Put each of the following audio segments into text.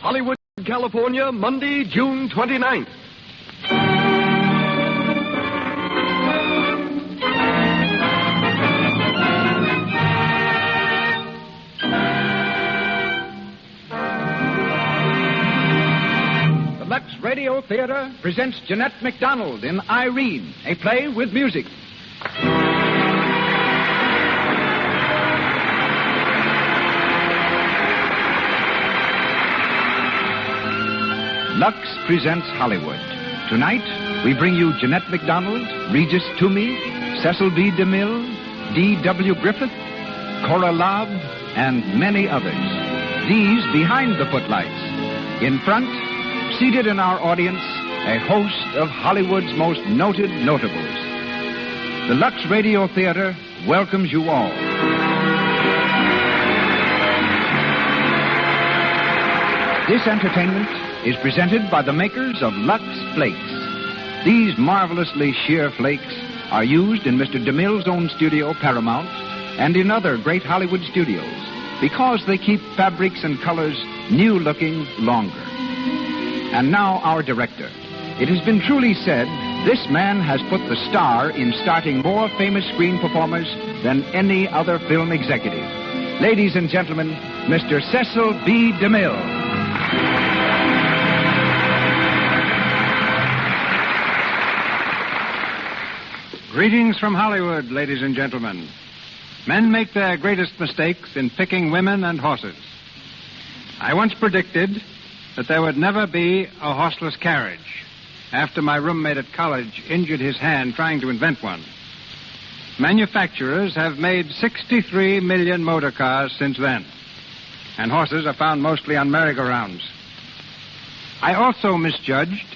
Hollywood, California, Monday, June 29th. The Lux Radio Theater presents Jeanette MacDonald in Irene, a play with music. Lux presents Hollywood. Tonight, we bring you Jeanette MacDonald, Regis Toomey, Cecil B. DeMille, D.W. Griffith, Cora Lobb, and many others. These behind the footlights. In front, seated in our audience, a host of Hollywood's most noted notables. The Lux Radio Theater welcomes you all. This entertainment is presented by the makers of Lux Flakes. These marvelously sheer flakes are used in Mr. DeMille's own studio, Paramount, and in other great Hollywood studios because they keep fabrics and colors new-looking longer. And now our director. It has been truly said, this man has put the star in starting more famous screen performers than any other film executive. Ladies and gentlemen, Mr. Cecil B. DeMille. Greetings from Hollywood, ladies and gentlemen. Men make their greatest mistakes in picking women and horses. I once predicted that there would never be a horseless carriage after my roommate at college injured his hand trying to invent one. Manufacturers have made 63 million motor cars since then, and horses are found mostly on merry-go-rounds. I also misjudged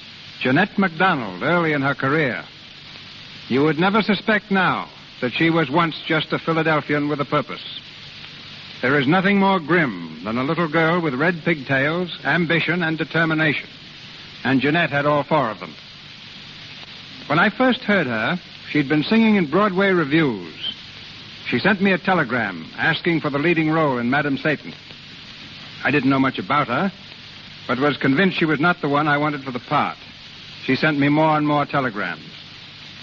Jeanette MacDonald early in her career. You would never suspect now that she was once just a Philadelphian with a purpose. There is nothing more grim than a little girl with red pigtails, ambition, and determination. And Jeanette had all four of them. When I first heard her, she'd been singing in Broadway revues. She sent me a telegram asking for the leading role in Madame Satan. I didn't know much about her, but was convinced she was not the one I wanted for the part. She sent me more and more telegrams,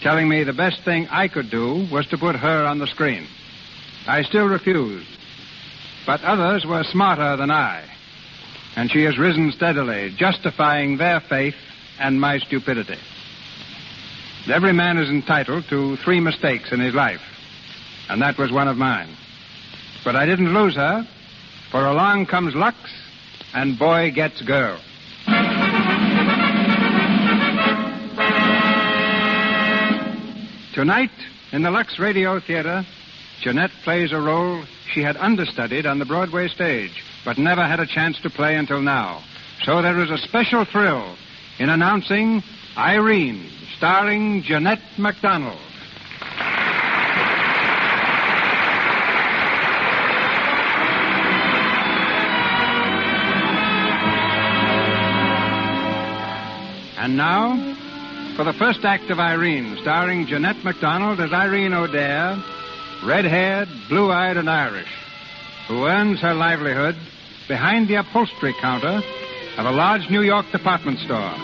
telling me the best thing I could do was to put her on the screen. I still refused, but others were smarter than I, and she has risen steadily, justifying their faith and my stupidity. Every man is entitled to 3 mistakes in his life, and that was one of mine. But I didn't lose her, for along comes Lux, and boy gets girl. Tonight, in the Lux Radio Theater, Jeanette plays a role she had understudied on the Broadway stage, but never had a chance to play until now. So there is a special thrill in announcing Irene, starring Jeanette MacDonald. And now, for the first act of Irene, starring Jeanette MacDonald as Irene O'Dare, red-haired, blue-eyed, and Irish, who earns her livelihood behind the upholstery counter of a large New York department store.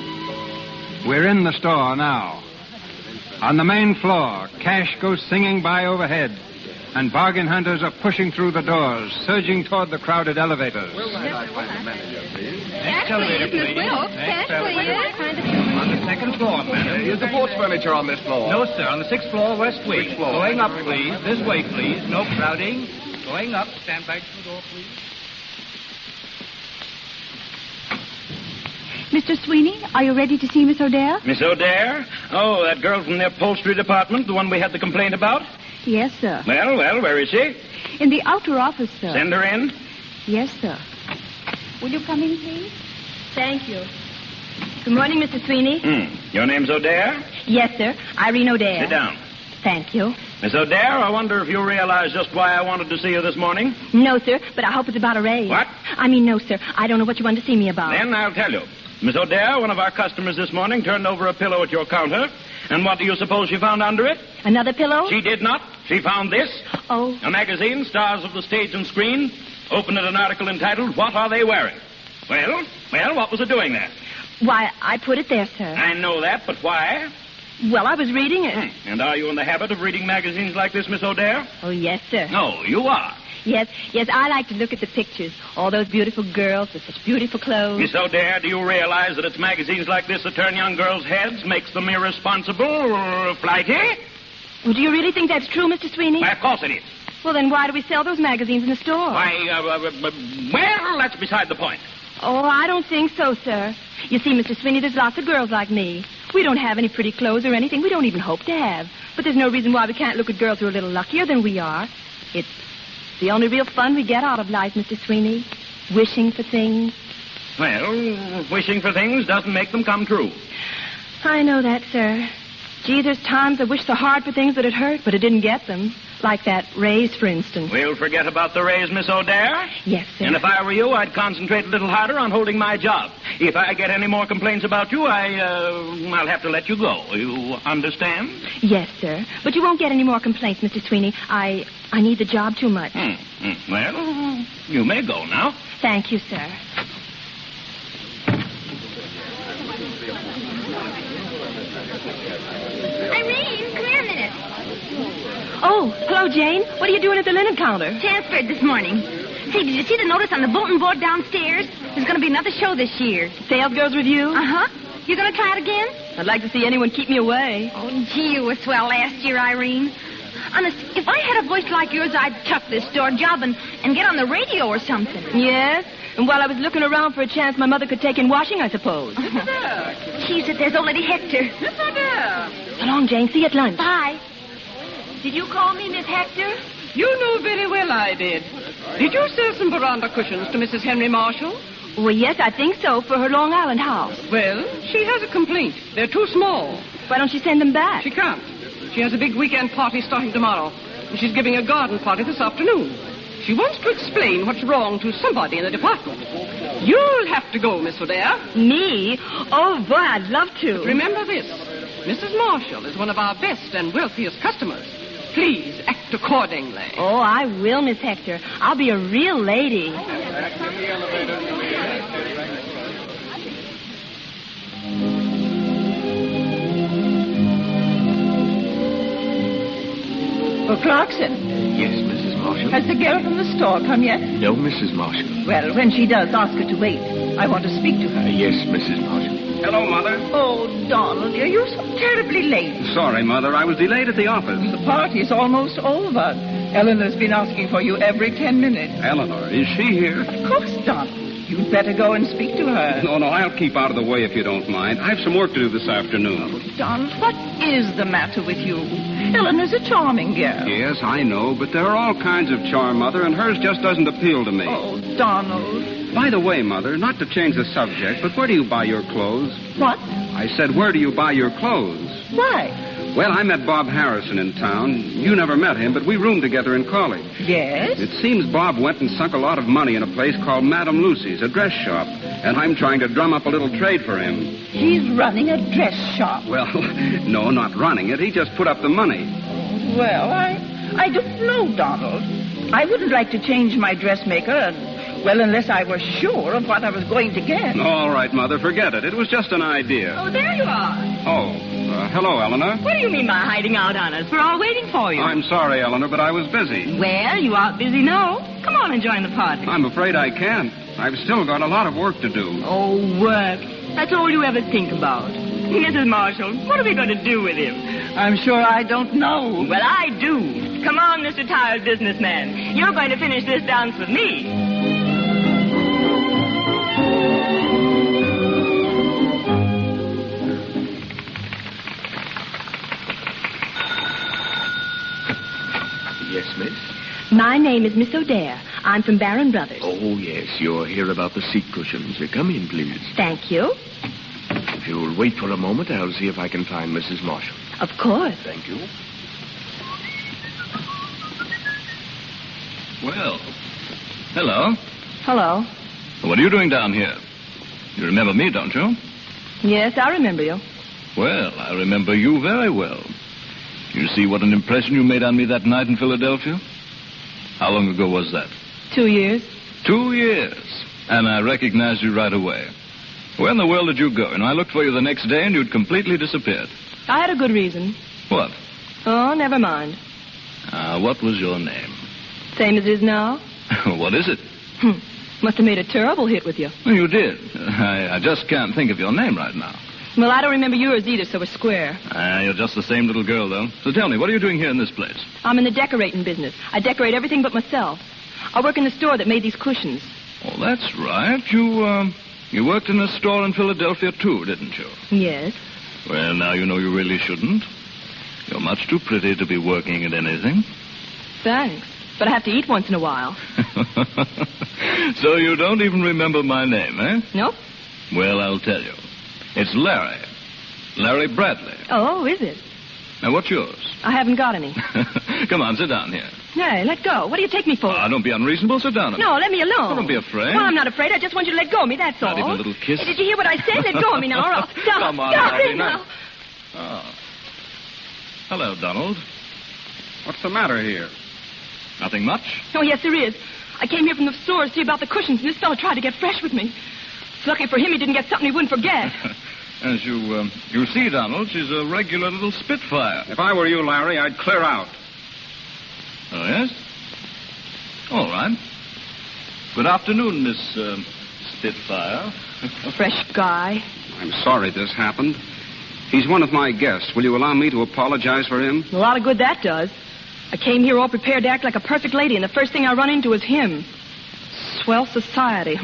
We're in the store now. On the main floor, cash goes singing by overhead, and bargain hunters are pushing through the doors, surging toward the crowded elevators. Cash, please, Miss Wilkes. Cash, please. On the second floor, madam. Is the porch furniture on this floor? No, sir. On the 6th floor, west wing. Which floor? Going up, please. This way, please. No crowding. Going up. Stand back to the door, please. Mr. Sweeney, are you ready to see Miss O'Dare? Miss O'Dare? Oh, that girl from the upholstery department, the one we had the complaint about? Yes, sir. Well, where is she? In the outer office, sir. Send her in. Yes, sir. Will you come in, please? Thank you. Good morning, Mr. Sweeney. Your name's O'Dare? Yes, sir. Irene O'Dare. Sit down. Thank you. Miss O'Dare, I wonder if you realize just why I wanted to see you this morning? No, sir, but I hope it's about a raise. What? I mean, no, sir. I don't know what you wanted to see me about. Then I'll tell you. Miss O'Dare, one of our customers this morning turned over a pillow at your counter, and what do you suppose she found under it? Another pillow? She did not. She found this. Oh. A magazine, Stars of the Stage and Screen, opened at an article entitled, What Are They Wearing? Well, what was it doing there? Why, I put it there, sir. I know that, but why? Well, I was reading it. And are you in the habit of reading magazines like this, Miss O'Dare? Oh, yes, sir. No, you are. Yes, I like to look at the pictures. All those beautiful girls with such beautiful clothes. Miss O'Dare, do you realize that it's magazines like this that turn young girls' heads, makes them irresponsible, flighty? Well, do you really think that's true, Mr. Sweeney? Why, of course it is. Well, then why do we sell those magazines in the store? Well, that's beside the point. Oh, I don't think so, sir. You see, Mr. Sweeney, there's lots of girls like me. We don't have any pretty clothes or anything. We don't even hope to have. But there's no reason why we can't look at girls who are a little luckier than we are. It's the only real fun we get out of life, Mr. Sweeney. Wishing for things. Well, wishing for things doesn't make them come true. I know that, sir. Gee, there's times I wish so hard for things that it hurt, but I didn't get them. Like that raise, for instance. We'll forget about the raise, Miss O'Dare. Yes, sir. And if I were you, I'd concentrate a little harder on holding my job. If I get any more complaints about you, I'll have to let you go. You understand? Yes, sir. But you won't get any more complaints, Mr. Sweeney. I need the job too much. Well, you may go now. Thank you, sir. Irene, come here a minute. Oh, hello, Jane. What are you doing at the linen counter? Transferred this morning. Say, did you see the notice on the bulletin board downstairs? There's going to be another show this year. Sales Girls Review? Uh-huh. You going to try it again? I'd like to see anyone keep me away. Oh, gee, you were swell last year, Irene. Honest, if I had a voice like yours, I'd chuck this store job and get on the radio or something. Yes? And while I was looking around for a chance my mother could take in washing, I suppose. Geez, if there's old Lady Hector. So long, Jane. See you at lunch. Bye. Did you call me Miss Hector? You know very well I did. Did you sell some veranda cushions to Mrs. Henry Marshall? Well, yes, I think so, for her Long Island house. Well, she has a complaint. They're too small. Why don't you send them back? She can't. She has a big weekend party starting tomorrow, and she's giving a garden party this afternoon. She wants to explain what's wrong to somebody in the department. You'll have to go, Miss O'Dare. Me? Oh, boy, I'd love to. Remember this. Mrs. Marshall is one of our best and wealthiest customers. Please act accordingly. Oh, I will, Miss Hector. I'll be a real lady. Oh, Clarkson. Yes, Mrs. Marshall? Has the girl from the store come yet? No, Mrs. Marshall. Well, when she does, ask her to wait. I want to speak to her. Yes, Mrs. Marshall. Hello, Mother. Oh, Donald, dear, you're so terribly late. Sorry, Mother. I was delayed at the office. The party's almost over. Eleanor's been asking for you every 10 minutes. Eleanor, is she here? Of course, Donald. You'd better go and speak to her. No, I'll keep out of the way if you don't mind. I have some work to do this afternoon. Oh, Donald, what is the matter with you? Eleanor's a charming girl. Yes, I know, but there are all kinds of charm, Mother, and hers just doesn't appeal to me. Oh, Donald. By the way, Mother, not to change the subject, but where do you buy your clothes? What? I said, where do you buy your clothes? Why? Well, I met Bob Harrison in town. You never met him, but we roomed together in college. Yes? It seems Bob went and sunk a lot of money in a place called Madame Lucy's, a dress shop, and I'm trying to drum up a little trade for him. He's running a dress shop. Well, no, not running it. He just put up the money. Well, I don't know, Donald. I wouldn't like to change my dressmaker, unless I were sure of what I was going to get. All right, Mother, forget it. It was just an idea. Oh, there you are. Oh, hello, Eleanor. What do you mean by hiding out on us? We're all waiting for you. I'm sorry, Eleanor, but I was busy. Well, you aren't busy now. Come on and join the party. I'm afraid I can't. I've still got a lot of work to do. Oh, work. That's all you ever think about. Mrs. Marshall, what are we going to do with him? I'm sure I don't know. Well, I do. Come on, Mr. Tired Businessman. You're going to finish this dance with me. Yes, miss? My name is Miss O'Dare. I'm from Barron Brothers. Oh, yes. You're here about the seat cushions. Come in, please. Thank you. If you'll wait for a moment, I'll see if I can find Mrs. Marshall. Of course. Thank you. Well, hello. Hello. What are you doing down here? You remember me, don't you? Yes, I remember you. Well, I remember you very well. You see what an impression you made on me that night in Philadelphia? How long ago was that? 2 years. 2 years. and I recognized you right away. Where in the world did you go? I looked for you the next day, and you'd completely disappeared. I had a good reason. What? Oh, never mind. What was your name? Same as it is now? What is it? Must have made a terrible hit with you. Well, you did. I just can't think of your name right now. Well, I don't remember yours either, so we're square. You're just the same little girl, though. So tell me, what are you doing here in this place? I'm in the decorating business. I decorate everything but myself. I work in the store that made these cushions. Oh, that's right. You worked in a store in Philadelphia, too, didn't you? Yes. Well, now you know you really shouldn't. You're much too pretty to be working at anything. Thanks. But I have to eat once in a while. So you don't even remember my name, eh? Nope. Well, I'll tell you. It's Larry. Larry Bradley. Oh, is it? Now, what's yours? I haven't got any. Come on, sit down here. Hey, let go. What do you take me for? Don't be unreasonable. Sit down. No, let me alone. Oh, don't be afraid. Well, I'm not afraid. I just want you to let go of me, that's all. Not even a little kiss? Did you hear what I said? Let go of me now, or else... Stop. Come on, Stop Larry, it now. Oh. Hello, Donald. What's the matter here? Nothing much? Oh, yes, there is. I came here from the store to see about the cushions, and this fellow tried to get fresh with me. It's lucky for him he didn't get something he wouldn't forget. As you see, Donald, she's a regular little spitfire. If I were you, Larry, I'd clear out. Oh, yes? All right. Good afternoon, Miss Spitfire. Fresh guy. I'm sorry this happened. He's one of my guests. Will you allow me to apologize for him? A lot of good that does. I came here all prepared to act like a perfect lady, and the first thing I run into is him. Swell society.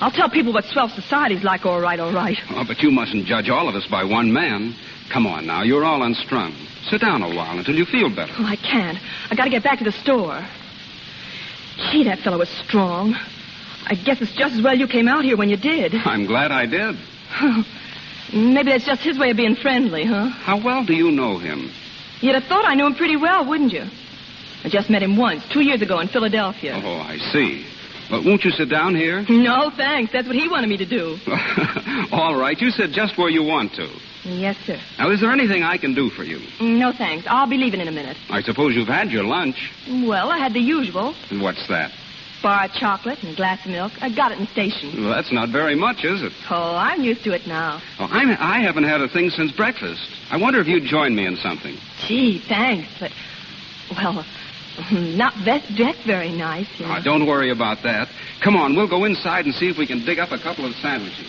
I'll tell people what swell society's like, all right. Oh, but you mustn't judge all of us by one man. Come on now, you're all unstrung. Sit down a while until you feel better. Oh, I can't. I gotta get back to the store. Gee, that fellow was strong. I guess it's just as well you came out here when you did. I'm glad I did. Maybe that's just his way of being friendly, huh? How well do you know him? You'd have thought I knew him pretty well, wouldn't you? I just met him once, 2 years ago in Philadelphia. Oh, I see. But won't you sit down here? No, thanks. That's what he wanted me to do. All right. You sit just where you want to. Yes, sir. Now, is there anything I can do for you? No, thanks. I'll be leaving in a minute. I suppose you've had your lunch. Well, I had the usual. What's that? Bar of chocolate and a glass of milk. I got it in the station. Well, that's not very much, is it? Oh, I'm used to it now. Oh, I haven't had a thing since breakfast. I wonder if you'd join me in something. Gee, thanks, but... Well, not dressed very nice, you know. Oh, don't worry about that. Come on, we'll go inside and see if we can dig up a couple of sandwiches.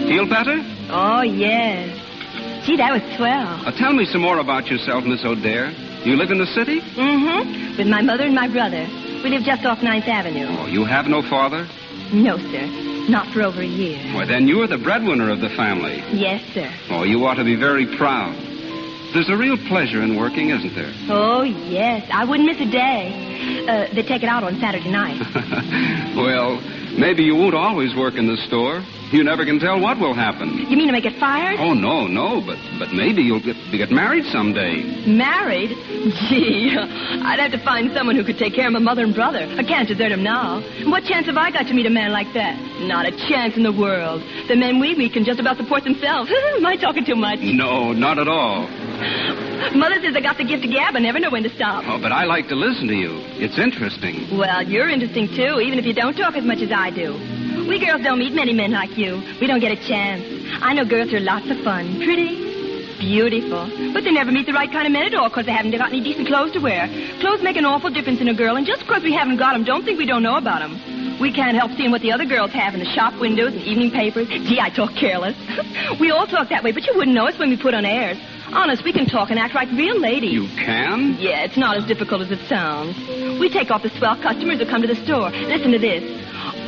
Feel better? Oh, yes. Gee, that was swell. Tell me some more about yourself, Miss O'Dare. You live in the city? Mm-hmm. With my mother and my brother. We live just off 9th Avenue. Oh, you have no father? No, sir. Not for over a year. Well, then you're the breadwinner of the family. Yes, sir. Oh, you ought to be very proud. There's a real pleasure in working, isn't there? Oh, yes. I wouldn't miss a day. They take it out on Saturday night. Well, maybe you won't always work in the store. You never can tell what will happen. You mean to make it fired? Oh, no, but maybe you'll get married someday. Married? Gee, I'd have to find someone who could take care of my mother and brother. I can't desert them now. What chance have I got to meet a man like that? Not a chance in the world. The men we meet can just about support themselves. Am I talking too much? No, not at all. Mother says I got the gift of gab. I never know when to stop. Oh, but I like to listen to you. It's interesting. Well, you're interesting, too, even if you don't talk as much as I do. We girls don't meet many men like you. We don't get a chance. I know girls are lots of fun. Pretty, beautiful. But they never meet the right kind of men at all because they haven't got any decent clothes to wear. Clothes make an awful difference in a girl, and just because we haven't got them, don't think we don't know about them. We can't help seeing what the other girls have in the shop windows and evening papers. Gee, I talk careless. We all talk that way, but you wouldn't know us when we put on airs. Honest, we can talk and act like real ladies. You can? Yeah, it's not as difficult as it sounds. We take off the swell customers who come to the store. Listen to this.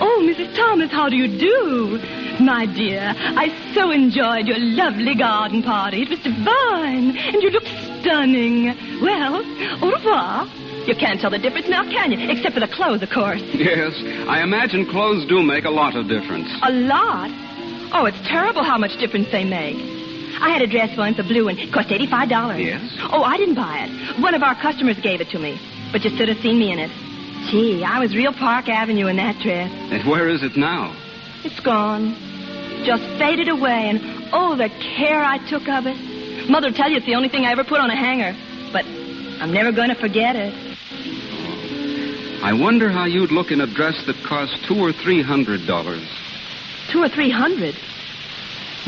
Oh, Mrs. Thomas, how do you do? My dear, I so enjoyed your lovely garden party. It was divine, and you look stunning. Well, au revoir. You can't tell the difference now, can you? Except for the clothes, of course. Yes, I imagine clothes do make a lot of difference. A lot? Oh, it's terrible how much difference they make. I had a dress once, a blue one. It cost $85. Yes? Oh, I didn't buy it. One of our customers gave it to me. But you should have seen me in it. Gee, I was real Park Avenue in that dress. And where is it now? It's gone. Just faded away, and Oh, the care I took of it. Mother'll tell you it's the only thing I ever put on a hanger. But I'm never going to forget it. I wonder how you'd look in a dress that cost $200 or $300. $200 or $300?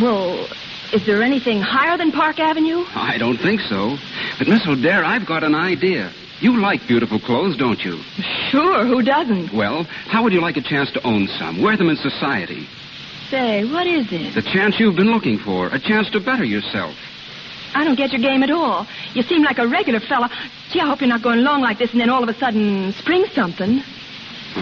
Well, is there anything higher than Park Avenue? I don't think so. But, Miss O'Dare, I've got an idea. You like beautiful clothes, don't you? Sure, who doesn't? Well, how would you like a chance to own some? Wear them in society. Say, what is it? The chance you've been looking for. A chance to better yourself. I don't get your game at all. You seem like a regular fella. Gee, I hope you're not going along like this and then all of a sudden spring something.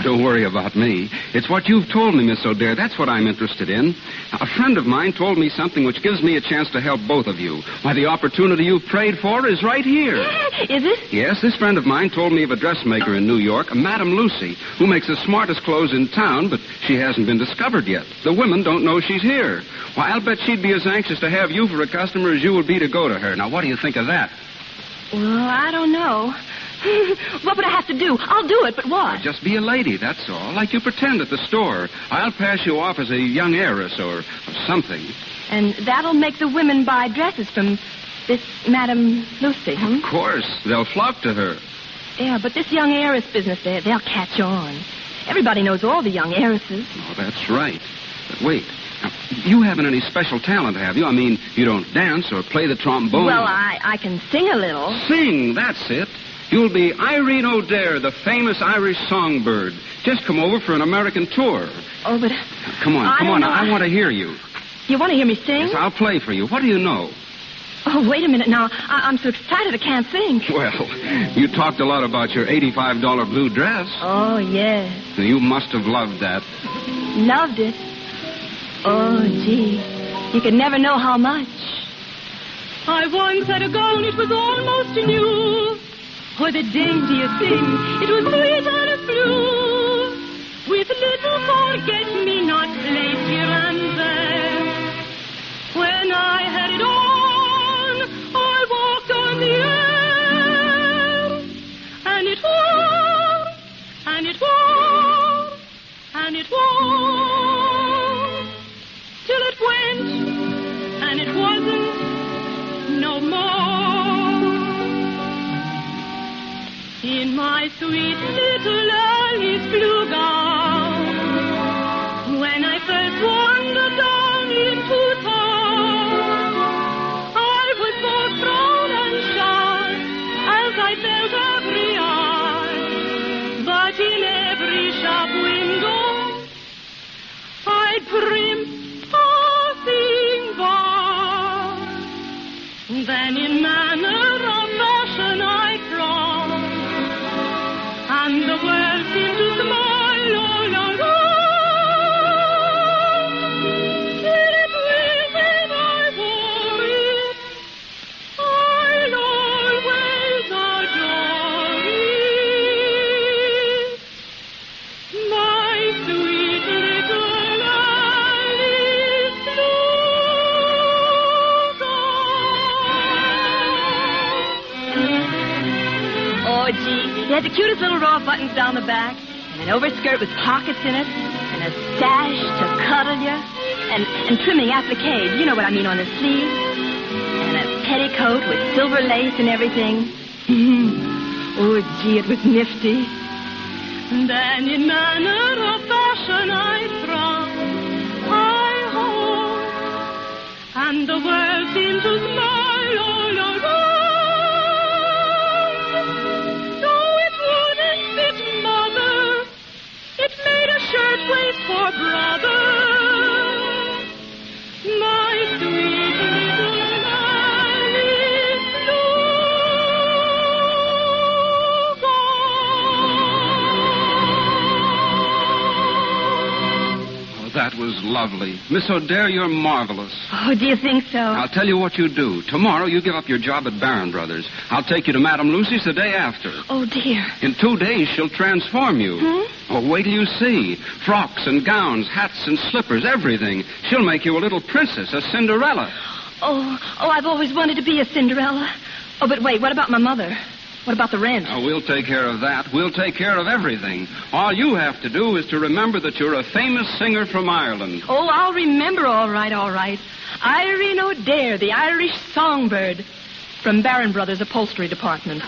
Don't worry about me. It's what you've told me, Miss O'Dare. That's what I'm interested in. A friend of mine told me something which gives me a chance to help both of you. Why, the opportunity you prayed for is right here. Is it? Yes, this friend of mine told me of a dressmaker in New York, a Madame Lucy, who makes the smartest clothes in town, but she hasn't been discovered yet. The women don't know she's here. Why, I'll bet she'd be as anxious to have you for a customer as you would be to go to her. Now, what do you think of that? Well, I don't know. What would I have to do? I'll do it, but what? Just be a lady, that's all. Like you pretend at the store. I'll pass you off as a young heiress or something. And that'll make the women buy dresses from this Madame Lucy, huh? Of course. They'll flock to her. Yeah, but this young heiress business, they'll catch on. Everybody knows all the young heiresses. Oh, that's right. But wait. Now, you haven't any special talent, have you? I mean, you don't dance or play the trombone. Well, I can sing a little. Sing, that's it. You'll be Irene O'Dare, the famous Irish songbird. Just come over for an American tour. Oh, but... Come on. I want to hear you. You want to hear me sing? Yes, I'll play for you. What do you know? Oh, wait a minute now. I'm so excited I can't sing. Well, you talked a lot about your $85 blue dress. Oh, yes. You must have loved that. Loved it? Oh, gee. You could never know how much. I once had a gown, it was almost new. Oh, the daintiest thing, it was sweet and blue, with little forget-me-not lace here and there. When I had it on, I walked on the air, and it wore, and it wore, and it wore, till it went, and it wasn't no more. In my sweet little Alice blue gown, when I first wandered down into town, I was both proud and shy as I felt every eye. But in every shop window, I'd glimpse passing by. Then in manner of fashion I thronged, and the world seemed to smile all around. Till it was when I wore it, I'll always adore it. My sweet little Alice blue gown. Oh, gee. It had the cutest little row of buttons down the back, and an overskirt with pockets in it, and a sash to cuddle you, and trimming appliques, you know what I mean, on the sleeves, and a petticoat with silver lace and everything. Oh, gee, it was nifty. Then in manner of fashion I thronged, I hope, and the world seemed to smile all around. It made a shirtwaist for brother, my sweet little Alice blue gown. Oh, that was lovely. Miss O'Dare, you're marvelous. Oh, do you think so? I'll tell you what you do. Tomorrow you give up your job at Barron Brothers. I'll take you to Madame Lucy's the day after. Oh, dear. In 2 days, she'll transform you. Oh, wait till you see. Frocks and gowns, hats and slippers, everything. She'll make you a little princess, a Cinderella. Oh, I've always wanted to be a Cinderella. Oh, but wait, what about my mother? What about the rent? Oh, we'll take care of that. We'll take care of everything. All you have to do is to remember that you're a famous singer from Ireland. Oh, I'll remember, all right. Irene O'Dare, the Irish songbird, from Barron Brothers Upholstery Department.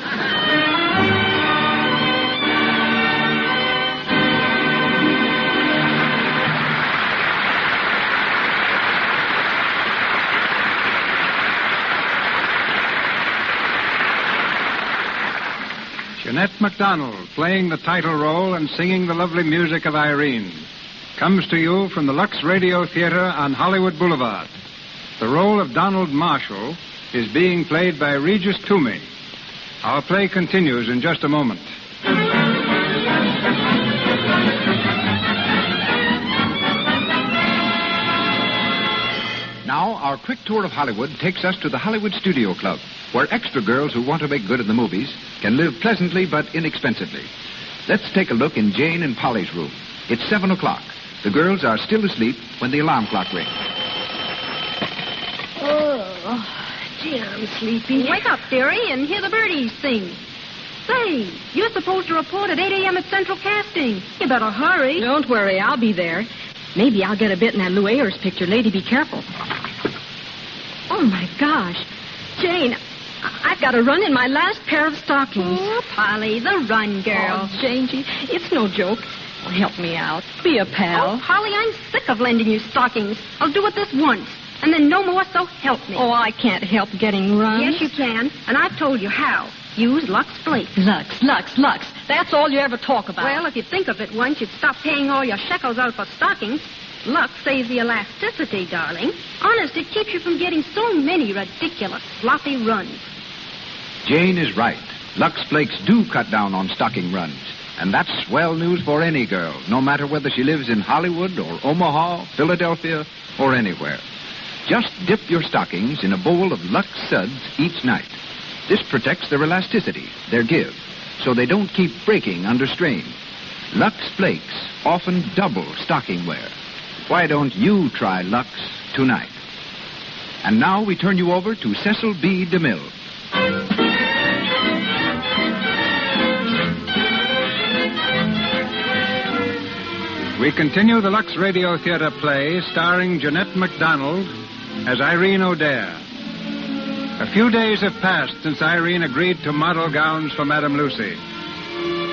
Jeanette MacDonald, playing the title role and singing the lovely music of Irene, comes to you from the Lux Radio Theater on Hollywood Boulevard. The role of Donald Marshall is being played by Regis Toomey. Our play continues in just a moment. Now, our quick tour of Hollywood takes us to the Hollywood Studio Club, where extra girls who want to make good in the movies can live pleasantly but inexpensively. Let's take a look in Jane and Polly's room. It's 7 o'clock. The girls are still asleep when the alarm clock rings. Oh, gee, I'm sleepy. Wake up, dearie, and hear the birdies sing. Say, you're supposed to report at 8 a.m. at Central Casting. You better hurry. Don't worry, I'll be there. Maybe I'll get a bit in that Lou Ayres picture. Lady, be careful. Oh, my gosh. Jane, I've got to run in my last pair of stockings. Oh, Polly, the run, girl. Oh, Jane, gee, it's no joke. Oh, help me out. Be a pal. Oh, Polly, I'm sick of lending you stockings. I'll do it this once, and then no more, so help me. Oh, I can't help getting runs. Yes, you can, and I've told you how. Use Lux Flakes. Lux. That's all you ever talk about. Well, if you think of it once, you'd stop paying all your shekels out for stockings. Lux saves the elasticity, darling. Honest, it keeps you from getting so many ridiculous, sloppy runs. Jane is right. Lux Flakes do cut down on stocking runs. And that's swell news for any girl, no matter whether she lives in Hollywood or Omaha, Philadelphia, or anywhere. Just dip your stockings in a bowl of Lux Suds each night. This protects their elasticity, their give, so they don't keep breaking under strain. Lux Flakes often double stocking wear. Why don't you try Lux tonight? And now we turn you over to Cecil B. DeMille. We continue the Lux Radio Theater play starring Jeanette MacDonald as Irene O'Dare. A few days have passed since Irene agreed to model gowns for Madame Lucy.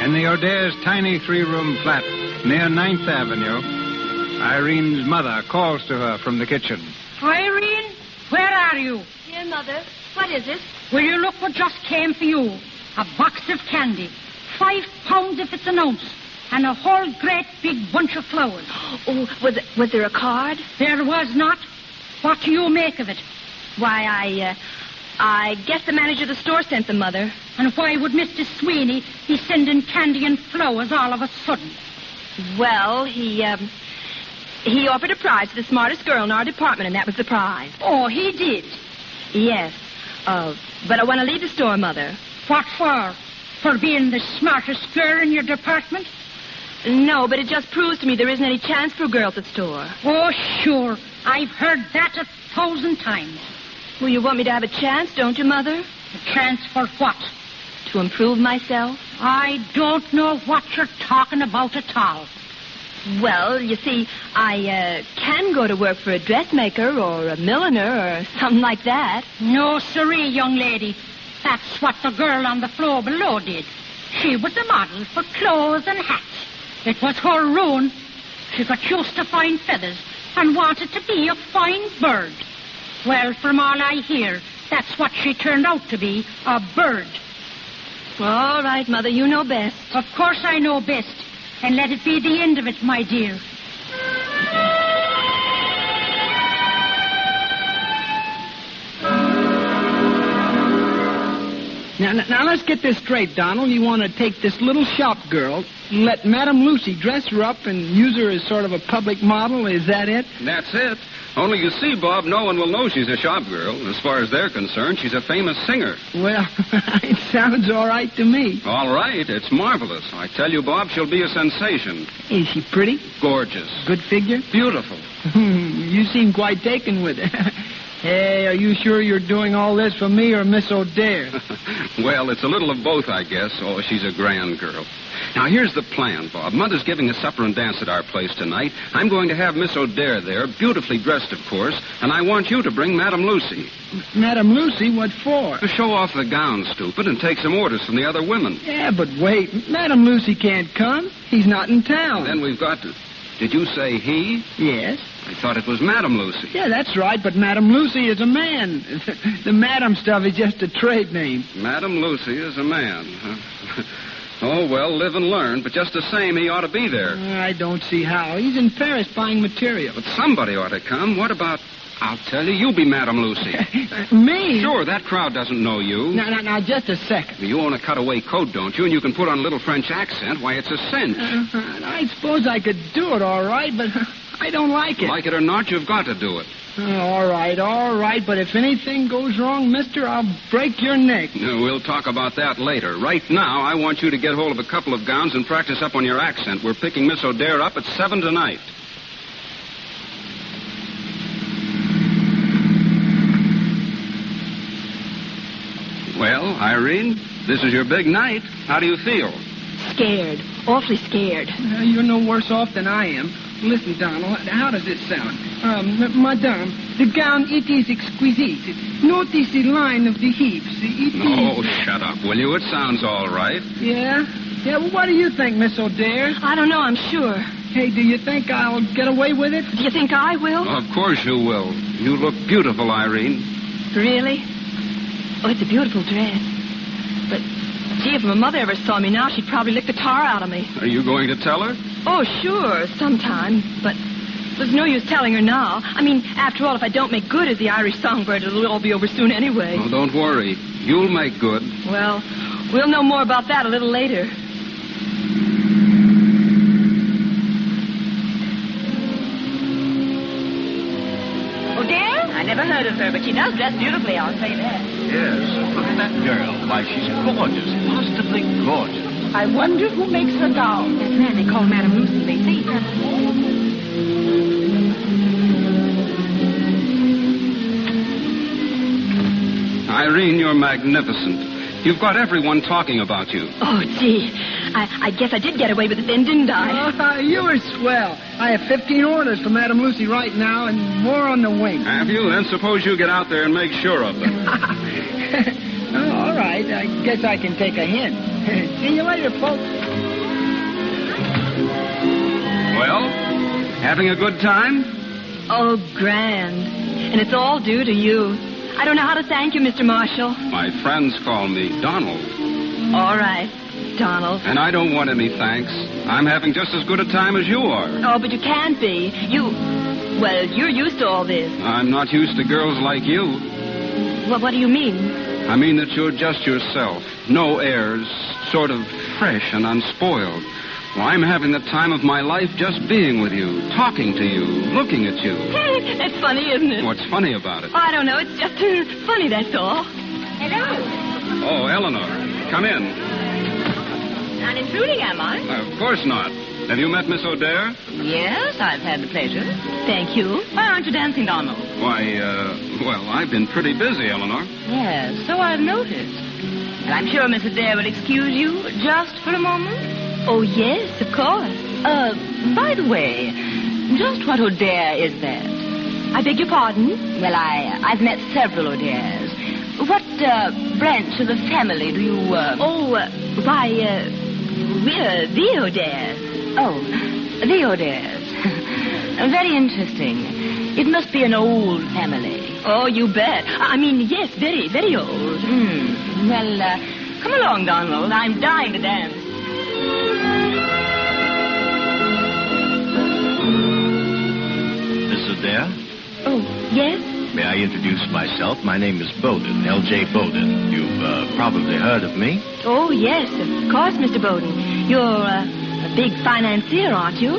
In the O'Dare's tiny three-room flat near 9th Avenue, Irene's mother calls to her from the kitchen. Irene, where are you? Dear Mother, what is it? Will you look what just came for you? A box of candy. 5 pounds if it's an ounce. And a whole great big bunch of flowers. Oh, was there a card? There was not. What do you make of it? Why, I guess the manager of the store sent them, Mother. And why would Mr. Sweeney be sending candy and flowers all of a sudden? Well, he offered a prize to the smartest girl in our department, and that was the prize. Oh, he did? Yes. But I want to leave the store, Mother. What for? For being the smartest girl in your department? No, but it just proves to me there isn't any chance for girls at store. Oh, sure. I've heard that 1,000 times. Well, you want me to have a chance, don't you, Mother? A chance for what? To improve myself. I don't know what you're talking about at all. Well, you see, I can go to work for a dressmaker or a milliner or something like that. No, sirree, young lady. That's what the girl on the floor below did. She was a model for clothes and hats. It was her ruin. She got used to fine feathers and wanted to be a fine bird. Well, from all I hear, that's what she turned out to be, a bird. All right, Mother, you know best. Of course I know best. And let it be the end of it, my dear. Now, let's get this straight, Donald. You want to take this little shop girl, let Madame Lucy dress her up and use her as sort of a public model? Is that it? That's it. Only you see, Bob, no one will know she's a shop girl. As far as they're concerned, she's a famous singer. Well, it sounds all right to me. All right. It's marvelous. I tell you, Bob, she'll be a sensation. Is she pretty? Gorgeous. Good figure? Beautiful. You seem quite taken with her. Hey, are you sure you're doing all this for me or Miss O'Dare? Well, it's a little of both, I guess. Oh, she's a grand girl. Now, here's the plan, Bob. Mother's giving a supper and dance at our place tonight. I'm going to have Miss O'Dare there, beautifully dressed, of course, and I want you to bring Madame Lucy. Madame Lucy? What for? To show off the gown, stupid, and take some orders from the other women. Yeah, but wait. Madame Lucy can't come. He's not in town. And then we've got to... Did you say he? Yes. I thought it was Madame Lucy. Yeah, that's right, but Madame Lucy is a man. The Madame stuff is just a trade name. Madame Lucy is a man. Oh, well, live and learn, but just the same, he ought to be there. I don't see how. He's in Paris buying material. But somebody ought to come. What about... I'll tell you be Madame Lucy. Me? Sure, that crowd doesn't know you. Now, just a second. You own a cutaway coat, don't you? And you can put on a little French accent. Why, it's a cinch. I suppose I could do it all right, but I don't like it. Like it or not, you've got to do it. All right, but if anything goes wrong, mister, I'll break your neck. We'll talk about that later. Right now, I want you to get hold of a couple of gowns and practice up on your accent. We're picking Miss O'Dare up at 7 tonight. Well, Irene, this is your big night. How do you feel? Scared. Awfully scared. You're no worse off than I am. Listen, Donald, how does it sound? Madame, the gown, it is exquisite. Notice the line of the hips. Oh, shut up, will you? It sounds all right. Yeah? Yeah, well, what do you think, Miss O'Dare? I don't know, I'm sure. Hey, do you think I'll get away with it? Do you think I will? Of course you will. You look beautiful, Irene. Really? Oh, it's a beautiful dress. But, gee, if my mother ever saw me now, she'd probably lick the tar out of me. Are you going to tell her? Oh, sure, sometime. But there's no use telling her now. I mean, after all, if I don't make good as the Irish songbird, it'll all be over soon anyway. Oh, don't worry. You'll make good. Well, we'll know more about that a little later. O'Dare? I never heard of her, but she does dress beautifully, I'll say that. Yes, look at that girl. Why, she's gorgeous, positively gorgeous. I wonder who makes her gowns. That man they call Madame Lucy, they say. Irene, you're magnificent. You've got everyone talking about you. Oh, gee. I guess I did get away with it then, didn't I? You were swell. I have 15 orders for Madame Lucy right now and more on the wing. Have you? Then suppose you get out there and make sure of them. Oh, all right. I guess I can take a hint. See you later, folks. Well, having a good time? Oh, grand. And it's all due to you. I don't know how to thank you, Mr. Marshall. My friends call me Donald. All right, Donald. And I don't want any thanks. I'm having just as good a time as you are. Oh, but you can't be. Well, you're used to all this. I'm not used to girls like you. Well, what do you mean? I mean that you're just yourself. No airs, sort of fresh and unspoiled. Well, I'm having the time of my life just being with you, talking to you, looking at you. That's funny, isn't it? What's funny about it? I don't know. It's just funny, that's all. Hello. Oh, Eleanor. Come in. Not intruding, am I? Of course not. Have you met Miss O'Dare? Yes, I've had the pleasure. Thank you. Why aren't you dancing, Donald? Why, well, I've been pretty busy, Eleanor. Yes, so I've noticed. And I'm sure Miss O'Dare will excuse you just for a moment. Oh, yes, of course. By the way, just what O'Dare is that? I beg your pardon? Well, I've met several O'Dares. What branch of the family do you, we're the O'Dares. Oh, the O'Dares. Very interesting. It must be an old family. Oh, you bet. I mean, yes, very, very old. Well, come along, Donald. I'm dying to dance. Miss O'Dare? Oh, yes? May I introduce myself? My name is Bowden, L.J. Bowden. You've probably heard of me. Oh, yes, of course, Mr. Bowden. You're a big financier, aren't you?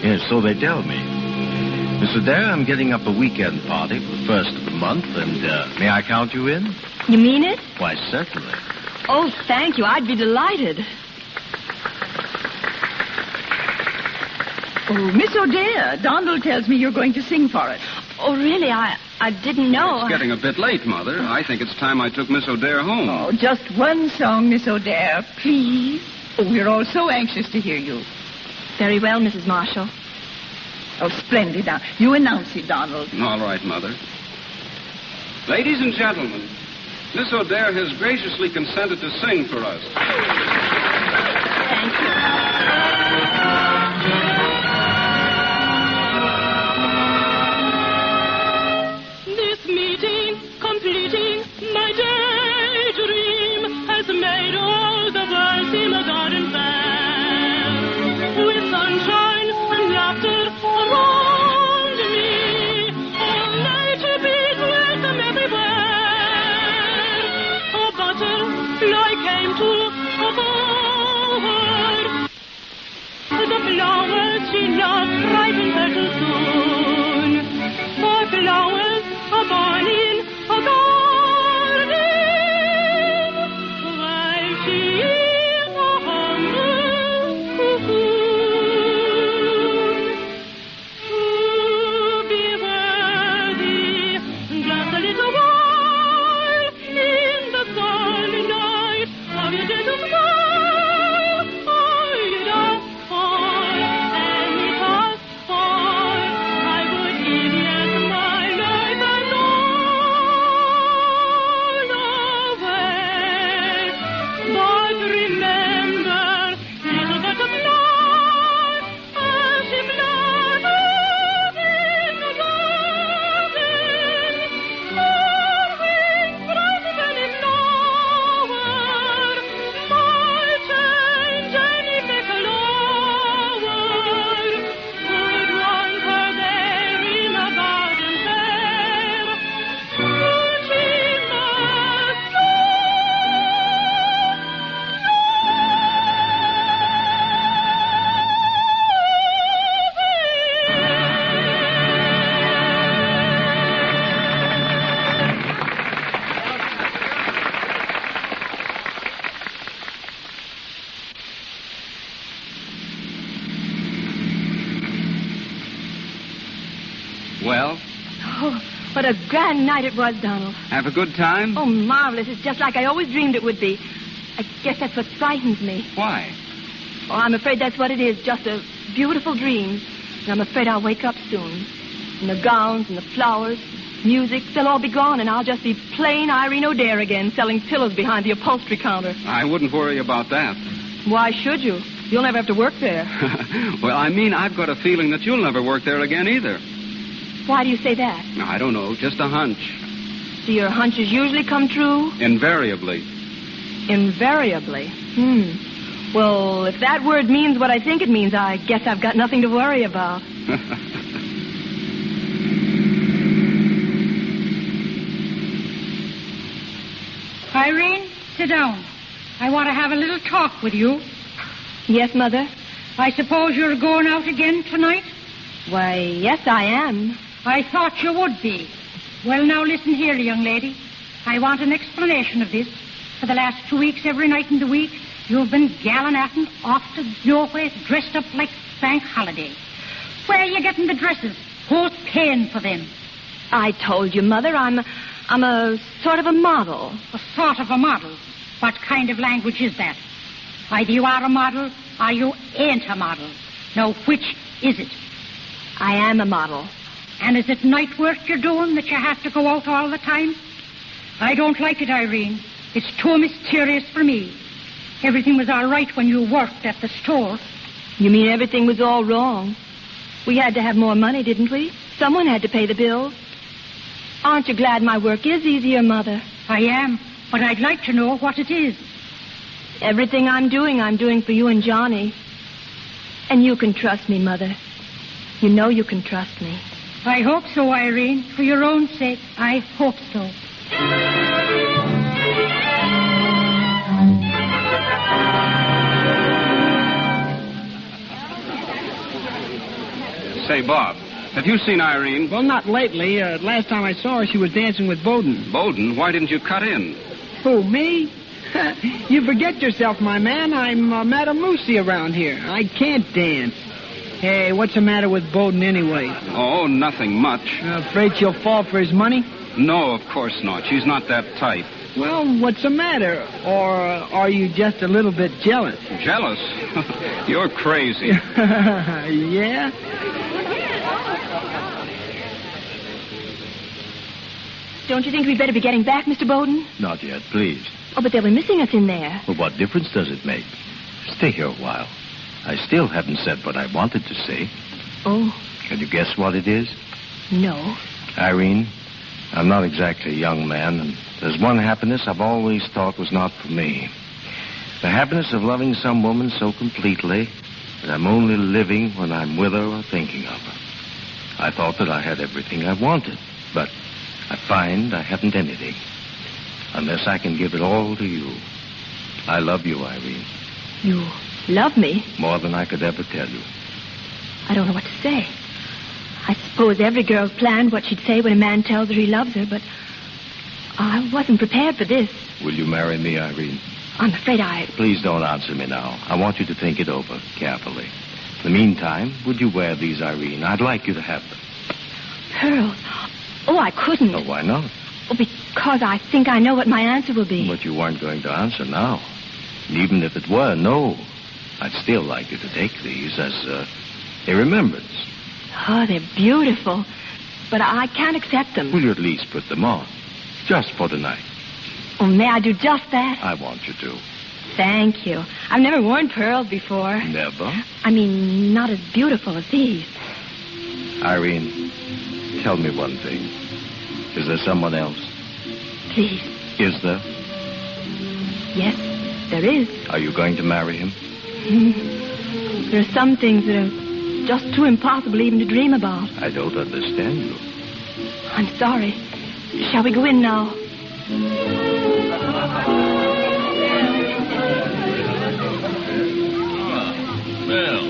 Yes, so they tell me. Miss O'Dare, I'm getting up a weekend party for the first of the month, and may I count you in? You mean it? Why, certainly. Oh, thank you. I'd be delighted. Oh, Miss O'Dare, Donald tells me you're going to sing for us. Oh, really? I didn't know. It's getting a bit late, Mother. I think it's time I took Miss O'Dare home. Oh, just one song, Miss O'Dare, please. Oh, we're all so anxious to hear you. Very well, Mrs. Marshall. Oh, splendid. Now, you announce it, Donald. All right, Mother. Ladies and gentlemen, Miss O'Dare has graciously consented to sing for us. Thank you. This meeting, completing my daydream, has made all the world seem a garden fair, with sunshine and laughter around me, all nature beats welcome everywhere. A butterfly came to a bower. The flowers she loved frightened her too soon, for flowers are born in a garden, while she is a humble cocoon. To be worthy, just a little while in the sunny night of your gentle smile, oh, you don't fall, and it was fall. I would give yes my life and all away. But remember, little butterfly, as she fluttered in the garden, her wings brighter than a flower might change any fickle hour. Could run her there in a garden fair, but she must Well, Oh, what a grand night it was, Donald. have a good time? Oh, marvelous. It's just like I always dreamed it would be. I guess that's what frightens me. Why? Oh, I'm afraid that's what it is, just a beautiful dream. And I'm afraid I'll wake up soon. And the gowns and the flowers, music, they'll all be gone, and I'll just be plain Irene O'Dare again, selling pillows behind the upholstery counter. I wouldn't worry about that. Why should you? You'll never have to work there. Well, I mean, I've got a feeling that you'll never work there again either. Why do you say that? I don't know, just a hunch. Do your hunches usually come true? Invariably. Invariably. Well, if that word means what I think it means, I guess I've got nothing to worry about. Irene, sit down. I want to have a little talk with you. Yes, Mother? I suppose you're going out again tonight? Why, yes, I am. I thought you would be. Well, now listen here, young lady. I want an explanation of this. For the last 2 weeks, every night in the week, you've been gallivanting off to nowhere, dressed up like bank holiday. Where are you getting the dresses? Who's paying for them? I told you, Mother, I'm a sort of a model. A sort of a model? What kind of language is that? Either you are a model or you ain't a model. Now, which is it? I am a model. And is it night work you're doing that you have to go out all the time? I don't like it, Irene. It's too mysterious for me. Everything was all right when you worked at the store. You mean everything was all wrong? We had to have more money, didn't we? Someone had to pay the bills. Aren't you glad my work is easier, Mother? I am, but I'd like to know what it is. Everything I'm doing for you and Johnny. And you can trust me, Mother. You know you can trust me. I hope so, Irene. For your own sake, I hope so. Say, Bob, have you seen Irene? Well, not lately. Last time I saw her, she was dancing with Bowden. Bowden? Why didn't you cut in? Who, me? You forget yourself, my man. I'm Madame Lucy around here. I can't dance. Hey, what's the matter with Bowden anyway? Oh, nothing much. Afraid she'll fall for his money? No, of course not. She's not that type. Well, what's the matter? Or are you just a little bit jealous? Jealous? You're crazy. Yeah? Don't you think we'd better be getting back, Mr. Bowden? Not yet, please. Oh, but they'll be missing us in there. Well, what difference does it make? Stay here a while. I still haven't said what I wanted to say. Oh. Can you guess what it is? No. Irene, I'm not exactly a young man, and there's one happiness I've always thought was not for me. The happiness of loving some woman so completely that I'm only living when I'm with her or thinking of her. I thought that I had everything I wanted, but I find I haven't anything. Unless I can give it all to you. I love you, Irene. You love me? More than I could ever tell you. I don't know what to say. I suppose every girl's planned what she'd say when a man tells her he loves her, but I wasn't prepared for this. Will you marry me, Irene? I'm afraid I... Please don't answer me now. I want you to think it over carefully. In the meantime, would you wear these, Irene? I'd like you to have them. Pearls? Oh, I couldn't. Oh, why not? Oh, because I think I know what my answer will be. But you weren't going to answer now. And even if it were no, I'd still like you to take these as a remembrance. Oh, they're beautiful. But I can't accept them. Will you at least put them on? Just for tonight. Oh, may I do just that? I want you to. Thank you. I've never worn pearls before. Never? I mean, not as beautiful as these. Irene, tell me one thing. Is there someone else? Please. Is there? Yes, there is. Are you going to marry him? There are some things that are just too impossible even to dream about. I don't understand you. I'm sorry. Shall we go in now? Well,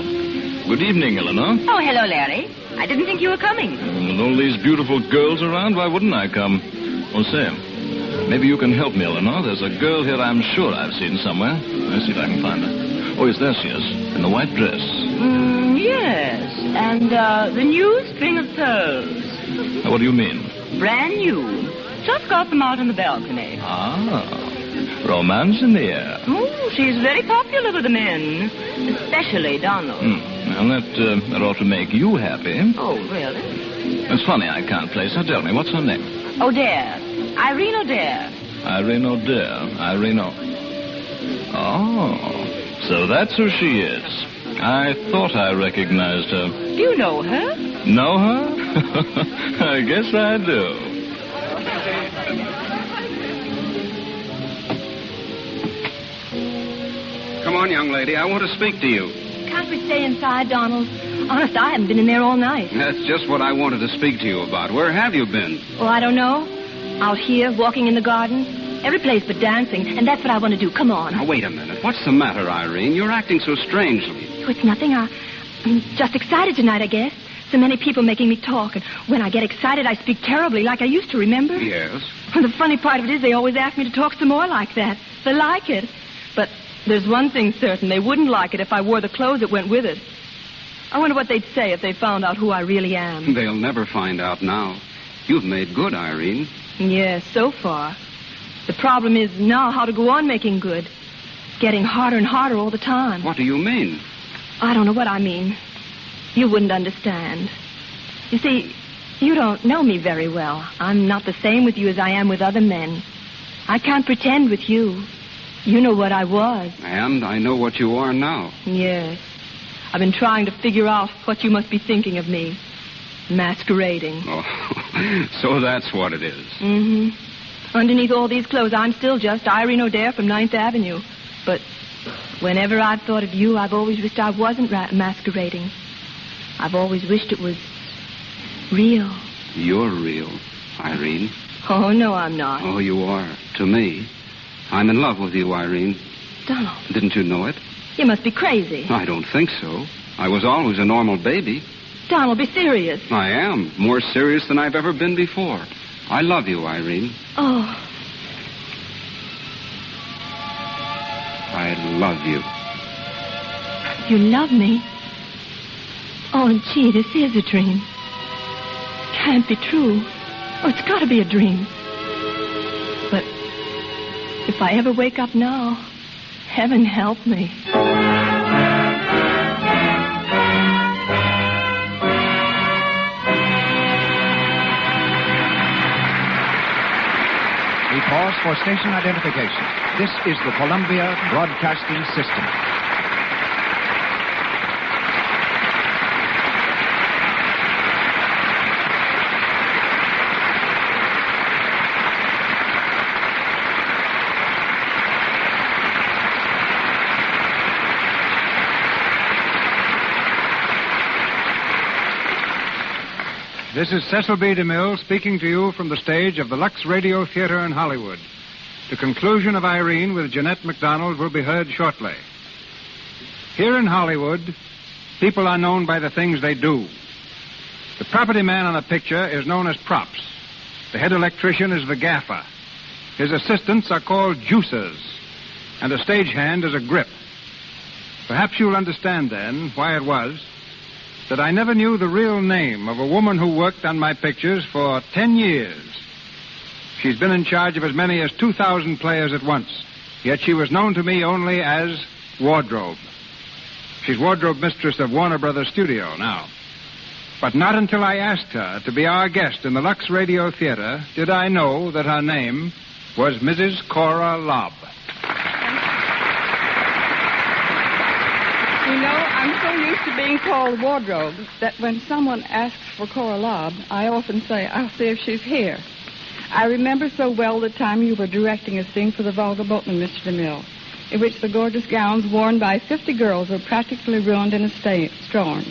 good evening, Eleanor. Oh, hello, Larry. I didn't think you were coming. With all these beautiful girls around, why wouldn't I come? Oh, say, maybe you can help me, Eleanor. There's a girl here I'm sure I've seen somewhere. Let's see if I can find her. Oh, yes, there she is, in the white dress. Yes, and the new string of pearls. What do you mean? Brand new. Just got them out on the balcony. Ah, romance in the air. Oh, she's very popular with the men, especially Donald. Well, that ought to make you happy. Oh, really? It's funny I can't place her. Tell me, what's her name? O'Dare. Irene O'Dare. Irene O'Dare. Irene Oh, so that's who she is. I thought I recognized her. Do you know her? Know her? I guess I do. Come on, young lady. I want to speak to you. Can't we stay inside, Donald? Honest, I haven't been in there all night. That's just what I wanted to speak to you about. Where have you been? Oh, I don't know. Out here, walking in the garden. Every place but dancing, and that's what I want to do. Come on. Now, wait a minute. What's the matter, Irene? You're acting so strangely. Oh, it's nothing. I'm just excited tonight, I guess. So many people making me talk, and when I get excited, I speak terribly, like I used to, remember? Yes. Well, the funny part of it is they always ask me to talk some more like that. They like it. But there's one thing certain. They wouldn't like it if I wore the clothes that went with it. I wonder what they'd say if they found out who I really am. They'll never find out now. You've made good, Irene. Yes, so far. The problem is now how to go on making good. Getting harder and harder all the time. What do you mean? I don't know what I mean. You wouldn't understand. You see, you don't know me very well. I'm not the same with you as I am with other men. I can't pretend with you. You know what I was. And I know what you are now. Yes. I've been trying to figure out what you must be thinking of me. Masquerading. Oh, so that's what it is. Mm-hmm. Underneath all these clothes, I'm still just Irene O'Dare from 9th Avenue. But whenever I've thought of you, I've always wished I wasn't masquerading. I've always wished it was real. You're real, Irene. Oh, no, I'm not. Oh, you are. To me. I'm in love with you, Irene. Donald. Didn't you know it? You must be crazy. I don't think so. I was always a normal baby. Donald, be serious. I am. More serious than I've ever been before. I love you, Irene. Oh. I love you. You love me? Oh, gee, this is a dream. Can't be true. Oh, it's got to be a dream. But If I ever wake up now, heaven help me. We pause for station identification. This is the Columbia Broadcasting System. This is Cecil B. DeMille speaking to you from the stage of the Lux Radio Theater in Hollywood. The conclusion of Irene with Jeanette MacDonald will be heard shortly. Here in Hollywood, people are known by the things they do. The property man on a picture is known as props. The head electrician is the gaffer. His assistants are called juicers. And a stagehand is a grip. Perhaps you'll understand then why it was that I never knew the real name of a woman who worked on my pictures for 10 years. She's been in charge of as many as 2,000 players at once, yet she was known to me only as Wardrobe. She's wardrobe mistress of Warner Brothers Studio now. But not until I asked her to be our guest in the Lux Radio Theater did I know that her name was Mrs. Cora Lobb. You know, I'm so used to being called Wardrobe that when someone asks for Cora Lobb, I often say, I'll see if she's here. I remember so well the time you were directing a scene for the Volga Boatman, Mr. DeMille, in which the gorgeous gowns worn by 50 girls were practically ruined in a storm.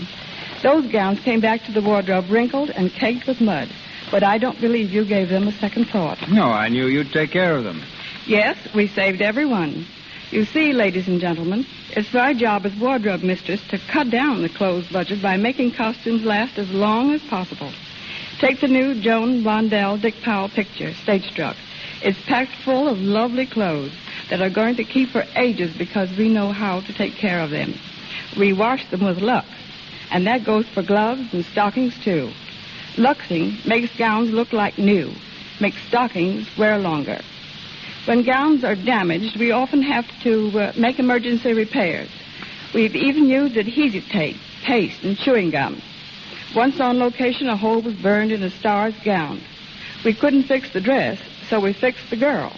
Those gowns came back to the wardrobe wrinkled and caked with mud, but I don't believe you gave them a second thought. No, I knew you'd take care of them. Yes, we saved every one. You see, ladies and gentlemen, it's our job as wardrobe mistress to cut down the clothes budget by making costumes last as long as possible. Take the new Joan Blondell Dick Powell picture, Stage Struck. It's packed full of lovely clothes that are going to keep for ages because we know how to take care of them. We wash them with Lux, and that goes for gloves and stockings, too. Luxing makes gowns look like new, makes stockings wear longer. When gowns are damaged, we often have to make emergency repairs. We've even used adhesive tape, paste, and chewing gum. Once on location, a hole was burned in a star's gown. We couldn't fix the dress, so we fixed the girl.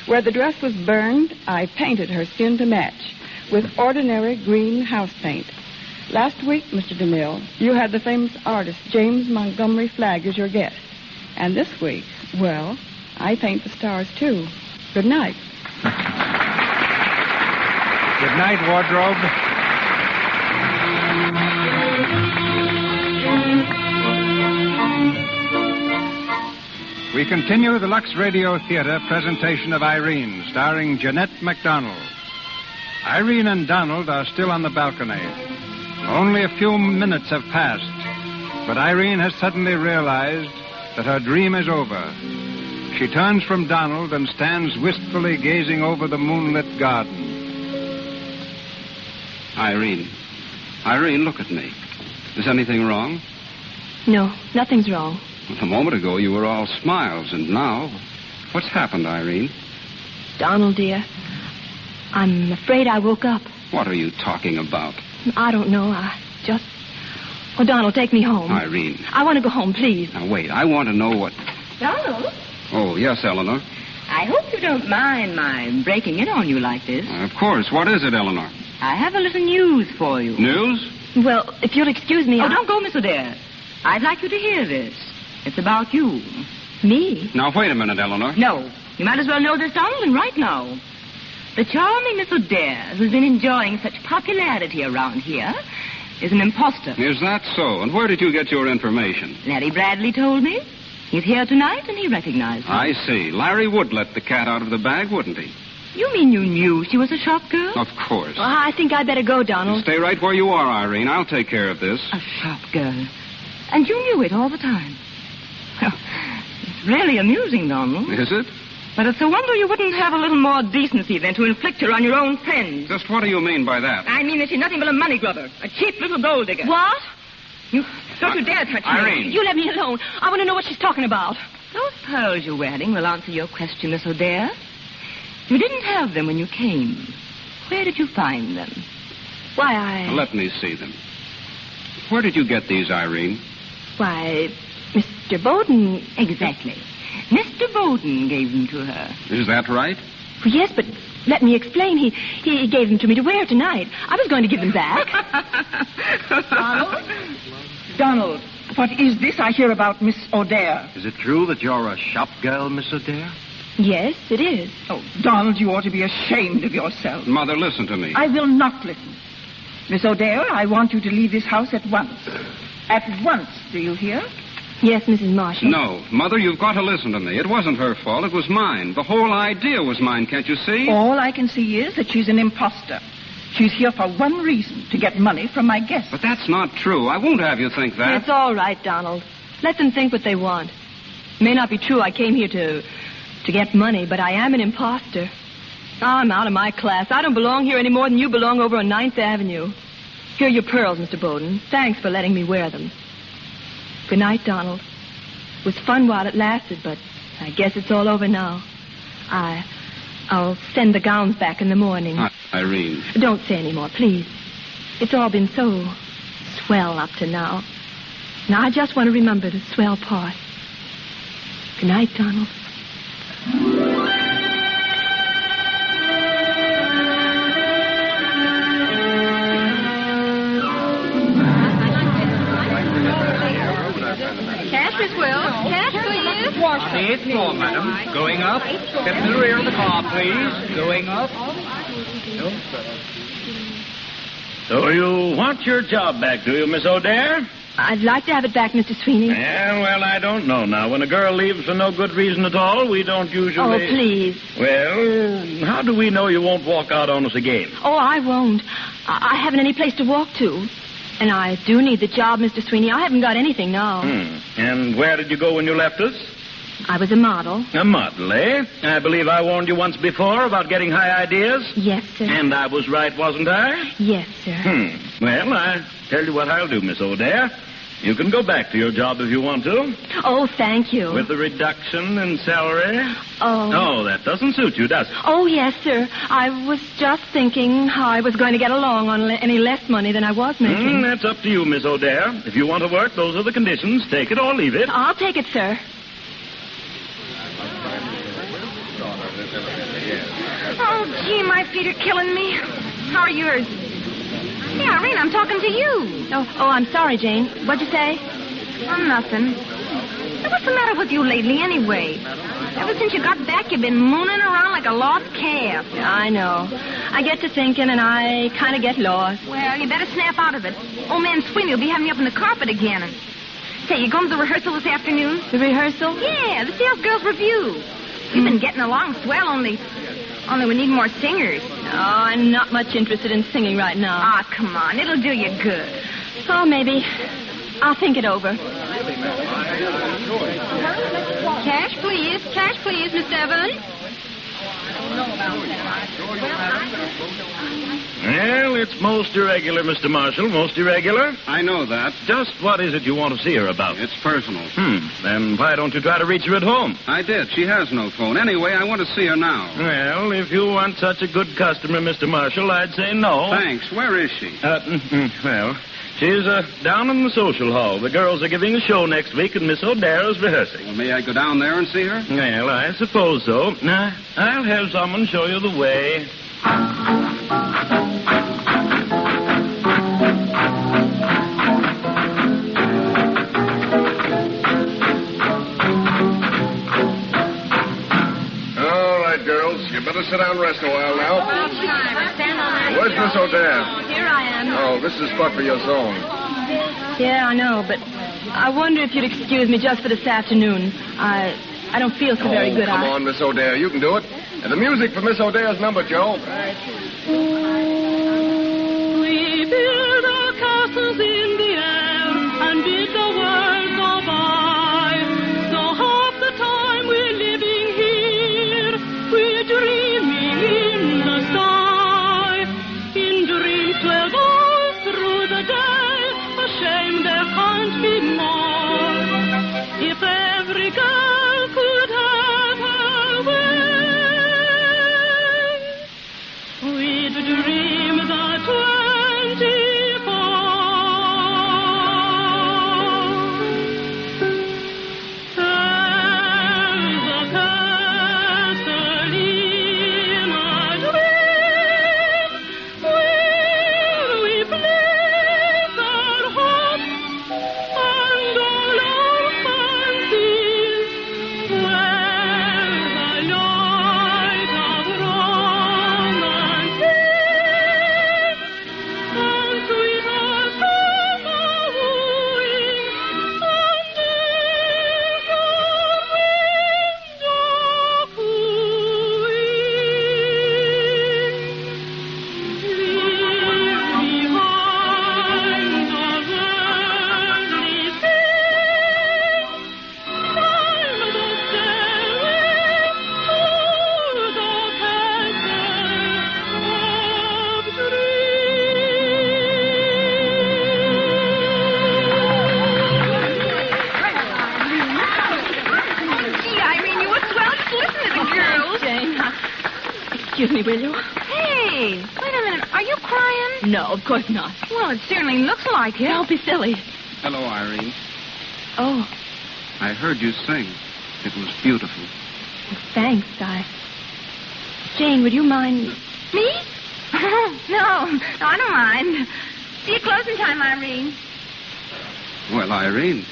Where the dress was burned, I painted her skin to match with ordinary green house paint. Last week, Mr. DeMille, you had the famous artist James Montgomery Flagg as your guest. And this week, well, I paint the stars, too. Good night. Good night, Wardrobe. We continue the Lux Radio Theater presentation of Irene, starring Jeanette MacDonald. Irene and Donald are still on the balcony. Only a few minutes have passed, but Irene has suddenly realized that her dream is over. She turns from Donald and stands wistfully gazing over the moonlit garden. Irene, look at me. Is anything wrong? No, nothing's wrong. A moment ago, you were all smiles, and now, what's happened, Irene? Donald, dear, I'm afraid I woke up. What are you talking about? I don't know. Oh, Donald, take me home. Irene. I want to go home, please. Now, wait. I want to know what... Donald? Oh, yes, Eleanor. I hope you don't mind my breaking in on you like this. Of course. What is it, Eleanor? I have a little news for you. News? Well, if you'll excuse me... Don't go, Miss Adair. I'd like you to hear this. It's about you. Me? Now, wait a minute, Eleanor. No. You might as well know this, Donald, and right now. The charming Miss Adair, who's been enjoying such popularity around here, is an imposter. Is that so? And where did you get your information? Larry Bradley told me. He's here tonight, and he recognized me. I see. Larry would let the cat out of the bag, wouldn't he? You mean you knew she was a shop girl? Of course. Well, I think I'd better go, Donald. Stay right where you are, Irene. I'll take care of this. A shop girl. And you knew it all the time. Well, it's really amusing, Donald. Is it? But it's a wonder you wouldn't have a little more decency than to inflict her on your own friends. Just what do you mean by that? I mean that she's nothing but a money grubber. A cheap little gold digger. What? Don't you dare touch me. Irene. You let me alone. I want to know what she's talking about. Those pearls you're wearing will answer your question, Miss Adair. You didn't have them when you came. Where did you find them? Why, Let me see them. Where did you get these, Irene? Why, Mr. Bowden... Exactly. Mr. Bowden gave them to her. Is that right? Well, yes, but let me explain. He gave them to me to wear tonight. I was going to give them back. Donald, what is this I hear about Miss O'Dare? Is it true that you're a shop girl, Miss Adair? Yes, it is. Oh, Donald, you ought to be ashamed of yourself. Mother, listen to me. I will not listen. Miss O'Dare, I want you to leave this house at once. At once, do you hear? Yes, Mrs. Marshall. No, Mother, you've got to listen to me. It wasn't her fault. It was mine. The whole idea was mine, can't you see? All I can see is that she's an imposter. She's here for one reason, to get money from my guests. But that's not true. I won't have you think that. It's all right, Donald. Let them think what they want. It may not be true I came here to get money, but I am an imposter. I'm out of my class. I don't belong here any more than you belong over on 9th Avenue. Here are your pearls, Mr. Bowden. Thanks for letting me wear them. Good night, Donald. It was fun while it lasted, but I guess it's all over now. I'll send the gowns back in the morning. Irene. Don't say any more, please. It's all been so swell up to now. Now I just want to remember the swell part. Good night, Donald. Cash, Miss Will. Cash, please. On the 8th floor, madam. Going up. Step to the rear of the car, please. Going up. So you want your job back, do you, Miss O'Dare? I'd like to have it back, Mr. Sweeney. Yeah, well, I don't know now. When a girl leaves for no good reason at all, we don't usually... Oh, please. Well, how do we know you won't walk out on us again? Oh, I won't. I haven't any place to walk to. And I do need the job, Mr. Sweeney. I haven't got anything now. And where did you go when you left us? I was a model. A model, eh? I believe I warned you once before about getting high ideas. Yes, sir. And I was right, wasn't I? Yes, sir. Well, I tell you what I'll do, Miss O'Dare. You can go back to your job if you want to. Oh, thank you. With the reduction in salary? Oh. Oh, that doesn't suit you, does it? Oh, yes, sir. I was just thinking how I was going to get along on any less money than I was making. That's up to you, Miss O'Dare. If you want to work, those are the conditions. Take it or leave it. I'll take it, sir. Oh, gee, my feet are killing me. How are yours? Yeah, Irene, I'm talking to you. Oh, I'm sorry, Jane. What'd you say? Oh, nothing. What's the matter with you lately, anyway? Ever since you got back, you've been mooning around like a lost calf. I know. I get to thinking, and I kind of get lost. Well, you better snap out of it. Old man Sweeney will be having you up in the carpet again. And... Say, you going to the rehearsal this afternoon? The rehearsal? Yeah, the Sales Girls Review. You've been getting along swell, only we need more singers. Oh, I'm not much interested in singing right now. Ah, come on. It'll do you good. Oh, maybe. I'll think it over. Cash, please. Cash, please, Miss Evans. Well, it's most irregular, Mr. Marshall. Most irregular. I know that. Just what is it you want to see her about? It's personal. Then why don't you try to reach her at home? I did. She has no phone. Anyway, I want to see her now. Well, if you want such a good customer, Mr. Marshall, I'd say no. Thanks. Where is she? Well, she's down in the social hall. The girls are giving a show next week, and Miss O'Dare is rehearsing. Well, may I go down there and see her? Well, I suppose so. I'll have someone show you the way. You better sit down and rest a while now. Where's Miss O'Dare? Here I am. Oh, this is spot for your song. Yeah, I know, but I wonder if you'd excuse me just for this afternoon. I don't feel so very good. Come on, Miss O'Dare. You can do it. And the music for Miss O'Dare's number, Joe. We build our castles in the air and bid the world go by. So half the time we're living here, we're dreaming in the sky. In dreams we'll go through the day, a shame there can't be more. If every girl could have her way, Excuse me, will you? Hey, wait a minute. Are you crying? No, of course not. Well, it certainly looks like it. Don't be silly. Hello, Irene. Oh, I heard you sing. It was beautiful. thanks. Jane, would you mind? Me? No, I don't mind. See you closing time, Irene. Well, Irene,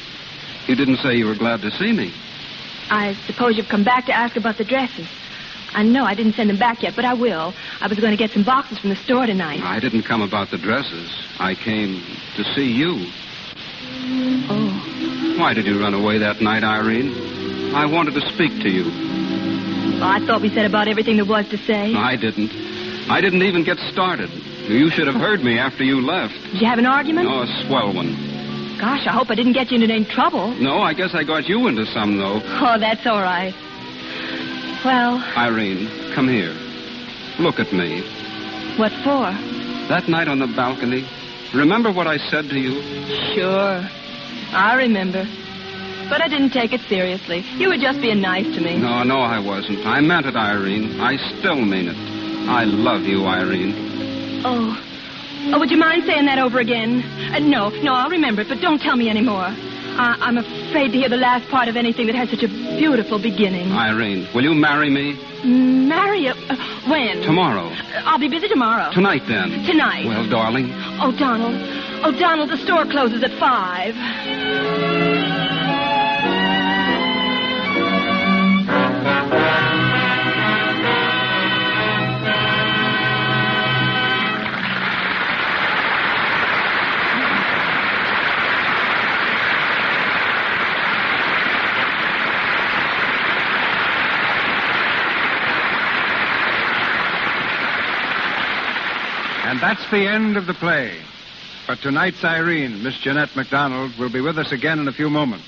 you didn't say you were glad to see me. I suppose you've come back to ask about the dresses. I know I didn't send them back yet, but I will. I was going to get some boxes from the store tonight. I didn't come about the dresses. I came to see you. Oh. Why did you run away that night, Irene? I wanted to speak to you. Well, I thought we said about everything there was to say. I didn't. I didn't even get started. You should have heard me after you left. Did you have an argument? Oh, a swell one. Gosh, I hope I didn't get you into any trouble. No, I guess I got you into some, though. Oh, that's all right. Well... Irene, come here. Look at me. What for? That night on the balcony, remember what I said to you? Sure. I remember. But I didn't take it seriously. You were just being nice to me. No, I wasn't. I meant it, Irene. I still mean it. I love you, Irene. Oh, would you mind saying that over again? No, I'll remember it, but don't tell me any more. I'm afraid to hear the last part of anything that has such a beautiful beginning. Irene, will you marry me? Marry you? When? Tomorrow. I'll be busy tomorrow. Tonight, then. Tonight. Well, darling. Oh, Donald, the store closes at 5. And that's the end of the play. But tonight's Irene, Miss Jeanette MacDonald, will be with us again in a few moments.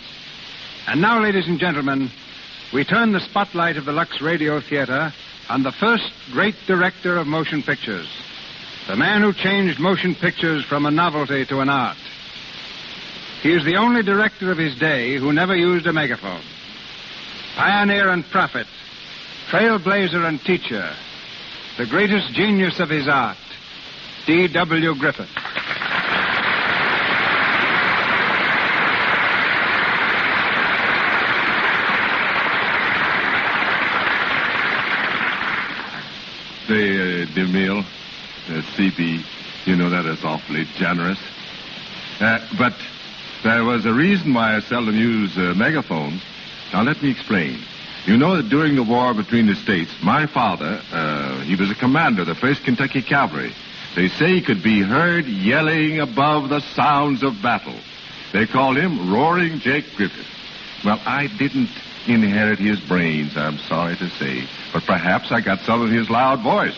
And now, ladies and gentlemen, we turn the spotlight of the Lux Radio Theater on the first great director of motion pictures, the man who changed motion pictures from a novelty to an art. He is the only director of his day who never used a megaphone. Pioneer and prophet, trailblazer and teacher, the greatest genius of his art, D.W. Griffith. Say, DeMille, CB, you know that is awfully generous. But there was a reason why I seldom use megaphones. Now, let me explain. You know that during the war between the states, my father, he was a commander of the 1st Kentucky Cavalry. They say he could be heard yelling above the sounds of battle. They called him Roaring Jake Griffith. Well, I didn't inherit his brains, I'm sorry to say. But perhaps I got some of his loud voice.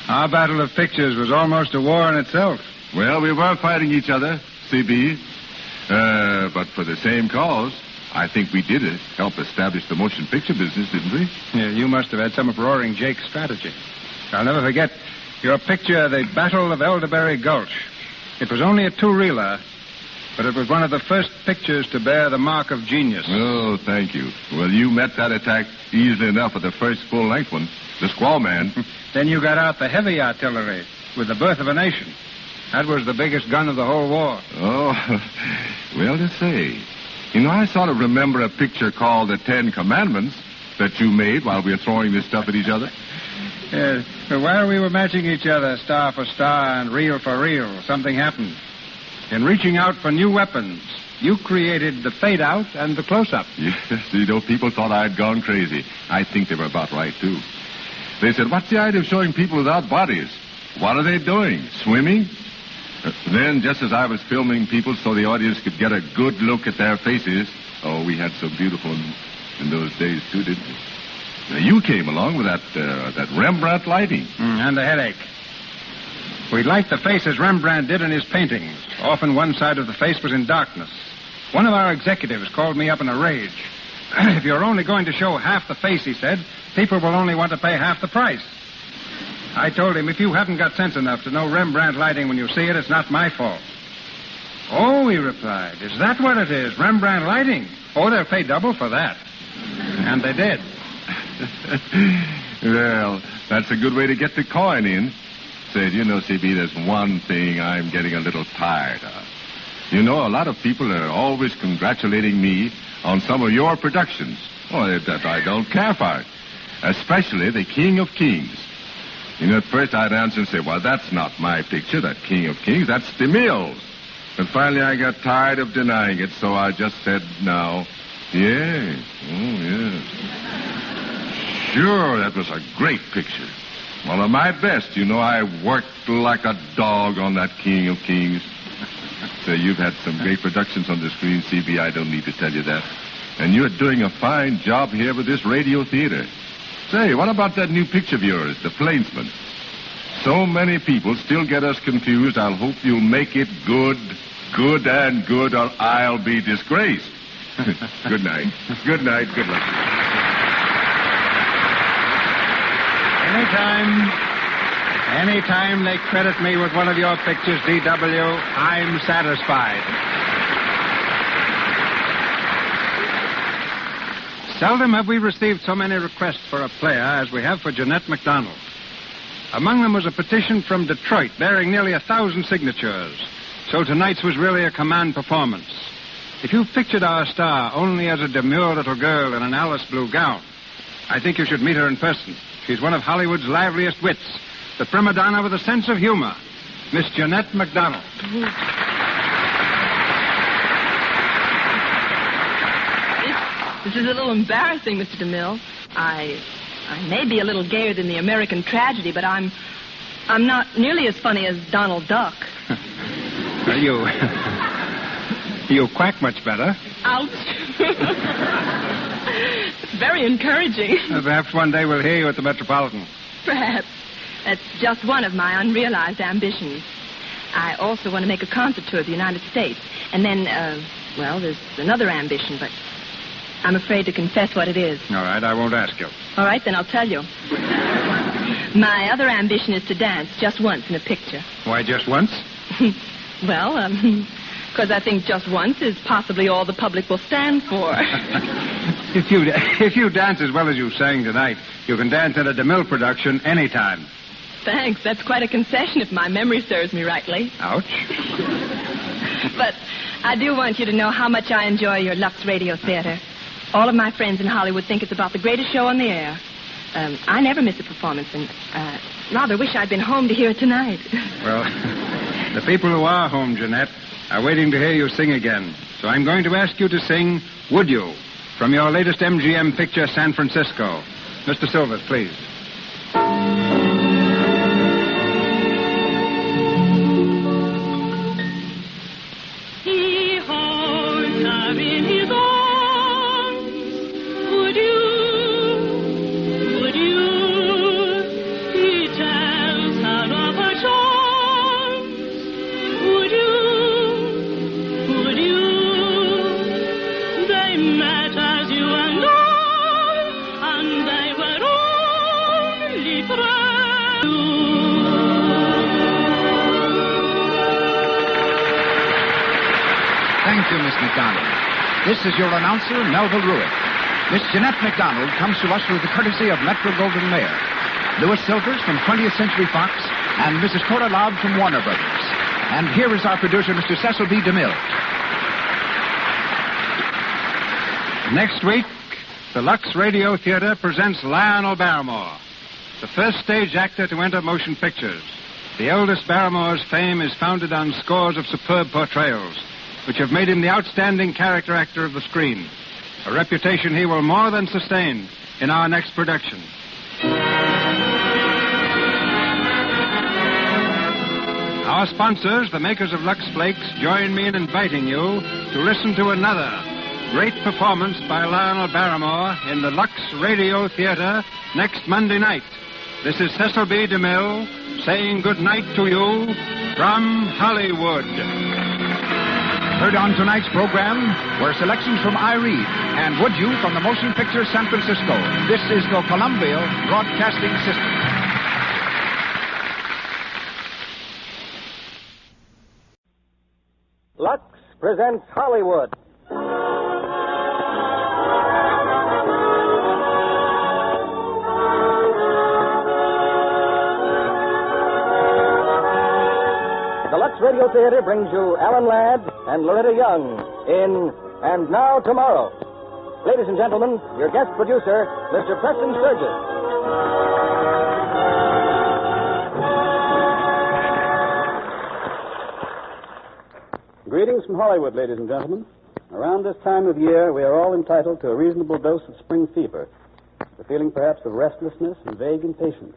Our battle of pictures was almost a war in itself. Well, we were fighting each other, CB. But for the same cause, I think we did help establish the motion picture business, didn't we? Yeah, you must have had some of Roaring Jake's strategy. I'll never forget your picture, The Battle of Elderberry Gulch. It was only a two-reeler, but it was one of the first pictures to bear the mark of genius. Oh, thank you. Well, you met that attack easily enough with the first full-length one, The Squaw Man. Then you got out the heavy artillery with The Birth of a Nation. That was the biggest gun of the whole war. Oh, well to say. You know, I sort of remember a picture called The 10 Commandments that you made while we were throwing this stuff at each other. Yes, but while we were matching each other star for star and reel for reel, something happened. In reaching out for new weapons, you created the fade-out and the close-up. Yes, you know, people thought I'd gone crazy. I think they were about right, too. They said, what's the idea of showing people without bodies? What are they doing? Swimming? Then, just as I was filming people so the audience could get a good look at their faces, oh, we had so beautiful in those days, too, didn't we? Now, you came along with that Rembrandt lighting. And the headache. We light the face as Rembrandt did in his paintings. Often one side of the face was in darkness. One of our executives called me up in a rage. If you're only going to show half the face, he said, people will only want to pay half the price. I told him, if you haven't got sense enough to know Rembrandt lighting when you see it, it's not my fault. Oh, he replied, is that what it is, Rembrandt lighting? Oh, they'll pay double for that. And they did. Well, That's a good way to get the coin in. Said, you know, C.B., there's one thing I'm getting a little tired of. You know, a lot of people are always congratulating me on some of your productions. Oh, that I don't care for it. Especially the King of Kings. You know, at first I'd answer and say, well, that's not my picture, that King of Kings. That's DeMille's. But finally I got tired of denying it, so I just said, no. Yes. Oh, yes. Sure, that was a great picture. One of my best. You know, I worked like a dog on that King of Kings. So you've had some great productions on the screen, C.B. I don't need to tell you that. And you're doing a fine job here with this radio theater. Say, what about that new picture of yours, The Plainsman? So many people still get us confused. I'll hope you'll make it good, or I'll be disgraced. Good night. Good night. Good luck. Anytime they credit me with one of your pictures, D.W., I'm satisfied. Seldom have we received so many requests for a player as we have for Jeanette MacDonald. Among them was a petition from Detroit bearing nearly 1,000 signatures. So tonight's was really a command performance. If you pictured our star only as a demure little girl in an Alice blue gown, I think you should meet her in person. She's one of Hollywood's liveliest wits, the prima donna with a sense of humor, Miss Jeanette MacDonald. This is a little embarrassing, Mr. DeMille. I may be a little gayer than the American tragedy, but I'm not nearly as funny as Donald Duck. You quack much better. Ouch. It's very encouraging. Perhaps one day we'll hear you at the Metropolitan. Perhaps. That's just one of my unrealized ambitions. I also want to make a concert tour of the United States. And then, there's another ambition, but I'm afraid to confess what it is. All right, I won't ask you. All right, then I'll tell you. My other ambition is to dance just once in a picture. Why just once? Well, because I think just once is possibly all the public will stand for. If you dance as well as you sang tonight, you can dance in a DeMille production anytime. Thanks. That's quite a concession if my memory serves me rightly. Ouch. But I do want you to know how much I enjoy your Lux Radio Theater. All of my friends in Hollywood think it's about the greatest show on the air. I never miss a performance, and rather wish I'd been home to hear it tonight. Well, the people who are home, Jeanette, are waiting to hear you sing again. So I'm going to ask you to sing Would You, from your latest MGM picture, San Francisco. Mr. Silvers, please. He holds her in his arms. Would you? He tells her of her charms. Would you? They met as you and I, and they were only friends. Thank you, Miss MacDonald. This is your announcer, Melville Ruick. Miss Jeanette MacDonald comes to us through the courtesy of Metro-Goldwyn-Mayer, Louis Silvers from 20th Century Fox, and Mrs. Cora Loud from Warner Brothers. And here is our producer, Mr. Cecil B. DeMille. Next week, the Lux Radio Theater presents Lionel Barrymore, the first stage actor to enter motion pictures. The eldest Barrymore's fame is founded on scores of superb portrayals, which have made him the outstanding character actor of the screen, a reputation he will more than sustain in our next production. Our sponsors, the makers of Lux Flakes, join me in inviting you to listen to another great performance by Lionel Barrymore in the Lux Radio Theater next Monday night. This is Cecil B. DeMille saying good night to you from Hollywood. Heard on tonight's program were selections from I Read and Would You from the motion picture San Francisco. This is the Columbia Broadcasting System. Lux presents Hollywood. Radio Theater brings you Alan Ladd and Loretta Young in And Now Tomorrow. Ladies and gentlemen, your guest producer, Mr. Preston Sturgis. Greetings from Hollywood, ladies and gentlemen. Around this time of year, we are all entitled to a reasonable dose of spring fever, the feeling perhaps of restlessness and vague impatience.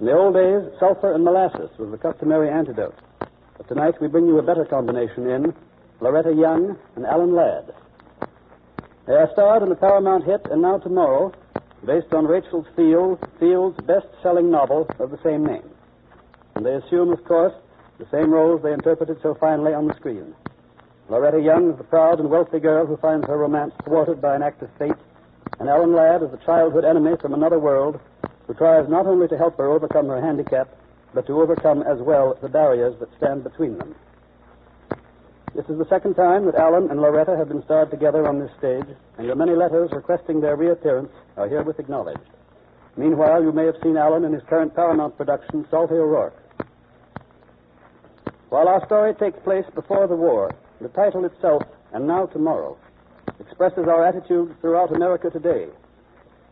In the old days, sulfur and molasses was the customary antidote. But tonight we bring you a better combination in Loretta Young and Alan Ladd. They are starred in the Paramount hit And Now Tomorrow, based on Rachel Field's best-selling novel of the same name. And they assume, of course, the same roles they interpreted so finely on the screen. Loretta Young is the proud and wealthy girl who finds her romance thwarted by an act of fate, and Alan Ladd is the childhood enemy from another world who tries not only to help her overcome her handicap, but to overcome as well the barriers that stand between them. This is the second time that Alan and Loretta have been starred together on this stage, and your many letters requesting their reappearance are herewith acknowledged. Meanwhile, you may have seen Alan in his current Paramount production, Salty O'Rourke. While our story takes place before the war, the title itself, And Now Tomorrow, expresses our attitude throughout America today,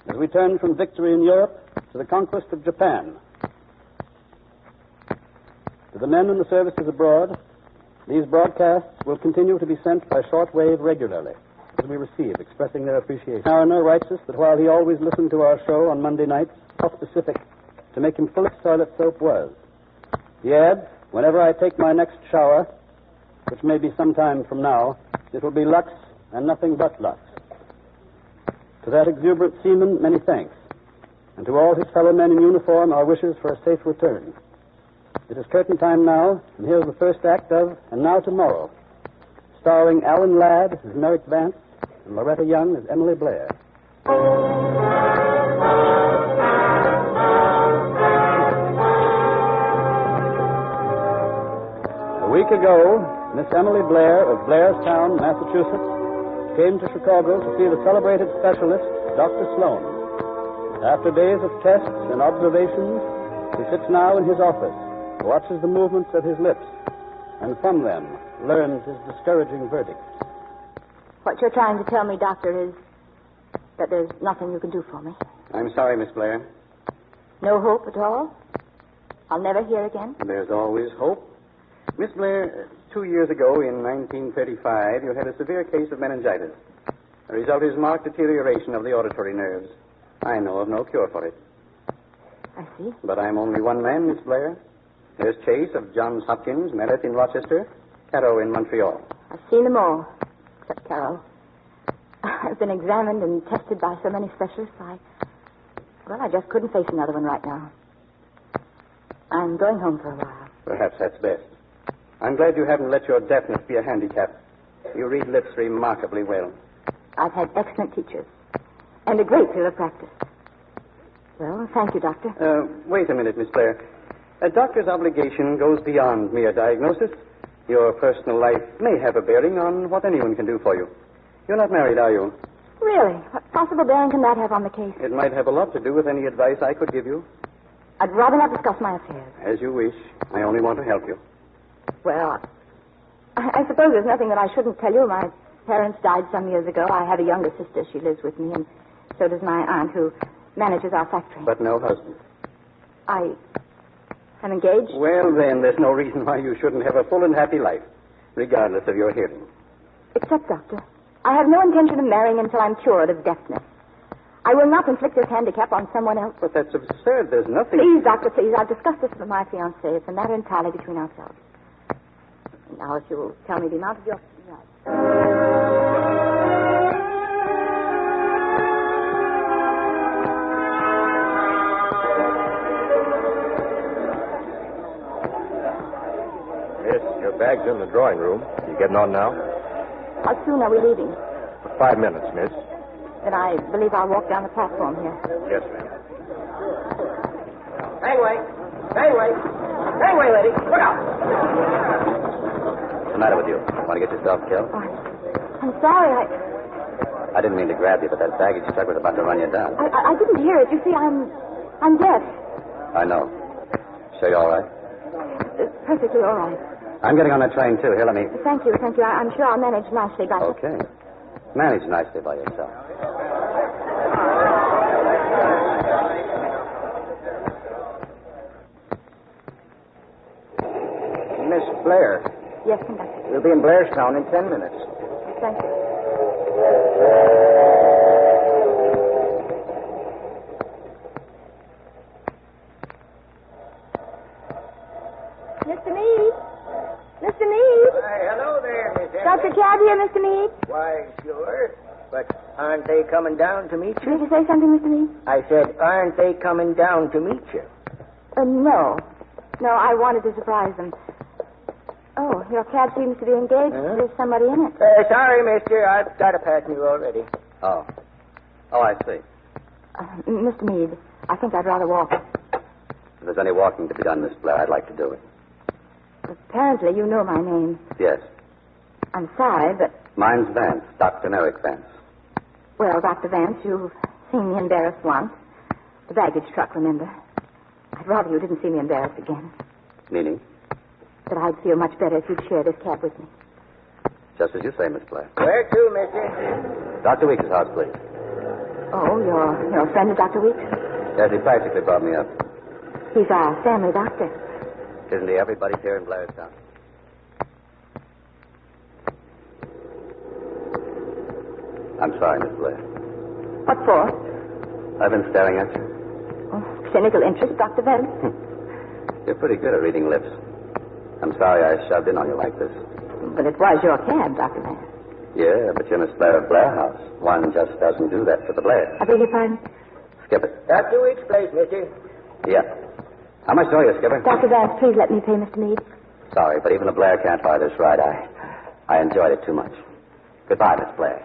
as we turn from victory in Europe to the conquest of Japan. To the men in the services abroad, these broadcasts will continue to be sent by shortwave regularly, as we receive, expressing their appreciation. Mariner writes us that while he always listened to our show on Monday nights, how specific to make him full of toilet soap was. He adds, whenever I take my next shower, which may be some time from now, it will be Lux and nothing but Lux. To that exuberant seaman, many thanks. And to all his fellow men in uniform, our wishes for a safe return. It is curtain time now, and here's the first act of And Now Tomorrow, starring Alan Ladd as Merrick Vance and Loretta Young as Emily Blair. A week ago, Miss Emily Blair of Blairstown, Massachusetts, came to Chicago to see the celebrated specialist, Dr. Sloan. After days of tests and observations, he sits now in his office, watches the movements of his lips, and from them learns his discouraging verdict. What you're trying to tell me, Doctor, is that there's nothing you can do for me. I'm sorry, Miss Blair. No hope at all? I'll never hear again? There's always hope. Miss Blair, 2 years ago, in 1935, you had a severe case of meningitis. The result is marked deterioration of the auditory nerves. I know of no cure for it. I see. But I'm only one man, Miss Blair. There's Chase of Johns Hopkins, Merritt in Rochester, Caro in Montreal. I've seen them all, except Carol. I've been examined and tested by so many specialists, I just couldn't face another one right now. I'm going home for a while. Perhaps that's best. I'm glad you haven't let your deafness be a handicap. You read lips remarkably well. I've had excellent teachers and a great deal of practice. Well, thank you, Doctor. Wait a minute, Miss Blair. A doctor's obligation goes beyond mere diagnosis. Your personal life may have a bearing on what anyone can do for you. You're not married, are you? Really? What possible bearing can that have on the case? It might have a lot to do with any advice I could give you. I'd rather not discuss my affairs. As you wish. I only want to help you. Well, I suppose there's nothing that I shouldn't tell you. My parents died some years ago. I have a younger sister. She lives with me, and so does my aunt, who manages our factory. But no husband. I'm engaged. Well, then, there's no reason why you shouldn't have a full and happy life, regardless of your hearing. Except, Doctor, I have no intention of marrying until I'm cured of deafness. I will not inflict this handicap on someone else. But that's absurd. There's nothing... Please, Doctor, please. I've discussed this with my fiancé. It's a matter entirely between ourselves. Now, if you'll tell me the amount of your... Miss, your bag's in the drawing room. You getting on now? How soon are we leaving? For 5 minutes, miss. Then I believe I'll walk down the platform here. Yes, ma'am. Gangway! Gangway! Gangway, lady! Look out! What's the matter with you? Want to get yourself killed? Oh, I'm sorry. I didn't mean to grab you, but that baggage truck was about to run you down. I didn't hear it. You see, I'm deaf. I know. Sure you're all right? It's perfectly all right. I'm getting on that train, too. Here, let me... Thank you. I'm sure I'll manage nicely by... Okay. Manage nicely by yourself. Miss Blair. Yes, conductor. We'll be in Blairstown in 10 minutes. Thank you. Mr. Meade? Mr. Meade? Why, hello there, Miss Emily. Dr. Cab here, Mr. Meade? Why, sure. But aren't they coming down to meet you? Did you say something, Mr. Meade? I said, aren't they coming down to meet you? No. No, I wanted to surprise them. Oh, your cab seems to be engaged. Huh? There's somebody in it. Sorry, mister. I've got a passenger already. Oh. Oh, I see. Mr. Meade, I think I'd rather walk. If there's any walking to be done, Miss Blair, I'd like to do it. Apparently, you know my name. Yes. I'm sorry, but... Mine's Vance, Dr. Merrick Vance. Well, Dr. Vance, you've seen me embarrassed once. The baggage truck, remember? I'd rather you didn't see me embarrassed again. Meaning? That I'd feel much better if you'd share this cab with me. Just as you say, Miss Blair. Where to, mister? Dr. Weeks' house, please. Oh, you're a friend of Dr. Weeks? Yes, he practically brought me up. He's our family doctor. Isn't he? Everybody's here in Blairstown. I'm sorry, Miss Blair. What for? I've been staring at you. Oh, clinical interest, Dr. Vance. You're pretty good at reading lips. I'm sorry I shoved in on you like this. But it was your cab, Dr. Vance. Yeah, but you're Miss Blair of Blair House. One just doesn't do that for the Blairs. I beg your pardon? Skip it. Dr. Weeks' place, mister. Yeah. How much do you, Skipper? Dr. Vance, please let me pay Mr. Meade. Sorry, but even a Blair can't buy this ride. I enjoyed it too much. Goodbye, Miss Blair.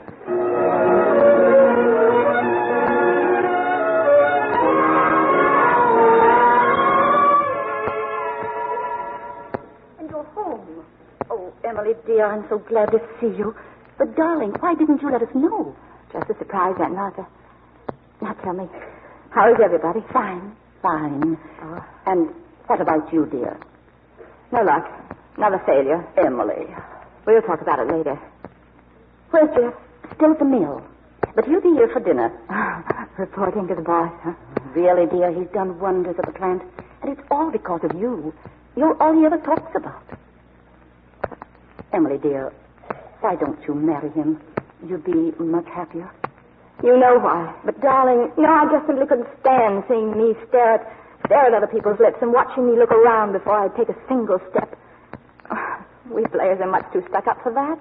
And you're home. Oh, Emily, dear, I'm so glad to see you. But, darling, why didn't you let us know? Just a surprise, Aunt Martha. Now, tell me, how is everybody? Fine. Oh. And what about you, dear? No luck. Another failure. Emily. We'll talk about it later. Where's Jeff? Still at the mill. But he'll be here for dinner. Reporting to the boss, huh? Really, dear, he's done wonders at the plant. And it's all because of you. You're all he ever talks about. Emily, dear, why don't you marry him? You'd be much happier. You know why. But, darling, I just simply couldn't stand seeing me stare at other people's lips and watching me look around before I'd take a single step. We Blairs are much too stuck up for that.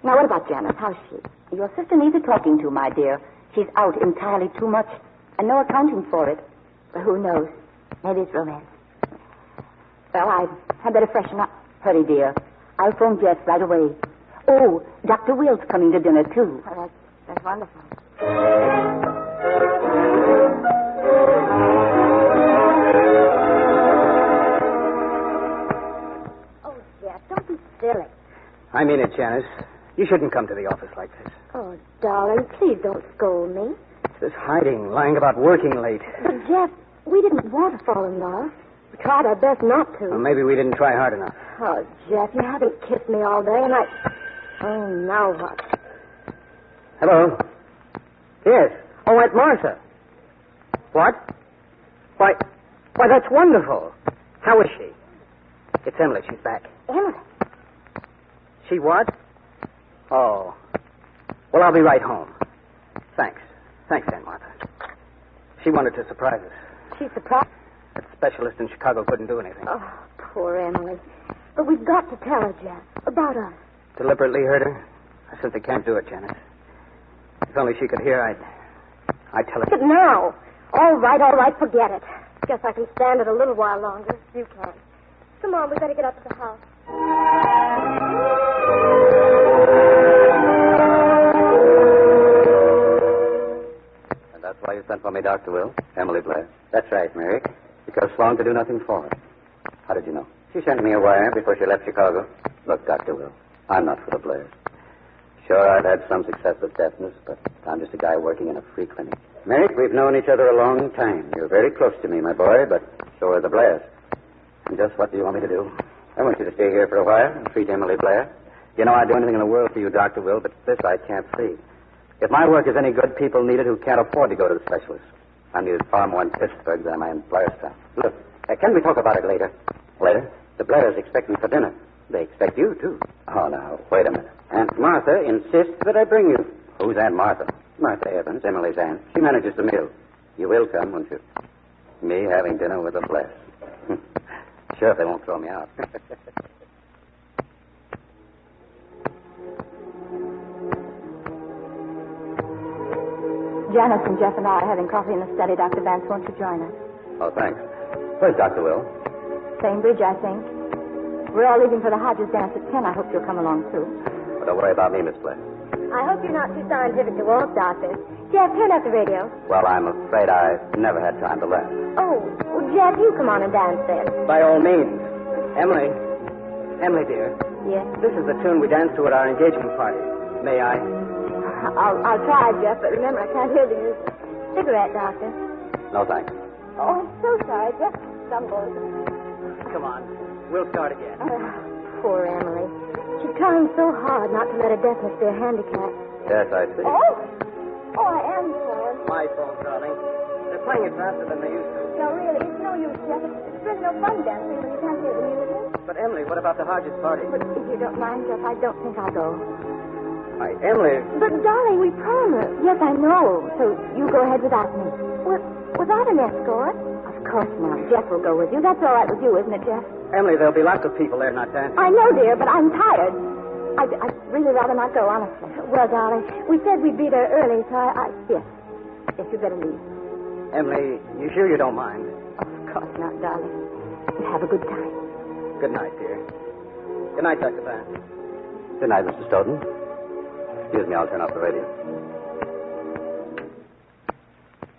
Now, what about Janice? How's she? Your sister needs a talking to, my dear. She's out entirely too much, and no accounting for it. But who knows? Maybe it's romance. Well, I'd better freshen up. Hurry, dear. I'll phone Jeff right away. Oh, Dr. Will's coming to dinner, too. Oh, that's wonderful. Oh, Jeff, don't be silly. I mean it, Janice. You shouldn't come to the office like this. Oh, darling, please don't scold me. It's this hiding, lying about working late. But, Jeff, we didn't want to fall in love. We tried our best not to. Well, maybe we didn't try hard enough. Oh, Jeff, you haven't kissed me all day, and Oh, now what? Hello? Yes. Oh, Aunt Martha. What? Why, that's wonderful. How is she? It's Emily. She's back. Emily? She what? Oh. Well, I'll be right home. Thanks. Thanks, Aunt Martha. She wanted to surprise us. She surprised? That specialist in Chicago couldn't do anything. Oh, poor Emily. But we've got to tell her, Jeff, about us. Deliberately hurt her? I simply can't do it, Janice. If only she could hear, I'd tell her. But now. All right, forget it. Guess I can stand it a little while longer. You can. Come on, we better get up to the house. And that's why you sent for me, Dr. Will? Emily Blair? That's right, Merrick. Because Sloan could do nothing for her. How did you know? She sent me a wire before she left Chicago. Look, Dr. Will, I'm not for the Blairs. Sure, I've had some success with deafness, but I'm just a guy working in a free clinic. Merrick, we've known each other a long time. You're very close to me, my boy, but so are the Blairs. And just what do you want me to do? I want you to stay here for a while and treat Emily Blair. You know, I'd do anything in the world for you, Dr. Will, but this I can't see. If my work is any good, people need it who can't afford to go to the specialist. I'm needed far more in Pittsburgh than I am in Blairstown. Look, can we talk about it later? Later? The Blairs expect me for dinner. They expect you, too. Oh, now, wait a minute. Aunt Martha insists that I bring you. Who's Aunt Martha? Martha Evans, Emily's aunt. She manages the meal. You will come, won't you? Me having dinner with the Blairs. Sure, if they won't throw me out. Janice and Jeff and I are having coffee in the study. Dr. Vance, won't you join us? Oh, thanks. Where's Dr. Will? Cambridge, I think. We're all leaving for the Hodges dance at 10. I hope you'll come along, too. Well, don't worry about me, Miss Blair. I hope you're not too scientific to walk, Doctor. Jeff, turn up the radio. Well, I'm afraid I've never had time to learn. Oh, well, Jeff, you come on and dance then. By all means. Emily. Emily, dear. Yes? This is the tune we danced to at our engagement party. May I? I'll try, Jeff, but remember, I can't hear the music. Cigarette, Doctor. No, thanks. Oh, I'm so sorry. Jeff stumbled. Come on. We'll start again. Poor Emily. She's trying so hard not to let her deafness be a handicap. Yes, I see. Oh, I am sorry. My fault, darling. They're playing it faster than they used to. No, really, it's no use, Jeff. It's really no fun dancing when you can't hear the music. But, Emily, what about the Hodges party? But if you don't mind, Jeff, I don't think I'll go. Why, Emily... But, darling, we promised. Yes, I know. So you go ahead without me. Without an escort? Of course not. Jeff will go with you. That's all right with you, isn't it, Jeff? Emily, there'll be lots of people there not dancing. I know, dear, but I'm tired. I'd really rather not go, honestly. Well, darling, we said we'd be there early, so yes. Yes, you'd better leave. Emily, you sure you don't mind? Of course not, darling. Have a good time. Good night, dear. Good night, Dr. Vance. Good night, Mr. Stoughton. Excuse me, I'll turn off the radio.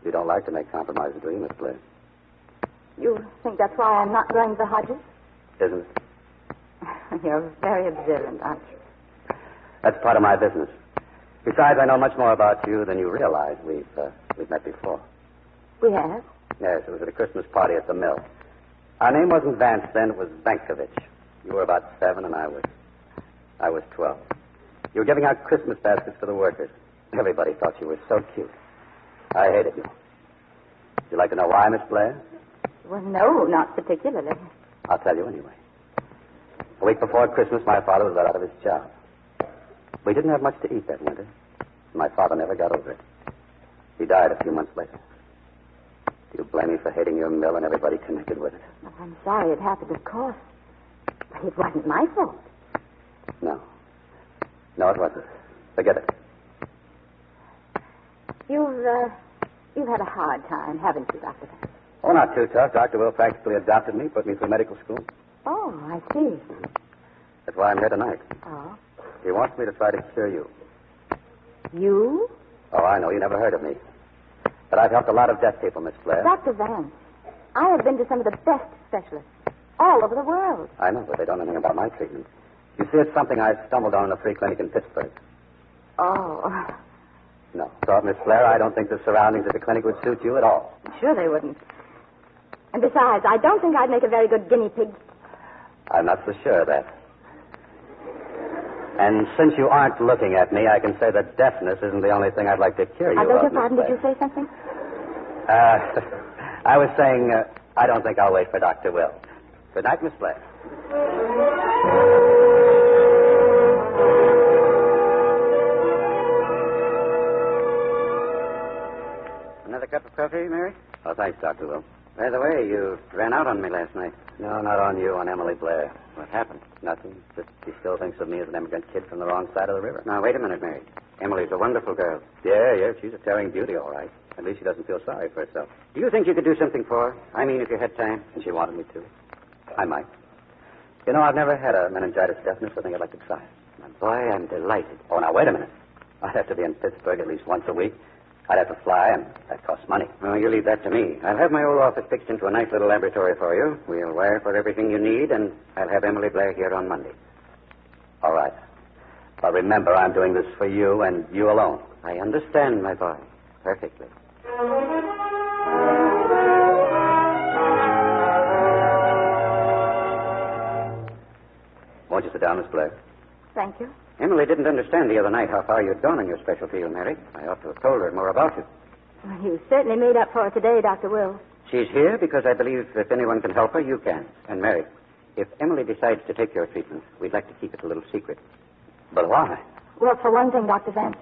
You don't like to make compromises, do you, Miss Blair? You think that's why I'm not going to the Hodges? Business. You're very observant, aren't you? That's part of my business. Besides, I know much more about you than you realize. We've met before. We have? Yes, it was at a Christmas party at the mill. Our name wasn't Vance then, it was Vankovich. You were about 7 and I was 12. You were giving out Christmas baskets for the workers. Everybody thought you were so cute. I hated you. Would you like to know why, Miss Blair? Well, no, not particularly. I'll tell you anyway. A week before Christmas, my father was let out of his job. We didn't have much to eat that winter. My father never got over it. He died a few months later. Do you blame me for hating your mill and everybody connected with it? Well, I'm sorry it happened, of course. But it wasn't my fault. No. No, it wasn't. Forget it. You've had a hard time, haven't you, Dr. Vance? Oh, not too tough. Dr. Will practically adopted me, put me through medical school. Oh, I see. That's why I'm here tonight. Oh? He wants me to try to cure you. You? Oh, I know. You never heard of me. But I've helped a lot of deaf people, Miss Blair. Dr. Vance, I have been to some of the best specialists all over the world. I know, but they don't know anything about my treatment. You see, it's something I stumbled on in a free clinic in Pittsburgh. Oh. No. So, Miss Blair, I don't think the surroundings of the clinic would suit you at all. Sure they wouldn't. And besides, I don't think I'd make a very good guinea pig. I'm not so sure of that. And since you aren't looking at me, I can say that deafness isn't the only thing I'd like to cure you I beg of, your Miss pardon, Blair. did you say something? I was saying, I don't think I'll wait for Dr. Will. Good night, Miss Blair. Another cup of coffee, Mary? Oh, thanks, Dr. Will. By the way, you ran out on me last night. No, not on you, on Emily Blair. What happened? Nothing. Just she still thinks of me as an immigrant kid from the wrong side of the river. Now, wait a minute, Mary. Emily's a wonderful girl. Yeah, she's a tearing beauty, all right. At least she doesn't feel sorry for herself. Do you think you could do something for her? I mean, if you had time. And she wanted me to. I might. You know, I've never had a meningitis deafness. I think I'd like to try it. My boy, I'm delighted. Oh, now, wait a minute. I'd have to be in Pittsburgh at least once a week. I'd have to fly, and that costs money. Oh, you leave that to me. I'll have my old office fixed into a nice little laboratory for you. We'll wire for everything you need, and I'll have Emily Blair here on Monday. All right. But remember, I'm doing this for you and you alone. I understand, my boy. Perfectly. you sit down, Miss Blair. Thank you. Emily didn't understand the other night how far you'd gone in your special field, Mary. I ought to have told her more about you. Well, you certainly made up for it today, Dr. Will. She's here because I believe if anyone can help her, you can. And, Mary, if Emily decides to take your treatment, we'd like to keep it a little secret. But why? Well, for one thing, Dr. Vance,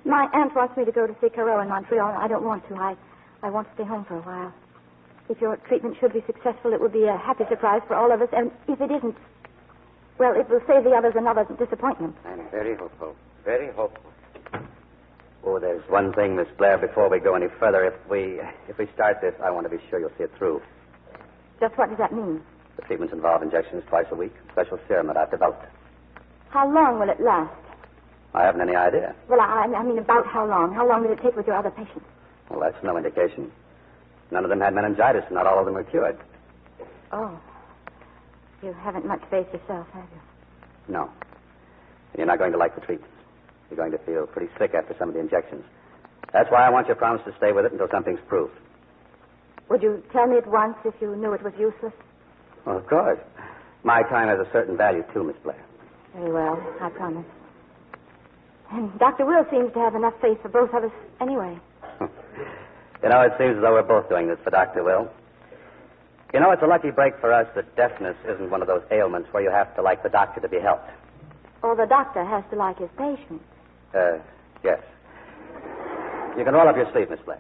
my aunt wants me to go to see Caro in Montreal, and I don't want to. I want to stay home for a while. If your treatment should be successful, it will be a happy surprise for all of us. And if it isn't, well, it will save the others another disappointment. I'm very hopeful. Very hopeful. Oh, there's one thing, Miss Blair, before we go any further. If we start this, I want to be sure you'll see it through. Just what does that mean? The treatments involve injections twice a week. Special serum that I've developed. How long will it last? I haven't any idea. Well, I mean about how long? How long did it take with your other patients? Well, that's no indication. None of them had meningitis, and not all of them were cured. Oh. You haven't much faith yourself, have you? No. And you're not going to like the treatment. You're going to feel pretty sick after some of the injections. That's why I want your promise to stay with it until something's proved. Would you tell me at once if you knew it was useless? Well, of course. My time has a certain value, too, Miss Blair. Very well, I promise. And Dr. Will seems to have enough faith for both of us anyway. You know, it seems as though we're both doing this for Dr. Will. You know, it's a lucky break for us that deafness isn't one of those ailments where you have to like the doctor to be helped. Or the doctor has to like his patient. Yes. You can roll up your sleeve, Miss Blair.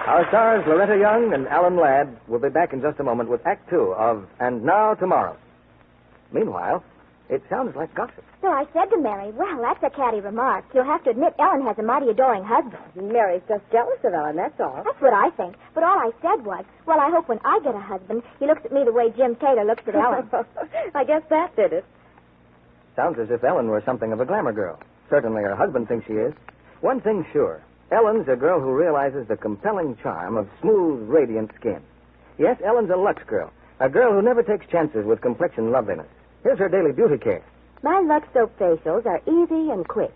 Our stars, Loretta Young and Alan Ladd, will be back in just a moment with Act Two of And Now Tomorrow. Meanwhile, it sounds like gossip. So I said to Mary, well, that's a catty remark. You'll have to admit Ellen has a mighty adoring husband. Mary's just jealous of Ellen, that's all. That's what I think. But all I said was, well, I hope when I get a husband, he looks at me the way Jim Taylor looks at Ellen. I guess that did it. Sounds as if Ellen were something of a glamour girl. Certainly her husband thinks she is. One thing's sure. Ellen's a girl who realizes the compelling charm of smooth, radiant skin. Yes, Ellen's a Lux girl. A girl who never takes chances with complexion loveliness. Here's her daily beauty care. My Lux Soap facials are easy and quick.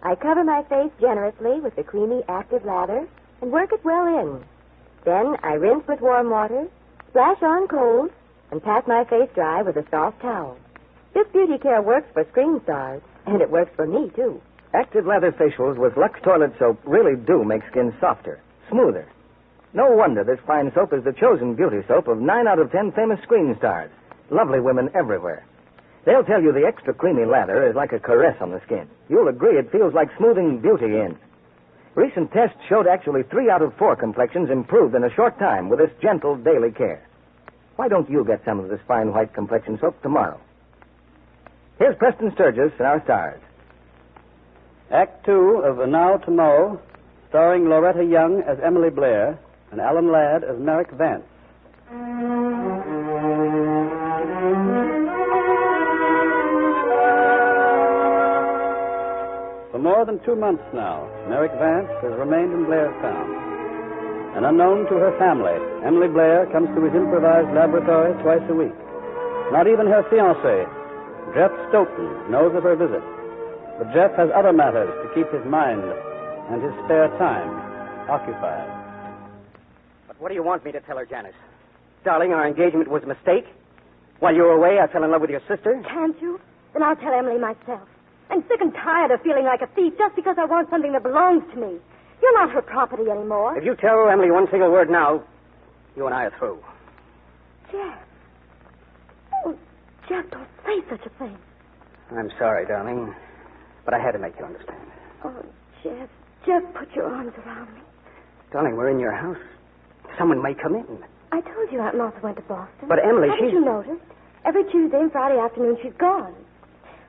I cover my face generously with the creamy, active lather and work it well in. Then I rinse with warm water, splash on cold, and pat my face dry with a soft towel. This beauty care works for screen stars, and it works for me, too. Active lather facials with Lux toilet soap really do make skin softer, smoother. No wonder this fine soap is the chosen beauty soap of 9 out of 10 famous screen stars. Lovely women everywhere. They'll tell you the extra creamy lather is like a caress on the skin. You'll agree it feels like smoothing beauty in. Recent tests showed actually 3 out of 4 complexions improved in a short time with this gentle daily care. Why don't you get some of this fine white complexion soap tomorrow? Here's Preston Sturgis and our stars. Act Two of And Now Tomorrow, starring Loretta Young as Emily Blair and Alan Ladd as Merrick Vance. For more than 2 months now, Merrick Vance has remained in Blairstown. And unknown to her family, Emily Blair comes to his improvised laboratory twice a week. Not even her fiancé, Jeff Stoughton, knows of her visit. But Jeff has other matters to keep his mind and his spare time occupied. But what do you want me to tell her, Janice? Darling, our engagement was a mistake. While you were away, I fell in love with your sister. Can't you? Then I'll tell Emily myself. I'm sick and tired of feeling like a thief just because I want something that belongs to me. You're not her property anymore. If you tell Emily one single word now, you and I are through. Jeff. Oh, Jeff, don't say such a thing. I'm sorry, darling, but I had to make you understand. Oh, Jeff. Jeff, put your arms around me. Darling, we're in your house. Someone may come in. I told you Aunt Martha went to Boston. But Emily, Haven't you noticed? Every Tuesday and Friday afternoon she's gone.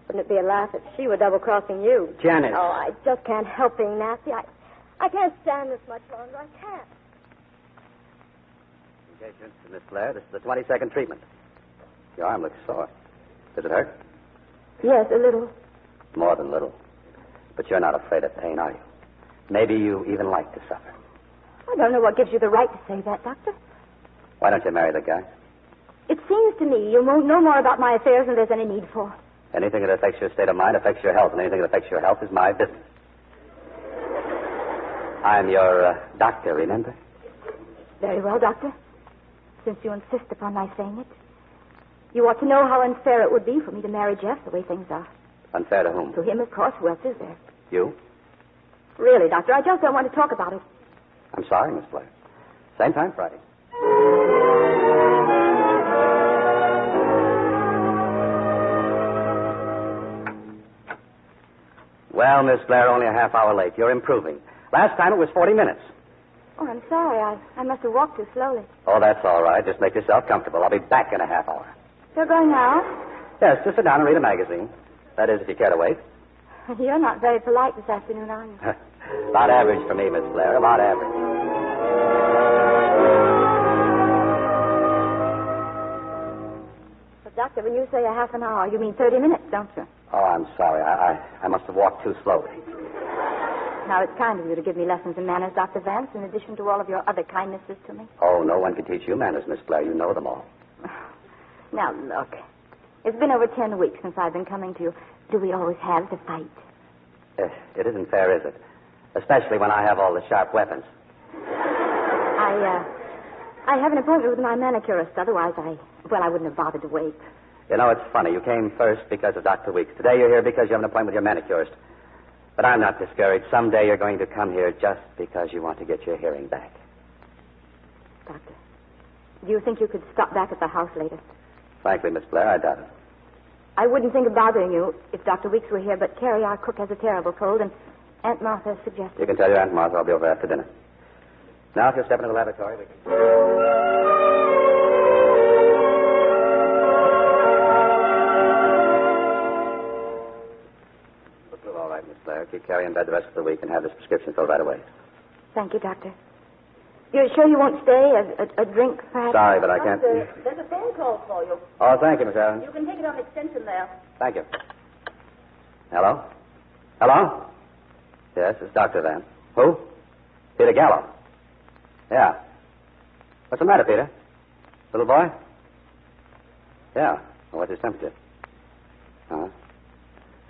Wouldn't it be a laugh if she were double-crossing you? Janice. Oh, I just can't help being nasty. I can't stand this much longer. I can't. Engagement to Miss Blair. This is the 22nd treatment. Your arm looks sore. Does it hurt? Yes, a little. More than little. But you're not afraid of pain, are you? Maybe you even like to suffer. I don't know what gives you the right to say that, Doctor. Why don't you marry the guy? It seems to me you won't know more about my affairs than there's any need for. Anything that affects your state of mind affects your health, and anything that affects your health is my business. I'm your doctor, remember? Very well, Doctor. Since you insist upon my saying it, you ought to know how unfair it would be for me to marry Jeff the way things are. Unfair to whom? To him, of course. Who else is there? You? Really, Doctor, I just don't want to talk about it. I'm sorry, Miss Blair. Same time Friday. Well, Miss Blair, only a half hour late. You're improving. Last time it was 40 minutes. Oh, I'm sorry. I must have walked too slowly. Oh, that's all right. Just make yourself comfortable. I'll be back in a half hour. You're going now? Yes, just sit down and read a magazine. That is, if you care to wait. You're not very polite this afternoon, are you? About average for me, Miss Blair. About average. But, Doctor, when you say a half an hour, you mean 30 minutes, don't you? Oh, I'm sorry. I must have walked too slowly. Now, it's kind of you to give me lessons in manners, Dr. Vance, in addition to all of your other kindnesses to me. Oh, no one can teach you manners, Miss Blair. You know them all. Now, look. It's been over 10 weeks since I've been coming to you. Do we always have to fight? It isn't fair, is it? Especially when I have all the sharp weapons. I have an appointment with my manicurist. Otherwise, I wouldn't have bothered to wait. You know, it's funny. You came first because of Dr. Weeks. Today you're here because you have an appointment with your manicurist. But I'm not discouraged. Someday you're going to come here just because you want to get your hearing back. Doctor, do you think you could stop back at the house later? Frankly, Miss Blair, I doubt it. I wouldn't think of bothering you if Dr. Weeks were here, but Carrie, our cook, has a terrible cold, and Aunt Martha suggested... You can tell your Aunt Martha I'll be over after dinner. Now, if you'll step into the lavatory, we can... All right, Miss Blair. Keep Carrie in bed the rest of the week and have this prescription filled right away. Thank you, Doctor. You're sure you won't stay? A drink, perhaps? Sorry, but I can't... There's a phone call for you. Oh, thank you, Miss Allen. You can take it on extension there. Thank you. Hello? Hello? Yes, it's Dr. Vance. Who? Peter Gallo. Yeah. What's the matter, Peter? Little boy? Yeah. Well, what's his temperature? Uh-huh.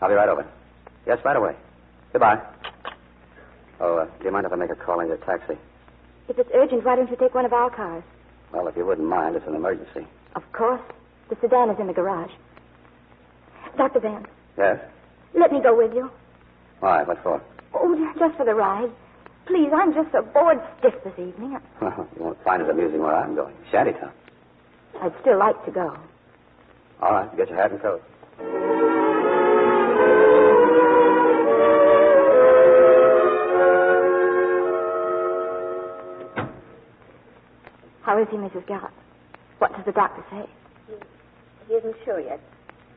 I'll be right over. Yes, right away. Goodbye. Oh, do you mind if I make a call in your taxi? If it's urgent, why don't you take one of our cars? Well, if you wouldn't mind, it's an emergency. Of course. The sedan is in the garage. Dr. Vance. Yes? Let me go with you. Why? What for? Oh, just for the ride. Please, I'm just so bored stiff this evening. Well, you won't find it amusing where I'm going. Shantytown. I'd still like to go. All right, get your hat and coat. How is he, Mrs. Gallup? What does the doctor say? He isn't sure yet.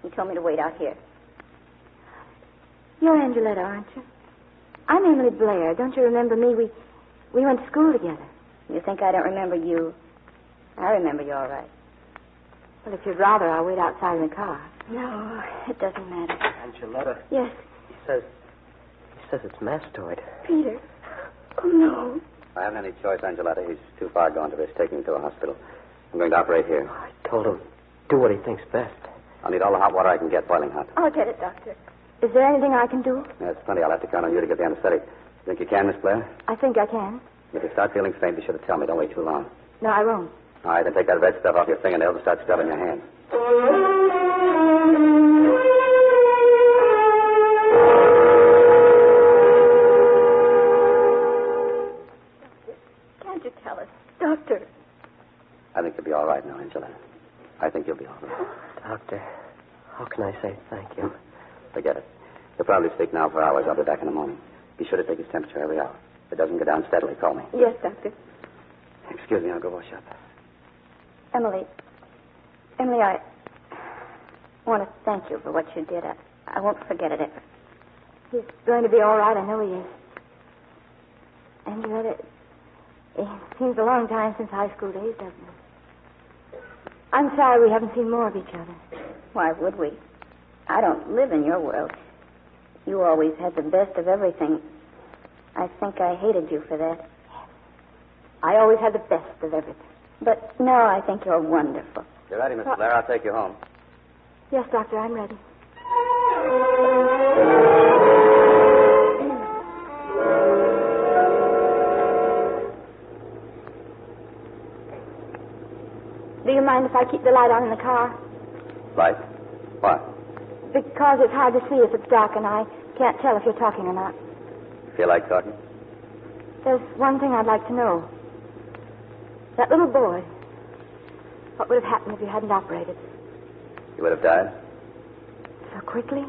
He told me to wait out here. You're Angeletta, aren't you? I'm Emily Blair. Don't you remember me? We went to school together. You think I don't remember you? I remember you all right. Well, if you'd rather, I'll wait outside in the car. No, it doesn't matter. Angeletta. Yes. He says it's mastoid. Peter. Oh, no. I haven't any choice, Angeletta. He's too far gone to risk taking him to a hospital. I'm going to operate here. I told him, do what he thinks best. I'll need all the hot water I can get, boiling hot. I'll get it, Doctor. Is there anything I can do? Yes, plenty. I'll have to count on you to get the anesthetic. Think you can, Miss Blair? I think I can. If you start feeling faint, be sure to tell me. Don't wait too long. No, I won't. All right, then take that red stuff off your fingernails and start scrubbing your hands. Can't you tell us? Doctor. I think you'll be all right now, Angela. I think you'll be all right. Doctor, how can I say thank you? Forget it. You'll probably sleep now for hours. I'll be back in the morning. Be sure to take his temperature every hour. If it doesn't go down steadily, call me. Yes, Doctor. Excuse me, I'll go wash up. Emily, I want to thank you for what you did. I won't forget it ever. He's going to be all right. I know he is. Angela, it seems a long time since high school days, doesn't it? I'm sorry we haven't seen more of each other. Why would we? I don't live in your world. You always had the best of everything. I think I hated you for that. I always had the best of everything. But now I think you're wonderful. You're ready, Miss Blair. I'll take you home. Yes, Doctor, I'm ready. Do you mind if I keep the light on in the car? Light? Why? Because it's hard to see if it's dark, and I can't tell if you're talking or not. Feel like talking? There's one thing I'd like to know. That little boy, what would have happened if you hadn't operated? You would have died? So quickly?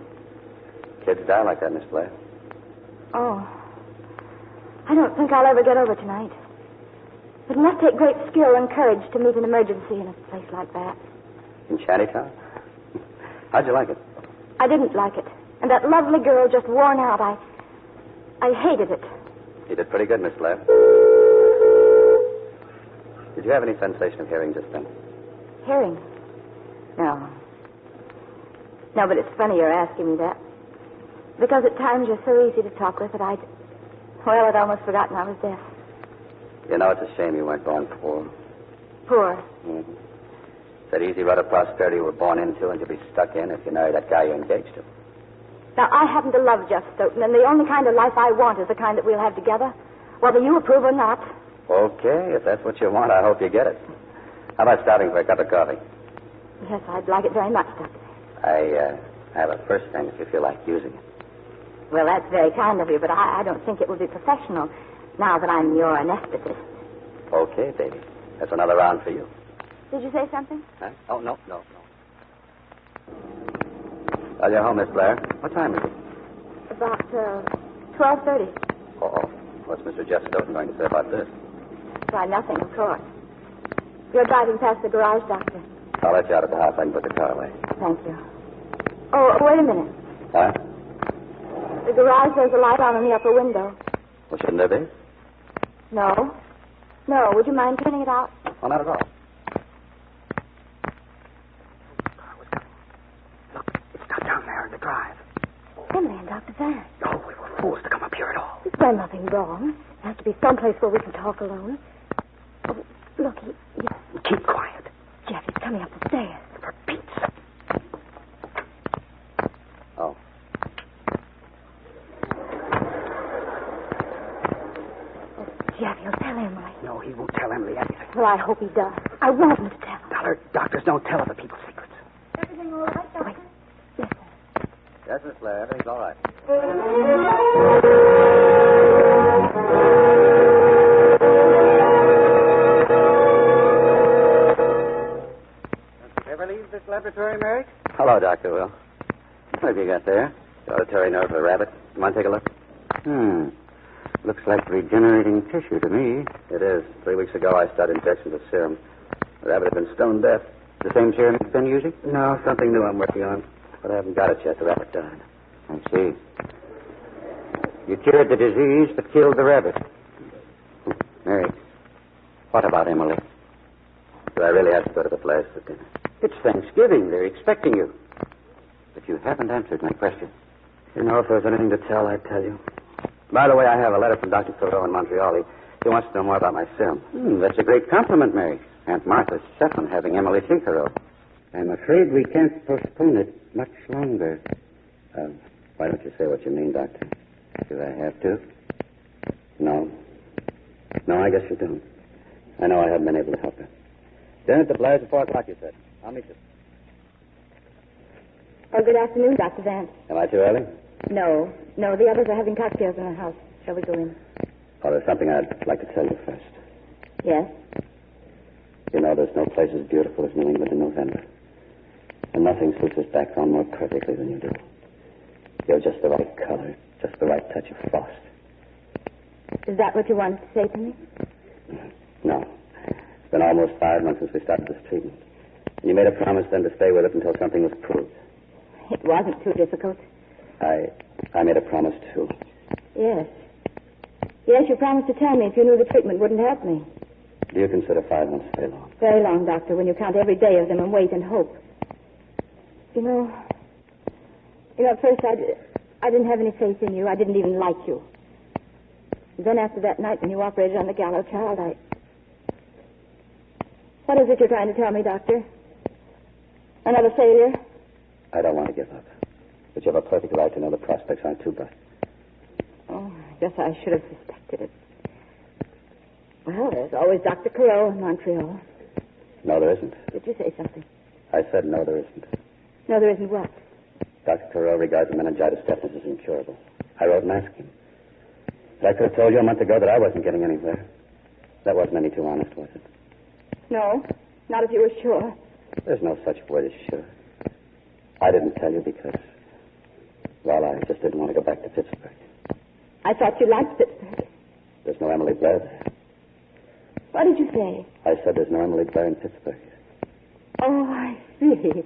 Kids die like that, Miss Blair. Oh. I don't think I'll ever get over tonight. It must take great skill and courage to meet an emergency in a place like that. In Shantytown? How'd you like it? I didn't like it. And that lovely girl just worn out. I hated it. You did pretty good, Miss Blair. Did you have any sensation of hearing just then? Hearing? No. No, but it's funny you're asking me that. Because at times you're so easy to talk with that I'd almost forgotten I was deaf. You know, it's a shame you weren't born poor. Poor? Mm-hmm. That easy rut of prosperity you were born into and you'll be stuck in if you marry that guy you're engaged to. Now, I happen to love Jeff Stoughton, and the only kind of life I want is the kind that we'll have together, whether you approve or not. Okay, if that's what you want, I hope you get it. How about stopping for a cup of coffee? Yes, I'd like it very much, Doctor. I have a first thing if you feel like using it. Well, that's very kind of you, but I don't think it would be professional now that I'm your anesthetist. Okay, baby. That's another round for you. Did you say something? Huh? Oh, no. Well, you're home, Miss Blair. What time is it? About 12:30. Uh-oh. What's Mr. Jeff Stoughton going to say about this? Why, nothing, of course. You're driving past the garage, Doctor. I'll let you out of the house. I can put the car away. Thank you. Oh, wait a minute. What? The garage, there's a light on in the upper window. Well, shouldn't there be? No. No, would you mind turning it out? Oh, not at all. Down there in the drive. Emily and Dr. Van. Oh, we were fools to come up here at all. There's nothing wrong. There has to be someplace where we can talk alone. Oh, look, Keep quiet. Jeff, he's coming up the stairs. For Pete's sake. Oh. Jeff, he'll tell Emily. No, he won't tell Emily anything. Well, I hope he does. I want him to tell. Doctors don't tell other people's secrets. Everything all right, Doctor? Yes, sir. Yes, Miss Blair. Everything's all right. Ever leave this laboratory, Merrick? Hello, Dr. Will. What have you got there? The auditory nerve of a rabbit. Come on, take a look. Looks like regenerating tissue to me. It is. 3 weeks ago, I started injections of serum. The rabbit had been stone deaf. The same serum you've been using? No, something new I'm working on. But I haven't got it yet. The rabbit died. I see. You cured the disease, but killed the rabbit. Mary, what about Emily? Do I really have to go to the place for dinner? It's Thanksgiving. They're expecting you. But you haven't answered my question. You know, if there was anything to tell, I'd tell you. By the way, I have a letter from Dr. Thoreau in Montreal. He wants to know more about my serum. That's a great compliment, Mary. Aunt Martha's set on having Emily take her oath. I'm afraid we can't postpone it much longer. Why don't you say what you mean, Doctor? Do I have to? No. No, I guess you don't. I know I haven't been able to help her. Dinner at the Blairs at 4 o'clock, you said. I'll meet you. Oh, good afternoon, Dr. Vance. Am I too early? No, the others are having cocktails in our house. Shall we go in? Oh, there's something I'd like to tell you first. Yes? You know, there's no place as beautiful as New England in November. And nothing suits this background more perfectly than you do. You're just the right color, just the right touch of frost. Is that what you wanted to say to me? No. It's been almost 5 months since we started this treatment. And you made a promise then to stay with it until something was proved. It wasn't too difficult. I made a promise, too. Yes. Yes, you promised to tell me if you knew the treatment wouldn't help me. Do you consider 5 months very long? Very long, Doctor, when you count every day of them and wait and hope. You know, at first I didn't have any faith in you. I didn't even like you. And then after that night when you operated on the Gallo child, What is it you're trying to tell me, Doctor? Another failure? I don't want to give up. But you have a perfect right to know the prospects aren't too bright. Oh, I guess I should have suspected it. Well, there's always Dr. Carroll in Montreal. No, there isn't. Did you say something? I said no, there isn't. No, there isn't what? Dr. Carroll regards the meningitis deafness as incurable. I wrote and asked him. But I could have told you a month ago that I wasn't getting anywhere. That wasn't any too honest, was it? No, not if you were sure. There's no such word as sure. I didn't tell you because, well, I just didn't want to go back to Pittsburgh. I thought you liked Pittsburgh. There's no Emily Blair there. What did you say? I said there's no Emily Blair in Pittsburgh. Oh, I see.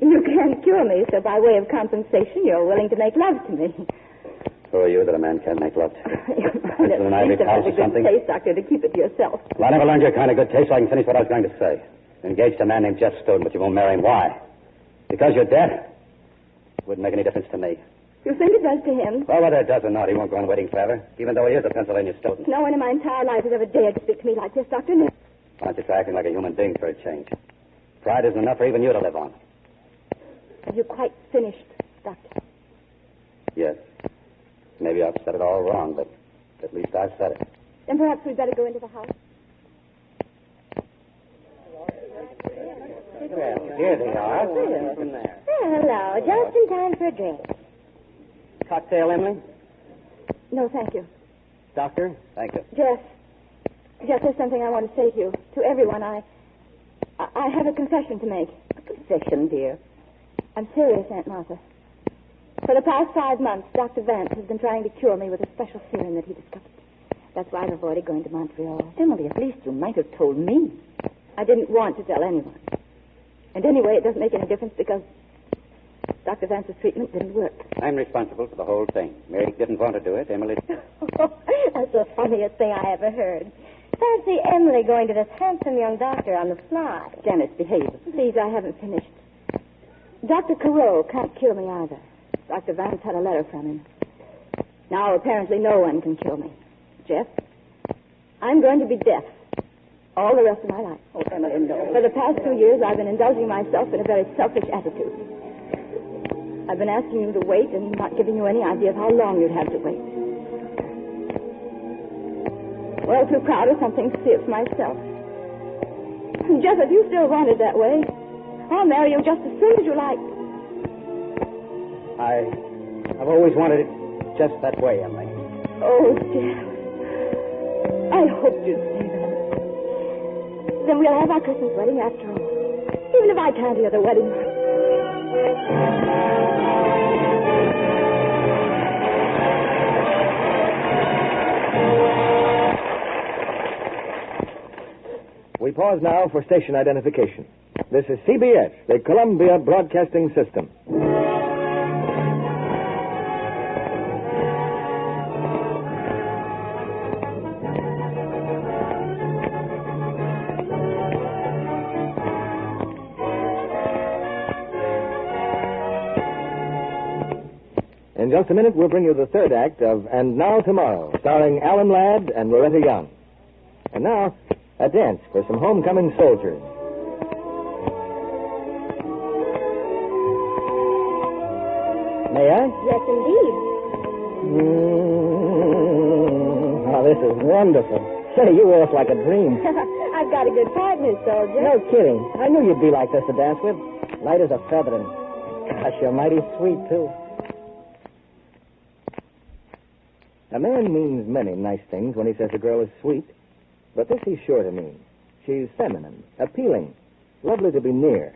You can't cure me, so by way of compensation, you're willing to make love to me. Who are you that a man can't make love to? It's an ivory house or something? Good taste, Doctor, to keep it to yourself. Well, I never learned your kind of good taste, so I can finish what I was going to say. You're engaged to a man named Jeff Stoughton, but you won't marry him. Why? Because you're dead? Wouldn't make any difference to me. You think it does to him? Well, whether it does or not, he won't go on waiting forever, even though he is a Pennsylvania Stoughton. No one in my entire life has ever dared to speak to me like this, Doctor. No. Why don't you try acting like a human being for a change? Pride isn't enough for even you to live on. Have you quite finished, Doctor? Yes. Maybe I've said it all wrong, but at least I've said it. Then perhaps we'd better go into the house. Well, here they are. From there. Oh, hello. Just in time for a drink. Cocktail, Emily? No, thank you. Doctor? Thank you. Jeff, there's something I want to say to you. To everyone, I have a confession to make. A confession, dear? I'm serious, Aunt Martha. For the past 5 months, Dr. Vance has been trying to cure me with a special serum that he discovered. That's why I've avoided going to Montreal. Emily, at least you might have told me. I didn't want to tell anyone. And anyway, it doesn't make any difference because Dr. Vance's treatment didn't work. I'm responsible for the whole thing. Mary didn't want to do it. Emily... That's the funniest thing I ever heard. Fancy Emily going to this handsome young doctor on the fly. Janice, behave. Please, I haven't finished. Dr. Carroll can't cure me either. Dr. Vance had a letter from him. Now, apparently, no one can kill me. Jeff, I'm going to be deaf all the rest of my life. Oh, Emily, no. For the past 2 years, I've been indulging myself in a very selfish attitude. I've been asking you to wait and not giving you any idea of how long you'd have to wait. Well, too proud or something to see it for myself. Jeff, if you still want it that way, I'll marry you just as soon as you like. I've always wanted it just that way, Emily. Oh, Jeff. I hope you'd say that. Then we'll have our Christmas wedding after all. Even if I can't hear the wedding. We pause now for station identification. This is CBS, the Columbia Broadcasting System. In just a minute, we'll bring you the third act of And Now Tomorrow, starring Alan Ladd and Loretta Young. And now, a dance for some homecoming soldiers. May I? Yes, indeed. Oh, this is wonderful. Say, you walk like a dream. I've got a good partner, soldier. No kidding. I knew you'd be like this to dance with. Light as a feather, and gosh, you're mighty sweet, too. A man means many nice things when he says a girl is sweet, but this he's sure to mean. She's feminine, appealing, lovely to be near.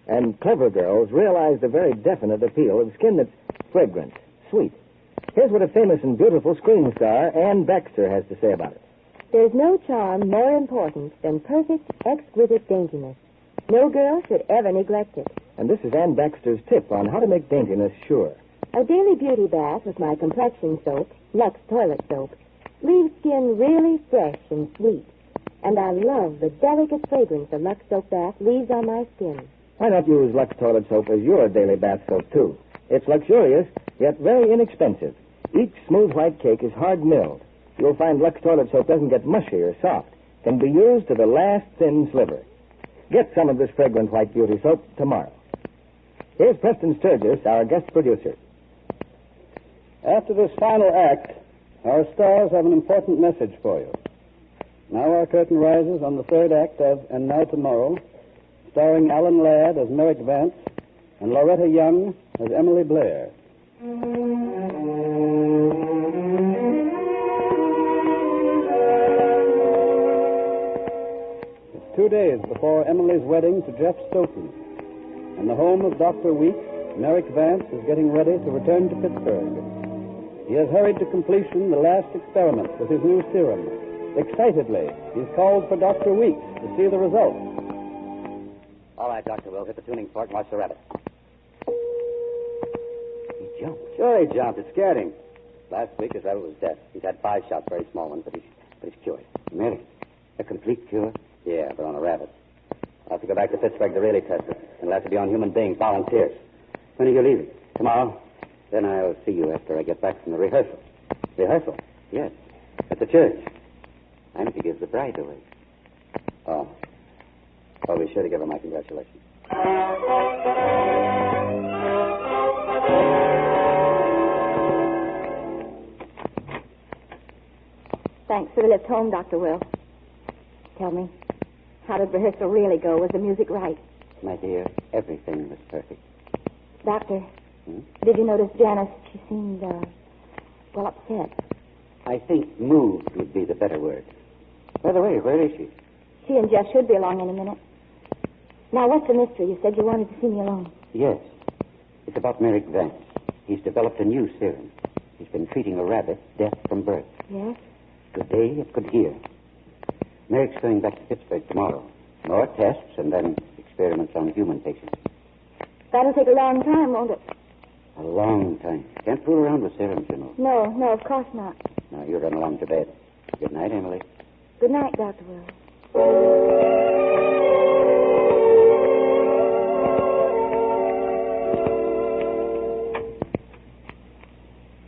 And clever girls realize the very definite appeal of skin that's fragrant, sweet. Here's what a famous and beautiful screen star, Ann Baxter, has to say about it. There's no charm more important than perfect, exquisite daintiness. No girl should ever neglect it. And this is Ann Baxter's tip on how to make daintiness sure. A daily beauty bath with my complexion soap, Lux Toilet Soap, leaves skin really fresh and sweet. And I love the delicate fragrance the Lux Soap Bath leaves on my skin. Why not use Lux Toilet Soap as your daily bath soap, too? It's luxurious, yet very inexpensive. Each smooth white cake is hard-milled. You'll find Lux Toilet Soap doesn't get mushy or soft. Can be used to the last thin sliver. Get some of this fragrant white beauty soap tomorrow. Here's Preston Sturgis, our guest producer. After this final act, our stars have an important message for you. Now our curtain rises on the third act of And Now Tomorrow, starring Alan Ladd as Merrick Vance and Loretta Young as Emily Blair. It's 2 days before Emily's wedding to Jeff Stoughton. In the home of Dr. Weeks, Merrick Vance is getting ready to return to Pittsburgh. He has hurried to completion the last experiment with his new serum. Excitedly, he's called for Dr. Weeks to see the results. All right, Dr. Will, hit the tuning fork and watch the rabbit. He jumped. Sure he jumped. It scared him. Last week his rabbit was dead. He's had 5 shots, very small ones, but he's cured. Merrick, a complete cure? Yeah, but on a rabbit. I'll have to go back to Pittsburgh to really test it. It'll have to be on human beings, volunteers. When are you leaving? Tomorrow? Then I'll see you after I get back from the rehearsal. Rehearsal? Yes. At the church. I need to give the bride away. Oh. I'll be sure to give her my congratulations. Thanks for the lift home, Dr. Will. Tell me, how did rehearsal really go? Was the music right? My dear, everything was perfect. Doctor, did you notice Janice? She seemed, upset. I think moved would be the better word. By the way, where is she? She and Jeff should be along any minute. Now, what's the mystery? You said you wanted to see me alone. Yes. It's about Merrick Vance. He's developed a new serum. He's been treating a rabbit deaf from birth. Yes? Good day, it could hear. Merrick's going back to Pittsburgh tomorrow. More tests and then experiments on human patients. That'll take a long time, won't it? A long time. Can't fool around with serums, you know. No, of course not. Now, you run along to bed. Good night, Emily. Good night, Dr. Will.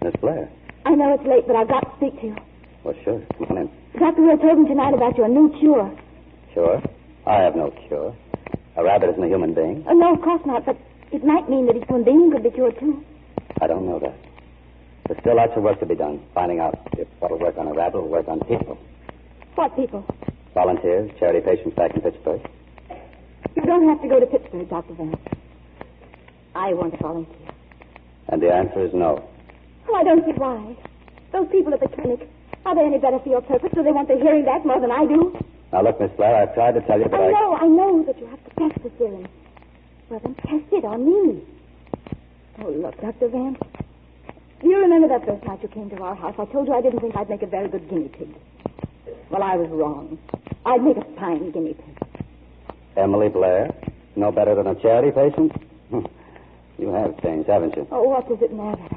Miss Blair. I know it's late, but I've got to speak to you. Well, sure. Come on in. Dr. Will told me tonight about your new cure. Sure. I have no cure. A rabbit isn't a human being. Oh, no, of course not, but it might mean that a human being could be cured, too. I don't know that. There's still lots of work to be done, finding out if what'll work on a rabbit will work on people. What people? Volunteers, charity patients back in Pittsburgh. You don't have to go to Pittsburgh, Dr. Vance. I want to volunteer. And the answer is no. Oh, I don't see why. Those people at the clinic, are they any better for your purpose? Do they want the hearing back more than I do? Now, look, Miss Blair, I've tried to tell you, but I know that you have to test the serum. Well, then test it on me. Oh, look, Dr. Vance. Do you remember that first night you came to our house? I told you I didn't think I'd make a very good guinea pig. Well, I was wrong. I'd make a fine guinea pig. Emily Blair? No better than a charity patient? You have changed, haven't you? Oh, what does it matter?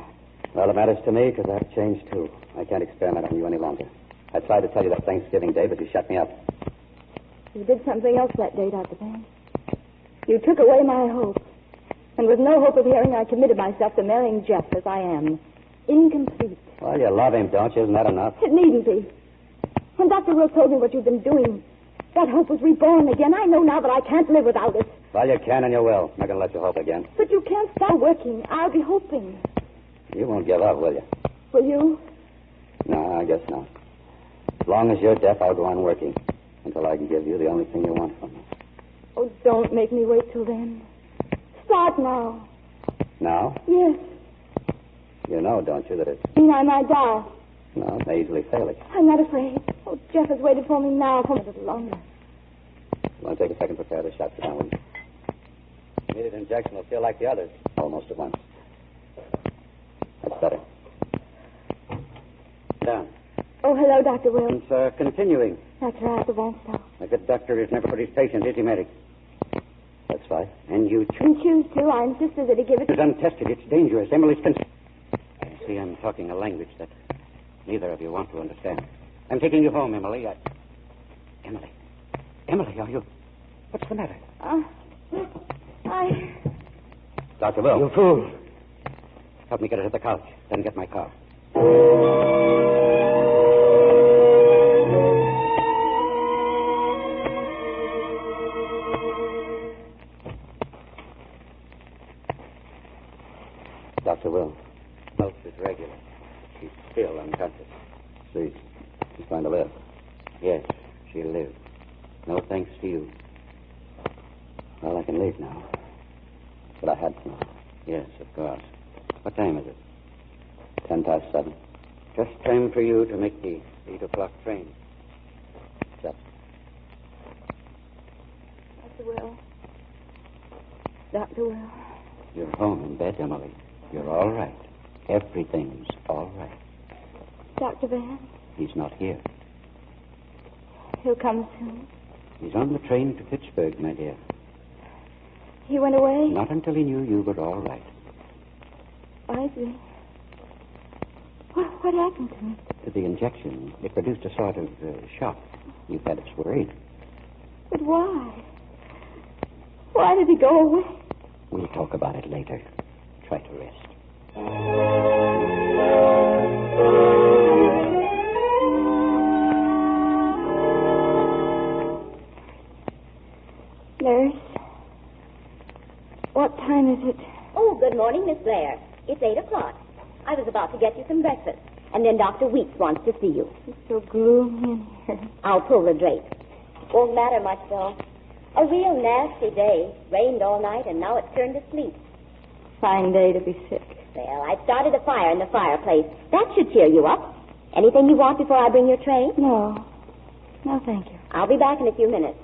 Well, it matters to me because I've changed, too. I can't experiment on you any longer. I tried to tell you that Thanksgiving Day, but you shut me up. You did something else that day, Dr. Vance. You took away my hope. And with no hope of hearing, I committed myself to marrying Jeff as I am. Incomplete. Well, you love him, don't you? Isn't that enough? It needn't be. When Dr. Will told me what you've been doing, that hope was reborn again. I know now that I can't live without it. Well, you can and you will. I'm not going to let you hope again. But you can't stop working. I'll be hoping. You won't give up, will you? Will you? No, I guess not. As long as you're deaf, I'll go on working until I can give you the only thing you want from me. Oh, don't make me wait till then. Start now. Now? Yes. You know, don't you, that it's... You mean I might die? No, it may easily fail it. I'm not afraid. Oh, Jeff has waited for me now for a little longer. You want to take a second to prepare the shot? Sit down with me. Immediate injection will feel like the others, almost at once. That's better. Down. Oh, hello, Dr. Will. It's continuing. That's right, the Vance stuff. A good doctor is never put his patient, is he, Medic? That's right. And you You choose to. I insisted that he give it... It's untested. It's dangerous. Emily's See, I'm talking a language that neither of you want to understand. I'm taking you home, Emily. Emily, are you... What's the matter? Dr. Will. You fool. Help me get her to the couch, then get my car. Dr. Will. Pulse is regular. She's still unconscious. See, she's going to live. Yes, she'll live. No thanks to you. Well, I can leave now. But I had to know. Yes, of course. What time is it? 7:10. Just time for you to make the 8 o'clock train. Just. Dr. Will. Dr. Will. You're home in bed, Emily. You're all right. Everything's all right. Dr. Van. He's not here. He'll come soon. He's on the train to Pittsburgh, my dear. He went away? Not until he knew you were all right. I see. What happened to me? To the injection, it produced a sort of shock. You've had us worried. But why? Why did he go away? We'll talk about it later. Try to rest. Nurse, what time is it? Oh, good morning, Miss Blair. It's 8 o'clock. I was about to get you some breakfast. And then Dr. Weeks wants to see you. It's so gloomy in here. I'll pull the drape. Won't matter much, though. A real nasty day. Rained all night, and now it's turned to sleet. Fine day to be sick. Well, I started a fire in the fireplace. That should cheer you up. Anything you want before I bring your tray? No. No, thank you. I'll be back in a few minutes.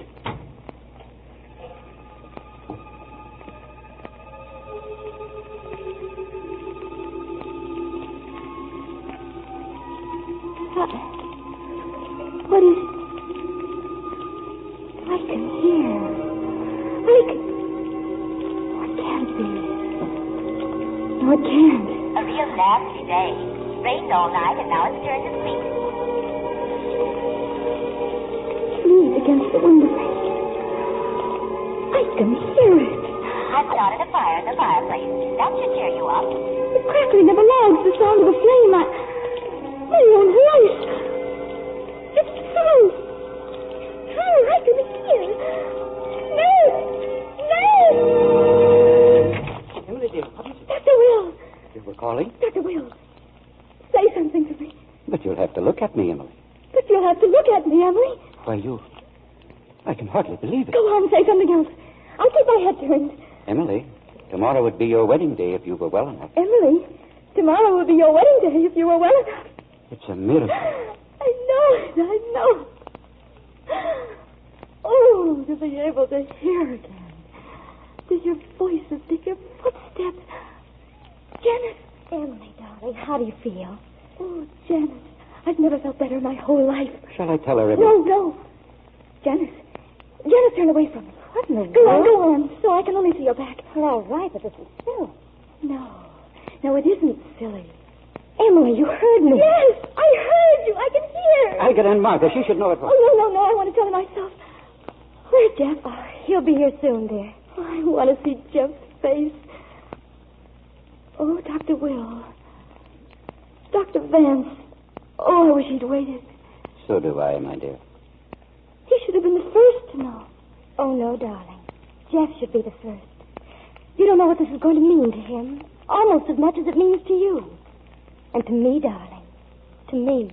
What is... I can hear. It can't be. No, it can't. A real nasty day. Rained all night, and now it's turned to sleet. Lean against the window. I can hear it. I've started a fire in the fireplace. That should cheer you up. The crackling of a log, the sound of a flame. My own voice. It's true. True, I can hear. No! Emily, dear, what is it? Dr. Will. You were calling? Dr. Will. Say something to me. But you'll have to look at me, Emily. But you'll have to look at me, Emily. Why, you... I can hardly believe it. Go on, say something else. I'll keep my head turned. Emily, tomorrow would be your wedding day if you were well enough. Emily, tomorrow will be your wedding day if you were well enough. It's a miracle. I know it. I know. Oh, to be able to hear again. To hear voices, to hear footsteps. Janet. Emily, darling, how do you feel? Oh, Janet, I've never felt better in my whole life. Shall I tell her everything? No. Janet, turn away from me. What in the world? Go on, so I can only see your back. Well, all right, but this is silly. No, it isn't silly. Emily, you heard me. Yes, I heard you. I can hear. I'll get in, Martha. She should know it. Oh, no. I want to tell her myself. Where's Jeff? Oh, he'll be here soon, dear. Oh, I want to see Jeff's face. Oh, Dr. Will. Dr. Vance. Oh, I wish he'd waited. So do I, my dear. He should have been the first to know. Oh, no, darling. Jeff should be the first. You don't know what this is going to mean to him. Almost as much as it means to you. And to me, darling. To me.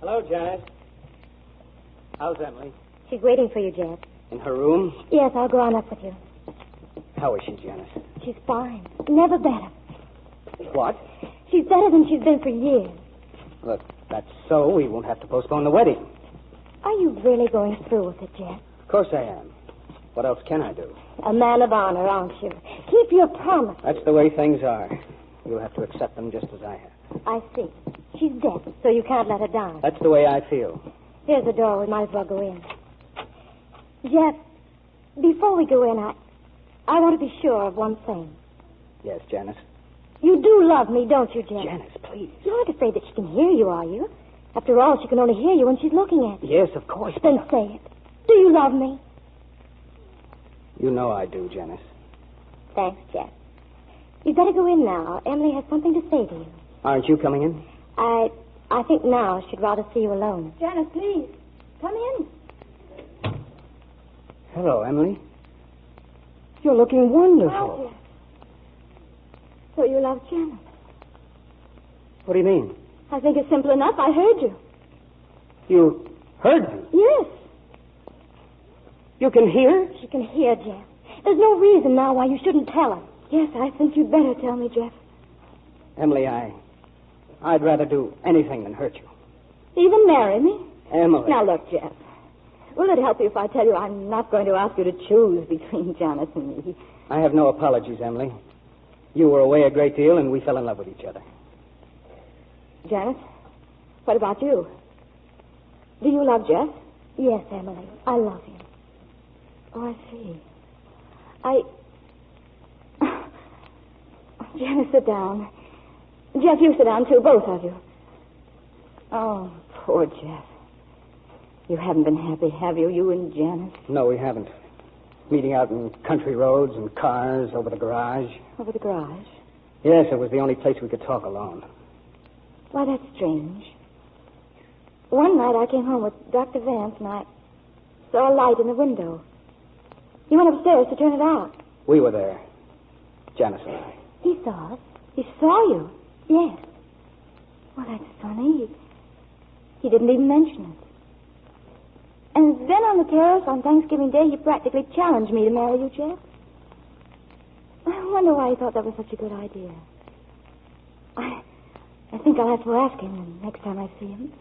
Hello, Janet. How's Emily? She's waiting for you, Jeff. In her room? Yes, I'll go on up with you. How is she, Janet? She's fine. Never better. What? She's better than she's been for years. Look, that's so we won't have to postpone the wedding. Are you really going through with it, Jeff? Of course I am. What else can I do? A man of honor, aren't you? Keep your promise. That's the way things are. You'll have to accept them just as I have. I see. She's dead, so you can't let her die. That's the way I feel. Here's the door. We might as well go in. Jeff, before we go in, I want to be sure of one thing. Yes, Janice? You do love me, don't you, Jeff? Janice, please. You aren't afraid that she can hear you, are you? After all, she can only hear you when she's looking at you. Yes, of course. Then say it. Do you love me? You know I do, Janice. Thanks, Jeff. You'd better go in now. Emily has something to say to you. Aren't you coming in? I think now she'd rather see you alone. Janet, please. Come in. Hello, Emily. You're looking wonderful. Oh, dear. So you love Janet? What do you mean? I think it's simple enough. I heard you. You heard me? Yes. You can hear? She can hear, Jeff. There's no reason now why you shouldn't tell her. Yes, I think you'd better tell me, Jeff. Emily, I'd rather do anything than hurt you. Even marry me? Emily. Now, look, Jeff. Will it help you if I tell you I'm not going to ask you to choose between Janice and me? I have no apologies, Emily. You were away a great deal, and we fell in love with each other. Janice, what about you? Do you love Jeff? Yes, Emily. I love him. Oh, I see. Janice, sit down. Jeff, you sit down, too, both of you. Oh, poor Jeff. You haven't been happy, have you, you and Janice? No, we haven't. Meeting out in country roads and cars over the garage. Over the garage? Yes, it was the only place we could talk alone. Why, that's strange. One night I came home with Dr. Vance and I saw a light in the window. You went upstairs to turn it out. We were there. Janice and I. He saw us. He saw you. Yes. Well, that's funny. He didn't even mention it. And then on the terrace on Thanksgiving Day, he practically challenged me to marry you, Jeff. I wonder why he thought that was such a good idea. I think I'll have to ask him the next time I see him.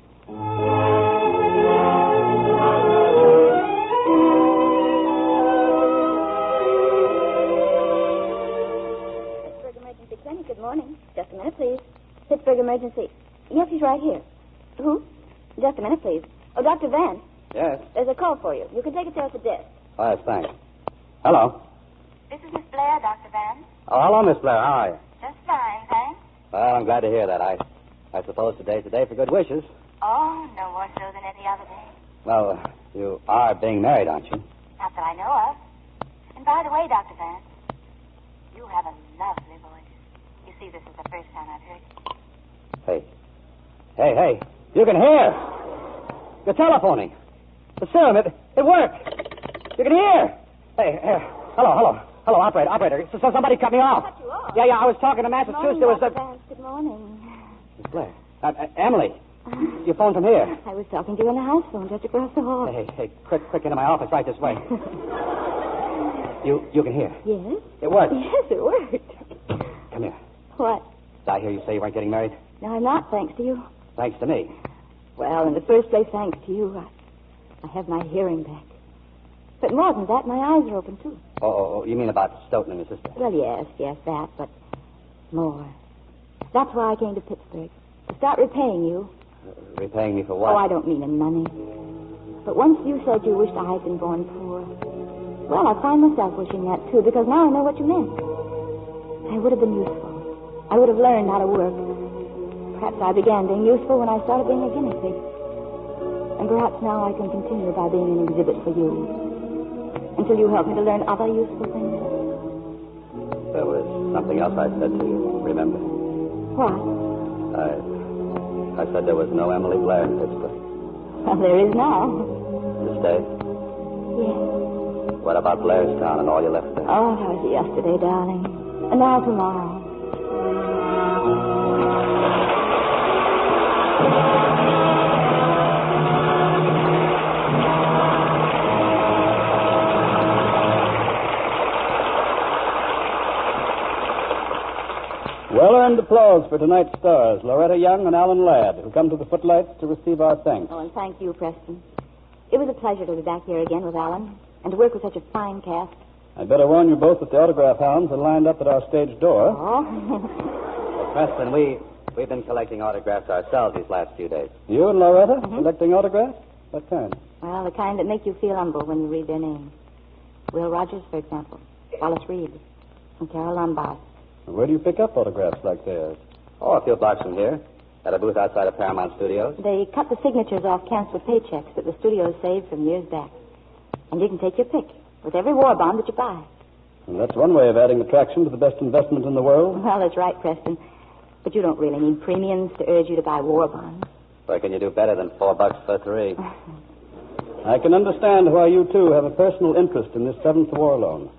Pittsburgh Emergency Clinic, good morning. Just a minute, please. Pittsburgh Emergency. Yes, he's right here. Who? Just a minute, please. Oh, Dr. Vance. Yes. There's a call for you. You can take it there at the desk. Oh, yes, thanks. Hello. This is Miss Blair, Dr. Vance. Oh, hello, Miss Blair. How are you? Just fine, thanks. Well, I'm glad to hear that. I suppose today's the day for good wishes. Oh, no more so than any other day. Well, you are being married, aren't you? Not that I know of. And by the way, Dr. Vance, you have a lovely voice. You see, this is the first time I've heard it. Hey. You can hear. You're telephoning. The serum, it worked. You can hear. Hey, hello, operator. So somebody cut me off. Cut you off? Yeah, I was talking to Massachusetts. Good morning, Dr. Vance. Good morning. Miss Blair. Emily, you phoned from here. I was talking to you on the house phone just across the hall. Hey, quick into my office right this way. You can hear. Yes? It worked. Yes, it worked. Come here. What? Did I hear you say you weren't getting married? No, I'm not, thanks to you. Thanks to me. Well, in the first place, thanks to you, I have my hearing back. But more than that, my eyes are open, too. Oh, you mean about Stoughton and his sister? Well, yes, that, but more. That's why I came to Pittsburgh. To start repaying you. Repaying me for what? Oh, I don't mean in money. But once you said you wished I had been born poor. Well, I find myself wishing that, too, because now I know what you meant. I would have been useful. I would have learned how to work. Perhaps I began being useful when I started being a guinea pig. And perhaps now I can continue by being an exhibit for you. Until you help me to learn other useful things. There was something else I said to you, remember? What? I said there was no Emily Blair in Pittsburgh. Well, there is now. To stay? Yes. What about Blairstown and all you left there? Oh, that was yesterday, darling. And now tomorrow. Well-earned applause for tonight's stars, Loretta Young and Alan Ladd, who come to the footlights to receive our thanks. Oh, and thank you, Preston. It was a pleasure to be back here again with Alan and to work with such a fine cast. I'd better warn you both that the autograph hounds are lined up at our stage door. Oh. Well, Preston, we've been collecting autographs ourselves these last few days. You and Loretta collecting autographs? What kind? Well, the kind that make you feel humble when you read their names. Will Rogers, for example. Wallace Reed. And Carol Lombard. Where do you pick up autographs like theirs? Oh, a few blocks from here. At a booth outside of Paramount Studios. They cut the signatures off canceled paychecks that the studios saved from years back. And you can take your pick with every war bond that you buy. And that's one way of adding attraction to the best investment in the world. Well, that's right, Preston. But you don't really need premiums to urge you to buy war bonds. Where can you do better than $4 for 3? I can understand why you two have a personal interest in this 7th War Loan.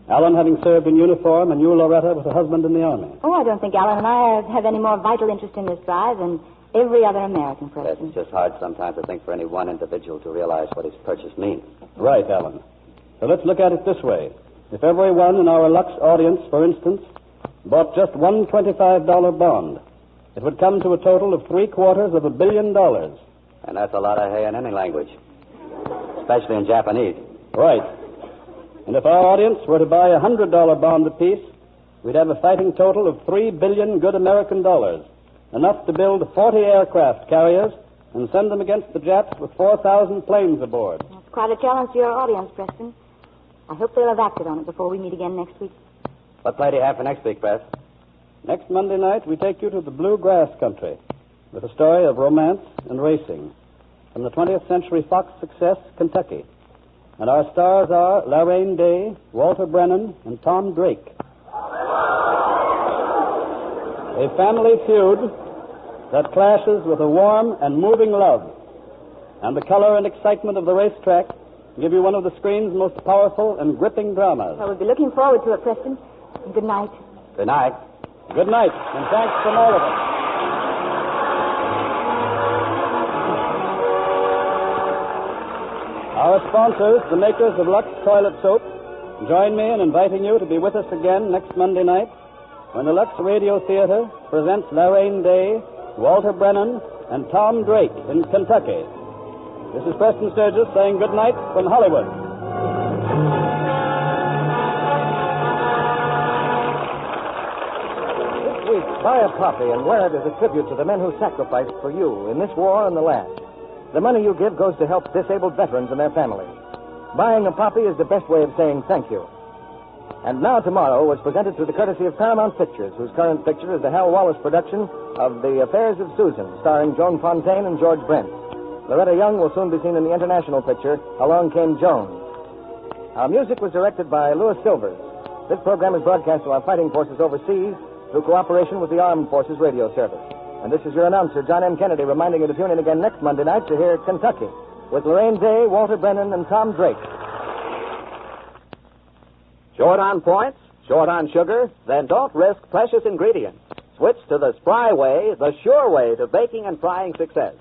Alan having served in uniform and you, Loretta, with a husband in the Army. Oh, I don't think Alan and I have any more vital interest in this drive than every other American person. It's just hard sometimes, I think, for any one individual to realize what his purchase means. Right, Alan. So let's look at it this way. If everyone in our Lux audience, for instance, bought just one $25 bond, it would come to a total of $750 million. And that's a lot of hay in any language, especially in Japanese. Right. And if our audience were to buy a $100 bond apiece, we'd have a fighting total of $3 billion good American dollars, enough to build 40 aircraft carriers and send them against the Japs with 4,000 planes aboard. That's quite a challenge to your audience, Preston. I hope they'll have acted on it before we meet again next week. What play do you have for next week, Press? Next Monday night, we take you to the bluegrass country with a story of romance and racing from the 20th Century Fox success, Kentucky. And our stars are Lorraine Day, Walter Brennan, and Tom Drake. A family feud that clashes with a warm and moving love. And the color and excitement of the racetrack give you one of the screen's most powerful and gripping dramas. Well, we'll be looking forward to it, Preston. And good night. Good night. Good night, and thanks from all of us. Our sponsors, the makers of Lux Toilet Soap, join me in inviting you to be with us again next Monday night when the Lux Radio Theater presents Lorraine Day, Walter Brennan, and Tom Drake in Kentucky. This is Preston Sturgis saying good night from Hollywood. This week, buy a poppy and wear it as a tribute to the men who sacrificed for you in this war and the last. The money you give goes to help disabled veterans and their families. Buying a poppy is the best way of saying thank you. And Now Tomorrow was presented through the courtesy of Paramount Pictures, whose current picture is the Hal Wallace production of The Affairs of Susan, starring Joan Fontaine and George Brent. Loretta Young will soon be seen in the international picture, Along Came Joan. Our music was directed by Louis Silvers. This program is broadcast to our fighting forces overseas through cooperation with the Armed Forces Radio Service. And this is your announcer, John M. Kennedy, reminding you to tune in again next Monday night to hear Kentucky with Lorraine Day, Walter Brennan, and Tom Drake. Short on points? Short on sugar? Then don't risk precious ingredients. Switch to the Spry way, the sure way to baking and frying success.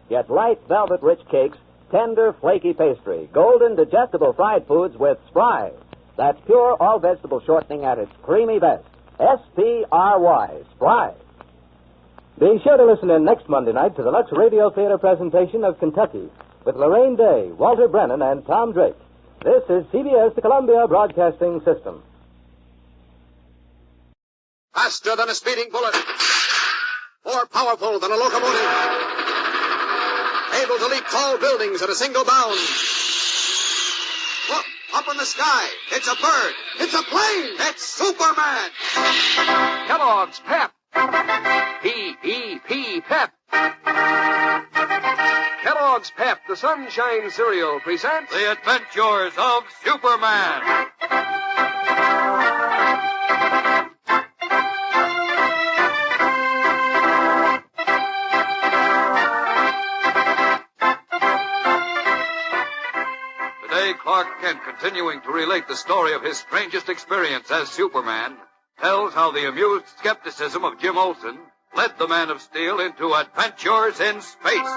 Get light, velvet-rich cakes, tender, flaky pastry, golden, digestible fried foods with Spry. That's pure all-vegetable shortening at its creamy best. S-P-R-Y, Spry. Be sure to listen in next Monday night to the Lux Radio Theater presentation of Kentucky with Lorraine Day, Walter Brennan, and Tom Drake. This is CBS, the Columbia Broadcasting System. Faster than a speeding bullet. More powerful than a locomotive. Able to leap tall buildings at a single bound. Look, up in the sky. It's a bird. It's a plane. It's Superman. Kellogg's Pep. P-E-P, Pep. Kellogg's Pep, the Sunshine Cereal, presents The Adventures of Superman. Today, Clark Kent, continuing to relate the story of his strangest experience as Superman, tells how the amused skepticism of Jim Olsen led the Man of Steel into adventures in space.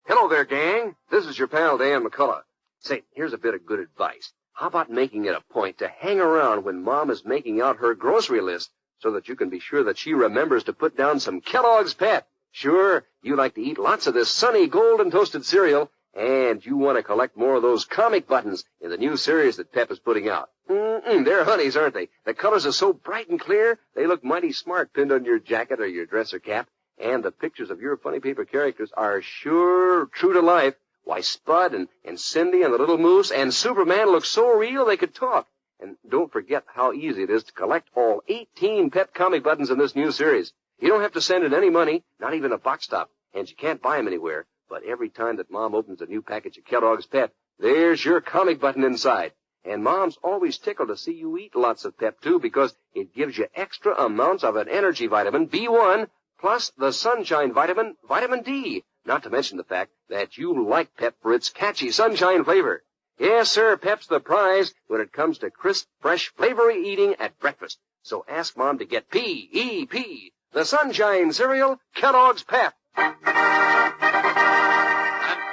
Hello there, gang. This is your pal, Dan McCullough. Say, here's a bit of good advice. How about making it a point to hang around when Mom is making out her grocery list so that you can be sure that she remembers to put down some Kellogg's Pep? Sure, you like to eat lots of this sunny golden toasted cereal, and you want to collect more of those comic buttons in the new series that Pep is putting out. They're honeys, aren't they? The colors are so bright and clear, they look mighty smart pinned on your jacket or your dress or cap. And the pictures of your funny paper characters are sure true to life. Why, Spud and Cindy and the Little Moose and Superman look so real they could talk. And don't forget how easy it is to collect all 18 Pep comic buttons in this new series. You don't have to send in any money, not even a box top, and you can't buy them anywhere. But every time that Mom opens a new package of Kellogg's Pep, there's your comic button inside. And Mom's always tickled to see you eat lots of Pep, too, because it gives you extra amounts of an energy vitamin, B1, plus the sunshine vitamin, vitamin D. Not to mention the fact that you like Pep for its catchy sunshine flavor. Yes, sir, Pep's the prize when it comes to crisp, fresh, flavory eating at breakfast. So ask Mom to get P-E-P, the sunshine cereal, Kellogg's Pep. And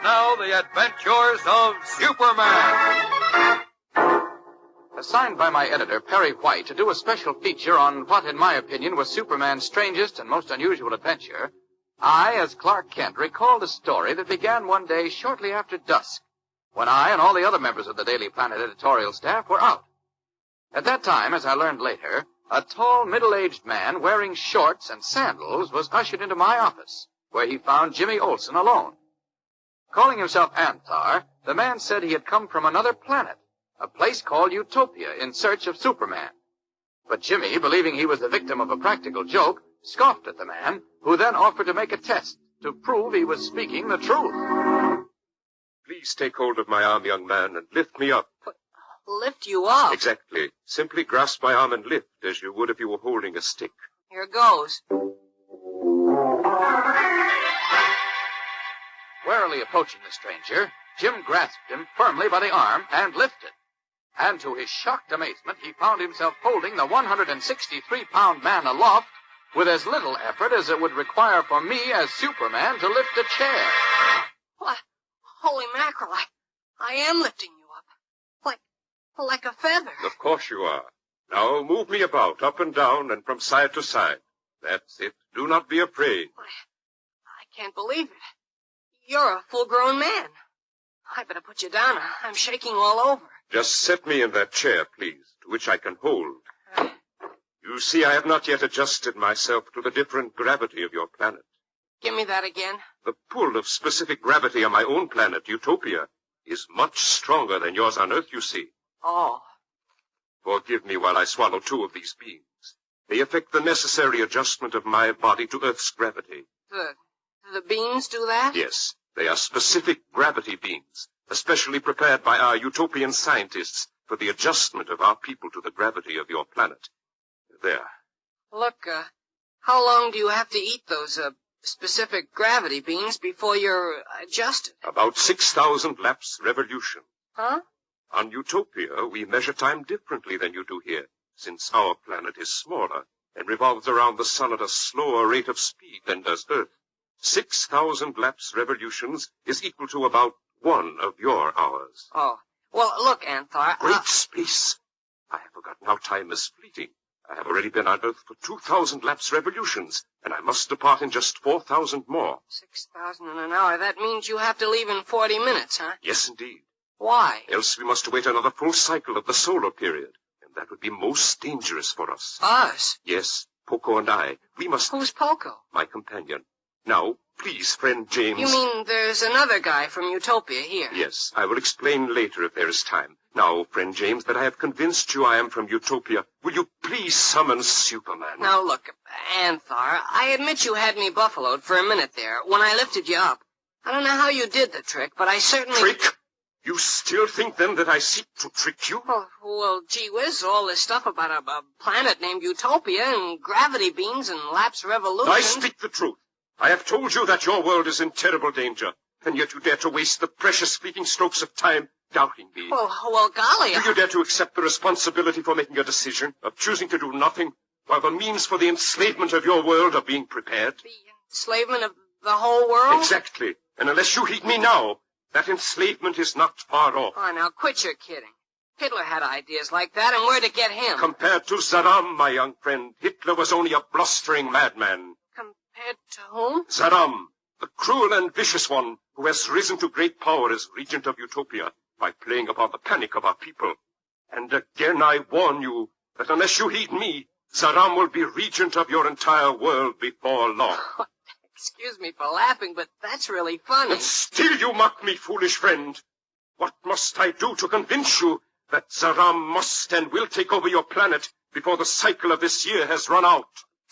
now the adventures of Superman. Assigned by my editor, Perry White, to do a special feature on what, in my opinion, was Superman's strangest and most unusual adventure, I, as Clark Kent, recalled a story that began one day shortly after dusk, when I and all the other members of the Daily Planet editorial staff were out. At that time, as I learned later, a tall, middle-aged man wearing shorts and sandals was ushered into my office, where he found Jimmy Olsen alone. Calling himself Anthar, the man said he had come from another planet, a place called Utopia, in search of Superman. But Jimmy, believing he was the victim of a practical joke, scoffed at the man, who then offered to make a test to prove he was speaking the truth. Please take hold of my arm, young man, and lift me up. Lift you up? Exactly. Simply grasp my arm and lift, as you would if you were holding a stick. Here goes. Warily approaching the stranger, Jim grasped him firmly by the arm and lifted. And to his shocked amazement, he found himself holding the 163-pound man aloft with as little effort as it would require for me as Superman to lift a chair. What? Holy mackerel, I am lifting you up. Like a feather. Of course you are. Now move me about, up and down, and from side to side. That's it. Do not be afraid. I can't believe it. You're a full-grown man. I better put you down. I'm shaking all over. Just set me in that chair, please, to which I can hold. You see, I have not yet adjusted myself to the different gravity of your planet. Give me that again. The pull of specific gravity on my own planet, Utopia, is much stronger than yours on Earth, you see. Oh. Forgive me while I swallow 2 of these beans. They effect the necessary adjustment of my body to Earth's gravity. The beans do that? Yes. They are specific gravity beans, especially prepared by our utopian scientists for the adjustment of our people to the gravity of your planet. There. Look, how long do you have to eat those, specific gravity beans before you're adjusted? About 6,000 laps revolution. Huh? On Utopia, we measure time differently than you do here, since our planet is smaller and revolves around the sun at a slower rate of speed than does Earth. 6,000 laps revolutions is equal to about 1 of your hours. Oh. Well, look, Anthar. Great space. I have forgotten how time is fleeting. I have already been on Earth for 2,000 laps revolutions, and I must depart in just 4,000 more. 6,000 in an hour. That means you have to leave in 40 minutes, huh? Yes, indeed. Why? Else we must wait another full cycle of the solar period, and that would be most dangerous for us. Us? Yes, Poco and I. We must... Who's Poco? My companion. Now, please, friend James... You mean there's another guy from Utopia here? Yes, I will explain later if there is time. Now, friend James, that I have convinced you I am from Utopia, will you please summon Superman? Now, look, Anthar, I admit you had me buffaloed for a minute there when I lifted you up. I don't know how you did the trick, but I certainly... Trick? You still think, then, that I seek to trick you? Well, gee whiz, all this stuff about a planet named Utopia and gravity beans and lapse revolutions... I speak the truth. I have told you that your world is in terrible danger, and yet you dare to waste the precious fleeting strokes of time doubting me. Well, golly... Do you dare to accept the responsibility for making a decision, of choosing to do nothing, while the means for the enslavement of your world are being prepared? The enslavement of the whole world? Exactly. And unless you heed me now... that enslavement is not far off. Oh, now quit your kidding. Hitler had ideas like that, and where to get him? Compared to Saddam, my young friend, Hitler was only a blustering madman. Compared to whom? Saddam, the cruel and vicious one who has risen to great power as regent of Utopia by playing upon the panic of our people. And again I warn you that unless you heed me, Saddam will be regent of your entire world before long. Excuse me for laughing, but that's really funny. And still you mock me, foolish friend. What must I do to convince you that Saddam must and will take over your planet before the cycle of this year has run out?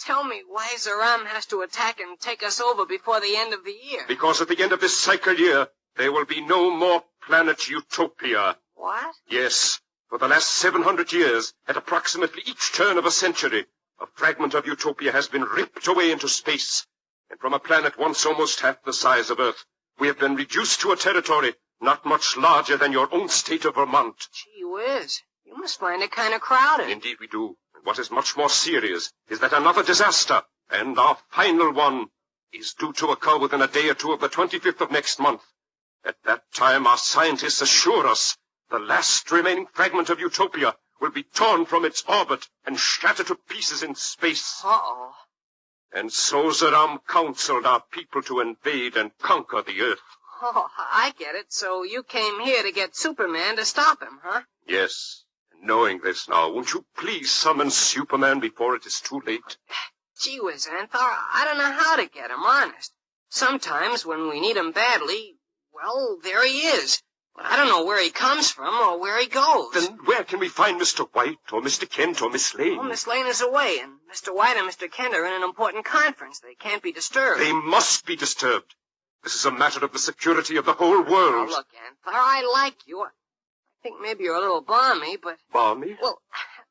Tell me why Saddam has to attack and take us over before the end of the year. Because at the end of this cycle year, there will be no more planet Utopia. What? Yes, For the last 700 years, at approximately each turn of a century, a fragment of utopia has been ripped away into space. And from a planet once almost half the size of Earth, we have been reduced to a territory not much larger than your own state of Vermont. Gee whiz. You must find it kind of crowded. Indeed we do. And what is much more serious is that another disaster, and our final one, is due to occur within a day or two of the 25th of next month. At that time, our scientists assure us the last remaining fragment of utopia will be torn from its orbit and shattered to pieces in space. Uh-oh. And so Zeram counseled our people to invade and conquer the Earth. Oh, I get it. So you came here to get Superman to stop him, huh? Yes. And knowing this now, won't you please summon Superman before it is too late? Gee whiz, Anthar, I don't know how to get him, honest. Sometimes when we need him badly, well, there he is. But I don't know where he comes from or where he goes. Then where can we find Mr. White or Mr. Kent or Miss Lane? Well, Miss Lane is away, and Mr. White and Mr. Kent are in an important conference. They can't be disturbed. They must be disturbed. This is a matter of the security of the whole world. Oh, look, Anthar, I like you. I think maybe you're a little balmy, but... Balmy? Well,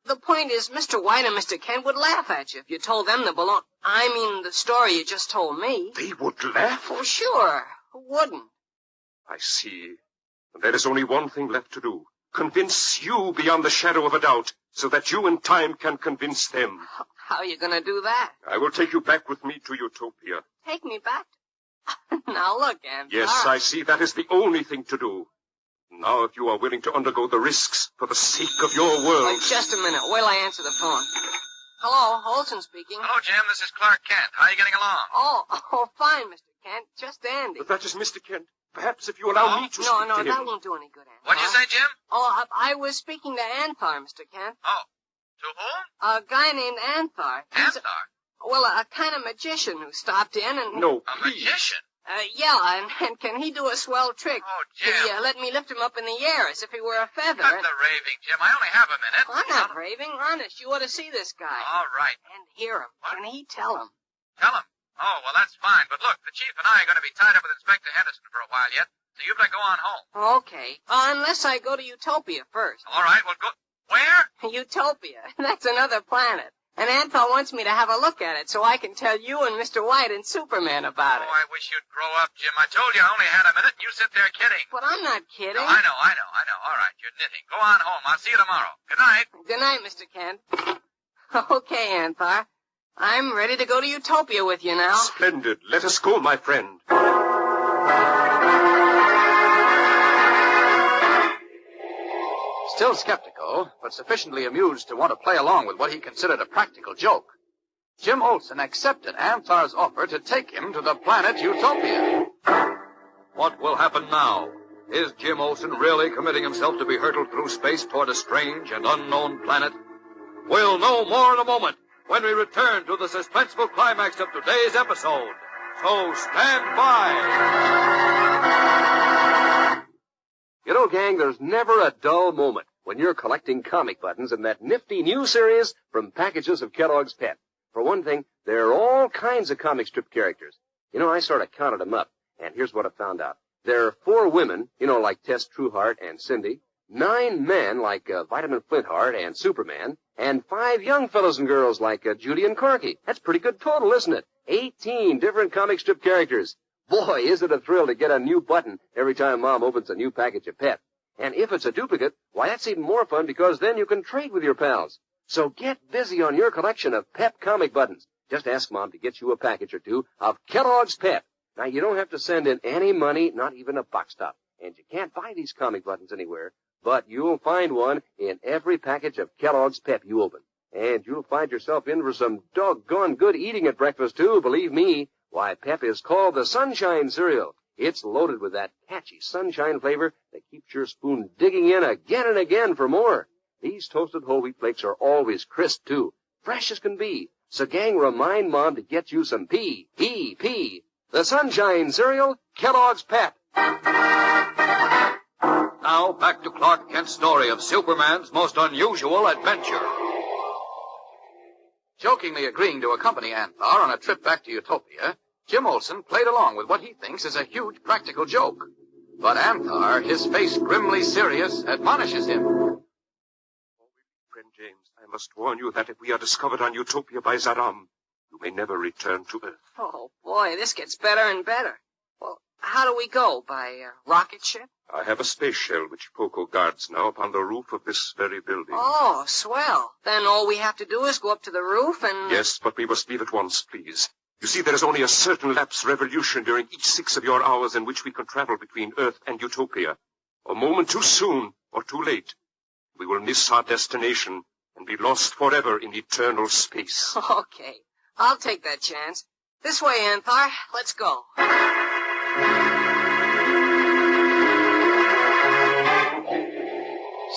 the point is, Mr. White and Mr. Kent would laugh at you if you told them the balloon... the story you just told me. They would laugh? Oh, sure. Who wouldn't? I see. And there is only one thing left to do. Convince you beyond the shadow of a doubt, so that you in time can convince them. How are you going to do that? I will take you back with me to Utopia. Take me back? Now look, Anthar. Yes, I see. That is the only thing to do. Now, if you are willing to undergo the risks for the sake of your world... Just a minute. Wait till I answer the phone. Hello, Olson speaking. Hello, Jim. This is Clark Kent. How are you getting along? Oh, fine, Mr. Kent. Just Andy. But that is Mr. Kent. Perhaps if you allow me to speak to him... No, that won't do any good, Anthar. What'd you say, Jim? Oh, I was speaking to Anthar, Mr. Kent. Oh, to whom? A guy named Anthar. Anthar? Well, a kind of magician who stopped in and... No, a magician? Yeah, and can he do a swell trick? Oh, Jim. He let me lift him up in the air as if he were a feather. Cut the raving, Jim. I only have a minute. I'm not raving. Honest, you ought to see this guy. All right. And hear him. What? Can he tell him? Tell him? Oh, well, that's fine. But look, the chief and I are going to be tied up with Inspector Henderson for a while yet, so you better go on home. Okay. Unless I go to Utopia first. All right, well, go... Where? Utopia. That's another planet. And Anthar wants me to have a look at it so I can tell you and Mr. White and Superman about it. Oh, I wish you'd grow up, Jim. I told you I only had a minute, and you sit there kidding. But I'm not kidding. No, I know. All right, you're knitting. Go on home. I'll see you tomorrow. Good night. Good night, Mr. Kent. Okay, Anthar. I'm ready to go to Utopia with you now. Splendid. Let us go, my friend. Still skeptical, but sufficiently amused to want to play along with what he considered a practical joke, Jim Olson accepted Anthar's offer to take him to the planet Utopia. What will happen now? Is Jim Olson really committing himself to be hurtled through space toward a strange and unknown planet? We'll know more in a moment when we return to the suspenseful climax of today's episode. So stand by. You know, gang, there's never a dull moment when you're collecting comic buttons in that nifty new series from packages of Kellogg's Pep. For one thing, there are all kinds of comic strip characters. You know, I sort of counted them up, and here's what I found out. There are 4 women, you know, like Tess Trueheart and Cindy, 9 men like Vitamin Flintheart and Superman, and 5 young fellows and girls like Judy and Corky. That's pretty good total, isn't it? 18 different comic strip characters. Boy, is it a thrill to get a new button every time Mom opens a new package of Pep. And if it's a duplicate, why, that's even more fun because then you can trade with your pals. So get busy on your collection of Pep comic buttons. Just ask Mom to get you a package or 2 of Kellogg's Pep. Now, you don't have to send in any money, not even a box top. And you can't buy these comic buttons anywhere, but you'll find one in every package of Kellogg's Pep you open. And you'll find yourself in for some doggone good eating at breakfast, too, believe me. Why, Pep is called the Sunshine Cereal. It's loaded with that catchy sunshine flavor that keeps your spoon digging in again and again for more. These toasted whole wheat flakes are always crisp, too, fresh as can be. So, gang, remind Mom to get you some P. The Sunshine Cereal, Kellogg's Pep. Now, back to Clark Kent's story of Superman's most unusual adventure. Jokingly agreeing to accompany Anthar on a trip back to Utopia, Jim Olson played along with what he thinks is a huge practical joke. But Anthar, his face grimly serious, admonishes him. Friend James, I must warn you that if we are discovered on Utopia by Zaram, you may never return to Earth. Oh, boy, this gets better and better. Well, how do we go? By rocket ship? I have a space shell which Poco guards now upon the roof of this very building. Oh, swell. Then all we have to do is go up to the roof and... Yes, but we must leave at once, please. You see, there is only a certain lapse revolution during each 6 of your hours in which we can travel between Earth and Utopia. A moment too soon or too late, we will miss our destination and be lost forever in eternal space. Okay, I'll take that chance. This way, Anthar. Let's go.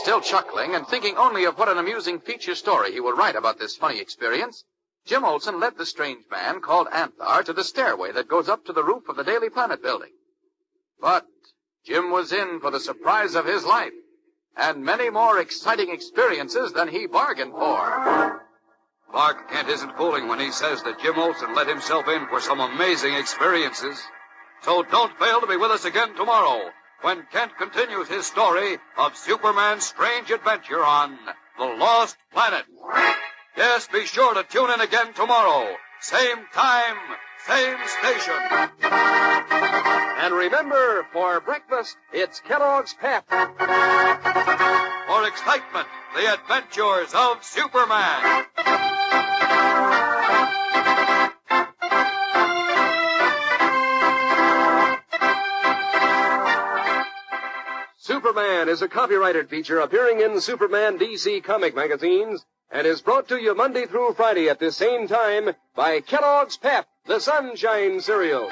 Still chuckling and thinking only of what an amusing feature story he would write about this funny experience, Jim Olsen led the strange man called Anthar to the stairway that goes up to the roof of the Daily Planet building. But Jim was in for the surprise of his life, and many more exciting experiences than he bargained for. Clark Kent isn't fooling when he says that Jim Olsen let himself in for some amazing experiences. So don't fail to be with us again tomorrow, when Kent continues his story of Superman's strange adventure on the Lost Planet. Yes, be sure to tune in again tomorrow. Same time, same station. And remember, for breakfast, it's Kellogg's Pep. For excitement, the adventures of Superman. Superman is a copyrighted feature appearing in Superman DC comic magazines and is brought to you Monday through Friday at this same time by Kellogg's Pep, the Sunshine Cereal.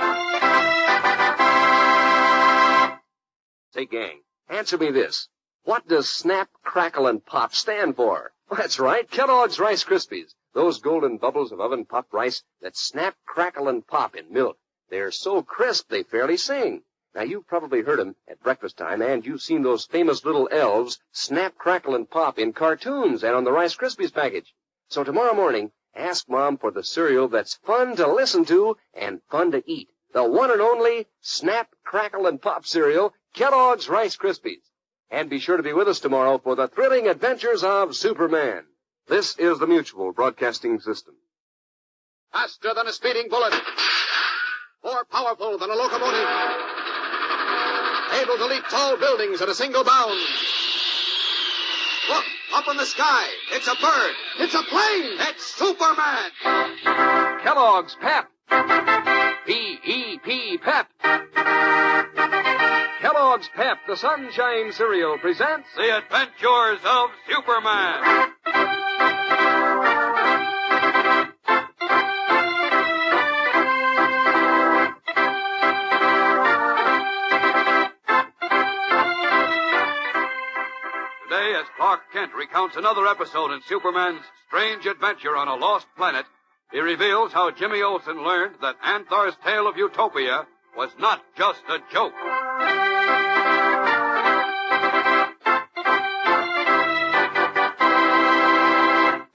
Say, gang, answer me this. What does Snap, Crackle, and Pop stand for? Well, that's right, Kellogg's Rice Krispies. Those golden bubbles of oven-popped rice that snap, crackle, and pop in milk. They're so crisp they fairly sing. Now, you've probably heard them at breakfast time, and you've seen those famous little elves snap, crackle, and pop in cartoons and on the Rice Krispies package. So tomorrow morning, ask Mom for the cereal that's fun to listen to and fun to eat. The one and only Snap, Crackle, and Pop cereal, Kellogg's Rice Krispies. And be sure to be with us tomorrow for the thrilling adventures of Superman. This is the Mutual Broadcasting System. Faster than a speeding bullet. More powerful than a locomotive. Able to leap tall buildings at a single bound. Look, up in the sky. It's a bird. It's a plane. It's Superman. Kellogg's Pep. P-E-P, Pep. Kellogg's Pep, the Sunshine Cereal, presents The Adventures of Superman. Today, as Clark Kent recounts another episode in Superman's strange adventure on a lost planet, he reveals how Jimmy Olsen learned that Anthar's tale of Utopia was not just a joke.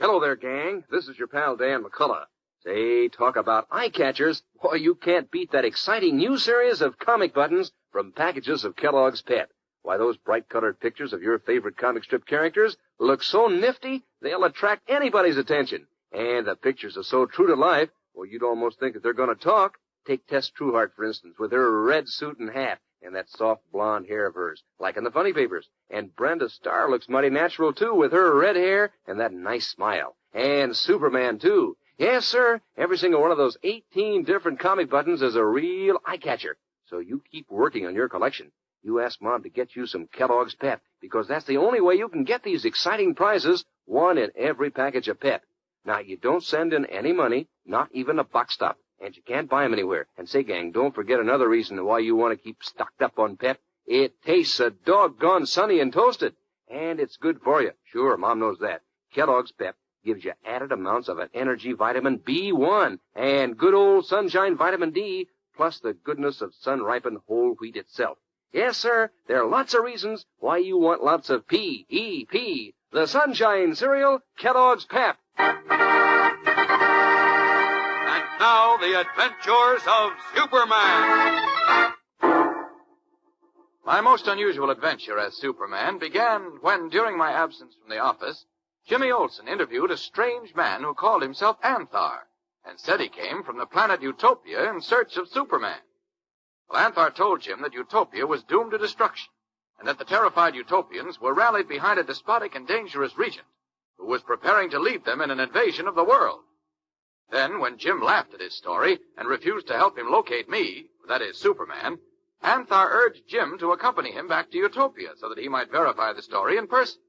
Hello there, gang. This is your pal Dan McCullough. Say, talk about eye catchers. Boy, you can't beat that exciting new series of comic buttons from packages of Kellogg's Pep. Why, those bright-colored pictures of your favorite comic strip characters look so nifty, they'll attract anybody's attention. And the pictures are so true to life, well, you'd almost think that they're going to talk. Take Tess Trueheart, for instance, with her red suit and hat and that soft blonde hair of hers, like in the funny papers. And Brenda Starr looks mighty natural, too, with her red hair and that nice smile. And Superman, too. Yes, sir, every single one of those 18 different comic buttons is a real eye-catcher. So you keep working on your collection. You ask Mom to get you some Kellogg's Pep, because that's the only way you can get these exciting prizes, one in every package of Pep. Now, you don't send in any money, not even a box stop, and you can't buy them anywhere. And say, gang, don't forget another reason why you want to keep stocked up on Pep. It tastes a doggone sunny and toasted, and it's good for you. Sure, Mom knows that. Kellogg's Pep gives you added amounts of an energy vitamin B1 and good old sunshine vitamin D, plus the goodness of sun-ripened whole wheat itself. Yes, sir, there are lots of reasons why you want lots of P-E-P, the Sunshine Cereal, Kellogg's Pep. And now, the adventures of Superman. My most unusual adventure as Superman began when, during my absence from the office, Jimmy Olsen interviewed a strange man who called himself Anthar and said he came from the planet Utopia in search of Superman. Well, Anthar told Jim that Utopia was doomed to destruction and that the terrified Utopians were rallied behind a despotic and dangerous regent who was preparing to lead them in an invasion of the world. Then, when Jim laughed at his story and refused to help him locate me, that is, Superman, Anthar urged Jim to accompany him back to Utopia so that he might verify the story in person.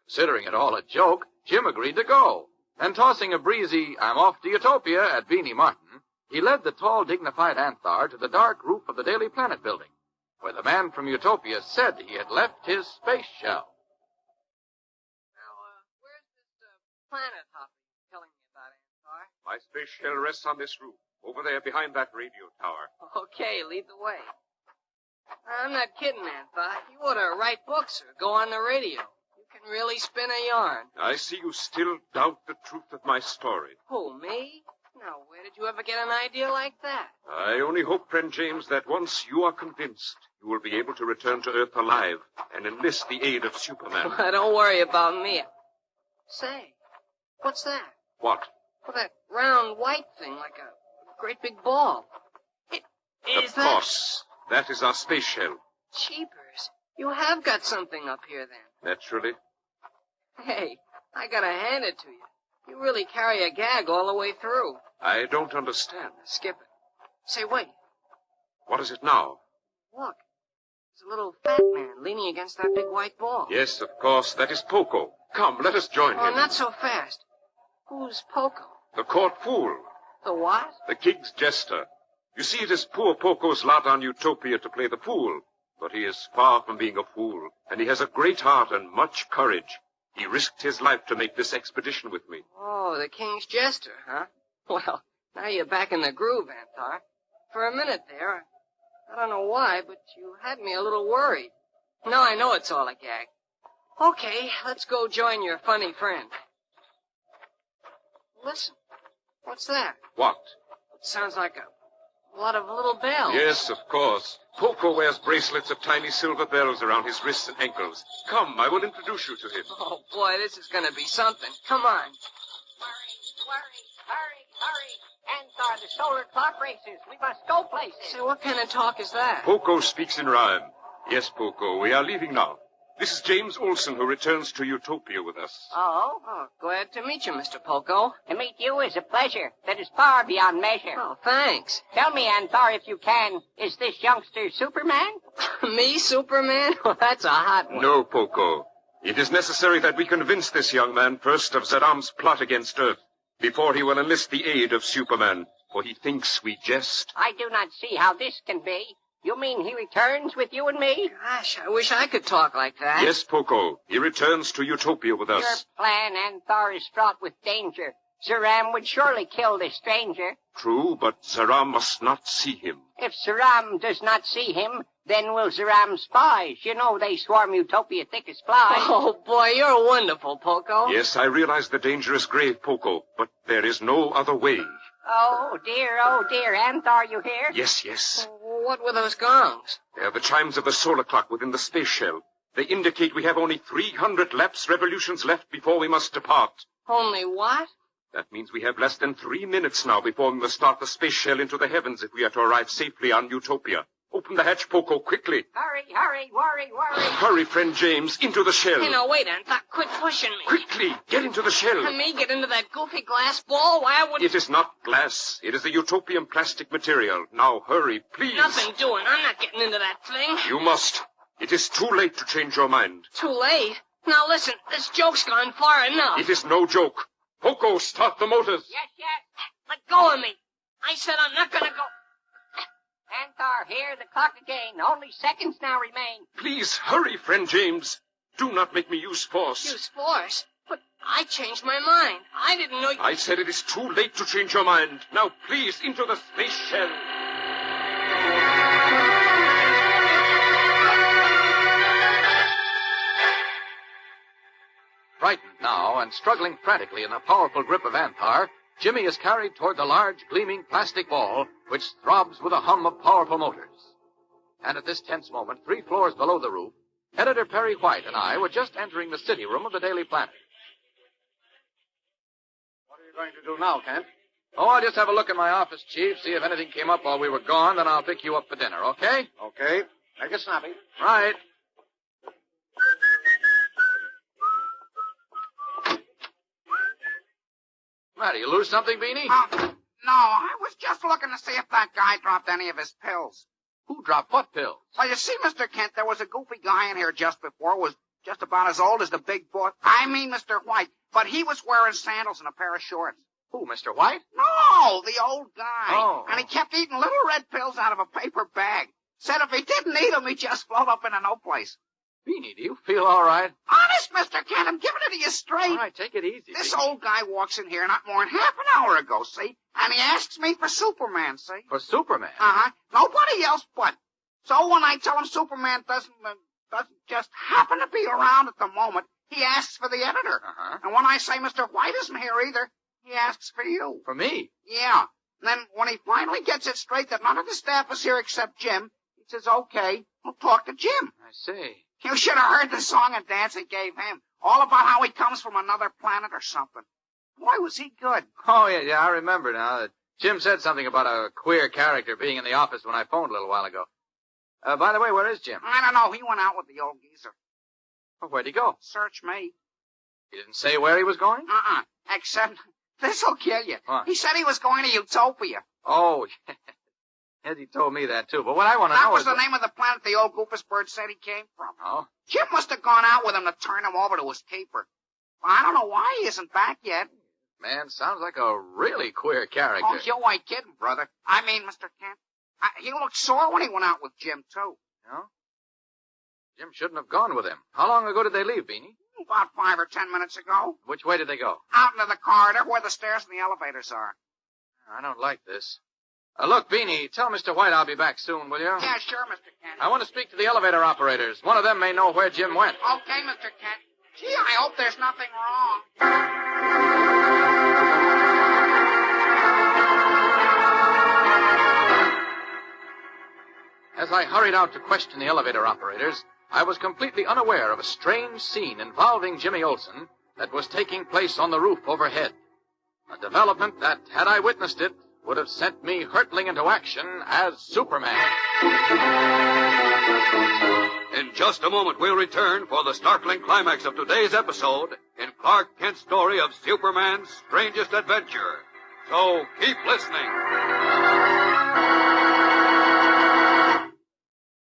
Considering it all a joke, Jim agreed to go, and tossing a breezy, "I'm off to Utopia" at Beanie Martin, he led the tall, dignified Anthar to the dark roof of the Daily Planet building, where the man from Utopia said he had left his space shell. Where's this planet hopper you're telling me about, Anthar? My space shell rests on this roof, over there behind that radio tower. Okay, lead the way. I'm not kidding, Anthar. You ought to write books or go on the radio. You can really spin a yarn. I see you still doubt the truth of my story. Who, me? Now, where did you ever get an idea like that? I only hope, friend James, that once you are convinced, you will be able to return to Earth alive and enlist the aid of Superman. Don't worry about me. Say, what's that? What? Well, that round white thing like a great big ball. Of course. That is our space shell. Cheapers. You have got something up here, then. Naturally. Hey, I gotta hand it to you. You really carry a gag all the way through. I don't understand. Skip it. Say, wait. What is it now? Look. There's a little fat man leaning against that big white ball. Yes, of course. That is Poco. Come, let us join him. Not so fast. Who's Poco? The court fool. The what? The king's jester. You see, it is poor Poco's lot on Utopia to play the fool. But he is far from being a fool, and he has a great heart and much courage. He risked his life to make this expedition with me. Oh, the king's jester, huh? Well, now you're back in the groove, Anthar. For a minute there, I don't know why, but you had me a little worried. Now I know it's all a gag. Okay, let's go join your funny friend. Listen, what's that? What? It sounds like a lot of little bells. Yes, of course. Poco wears bracelets of tiny silver bells around his wrists and ankles. Come, I will introduce you to him. Oh, boy, this is going to be something. Come on. Hurry. Anthar, the solar clock races. We must go places. Say, what kind of talk is that? Poco speaks in rhyme. Yes, Poco, we are leaving now. This is James Olsen, who returns to Utopia with us. Oh, glad to meet you, Mr. Poco. To meet you is a pleasure that is far beyond measure. Oh, thanks. Tell me, Anthar, if you can, is this youngster Superman? Me, Superman? Well, that's a hot one. No, Poco. It is necessary that we convince this young man first of Zaram's plot against Earth, before he will enlist the aid of Superman, for he thinks we jest. I do not see how this can be. You mean he returns with you and me? Gosh, I wish I could talk like that. Yes, Poco. He returns to Utopia with us. Your plan, Anthar, is fraught with danger. Zaram would surely kill this stranger. True, but Zaram must not see him. If Zaram does not see him, then will Zaram's spies. You know they swarm Utopia thick as flies. Oh, boy, you're wonderful, Poco. Yes, I realize the danger is grave, Poco, but there is no other way. Oh, dear. Anthar, you hear? Yes. What were those gongs? They are the chimes of the solar clock within the space shell. They indicate we have only 300 lapse revolutions left before we must depart. Only what? That means we have less than 3 minutes now before we must start the space shell into the heavens if we are to arrive safely on Utopia. Open the hatch, Poco, quickly. Hurry, worry. Hurry, friend James, into the shell. Hey, now, wait, Anthar. Quit pushing me. Quickly, get into the shell. And me get into that goofy glass ball? Why, I wouldn't... It is not glass. It is a utopian plastic material. Now, hurry, please. Nothing doing. I'm not getting into that thing. You must. It is too late to change your mind. Too late? Now, listen, this joke's gone far enough. It is no joke. Poco, start the motors. Yes. Let go of me. I said I'm not going to go... Anthar, here, the clock again. Only seconds now remain. Please, hurry, friend James. Do not make me use force. Use force? But I changed my mind. I didn't know you... I said it is too late to change your mind. Now, please, into the space shell. Frightened now and struggling frantically in the powerful grip of Anthar, Jimmy is carried toward the large, gleaming plastic ball, which throbs with a hum of powerful motors. And at this tense moment, 3 floors below the roof, Editor Perry White and I were just entering the city room of the Daily Planet. going to do now, Kent? Oh, I'll just have a look in my office, Chief, see if anything came up while we were gone, then I'll pick you up for dinner, okay? Okay. Make it snappy. Right. Matter, you lose something, Beanie? No, I was just looking to see if that guy dropped any of his pills. Who dropped what pills? Well, you see, Mr. Kent, there was a goofy guy in here just before, was just about as old as the big boss. I mean, Mr. White, but he was wearing sandals and a pair of shorts. Who, Mr. White? No, the old guy. Oh. And he kept eating little red pills out of a paper bag. Said if he didn't eat them, he'd just float up into no place. Beanie, do you feel all right? Honest, Mr. Kent, I'm giving it to you straight. All right, take it easy. This Beanie. old guy walks in here not more than half an hour ago, see? And he asks me for Superman, see? For Superman? Uh-huh. Nobody else but. So when I tell him Superman doesn't just happen to be around at the moment, he asks for the editor. Uh-huh. And when I say Mr. White isn't here either, he asks for you. For me? Yeah. And then when he finally gets it straight that none of the staff is here except Jim, he says, okay, we'll talk to Jim. I see. You should have heard the song and dance he gave him. All about how he comes from another planet or something. Boy, was he good. Oh, yeah, I remember now that Jim said something about a queer character being in the office when I phoned a little while ago. By the way, where is Jim? I don't know. He went out with the old geezer. Oh, where'd he go? Search me. He didn't say where he was going? Except, this'll kill you. What? He said he was going to Utopia. Oh, yes, he told me that, too. But what I want to know is... That was the name of the planet the old goofus bird said he came from. Oh? Jim must have gone out with him to turn him over to his keeper. Well, I don't know why he isn't back yet. Man, sounds like a really queer character. Oh, you ain't kidding, brother. I mean, Mr. Kent, he looked sore when he went out with Jim, too. No? Jim shouldn't have gone with him. How long ago did they leave, Beanie? About 5 or 10 minutes ago. Which way did they go? Out into the corridor where the stairs and the elevators are. I don't like this. Look, Beanie, tell Mr. White I'll be back soon, will you? Yeah, sure, Mr. Kent. I want to speak to the elevator operators. One of them may know where Jim went. Okay, Mr. Kent. Gee, I hope there's nothing wrong. As I hurried out to question the elevator operators, I was completely unaware of a strange scene involving Jimmy Olsen that was taking place on the roof overhead. A development that, had I witnessed it, would have sent me hurtling into action as Superman. In just a moment, we'll return for the startling climax of today's episode in Clark Kent's story of Superman's strangest adventure. So keep listening.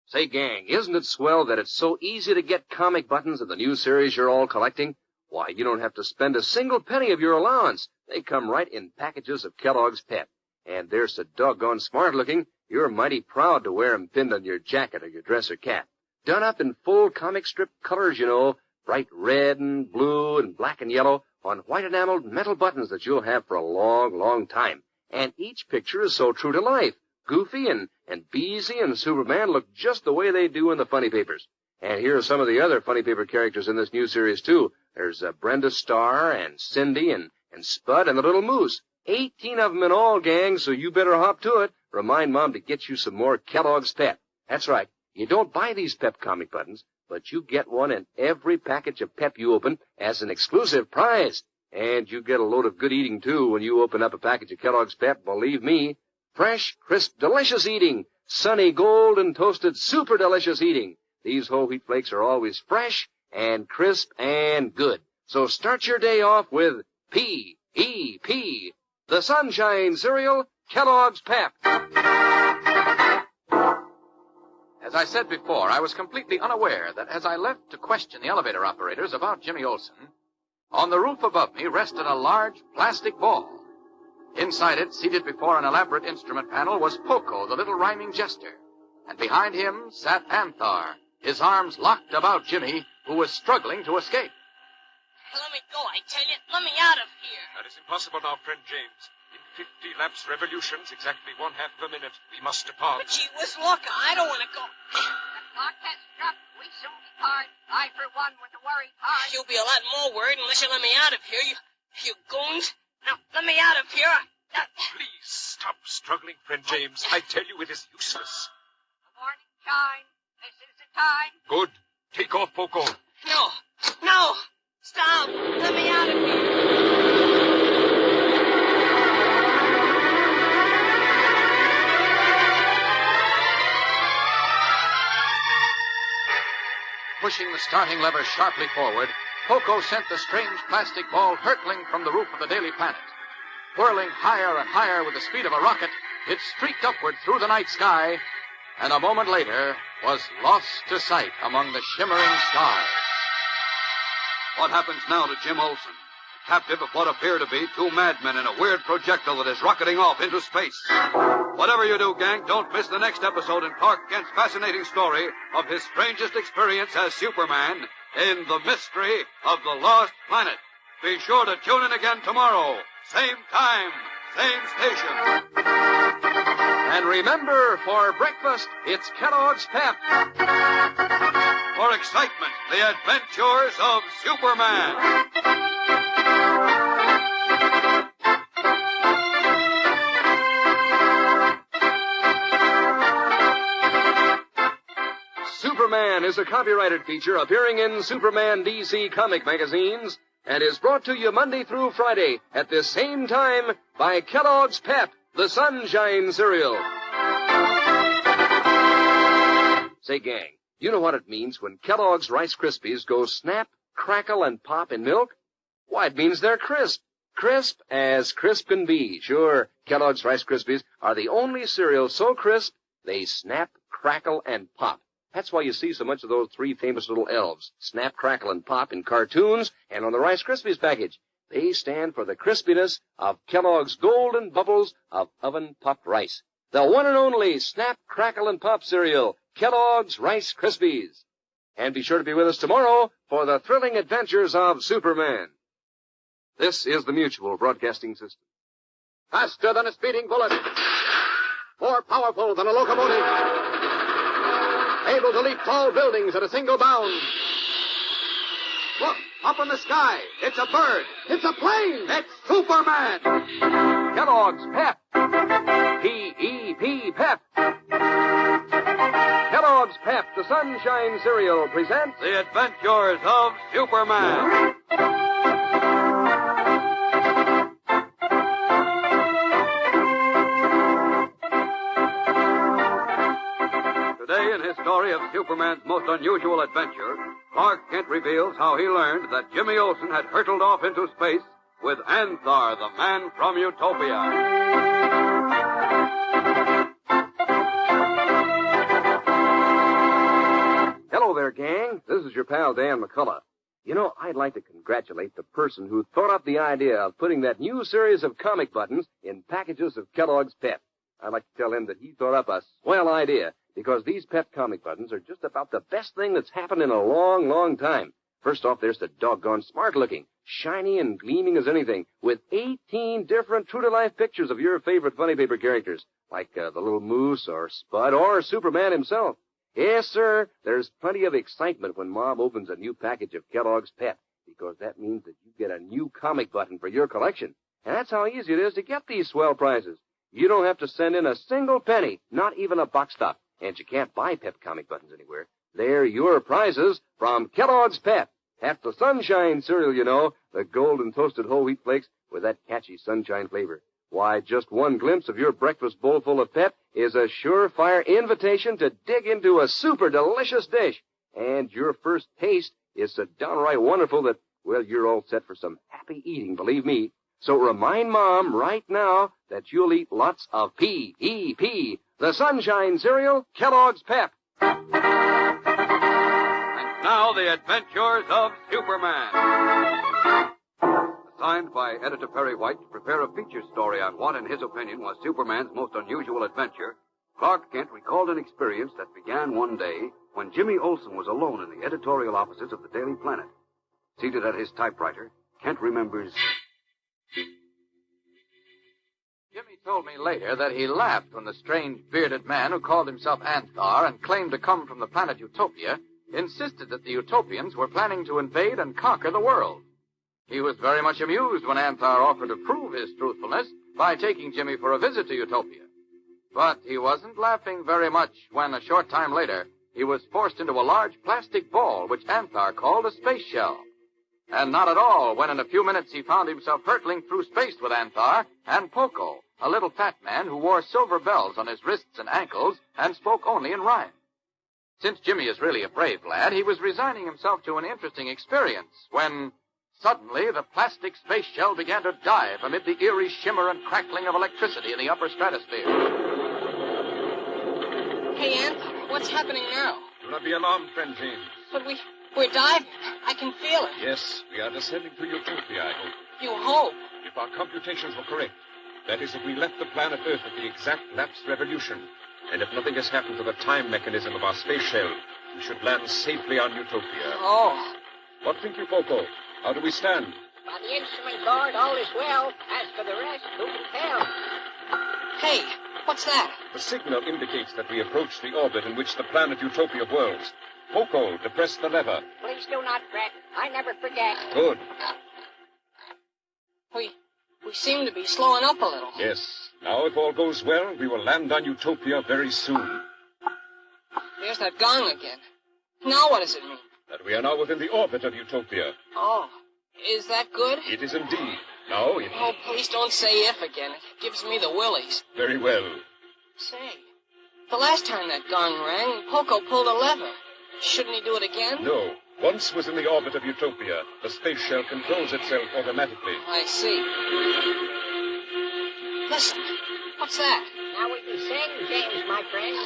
Say, gang, isn't it swell that it's so easy to get comic buttons in the new series you're all collecting? Why, you don't have to spend a single penny of your allowance. They come right in packages of Kellogg's Pep. And they're so doggone smart-looking, you're mighty proud to wear 'em pinned on your jacket or your dress or cap. Done up in full comic strip colors, you know, bright red and blue and black and yellow on white enameled metal buttons that you'll have for a long, long time. And each picture is so true to life. Goofy and Beezy and Superman look just the way they do in the funny papers. And here are some of the other funny paper characters in this new series, too. There's Brenda Starr and Cindy and Spud and the Little Moose. 18 of them in all, gang, so you better hop to it. Remind Mom to get you some more Kellogg's Pep. That's right. You don't buy these Pep comic buttons, but you get one in every package of Pep you open as an exclusive prize. And you get a load of good eating, too, when you open up a package of Kellogg's Pep, believe me. Fresh, crisp, delicious eating. Sunny, golden, toasted, super delicious eating. These whole wheat flakes are always fresh and crisp and good. So start your day off with P-E-P, the Sunshine Cereal, Kellogg's Pep. As I said before, I was completely unaware that as I left to question the elevator operators about Jimmy Olsen, on the roof above me rested a large plastic ball. Inside it, seated before an elaborate instrument panel, was Poco, the little rhyming jester. And behind him sat Anthar, his arms locked about Jimmy, who was struggling to escape. Let me go, I tell you. Let me out of here. That is impossible now, friend James. In 50 laps revolutions, exactly 1/2 of a minute, we must depart. But gee whiz, look, I don't want to go. The clock has struck. We soon depart. I, for one, with a worried heart. You'll be a lot more worried unless you let me out of here, you goons. Now, let me out of here. Please stop struggling, friend James. I tell you it is useless. The morning shines. This is the time. Good. Take off, Poco. No. Stop. Let me out of here. the starting lever sharply forward, Poco sent the strange plastic ball hurtling from the roof of the Daily Planet. Whirling higher and higher with the speed of a rocket, it streaked upward through the night sky, and a moment later was lost to sight among the shimmering stars. What happens now to Jim Olsen, captive of what appear to be two madmen in a weird projectile that is rocketing off into space? Whatever you do, gang, don't miss the next episode in Clark Kent's fascinating story of his strangest experience as Superman in The Mystery of the Lost Planet. Be sure to tune in again tomorrow. Same time, same station. And remember, for breakfast, it's Kellogg's Pep. For excitement, the adventures of Superman. Superman is a copyrighted feature appearing in Superman DC comic magazines and is brought to you Monday through Friday at this same time by Kellogg's Pep, the Sunshine Cereal. Say, gang, you know what it means when Kellogg's Rice Krispies go snap, crackle, and pop in milk? Why, it means they're crisp. Crisp as crisp can be. Sure, Kellogg's Rice Krispies are the only cereal so crisp, they snap, crackle, and pop. That's why you see so much of those three famous little elves, Snap, Crackle, and Pop, in cartoons and on the Rice Krispies package. They stand for the crispiness of Kellogg's golden bubbles of oven-puffed rice. The one and only Snap, Crackle, and Pop cereal, Kellogg's Rice Krispies. And be sure to be with us tomorrow for the thrilling adventures of Superman. This is the Mutual Broadcasting System. Faster than a speeding bullet. More powerful than a locomotive. Able to leap tall buildings at a single bound. Look, up in the sky. It's a bird. It's a plane. It's Superman. Kellogg's Pep. P-E-P, Pep. Kellogg's Pep, the Sunshine Cereal, presents The Adventures of Superman. Today, in his story of Superman's most unusual adventure, Clark Kent reveals how he learned that Jimmy Olsen had hurtled off into space with Anthar, the man from Utopia. Hello there, gang. This is your pal, Dan McCullough. You know, I'd like to congratulate the person who thought up the idea of putting that new series of comic buttons in packages of Kellogg's Pep. I'd like to tell him that he thought up a swell idea, because these Pep comic buttons are just about the best thing that's happened in a long, long time. First off, there's the doggone smart-looking, shiny and gleaming as anything, with 18 different true-to-life pictures of your favorite funny paper characters, like the little Moose or Spud or Superman himself. Yes, sir, there's plenty of excitement when Mom opens a new package of Kellogg's Pep, because that means that you get a new comic button for your collection. And that's how easy it is to get these swell prizes. You don't have to send in a single penny, not even a box top. And you can't buy Pep comic buttons anywhere. They're your prizes from Kellogg's Pep. That's the Sunshine cereal, you know, the golden toasted whole wheat flakes with that catchy sunshine flavor. Why, just one glimpse of your breakfast bowl full of Pep is a surefire invitation to dig into a super delicious dish. And your first taste is so downright wonderful that, well, you're all set for some happy eating, believe me. So remind Mom right now that you'll eat lots of P-E-P, the Sunshine cereal, Kellogg's Pep. And now, the adventures of Superman. Assigned by editor Perry White to prepare a feature story on what, in his opinion, was Superman's most unusual adventure, Clark Kent recalled an experience that began one day when Jimmy Olsen was alone in the editorial offices of the Daily Planet. Seated at his typewriter, Kent remembers... Jimmy told me later that he laughed when the strange bearded man who called himself Anthar and claimed to come from the planet Utopia insisted that the Utopians were planning to invade and conquer the world. He was very much amused when Anthar offered to prove his truthfulness by taking Jimmy for a visit to Utopia. But he wasn't laughing very much when, a short time later, he was forced into a large plastic ball which Anthar called a space shell. And not at all when in a few minutes he found himself hurtling through space with Anthar and Poco, a little fat man who wore silver bells on his wrists and ankles and spoke only in rhyme. Since Jimmy is really a brave lad, he was resigning himself to an interesting experience when suddenly the plastic space shell began to dive amid the eerie shimmer and crackling of electricity in the upper stratosphere. Hey, Anthony, what's happening now? Do not be alarmed, friend James. But we're diving. I can feel it. Yes, we are descending to Utopia, I hope. You hope? If our computations were correct, that is, if we left the planet Earth at the exact lapsed revolution, and if nothing has happened to the time mechanism of our space shell, we should land safely on Utopia. Oh. What think you, Poco? How do we stand? By the instrument board, all is well. As for the rest, who can tell? Hey, what's that? The signal indicates that we approach the orbit in which the planet Utopia whirls. Poco, depress the lever. Please do not fret. I never forget. Good. We seem to be slowing up a little. Yes. Now, if all goes well, we will land on Utopia very soon. There's that gong again. Now what does it mean? That we are now within the orbit of Utopia. Oh, is that good? It is indeed. Now, if... Oh, please don't say if again. It gives me the willies. Very well. Say, the last time that gong rang, Poco pulled a lever. Shouldn't he do it again? No. Once within the orbit of Utopia, the space shell controls itself automatically. I see. Listen, what's that? Now we descend, James, my friend.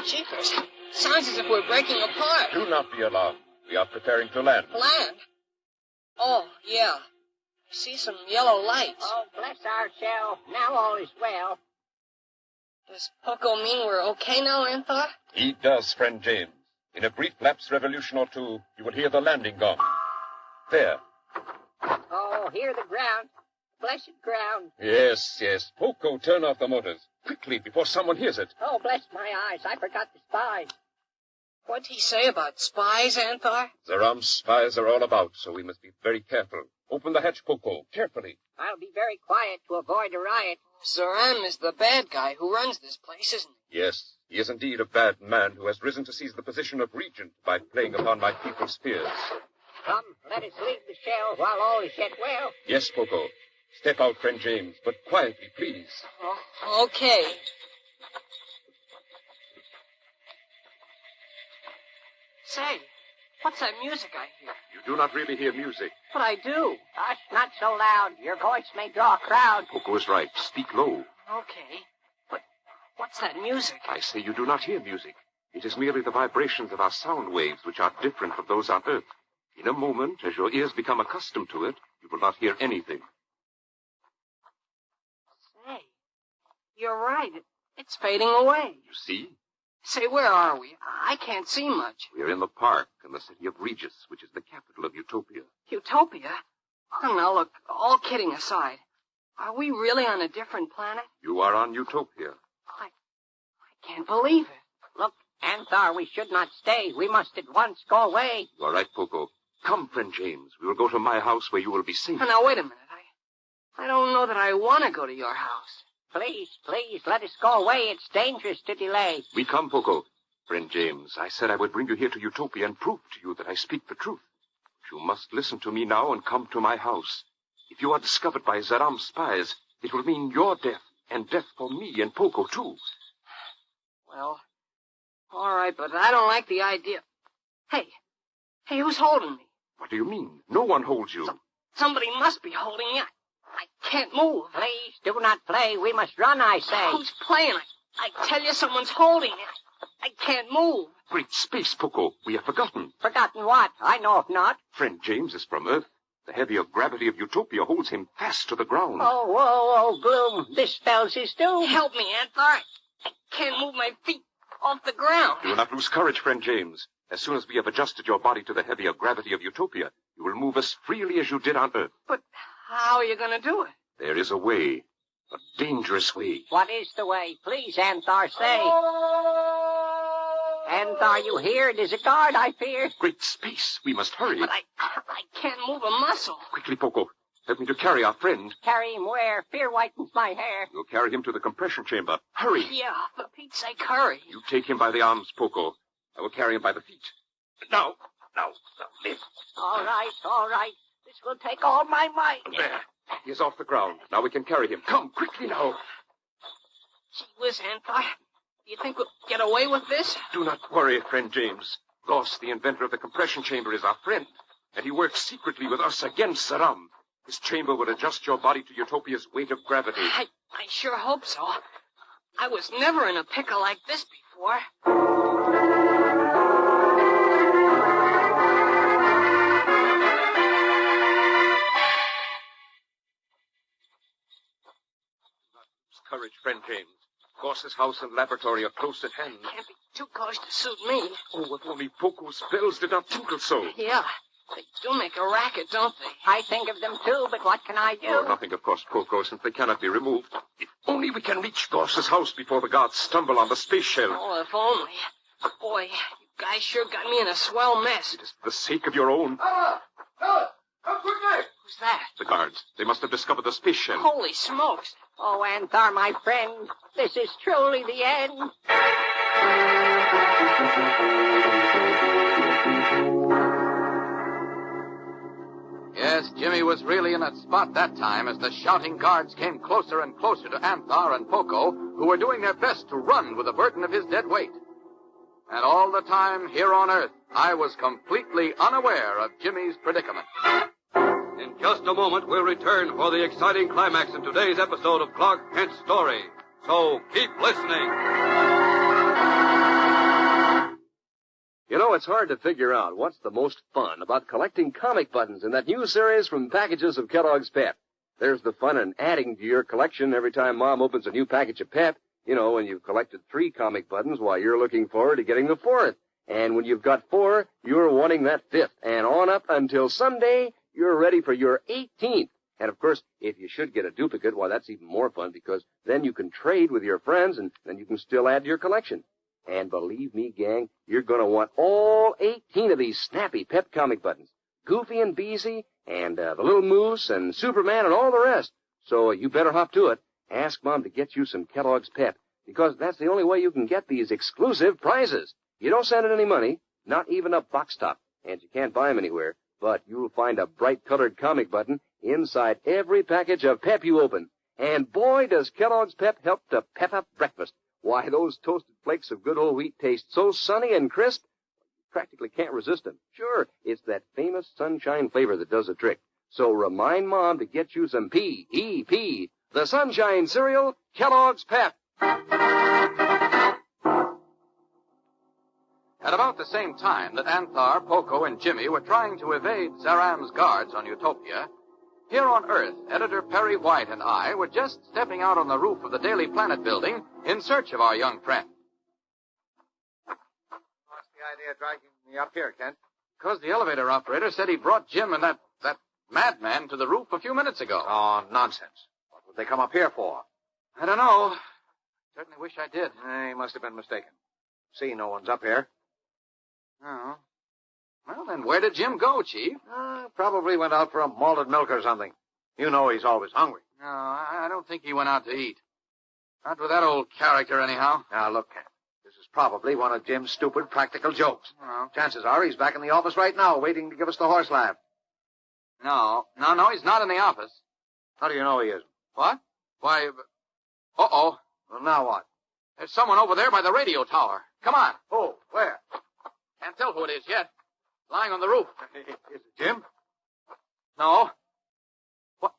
Jeepers, sounds as if we're breaking apart. Do not be alarmed. We are preparing to land. Land? Oh, yeah. I see some yellow lights. Oh, bless our shell. Now all is well. Does Poco mean we're okay now, Anthar? He does, friend James. In a brief lapse revolution or two, you will hear the landing gong. There. Oh, hear the ground. Blessed ground. Yes. Poco, turn off the motors. Quickly, before someone hears it. Oh, bless my eyes. I forgot the spies. What'd he say about spies, Anthar? Zeram's spies are all about, so we must be very careful. Open the hatch, Poco, carefully. I'll be very quiet to avoid a riot. Zeram is the bad guy who runs this place, isn't he? Yes, he is indeed a bad man who has risen to seize the position of regent by playing upon my people's fears. Come, let us leave the shell while all is yet well. Yes, Poco. Step out, friend James, but quietly, please. Oh, okay. Say, what's that music I hear? You do not really hear music. But I do. Hush, not so loud. Your voice may draw a crowd. Poco is right. Speak low. Okay. But what's that music? I say you do not hear music. It is merely the vibrations of our sound waves, which are different from those on Earth. In a moment, as your ears become accustomed to it, you will not hear anything. Say, you're right. It's fading away. You see? Say, where are we? I can't see much. We are in the park in the city of Regis, which is the capital of Utopia. Utopia? Oh, now, look, all kidding aside, are we really on a different planet? You are on Utopia. I can't believe it. Look, Anthar, we should not stay. We must at once go away. You are right, Poco. Come, friend James. We will go to my house where you will be safe. Oh, now, wait a minute. I don't know that I want to go to your house. Please, let us go away. It's dangerous to delay. We come, Poco. Friend James, I said I would bring you here to Utopia and prove to you that I speak the truth. But you must listen to me now and come to my house. If you are discovered by Zeram's spies, it will mean your death, and death for me and Poco, too. Well, all right, but I don't like the idea. Hey, who's holding me? What do you mean? No one holds you. Somebody must be holding me. I can't move. Please, do not play. We must run, I say. Who's playing? I tell you, someone's holding me. I can't move. Great space, Poco. We have forgotten. Forgotten what? I know of not. Friend James is from Earth. The heavier gravity of Utopia holds him fast to the ground. Oh, gloom. This spells his doom. Help me, Anthar. I can't move my feet off the ground. Do not lose courage, friend James. As soon as we have adjusted your body to the heavier gravity of Utopia, you will move as freely as you did on Earth. But how are you going to do it? There is a way. A dangerous way. What is the way? Please, Anthar, say. Anthar, you hear? It is a guard, I fear. Great space. We must hurry. But I can't move a muscle. Quickly, Poco. Help me to carry our friend. Carry him where? Fear whitens my hair. You'll carry him to the compression chamber. Hurry. Yeah, for Pete's sake, hurry. You take him by the arms, Poco. I will carry him by the feet. Now, lift. All right. This will take all my might. There. He is off the ground. Now we can carry him. Come, quickly now. Gee whiz, Anthar. you think we'll get away with this? Do not worry, friend James. Goss, the inventor of the compression chamber, is our friend, and he works secretly with us against Saram. His chamber would adjust your body to Utopia's weight of gravity. I sure hope so. I was never in a pickle like this before. Courage, friend James. Goss's house and laboratory are close at hand. Can't be too close to suit me. Oh, if only Poco's bells did not tinkle so. Yeah, they do make a racket, don't they? I think of them too, but what can I do? Oh, nothing, of course, Poco, since they cannot be removed. If only we can reach Goss's house before the guards stumble on the space shell. Oh, if only. Boy, you guys sure got me in a swell mess. It is for the sake of your own. Come quickly! Who's that? The guards. They must have discovered the space shell. Holy smokes. Oh, Anthar, my friend, this is truly the end. Yes, Jimmy was really in a spot that time as the shouting guards came closer and closer to Anthar and Poco, who were doing their best to run with the burden of his dead weight. And all the time here on Earth, I was completely unaware of Jimmy's predicament. In just a moment, we'll return for the exciting climax in today's episode of Clark Kent's story. So keep listening. You know, it's hard to figure out what's the most fun about collecting comic buttons in that new series from packages of Kellogg's Pep. There's the fun in adding to your collection every time Mom opens a new package of Pep. You know, when you've collected 3 comic buttons while you're looking forward to getting the 4th. And when you've got 4, you're wanting that 5th. And on up until someday, you're ready for your 18th. And, of course, if you should get a duplicate, why, that's even more fun because then you can trade with your friends and then you can still add to your collection. And believe me, gang, you're going to want all 18 of these snappy Pep comic buttons. Goofy and Beezy and the Little Moose and Superman and all the rest. So you better hop to it. Ask Mom to get you some Kellogg's Pep because that's the only way you can get these exclusive prizes. You don't send in any money, not even a box top, and you can't buy them anywhere. But you'll find a bright-colored comic button inside every package of Pep you open. And boy, does Kellogg's Pep help to pep up breakfast. Why, those toasted flakes of good old wheat taste so sunny and crisp, you practically can't resist them. Sure, it's that famous sunshine flavor that does the trick. So remind Mom to get you some P-E-P, the Sunshine Cereal, Kellogg's Pep. At about the same time that Anthar, Poco, and Jimmy were trying to evade Saram's guards on Utopia, here on Earth, Editor Perry White and I were just stepping out on the roof of the Daily Planet building in search of our young friend. What's the idea of dragging me up here, Kent? Because the elevator operator said he brought Jim and that madman to the roof a few minutes ago. Oh, nonsense. What would they come up here for? I don't know. Certainly wish I did. He must have been mistaken. See, no one's up here. Oh. Well, then where did Jim go, Chief? Probably went out for a malted milk or something. You know he's always hungry. No, I don't think he went out to eat. Not with that old character, anyhow. Now, look, Kent. This is probably one of Jim's stupid practical jokes. Oh. Chances are he's back in the office right now, waiting to give us the horse laugh. No, he's not in the office. How do you know he isn't? What? Why, uh-oh. Well, now what? There's someone over there by the radio tower. Come on. Oh, where? Can't tell who it is yet. Lying on the roof. Is it Jim? No. What?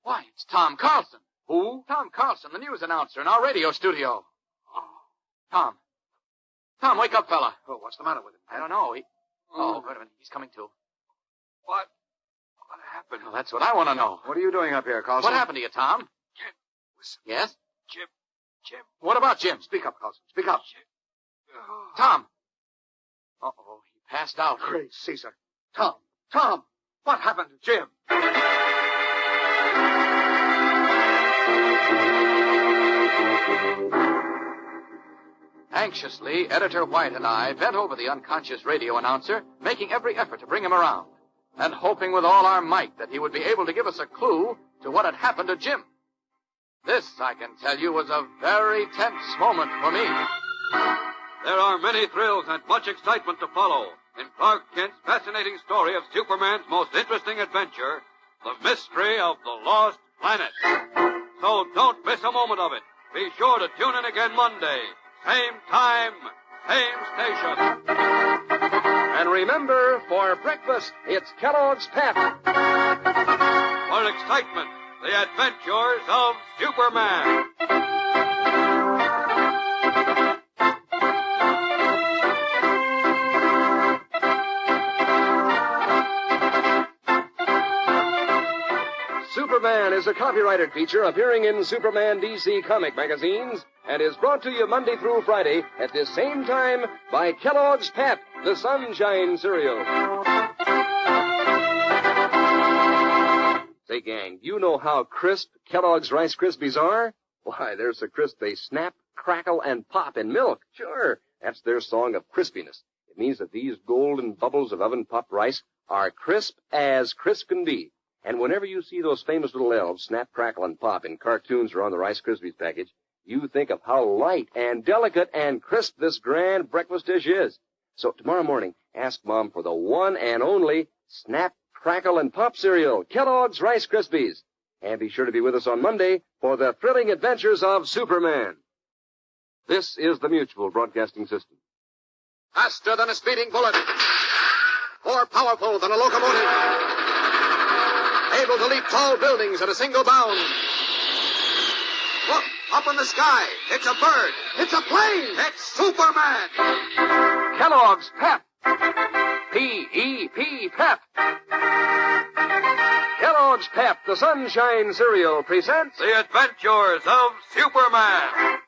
Why, it's Tom Carlson. Who? Tom Carlson, the news announcer in our radio studio. Oh. Tom, wake up, fella. Oh, what's the matter with him? I don't know. Oh, wait a minute. He's coming to. What happened? Well, that's what I want to know. What are you doing up here, Carlson? What happened to you, Tom? Jim, listen. Yes? Jim. What about Jim? Speak up, Carlson. Speak up. Tom. Uh-oh, he passed out. Great Caesar. Tom, what happened to Jim? Anxiously, Editor White and I bent over the unconscious radio announcer, making every effort to bring him around, and hoping with all our might that he would be able to give us a clue to what had happened to Jim. This, I can tell you, was a very tense moment for me. There are many thrills and much excitement to follow in Clark Kent's fascinating story of Superman's most interesting adventure, The Mystery of the Lost Planet. So don't miss a moment of it. Be sure to tune in again Monday, same time, same station. And remember, for breakfast, it's Kellogg's Pep. For excitement, the adventures of Superman. Superman is a copyrighted feature appearing in Superman DC comic magazines and is brought to you Monday through Friday at this same time by Kellogg's Pep, the Sunshine Cereal. Say, gang, do you know how crisp Kellogg's Rice Krispies are? Why, they're so crisp they snap, crackle, and pop in milk. Sure, that's their song of crispiness. It means that these golden bubbles of oven-popped rice are crisp as crisp can be. And whenever you see those famous little elves snap, crackle, and pop in cartoons or on the Rice Krispies package, you think of how light and delicate and crisp this grand breakfast dish is. So tomorrow morning, ask Mom for the one and only Snap, Crackle, and Pop cereal, Kellogg's Rice Krispies. And be sure to be with us on Monday for the thrilling adventures of Superman. This is the Mutual Broadcasting System. Faster than a speeding bullet. More powerful than a locomotive. Able to leap tall buildings at a single bound. Look, up in the sky. It's a bird. It's a plane. It's Superman. Kellogg's Pep. P-E-P, Pep. Kellogg's Pep, the Sunshine Cereal, presents The Adventures of Superman.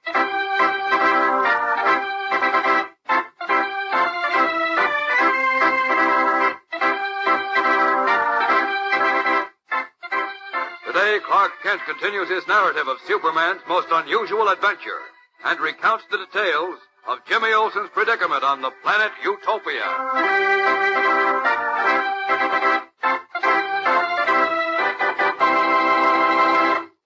Today, Clark Kent continues his narrative of Superman's most unusual adventure and recounts the details of Jimmy Olsen's predicament on the planet Utopia.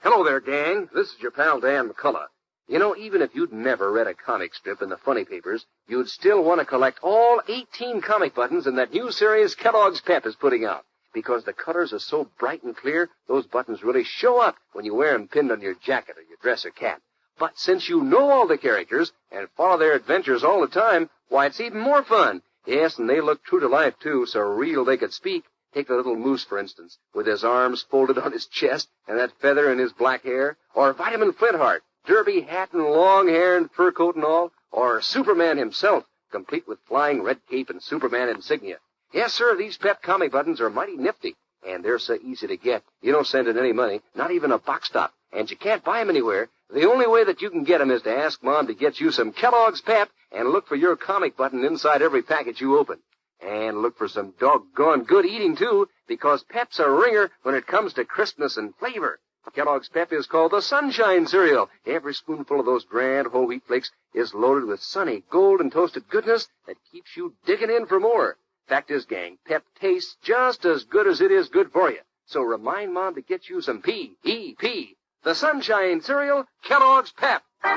Hello there, gang. This is your pal Dan McCullough. You know, even if you'd never read a comic strip in the funny papers, you'd still want to collect all 18 comic buttons in that new series Kellogg's Pep is putting out. Because the colors are so bright and clear, those buttons really show up when you wear them pinned on your jacket or your dress or cap. But since you know all the characters and follow their adventures all the time, why, it's even more fun. Yes, and they look true to life, too, so real they could speak. Take the little moose, for instance, with his arms folded on his chest and that feather in his black hair. Or Vitamin Flintheart, derby hat and long hair and fur coat and all. Or Superman himself, complete with flying red cape and Superman insignia. Yes, sir, these Pep comic buttons are mighty nifty, and they're so easy to get. You don't send in any money, not even a box top, and you can't buy them anywhere. The only way that you can get them is to ask Mom to get you some Kellogg's Pep and look for your comic button inside every package you open. And look for some doggone good eating, too, because Pep's a ringer when it comes to crispness and flavor. Kellogg's Pep is called the Sunshine Cereal. Every spoonful of those grand whole wheat flakes is loaded with sunny, golden toasted goodness that keeps you digging in for more. Fact is, gang, Pep tastes just as good as it is good for you. So remind Mom to get you some P-E-P, the Sunshine Cereal, Kellogg's Pep. And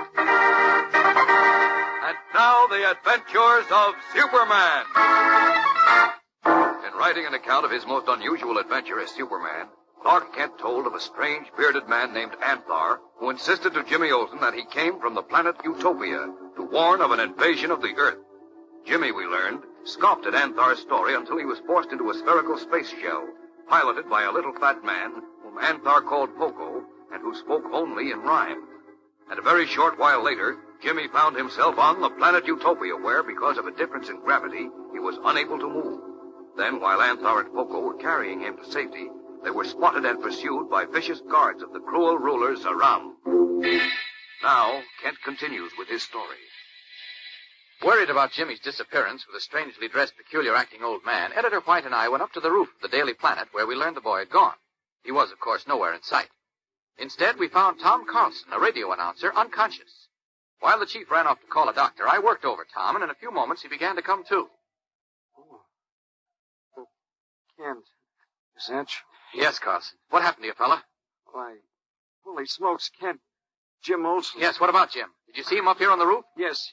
now, the adventures of Superman. In writing an account of his most unusual adventure as Superman, Clark Kent told of a strange bearded man named Anthar who insisted to Jimmy Olsen that he came from the planet Utopia to warn of an invasion of the Earth. Jimmy, we learned, scoffed at Anthar's story until he was forced into a spherical space shell, piloted by a little fat man whom Anthar called Poco and who spoke only in rhyme. And a very short while later, Jimmy found himself on the planet Utopia where, because of a difference in gravity, he was unable to move. Then, while Anthar and Poco were carrying him to safety, they were spotted and pursued by vicious guards of the cruel ruler Zaram. Now, Kent continues with his story. Worried about Jimmy's disappearance with a strangely dressed, peculiar-acting old man, Editor White and I went up to the roof of the Daily Planet where we learned the boy had gone. He was, of course, nowhere in sight. Instead, we found Tom Carlson, a radio announcer, unconscious. While the chief ran off to call a doctor, I worked over Tom, and in a few moments he began to come to. Kent, is that you? Yes, Carlson. What happened to you, fella? Why, holy smokes, Kent. Jim Olsen. Yes, what about Jim? Did you see him up here on the roof? Yes.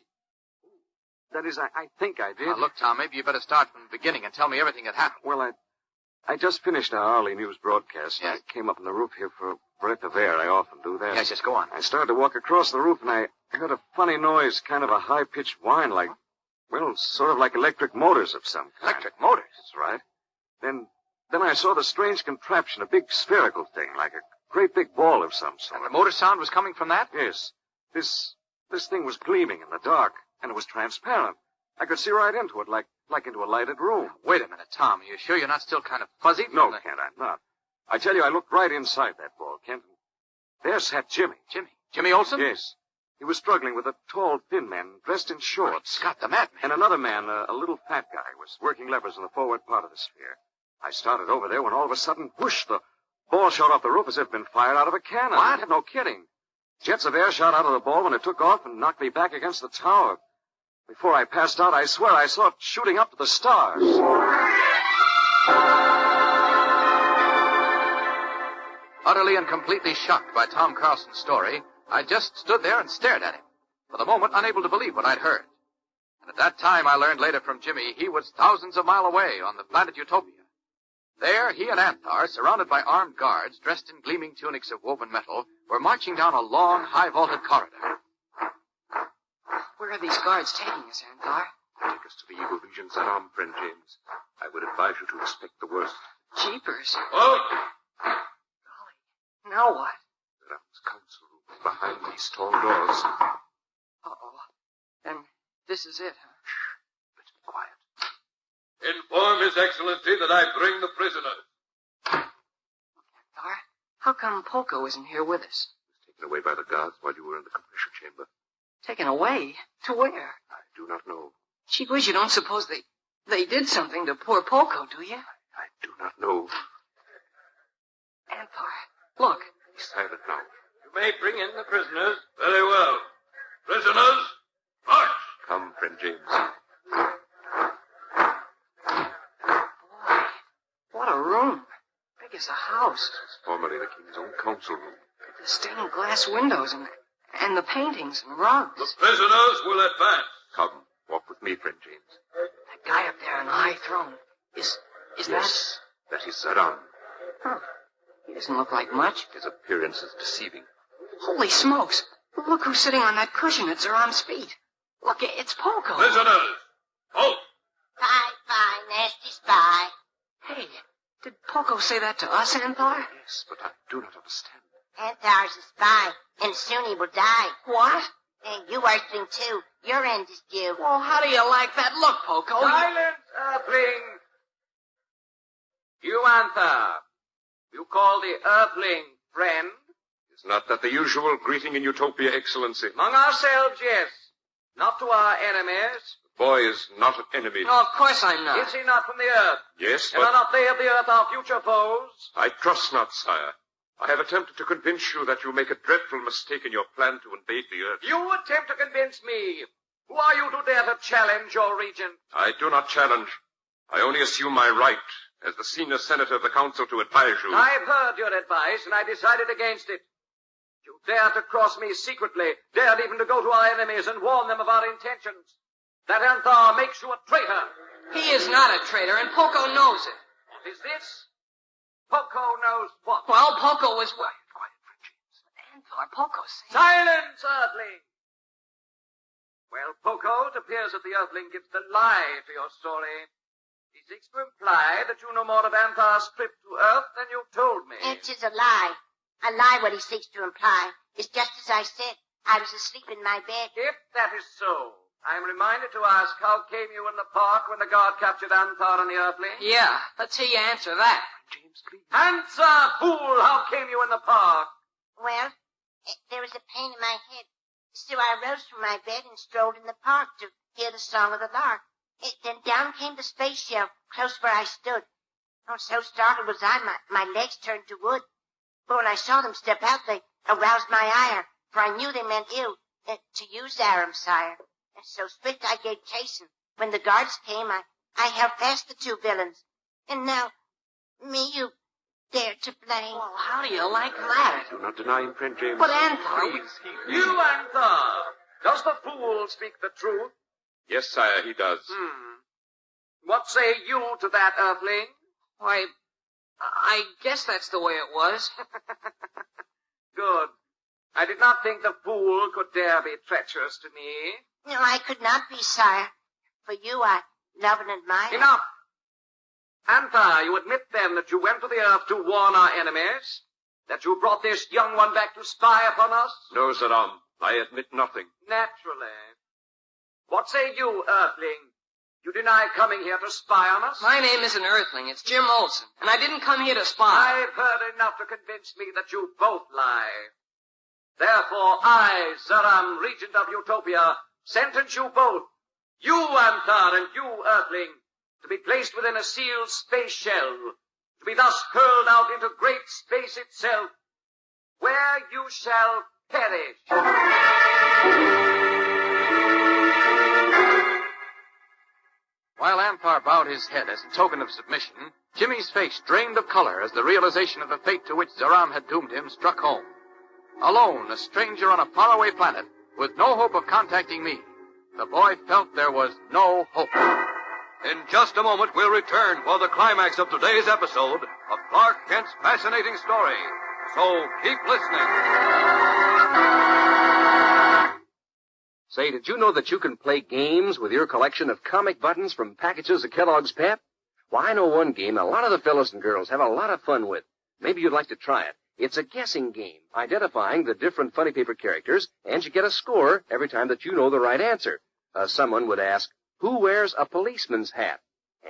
That is, I think I did. Now, look, Tom, maybe you better start from the beginning and tell me everything that happened. Well, I just finished our hourly news broadcast. Yes? I came up on the roof here for a breath of air. I often do that. Yes, go on. I started to walk across the roof, and I heard a funny noise, kind of a high-pitched whine, like, well, sort of like electric motors of some kind. Electric motors? That's right. Then I saw the strange contraption, a big spherical thing, like a great big ball of some sort. And the motor sound was coming from that? Yes. This thing was gleaming in the dark, and it was transparent. I could see right into it, like into a lighted room. Wait a minute, Tom. Are you sure you're not still kind of fuzzy? No, Kent, I'm not. I tell you, I looked right inside that ball, Kent. There sat Jimmy. Jimmy Olsen? Yes. He was struggling with a tall, thin man dressed in shorts. Scott, the madman. And another man, a little fat guy, was working levers in the forward part of the sphere. I started over there when all of a sudden, whoosh, the ball shot off the roof as if it had been fired out of a cannon. What? No kidding. Jets of air shot out of the ball when it took off and knocked me back against the tower. Before I passed out, I swear I saw it shooting up to the stars. Utterly and completely shocked by Tom Carlson's story, I just stood there and stared at him, for the moment unable to believe what I'd heard. And at that time, I learned later from Jimmy, he was thousands of miles away on the planet Utopia. There, he and Anthar, surrounded by armed guards dressed in gleaming tunics of woven metal, were marching down a long, high-vaulted corridor. Where are these guards taking us, Anthar? Take us to the evil regions unarmed, friend James. I would advise you to expect the worst. Jeepers. Oh! Golly. Now what? The council room behind these tall doors. Uh-oh. Then this is it, huh? Shh. Let's be quiet. Inform His Excellency that I bring the prisoners. Anthar, how come Poco isn't here with us? He was taken away by the guards while you were in the compression chamber. Taken away? To where? I do not know. Gee whiz, you don't suppose they did something to poor Poco, do you? I do not know. Anthar, look. Be silent now. You may bring in the prisoners. Very well. Prisoners, march! Come, friend James. Boy, what a room. Big as a house. This was formerly the king's own council room. The stained glass windows and the paintings and rugs. The prisoners will advance. Come, walk with me, friend James. That guy up there on the high throne. Is yes, that is Saddam. Huh. He doesn't look like much. His appearance is deceiving. Holy smokes. Look who's sitting on that cushion at Zeram's feet. Look, it's Poco. Prisoners, halt! Spy, nasty spy. Hey, did Poco say that to us, Anthar? Yes, but I do not understand. Anthar's a spy, and soon he will die. What? And you Earthling, too. Your end is due. Well, how do you like that look, Poco? Silence, Earthling! You, Anthar. You call the Earthling friend? Is not that the usual greeting in Utopia, Excellency? Among ourselves, yes. Not to our enemies. The boy is not an enemy. No, of course I'm not. Is he not from the Earth? Yes, And but are not they of the Earth our future foes? I trust not, sire. I have attempted to convince you that you make a dreadful mistake in your plan to invade the Earth. You attempt to convince me. Who are you to dare to challenge your regent? I do not challenge. I only assume my right as the senior senator of the council to advise you. I've heard your advice, and I decided against it. You dared to cross me secretly, dared even to go to our enemies and warn them of our intentions. That Anthar makes you a traitor. He is not a traitor, and Poco knows it. What is this? Poco knows what? Well, Poco was... Quiet, Anthar, Poco's saying... Silence, Earthling! Well, Poco, it appears that the Earthling gives the lie to your story. He seeks to imply that you know more of Anthar's trip to Earth than you told me. It is a lie. A lie what he seeks to imply. It's just as I said. I was asleep in my bed. If that is so, I'm reminded to ask how came you in the park when the guard captured Anthar and the Earthling? Yeah, let's hear you answer that. James, please. Answer, fool! How came you in the park? Well, there was a pain in my head. So I rose from my bed and strolled in the park to hear the song of the lark. Then down came the space shell, close where I stood. Oh, so startled was I, my legs turned to wood. But when I saw them step out, they aroused my ire, for I knew they meant ill, to use Aram, sire. And so swift I gave chase, and when the guards came, I held fast the two villains. And now, me you dare to blame. Well, how do you like that? Do not deny him, friend James. But Anthar... Please, you, Anthar! Does the fool speak the truth? Yes, sire, he does. What say you to that, Earthling? Why, I guess that's the way it was. Good. I did not think the fool could dare be treacherous to me. No, I could not be, sire. For you, I love and admire. Enough! Antha, you admit then that you went to the earth to warn our enemies? That you brought this young one back to spy upon us? No, Zaram. I admit nothing. Naturally. What say you, Earthling? You deny coming here to spy on us? My name isn't Earthling. It's Jim Olsen. And I didn't come here to spy. I've heard enough to convince me that you both lie. Therefore, I, Zaram, Regent of Utopia, sentence you both, you, Antar, and you, Earthling, to be placed within a sealed space shell, to be thus hurled out into great space itself, where you shall perish. While Anthar bowed his head as a token of submission, Jimmy's face drained of color as the realization of the fate to which Zaram had doomed him struck home. Alone, a stranger on a faraway planet, with no hope of contacting me, the boy felt there was no hope. In just a moment, we'll return for the climax of today's episode of Clark Kent's fascinating story. So keep listening. Say, did you know that you can play games with your collection of comic buttons from packages of Kellogg's Pep? Well, I know one game a lot of the fellas and girls have a lot of fun with. Maybe you'd like to try it. It's a guessing game, identifying the different funny paper characters, and you get a score every time that you know the right answer. Someone would ask, who wears a policeman's hat?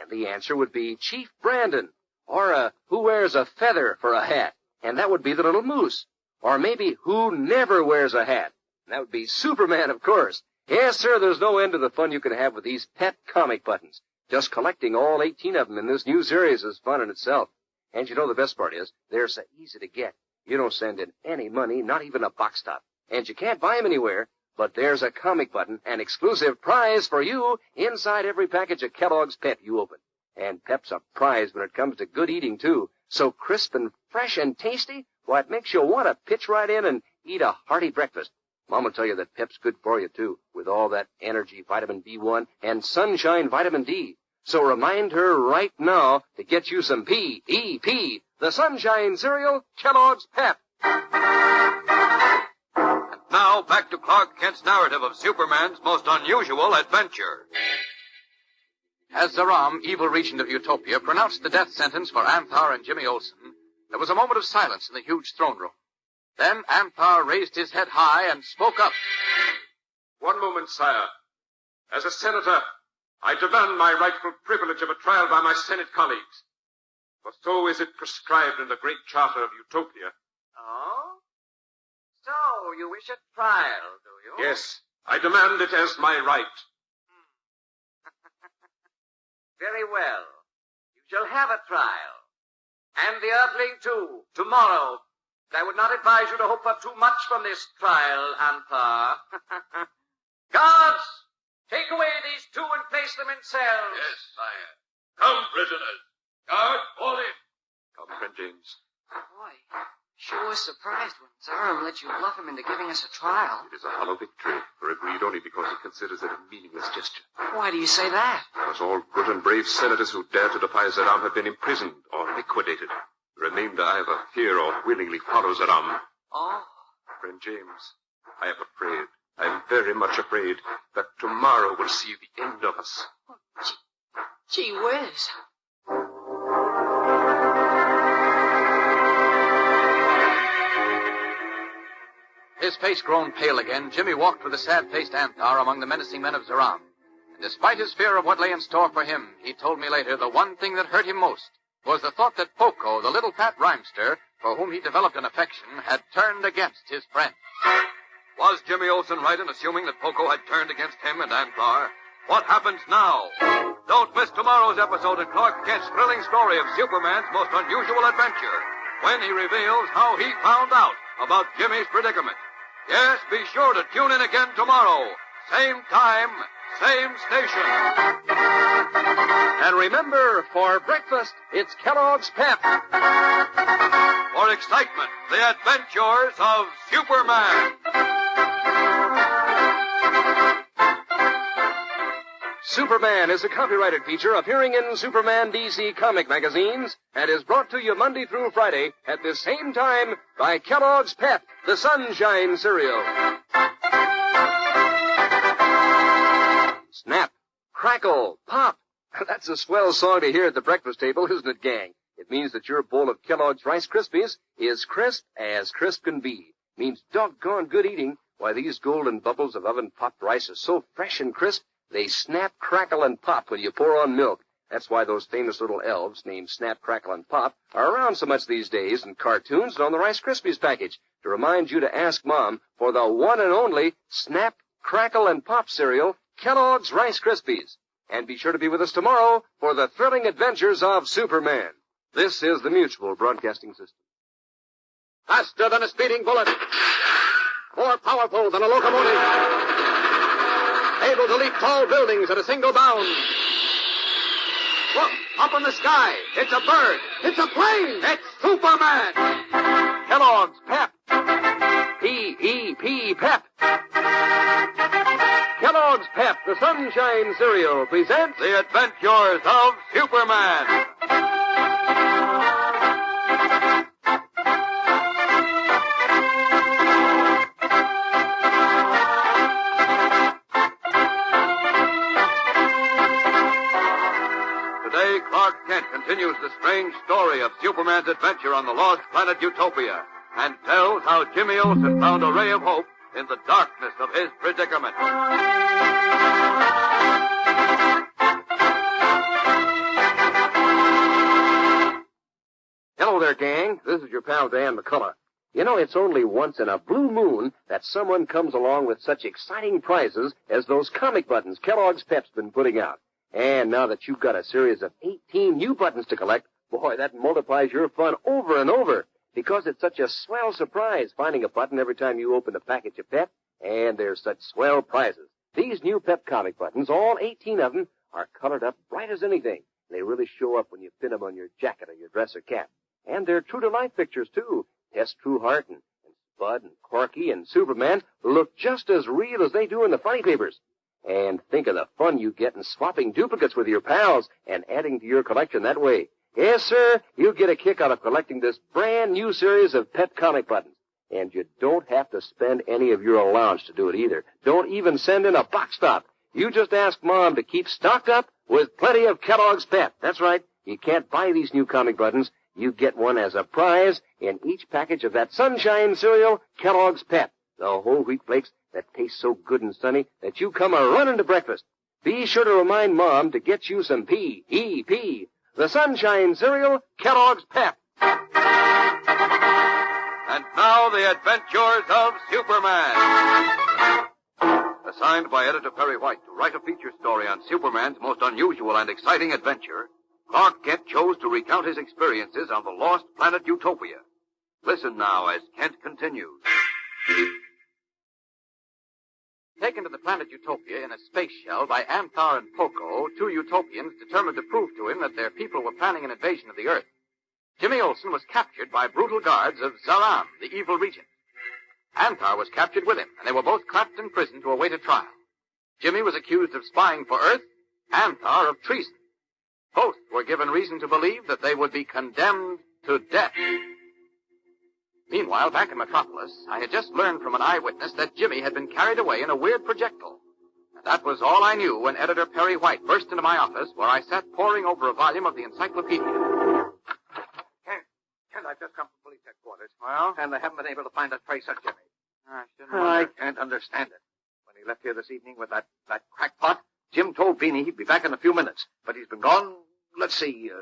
And the answer would be Chief Brandon. Or, who wears a feather for a hat? And that would be the little moose. Or maybe, who never wears a hat? And that would be Superman, of course. Yes, sir, there's no end to the fun you can have with these pet comic buttons. Just collecting all 18 of them in this new series is fun in itself. And you know the best part is, they're so easy to get. You don't send in any money, not even a box top. And you can't buy them anywhere. But there's a comic button, an exclusive prize for you inside every package of Kellogg's Pep you open. And Pep's a prize when it comes to good eating, too. So crisp and fresh and tasty, why, it makes you want to pitch right in and eat a hearty breakfast. Mom will tell you that Pep's good for you, too, with all that energy, vitamin B1, and sunshine vitamin D. So remind her right now to get you some P-E-P, the Sunshine Cereal, Kellogg's Pep. Now, back to Clark Kent's narrative of Superman's most unusual adventure. As Zaram, evil regent of Utopia, pronounced the death sentence for Anthar and Jimmy Olsen, there was a moment of silence in the huge throne room. Then Anthar raised his head high and spoke up. One moment, sire. As a senator, I demand my rightful privilege of a trial by my Senate colleagues. For so is it prescribed in the great charter of Utopia. Oh? So, you wish a trial, do you? Yes, I demand it as my right. Very well. You shall have a trial. And the Earthling, too, tomorrow. I would not advise you to hope for too much from this trial, Anthar. Guards, take away these two and place them in cells. Yes, sire. Come, prisoners. Guard, fall in. Come, friend James. Boy, sure was surprised when Zaram let you bluff him into giving us a trial. It is a hollow victory, for agreed only because he considers it a meaningless gesture. Why do you say that? Because all good and brave senators who dared to defy Zaram have been imprisoned or liquidated. The remainder either fear or willingly follow Zaram. Oh. Friend James, I am afraid, I am very much afraid, that tomorrow will see the end of us. Oh, gee whiz. His face grown pale again, Jimmy walked with a sad-faced Anthar among the menacing men of Zaram. And despite his fear of what lay in store for him, he told me later the one thing that hurt him most was the thought that Poco, the little fat rhymester, for whom he developed an affection, had turned against his friend. Was Jimmy Olsen right in assuming that Poco had turned against him and Anthar? What happens now? Don't miss tomorrow's episode in Clark Kent's thrilling story of Superman's most unusual adventure, when he reveals how he found out about Jimmy's predicament. Yes, be sure to tune in again tomorrow. Same time, same station. And remember, for breakfast, it's Kellogg's Pep. For excitement, the adventures of Superman. Superman is a copyrighted feature appearing in Superman DC comic magazines and is brought to you Monday through Friday at the same time by Kellogg's Pep, the Sunshine Cereal. Snap, crackle, pop. That's a swell song to hear at the breakfast table, isn't it, gang? It means that your bowl of Kellogg's Rice Krispies is crisp as crisp can be. Means doggone good eating. Why, these golden bubbles of oven-popped rice are so fresh and crisp, they snap, crackle, and pop when you pour on milk. That's why those famous little elves named Snap, Crackle, and Pop are around so much these days in cartoons and on the Rice Krispies package to remind you to ask Mom for the one and only Snap, Crackle, and Pop cereal, Kellogg's Rice Krispies. And be sure to be with us tomorrow for the thrilling adventures of Superman. This is the Mutual Broadcasting System. Faster than a speeding bullet. More powerful than a locomotive. Able to leap tall buildings at a single bound. Look, up in the sky. It's a bird. It's a plane. It's Superman. Kellogg's Pep. P-E-P, Pep. Kellogg's Pep, the Sunshine Cereal, presents The Adventures of Superman. Today, Clark Kent continues the strange story of Superman's adventure on the lost planet Utopia and tells how Jimmy Olsen found a ray of hope in the darkness of his predicament. Hello there, gang. This is your pal Dan McCullough. You know, it's only once in a blue moon that someone comes along with such exciting prizes as those comic buttons Kellogg's Pep's been putting out. And now that you've got a series of 18 new buttons to collect, boy, that multiplies your fun over and over. Because it's such a swell surprise finding a button every time you open a package of Pep, and there's such swell prizes. These new Pep comic buttons, all 18 of them, are colored up bright as anything. They really show up when you pin them on your jacket or your dress or cap. And they're true-to-life pictures, too. Tess Trueheart and Spud and Corky and Superman look just as real as they do in the funny papers. And think of the fun you get in swapping duplicates with your pals and adding to your collection that way. Yes, sir, you get a kick out of collecting this brand new series of Pep comic buttons. And you don't have to spend any of your allowance to do it either. Don't even send in a box top. You just ask Mom to keep stocked up with plenty of Kellogg's Pep. That's right. You can't buy these new comic buttons. You get one as a prize in each package of that Sunshine cereal, Kellogg's Pep. The whole wheat flakes that taste so good and sunny that you come a-running to breakfast. Be sure to remind Mom to get you some P-E-P. The Sunshine Cereal, Kellogg's Pep. And now, the adventures of Superman. Assigned by editor Perry White to write a feature story on Superman's most unusual and exciting adventure, Clark Kent chose to recount his experiences on the lost planet Utopia. Listen now as Kent continues. Taken to the planet Utopia in a space shell by Anthar and Poco, two Utopians determined to prove to him that their people were planning an invasion of the Earth. Jimmy Olsen was captured by brutal guards of Zaram, the evil regent. Anthar was captured with him, and they were both clapped in prison to await a trial. Jimmy was accused of spying for Earth, Anthar of treason. Both were given reason to believe that they would be condemned to death. Meanwhile, back in Metropolis, I had just learned from an eyewitness that Jimmy had been carried away in a weird projectile. And that was all I knew when editor Perry White burst into my office, where I sat poring over a volume of the encyclopedia. Kent, I've just come from police headquarters. Well? And they haven't been able to find a trace of Jimmy. I can't understand it. When he left here this evening with that crackpot, Jim told Beanie he'd be back in a few minutes. But he's been gone, let's see,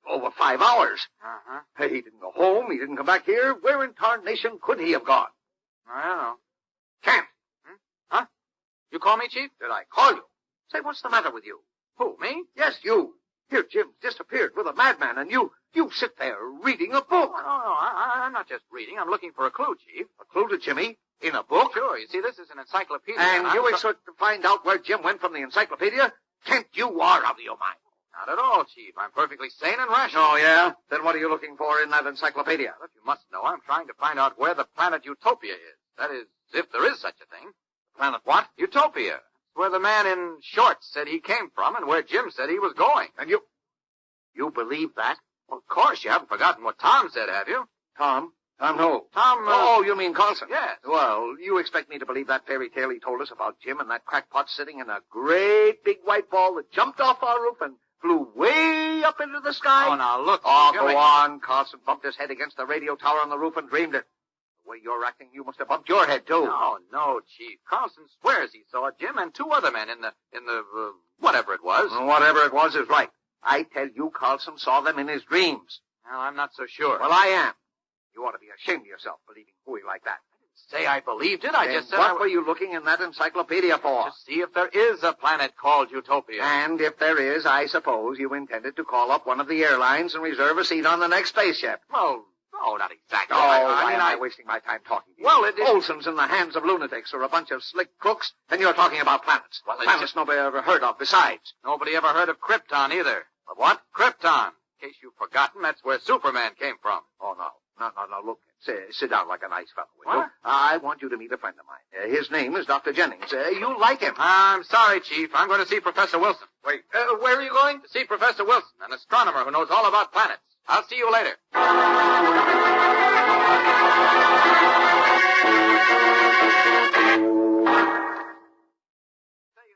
over 5 hours. Uh-huh. Hey, he didn't go home. He didn't come back here. Where in tarnation could he have gone? I don't know. Kent! Huh? You call me, Chief? Did I call you? Say, what's the matter with you? Who, me? Yes, you. Here, Jim disappeared with a madman, and you sit there reading a book. No, I'm not just reading. I'm looking for a clue, Chief. A clue to Jimmy? In a book? Sure. You see, this is an encyclopedia. And you expect to find out where Jim went from the encyclopedia? Kent, you are out of your mind. Not at all, Chief. I'm perfectly sane and rational. Oh, yeah? Then what are you looking for in that encyclopedia? Look, you must know I'm trying to find out where the planet Utopia is. That is, if there is such a thing. Planet what? Utopia. Where the man in shorts said he came from and where Jim said he was going. And you believe that? Well, of course, you haven't forgotten what Tom said, have you? Tom? Tom who? Tom, Oh, you mean Carlson? Yes. Well, you expect me to believe that fairy tale he told us about Jim and that crackpot sitting in a great big white ball that jumped off our roof and flew way up into the sky? Oh, now, look. Oh, Jimmy. go on. Carlson bumped his head against the radio tower on the roof and dreamed it. The way you're acting, you must have bumped your head, too. No, Chief. Carlson swears he saw Jim and two other men in the whatever it was. Well, whatever it was is right. I tell you, Carlson saw them in his dreams. Well, I'm not so sure. Well, I am. You ought to be ashamed of yourself believing hooey like that. I didn't say I believed it. I Then just said what were you looking in that encyclopedia for? To see if there is a planet called Utopia. And if there is, I suppose you intended to call up one of the airlines and reserve a seat on the next spaceship. Well, no, not exactly. Why am I wasting my time talking to you? Well, it is... Olson's in the hands of lunatics or a bunch of slick crooks, and you're talking about planets. Well, planets nobody ever heard of besides. Nobody ever heard of Krypton either. Of what? Krypton. In case you've forgotten, that's where Superman came from. Oh, no. No, look. Sit down like a nice fellow, will you? What? I want you to meet a friend of mine. His name is Dr. Jennings. You like him. I'm sorry, Chief. I'm going to see Professor Wilson. Wait, where are you going? To see Professor Wilson, an astronomer who knows all about planets. I'll see you later.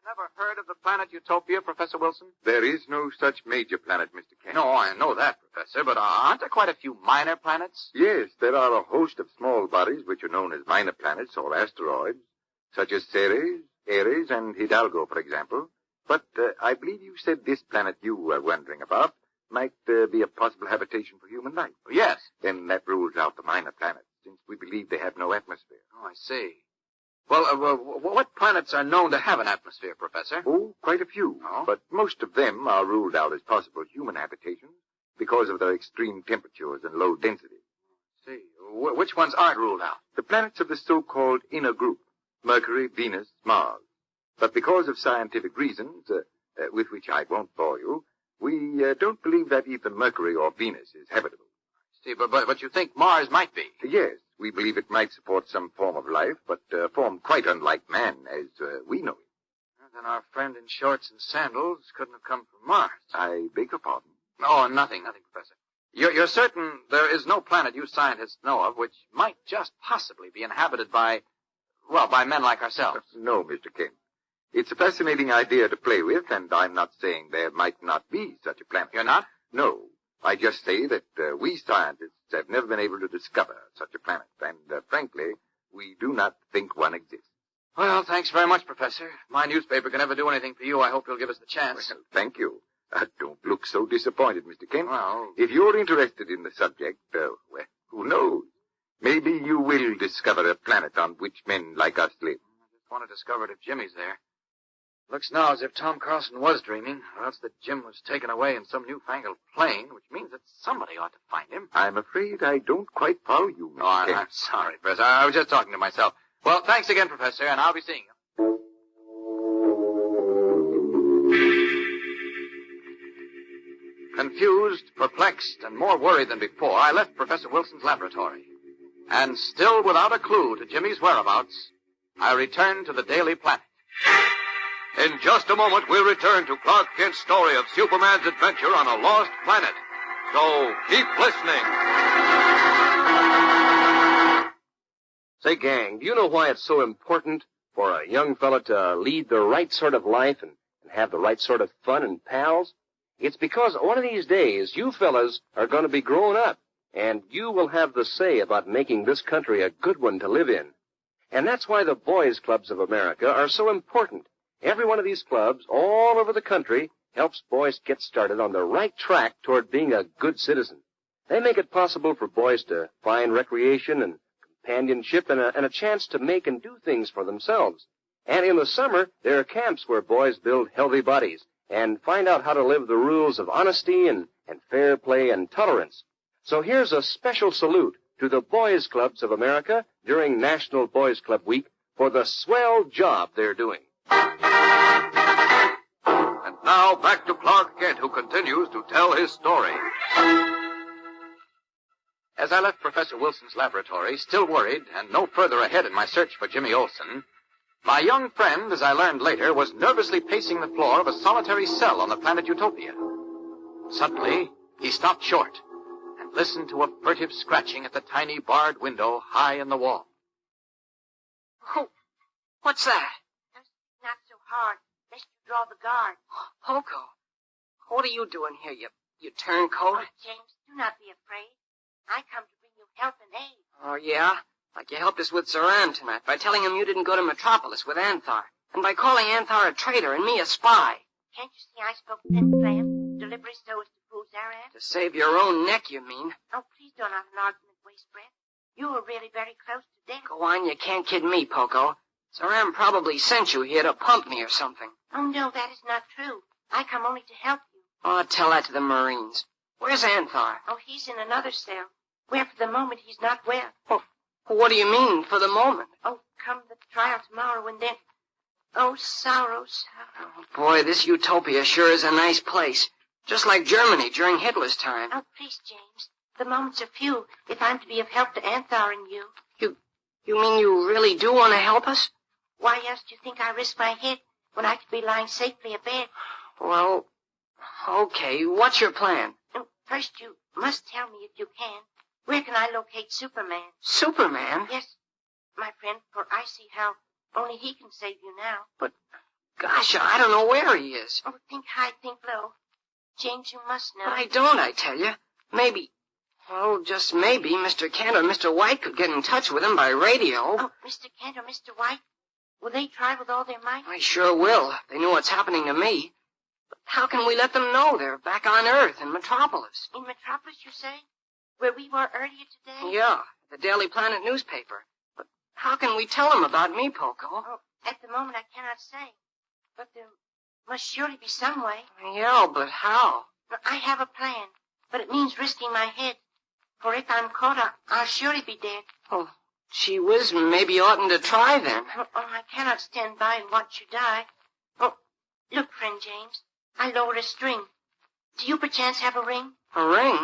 Never heard of the planet Utopia, Professor Wilson? There is no such major planet, Mr. Kent. No, I know that, Professor, but aren't there quite a few minor planets? Yes, there are a host of small bodies which are known as minor planets or asteroids, such as Ceres, Ares, and Hidalgo, for example. But I believe you said this planet you were wondering about might be a possible habitation for human life. Yes. Then that rules out the minor planets, since we believe they have no atmosphere. Oh, I see. Well, what planets are known to have an atmosphere, Professor? Oh, quite a few. Oh? But most of them are ruled out as possible human habitations because of their extreme temperatures and low density. See. Which ones aren't ruled out? The planets of the so-called inner group, Mercury, Venus, Mars. But because of scientific reasons, with which I won't bore you, we don't believe that either Mercury or Venus is habitable. See, but you think Mars might be? Yes. We believe it might support some form of life, but a form quite unlike man as we know it. Well, then our friend in shorts and sandals couldn't have come from Mars. I beg your pardon? Oh, nothing, Professor. You're certain there is no planet you scientists know of which might just possibly be inhabited by men like ourselves? No, Mr. Kent. It's a fascinating idea to play with, and I'm not saying there might not be such a planet. You're not? No. I just say that we scientists have never been able to discover such a planet, and frankly, we do not think one exists. Well, thanks very much, Professor. If my newspaper can ever do anything for you, I hope you'll give us the chance. Well, thank you. Don't look so disappointed, Mr. Kent. Well, if you're interested in the subject, well, who knows? Maybe you will discover a planet on which men like us live. I just want to discover it if Jimmy's there. Looks now as if Tom Carlson was dreaming, or else that Jim was taken away in some newfangled plane, which means that somebody ought to find him. I'm afraid I don't quite follow you, Mr. Kent. I'm sorry, Professor. I was just talking to myself. Well, thanks again, Professor, and I'll be seeing you. Confused, perplexed, and more worried than before, I left Professor Wilson's laboratory. And still without a clue to Jimmy's whereabouts, I returned to the Daily Planet. In just a moment, we'll return to Clark Kent's story of Superman's adventure on a lost planet. So keep listening. Say, gang, do you know why it's so important for a young fella to lead the right sort of life and have the right sort of fun and pals? It's because one of these days, you fellas are going to be growing up, and you will have the say about making this country a good one to live in. And that's why the boys' clubs of America are so important. Every one of these clubs all over the country helps boys get started on the right track toward being a good citizen. They make it possible for boys to find recreation and companionship and a chance to make and do things for themselves. And in the summer, there are camps where boys build healthy bodies and find out how to live the rules of honesty and fair play and tolerance. So here's a special salute to the Boys Clubs of America during National Boys Club Week for the swell job they're doing. And now back to Clark Kent, who continues to tell his story. As I left Professor Wilson's laboratory, still worried and no further ahead in my search for Jimmy Olsen, My young friend, as I learned later, was nervously pacing the floor of a solitary cell on the planet Utopia. Suddenly, he stopped short and listened to a furtive scratching at the tiny barred window high in the wall. Oh, what's that? Not so hard, lest you draw the guard. Poco, what are you doing here, you turncoat? Oh, James, do not be afraid. I come to bring you help and aid. Oh, yeah? Like you helped us with Zoram tonight by telling him you didn't go to Metropolis with Anthar, and by calling Anthar a traitor and me a spy. Can't you see I spoke thin flam, deliberate so as to fool Zoram? To save your own neck, you mean? Oh, please don't have an argument waste breath. You were really very close to death. Go on, you can't kid me, Poco. Zoram probably sent you here to pump me or something. Oh, no, that is not true. I come only to help you. Oh, tell that to the Marines. Where's Anthar? Oh, he's in another cell, where for the moment he's not well. Oh, what do you mean, for the moment? Oh, come the trial tomorrow and then... Oh, sorrow, sorrow. Oh, boy, this Utopia sure is a nice place. Just like Germany during Hitler's time. Oh, please, James. The moments are few if I'm to be of help to Anthar and you. You mean you really do want to help us? Why else do you think I risk my head when I could be lying safely abed? Well, okay. What's your plan? First, you must tell me, if you can, where can I locate Superman? Superman? Yes, my friend, for I see how only he can save you now. But, gosh, I don't know where he is. Oh, think high, think low. James, you must know. But I don't, I tell you. Maybe, well, just maybe, Mr. Kent or Mr. White could get in touch with him by radio. Oh, Mr. Kent or Mr. White? Will they try with all their might? I sure will. They knew what's happening to me. But how can we let them know they're back on Earth in Metropolis? In Metropolis, you say? Where we were earlier today? Yeah, the Daily Planet newspaper. But how can we tell them about me, Poco? Oh, at the moment I cannot say. But there must surely be some way. Yeah, but how? I have a plan, but it means risking my head. For if I'm caught, I'll surely be dead. Oh, gee whiz, maybe you oughtn't to try then. Oh, I cannot stand by and watch you die. Oh, look, friend James, I lowered a string. Do you perchance have a ring? A ring?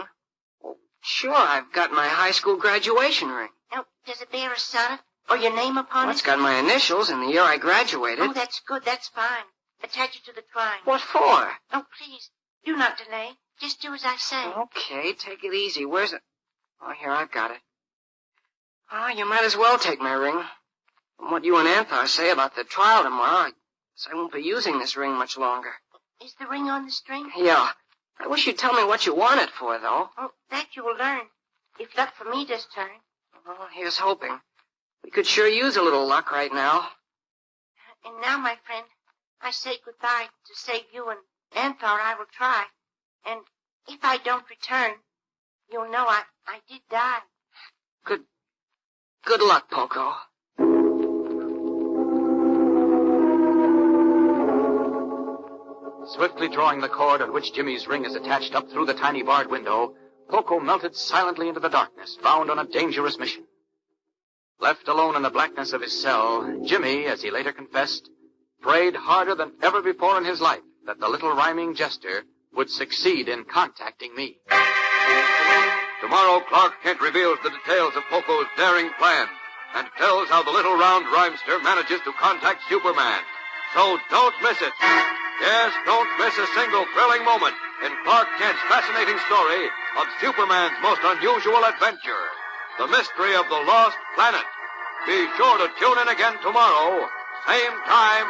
Oh, sure, I've got my high school graduation ring. Oh, does it bear a sonnet or your name upon It's got my initials and the year I graduated. Oh, that's good, that's fine. Attach it to the twine. What for? Oh, please, do not delay. Just do as I say. Okay, take it easy. Where's it? Oh, here, I've got it. Oh, you might as well take my ring. From what you and Anthar say about the trial tomorrow, I guess I won't be using this ring much longer. Is the ring on the string? Yeah. I wish you'd tell me what you want it for, though. Oh, that you will learn, if luck for me does turn. Oh, here's hoping. We could sure use a little luck right now. And now, my friend, I say goodbye. To save you and Anthar, I will try. And if I don't return, you'll know I did die. Good luck, Poco. Swiftly drawing the cord on which Jimmy's ring is attached up through the tiny barred window, Poco melted silently into the darkness, bound on a dangerous mission. Left alone in the blackness of his cell, Jimmy, as he later confessed, prayed harder than ever before in his life that the little rhyming jester would succeed in contacting me. Tomorrow, Clark Kent reveals the details of Poco's daring plan and tells how the little round rhymester manages to contact Superman. So don't miss it. Yes, don't miss a single thrilling moment in Clark Kent's fascinating story of Superman's most unusual adventure, The Mystery of the Lost Planet. Be sure to tune in again tomorrow, same time,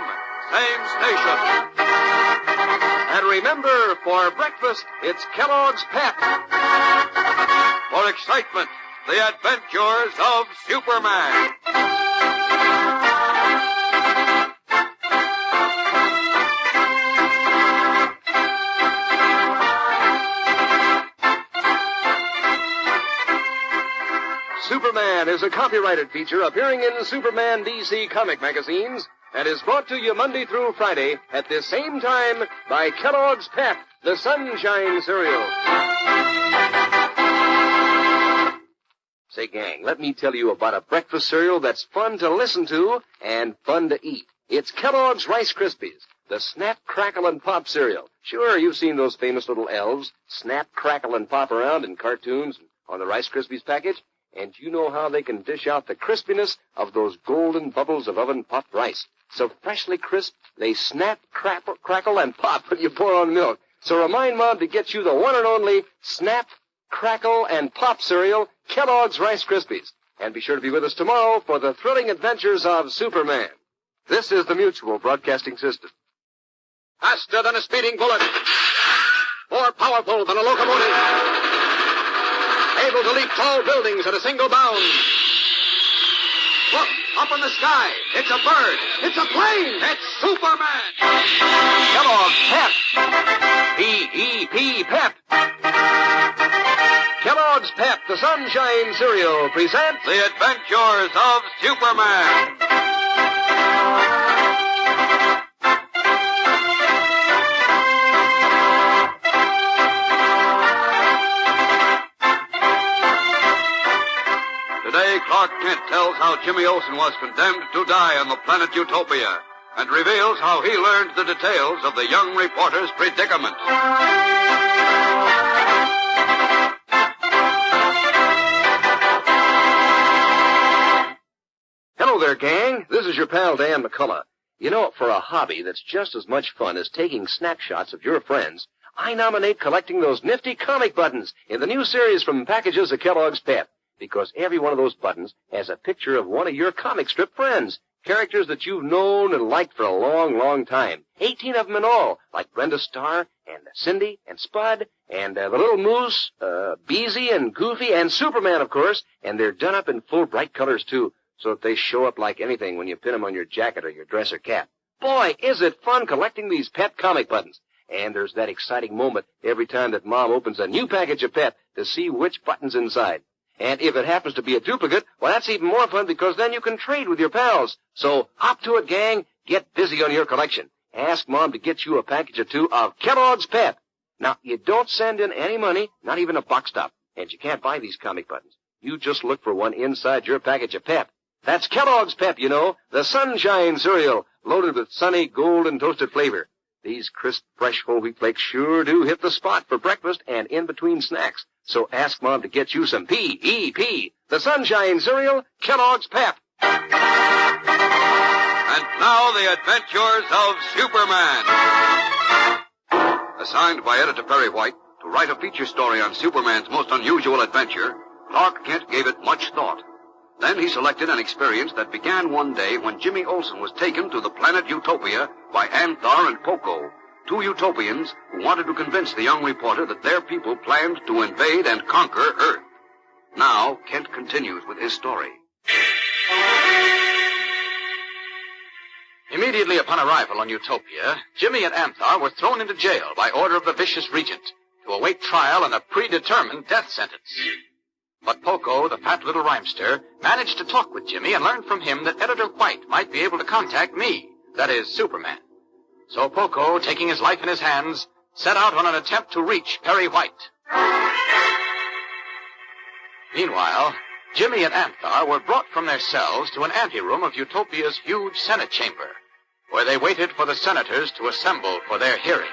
same station. And remember, for breakfast, it's Kellogg's Pep. For excitement, the adventures of Superman. Superman is a copyrighted feature appearing in Superman DC comic magazines and is brought to you Monday through Friday at this same time by Kellogg's Pep, the Sunshine Cereal. Say, gang, let me tell you about a breakfast cereal that's fun to listen to and fun to eat. It's Kellogg's Rice Krispies, the Snap, Crackle, and Pop cereal. Sure, you've seen those famous little elves snap, crackle, and pop around in cartoons and on the Rice Krispies package. And you know how they can dish out the crispiness of those golden bubbles of oven-popped rice. So freshly crisp, they snap, crackle, and pop when you pour on milk. So remind Mom to get you the one and only Snap, Crackle, and Pop cereal, Kellogg's Rice Krispies. And be sure to be with us tomorrow for the thrilling adventures of Superman. This is the Mutual Broadcasting System. Faster than a speeding bullet. More powerful than a locomotive. Able to leap tall buildings at a single bound. Look, up in the sky. It's a bird. It's a plane. It's Superman. Kellogg's Pep. P-E-P, Pep. Kellogg's Pep, the Sunshine Cereal, presents The Adventures of Superman. Today, Clark Kent tells how Jimmy Olsen was condemned to die on the planet Utopia and reveals how he learned the details of the young reporter's predicament. Hello there, gang. This is your pal, Dan McCullough. You know, for a hobby that's just as much fun as taking snapshots of your friends, I nominate collecting those nifty comic buttons in the new series from packages of Kellogg's Pep. Because every one of those buttons has a picture of one of your comic strip friends. Characters that you've known and liked for a long, long time. 18 of them in all, like Brenda Starr and Cindy and Spud and the Little Moose, Beezy and Goofy and Superman, of course. And they're done up in full bright colors, too, so that they show up like anything when you pin them on your jacket or your dress or cap. Boy, is it fun collecting these Pep comic buttons. And there's that exciting moment every time that Mom opens a new package of Pep to see which button's inside. And if it happens to be a duplicate, well, that's even more fun because then you can trade with your pals. So hop to it, gang. Get busy on your collection. Ask Mom to get you a package or two of Kellogg's Pep. Now, you don't send in any money, not even a box top. And you can't buy these comic buttons. You just look for one inside your package of Pep. That's Kellogg's Pep, you know, the Sunshine Cereal, loaded with sunny, golden toasted flavor. These crisp, fresh whole wheat flakes sure do hit the spot for breakfast and in between snacks. So ask Mom to get you some P-E-P, the Sunshine Cereal, Kellogg's Pep. And now, the Adventures of Superman. Assigned by editor Perry White to write a feature story on Superman's most unusual adventure, Clark Kent gave it much thought. Then he selected an experience that began one day when Jimmy Olsen was taken to the planet Utopia by Anthar and Poco, two Utopians who wanted to convince the young reporter that their people planned to invade and conquer Earth. Now, Kent continues with his story. Immediately upon arrival on Utopia, Jimmy and Anthar were thrown into jail by order of the vicious regent to await trial and a predetermined death sentence. But Poco, the fat little rhymester, managed to talk with Jimmy and learned from him that Editor White might be able to contact me, that is, Superman. So Poco, taking his life in his hands, set out on an attempt to reach Perry White. Meanwhile, Jimmy and Anthar were brought from their cells to an anteroom of Utopia's huge Senate chamber, where they waited for the senators to assemble for their hearing.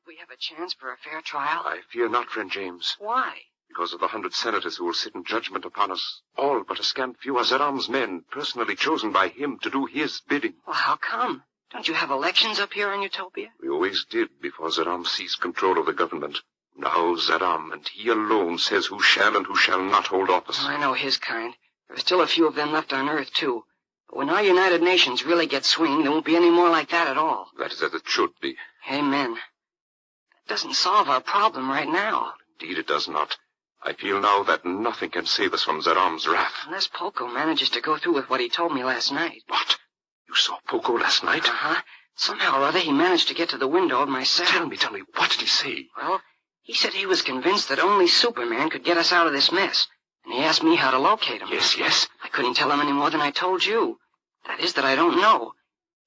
We have a chance for a fair trial? I fear not, friend James. Why? Because of the 100 senators who will sit in judgment upon us. All but a scant few are Zeram's men, personally chosen by him to do his bidding. Well, how come? Don't you have elections up here in Utopia? We always did before Zeram seized control of the government. Now Zeram, and he alone, says who shall and who shall not hold office. Oh, I know his kind. There are still a few of them left on Earth, too. But when our United Nations really get swinging, there won't be any more like that at all. That is as it should be. Amen. That doesn't solve our problem right now. Indeed it does not. I feel now that nothing can save us from Zeram's wrath. Unless Poco manages to go through with what he told me last night. What? You saw Poco last night? Uh-huh. Somehow or other he managed to get to the window of my cell. Tell me, what did he say? Well, he said he was convinced that only Superman could get us out of this mess. And he asked me how to locate him. Yes. I couldn't tell him any more than I told you. That is that I don't know.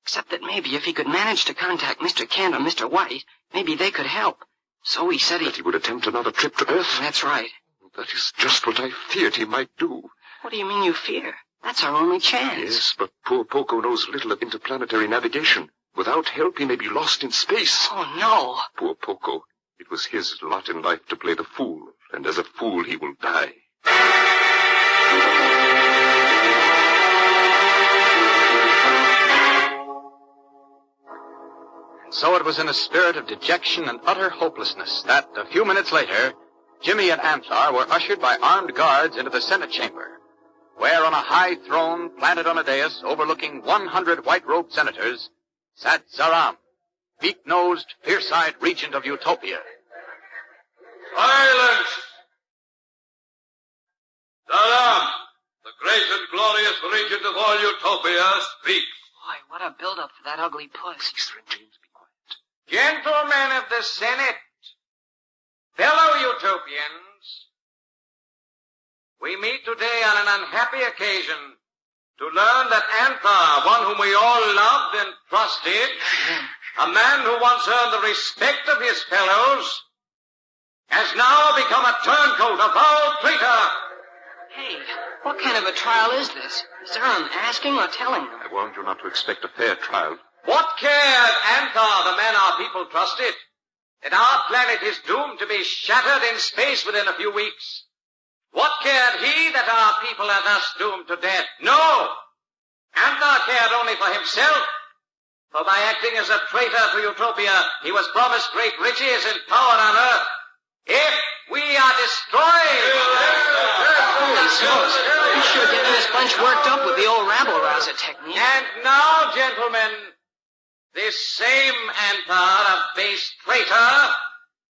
Except that maybe if he could manage to contact Mr. Kent or Mr. White, maybe they could help. So he said That he would attempt another trip to Earth? That's right. That is just what I feared he might do. What do you mean you fear? That's our only chance. Yes, but poor Poco knows little of interplanetary navigation. Without help, he may be lost in space. Oh, no. Poor Poco. It was his lot in life to play the fool and as a fool he will die. And so it was in a spirit of dejection and utter hopelessness that, a few minutes later, Jimmy and Anthar were ushered by armed guards into the Senate chamber, where on a high throne planted on a dais overlooking 100 white-robed senators sat Zaram, beak-nosed, fierce-eyed regent of Utopia. Silence! Zaram, the great and glorious regent of all Utopia, speaks. Boy, what a build-up for that ugly puss. Gentlemen of the Senate, fellow Utopians, we meet today on an unhappy occasion to learn that Anthar, one whom we all loved and trusted, a man who once earned the respect of his fellows, has now become a turncoat, a foul traitor. Hey, what kind of a trial is this? Zaram asking or telling them? I warned you not to expect a fair trial. What cared Anthar, the man our people trusted, that our planet is doomed to be shattered in space within a few weeks? What cared he that our people are thus doomed to death? No! Anthar cared only for himself. For by acting as a traitor to Utopia, he was promised great riches and power on earth. If we are destroyed... He's sure getting this bunch worked up with the old rabble-rouser technique. And now, gentlemen, this same Anthar, a base traitor,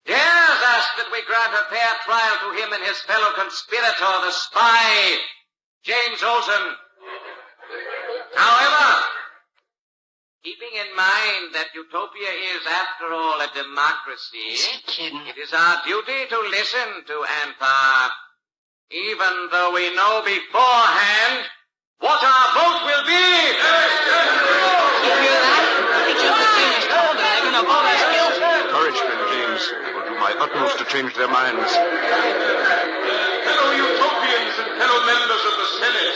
dares us that we grant a fair trial to him and his fellow conspirator, the spy, James Olsen. However, keeping in mind that Utopia is, after all, a democracy, it is our duty to listen to Anthar, even though we know beforehand what our vote will be. You hear that? Chesterton told them they're going to vote us guilty. Courage, friend James. I will do my utmost to change their minds. Fellow Utopians and fellow members of the Senate.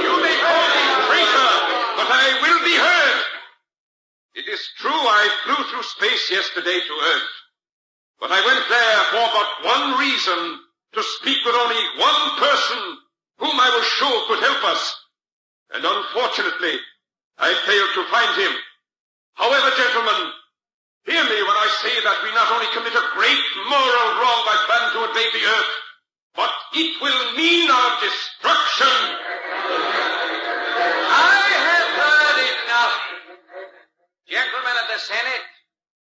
You may call me traitor, but I will be heard. It is true I flew through space yesterday to Earth. But I went there for but one reason, to speak with only one person whom I was sure could help us. And unfortunately, I failed to find him. However, gentlemen, hear me when I say that we not only commit a great moral wrong by planning to invade the Earth, but it will mean our destruction. I have heard enough. Gentlemen of the Senate,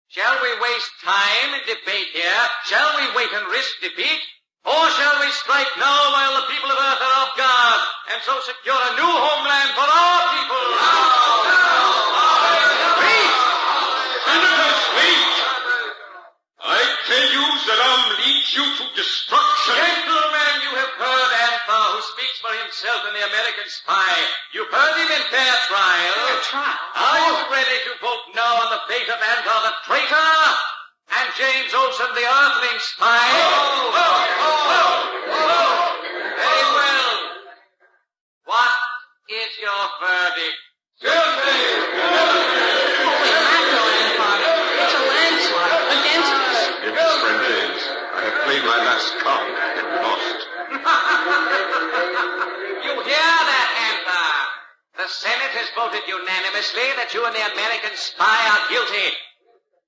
shall we waste time in debate here? Shall we wait and risk defeat? Or shall we strike now while the people of Earth are off guard, and so secure a new homeland for our people? Wait! Senators, wait! I tell you, Zaram leads you to destruction. Gentlemen, you have heard Anthar, who speaks for himself in the American Spy. You've heard him in fair trial. Are you ready to vote now on the fate of Anthar the traitor and James Olsen the earthling spy? Very well. What is your verdict? Guilty! Holy mackerel, Anthar. It's a landslide against us. Yes, friend James. I have played my last card and lost. You hear that, Anthar? The Senate has voted unanimously that you and the American spy are guilty.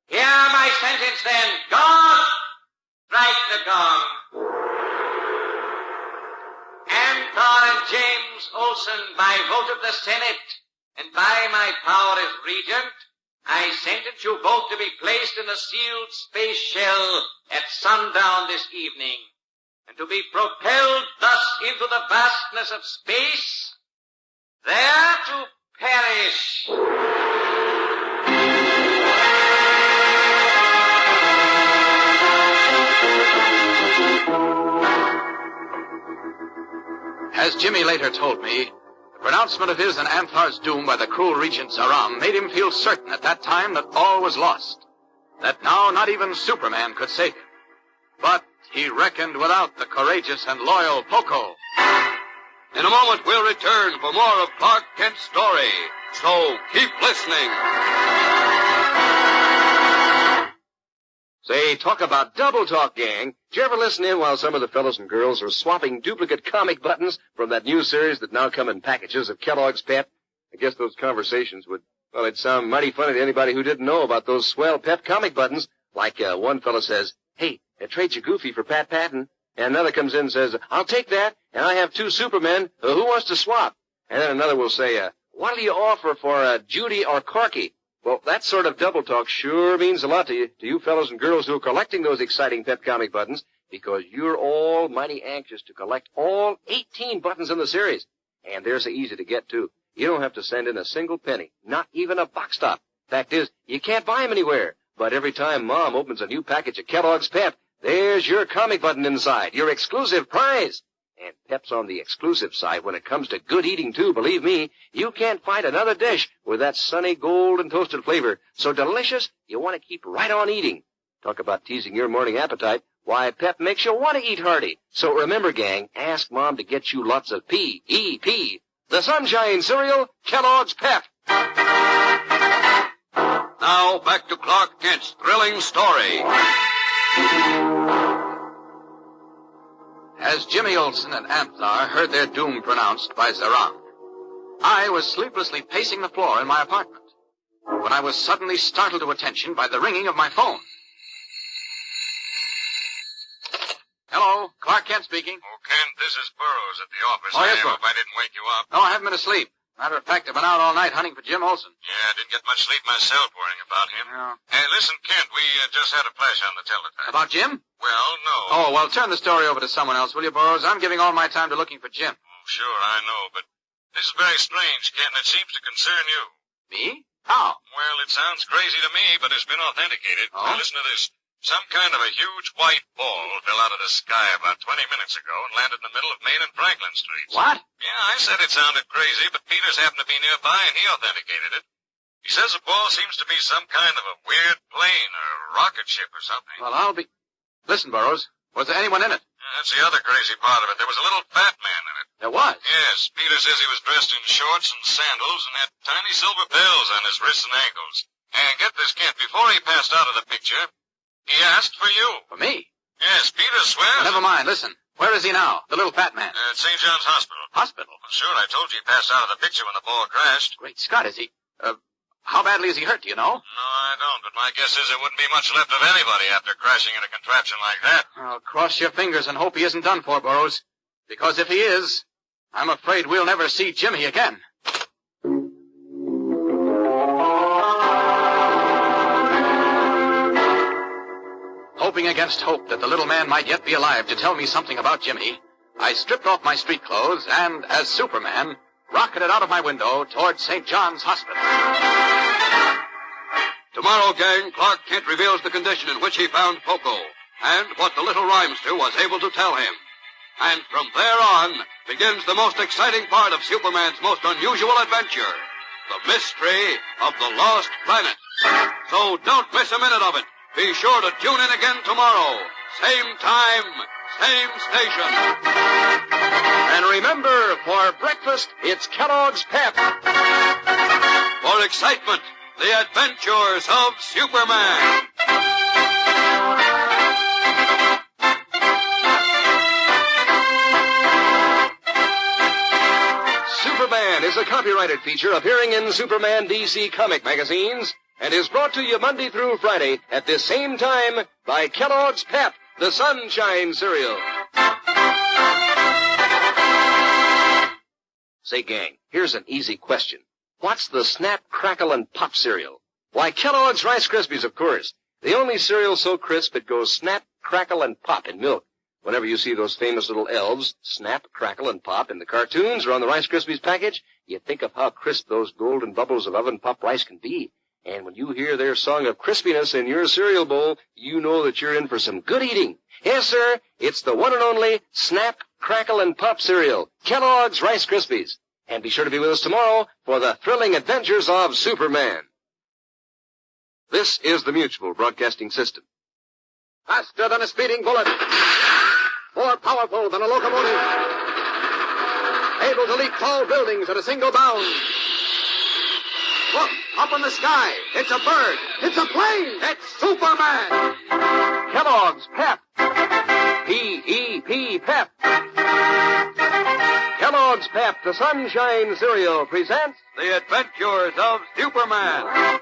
Hear my sentence, then. Gong! Strike the gong. Anthar and James Olsen, by vote of the Senate, and by my power as regent, I sentence you both to be placed in a sealed space shell at sundown this evening, and to be propelled thus into the vastness of space, there to perish. As Jimmy later told me, the pronouncement of his and Anthar's doom by the cruel regent Zaram made him feel certain at that time that all was lost, that now not even Superman could save him. But he reckoned without the courageous and loyal Poco. In a moment, we'll return for more of Clark Kent's story. So keep listening. Say, talk about double talk, gang. Did you ever listen in while some of the fellows and girls are swapping duplicate comic buttons from that new series that now come in packages of Kellogg's Pep? I guess those conversations would, well, it'd sound mighty funny to anybody who didn't know about those swell Pep comic buttons. Like one fellow says, hey, trade your Goofy for Pat Patton. And another comes in and says, I'll take that, and I have 2 Supermen. Who wants to swap? And then another will say, what'll you offer for Judy or Corky? Well, that sort of double talk sure means a lot to you fellows and girls who are collecting those exciting Pep comic buttons, because you're all mighty anxious to collect all 18 buttons in the series. And they're so easy to get, too. You don't have to send in a single penny, not even a box top. Fact is, you can't buy them anywhere. But every time Mom opens a new package of Kellogg's Pep, there's your comic button inside, your exclusive prize. And Pep's on the exclusive side when it comes to good eating, too. Believe me, you can't find another dish with that sunny golden toasted flavor. So delicious, you want to keep right on eating. Talk about teasing your morning appetite. Why, Pep makes you want to eat hearty. So remember, gang, ask Mom to get you lots of P-E-P. The Sunshine Cereal, Kellogg's Pep. Now, back to Clark Kent's thrilling story. As Jimmy Olsen and Amthar heard their doom pronounced by Zeram, I was sleeplessly pacing the floor in my apartment when I was suddenly startled to attention by the ringing of my phone. Hello, Clark Kent speaking. Oh, Kent, this is Burroughs at the office. Oh, yes, I hope I didn't wake you up. No, I haven't been asleep. Matter of fact, I've been out all night hunting for Jim Olsen. Yeah, I didn't get much sleep myself worrying about him. Yeah. Hey, listen, Kent, we just had a flash on the teletype. About Jim? Well, no. Oh, well, turn the story over to someone else, will you, Burroughs? I'm giving all my time to looking for Jim. Oh, sure, I know, but this is very strange, Kent, and it seems to concern you. Me? How? Well, it sounds crazy to me, but it's been authenticated. Oh? Now, listen to this. Some kind of a huge white ball fell out of the sky about 20 minutes ago and landed in the middle of Main and Franklin Streets. What? Yeah, I said it sounded crazy, but Peters happened to be nearby and he authenticated it. He says the ball seems to be some kind of a weird plane or rocket ship or something. Well, I'll be... Listen, Burroughs, was there anyone in it? That's the other crazy part of it. There was a little fat man in it. There was? Yes, Peter says he was dressed in shorts and sandals and had tiny silver bells on his wrists and ankles. And get this, Kent, before he passed out of the picture, he asked for you. For me? Yes, Peter swears. Well, never mind. Listen. Where is he now? The little fat man. At St. John's Hospital. Hospital? Well, sure, I told you he passed out of the picture when the ball crashed. Great Scott, is he... how badly is he hurt, do you know? No, I don't, but my guess is there wouldn't be much left of anybody after crashing in a contraption like that. Well, cross your fingers and hope he isn't done for, Burroughs. Because if he is, I'm afraid we'll never see Jimmy again. Hoping against hope that the little man might yet be alive to tell me something about Jimmy, I stripped off my street clothes and, as Superman, rocketed out of my window toward St. John's Hospital. Tomorrow, gang, Clark Kent reveals the condition in which he found Poco and what the little rhymester was able to tell him. And from there on begins the most exciting part of Superman's most unusual adventure, the mystery of the lost planet. So don't miss a minute of it. Be sure to tune in again tomorrow. Same time, same station. And remember, for breakfast, it's Kellogg's Pep. For excitement, the adventures of Superman. Superman is a copyrighted feature appearing in Superman DC comic magazines and is brought to you Monday through Friday at this same time by Kellogg's Pep, the Sunshine Cereal. Say, gang, here's an easy question. What's the Snap, Crackle, and Pop cereal? Why, Kellogg's Rice Krispies, of course. The only cereal so crisp it goes snap, crackle, and pop in milk. Whenever you see those famous little elves, snap, crackle, and pop in the cartoons or on the Rice Krispies package, you think of how crisp those golden bubbles of oven-popped rice can be. And when you hear their song of crispiness in your cereal bowl, you know that you're in for some good eating. Yes, sir, it's the one and only Snap, Crackle, and Pop cereal, Kellogg's Rice Krispies. And be sure to be with us tomorrow for the thrilling adventures of Superman. This is the Mutual Broadcasting System. Faster than a speeding bullet. More powerful than a locomotive. Able to leap tall buildings at a single bound. Look! Up in the sky. It's a bird. It's a plane. It's Superman. Kellogg's Pep. P-E-P, Pep. Kellogg's Pep, the Sunshine Cereal, presents The Adventures of Superman.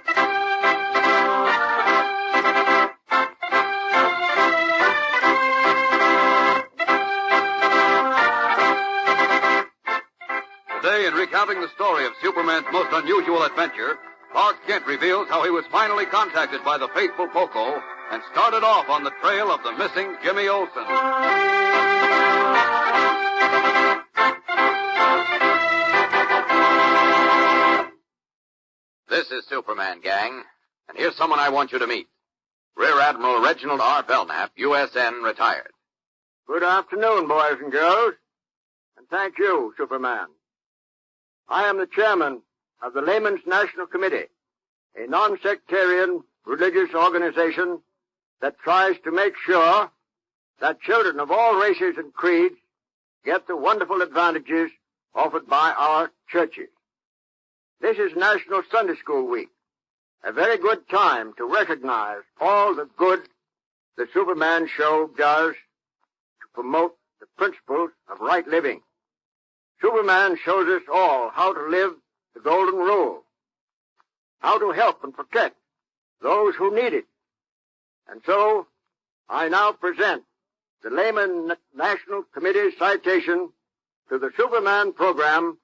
Today, in recounting the story of Superman's most unusual adventure, Clark Kent reveals how he was finally contacted by the faithful Poco and started off on the trail of the missing Jimmy Olsen. This is Superman, gang, and here's someone I want you to meet. Rear Admiral Reginald R. Belknap, USN, retired. Good afternoon, boys and girls, and thank you, Superman. I am the chairman of the Laymen's National Committee, a non-sectarian religious organization that tries to make sure that children of all races and creeds get the wonderful advantages offered by our churches. This is National Sunday School Week, a very good time to recognize all the good the Superman show does to promote the principles of right living. Superman shows us all how to live the golden rule, how to help and protect those who need it. And so, I now present the Layman National Committee's citation to the Superman program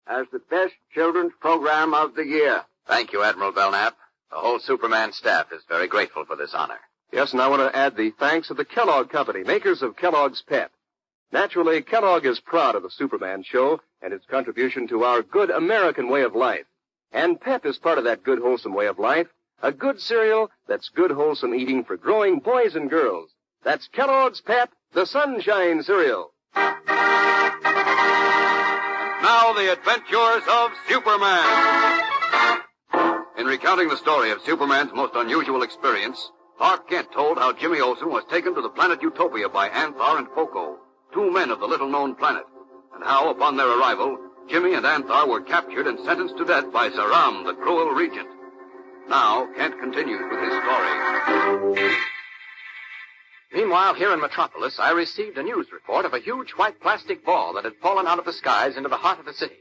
as the best children's program of the year. Thank you, Admiral Belknap. The whole Superman staff is very grateful for this honor. Yes, and I want to add the thanks of the Kellogg Company, makers of Kellogg's Pep. Naturally, Kellogg is proud of the Superman show and its contribution to our good American way of life. And Pep is part of that good, wholesome way of life, a good cereal that's good, wholesome eating for growing boys and girls. That's Kellogg's Pep, the Sunshine Cereal. Now, the adventures of Superman. In recounting the story of Superman's most unusual experience, Clark Kent told how Jimmy Olsen was taken to the planet Utopia by Anthar and Poco, two men of the little-known planet, and how, upon their arrival, Jimmy and Anthar were captured and sentenced to death by Zaram, the cruel regent. Now, Kent continues with his story. Meanwhile, here in Metropolis, I received a news report of a huge white plastic ball that had fallen out of the skies into the heart of the city.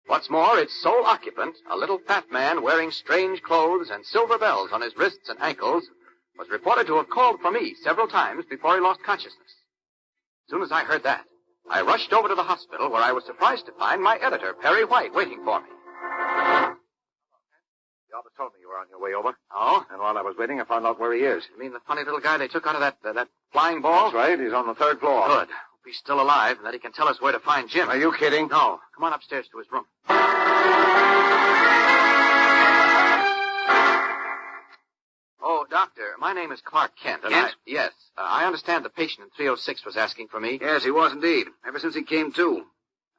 What's more, its sole occupant, a little fat man wearing strange clothes and silver bells on his wrists and ankles, was reported to have called for me several times before he lost consciousness. As soon as I heard that, I rushed over to the hospital where I was surprised to find my editor, Perry White, waiting for me. The office told me you were on your way over. Oh? And while I was waiting, I found out where he is. You mean the funny little guy they took out of that flying ball? That's right. He's on the third floor. Good. Hope he's still alive and that he can tell us where to find Jim. Are you kidding? No. Come on upstairs to his room. Oh, doctor, my name is Clark Kent. Kent? Yes. I understand the patient in 306 was asking for me. Yes, he was indeed. Ever since he came to.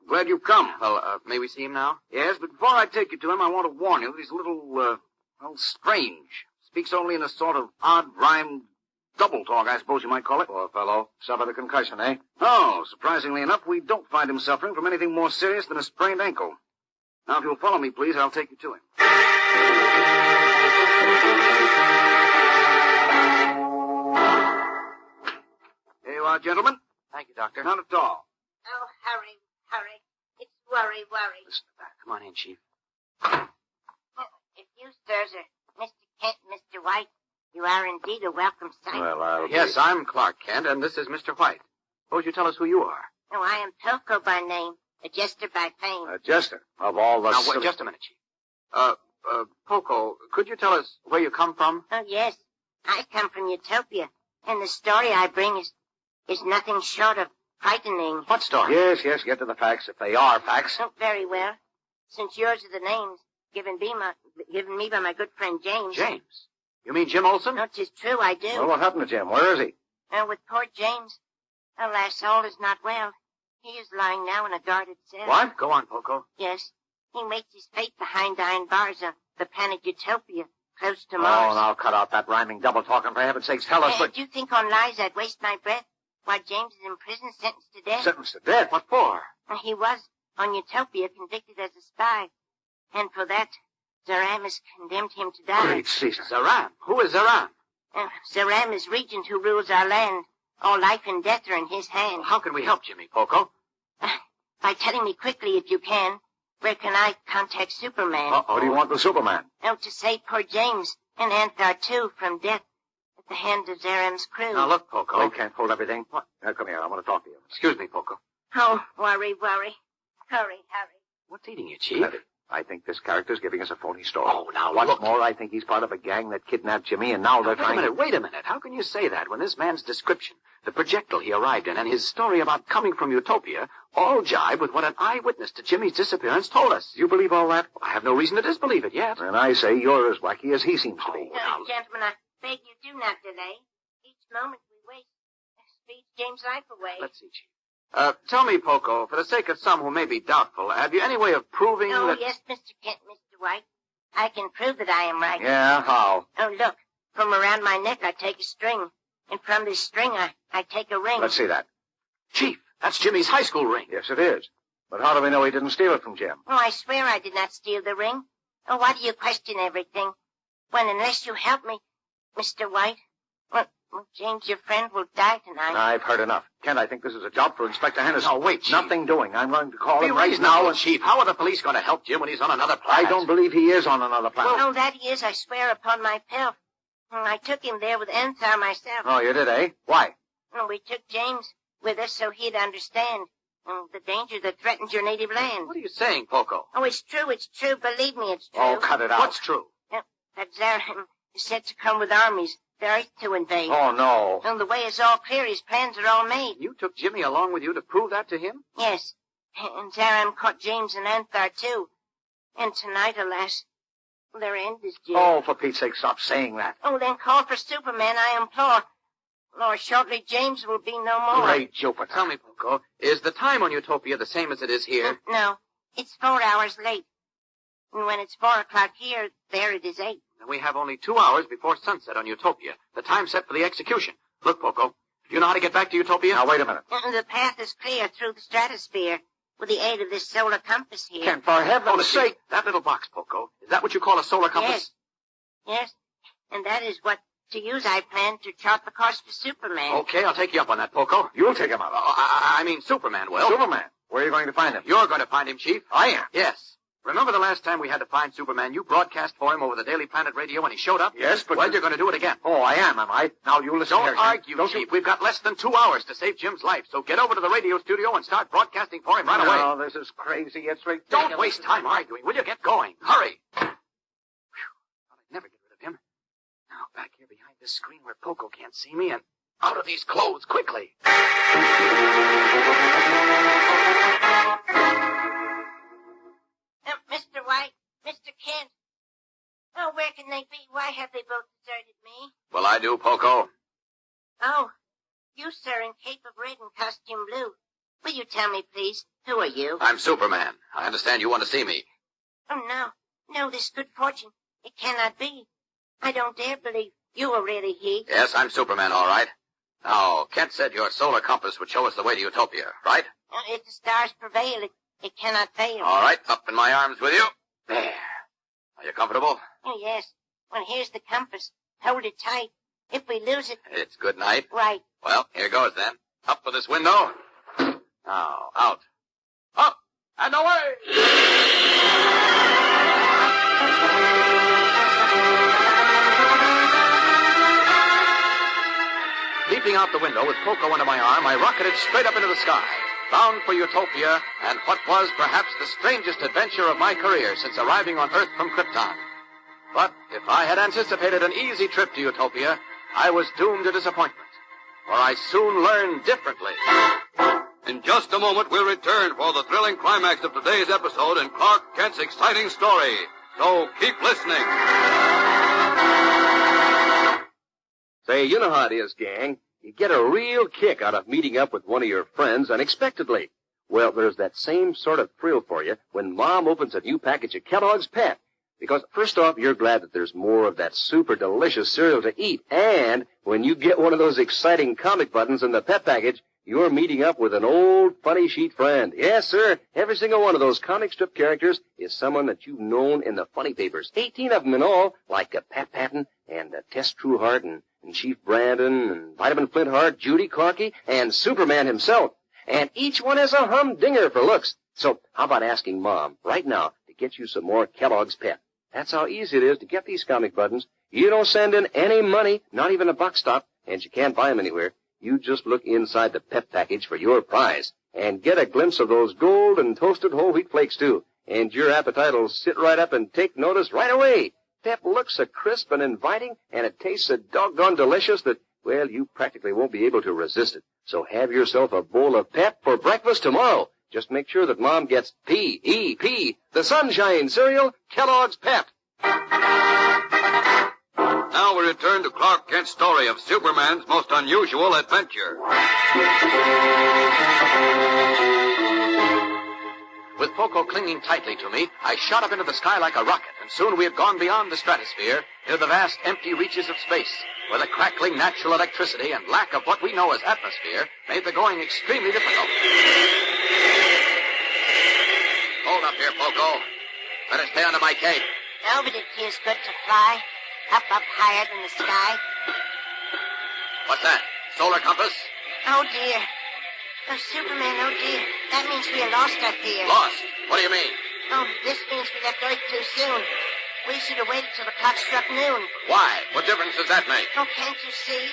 I'm glad you've come. Well, may we see him now? Yes, but before I take you to him, I want to warn you that he's a little strange. Speaks only in a sort of odd rhymed double talk, I suppose you might call it. Poor fellow. Suffered a concussion, eh? No, surprisingly enough, we don't find him suffering from anything more serious than a sprained ankle. Now, if you'll follow me, please, I'll take you to him. Here you are, gentlemen. Thank you, Doctor. Not at all. Oh, hurry, hurry. It's worry. Listen to that. Come on in, Chief. If you, sirs, are Mr. Kent and Mr. White, you are indeed a welcome sight. Well, Yes, I'm Clark Kent, and this is Mr. White. Suppose you tell us who you are. Oh, I am Poco by name, a jester by fame. A jester. Of all the... Now, wait just a minute, Chief. Poco, could you tell us where you come from? Oh, yes. I come from Utopia, and the story I bring is nothing short of frightening. What story? Yes, get to the facts, if they are facts. Oh, very well. Since yours are the names given me by my good friend James. James? You mean Jim Olsen? No, 'tis true, I do. Well, what happened to Jim? Where is he? With poor James. Alas, all is not well. He is lying now in a guarded cell. What? Go on, Poco. Yes. He waits his fate behind iron bars on the planet Utopia, close to Mars. Oh, now cut out that rhyming double talking, for heaven's sakes. Tell us what... Do you think on lies I'd waste my breath while James is in prison, sentenced to death? Sentenced to death? What for? He was, on Utopia, convicted as a spy. And for that, Zeram has condemned him to die. Great Caesar. Zeram? Who is Zeram? Zeram is regent who rules our land. All life and death are in his hand. Well, how can we help Jimmy, Poco? By telling me quickly, if you can, where can I contact Superman? What do you want with Superman? To save poor James and Anthar, too, from death at the hand of Zeram's crew. Now, look, Poco. I can't hold everything. What? Come here. I want to talk to you. Excuse me, Poco. Oh, worry. Hurry. What's eating you, Chief? I think this character's giving us a phony story. Oh, now, What's look. more, I think he's part of a gang that kidnapped Jimmy, and now they're trying to... Wait a minute. How can you say that when this man's description, the projectile he arrived in, and his story about coming from Utopia all jibe with what an eyewitness to Jimmy's disappearance told us? You believe all that? I have no reason to disbelieve it yet. And I say you're as wacky as he seems to be. Gentlemen, I beg you do not delay. Each moment we waste speeds James' life away. Let's see, Chief. Tell me, Poco, for the sake of some who may be doubtful, have you any way of proving that... Oh, yes, Mr. Kent, Mr. White. I can prove that I am right. Yeah, how? Oh, look. From around my neck, I take a string. And from this string, I take a ring. Let's see that. Chief, that's Jimmy's high school ring. Yes, it is. But how do we know he didn't steal it from Jim? Oh, I swear I did not steal the ring. Oh, why do you question everything? When, unless you help me, Mr. White, well, James, your friend, will die tonight. I've heard enough. Kent, I think this is a job for Inspector Henderson. No, wait, Chief. Nothing doing. I'm going to call Be him right reasonable, now. Chief. How are the police going to help Jim when he's on another planet? I don't believe he is on another planet. Well, that he is, I swear upon my pelf. I took him there with Anthar myself. Oh, you did, eh? Why? We took James with us so he'd understand the danger that threatens your native land. What are you saying, Poco? Oh, it's true. Believe me, it's true. Oh, cut it out. What's true? That Zeram is set to come with armies, the earth to invade. Oh, no. And the way is all clear. His plans are all made. You took Jimmy along with you to prove that to him? Yes. And Zeram caught James and Anthar, too. And tonight, alas, their end is due. Oh, for Pete's sake, stop saying that. Oh, then call for Superman, I implore. Lord, shortly James will be no more. Great Jupiter. Tell me, Poco, is the time on Utopia the same as it is here? No, it's 4 hours late. And when it's 4 o'clock here, there it is 8. And we have only 2 hours before sunset on Utopia, the time set for the execution. Look, Poco, do you know how to get back to Utopia? Now, wait a minute. The path is clear through the stratosphere with the aid of this solar compass here. Kent, for heaven's sake. That little box, Poco, is that what you call a solar compass? Yes. And that is what to use I plan to chart the course for Superman. Okay, I'll take you up on that, Poco. You'll take him up. I mean Superman will. Superman? Where are you going to find him? You're going to find him, Chief. I am? Yes. Remember the last time we had to find Superman, you broadcast for him over the Daily Planet radio when he showed up? Yes, but... Well, you're going to do it again. Oh, I am I? Now, you listen Don't here. argue, Chief. We've got less than 2 hours to save Jim's life, so get over to the radio studio and start broadcasting for him right away. No, this is crazy. It's ridiculous. Don't waste time arguing. Will you get going? Hurry. Whew. I'd never get rid of him. Now, back here behind this screen where Poco can't see me, and out of these clothes, quickly. Mr. White, Mr. Kent. Oh, where can they be? Why have they both deserted me? Well, I do, Poco. Oh, you, sir, in cape of red and costume blue. Will you tell me, please, who are you? I'm Superman. I understand you want to see me. Oh, no. No, this good fortune. It cannot be. I don't dare believe you are really he. Yes, I'm Superman, all right. Now, Kent said your solar compass would show us the way to Utopia, right? If the stars prevail, it cannot fail. All right, up in my arms with you. There. Are you comfortable? Oh, yes. Well, here's the compass. Hold it tight. If we lose it... It's good night. Right. Well, here goes then. Up for this window. Now, out. Up and away! Leaping out the window with Poco under my arm, I rocketed straight up into the sky, bound for Utopia and what was perhaps the strangest adventure of my career since arriving on Earth from Krypton. But if I had anticipated an easy trip to Utopia, I was doomed to disappointment, for I soon learned differently. In just a moment, we'll return for the thrilling climax of today's episode in Clark Kent's exciting story. So keep listening. Say, you know how it is, gang. You get a real kick out of meeting up with one of your friends unexpectedly. Well, there's that same sort of thrill for you when Mom opens a new package of Kellogg's Pep. Because, first off, you're glad that there's more of that super delicious cereal to eat. And when you get one of those exciting comic buttons in the Pep package, you're meeting up with an old funny sheet friend. Yes, sir. Every single one of those comic strip characters is someone that you've known in the funny papers. 18 of them in all, like Pat Patton and Tess Trueheart and Chief Brandon and Vitamin Flintheart, Judy Corky, and Superman himself. And each one is a humdinger for looks. So how about asking Mom right now to get you some more Kellogg's Pep? That's how easy it is to get these comic buttons. You don't send in any money, not even a buck stop, and you can't buy them anywhere. You just look inside the Pep package for your prize and get a glimpse of those gold and toasted whole wheat flakes, too. And your appetite will sit right up and take notice right away. Pep looks so crisp and inviting, and it tastes so doggone delicious that, well, you practically won't be able to resist it. So have yourself a bowl of Pep for breakfast tomorrow. Just make sure that Mom gets P-E-P, the Sunshine Cereal, Kellogg's Pep. Now we return to Clark Kent's story of Superman's most unusual adventure. With Poco clinging tightly to me, I shot up into the sky like a rocket, and soon we had gone beyond the stratosphere into the vast empty reaches of space, where the crackling natural electricity and lack of what we know as atmosphere made the going extremely difficult. Hold up here, Poco. Better stay under my cape. No, but it feels good to fly. Up higher than the sky. What's that? Solar compass? Oh, dear. Oh, Superman, oh, dear. That means we are lost up here. Lost? What do you mean? Oh, this means we left Earth too soon. We should have waited till the clock struck noon. Why? What difference does that make? Oh, can't you see?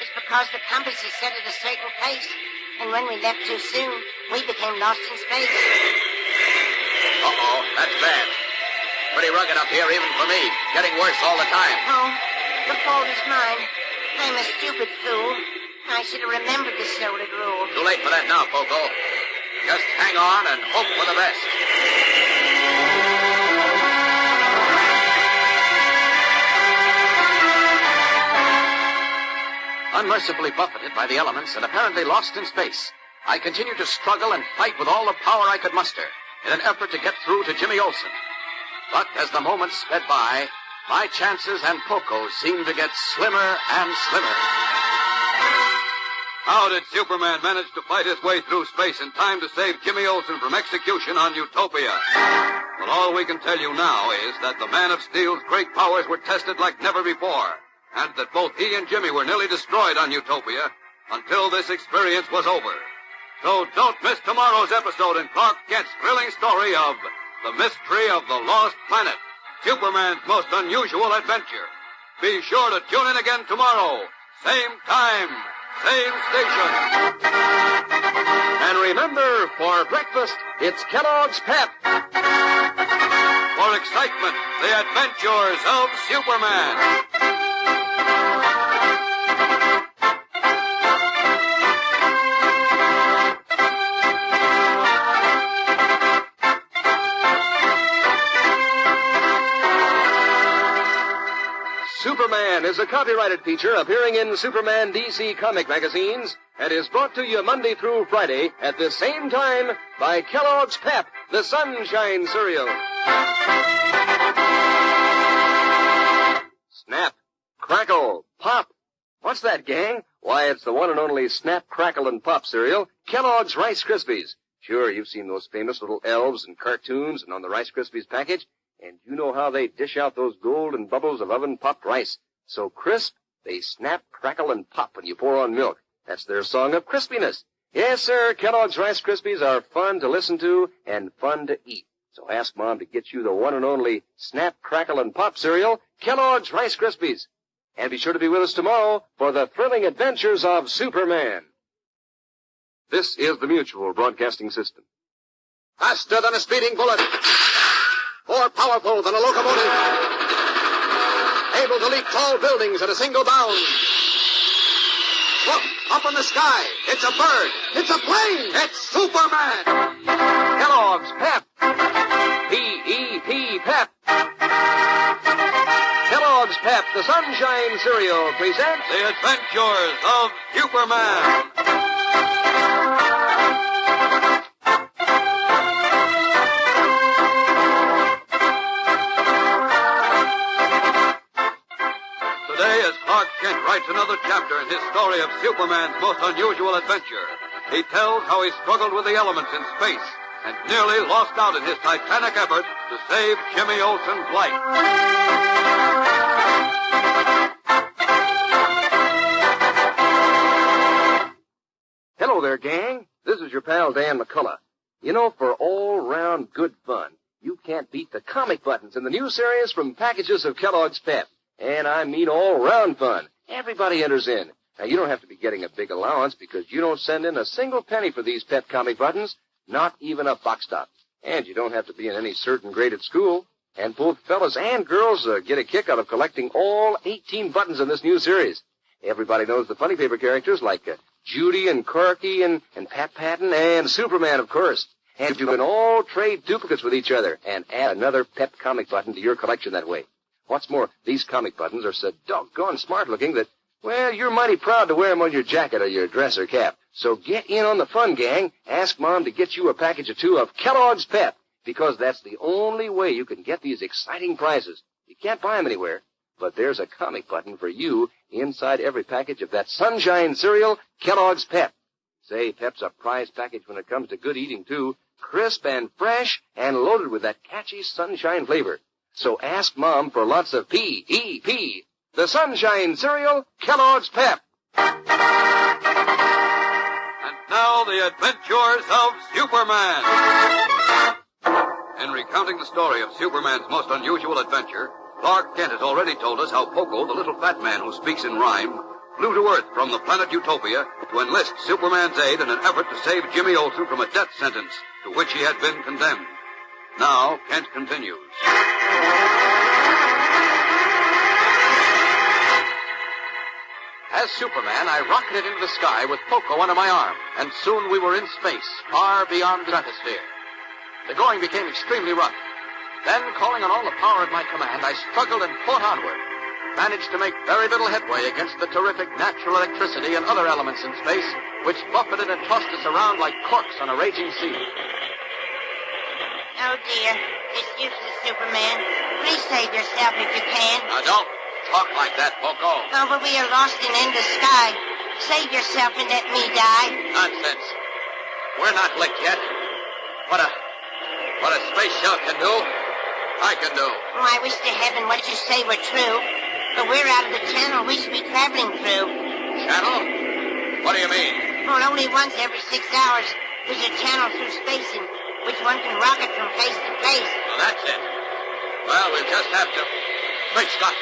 It's because the compass is set at a certain place. And when we left too soon, we became lost in space. Uh-oh, that's bad. Pretty rugged up here, even for me. Getting worse all the time. Oh, the fault is mine. I'm a stupid fool. I should have remembered the solar rule. Too late for that now, Poco. Just hang on and hope for the best. Unmercifully buffeted by the elements and apparently lost in space, I continued to struggle and fight with all the power I could muster in an effort to get through to Jimmy Olsen. But as the moments sped by, my chances and Poco's seemed to get slimmer and slimmer. How did Superman manage to fight his way through space in time to save Jimmy Olsen from execution on Utopia? Well, all we can tell you now is that the Man of Steel's great powers were tested like never before, and that both he and Jimmy were nearly destroyed on Utopia until this experience was over. So don't miss tomorrow's episode in Clark Kent's thrilling story of The Mystery of the Lost Planet, Superman's most unusual adventure. Be sure to tune in again tomorrow, same time, same station. And remember, for breakfast, it's Kellogg's Pep. For excitement, the adventures of Superman. Superman is a copyrighted feature appearing in Superman DC comic magazines and is brought to you Monday through Friday at the same time by Kellogg's Pep, the Sunshine Cereal. Snap, crackle, pop. What's that, gang? Why, it's the one and only Snap, Crackle, and Pop cereal, Kellogg's Rice Krispies. Sure, you've seen those famous little elves and cartoons and on the Rice Krispies package. And you know how they dish out those golden bubbles of oven-popped rice. So crisp, they snap, crackle, and pop when you pour on milk. That's their song of crispiness. Yes, sir, Kellogg's Rice Krispies are fun to listen to and fun to eat. So ask Mom to get you the one and only Snap, Crackle, and Pop cereal, Kellogg's Rice Krispies. And be sure to be with us tomorrow for the thrilling adventures of Superman. This is the Mutual Broadcasting System. Faster than a speeding bullet. More powerful than a locomotive. Able to leap tall buildings at a single bound. Look, up in the sky. It's a bird. It's a plane. It's Superman. Kellogg's Pep. P-E-P, Pep. Kellogg's Pep, the Sunshine Cereal, presents The Adventures of Superman. Kent writes another chapter in his story of Superman's most unusual adventure. He tells how he struggled with the elements in space and nearly lost out in his titanic effort to save Jimmy Olsen's life. Hello there, gang. This is your pal Dan McCullough. You know, for all-round good fun, you can't beat the comic buttons in the new series from packages of Kellogg's Pep. And I mean all-round fun. Everybody enters in. Now, you don't have to be getting a big allowance because you don't send in a single penny for these Pep comic buttons, not even a box top. And you don't have to be in any certain grade at school. And both fellas and girls get a kick out of collecting all 18 buttons in this new series. Everybody knows the funny paper characters like Judy and Corky and Pat Patton and Superman, of course. And you can all trade duplicates with each other and add another Pep comic button to your collection that way. What's more, these comic buttons are so doggone smart-looking that, well, you're mighty proud to wear them on your jacket or your dress or cap. So get in on the fun, gang. Ask Mom to get you a package or two of Kellogg's Pep, because that's the only way you can get these exciting prizes. You can't buy them anywhere, but there's a comic button for you inside every package of that Sunshine cereal, Kellogg's Pep. Say, Pep's a prize package when it comes to good eating, too. Crisp and fresh and loaded with that catchy Sunshine flavor. So ask Mom for lots of P-E-P. The Sunshine cereal, Kellogg's Pep. And now the adventures of Superman. In recounting the story of Superman's most unusual adventure, Clark Kent has already told us how Poco, the little fat man who speaks in rhyme, flew to Earth from the planet Utopia to enlist Superman's aid in an effort to save Jimmy Olsen from a death sentence to which he had been condemned. Now, Kent continues. As Superman, I rocketed into the sky with Poco under my arm, and soon we were in space, far beyond the atmosphere. The going became extremely rough. Then, calling on all the power at my command, I struggled and fought onward, managed to make very little headway against the terrific natural electricity and other elements in space, which buffeted and tossed us around like corks on a raging sea. Oh, dear. It's useless, Superman. Please save yourself if you can. Now, don't talk like that, Poco. Oh, but we are lost and in the sky. Save yourself and let me die. Nonsense. We're not licked yet. What a space shell can do, I can do. Oh, I wish to heaven what you say were true. But we're out of the channel we should be traveling through. Channel? What do you mean? Well, only once every 6 hours there's a channel through space in which one can rocket from place to place. Well, that's it. Well, we'll just have to... Great Scott.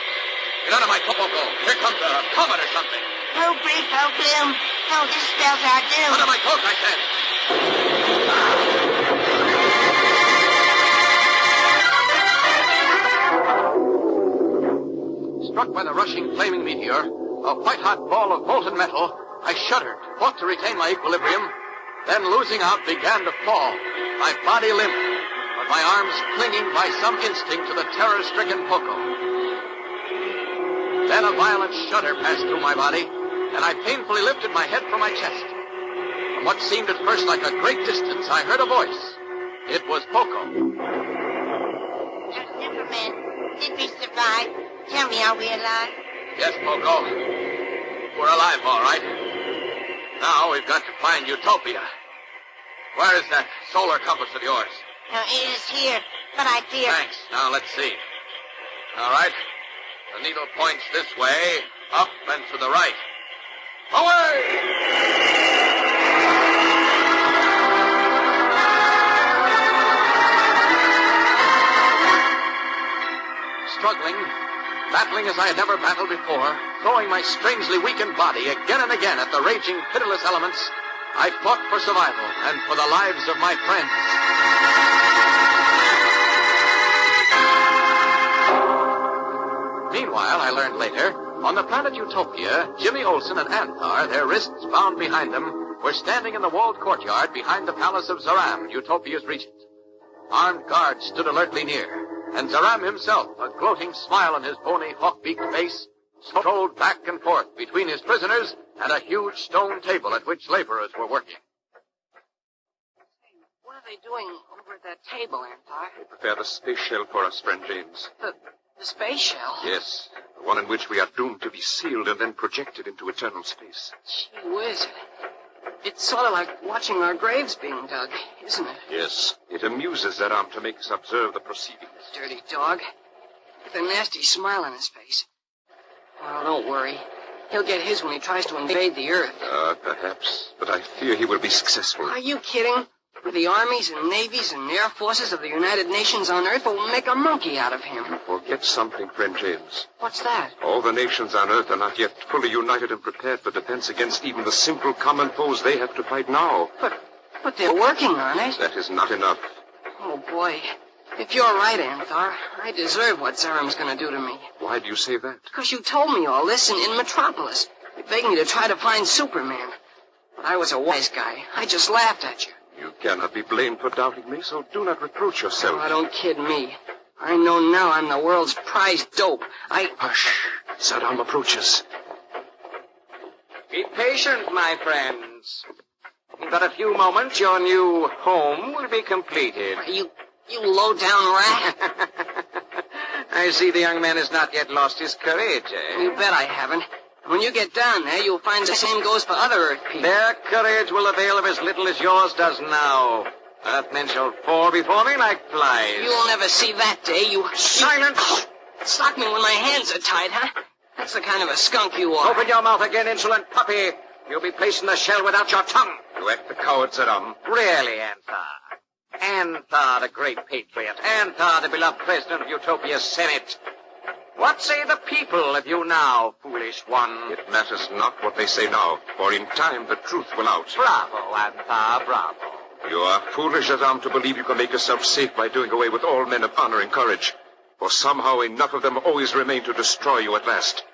Get out of my Poco. Here comes a comet or something. Oh, grief, oh, gloom. Oh, this spells our doom. Under my coat, I said. Struck by the rushing, flaming meteor, a white-hot ball of molten metal, I shuddered, fought to retain my equilibrium, then losing out began to fall, my body limp, but my arms clinging by some instinct to the terror-stricken Poco. Then a violent shudder passed through my body, and I painfully lifted my head from my chest. From what seemed at first like a great distance, I heard a voice. It was Poco. Now, Superman, did we survive? Tell me, are we alive? Yes, Poco. We're alive, all right. Now we've got to find Utopia. Where is that solar compass of yours? It is here, but I fear... Thanks. Now, let's see. All right. The needle points this way, up and to the right. Away! Struggling, battling as I had never battled before, throwing my strangely weakened body again and again at the raging, pitiless elements, I fought for survival and for the lives of my friends. Meanwhile, I learned later, on the planet Utopia, Jimmy Olsen and Antar, their wrists bound behind them, were standing in the walled courtyard behind the palace of Zaram, Utopia's regent. Armed guards stood alertly near, and Zaram himself, a gloating smile on his bony, hawk-beaked face, strolled back and forth between his prisoners and a huge stone table at which laborers were working. What are they doing over at that table, Antar? They prepare the space shell for us, friend James. The space shell? Yes, the one in which we are doomed to be sealed and then projected into eternal space. Gee whiz. It's sort of like watching our graves being dug, isn't it? Yes, it amuses Zeram to make us observe the proceedings. Dirty dog. With a nasty smile on his face. Oh, don't worry. He'll get his when he tries to invade the Earth. Perhaps, but I fear he will be successful. Are you kidding? The armies and navies and air forces of the United Nations on Earth will make a monkey out of him. You forget something, friend James. What's that? All the nations on Earth are not yet fully united and prepared for defense against even the simple common foes they have to fight now. But they're working on it. That is not enough. Oh, boy. If you're right, Anthar, I deserve what Zeram's going to do to me. Why do you say that? Because you told me all this in Metropolis. You begged me to try to find Superman. But I was a wise guy. I just laughed at you. You cannot be blamed for doubting me, so do not reproach yourself. Oh, don't kid me. I know now I'm the world's prized dope. Hush. Saddam approaches. Be patient, my friends. In but a few moments, your new home will be completed. You low-down rat. I see the young man has not yet lost his courage, eh? You bet I haven't. When you get down there, you'll find the same goes for other Earth people. Their courage will avail of as little as yours does now. Earthmen shall fall before me like flies. You'll never see that day, Silence! Sock me when my hands are tied, huh? That's the kind of a skunk you are. Open your mouth again, insolent puppy. You'll be placed in the shell without your tongue. You act the coward, Saddam. Really, Anthar. Anthar, the great patriot. Anthar, the beloved president of Utopia's Senate. What say the people of you now, foolish one? It matters not what they say now, for in time the truth will out. Bravo, Anthar, bravo. You are foolish, Adam, to believe you can make yourself safe by doing away with all men of honor and courage. For somehow enough of them always remain to destroy you at last.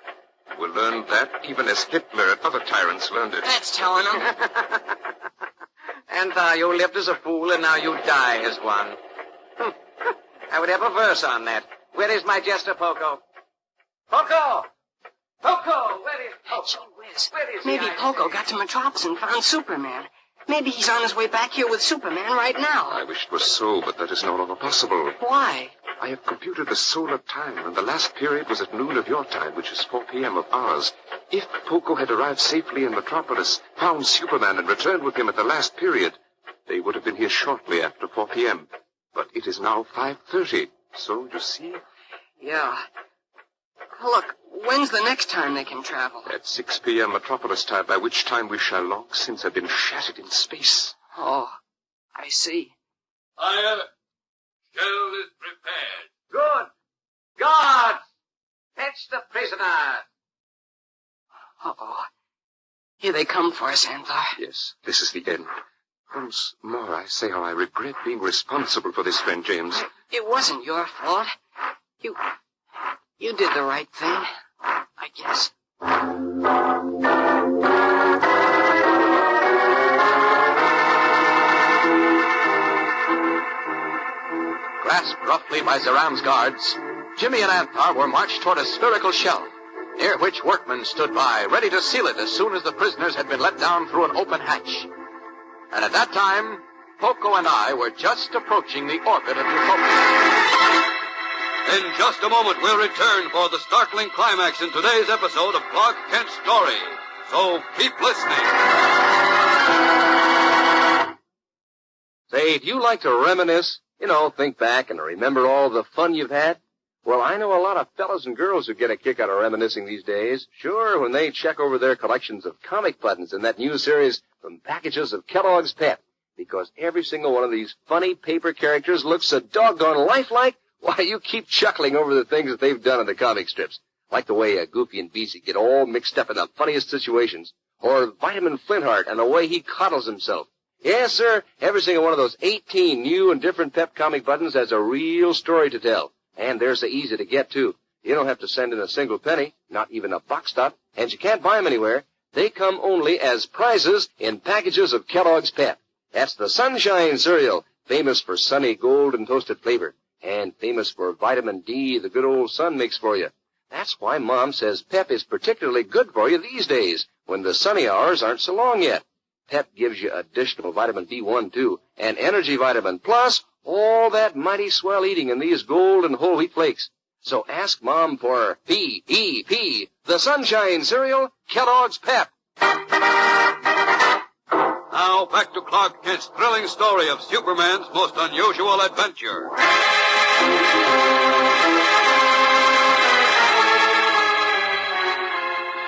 You will learn that even as Hitler and other tyrants learned it. That's telling them. Anthar, you lived as a fool, and now you die as one. I would have a verse on that. Where is my jester, Poco? Poco! Poco! Where is Poco? Gee whiz. Where is Maybe Poco got to Metropolis and found Superman. Maybe he's on his way back here with Superman right now. I wish it was so, but that is no longer possible. Why? I have computed the solar time, and the last period was at noon of your time, which is 4 p.m. of ours. If Poco had arrived safely in Metropolis, found Superman, and returned with him at the last period, they would have been here shortly after 4 p.m. But it is now 5:30, so you see... Yeah. Look, when's the next time they can travel? At 6 p.m. Metropolis time, by which time we shall long since have been shattered in space. Oh, I see. Fire. Shell is prepared. Good. Guards! Fetch the prisoner. Uh-oh. Here they come for us, Anthar. Yes, this is the end. Once more, I say how I regret being responsible for this, friend James. It wasn't your fault. You did the right thing, I guess. Grasped roughly by Zeram's guards, Jimmy and Anthar were marched toward a spherical shell, near which workmen stood by, ready to seal it as soon as the prisoners had been let down through an open hatch. And at that time, Poco and I were just approaching the orbit of Utopia. In just a moment, we'll return for the startling climax in today's episode of Clark Kent's story. So keep listening. Say, do you like to reminisce? You know, think back and remember all the fun you've had? Well, I know a lot of fellas and girls who get a kick out of reminiscing these days. Sure, when they check over their collections of comic buttons in that new series from Packages of Kellogg's Pep. Because every single one of these funny paper characters looks so doggone lifelike. Why, you keep chuckling over the things that they've done in the comic strips. Like the way Goofy and Beezy get all mixed up in the funniest situations. Or Vitamin Flintheart and the way he coddles himself. Yes, sir, every single one of those 18 new and different Pep comic buttons has a real story to tell. And they're so easy to get, too. You don't have to send in a single penny, not even a box top, and you can't buy them anywhere. They come only as prizes in Packages of Kellogg's Pep. That's the Sunshine cereal, famous for sunny gold and toasted flavor. And famous for vitamin D the good old sun makes for you. That's why Mom says Pep is particularly good for you these days, when the sunny hours aren't so long yet. Pep gives you additional vitamin B1, too, and energy vitamin, plus all that mighty swell eating in these gold and whole wheat flakes. So ask Mom for P-E-P, the Sunshine Cereal, Kellogg's Pep. Now back to Clark Kent's thrilling story of Superman's most unusual adventure.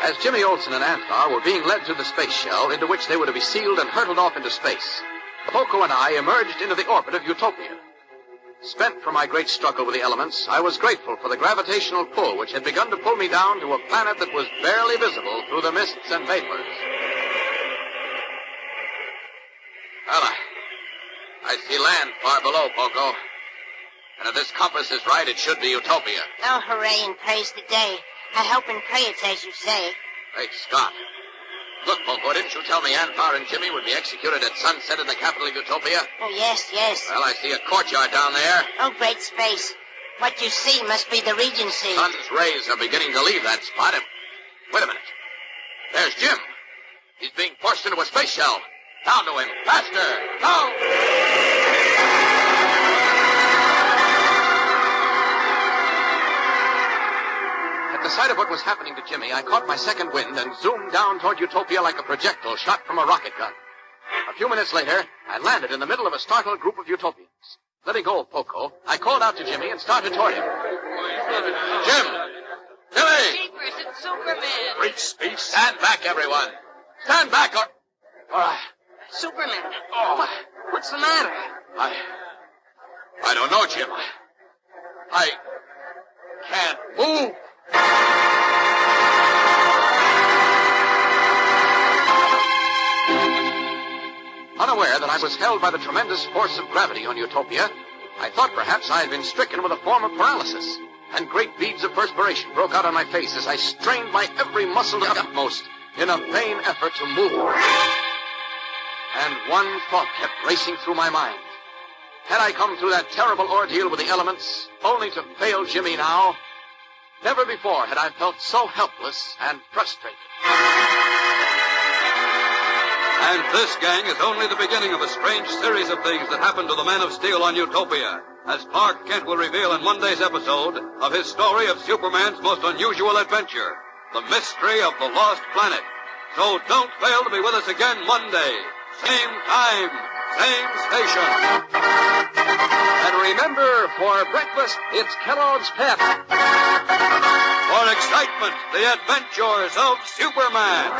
As Jimmy Olsen and Antar were being led to the space shell into which they were to be sealed and hurtled off into space, Poco and I emerged into the orbit of Utopia. Spent from my great struggle with the elements, I was grateful for the gravitational pull which had begun to pull me down to a planet that was barely visible through the mists and vapors. Well, I see land far below, Poco. And if this compass is right, it should be Utopia. Oh, hooray and praise the day. I hope and pray it's as you say. Great Scott. Look, Poco, didn't you tell me Antar and Jimmy would be executed at sunset in the capital of Utopia? Oh, yes, yes. Well, I see a courtyard down there. Oh, great space. What you see must be the Regency. Sun's rays are beginning to leave that spot. Wait a minute. There's Jim. He's being forced into a space shell. Down to him. Faster. Down. At the sight of what was happening to Jimmy, I caught my second wind and zoomed down toward Utopia like a projectile shot from a rocket gun. A few minutes later, I landed in the middle of a startled group of Utopians. Letting go of Poco, I called out to Jimmy and started toward him. Jim! Jimmy! Jeepers, it's Superman. Great space. Stand back, everyone. Stand back or... All right. Superman. Oh. What's the matter? I don't know, Jim. I can't move. Unaware that I was held by the tremendous force of gravity on Utopia, I thought perhaps I had been stricken with a form of paralysis, and great beads of perspiration broke out on my face as I strained my every muscle to the utmost in a vain effort to move. And one thought kept racing through my mind. Had I come through that terrible ordeal with the elements, only to fail Jimmy now? Never before had I felt so helpless and frustrated. And this, gang, is only the beginning of a strange series of things that happened to the Man of Steel on Utopia, as Clark Kent will reveal in Monday's episode of his story of Superman's most unusual adventure, the mystery of the lost planet. So don't fail to be with us again Monday. Same time, same station. And remember, for breakfast, it's Kellogg's Pep. For excitement, the adventures of Superman.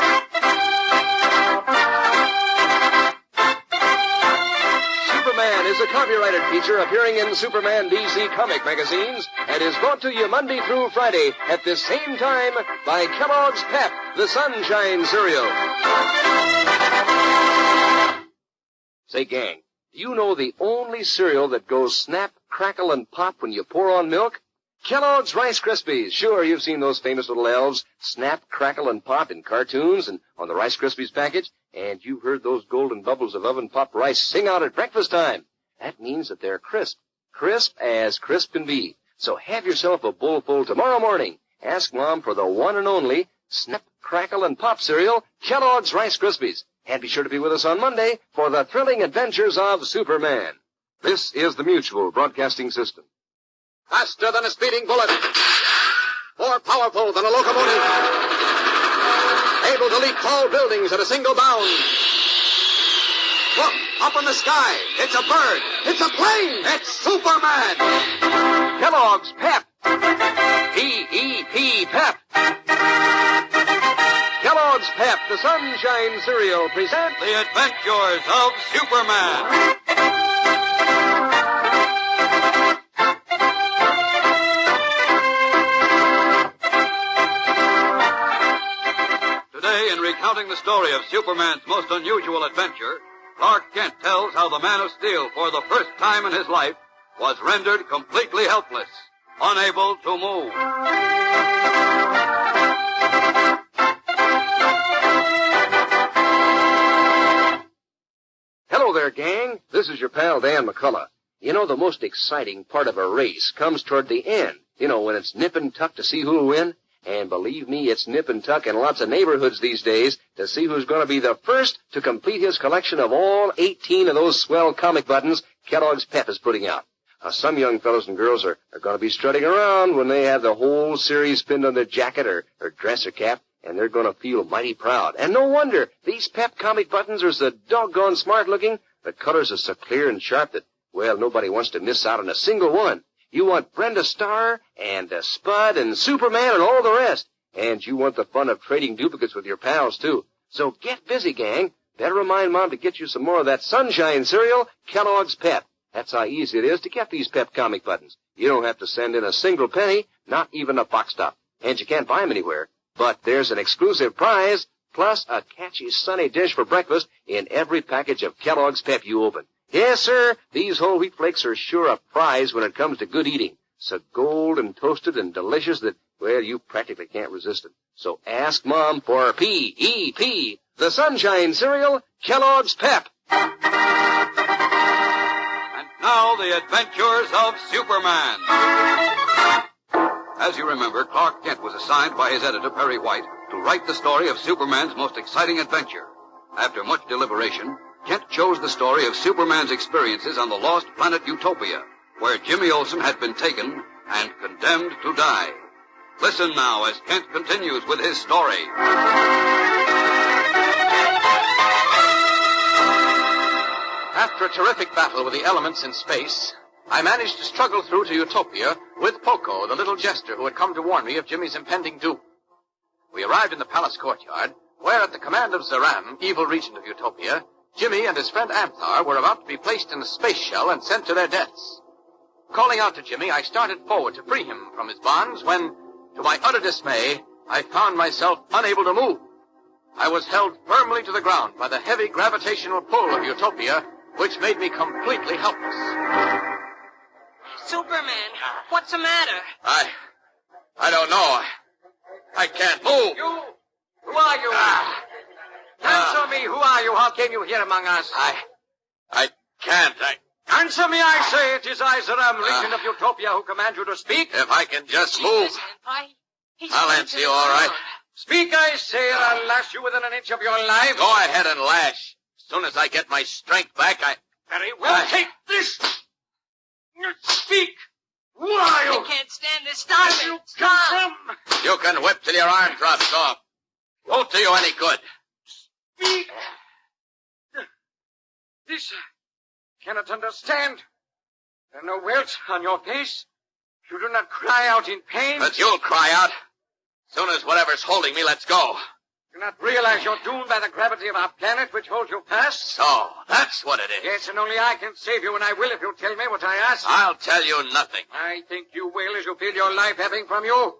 Superman is a copyrighted feature appearing in Superman DC comic magazines and is brought to you Monday through Friday at this same time by Kellogg's Pep, the Sunshine Cereal. Say, gang, do you know the only cereal that goes snap, crackle, and pop when you pour on milk? Kellogg's Rice Krispies. Sure, you've seen those famous little elves snap, crackle, and pop in cartoons and on the Rice Krispies package, and you've heard those golden bubbles of oven-popped rice sing out at breakfast time. That means that they're crisp as crisp can be. So have yourself a bowl full tomorrow morning. Ask Mom for the one and only snap, crackle, and pop cereal, Kellogg's Rice Krispies. And be sure to be with us on Monday for the thrilling adventures of Superman. This is the Mutual Broadcasting System. Faster than a speeding bullet. More powerful than a locomotive. Able to leap tall buildings at a single bound. Look, up in the sky. It's a bird. It's a plane. It's Superman. Kellogg's Pep. P-E-P, Pep. Kellogg's Pep, the Sunshine Cereal, present The Adventures of Superman. Today, in recounting the story of Superman's most unusual adventure, Clark Kent tells how the Man of Steel, for the first time in his life, was rendered completely helpless, unable to move. Hello there, gang. This is your pal, Dan McCullough. You know, the most exciting part of a race comes toward the end. You know, when it's nip and tuck to see who'll win. And believe me, it's nip and tuck in lots of neighborhoods these days to see who's going to be the first to complete his collection of all 18 of those swell comic buttons Kellogg's Pep is putting out. Some young fellows and girls are going to be strutting around when they have the whole series pinned on their jacket or dress or cap, and they're going to feel mighty proud. And no wonder. These pep comic buttons are so doggone smart looking. The colors are so clear and sharp that, well, nobody wants to miss out on a single one. You want Brenda Starr and Spud and Superman and all the rest. And you want the fun of trading duplicates with your pals, too. So get busy, gang. Better remind Mom to get you some more of that Sunshine cereal, Kellogg's Pep. That's how easy it is to get these pep comic buttons. You don't have to send in a single penny, not even a box top. And you can't buy them anywhere. But there's an exclusive prize, plus a catchy sunny dish for breakfast in every package of Kellogg's Pep you open. Yes, sir, these whole wheat flakes are sure a prize when it comes to good eating. So gold and toasted and delicious that, well, you practically can't resist them. So ask Mom for P-E-P, the Sunshine Cereal, Kellogg's Pep. Now, the adventures of Superman. As you remember, Clark Kent was assigned by his editor, Perry White, to write the story of Superman's most exciting adventure. After much deliberation, Kent chose the story of Superman's experiences on the lost planet Utopia, where Jimmy Olsen had been taken and condemned to die. Listen now as Kent continues with his story. After a terrific battle with the elements in space, I managed to struggle through to Utopia with Poco, the little jester who had come to warn me of Jimmy's impending doom. We arrived in the palace courtyard, where at the command of Zaram, evil regent of Utopia, Jimmy and his friend Anthar were about to be placed in a space shell and sent to their deaths. Calling out to Jimmy, I started forward to free him from his bonds when, to my utter dismay, I found myself unable to move. I was held firmly to the ground by the heavy gravitational pull of Utopia, which made me completely helpless. Superman, what's the matter? I don't know. I can't move. You? Who are you? Answer me. Who are you? How came you here among us? I can't. Answer me, I say. It is I, Zaram, regent of Utopia, who command you to speak. If I can just move, I'll answer you all right. Speak, I say, or I'll lash you within an inch of your life. Go ahead and lash. As soon as I get my strength back, Very well, take this. Speak. Who are you? I can't stand this. Stop it. You come from? You can whip till your arm drops off. Won't do you any good. Speak. This I cannot understand. There are no welts on your face. You do not cry out in pain. But you'll cry out. As soon as whatever's holding me lets go. Do not realize you're doomed by the gravity of our planet, which holds you fast? So, that's what it is. Yes, and only I can save you, and I will if you tell me what I ask. I'll tell you nothing. I think you will, as you feel your life ebbing from you.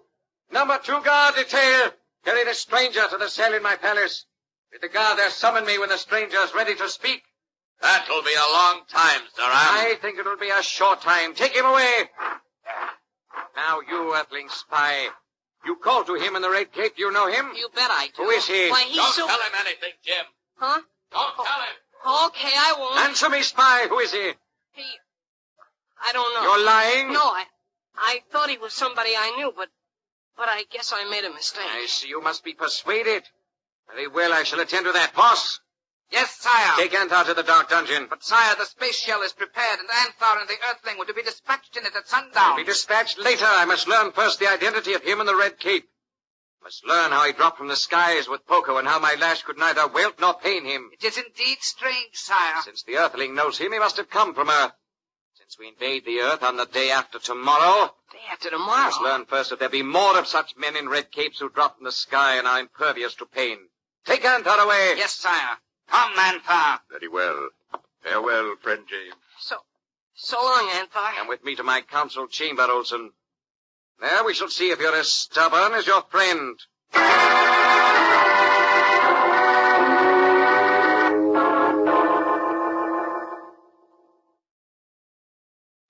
Number 2 guard detail. Carry the stranger to the cell in my palace. Bid the guard there summon me when the stranger is ready to speak. That'll be a long time, Zaram. I think it'll be a short time. Take him away. Now, you earthling spy. You called to him in the red cape. Do you know him? You bet I do. Who is he? Why, he's Don't tell him anything, Jim. Huh? Don't tell him. Okay, I won't. Answer me, spy. Who is he? I don't know. You're lying? No, I thought he was somebody I knew, but I guess I made a mistake. I see. You must be persuaded. Very well, I shall attend to that. Boss. Yes, sire. Take Anthar to the dark dungeon. But, sire, the space shell is prepared, and Anthar and the Earthling were to be dispatched in it at sundown. Be dispatched later. I must learn first the identity of him in the red cape. Must learn how he dropped from the skies with Poco and how my lash could neither welt nor pain him. It is indeed strange, sire. Since the Earthling knows him, he must have come from Earth. Since we invade the Earth on the day after tomorrow... Day after tomorrow? Must learn first that there be more of such men in red capes who drop from the sky and are impervious to pain. Take Anthar away. Yes, sire. Come, Anthar. Very well. Farewell, friend James. So long, Anthar. Come with me to my council chamber, Olsen. There we shall see if you're as stubborn as your friend.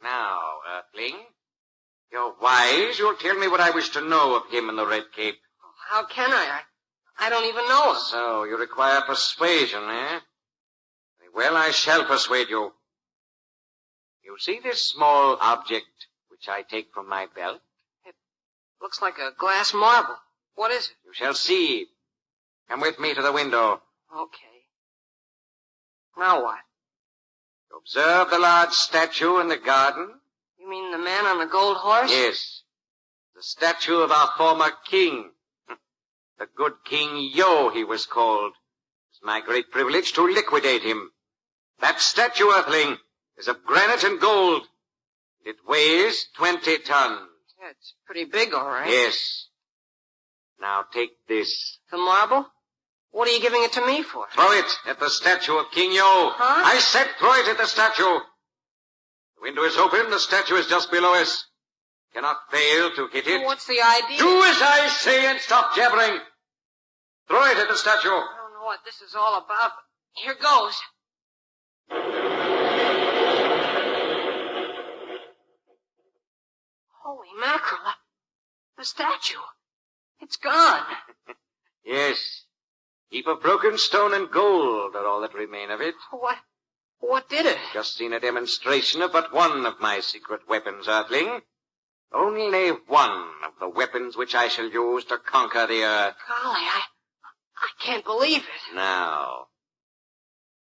Now, Earthling, you're wise. You'll tell me what I wish to know of him in the red cape. How can I? I don't even know him. So, you require persuasion, eh? Very well, I shall persuade you. You see this small object which I take from my belt? It looks like a glass marble. What is it? You shall see. Come with me to the window. Okay. Now what? You observe the large statue in the garden? You mean the man on the gold horse? Yes. The statue of our former king. The good King Yo, he was called. It's my great privilege to liquidate him. That statue, Earthling, is of granite and gold. It weighs 20 tons. Yeah, it's pretty big, all right. Yes. Now take this. The marble? What are you giving it to me for? Throw it at the statue of King Yo. Huh? I said throw it at the statue. The window is open. The statue is just below us. Cannot fail to hit it. Well, what's the idea? Do as I say and stop jabbering. Throw it at the statue. I don't know what this is all about, but here goes. Holy mackerel. The statue. It's gone. Yes. Heap of broken stone and gold are all that remain of it. What did it? Just seen a demonstration of but one of my secret weapons, Earthling. Only one of the weapons which I shall use to conquer the earth. Golly, I can't believe it. Now,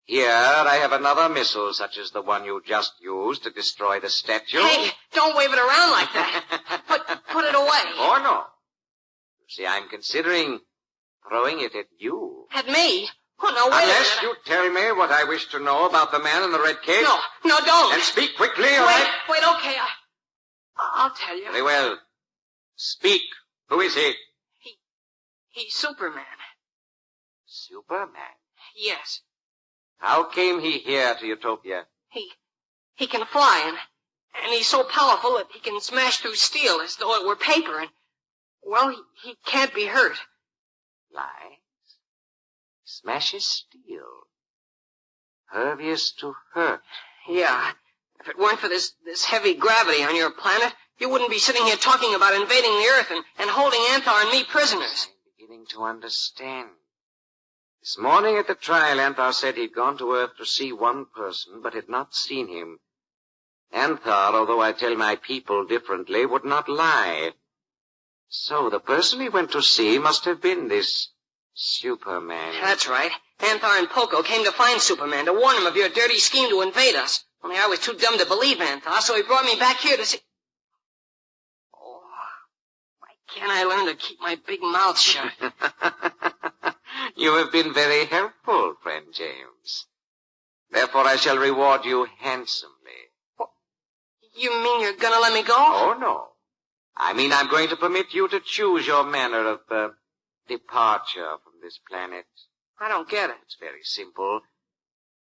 here I have another missile such as the one you just used to destroy the statue. Hey, don't wave it around like that. Put it away. Oh, no. You see, I'm considering throwing it at you. At me? Oh, no, wait Unless a minute. you tell me what I wish to know about the man in the red cape. No, don't. And speak quickly, all right? Wait, okay, I'll tell you. Very well. Speak. Who is he? He's Superman. Superman? Yes. How came he here to Utopia? He can fly, and he's so powerful that he can smash through steel as though it were paper, and, well, he can't be hurt. Lies? Smashes steel. Pervious to hurt. Yeah. If it weren't for this heavy gravity on your planet, you wouldn't be sitting here talking about invading the Earth and holding Anthar and me prisoners. I'm beginning to understand. This morning at the trial, Anthar said he'd gone to Earth to see one person, but had not seen him. Anthar, although I tell my people differently, would not lie. So the person he went to see must have been this Superman. That's right. Anthar and Poco came to find Superman to warn him of your dirty scheme to invade us. Only I was too dumb to believe Anthar, so he brought me back here to see... Oh, why can't I learn to keep my big mouth shut? You have been very helpful, friend James. Therefore I shall reward you handsomely. What? You mean you're gonna let me go? Oh, no. I mean I'm going to permit you to choose your manner of, departure from this planet. I don't get it. It's very simple.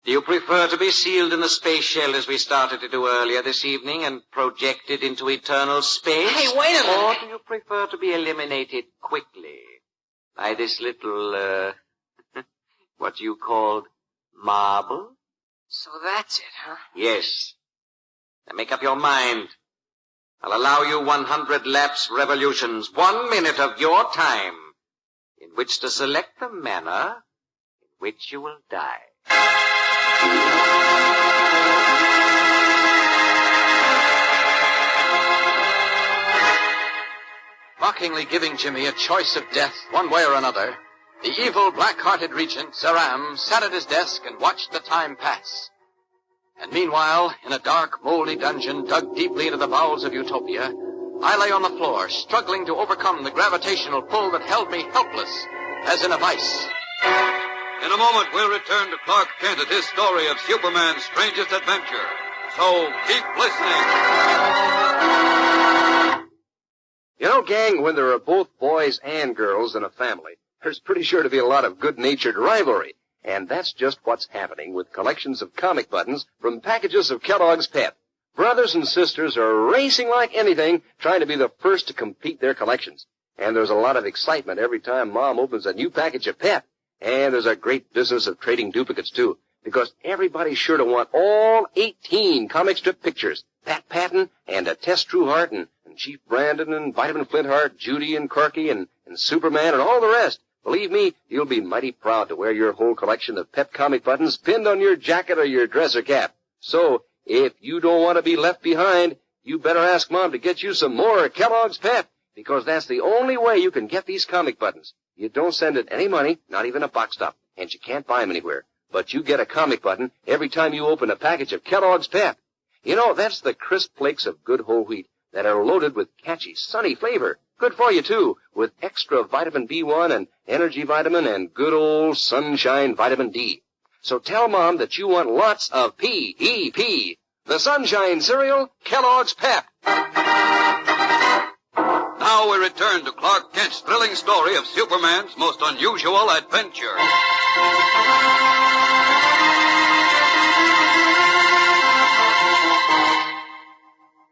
Do you prefer to be sealed in the space shell as we started to do earlier this evening and projected into eternal space? Hey, wait a minute. Or do you prefer to be eliminated quickly by this little, what you called marble? So that's it, huh? Yes. Now make up your mind. I'll allow you 100 lapse revolutions, 1 minute of your time, in which to select the manner in which you will die. Mockingly giving Jimmy a choice of death, one way or another, the evil, black-hearted regent, Zeram, sat at his desk and watched the time pass. And meanwhile, in a dark, moldy dungeon dug deeply into the bowels of Utopia, I lay on the floor, struggling to overcome the gravitational pull that held me helpless, as in a vice. In a moment, we'll return to Clark Kent and his story of Superman's strangest adventure. So keep listening. You know, gang, when there are both boys and girls in a family, there's pretty sure to be a lot of good-natured rivalry. And that's just what's happening with collections of comic buttons from packages of Kellogg's Pep. Brothers and sisters are racing like anything, trying to be the first to complete their collections. And there's a lot of excitement every time Mom opens a new package of Pep. And there's a great business of trading duplicates, too, because everybody's sure to want all 18 comic strip pictures. Pat Patton and Tess Trueheart and Chief Brandon and Vitamin Flintheart, Judy and Corky and Superman and all the rest. Believe me, you'll be mighty proud to wear your whole collection of Pep comic buttons pinned on your jacket or your dress or cap. So, if you don't want to be left behind, you better ask Mom to get you some more Kellogg's Pep, because that's the only way you can get these comic buttons. You don't send it any money, not even a box top, and you can't buy them anywhere. But you get a comic button every time you open a package of Kellogg's Pep. You know, that's the crisp flakes of good whole wheat that are loaded with catchy, sunny flavor. Good for you, too, with extra vitamin B1 and energy vitamin and good old sunshine vitamin D. So tell Mom that you want lots of P-E-P. The Sunshine Cereal, Kellogg's Pep. Now we return to Clark Kent's thrilling story of Superman's most unusual adventure.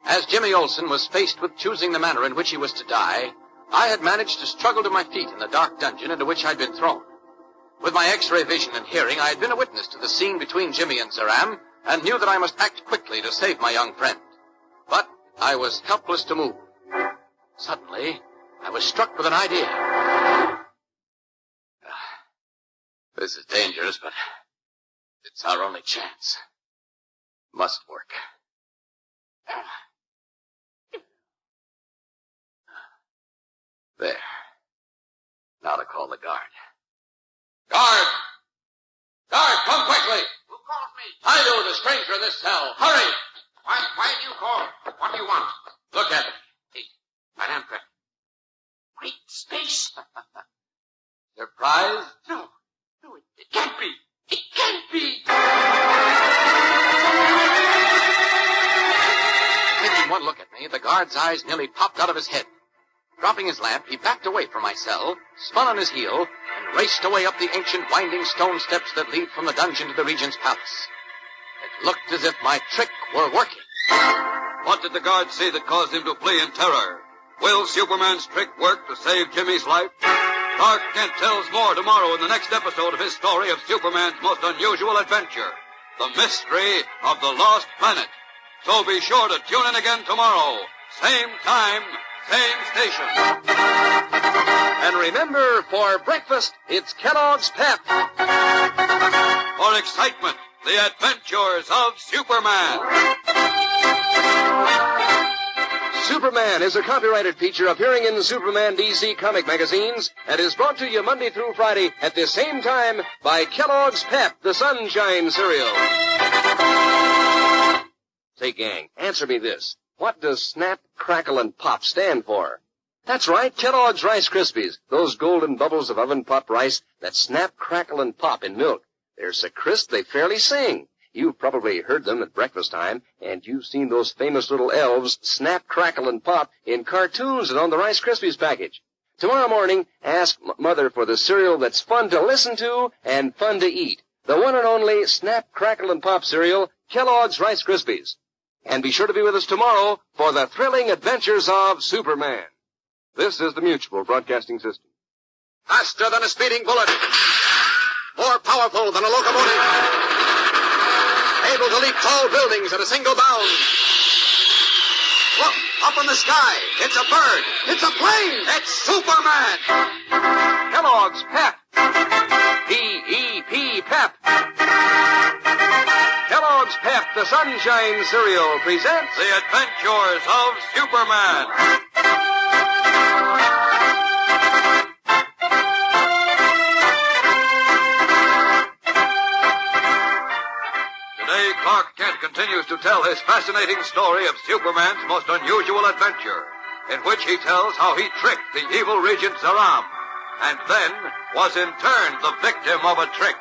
As Jimmy Olsen was faced with choosing the manner in which he was to die, I had managed to struggle to my feet in the dark dungeon into which I'd been thrown. With my X-ray vision and hearing, I had been a witness to the scene between Jimmy and Zeram, and knew that I must act quickly to save my young friend. But I was helpless to move. Suddenly, I was struck with an idea. This is dangerous, but it's our only chance. Must work. There. Now to call the guard. Guard! Guard, come quickly! Who calls me? I do, the stranger in this cell. Hurry! Why do you call? What do you want? Look at me. Madame Fred. Great space. Surprised? No, it can't be. It can't be. Taking one look at me, the guard's eyes nearly popped out of his head. Dropping his lamp, he backed away from my cell, spun on his heel, and raced away up the ancient winding stone steps that lead from the dungeon to the Regent's palace. It looked as if my trick were working. What did the guard see that caused him to flee in terror? Will Superman's trick work to save Jimmy's life? Clark Kent tells more tomorrow in the next episode of his story of Superman's most unusual adventure, The Mystery of the Lost Planet. So be sure to tune in again tomorrow. Same time, same station. And remember, for breakfast, it's Kellogg's Pep. For excitement, the adventures of Superman. Superman is a copyrighted feature appearing in Superman DC comic magazines and is brought to you Monday through Friday at the same time by Kellogg's Pep, the Sunshine Cereal. Say, gang, answer me this. What does Snap, Crackle, and Pop stand for? That's right, Kellogg's Rice Krispies, those golden bubbles of oven-popped rice that snap, crackle, and pop in milk. They're so crisp they fairly sing. You've probably heard them at breakfast time, and you've seen those famous little elves snap, crackle, and pop in cartoons and on the Rice Krispies package. Tomorrow morning, ask Mother for the cereal that's fun to listen to and fun to eat. The one and only Snap, Crackle, and Pop cereal, Kellogg's Rice Krispies. And be sure to be with us tomorrow for the thrilling adventures of Superman. This is the Mutual Broadcasting System. Faster than a speeding bullet. More powerful than a locomotive. Able to leap tall buildings at a single bound. Look, up in the sky. It's a bird. It's a plane. It's Superman. Kellogg's Pep. P-E-P, Pep. Kellogg's Pep, the Sunshine Cereal, presents The Adventures of Superman. Today, Clark Kent continues to tell his fascinating story of Superman's most unusual adventure, in which he tells how he tricked the evil Regent Zeram, and then was in turn the victim of a trick.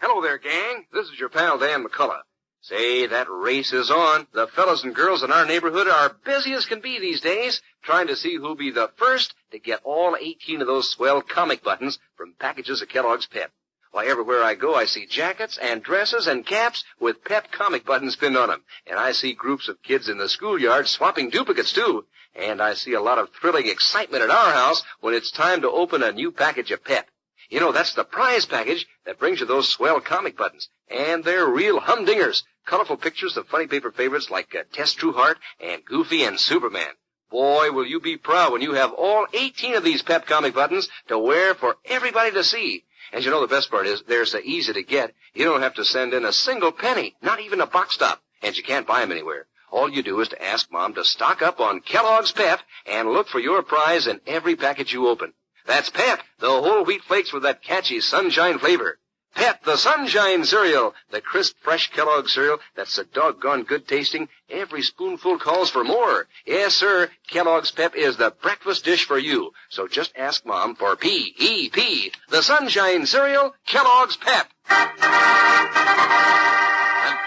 Hello there, gang. This is your pal, Dan McCullough. Say, that race is on. The fellas and girls in our neighborhood are busy as can be these days, trying to see who'll be the first to get all 18 of those swell comic buttons from packages of Kellogg's Pep. Why, everywhere I go, I see jackets and dresses and caps with Pep comic buttons pinned on them. And I see groups of kids in the schoolyard swapping duplicates, too. And I see a lot of thrilling excitement at our house when it's time to open a new package of Pep. You know, that's the prize package that brings you those swell comic buttons. And they're real humdingers. Colorful pictures of funny paper favorites like Tess Trueheart and Goofy and Superman. Boy, will you be proud when you have all 18 of these Pep comic buttons to wear for everybody to see. And you know, the best part is they're so easy to get, you don't have to send in a single penny, not even a box stop, and you can't buy them anywhere. All you do is to ask Mom to stock up on Kellogg's Pep and look for your prize in every package you open. That's Pep, the whole wheat flakes with that catchy sunshine flavor. Pep, the Sunshine Cereal, the crisp, fresh Kellogg cereal that's so doggone good tasting, every spoonful calls for more. Yes, sir, Kellogg's Pep is the breakfast dish for you. So just ask Mom for P-E-P, the Sunshine Cereal, Kellogg's Pep. And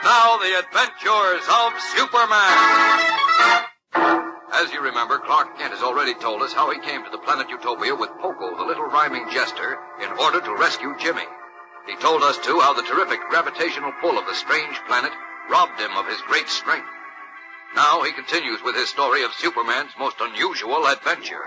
now the adventures of Superman. As you remember, Clark Kent has already told us how he came to the planet Utopia with Poco, the little rhyming jester, in order to rescue Jimmy. He told us, too, how the terrific gravitational pull of the strange planet robbed him of his great strength. Now he continues with his story of Superman's most unusual adventure.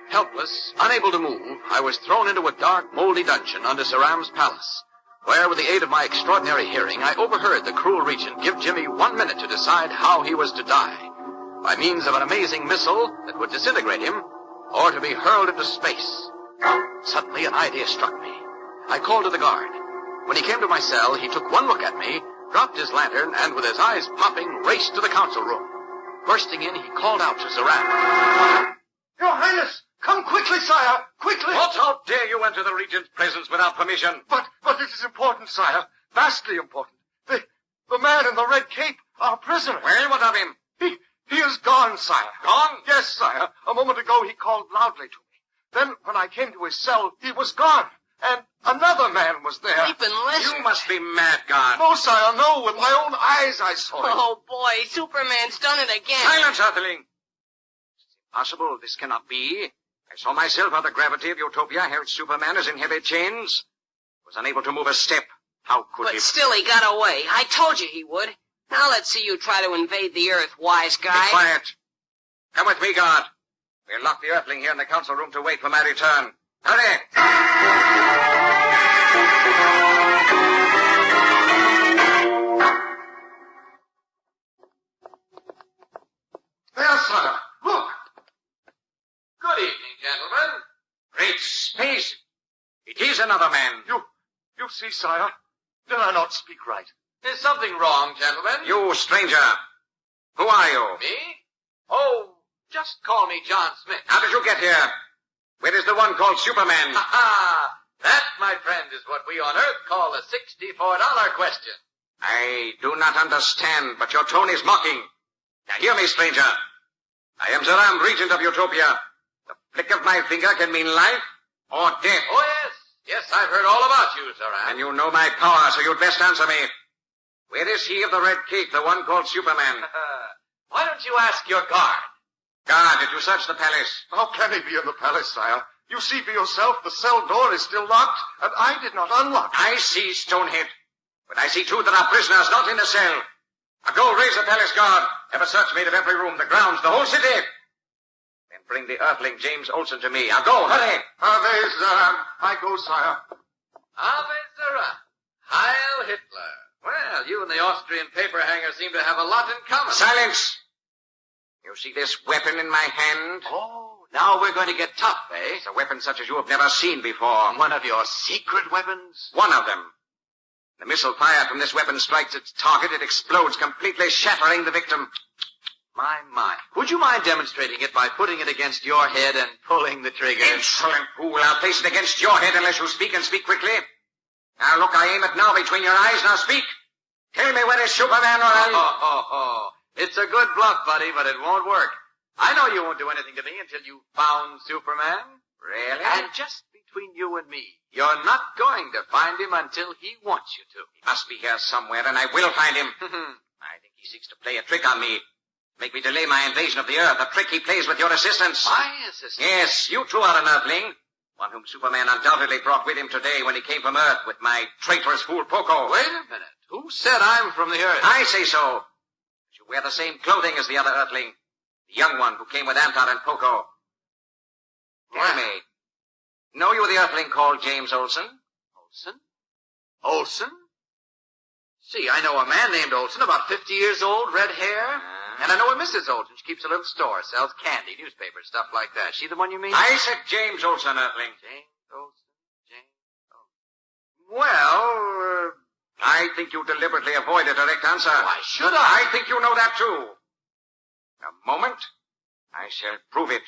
Helpless, unable to move, I was thrown into a dark, moldy dungeon under Saram's palace, where, with the aid of my extraordinary hearing, I overheard the cruel regent give Jimmy 1 minute to decide how he was to die, by means of an amazing missile that would disintegrate him, or to be hurled into space. Suddenly, an idea struck me. I called to the guard. When he came to my cell, he took one look at me, dropped his lantern, and with his eyes popping, raced to the council room. Bursting in, he called out to Saram. Your Highness, come quickly, sire, quickly. What? How dare you enter the regent's presence without permission? But it is important, sire, vastly important. The man in the red cape, our prisoner. Well, what of him? He is gone, sire. Gone? Yes, sire. A moment ago he called loudly to me. Then, when I came to his cell, he was gone. And another man was there. Keep and listen. You must be mad, guard. No, sire, no. With my own eyes I saw it. Oh, boy, Superman's done it again. Silence, Earthling. It's impossible. This cannot be. I saw myself how the gravity of Utopia held Superman as in heavy chains. Was unable to move a step. How could he? But still he got away. I told you he would. Now let's see you try to invade the Earth, wise guy. Be quiet. Come with me, guard. We'll lock the Earthling here in the council room to wait for my return. Hurry! There, sire. Look. Good evening, gentlemen. Great space. It is another man. You see, sire? Did I not speak right? There's something wrong, gentlemen. You, stranger. Who are you? Me? Oh, just call me John Smith. How did you get here? Where is the one called Superman? Ha! That, my friend, is what we on Earth call a $64 question. I do not understand, but your tone is mocking. Now hear me, stranger. I am Zeram, regent of Utopia. The flick of my finger can mean life or death. Oh, yes. Yes, I've heard all about you, Zeram. And you know my power, so you'd best answer me. Where is he of the red cape, the one called Superman? Why don't you ask your guard? Guard, did you search the palace? How can he be in the palace, sire? You see for yourself, the cell door is still locked, and I did not unlock it. I see, Stonehead. But I see, too, that our prisoner is not in the cell. Now go raise the palace guard. Have a search made of every room, the grounds, the whole city. Then bring the Earthling, James Olsen, to me. Now go, hurry. There's, I go, sire. Ave Zeram. Heil Hitler. Well, you and the Austrian paper hanger seem to have a lot in common. Silence! You see this weapon in my hand? Oh, now we're going to get tough, eh? It's a weapon such as you have never seen before. One of your secret weapons? One of them. The missile fired from this weapon strikes its target. It explodes, completely shattering the victim. My. Would you mind demonstrating it by putting it against your head and pulling the trigger? Insolent fool. I'll place it against your head unless you speak, and speak quickly. Now, look, I aim it now between your eyes. Now, speak. Tell me where is Superman or I'll... It's a good bluff, buddy, but it won't work. I know you won't do anything to me until you've found Superman. Really? And just between you and me, you're not going to find him until he wants you to. He must be here somewhere, and I will find him. I think he seeks to play a trick on me. Make me delay my invasion of the Earth, a trick he plays with your assistance. My assistance? Yes, you too are an Earthling. One whom Superman undoubtedly brought with him today when he came from Earth with my traitorous fool Poco. Wait a minute. Who said I'm from the Earth? I say so. You wear the same clothing as the other Earthling. The young one who came with Anton and Poco. Tell me, know you the Earthling called James Olsen? Olsen? See, I know a man named Olsen, about 50 years old, red hair. And I know a Mrs. Olsen. She keeps a little store, sells candy, newspapers, stuff like that. She the one you mean? I said James Olsen, Earthling. James Olsen. Well, I think you deliberately avoid a direct answer. Why should I? I think you know that, too. A moment. I shall prove it.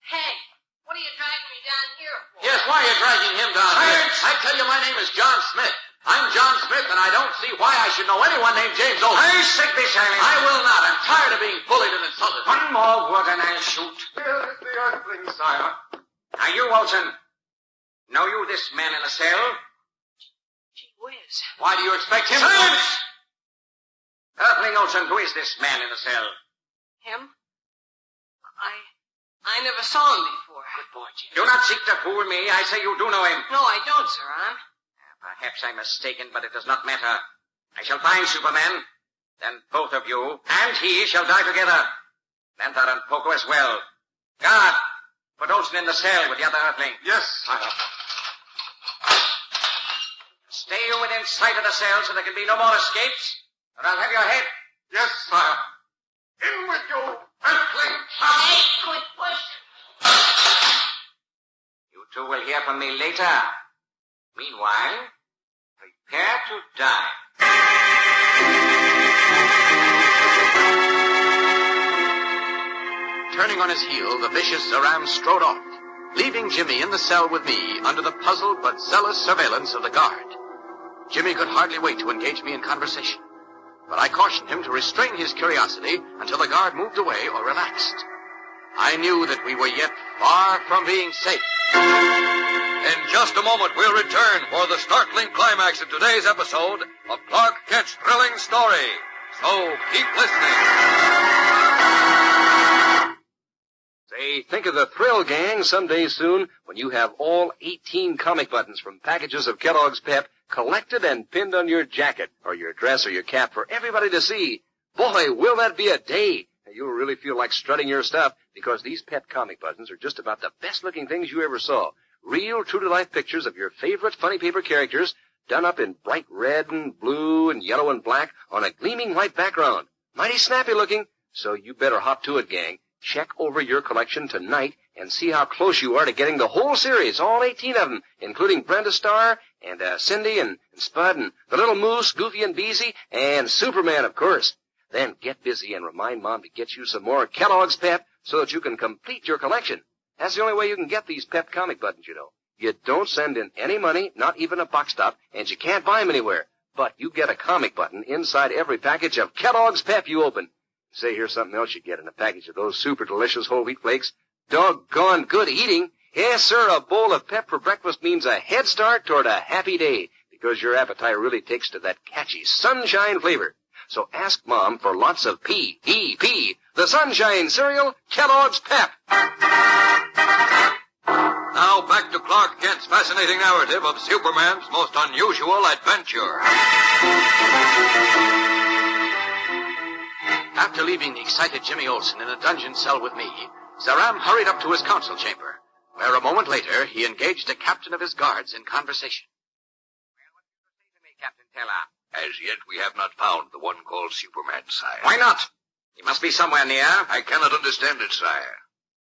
Hey, what are you dragging me down here for? Yes, why are you dragging him down here? I tell you, my name is John Smith. I'm John Smith, and I don't see why I should know anyone named James Olson. I say this, Allen. I will not. I'm tired of being bullied and insulted. One more word and I'll shoot. Here is the earthling, sire. Are you, Olson? Know you this man in the cell? Gee whiz. Why do you expect him? Silence! Earthling Olson, who is this man in the cell? Him? I never saw him before. Good boy, Jim. Do not seek to fool me. I say you do know him. No, I don't, Sir Ron. Perhaps I'm mistaken, but it does not matter. I shall find Superman. Then both of you and he shall die together. Lanthar and Poco as well. Guard, put Olson in the cell with the other earthling. Yes, sire. Stay within sight of the cell so there can be no more escapes, or I'll have your head. Yes, sire. In with you, earthling. Hey, quit pushing. You two will hear from me later. Meanwhile, prepare to die. Turning on his heel, the vicious Zeram strode off, leaving Jimmy in the cell with me under the puzzled but zealous surveillance of the guard. Jimmy could hardly wait to engage me in conversation, but I cautioned him to restrain his curiosity until the guard moved away or relaxed. I knew that we were yet far from being safe. In just a moment, we'll return for the startling climax of today's episode of Clark Kent's thrilling story. So keep listening. Say, think of the thrill, gang, someday soon when you have all 18 comic buttons from packages of Kellogg's Pep collected and pinned on your jacket or your dress or your cap for everybody to see. Boy, will that be a day. You'll really feel like strutting your stuff because these Pep comic buttons are just about the best-looking things you ever saw. Real, true-to-life pictures of your favorite funny paper characters done up in bright red and blue and yellow and black on a gleaming white background. Mighty snappy-looking. So you better hop to it, gang. Check over your collection tonight and see how close you are to getting the whole series, all 18 of them, including Brenda Starr and Cindy and Spud and the Little Moose, Goofy and Beezy, and Superman, of course. Then get busy and remind Mom to get you some more Kellogg's Pep so that you can complete your collection. That's the only way you can get these Pep comic buttons, you know. You don't send in any money, not even a box top, and you can't buy them anywhere. But you get a comic button inside every package of Kellogg's Pep you open. Say, here's something else you get in a package of those super delicious whole wheat flakes. Doggone good eating. Yes, sir, a bowl of Pep for breakfast means a head start toward a happy day because your appetite really takes to that catchy sunshine flavor. So ask Mom for lots of P-E-P, the Sunshine Cereal, Kellogg's Pep. Now back to Clark Kent's fascinating narrative of Superman's most unusual adventure. After leaving the excited Jimmy Olsen in a dungeon cell with me, Zeram hurried up to his council chamber, where a moment later he engaged a captain of his guards in conversation. Well, what do you say to me, Captain Teller? As yet, we have not found the one called Superman, sire. Why not? He must be somewhere near. I cannot understand it, sire.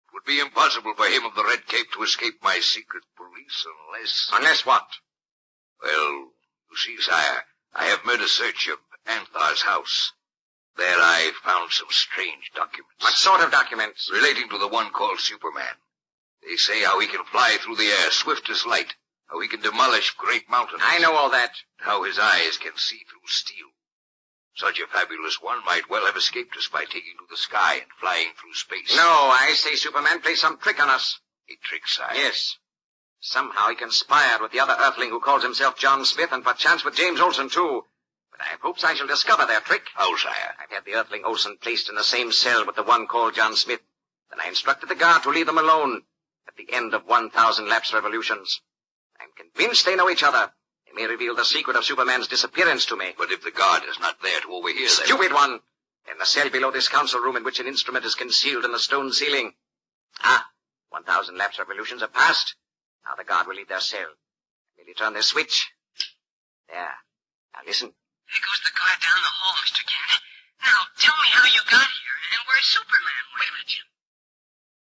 It would be impossible for him of the Red Cape to escape my secret police unless... Unless what? Well, you see, sire, I have made a search of Anthar's house. There I found some strange documents. What sort of documents? Relating to the one called Superman. They say how he can fly through the air swift as light, how he can demolish great mountains. I know all that. How his eyes can see through steel. Such a fabulous one might well have escaped us by taking to the sky and flying through space. No, I say Superman plays some trick on us. A trick, sire? Yes. Somehow he conspired with the other earthling who calls himself John Smith and perchance with James Olsen, too. But I have hopes I shall discover their trick. How, sire? I've had the earthling Olsen placed in the same cell with the one called John Smith. Then I instructed the guard to leave them alone at the end of 1,000 lapsed revolutions. I'm convinced they know each other. They may reveal the secret of Superman's disappearance to me. But if the guard is not there to overhear them... Stupid one! In the cell below this council room in which an instrument is concealed in the stone ceiling. 1,000 lapsed revolutions have passed. Now the guard will leave their cell. Merely turn their switch. There. Now listen. There goes the guard down the hall, Mr. Kent. Now, tell me how you got here and where Superman went. Wait a minute, Jim.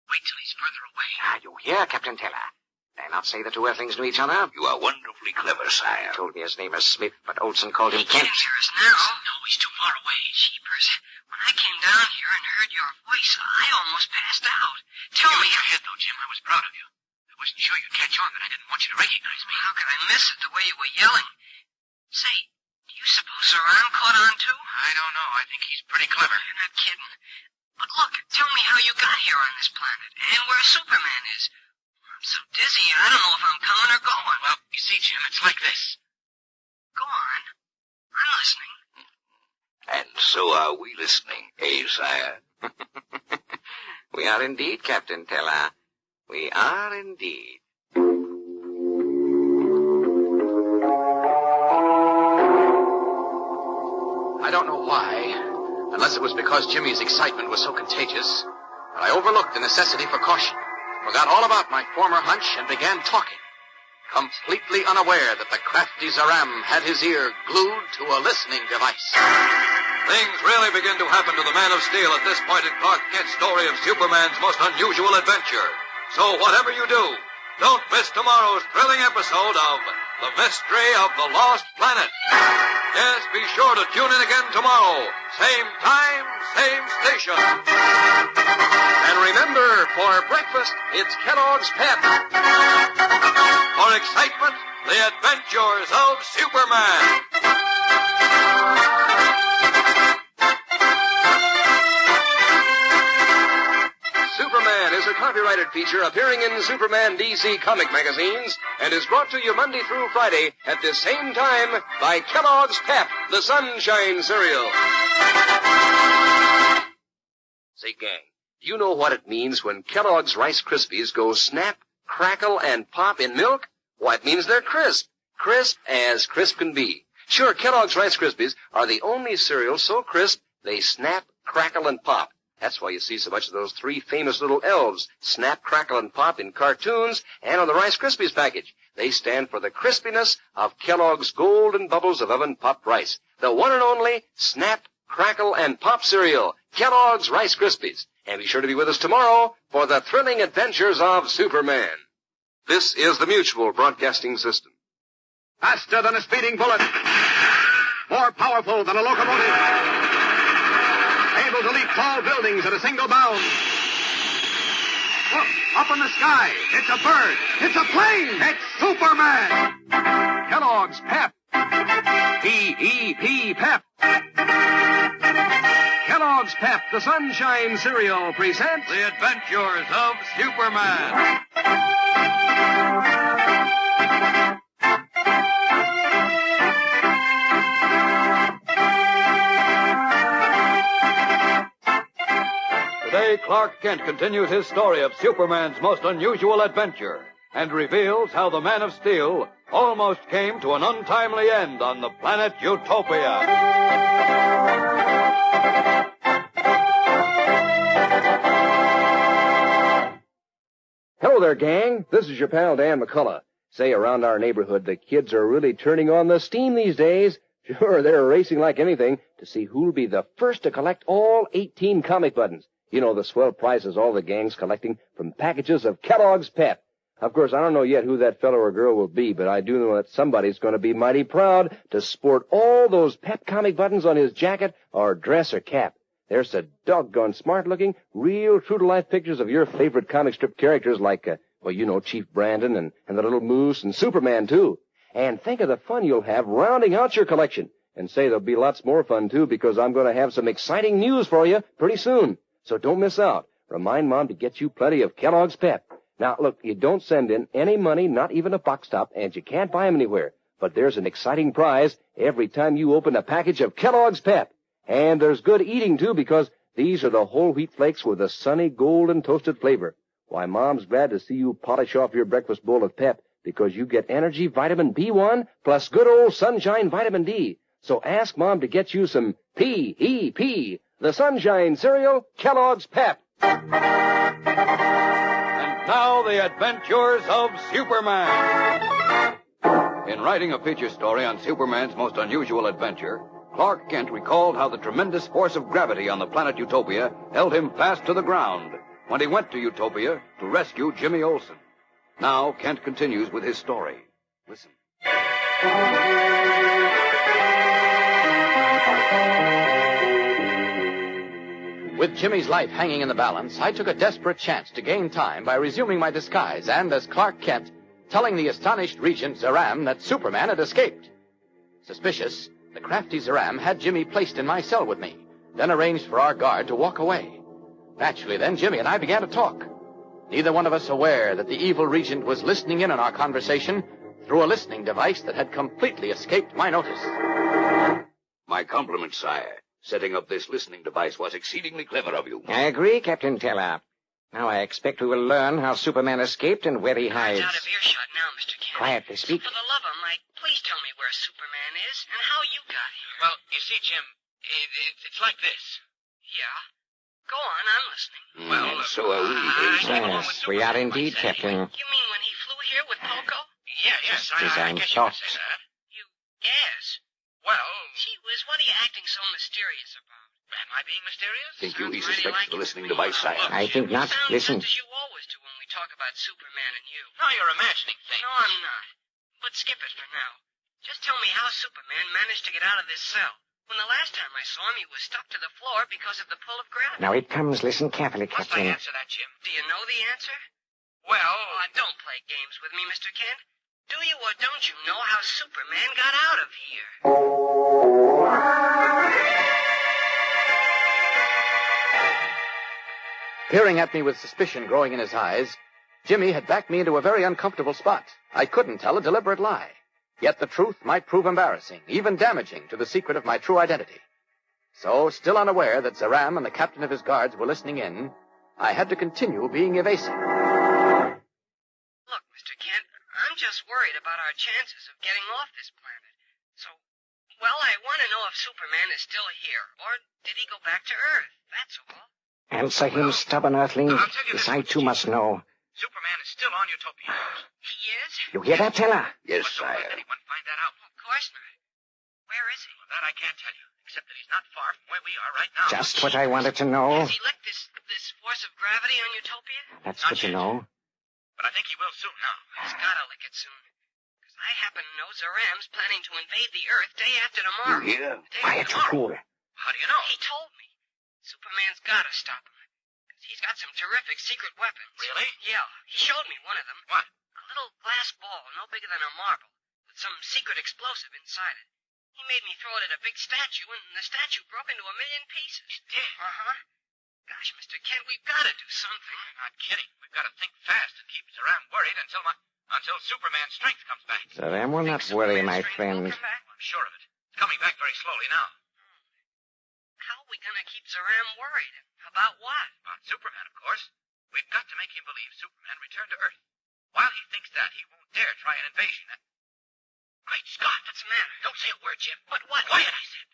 Wait till he's further away. You hear, Captain Teller? Did I not say the two Earthlings knew each other? You are wonderfully clever, sire. He told me his name was Smith, but Olson called him Kent. He can't hear us now. No, he's too far away. Jeepers. When I came down here and heard your voice, I almost passed out. Tell me... Your head, though, Jim. I was proud of you. I wasn't sure you'd catch on, but I didn't want you to recognize me. How could I miss it the way you were yelling? Say, do you suppose Zeram caught on, too? I don't know. I think he's pretty clever. You're not kidding. But look, tell me how you got here on this planet, and where Superman is. I'm so dizzy, I don't know if I'm coming or going. Well, you see, Jim, it's like this. Go on. I'm listening. And so are we listening, sire? We are indeed, Captain Teller. We are indeed. I don't know why, unless it was because Jimmy's excitement was so contagious, but I overlooked the necessity for caution, forgot all about my former hunch, and began talking, completely unaware that the crafty Zeram had his ear glued to a listening device. Things really begin to happen to the Man of Steel at this point in Clark Kent's story of Superman's most unusual adventure. So whatever you do, don't miss tomorrow's thrilling episode of The Mystery of the Lost Planet. Yes, be sure to tune in again tomorrow. Same time, same station. And remember, for breakfast, it's Kellogg's Pep. For excitement, the adventures of Superman. Superman is a copyrighted feature appearing in Superman DC comic magazines and is brought to you Monday through Friday at this same time by Kellogg's Pep, the Sunshine Cereal. Say, gang, do you know what it means when Kellogg's Rice Krispies go snap, crackle, and pop in milk? Why, it means they're crisp. Crisp as crisp can be. Sure, Kellogg's Rice Krispies are the only cereal so crisp they snap, crackle, and pop. That's why you see so much of those three famous little elves, Snap, Crackle, and Pop, in cartoons and on the Rice Krispies package. They stand for the crispiness of Kellogg's Golden Bubbles of Oven-Popped Rice. The one and only Snap, Crackle, and Pop cereal, Kellogg's Rice Krispies. And be sure to be with us tomorrow for the thrilling adventures of Superman. This is the Mutual Broadcasting System. Faster than a speeding bullet. More powerful than a locomotive. Able to leap tall buildings at a single bound. Look, up in the sky. It's a bird. It's a plane. It's Superman. Kellogg's Pep. P-E-P, Pep. Kellogg's Pep, the Sunshine Cereal, presents The Adventures of Superman. Today, Clark Kent continues his story of Superman's most unusual adventure and reveals how the Man of Steel almost came to an untimely end on the planet Utopia. Hello there, gang. This is your pal, Dan McCullough. Say, around our neighborhood, the kids are really turning on the steam these days. Sure, they're racing like anything to see who'll be the first to collect all 18 comic buttons. You know, the swell prizes all the gang's collecting from packages of Kellogg's Pep. Of course, I don't know yet who that fellow or girl will be, but I do know that somebody's going to be mighty proud to sport all those Pep comic buttons on his jacket or dress or cap. They're so doggone smart-looking, real true-to-life pictures of your favorite comic strip characters like, Chief Brandon and the Little Moose and Superman, too. And think of the fun you'll have rounding out your collection. And say, there'll be lots more fun, too, because I'm going to have some exciting news for you pretty soon. So don't miss out. Remind Mom to get you plenty of Kellogg's Pep. Now, look, you don't send in any money, not even a box top, and you can't buy them anywhere. But there's an exciting prize every time you open a package of Kellogg's Pep. And there's good eating, too, because these are the whole wheat flakes with a sunny golden toasted flavor. Why, Mom's glad to see you polish off your breakfast bowl of Pep, because you get energy vitamin B1 plus good old sunshine vitamin D. So ask Mom to get you some P-E-P, the Sunshine Cereal, Kellogg's Pep. And now, the adventures of Superman. In writing a feature story on Superman's most unusual adventure, Clark Kent recalled how the tremendous force of gravity on the planet Utopia held him fast to the ground when he went to Utopia to rescue Jimmy Olsen. Now, Kent continues with his story. Listen. With Jimmy's life hanging in the balance, I took a desperate chance to gain time by resuming my disguise and, as Clark Kent, telling the astonished Regent Zeram that Superman had escaped. Suspicious, the crafty Zeram had Jimmy placed in my cell with me, then arranged for our guard to walk away. Naturally, then, Jimmy and I began to talk, neither one of us aware that the evil Regent was listening in on our conversation through a listening device that had completely escaped my notice. My compliments, sire. Setting up this listening device was exceedingly clever of you. I agree, Captain Teller. Now I expect we will learn how Superman escaped and where he hides. Out of earshot now, Mr. Kent. Quietly speak. For the love of Mike, please tell me where Superman is and how you got here. Well, you see, Jim, it's like this. Yeah? Go on, I'm listening. Well, so are we. Yes, we are indeed, Captain. You mean when he flew here with Poco? Yes, Just as I guess thought. you could say that. Yes. Well, Gee whiz, what are you acting so mysterious about? am I being mysterious? Think you he suspects the listening device, sire? I think not. Listen. Just as you always do when we talk about Superman and you. No, you're imagining things. No, I'm not. But skip it for now. Just tell me how Superman managed to get out of this cell. When the last time I saw him, he was stuck to the floor because of the pull of gravity. Now it comes. Listen carefully, Must I Captain. answer that, Jim? Do you know the answer? Well, Don't play games with me, Mr. Kent. Do you or don't you know how Superman got out of here? Peering at me with suspicion growing in his eyes, Jimmy had backed me into a very uncomfortable spot. I couldn't tell a deliberate lie. Yet the truth might prove embarrassing, even damaging to the secret of my true identity. So, still unaware that Zeram and the captain of his guards were listening in, I had to continue being evasive. Look, Mr. Kent, I'm just worried about our chances of getting off this planet. So, well, I want to know if Superman is still here, or did he go back to Earth? That's all. Answer him, stubborn earthling. I'll tell you This this I too must know. Superman is still on Utopia. He is? You hear that, Teller? Yes, Don't let sire. anyone find that out. Of course not. Where is he? Well, that I can't tell you, except that he's not far from where we are right now. Just what I wanted to know. Has he let this force of gravity on Utopia? That's Not good to yet. know. But I think he will soon now. He's gotta lick it soon. Because I happen to know Zeram's planning to invade the Earth day after tomorrow. You hear? Quiet, you fool. How do you know? He told me. Superman's gotta stop him. He's got some terrific secret weapons. Really? Yeah. He showed me one of them. What? A little glass ball, no bigger than a marble, with some secret explosive inside it. He made me throw it at a big statue, and the statue broke into 1,000,000 pieces. It did? Uh-huh. Gosh, Mr. Kent, we've got to do something. I'm not kidding. We've got to think fast and keep Zeram worried until Superman's strength comes back. Zeram will not worry, my friend. I'm sure of it. It's coming back very slowly now. How are we going to keep Zeram worried? About what? About Superman, of course. We've got to make him believe Superman returned to Earth. While he thinks that, he won't dare try an invasion. Great Scott! What's the matter? Don't say a word, Jim. But what? Quiet, I said.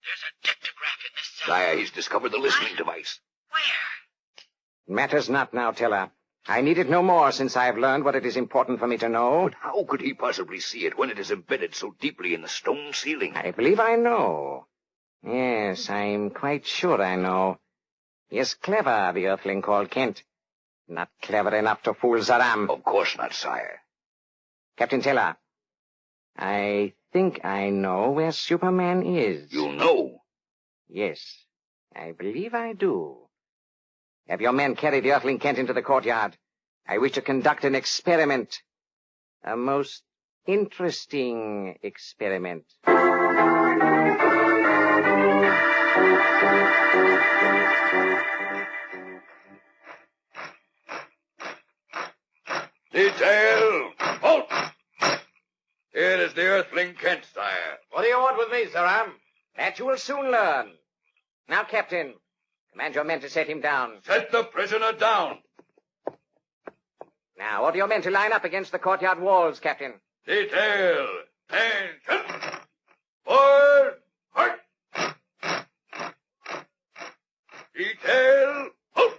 There's a dictograph in this cell. Sire, he's discovered the listening device. Where? Matters not now, Teller. I need it no more since I have learned what it is important for me to know. But how could he possibly see it when it is embedded so deeply in the stone ceiling? I believe I know. Yes, I'm quite sure I know. He is clever, the earthling called Kent. Not clever enough to fool Zeram. Of course not, sire. Captain Teller, I think I know where Superman is. You know? Yes, I believe I do. Have your men carry the earthling Kent into the courtyard. I wish to conduct an experiment. A most interesting experiment. Detail! Halt! Here is the earthling Kent, sire. What do you want with me, Zeram? That you will soon learn. Now, Captain, command your men to set him down. Set the prisoner down. Now, order your men to line up against the courtyard walls, Captain. Detail! Attention! Forward! Halt! Detail! Halt!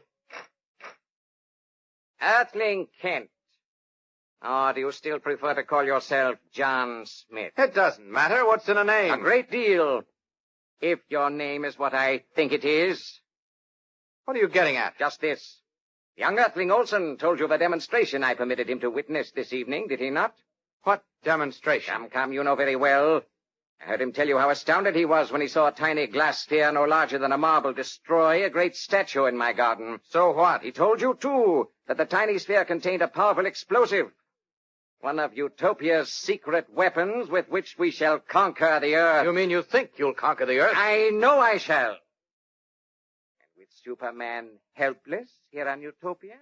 Earthling Kent. Or do you still prefer to call yourself John Smith? It doesn't matter. What's in a name? A great deal. If your name is what I think it is. What are you getting at? Just this. Young Earthling Olson told you of a demonstration I permitted him to witness this evening, did he not? What demonstration? Come, you know very well. I heard him tell you how astounded he was when he saw a tiny glass sphere no larger than a marble destroy a great statue in my garden. So what? He told you, too, that the tiny sphere contained a powerful explosive. One of Utopia's secret weapons with which we shall conquer the Earth. You mean you think you'll conquer the Earth? I know I shall. And with Superman helpless here on Utopia,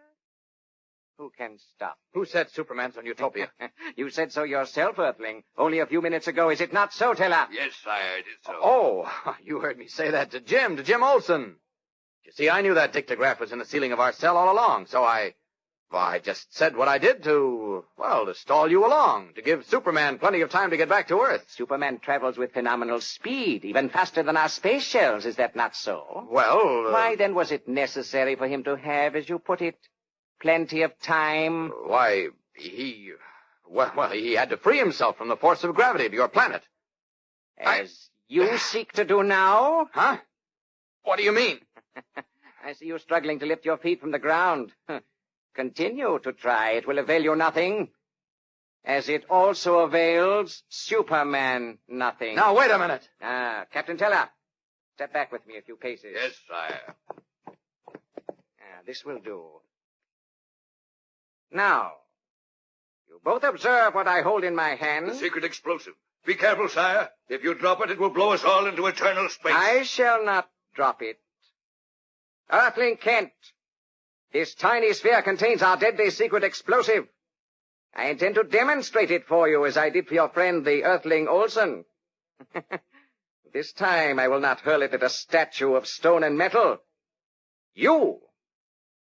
who can stop? Who said Superman's on Utopia? You said so yourself, Earthling, only a few minutes ago. Is it not so, Teller? Yes, sire, it is so. Oh, you heard me say that to Jim Olson. You see, I knew that dictograph was in the ceiling of our cell all along, so I just said what I did to stall you along, to give Superman plenty of time to get back to Earth. Superman travels with phenomenal speed, even faster than our space shells, is that not so? Well... Why, then, was it necessary for him to have, as you put it, plenty of time? Why, he had to free himself from the force of gravity of your planet. As you seek to do now? Huh? What do you mean? I see you struggling to lift your feet from the ground. Continue to try. It will avail you nothing. As it also avails Superman nothing. Now, wait a minute. Captain Teller, step back with me a few paces. Yes, sire. This will do. Now, you both observe what I hold in my hand. The secret explosive. Be careful, sire. If you drop it, it will blow us all into eternal space. I shall not drop it. Earthling Kent, this tiny sphere contains our deadly secret explosive. I intend to demonstrate it for you as I did for your friend, the Earthling Olson. This time I will not hurl it at a statue of stone and metal. You,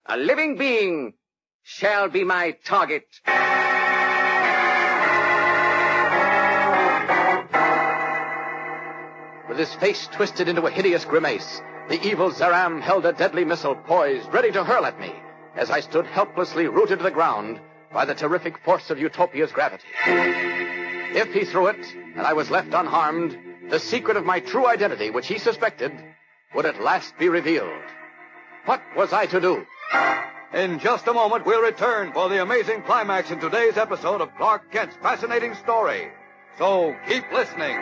a living being, shall be my target. With his face twisted into a hideous grimace, the evil Zaram held a deadly missile poised, ready to hurl at me, as I stood helplessly rooted to the ground by the terrific force of Utopia's gravity. If he threw it, and I was left unharmed, the secret of my true identity, which he suspected, would at last be revealed. What was I to do? In just a moment, we'll return for the amazing climax in today's episode of Clark Kent's fascinating story. So keep listening.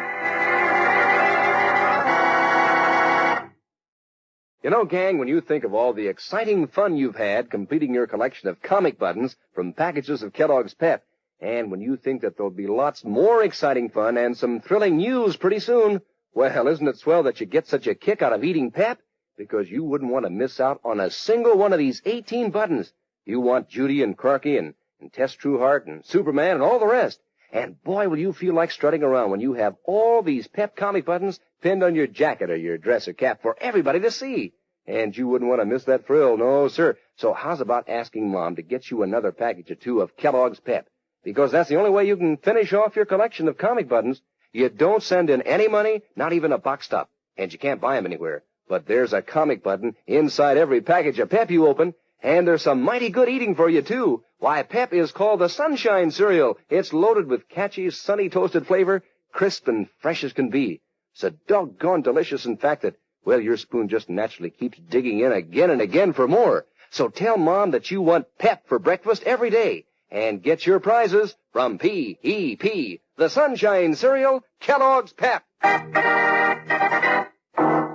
You know, gang, when you think of all the exciting fun you've had completing your collection of comic buttons from packages of Kellogg's Pep, and when you think that there'll be lots more exciting fun and some thrilling news pretty soon, well, isn't it swell that you get such a kick out of eating Pep? Because you wouldn't want to miss out on a single one of these 18 buttons. You want Judy and Clarky and Tess Trueheart and Superman and all the rest. And boy, will you feel like strutting around when you have all these Pep comic buttons pinned on your jacket or your dress or cap for everybody to see. And you wouldn't want to miss that thrill, no, sir. So how's about asking Mom to get you another package or two of Kellogg's Pep? Because that's the only way you can finish off your collection of comic buttons. You don't send in any money, not even a box top. And you can't buy them anywhere. But there's a comic button inside every package of Pep you open. And there's some mighty good eating for you, too. Why, Pep is called the Sunshine Cereal. It's loaded with catchy, sunny toasted flavor, crisp and fresh as can be. So doggone delicious, in fact, that, well, your spoon just naturally keeps digging in again and again for more. So tell Mom that you want Pep for breakfast every day. And get your prizes from P.E.P., the Sunshine Cereal, Kellogg's Pep.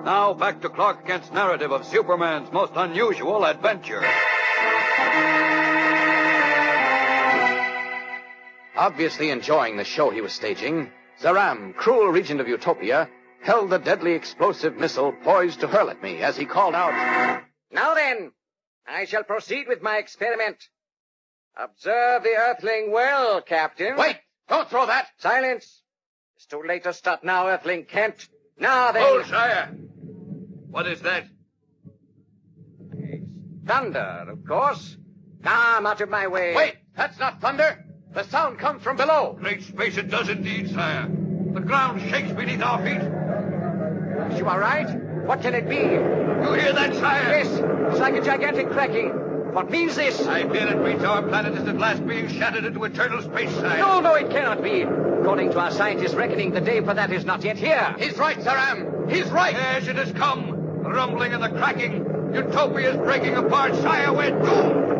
Now back to Clark Kent's narrative of Superman's most unusual adventure. Obviously enjoying the show he was staging, Zaram, cruel regent of Utopia, held the deadly explosive missile poised to hurl at me as he called out, Now then, I shall proceed with my experiment. Observe the Earthling well, Captain. Wait! Don't throw that! Silence! It's too late to stop now, Earthling Kent. Now then... Oh, sire! What is that? It's thunder, of course. Come out of my way. Wait! That's not thunder! The sound comes from below. Great space it does indeed, sire. The ground shakes beneath our feet. You are right. What can it be? You hear that, sire? Yes. It's like a gigantic cracking. What means this? I fear it means our planet is at last being shattered into eternal space, sire. No, it cannot be. According to our scientists' reckoning, the day for that is not yet here. He's right, Zaram. He's right. Yes, it has come. The rumbling and the cracking. Utopia's breaking apart, sire. We're doomed.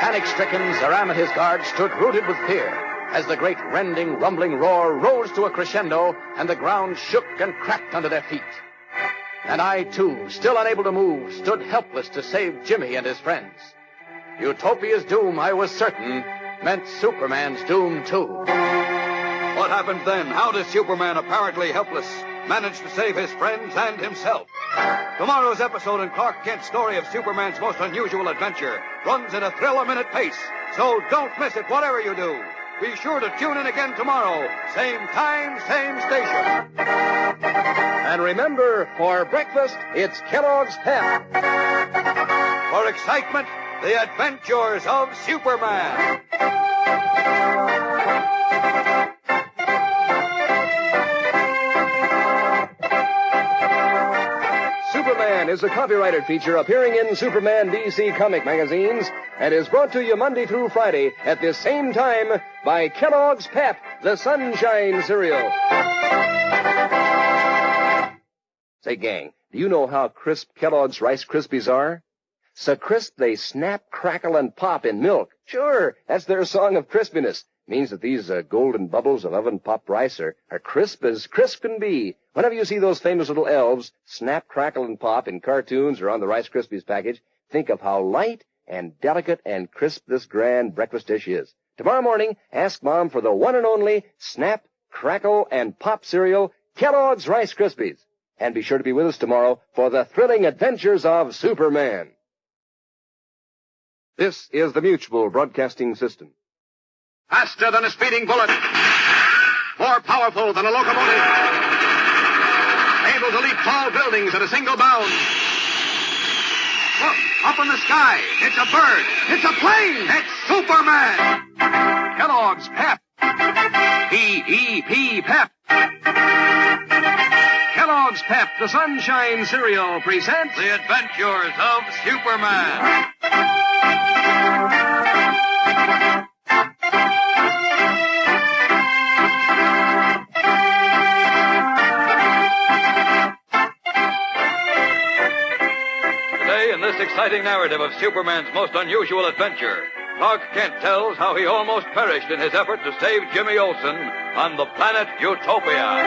Panic-stricken, Zeram and his guards stood rooted with fear as the great rending, rumbling roar rose to a crescendo and the ground shook and cracked under their feet. And I, too, still unable to move, stood helpless to save Jimmy and his friends. Utopia's doom, I was certain, meant Superman's doom, too. What happened then? How does Superman, apparently helpless, manage to save his friends and himself? Tomorrow's episode in Clark Kent's story of Superman's most unusual adventure runs at a thrill-a-minute pace, so don't miss it, whatever you do. Be sure to tune in again tomorrow. Same time, same station. And remember, for breakfast, it's Kellogg's Pep. For excitement, the adventures of Superman. Superman is a copyrighted feature appearing in Superman DC comic magazines and is brought to you Monday through Friday at this same time by Kellogg's Pep, the Sunshine Cereal. Say, gang, do you know how crisp Kellogg's Rice Krispies are? So crisp they snap, crackle, and pop in milk. Sure, that's their song of crispiness. Means that these golden bubbles of oven-popped rice are crisp as crisp can be. Whenever you see those famous little elves snap, crackle, and pop in cartoons or on the Rice Krispies package, think of how light and delicate and crisp this grand breakfast dish is. Tomorrow morning, ask Mom for the one and only Snap, Crackle, and Pop cereal, Kellogg's Rice Krispies. And be sure to be with us tomorrow for the thrilling adventures of Superman. This is the Mutual Broadcasting System. Faster than a speeding bullet. More powerful than a locomotive. Able to leap tall buildings at a single bound. Look, up in the sky. It's a bird. It's a plane. It's Superman. Kellogg's Pep. P-E-P, Pep. Kellogg's Pep, the Sunshine Cereal, presents The Adventures of Superman. In this exciting narrative of Superman's most unusual adventure, Clark Kent tells how he almost perished in his effort to save Jimmy Olsen on the planet Utopia.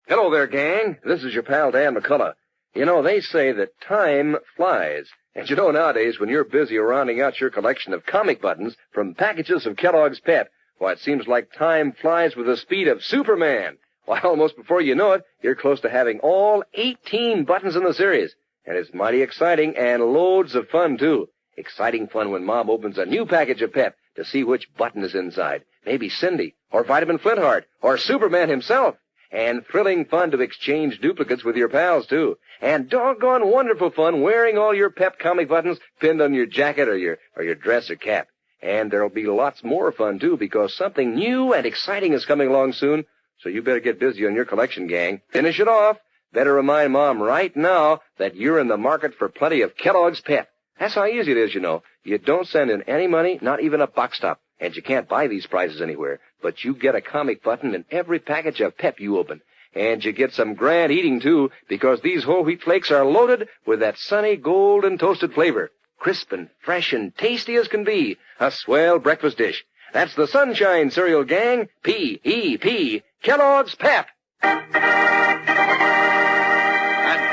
Hello there, gang. This is your pal Dan McCullough. You know, they say that time flies. And you know, nowadays, when you're busy rounding out your collection of comic buttons from packages of Kellogg's Pep, why, it seems like time flies with the speed of Superman. Why, almost before you know it, you're close to having all 18 buttons in the series. And it's mighty exciting and loads of fun, too. Exciting fun when Mom opens a new package of Pep to see which button is inside. Maybe Cindy, or Vitamin Flintheart, or Superman himself. And thrilling fun to exchange duplicates with your pals, too. And doggone wonderful fun wearing all your Pep comic buttons pinned on your jacket or your dress or cap. And there'll be lots more fun, too, because something new and exciting is coming along soon. So you better get busy on your collection, gang. Finish it off. Better remind Mom right now that you're in the market for plenty of Kellogg's Pep. That's how easy it is, you know. You don't send in any money, not even a box top. And you can't buy these prizes anywhere. But you get a comic button in every package of Pep you open. And you get some grand eating, too, because these whole wheat flakes are loaded with that sunny golden toasted flavor. Crisp and fresh and tasty as can be. A swell breakfast dish. That's the Sunshine Cereal, gang. P-E-P. Kellogg's Pep. And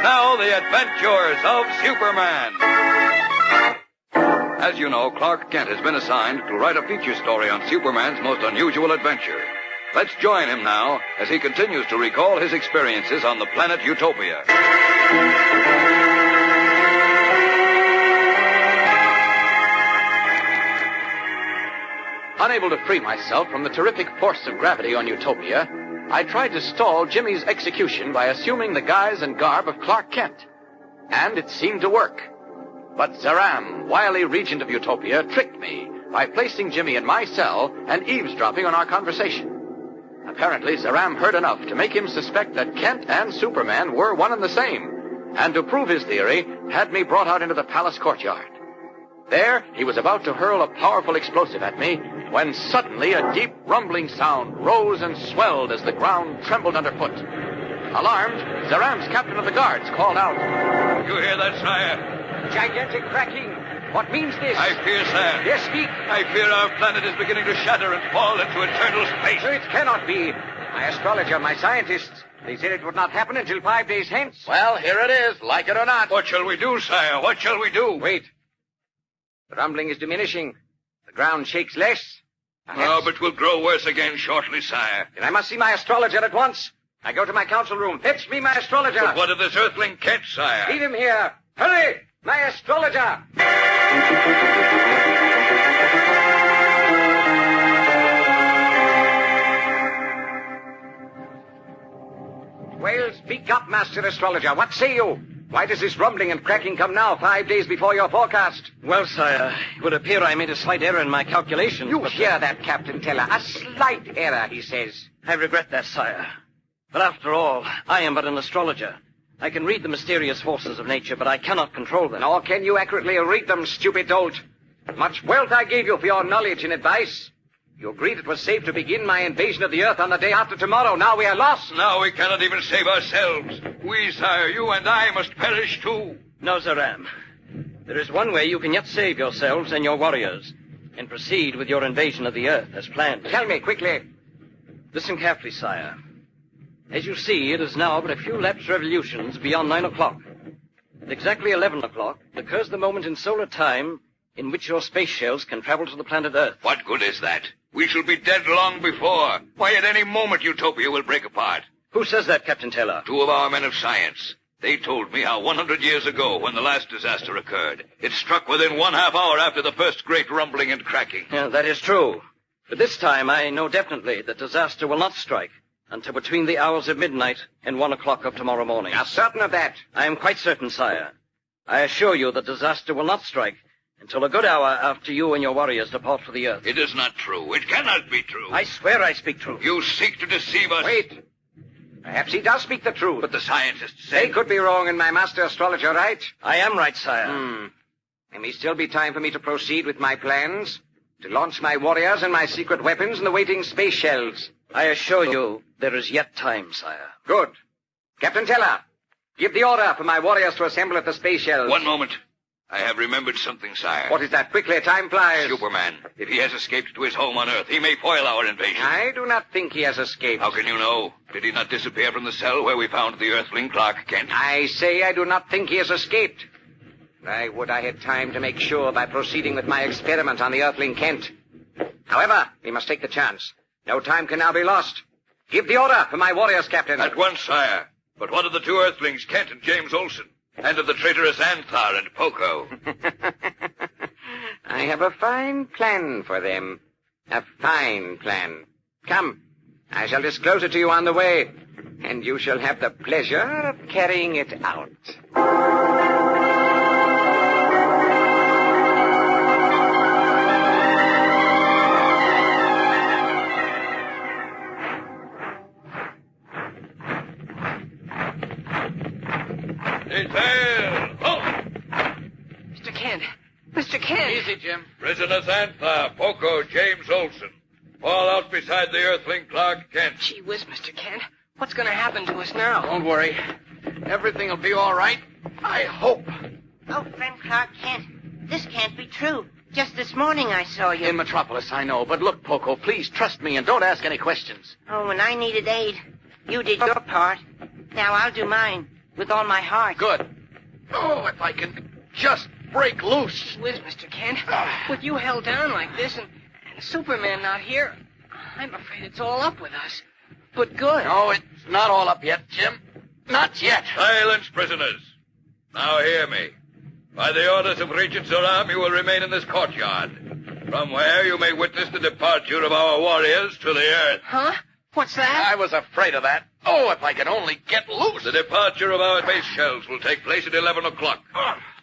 now the adventures of Superman. As you know, Clark Kent has been assigned to write a feature story on Superman's most unusual adventure. Let's join him now as he continues to recall his experiences on the planet Utopia. Unable to free myself from the terrific force of gravity on Utopia, I tried to stall Jimmy's execution by assuming the guise and garb of Clark Kent. And it seemed to work. But Zeram, wily regent of Utopia, tricked me by placing Jimmy in my cell and eavesdropping on our conversation. Apparently, Zeram heard enough to make him suspect that Kent and Superman were one and the same, and to prove his theory, had me brought out into the palace courtyard. There, he was about to hurl a powerful explosive at me, when suddenly a deep rumbling sound rose and swelled as the ground trembled underfoot. Alarmed, Zeram's captain of the guards called out, You hear that, sire? Gigantic cracking. What means this? I fear, sire. Yes, speak. I fear our planet is beginning to shatter and fall into eternal space. It cannot be. My astrologer, my scientists, they said it would not happen until 5 days hence. Well, here it is, like it or not. What shall we do, sire? What shall we do? Wait. The rumbling is diminishing. The ground shakes less. No, but will grow worse again shortly, sire. Then I must see my astrologer at once. I go to my council room. Fetch me my astrologer. But what of this earthling Kent, sire? Leave him here. Hurry! My astrologer! Well, speak up, Master Astrologer. What say you? Why does this rumbling and cracking come now, 5 days before your forecast? Well, sire, it would appear I made a slight error in my calculations. You hear that, Captain Teller? A slight error, he says. I regret that, sire. But after all, I am but an astrologer. I can read the mysterious forces of nature, but I cannot control them. Nor can you accurately read them, stupid dolt. Much wealth I gave you for your knowledge and advice. You agreed it was safe to begin my invasion of the earth on the day after tomorrow. Now we are lost. Now we cannot even save ourselves. We, sire, you and I must perish too. No, Zeram. There is one way you can yet save yourselves and your warriors, and proceed with your invasion of the earth as planned. Tell me quickly. Listen carefully, sire. As you see, it is now but a few lapsed revolutions beyond 9 o'clock. At exactly 11 o'clock occurs the moment in solar time in which your space shells can travel to the planet Earth. What good is that? We shall be dead long before. Why, at any moment, Utopia will break apart. Who says that, Captain Taylor? 2 of our men of science. They told me how 100 years ago, when the last disaster occurred, it struck within 1/2 hour after the first great rumbling and cracking. Yeah, that is true. But this time I know definitely that disaster will not strike until between the hours of midnight and 1 o'clock of tomorrow morning. You are certain of that? I am quite certain, sire. I assure you that disaster will not strike until a good hour after you and your warriors depart for the earth. It is not true. It cannot be true. I swear I speak truth. You seek to deceive us. Wait. Perhaps he does speak the truth. But the scientists say... They could be wrong and my master astrologer right. I am right, sire. There may still be time for me to proceed with my plans, to launch my warriors and my secret weapons and the waiting space shells. I assure you there is yet time, sire. Good. Captain Teller, give the order for my warriors to assemble at the space shells. One moment. I have remembered something, sire. What is that? Quickly, time flies. Superman. If he has escaped to his home on Earth, he may foil our invasion. I do not think he has escaped. How can you know? Did he not disappear from the cell where we found the Earthling Clark Kent? I say I do not think he has escaped. I would I had time to make sure by proceeding with my experiment on the Earthling Kent. However, we must take the chance. No time can now be lost. Give the order for my warriors, Captain. At once, sire. But what of the 2 Earthlings, Kent and James Olsen? And of the traitorous Anthar and Poco? I have a fine plan for them. A fine plan. Come, I shall disclose it to you on the way, and you shall have the pleasure of carrying it out. Mr. Kent! Easy, Jim. Prisoners Anthar, Poco, James Olsen. Fall out beside the Earthling Clark Kent. Gee whiz, Mr. Kent. What's going to happen to us now? Don't worry. Everything will be all right. I hope. Oh, friend Clark Kent, this can't be true. Just this morning I saw you. In Metropolis, I know. But look, Poco, please trust me and don't ask any questions. Oh, when I needed aid, you did your part. Now I'll do mine with all my heart. Good. Oh, if I can just break loose. Gee whiz, Mr. Kent. With you held down like this and Superman not here, I'm afraid it's all up with us. But good. No, it's not all up yet, Jim. Not yet. Silence, prisoners. Now hear me. By the orders of Regent Zoram, you will remain in this courtyard, from where you may witness the departure of our warriors to the earth. Huh? What's that? I was afraid of that. Oh, if I could only get loose. The departure of our space shells will take place at 11 o'clock.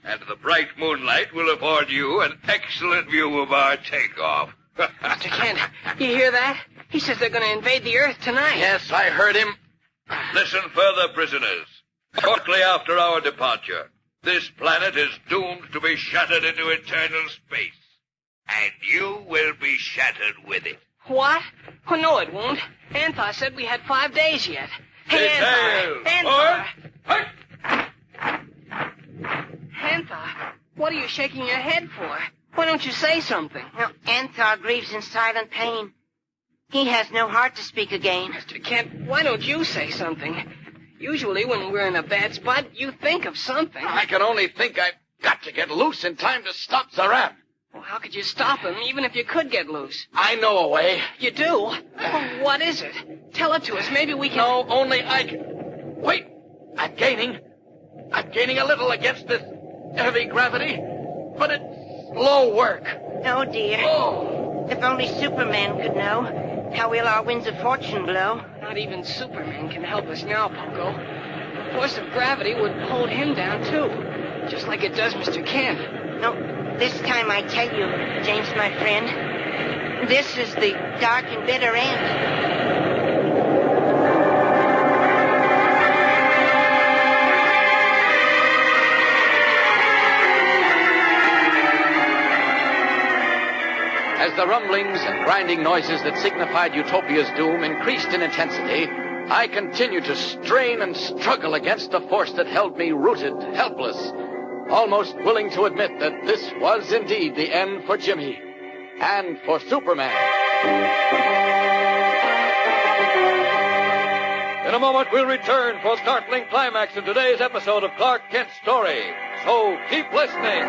And the bright moonlight will afford you an excellent view of our takeoff. Mr. Kent, you hear that? He says they're going to invade the Earth tonight. Yes, I heard him. Listen further, prisoners. Shortly after our departure, this planet is doomed to be shattered into eternal space. And you will be shattered with it. What? Oh, no, it won't. Anthar said we had 5 days yet. Hey, Anthar! Anthar, what are you shaking your head for? Why don't you say something? No, Anthar grieves in silent pain. He has no heart to speak again. Mr. Kent, why don't you say something? Usually when we're in a bad spot, you think of something. I can only think I've got to get loose in time to stop Zaram. Well, how could you stop him, even if you could get loose? I know a way. You do? Well, what is it? Tell it to us. Maybe we can... No, only I can... Wait! I'm gaining a little against this heavy gravity, but it's slow work. Oh, dear. Oh. If only Superman could know how will our winds of fortune blow. Not even Superman can help us now, Poco. The force of gravity would hold him down, too. Just like it does Mr. Kent. No, this time I tell you, James, my friend, this is the dark and bitter end. As the rumblings and grinding noises that signified Utopia's doom increased in intensity, I continued to strain and struggle against the force that held me rooted, helpless, almost willing to admit that this was indeed the end for Jimmy and for Superman. In a moment, we'll return for a startling climax in today's episode of Clark Kent's story. So keep listening.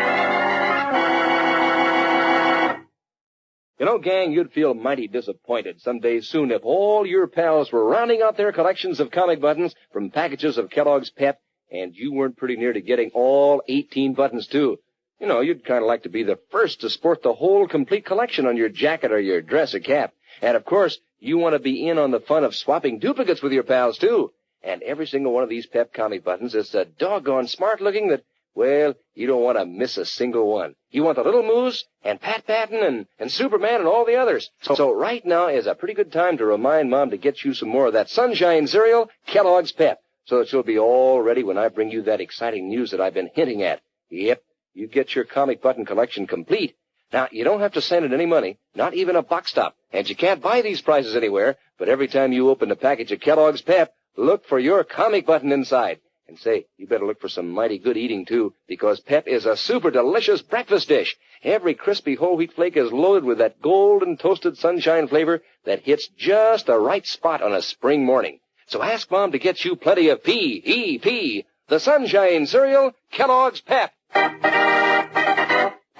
You know, gang, you'd feel mighty disappointed someday soon if all your pals were rounding out their collections of comic buttons from packages of Kellogg's Pep, and you weren't pretty near to getting all 18 buttons, too. You know, you'd kind of like to be the first to sport the whole complete collection on your jacket or your dress or cap. And, of course, you want to be in on the fun of swapping duplicates with your pals, too. And every single one of these Pep comic buttons is so doggone smart-looking that, well, you don't want to miss a single one. You want the Little Moose and Pat Patton and Superman and all the others. So right now is a pretty good time to remind Mom to get you some more of that sunshine cereal, Kellogg's Pep, so that you'll be all ready when I bring you that exciting news that I've been hinting at. Yep, you get your comic button collection complete. Now, you don't have to send it any money, not even a box top, and you can't buy these prizes anywhere, but every time you open a package of Kellogg's Pep, look for your comic button inside. And say, you better look for some mighty good eating, too, because Pep is a super delicious breakfast dish. Every crispy whole wheat flake is loaded with that golden toasted sunshine flavor that hits just the right spot on a spring morning. So ask Mom to get you plenty of P-E-P, the sunshine cereal, Kellogg's Pep.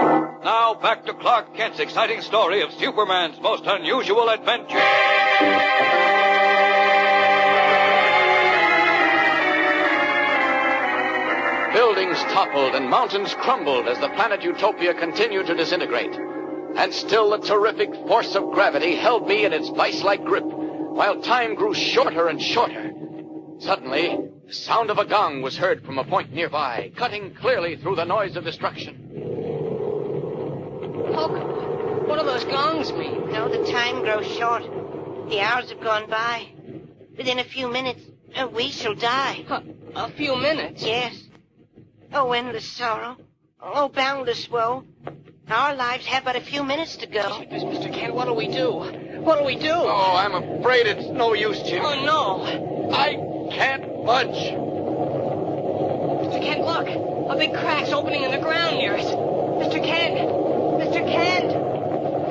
Now back to Clark Kent's exciting story of Superman's most unusual adventure. Buildings toppled and mountains crumbled as the planet Utopia continued to disintegrate. And still the terrific force of gravity held me in its vice-like grip, while time grew shorter and shorter. Suddenly, the sound of a gong was heard from a point nearby, cutting clearly through the noise of destruction. Poco, what do those gongs mean? No, the time grows short. The hours have gone by. Within a few minutes, we shall die. A few minutes? Yes. Oh, endless sorrow. Oh, boundless woe. Our lives have but a few minutes to go. Mr. Kent, what'll we do? What'll we do? Oh, I'm afraid it's no use, Jim. Oh, no. I can't budge. Mr. Kent, look. A big crack's opening in the ground near us. Mr. Kent. Mr. Kent.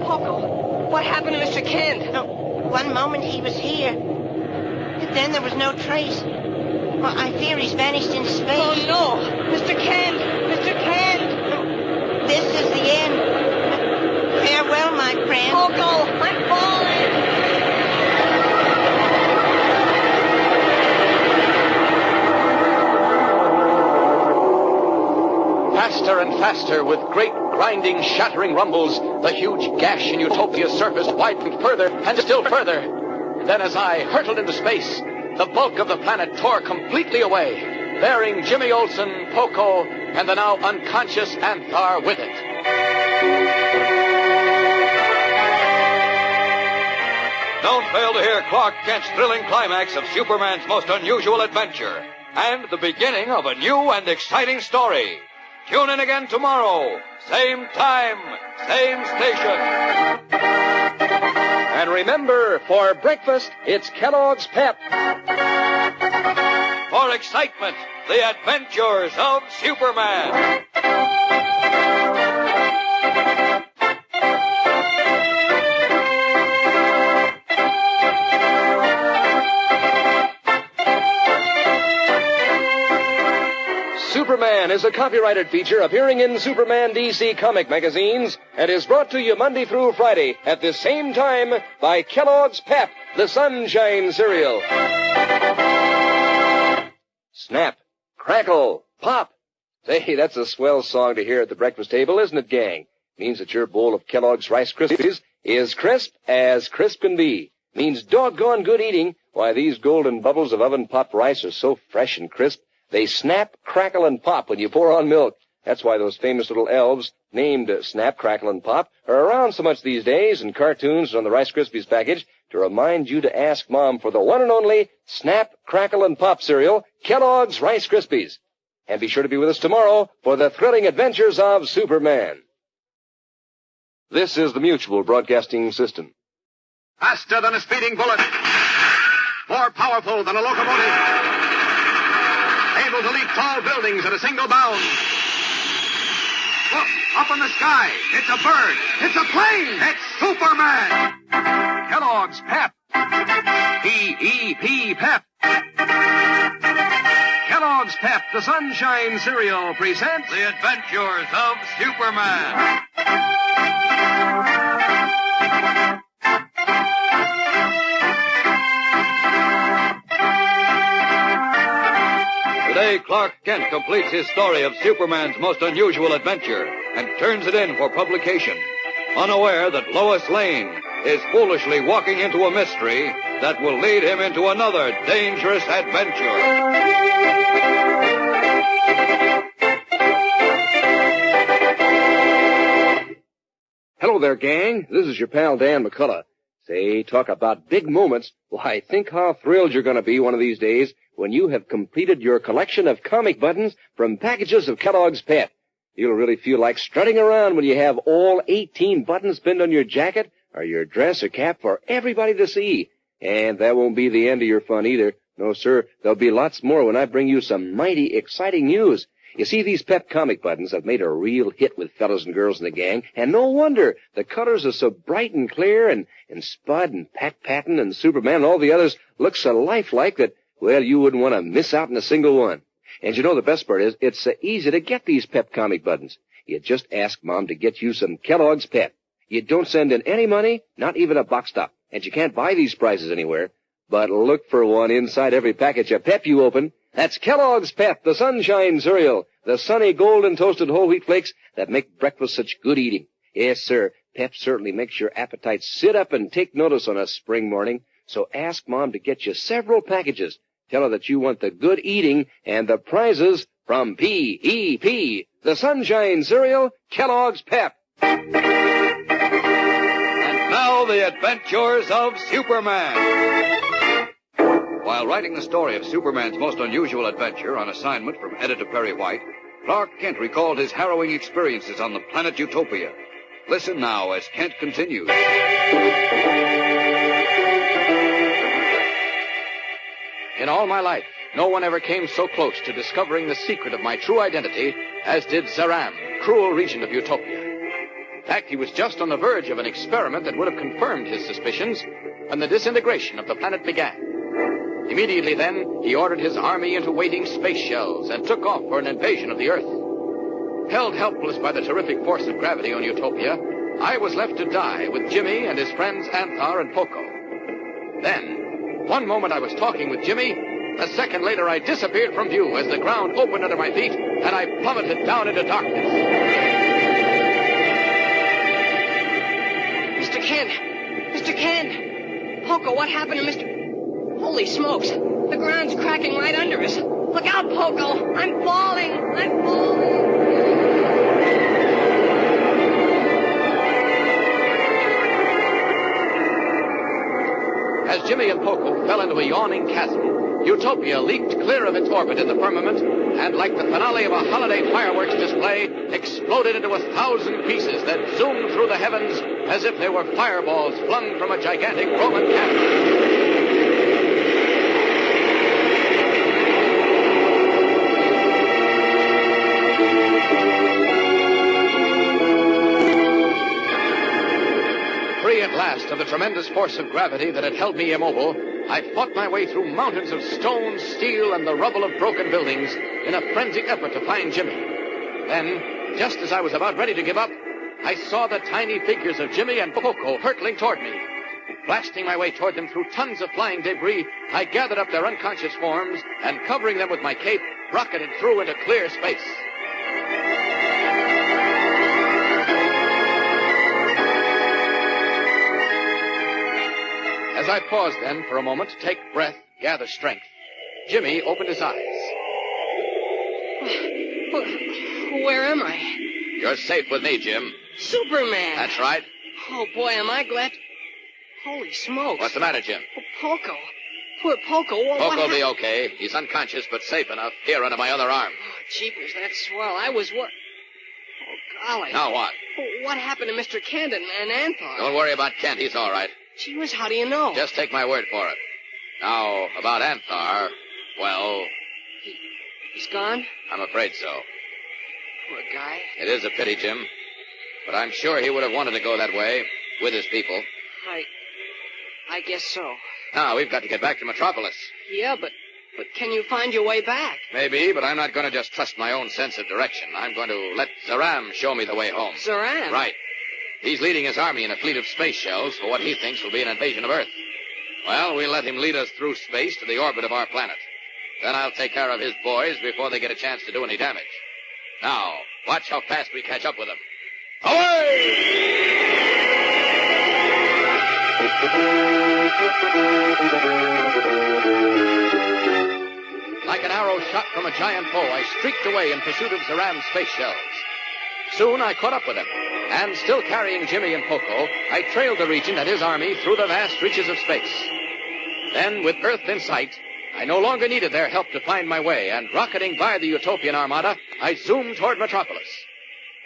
Poco, what happened to Mr. Kent? No, one moment he was here. But then there was no trace. Well, I fear he's vanished into space. Oh, no! Mr. Kent! Mr. Kent! This is the end. Farewell, my friend. Poco, I'm falling! Faster and faster, with great grinding, shattering rumbles, the huge gash in Utopia's surface widened further and still further. Then as I hurtled into space, the bulk of the planet tore completely away, bearing Jimmy Olsen, Poco, and the now unconscious Anthar with it. Don't fail to hear Clark Kent's thrilling climax of Superman's most unusual adventure. and the beginning of a new and exciting story. Tune in again tomorrow. Same time, same station. And remember, for breakfast, it's Kellogg's Pep. For excitement, the adventures of Superman. Superman is a copyrighted feature appearing in Superman DC comic magazines and is brought to you Monday through Friday at the same time by Kellogg's Pep, the Sunshine Cereal. Snap, crackle, pop. Say, that's a swell song to hear at the breakfast table, isn't it, gang? Means that your bowl of Kellogg's Rice Krispies is crisp as crisp can be. Means doggone good eating. Why, these golden bubbles of oven-popped rice are so fresh and crisp, they snap, crackle, and pop when you pour on milk. That's why those famous little elves named Snap, Crackle, and Pop are around so much these days in cartoons and on the Rice Krispies package to remind you to ask Mom for the one and only Snap, Crackle, and Pop cereal, Kellogg's Rice Krispies. And be sure to be with us tomorrow for the thrilling adventures of Superman. This is the Mutual Broadcasting System. Faster than a speeding bullet. More powerful than a locomotive. Able to leap tall buildings at a single bound. Look, up in the sky. It's a bird. It's a plane. It's Superman. Kellogg's Pep. P-E-P, Pep. Kellogg's Pep, the Sunshine Cereal, presents The Adventures of Superman. Today, Clark Kent completes his story of Superman's most unusual adventure and turns it in for publication, unaware that Lois Lane is foolishly walking into a mystery that will lead him into another dangerous adventure. Hello there, gang. This is your pal Dan McCullough. Say, talk about big moments. Why, think how thrilled you're going to be one of these days when you have completed your collection of comic buttons from packages of Kellogg's Pep. You'll really feel like strutting around when you have all 18 buttons pinned on your jacket or your dress or cap for everybody to see. And that won't be the end of your fun either. No, sir, there'll be lots more when I bring you some mighty exciting news. You see, these Pep comic buttons have made a real hit with fellows and girls in the gang, and no wonder. The colors are so bright and clear, and Spud and Pat Patton and Superman and all the others look so lifelike that, well, you wouldn't want to miss out on a single one. And you know the best part is, it's so easy to get these Pep comic buttons. You just ask Mom to get you some Kellogg's Pep. You don't send in any money, not even a box top, and you can't buy these prizes anywhere. But look for one inside every package of Pep you open. That's Kellogg's Pep, the Sunshine Cereal, the sunny golden toasted whole wheat flakes that make breakfast such good eating. Yes, sir, Pep certainly makes your appetite sit up and take notice on a spring morning. So ask Mom to get you several packages. Tell her that you want the good eating and the prizes from P.E.P., the Sunshine Cereal, Kellogg's Pep. And now, the adventures of Superman. While writing the story of Superman's most unusual adventure on assignment from editor Perry White, Clark Kent recalled his harrowing experiences on the planet Utopia. Listen now as Kent continues. In all my life, no one ever came so close to discovering the secret of my true identity as did Zaram, cruel regent of Utopia. In fact, he was just on the verge of an experiment that would have confirmed his suspicions when the disintegration of the planet began. Immediately then, he ordered his army into waiting space shells and took off for an invasion of the Earth. Held helpless by the terrific force of gravity on Utopia, I was left to die with Jimmy and his friends Anthar and Poco. Then, one moment I was talking with Jimmy, a second later I disappeared from view as the ground opened under my feet and I plummeted down into darkness. Mr. Kent! Mr. Kent! Poco, what happened to Mr... Holy smokes! The ground's cracking right under us. Look out, Poco! I'm falling! I'm falling! As Jimmy and Poco fell into a yawning chasm, Utopia leaped clear of its orbit in the firmament, and like the finale of a holiday fireworks display, exploded into 1,000 pieces that zoomed through the heavens as if they were fireballs flung from a gigantic Roman cannon. Free at last of the tremendous force of gravity that had held me immobile, I fought my way through mountains of stone, steel, and the rubble of broken buildings in a frenzied effort to find Jimmy. Then, just as I was about ready to give up, I saw the tiny figures of Jimmy and Poco hurtling toward me. Blasting my way toward them through tons of flying debris, I gathered up their unconscious forms and, covering them with my cape, rocketed through into clear space. As I paused then for a moment to take breath, gather strength, Jimmy opened his eyes. Where am I? You're safe with me, Jim. Superman! That's right. Oh, boy, am I glad. Holy smokes. What's the matter, Jim? Poco. Poor Poco. Poco will be okay. He's unconscious, but safe enough. Here, under my other arm. Oh, jeepers, that's swell. I was Oh, golly. Now what? What happened to Mr. Kent and Anthar? Don't worry about Kent. He's all right. Gee whiz, how do you know? Just take my word for it. Now, about Anthar, well... He's gone? I'm afraid so. Poor guy. It is a pity, Jim. But I'm sure he would have wanted to go that way, with his people. I guess so. Now, we've got to get back to Metropolis. Yeah, but can you find your way back? Maybe, but I'm not going to just trust my own sense of direction. I'm going to let Zaram show me the way home. Zaram? Right. He's leading his army in a fleet of space shells for what he thinks will be an invasion of Earth. Well, we'll let him lead us through space to the orbit of our planet. Then I'll take care of his boys before they get a chance to do any damage. Now, watch how fast we catch up with them. Away! Like an arrow shot from a giant bow, I streaked away in pursuit of Zaram's space shells. Soon I caught up with him, and still carrying Jimmy and Poco, I trailed the Regent and his army through the vast reaches of space. Then, with Earth in sight, I no longer needed their help to find my way, and rocketing by the Utopian Armada, I zoomed toward Metropolis.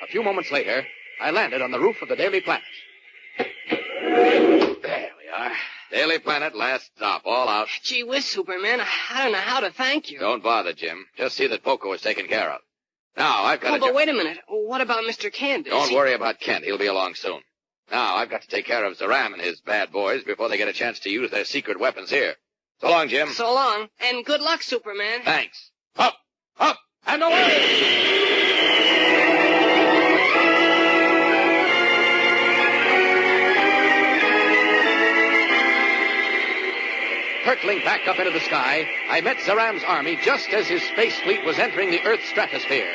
A few moments later, I landed on the roof of the Daily Planet. There we are. Daily Planet, last stop, all out. Gee whiz, Superman, I don't know how to thank you. Don't bother, Jim. Just see that Poco is taken care of. Now, I've got to... but wait a minute. What about Mr. Kent? Don't worry about Kent. He'll be along soon. Now, I've got to take care of Zaram and his bad boys before they get a chance to use their secret weapons here. So long, Jim. So long. And good luck, Superman. Thanks. Up, and away! Hurtling back up into the sky, I met Zaram's army just as his space fleet was entering the Earth's stratosphere.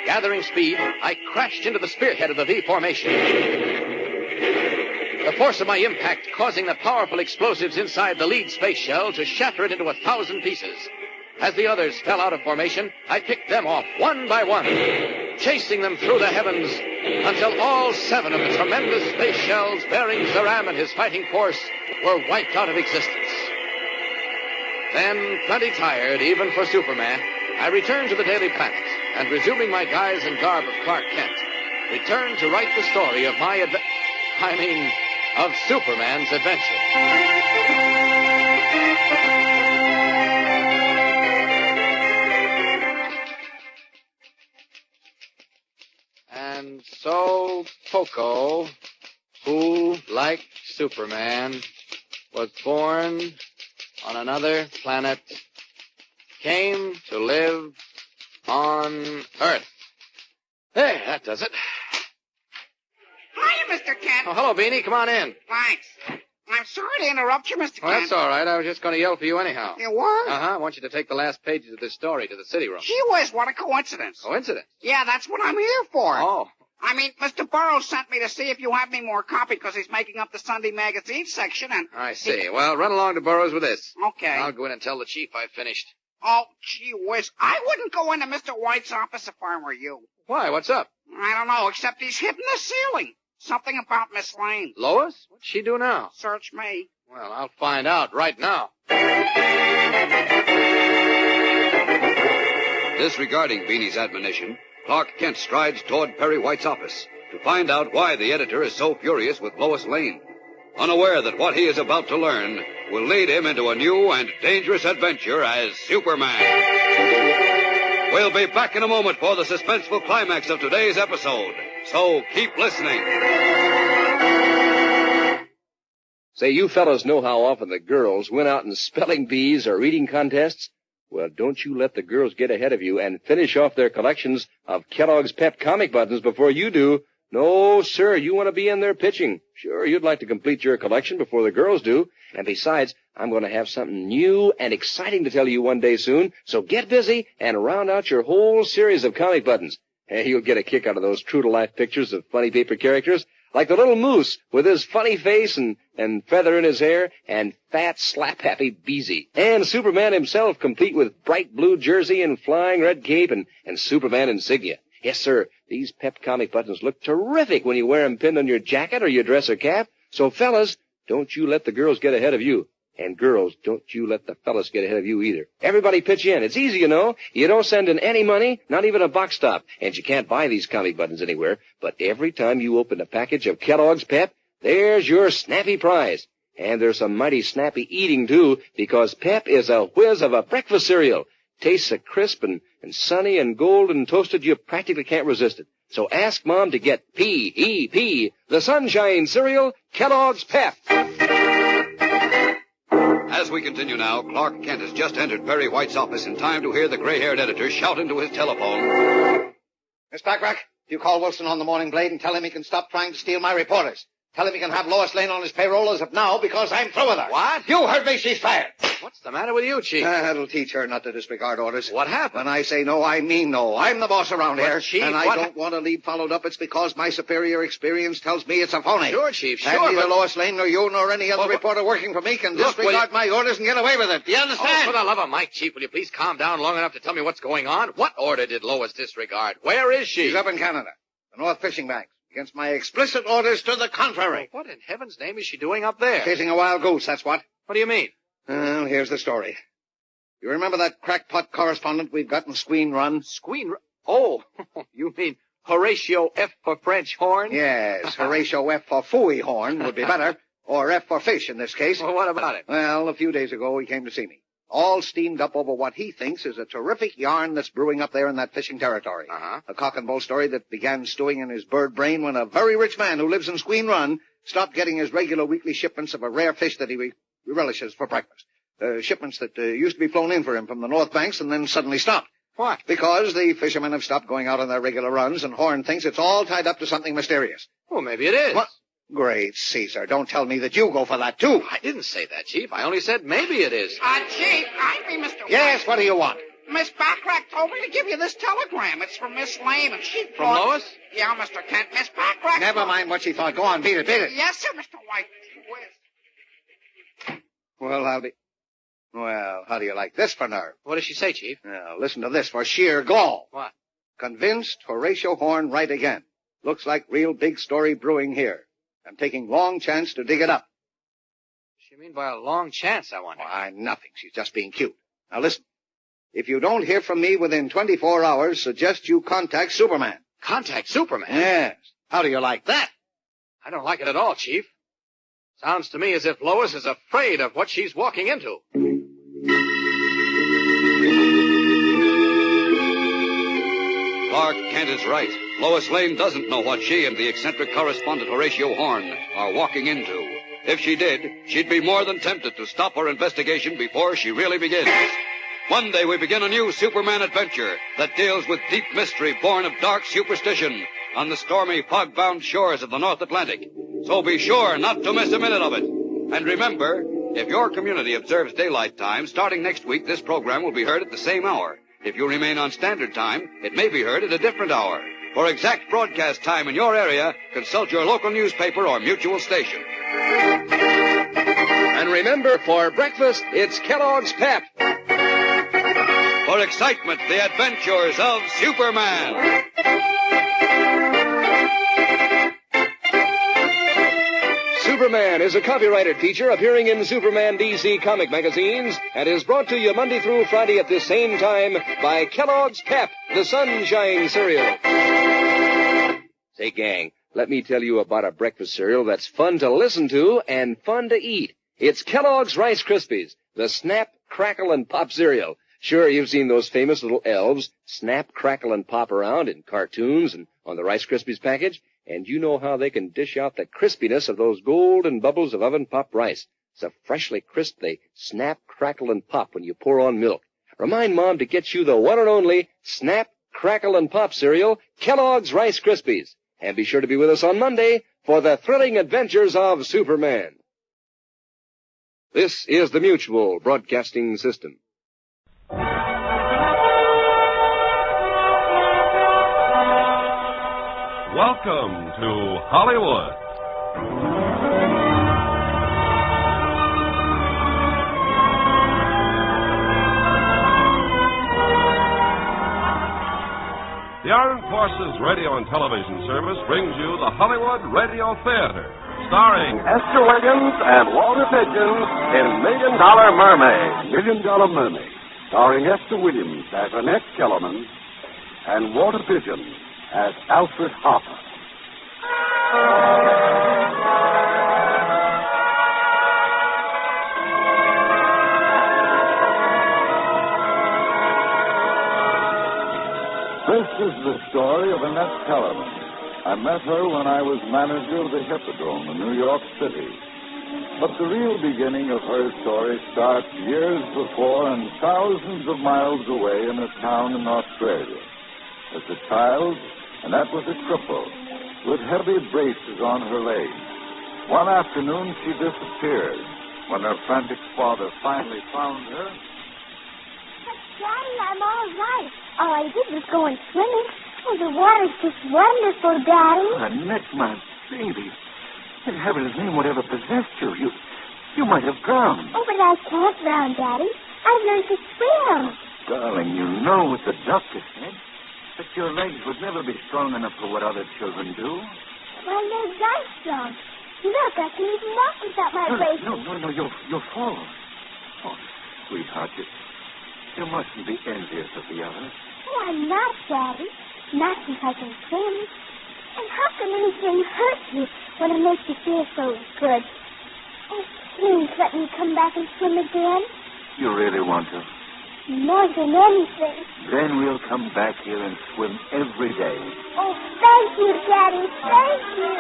Gathering speed, I crashed into the spearhead of the V formation. The force of my impact causing the powerful explosives inside the lead space shell to shatter it into 1,000 pieces. As the others fell out of formation, I picked them off one by one, chasing them through the heavens until all 7 of the tremendous space shells bearing Zaram and his fighting force were wiped out of existence. Then, plenty tired, even for Superman, I returned to the Daily Planet, and resuming my guise and garb of Clark Kent, returned to write the story of of Superman's adventure. And so Poco, who, like Superman, was born on another planet, came to live on Earth. There, that does it. Hiya, Mr. Kent. Oh, hello, Beanie. Come on in. Thanks. I'm sorry to interrupt you, Mr. Kent. Well, that's all right. I was just going to yell for you anyhow. You were? Uh-huh. I want you to take the last pages of this story to the city room. Gee whiz, what a coincidence. Coincidence? Yeah, that's what I'm here for. Oh. I mean, Mr. Burroughs sent me to see if you have any more copy because he's making up the Sunday magazine section and... I see. Well, run along to Burroughs with this. Okay. I'll go in and tell the chief I've finished. Oh, gee whiz. I wouldn't go into Mr. White's office if I were you. Why? What's up? I don't know, except he's hitting the ceiling. Something about Miss Lane. Lois? What'd she do now? Search me. Well, I'll find out right now. Disregarding Beanie's admonition, Clark Kent strides toward Perry White's office to find out why the editor is so furious with Lois Lane, unaware that what he is about to learn will lead him into a new and dangerous adventure as Superman. We'll be back in a moment for the suspenseful climax of today's episode, so keep listening. Say, you fellows know how often the girls win out in spelling bees or reading contests? Well, don't you let the girls get ahead of you and finish off their collections of Kellogg's Pep comic buttons before you do. No, sir, you want to be in there pitching. Sure, you'd like to complete your collection before the girls do. And besides, I'm going to have something new and exciting to tell you one day soon, so get busy and round out your whole series of comic buttons. Hey, you'll get a kick out of those true-to-life pictures of funny paper characters, like the little moose with his funny face and feather in his hair, and fat, slap-happy Beezy. And Superman himself, complete with bright blue jersey and flying red cape and Superman insignia. Yes, sir, these Pep comic buttons look terrific when you wear them pinned on your jacket or your dress or cap. So, fellas, don't you let the girls get ahead of you. And girls, don't you let the fellas get ahead of you either. Everybody pitch in. It's easy, you know. You don't send in any money, not even a box stop. And you can't buy these comic buttons anywhere. But every time you open a package of Kellogg's Pep, there's your snappy prize. And there's some mighty snappy eating, too, because Pep is a whiz of a breakfast cereal. Tastes so crisp and sunny and golden toasted you practically can't resist it. So ask Mom to get P-E-P, the Sunshine Cereal, Kellogg's Pep. As we continue now, Clark Kent has just entered Perry White's office in time to hear the gray-haired editor shout into his telephone. Miss Backrack, you call Wilson on the Morning Blade and tell him he can stop trying to steal my reporters. Tell him he can have Lois Lane on his payroll as of now because I'm through with her. What? You heard me. She's fired. What's the matter with you, Chief? That'll teach her not to disregard orders. What happened? When I say no, I mean no. I'm the boss around here. Chief, and I don't want to leave followed up. It's because my superior experience tells me it's a phony. Sure, Chief, sure. And neither Lois Lane nor you nor any other reporter working for me can disregard my orders and get away with it. Do you understand? Oh, for the love of Mike, Chief, will you please calm down long enough to tell me what's going on? What order did Lois disregard? Where is she? She's up in Canada, the North Fishing Banks. Against my explicit orders to the contrary. What in heaven's name is she doing up there? Chasing a wild goose, that's what. What do you mean? Well, here's the story. You remember that crackpot correspondent we've got in Squeen Run? Squeen Run? Oh, you mean Horatio F. for French Horn? Yes, Horatio F. for Phooey Horn would be better. Or F for fish in this case. Well, what about it? Well, a few days ago he came to see me. All steamed up over what he thinks is a terrific yarn that's brewing up there in that fishing territory. A cock and bull story that began stewing in his bird brain when a very rich man who lives in Squeen Run stopped getting his regular weekly shipments of a rare fish that he relishes for breakfast. Shipments that used to be flown in for him from the North Banks and then suddenly stopped. What? Because the fishermen have stopped going out on their regular runs, and Horn thinks it's all tied up to something mysterious. Well, maybe it is. What? Great Caesar, don't tell me that you go for that, too. I didn't say that, Chief. I only said maybe it is. Chief, I be Mr. Yes, White. what do you want? Miss Backrack told me to give you this telegram. It's from Miss Lane, and she From thought... Lois? Yeah, Mr. Kent. Miss Backrack... Never mind what she thought. Go on, beat it. Yes, sir, Mr. White. Well, how do you like this for nerve? What does she say, Chief? Now, listen to this for sheer gall. What? Convinced Horatio Horn right again. Looks like real big story brewing here. I'm taking long chance to dig it up. What does she mean by a long chance, I wonder? Why, nothing. She's just being cute. Now, listen. If you don't hear from me within 24 hours, suggest you contact Superman. Contact Superman? Yes. How do you like that? I don't like it at all, Chief. Sounds to me as if Lois is afraid of what she's walking into. Clark Kent is right. Lois Lane doesn't know what she and the eccentric correspondent Horatio Horn are walking into. If she did, she'd be more than tempted to stop her investigation before she really begins. One day we begin a new Superman adventure that deals with deep mystery born of dark superstition on the stormy, fog-bound shores of the North Atlantic. So be sure not to miss a minute of it. And remember, if your community observes daylight time, starting next week, this program will be heard at the same hour. If you remain on standard time, it may be heard at a different hour. For exact broadcast time in your area, consult your local newspaper or mutual station. And remember, for breakfast, it's Kellogg's Pep. For excitement, the adventures of Superman. Superman is a copyrighted feature appearing in Superman DC comic magazines and is brought to you Monday through Friday at this same time by Kellogg's Pep, the Sunshine Cereal. Say, gang, let me tell you about a breakfast cereal that's fun to listen to and fun to eat. It's Kellogg's Rice Krispies, the Snap, Crackle, and Pop cereal. Sure, you've seen those famous little elves snap, crackle, and pop around in cartoons and on the Rice Krispies package, and you know how they can dish out the crispiness of those golden bubbles of oven-popped rice. So freshly crisp, they snap, crackle, and pop when you pour on milk. Remind Mom to get you the one and only Snap, Crackle, and Pop cereal, Kellogg's Rice Krispies. And be sure to be with us on Monday for the thrilling adventures of Superman. This is the Mutual Broadcasting System. Welcome to Hollywood. The Armed Forces Radio and Television Service brings you the Hollywood Radio Theater, starring Esther Williams and Walter Pigeons in $1 Million Mermaid. $1 Million Mermaid, starring Esther Williams as Annette Kellerman and Walter Pigeons as Alfred Harper. This is the story of Annette Kellerman. I met her when I was manager of the Hippodrome in New York City. But the real beginning of her story starts years before and thousands of miles away in a town in Australia. As a child, Annette was a cripple with heavy braces on her legs. One afternoon, she disappeared. When her frantic father finally found her... Daddy, I'm all right. All I did was go in swimming. Oh, the water's just wonderful, Daddy. Annette, my baby. In heaven's name, whatever possessed you? You might have drowned. Oh, but I can't drown, Daddy. I've learned to swim. Darling, you know what the doctor said. That your legs would never be strong enough for what other children do. My legs are strong. Look, I can even walk without my braces. No, you'll fall. Oh, sweetheart, you mustn't be envious of the others. Oh, I'm not, Daddy. Not since I can swim. And how can anything hurt you when it makes you feel so good? Oh, please let me come back and swim again. You really want to? More than anything. Then we'll come back here and swim every day. Oh, thank you, Daddy. Thank you.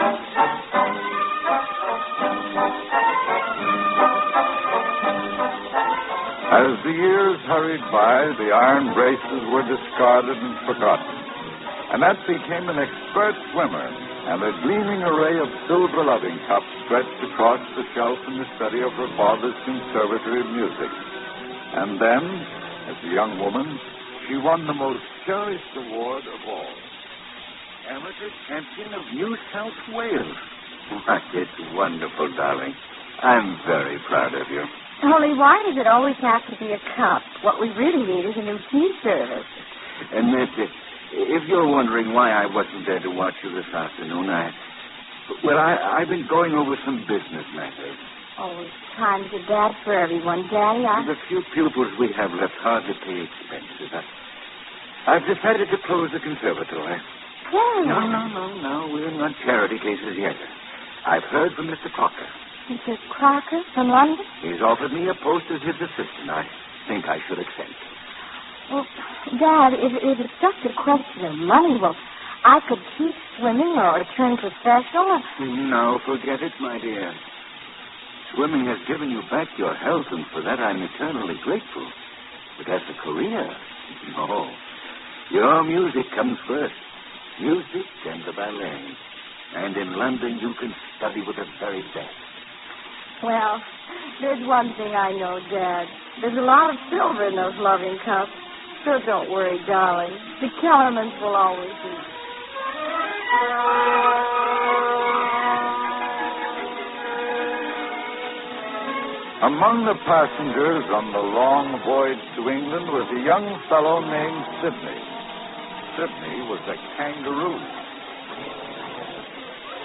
As the years hurried by, the iron braces were discarded and forgotten. Annette became an expert swimmer, and a gleaming array of silver loving cups stretched across the shelf in the study of her father's conservatory of music. And then, as a young woman, she won the most cherished award of all. Amateur Champion of New South Wales. Why, it's wonderful, darling. I'm very proud of you. Only why does it always have to be a cup? What we really need is a new tea service. And if you're wondering why I wasn't there to watch you this afternoon, I've been going over some business matters. Oh, times are bad for everyone, Daddy. The few pupils we have left hardly pay expenses. I've decided to close the conservatory. Hey. No. We're not charity cases yet. I've heard from Mr. Crocker. Mr. Crocker from London? He's offered me a post as his assistant. I think I should accept. Well, Dad, if it's just a question of money, well, I could keep swimming or turn professional. No, forget it, my dear. Swimming has given you back your health, and for that I'm eternally grateful. But as a career, no. Your music comes first. Music and the ballet. And in London you can study with the very best. Well, there's one thing I know, Dad. There's a lot of silver in those loving cups. So don't worry, darling. The Kellermans will always be. Among the passengers on the long voyage to England was a young fellow named Sidney. Sidney was a kangaroo.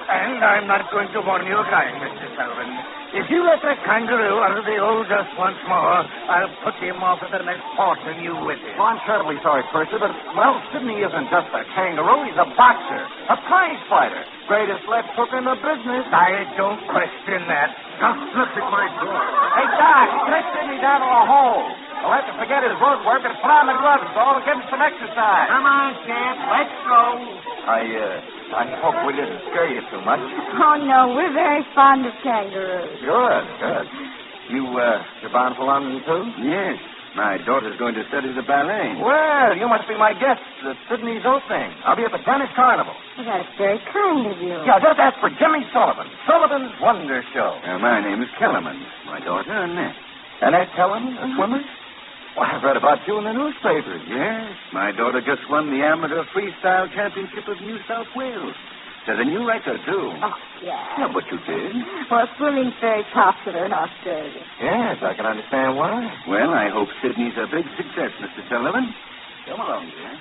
And I'm not going to warn you again, Mr. Sullivan. If you let that kangaroo out of the old dust once more, I'll put him off at the next port and you with him. Well, I'm terribly sorry, Percy, but, well, Sidney isn't just a kangaroo. He's a boxer, a prize fighter, greatest left hook in the business. I don't question that. Now, look at my door. Hey, Doc, let Sidney down to a hole. He'll have to forget his road work and put on the gloves, all to give him some exercise. Come on, champ. Let's go. I hope we didn't scare you too much. Oh, no, we're very fond of kangaroos. Good. You're bound for London, too? Yes. My daughter's going to study the ballet. Well, you must be my guest at Sydney's opening. I'll be at the tennis carnival. Well, that's very kind of you. Yeah, just ask for Jimmy Sullivan. Sullivan's Wonder Show. My name is Kellerman. My daughter, Annette. Annette Kellerman, a swimmer? Well, I've read about you in the newspapers. Yes. My daughter just won the Amateur Freestyle Championship of New South Wales. There's a new record, too. Oh, yeah. Yeah, but you did. Well, swimming's very popular in Australia. Yes, I can understand why. Well, I hope Sydney's a big success, Mr. Sullivan. Come along, dear.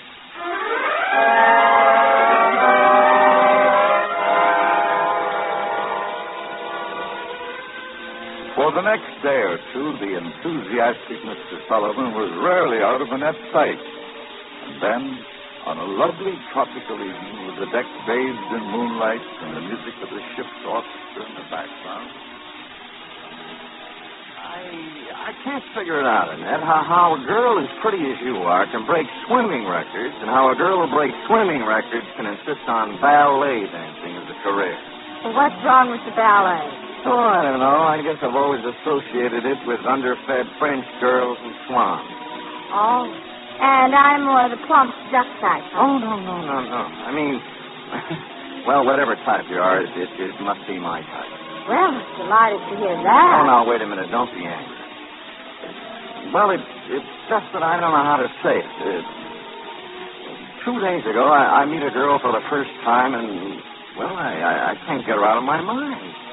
For the next day or two, the enthusiastic Mr. Sullivan was rarely out of Annette's sight. And then, on a lovely tropical evening with the deck bathed in moonlight and the music of the ship's orchestra in the background. I can't figure it out, Annette, how a girl as pretty as you are can break swimming records and how a girl who breaks swimming records can insist on ballet dancing as a career. Well, what's wrong with the ballet? Oh, I don't know. I guess I've always associated it with underfed French girls and swans. Oh. And I'm more of the plump duck type. Oh, no. I mean, well, whatever type you are, it must be my type. Well, delighted to hear that. Oh, now, wait a minute. Don't be angry. Well, it's just that I don't know how to say it. 2 days ago, I meet a girl for the first time, and, well, I can't get her out of my mind.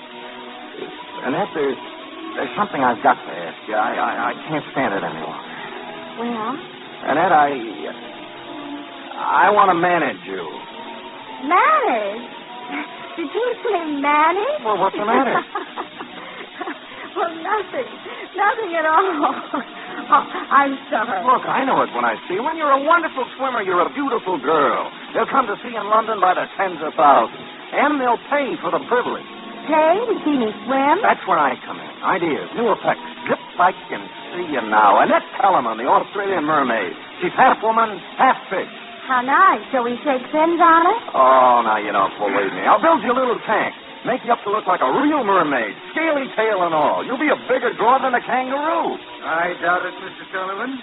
Annette, there's something I've got to ask you. I can't stand it any longer. Well? Annette, I want to manage you. Manage? Did you say manage? Well, what's the matter? Well, nothing. Nothing at all. Oh, I'm sorry. Look, I know it when I see you. When you're a wonderful swimmer, you're a beautiful girl. They'll come to see you in London by the tens of thousands. And they'll pay for the privilege. Pay to see me swim? That's where I come in. Ideas, new effects. Zip, I can see you now. Annette Kellerman, the Australian mermaid. She's half woman, half fish. How nice. Shall we shake fins on it? Oh, now you don't believe me. I'll build you a little tank. Make you up to look like a real mermaid. Scaly tail and all. You'll be a bigger draw than a kangaroo. I doubt it, Mr. Sullivan.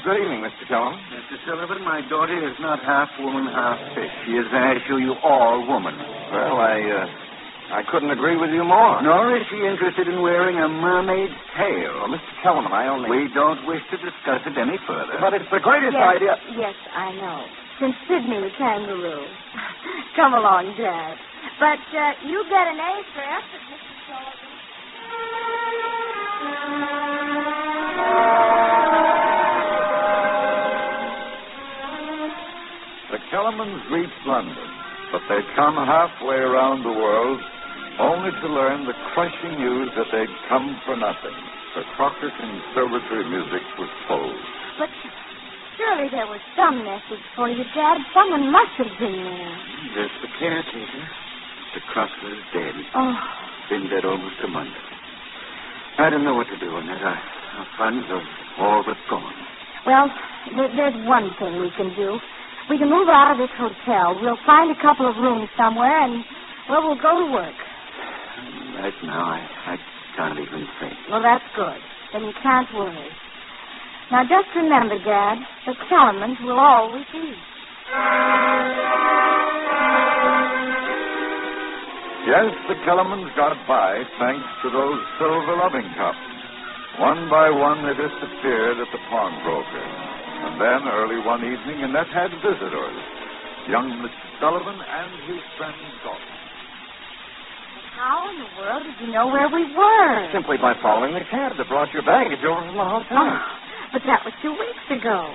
Good evening, Mr. Kellerman. Mr. Sullivan, my daughter is not half woman, half fish. She is, I assure you, all woman. Well, I couldn't agree with you more. Nor is she interested in wearing a mermaid's tail. Well, Mr. Kellerman, I only... We don't wish to discuss it any further. But it's the greatest idea... Yes, I know. Since Sydney the kangaroo. Come along, Dad. But you get an A for effort, Mr. Sullivan. The Kellermans reached London, but they'd come halfway around the world only to learn the crushing news that they'd come for nothing. The Crocker Conservatory music was closed. But surely there was some message for you, Dad. Someone must have been there. Just the caretaker. The Crocker's dead. Oh. Been dead almost a month. I don't know what to do, Annette. Our funds are all but gone. Well, there's one thing we can do. We can move out of this hotel. We'll find a couple of rooms somewhere, and, well, we'll go to work. Right now, I can't even think. Well, that's good. Then you can't worry. Now, just remember, Dad, the Kellermans will always be. Yes, the Kellermans got by thanks to those silver loving cups. One by one, they disappeared at the pawnbroker. And then, early one evening, Annette had visitors. Young Mr. Sullivan and his friend Dalton. How in the world did you know where we were? Simply by following the cab that brought your baggage over from the hotel. Oh, but that was 2 weeks ago.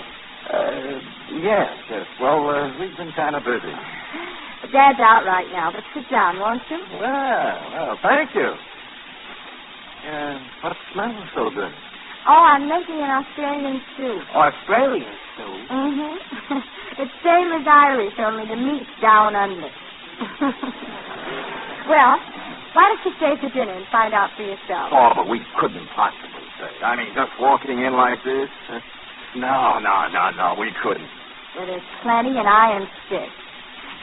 Yes. Well, we've been kind of busy. Dad's out right now, but sit down, won't you? Well, thank you. What smells so good? Oh, I'm making an Australian stew. Australian stew? Mm-hmm. It's same as Irish, only the meat's down under. Well, why don't you stay for dinner and find out for yourself? Oh, but we couldn't possibly say. I mean, just walking in like this? No, we couldn't. Well, there's plenty, and I insist.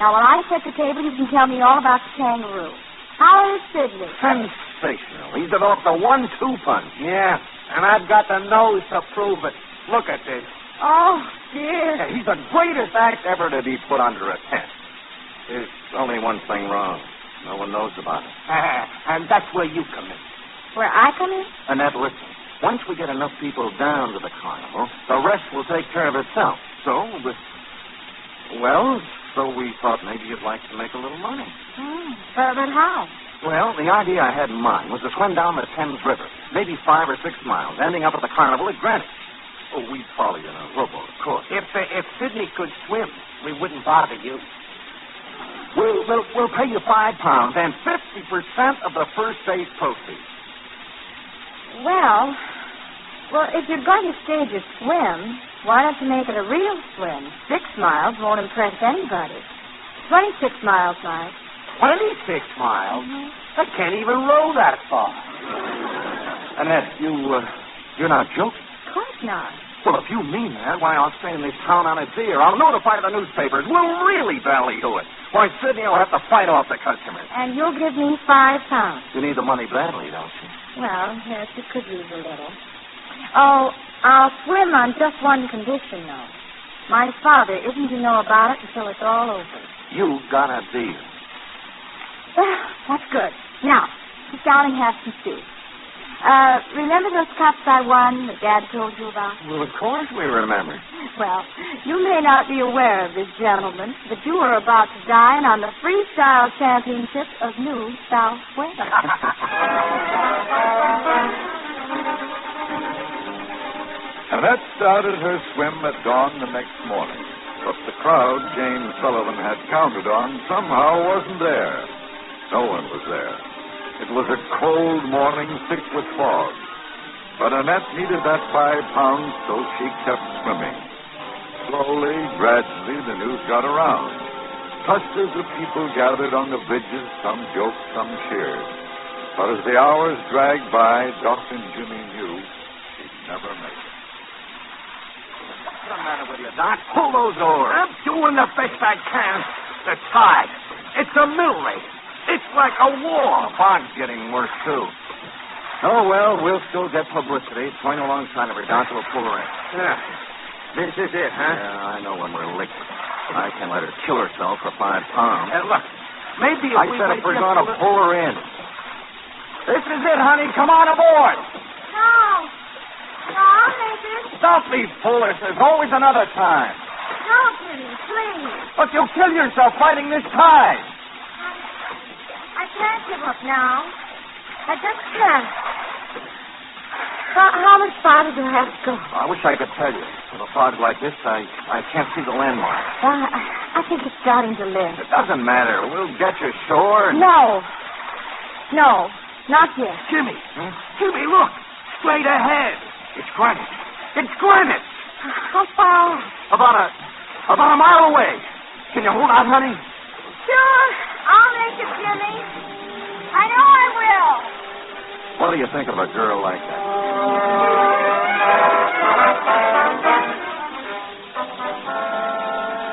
Now, when I set the table, you can tell me all about the kangaroo. How is Sidney? Sensational. He developed a 1-2 punch. Yeah, and I've got the nose to prove it. Look at this. Oh, dear. Yeah, he's the greatest act ever to be put under a tent. There's only one thing wrong. No one knows about it. And that's where you come in. Where I come in? Annette, listen. Once we get enough people down to the carnival, the rest will take care of itself. So we thought maybe you'd like to make a little money. But how? Well, the idea I had in mind was to swim down the Thames River, maybe 5 or 6 miles, ending up at the carnival at Greenwich. Oh, we'd follow you in a rowboat, of course. If Sidney could swim, we wouldn't bother you. We'll pay you £5 and 50% of the first day's proceeds. Well, if you're going to stage a swim, why don't you make it a real swim? 6 miles won't impress anybody. 26 miles, Mike. 26 miles? I can't even row that far. Annette, you're not joking? Of course not. Well, if you mean that, why, I'll stay in this town on its ear. I'll notify the newspapers. We'll really ballyhoo it. Why, Sidney will have to fight off the customers. And you'll give me £5. You need the money badly, don't you? Well, yes, you could use a little. Oh, I'll swim on just one condition, though. My father isn't to know about it until it's all over. You got a deal. Well, that's good. Now, sit down and have some soup. Remember those cups I won that Dad told you about? Well, of course we remember. Well, you may not be aware of this, gentlemen, but you are about to dine on the Freestyle Championship of New South Wales. Annette started her swim at dawn the next morning, but the crowd Jane Sullivan had counted on somehow wasn't there. No one was there. It was a cold morning, thick with fog. But Annette needed that £5, so she kept swimming. Slowly, gradually, the news got around. Clusters of people gathered on the bridges, some joked, some cheered. But as the hours dragged by, Doc and Jimmy knew she'd never make it. What's the matter with you, Doc? Pull those oars. I'm doing the best I can. The tide. It's a mill race. It's like a war. The fog's getting worse, too. Oh, well, we'll still get publicity. Swing alongside of her, Doc. We'll pull her in. Yeah. This is it, huh? Yeah, I know when we're licked. I can't let her kill herself for £5. Look, maybe if I said if we're going to pull her in. This is it, honey. Come on aboard. No, I'll make it. Stop these foolish. There's always another time. No, Jimmy, please. But you'll kill yourself fighting this tide. I can't give up now. I just can't. How much farther do I have to go? I wish I could tell you. With a fog like this, I can't see the landmark. I think it's starting to lift. It doesn't matter. We'll get you ashore. No, not yet. Jimmy, Jimmy, look. Straight ahead. It's Greenwich. It's Greenwich. How far? About a mile away. Can you hold out, honey? Sure. I'll make it, Jimmy. I know I will. What do you think of a girl like that?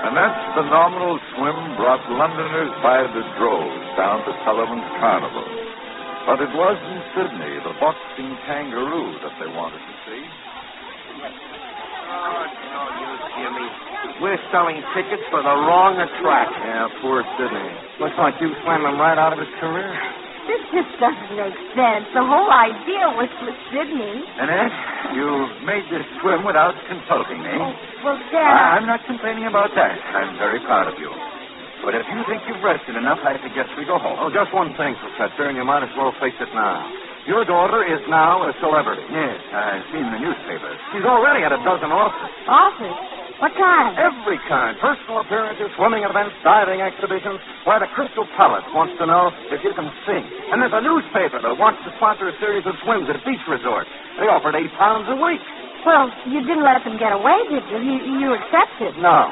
Annette's phenomenal swim brought Londoners by the droves down to Sullivan's Carnival. But it wasn't Sydney, the boxing kangaroo, that they wanted to see. Oh, it's no use, Jimmy. We're selling tickets for the wrong attraction. Yeah, poor Sydney. Looks like you swam him right out of his career. This just doesn't make sense. The whole idea was for Sydney. Annette, you made this swim without consulting me. Oh, well, Dad... I'm not complaining about that. I'm very proud of you. But if you think you've rested enough, I suggest we go home. Oh, just one thing, Professor, and you might as well face it now. Your daughter is now a celebrity. Yes, I've seen the newspapers. She's already had a dozen offers. Offers? What kind? Every kind. Personal appearances, swimming events, diving exhibitions. Why, the Crystal Palace wants to know if you can sing. And there's a newspaper that wants to sponsor a series of swims at beach resorts. They offered £8 a week. Well, you didn't let them get away, did you? You accepted. No.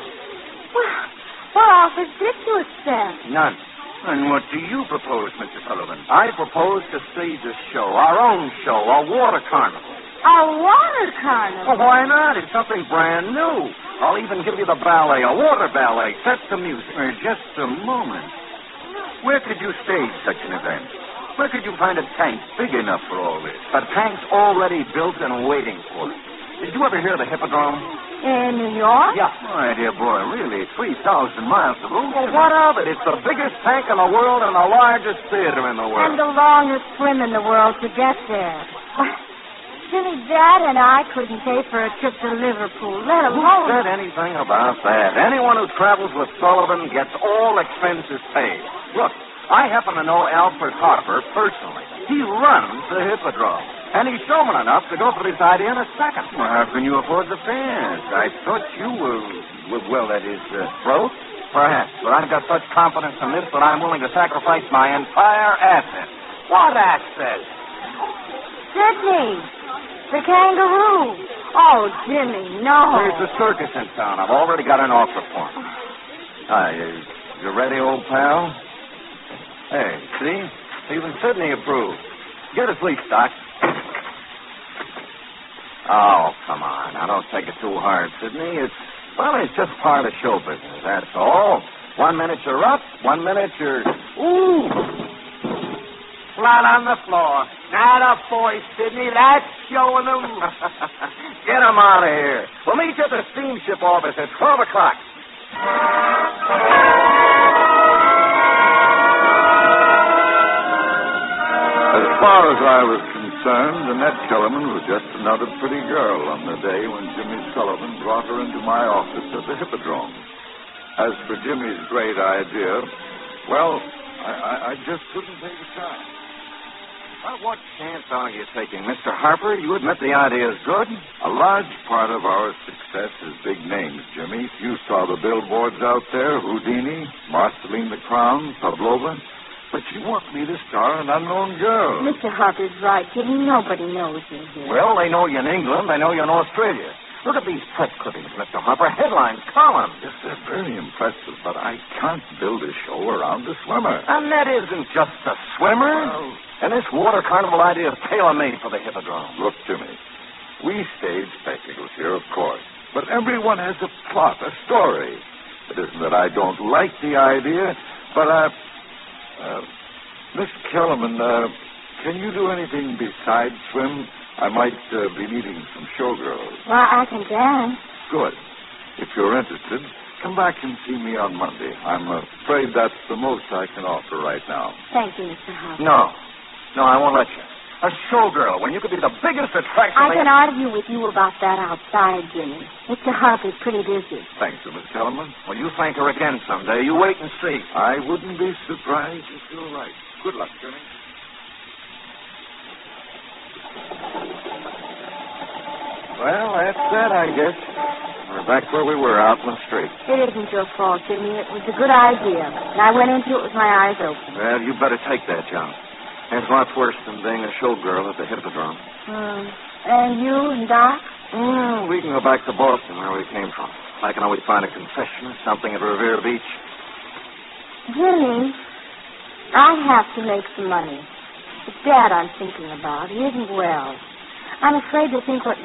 Well, what offers did you accept? None. And what do you propose, Mr. Sullivan? I propose to stage a show, our own show, a water carnival. A water carnival? Well, why not? It's something brand new. I'll even give you the ballet, a water ballet, set to music. Just a moment. Where could you stage such an event? Where could you find a tank big enough for all this? The tank's already built and waiting for it. Did you ever hear of the Hippodrome? In New York? Yeah. My dear boy, really, 3,000 miles of ocean. Well, what of it? It's the biggest tank in the world and the largest theater in the world. And the longest swim in the world to get there. Silly Dad and I couldn't pay for a trip to Liverpool, let Who alone... said anything about that? Anyone who travels with Sullivan gets all expenses paid. Look, I happen to know Alfred Harper personally. He runs the Hippodrome. And he's showman enough to go for this idea in a second. Well, how can you afford the fares? I thought you were, broke? Perhaps, but I've got such confidence in this that I'm willing to sacrifice my entire asset. What asset? Sydney, the kangaroo. Oh, Jimmy, no. There's a circus in town. I've already got an offer for him. Hi, you ready, old pal? Hey, see? Even Sydney approved. Get a sleep, Doc. Oh, come on. Now, don't take it too hard, Sydney. It's just part of show business, that's all. 1 minute you're up, 1 minute you're... Ooh! Flat on the floor. Not a boy, Sydney. That's showing them. Get him out of here. We'll meet you at the steamship office at 12 o'clock. As far as I was concerned, Annette Kellerman was just another pretty girl on the day when Jimmy Sullivan brought her into my office at the Hippodrome. As for Jimmy's great idea, well, I just couldn't take the time. Well, what chance are you taking, Mr. Harper? You admit the idea is good? A large part of our success is big names, Jimmy. You saw the billboards out there, Houdini, Marceline the Crown, Pavlova. But you want me to star an unknown girl. Mr. Harper's right, Jimmy. Nobody knows you here. Well, they know you in England. They know you in Australia. Look at these press clippings, Mr. Harper. Headlines, columns. Yes, they're very impressive, but I can't build a show around a swimmer. And that isn't just a swimmer. Well, and this water carnival idea is tailor-made for the Hippodrome. Look, Jimmy, we stage spectacles here, of course. But everyone has a plot, a story. It isn't that I don't like the idea, but Miss Kellerman, can you do anything besides swim? I might be needing some showgirls. Well, I can dance. Good. If you're interested, come back and see me on Monday. I'm afraid that's the most I can offer right now. Thank you, Mr. Harper. No, I won't let you. A showgirl, when you could be the biggest attraction... I can argue with you about that outside, Jimmy. Mr. Harper's pretty busy. Thank you, Miss Kellerman. Well, you thank her again someday. You wait and see. I wouldn't be surprised if you're right. Good luck, Jimmy. Well, that's that, I guess. We're back where we were, out in the street. It isn't your fault, Jimmy. It was a good idea. And I went into it with my eyes open. Well, you better take that, John. It's lots worse than being a showgirl at the Hippodrome. And you and Doc? We can go back to Boston, where we came from. I can always find a concession or something at Revere Beach. Jimmy, I have to make some money. It's Dad I'm thinking about. He isn't well. I'm afraid to think what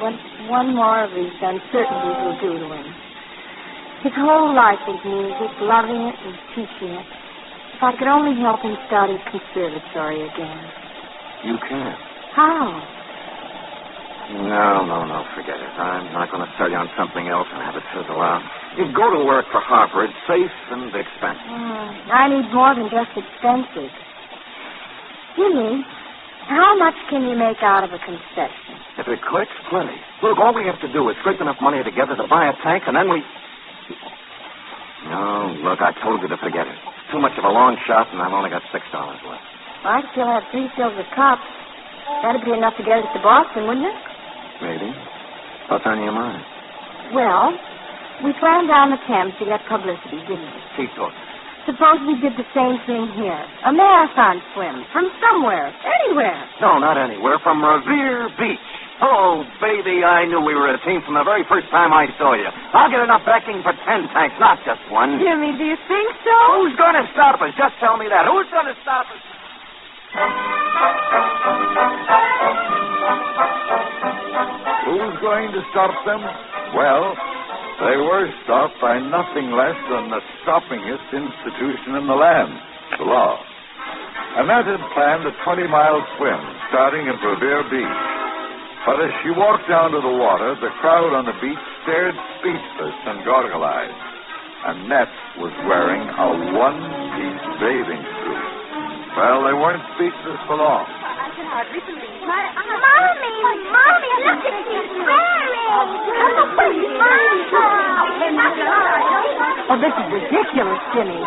one more of these uncertainties will do to him. His whole life is music, loving it and teaching it. If I could only help him start his conservatory again. You can. How? No, forget it. I'm not going to sell you on something else and have it fizzle out. You go to work for Harper. It's safe and expensive. I need more than just expenses. Jimmy, how much can you make out of a concession? If it clicks, plenty. Look, all we have to do is scrape enough money together to buy a tank, and then we... No, look, I told you to forget it. It's too much of a long shot, and I've only got $6 left. I still have 3 silver cups. That'd be enough to get us to Boston, wouldn't it? Maybe. What's on your mind? Well, We swam down the Thames to get publicity, didn't we? Sí, Tot. Suppose we did the same thing here. A marathon swim. From somewhere. Anywhere. No, not anywhere. From Revere Beach. Oh, baby, I knew we were a team from the very first time I saw you. I'll get enough backing for 10 tanks, not just one. Jimmy, do you think so? Who's going to stop us? Just tell me that. Who's going to stop us? Who's going to stop them? Well, they were stopped by nothing less than the stoppingest institution in the land, the law. Annette had planned a 20-mile swim starting at Revere Beach. But as she walked down to the water, the crowd on the beach stared speechless and goggle-eyed. Annette was wearing a one-piece bathing suit. Well, they weren't speechless for long. Mommy, look at she's wearing. Oh, this is ridiculous, Jimmy.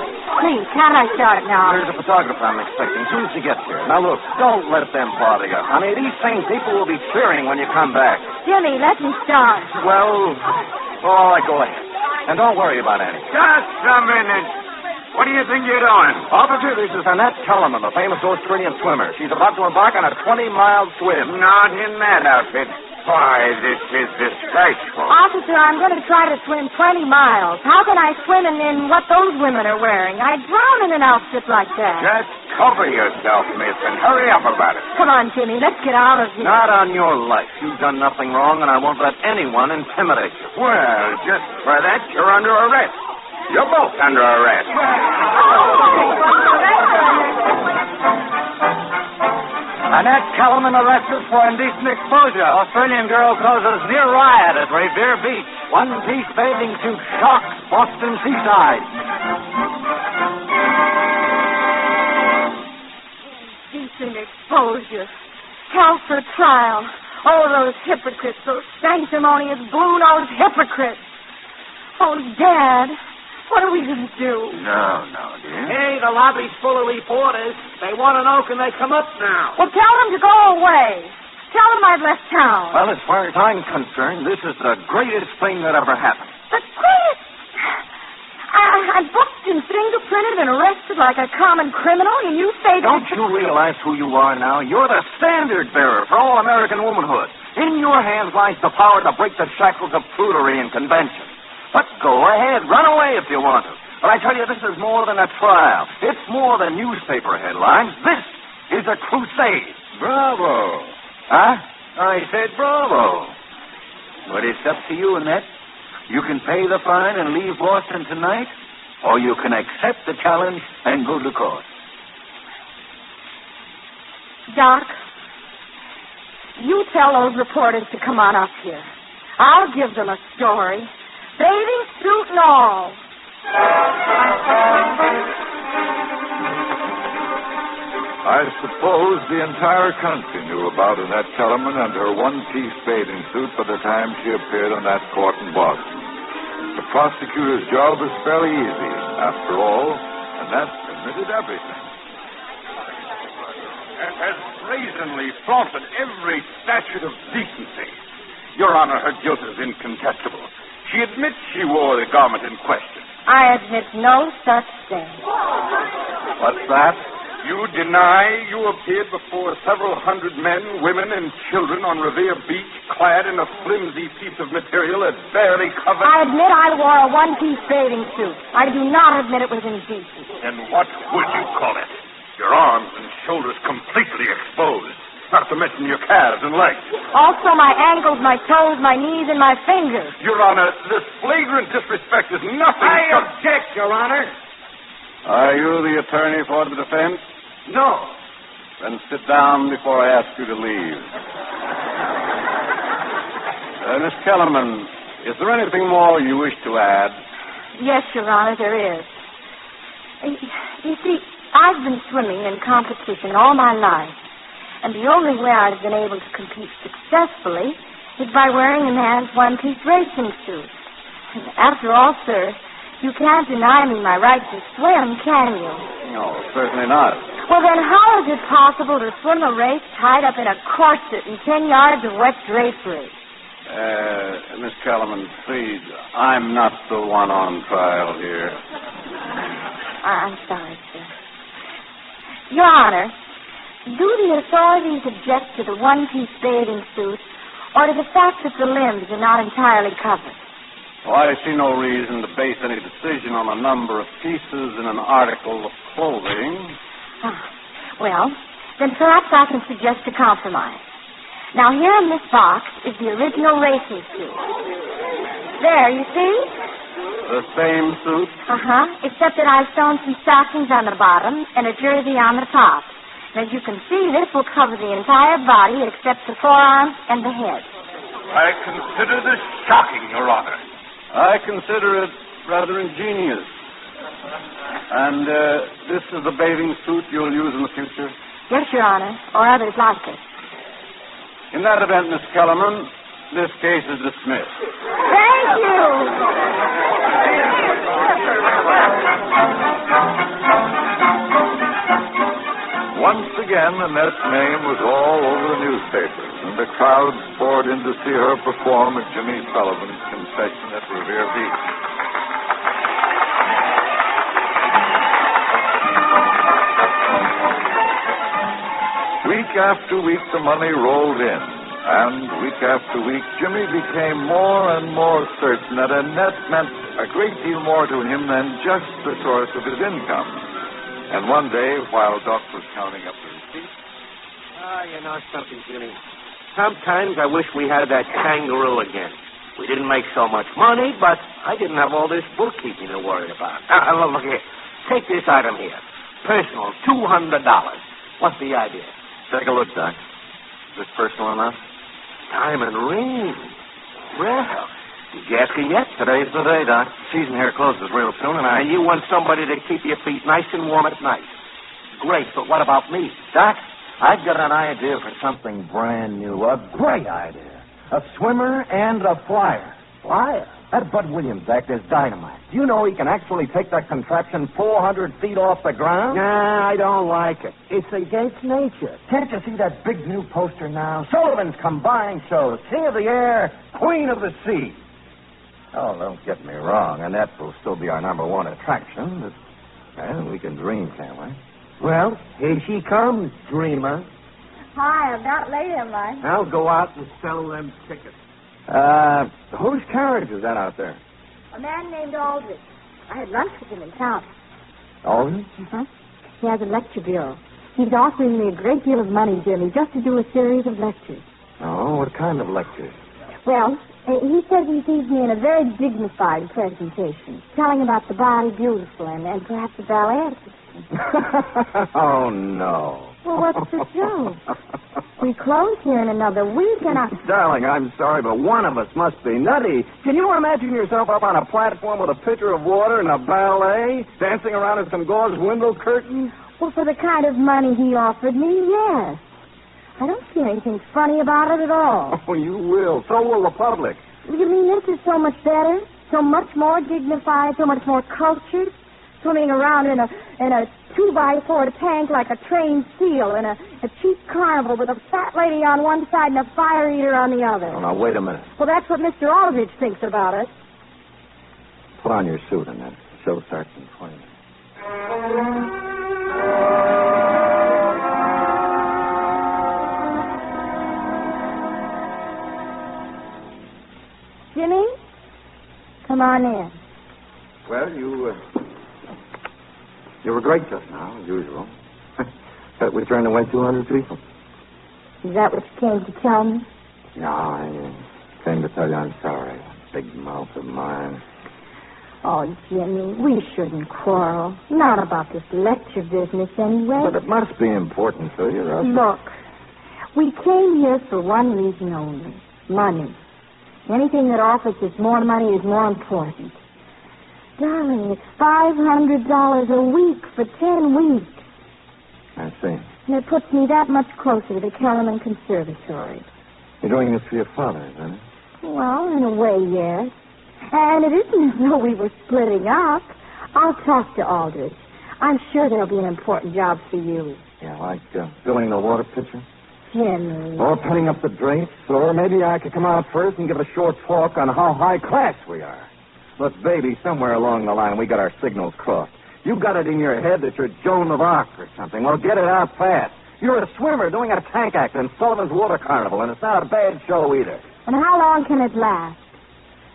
Please, can't I start now? There's a photographer I'm expecting as soon as he gets here. Now, look, don't let them bother you, honey. These same people will be cheering when you come back. Jimmy, let me start. Well, all right, go ahead. And don't worry about anything. Just a minute. What do you think you're doing? Officer, this is Annette Kellerman, the famous Australian swimmer. She's about to embark on a 20-mile swim. Not in that outfit. Why, this is disgraceful. Officer, I'm going to try to swim 20 miles. How can I swim in what those women are wearing? I'd drown in an outfit like that. Just cover yourself, miss, and hurry up about it. Come on, Jimmy, let's get out of here. Not on your life. You've done nothing wrong, and I won't let anyone intimidate you. Well, just for that, you're under arrest. You're both under arrest. Annette Kellerman arrested for indecent exposure. Australian girl causes near riot at Revere Beach. One-piece bathing suit shocks Boston seaside. Indecent exposure. Hell for trial. Oh, those hypocrites, those sanctimonious, blue-nosed hypocrites. Oh, Dad. What are we going to do? No, dear. Hey, the lobby's full of reporters. They want to know, can they come up now? Well, tell them to go away. Tell them I've left town. Well, as far as I'm concerned, this is the greatest thing that ever happened. The greatest? I'm booked and fingerprinted and arrested like a common criminal, and you say that... Don't you realize who you are now? You're the standard bearer for all American womanhood. In your hands lies the power to break the shackles of prudery and convention. But go ahead. Run away if you want to. But I tell you, this is more than a trial. It's more than newspaper headlines. This is a crusade. Bravo. Huh? I said bravo. But it's up to you, Annette. You can pay the fine and leave Boston tonight, or you can accept the challenge and go to court. Doc, you tell those reporters to come on up here. I'll give them a story. Bathing suit and all. I suppose the entire country knew about Annette Kellerman and her one-piece bathing suit by the time she appeared on that court in Boston. The prosecutor's job was fairly easy. After all, Annette admitted everything. Has brazenly flaunted every statute of decency. Your Honor, her guilt is incontestable. She admits she wore the garment in question. I admit no such thing. What's that? You deny you appeared before several hundred men, women, and children on Revere Beach clad in a flimsy piece of material that barely covered... I admit I wore a one-piece bathing suit. I do not admit it was indecent. And what would you call it? Your arms and shoulders completely exposed. Not to mention your calves and legs. Also my ankles, my toes, my knees, and my fingers. Your Honor, this flagrant disrespect is nothing... I object, Your Honor. Are you the attorney for the defense? No. Then sit down before I ask you to leave. Miss Kellerman, is there anything more you wish to add? Yes, Your Honor, there is. You see, I've been swimming in competition all my life. And the only way I've been able to compete successfully is by wearing a man's one-piece racing suit. And after all, sir, you can't deny me my right to swim, can you? No, certainly not. Well, then how is it possible to swim a race tied up in a corset and 10 yards of wet drapery? Miss Kellerman, please. I'm not the one on trial here. I'm sorry, sir. Your Honor, do the authorities object to the one-piece bathing suit or to the fact that the limbs are not entirely covered? Well, I see no reason to base any decision on a number of pieces in an article of clothing. Well, then perhaps I can suggest a compromise. Now, here in this box is the original racing suit. There, you see? The same suit? Except that I've sewn some stockings on the bottom and a jersey on the top. And as you can see, this will cover the entire body except the forearms and the head. I consider this shocking, Your Honor. I consider it rather ingenious. And this is the bathing suit you'll use in the future? Yes, Your Honor, or others like it. In that event, Miss Kellerman, this case is dismissed. Thank you. Once again, Annette's name was all over the newspapers, and the crowds poured in to see her perform at Jimmy Sullivan's confession at Revere Beach. Week after week, the money rolled in. And week after week, Jimmy became more and more certain that Annette meant a great deal more to him than just the source of his income. And one day, while Doc was counting up the receipts... You know something, Jimmy? Sometimes I wish we had that kangaroo again. We didn't make so much money, but I didn't have all this bookkeeping to worry about. Look here. Take this item here. Personal, $200. What's the idea? Take a look, Doc. Is this personal enough? Diamond ring. Well, did you ask her yet? Today's the day, Doc. Season here closes real soon, and you want somebody to keep your feet nice and warm at night. Great, but what about me? Doc, I've got an idea for something brand new. A great idea. A swimmer and a flyer. Flyer? That Bud Williams act is dynamite. Do you know he can actually take that contraption 400 feet off the ground? Nah, I don't like it. It's against nature. Can't you see that big new poster now? Sullivan's combined shows. King of the air, Queen of the sea. Oh, don't get me wrong. Annette will still be our number one attraction. But, well, we can dream, can't we? Well, here she comes, dreamer. Hi, I'm not late, am I? I'll go out and sell them tickets. Whose carriage is that out there? A man named Aldrich. I had lunch with him in town. Aldrich? He has a lecture bureau. He's offering me a great deal of money, Jimmy, just to do a series of lectures. Oh, what kind of lectures? Well, he says he sees me in a very dignified presentation, telling about the body beautiful and perhaps a ballet assistant. Oh, no. Well, what's the joke? We close here in another week, and Darling, I'm sorry, but one of us must be nutty. Can you imagine yourself up on a platform with a pitcher of water and a ballet, dancing around in some gauze window curtains? Well, for the kind of money he offered me, yes. I don't see anything funny about it at all. Oh, you will. So will the public. You mean this is so much better, so much more dignified, so much more cultured? Swimming around in a 2x4 tank like a trained seal in a cheap carnival with a fat lady on one side and a fire eater on the other. Oh, now, wait a minute. Well, that's what Mr. Aldrich thinks about it. Put on your suit, and that show starts in 20 minutes. Jimmy, come on in. Well, you were great just now, as usual. But we turned away 200 people. Is that what you came to tell me? No, I came to tell you I'm sorry. Big mouth of mine. Oh, Jimmy, we shouldn't quarrel. Not about this lecture business, anyway. But it must be important to you, Rosa. Look, we came here for one reason only. Money. Anything that offers us more money is more important. Darling, it's $500 a week for 10 weeks. I see. And it puts me that much closer to the Kellerman Conservatory. You're doing this for your father, isn't it? Well, in a way, yes. And it isn't as though we were splitting up. I'll talk to Aldrich. I'm sure there'll be an important job for you. Yeah, like filling the water pitcher? Jimmy. Or putting up the drapes, or maybe I could come out first and give a short talk on how high class we are. Look, baby, somewhere along the line we got our signals crossed. You got it in your head that you're Joan of Arc or something. Well, get it out fast. You're a swimmer doing a tank act in Sullivan's Water Carnival, and it's not a bad show either. And how long can it last?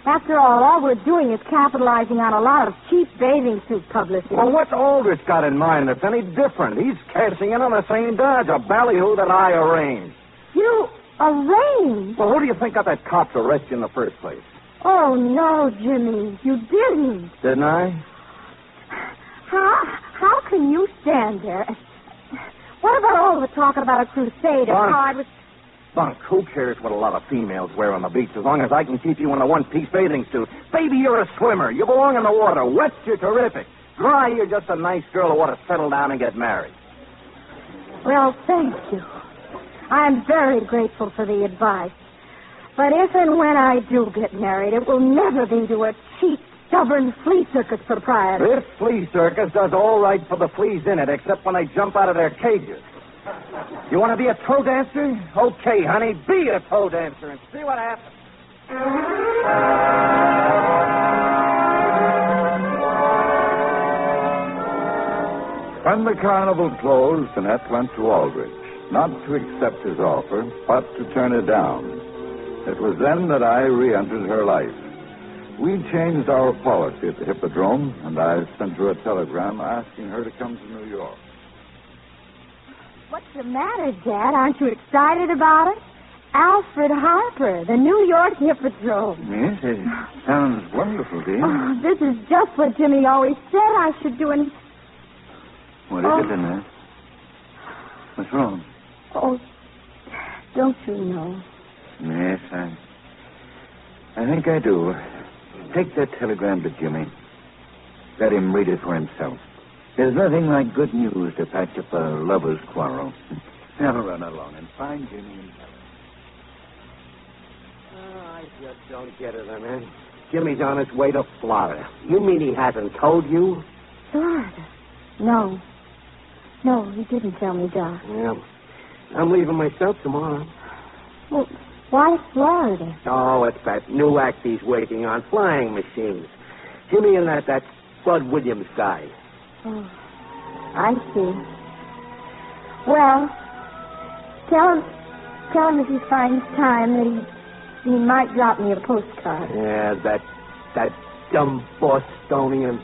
After all we're doing is capitalizing on a lot of cheap bathing suit publicity. Well, what's Aldrich got in mind that's any different? He's cashing in on the same dodge, a ballyhoo that I arranged. You arranged? Well, who do you think got that cop to arrest you in the first place? Oh, no, Jimmy. You didn't. Didn't I? How can you stand there? What about all the talk about a crusade and how I was... Bunk, who cares what a lot of females wear on the beach as long as I can keep you in a one-piece bathing suit? Baby, you're a swimmer. You belong in the water. Wet, you're terrific. Dry, you're just a nice girl who ought to settle down and get married. Well, thank you. I'm very grateful for the advice. But if and when I do get married, it will never be to a cheap, stubborn flea circus proprietor. This flea circus does all right for the fleas in it, except when they jump out of their cages. You want to be a toe dancer? Okay, honey, be a toe dancer and see what happens. When the carnival closed, Annette went to Aldrich, not to accept his offer, but to turn it down. It was then that I re-entered her life. We changed our policy at the Hippodrome, and I sent her a telegram asking her to come to New York. What's the matter, Dad? Aren't you excited about it? Alfred Harper, the New York Hippodrome. Yes, it sounds wonderful, dear. Oh, this is just what Jimmy always said I should do, and... What is it, Annette? What's wrong? Oh, don't you know? Yes, I think I do. Take that telegram to Jimmy. Let him read it for himself. There's nothing like good news to patch up a lover's quarrel. Now run along and find Jimmy and tell him. I just don't get it, Annette. Jimmy's on his way to Florida. You mean he hasn't told you? Florida? No. No, he didn't tell me, Doc. Yeah. I'm leaving myself tomorrow. Well, why Florida? Oh, it's that new act he's working on, flying machines. Jimmy and that Bud Williams guy. Oh, I see. Well, tell him if he finds time that he might drop me a postcard. Yeah, that dumb Bostonian.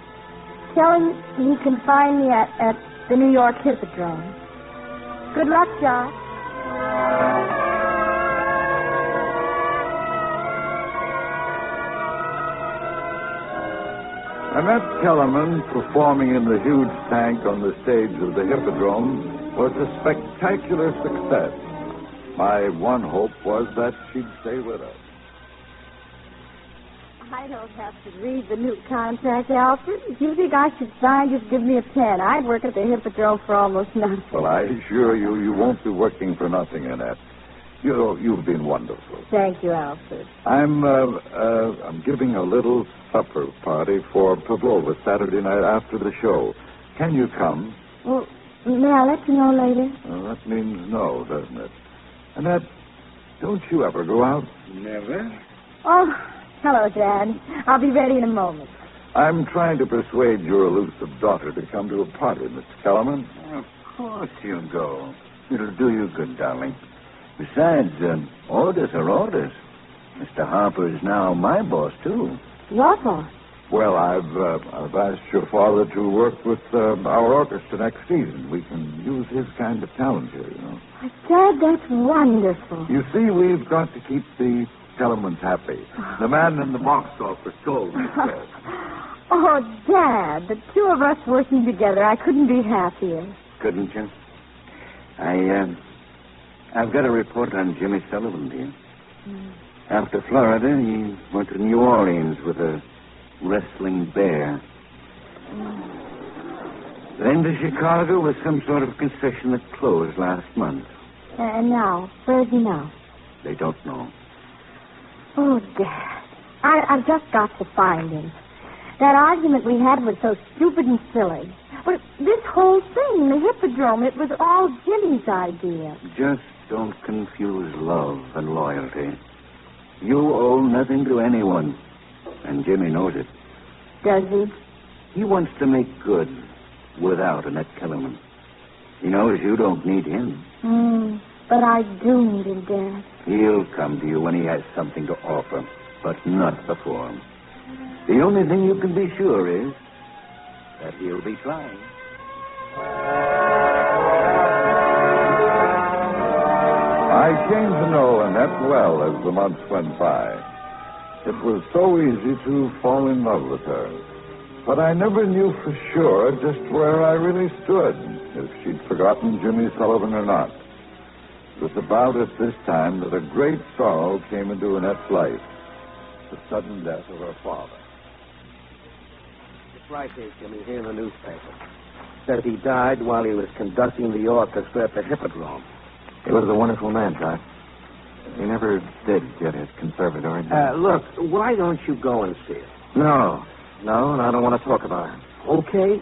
Tell him he can find me at the New York Hippodrome. Good luck, Josh. Annette Kellerman, performing in the huge tank on the stage of the Hippodrome, was a spectacular success. My one hope was that she'd stay with us. I don't have to read the new contract, Alfred. If you think I should sign, just give me a pen. I'd work at the Hippodrome for almost nothing. Well, I assure you won't be working for nothing, Annette. You've been wonderful. Thank you, Alfred. I'm giving a little supper party for Pavlova Saturday night after the show. Can you come? Well, may I let you know later? Well, that means no, doesn't it? Annette, don't you ever go out? Never. Oh, hello, Dad. I'll be ready in a moment. I'm trying to persuade your elusive daughter to come to a party, Mr. Kellerman. Of course you'll go. It'll do you good, darling. Besides, orders are orders. Mr. Harper is now my boss, too. Your boss? Well, I've asked your father to work with our orchestra next season. We can use his kind of talent here, you know. Dad, that's wonderful. You see, we've got to keep the Kellermans happy. The man in the box office told me that. Oh, Dad, the two of us working together, I couldn't be happier. Couldn't you? I've got a report on Jimmy Sullivan, dear. After Florida, he went to New Orleans with a wrestling bear. Then to Chicago with some sort of concession that closed last month. And now? Where is he now? They don't know. Oh, Dad. I've just got to find him. That argument we had was so stupid and silly. But this whole thing, the hippodrome, it was all Jimmy's idea. Just don't confuse love and loyalty. You owe nothing to anyone, and Jimmy knows it. Does he? He wants to make good without Annette Kellerman. He knows you don't need him. But I do need him, Dad. He'll come to you when he has something to offer, but not before. The only thing you can be sure is that he'll be trying. I came to know Annette well as the months went by. It was so easy to fall in love with her. But I never knew for sure just where I really stood, if she'd forgotten Jimmy Sullivan or not. It was about at this time that a great sorrow came into Annette's life, the sudden death of her father. It's right here, Jimmy, here in the newspaper. Says he died while he was conducting the orchestra at the Hippodrome. He was a wonderful man, Doc. He never did get his conservatory. Look, why don't you go and see it? No, and I don't want to talk about it. Okay.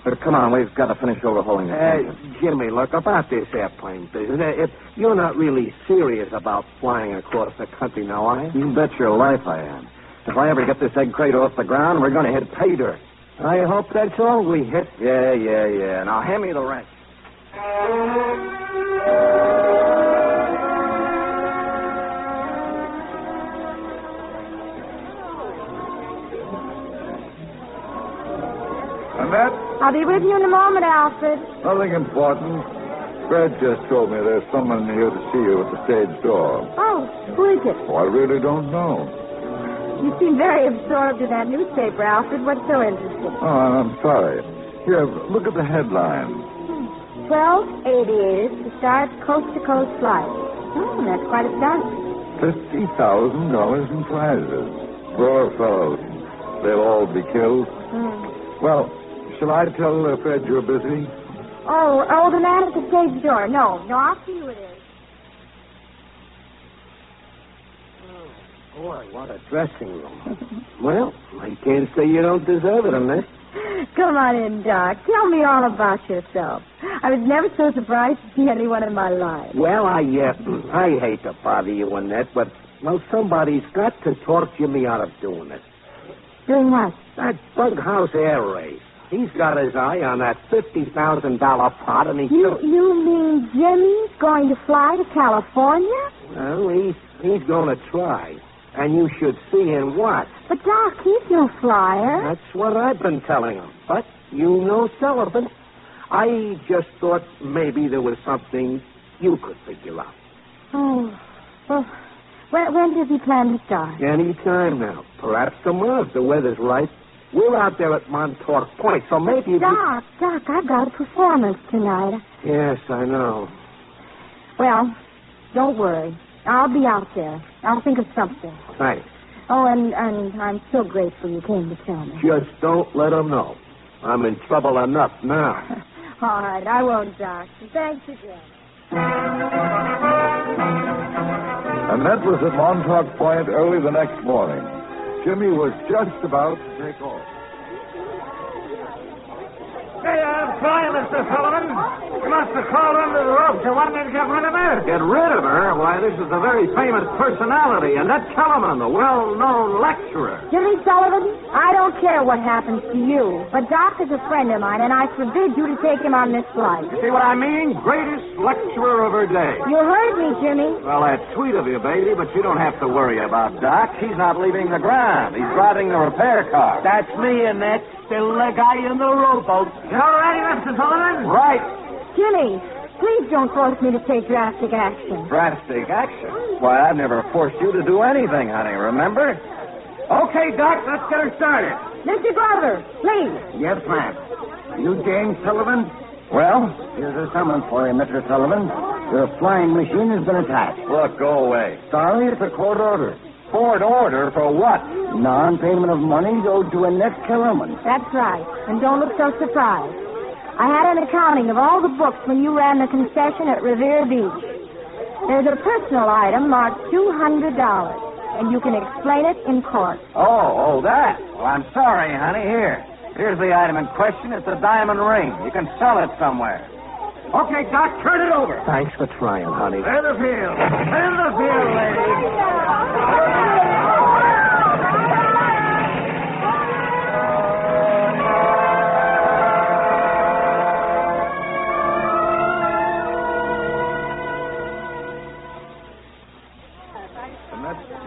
But come on, we've got to finish overhauling the engine. Jimmy, look, about this airplane business, you're not really serious about flying across the country now, are you? You bet your life I am. If I ever get this egg crate off the ground, we're going to hit pay dirt. I hope that's all we hit. Yeah. Now, hand me the wrench. Annette? I'll be with you in a moment, Alfred. Nothing important. Fred just told me there's someone here to see you at the stage door. Oh, who is it? Oh, I really don't know. You seem very absorbed in that newspaper, Alfred. What's so interesting? Oh, I'm sorry. Here, look at the headline. 12 aviators to start coast-to-coast flights. That's quite a start. $50,000 in prizes. Poor fellows. They'll all be killed. Well, shall I tell Fred you're busy? Oh, the man at the stage door. No, I'll see who it is. Boy, what a dressing room. Well, I can't say you don't deserve it, Annette. Come on in, Doc. Tell me all about yourself. I was never so surprised to see anyone in my life. Well, I hate to bother you, Annette, but, somebody's got to talk Jimmy out of doing it. Doing what? That bug house air race. He's got his eye on that $50,000 pot, and You mean Jimmy's going to fly to California? Well, he's going to try. And you should see and watch. But, Doc, he's no flyer. That's what I've been telling him. But you know Sullivan. I just thought maybe there was something you could figure out. Oh, well, when does he plan to start? Any time now. Perhaps tomorrow if the weather's right. We're out there at Montauk Point, so maybe... Doc, I've got a performance tonight. Yes, I know. Well, don't worry. I'll be out there. I'll think of something. Thanks. Oh, and I'm so grateful you came to tell me. Just don't let him know. I'm in trouble enough now. All right, I won't, Doc. Thanks again. Annette was at Montauk Point early the next morning. Jimmy was just about to take off. Hey, I'm sorry, Mr. Sullivan. You must have called under the rope. You want me to get rid of her? Get rid of her? Why, this is a very famous personality, Annette Kellerman, the well-known lecturer. Jimmy Sullivan, I don't care what happens to you, but Doc is a friend of mine, and I forbid you to take him on this flight. You see what I mean? Greatest lecturer of her day. You heard me, Jimmy. Well, that's sweet of you, baby, but you don't have to worry about Doc. He's not leaving the ground. He's driving the repair car. That's me, Annette. Still the guy in the rowboat. You all ready, Mr. Sullivan? Right. Jimmy, please don't force me to take drastic action. Drastic action? Why, I've never forced you to do anything, honey, remember? Okay, Doc, let's get her started. Mr. Glover, please. Yes, ma'am. You James Sullivan? Well, here's a summons for you, Mr. Sullivan. Your flying machine has been attacked. Look, go away. Sorry, it's a court order. Court order for what? Non-payment of money owed to Annette Kellerman. That's right. And don't look so surprised. I had an accounting of all the books when you ran the concession at Revere Beach. There's a personal item marked $200. and you can explain it in court. Oh, that. Well, I'm sorry, honey. Here's the item in question. It's a diamond ring. You can sell it somewhere. Okay, Doc, turn it over. Thanks for trying, honey. In the field. In the field, lady.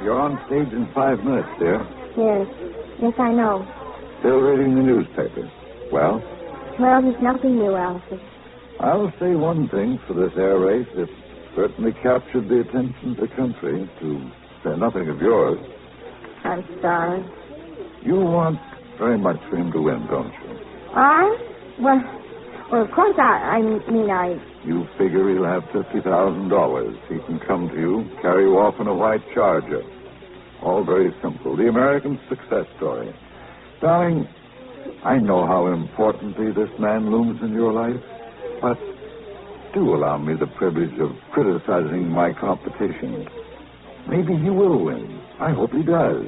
You're on stage in 5 minutes, dear. Yes, I know. Still reading the newspaper. Well? Well, there's nothing new, Alfred. I'll say one thing for this air race. It certainly captured the attention of the country, to say nothing of yours. I'm sorry. You want very much for him to win, don't you? Well, of course, I mean. You figure he'll have $50,000. He can come to you, carry you off in a white Charger. All very simple. The American success story. Darling, I know how importantly this man looms in your life, but do allow me the privilege of criticizing my competition. Maybe he will win. I hope he does.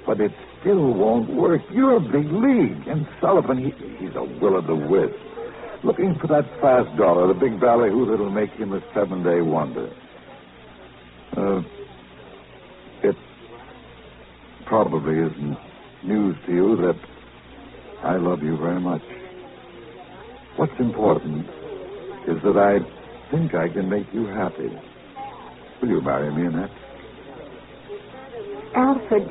But it still won't work. You're a big league, and Sullivan, he's a will-o'-the-wisp. Looking for that fast dollar, the big ballyhoo that'll make him a 7-day wonder. It probably isn't news to you that I love you very much. What's important is that I think I can make you happy. Will you marry me, Annette? Alfred,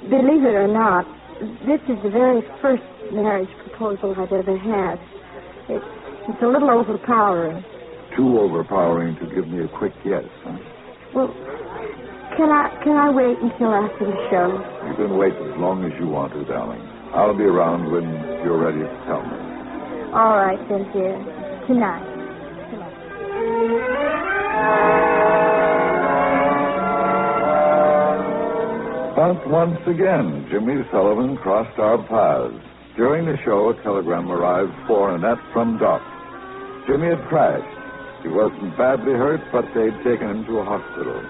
believe it or not, this is the very first marriage proposal I've ever had. It's a little overpowering. Too overpowering to give me a quick yes, huh? Well, can I wait until after the show? You can wait as long as you want to, darling. I'll be around when you're ready to tell me. All right, then, dear. Tonight. But once again, Jimmy Sullivan crossed our paths. During the show, a telegram arrived for Annette from Doc. Jimmy had crashed. He wasn't badly hurt, but they'd taken him to a hospital.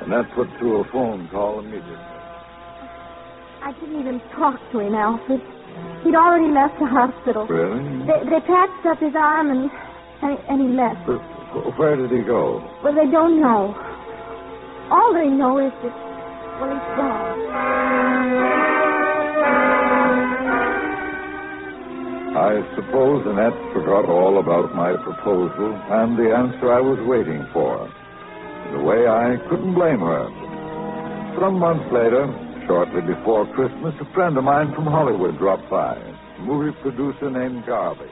Annette put through a phone call immediately. I didn't even talk to him, Alfred. He'd already left the hospital. Really? They patched up his arm and he left. But where did he go? Well, they don't know. All they know is that, well, he's gone. I suppose Annette forgot all about my proposal and the answer I was waiting for. In a way, I couldn't blame her. Some months later, shortly before Christmas, a friend of mine from Hollywood dropped by, a movie producer named Garvey.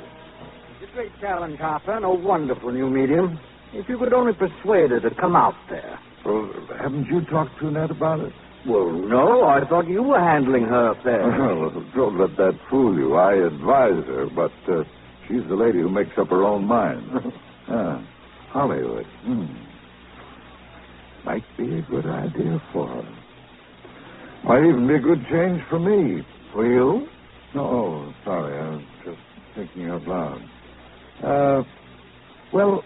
It's a great talent, Harper, and a wonderful new medium. If you could only persuade her to come out there. Well, haven't you talked to Annette about it? Well, no, I thought you were handling her affair. Well, don't let that fool you. I advised her, but she's the lady who makes up her own mind. Hollywood. Might be a good idea for her. Might even be a good change for me. For you? No, sorry. I was just thinking out loud. Well,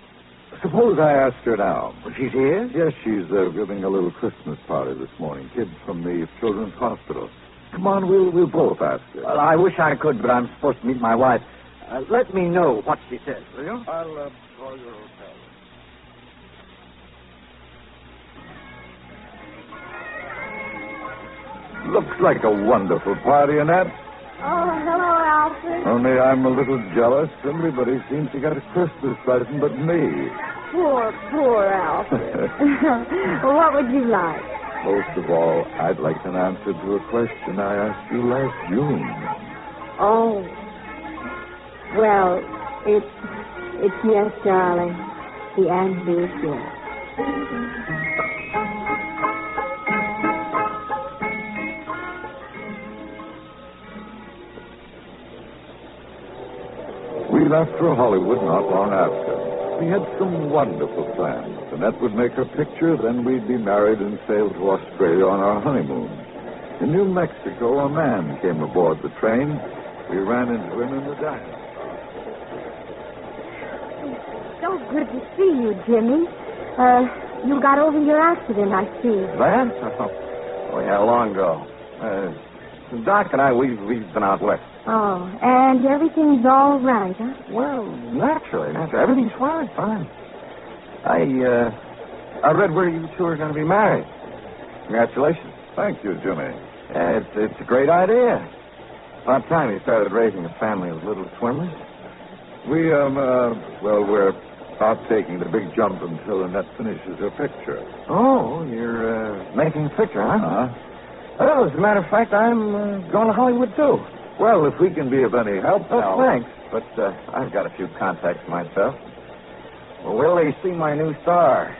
suppose I ask her now. She's here? Yes, she's giving a little Christmas party this morning. Kids from the Children's Hospital. Come on, we'll both ask her. Well, I wish I could, but I'm supposed to meet my wife. Let me know what she says, will you? I'll call your hotel. Looks like a wonderful party, Annette. Oh, hello, Alfred. Only I'm a little jealous. Everybody seems to get a Christmas present but me. Poor Alfred. Well, what would you like? Most of all, I'd like an answer to a question I asked you last June. Oh. Well, it's yes, darling. The answer is yes. We left for Hollywood not long after. We had some wonderful plans. Annette would make her picture, then we'd be married and sail to Australia on our honeymoon. In New Mexico, a man came aboard the train. We ran into him in the diner. So good to see you, Jimmy. You got over your accident, I see. That? Oh, yeah, long ago. Doc and I, we've been out west. Oh, and everything's all right, huh? Well, naturally. Everything's fine. I read where you two are going to be married. Congratulations. Thank you, Jimmy. Yeah, it's a great idea. About time you started raising a family of little swimmers. We're not taking the big jump until Annette finishes her picture. Oh, you're making a picture, huh? Uh-huh. Well, as a matter of fact, I'm going to Hollywood, too. Well, if we can be of any help now... thanks. But I've got a few contacts myself. Well, will they see my new star?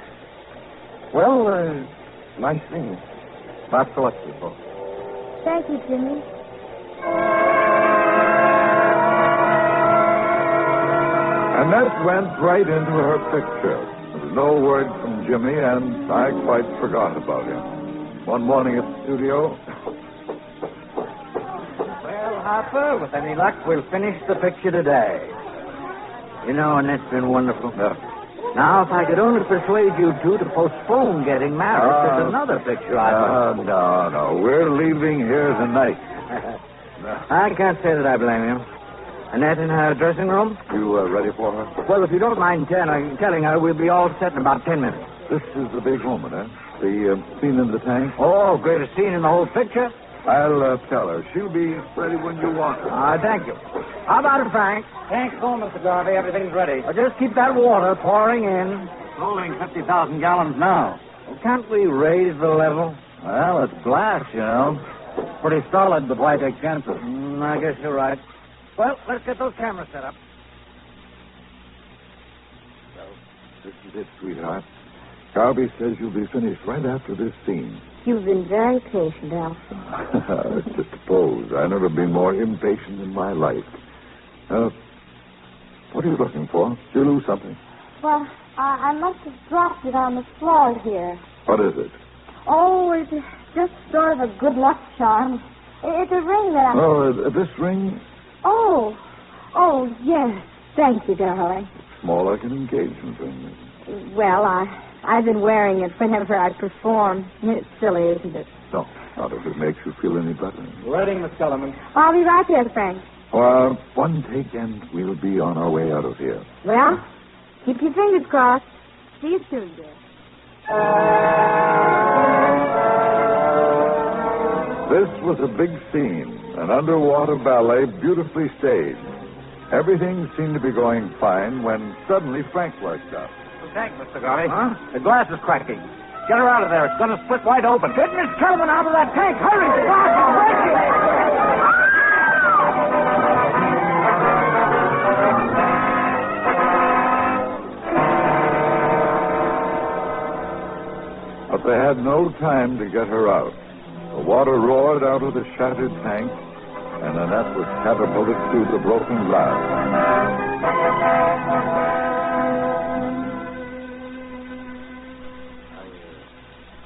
Well, nice seeing you. Lots of luck to you both. Thank you, Jimmy. Annette went right into her picture. There was no word from Jimmy, and I quite forgot about him. One morning at the studio... Well, Harper, with any luck, we'll finish the picture today. You know, Annette's been wonderful. Now, if I could only persuade you two to postpone getting married, there's another picture I've... No. We're leaving here tonight. I can't say that I blame you. Annette in her dressing room? You ready for her? Well, if you don't mind telling her, we'll be all set in about 10 minutes. This is the big moment, eh? The scene in the tank? Oh, greatest scene in the whole picture? I'll tell her. She'll be ready when you want her. Thank you. How about it, Frank? Thanks, Mr. Garvey. Everything's ready. Well, just keep that water pouring in. It's holding 50,000 gallons now. Well, can't we raise the level? Well, it's glass, you know. Pretty solid, but why take chances? I guess you're right. Well, let's get those cameras set up. Well, this is it, sweetheart. Garvey says you'll be finished right after this scene. You've been very patient, Alfie. It's just a pose. I've never been more impatient in my life. What are you looking for? Did you lose something? Well, I must have dropped it on the floor here. What is it? Oh, it's just sort of a good luck charm. It's a ring that I... Oh, this ring? Oh, yes. Thank you, darling. It's more like an engagement ring. Well, I've been wearing it whenever I perform. It's silly, isn't it? No, not if it makes you feel any better. Ready, Miss Kellerman. I'll be right there, Frank. One take and we'll be on our way out of here. Well, keep your fingers crossed. See you soon, dear. This was a big scene, an underwater ballet beautifully staged. Everything seemed to be going fine when suddenly Frank worked up. The tank, Mr. Garvey. Huh? The glass is cracking. Get her out of there. It's going to split wide open. Get Miss Kellerman out of that tank. Hurry! The glass is breaking! But they had no time to get her out. The water roared out of the shattered tank, and Annette was catapulted through the broken glass.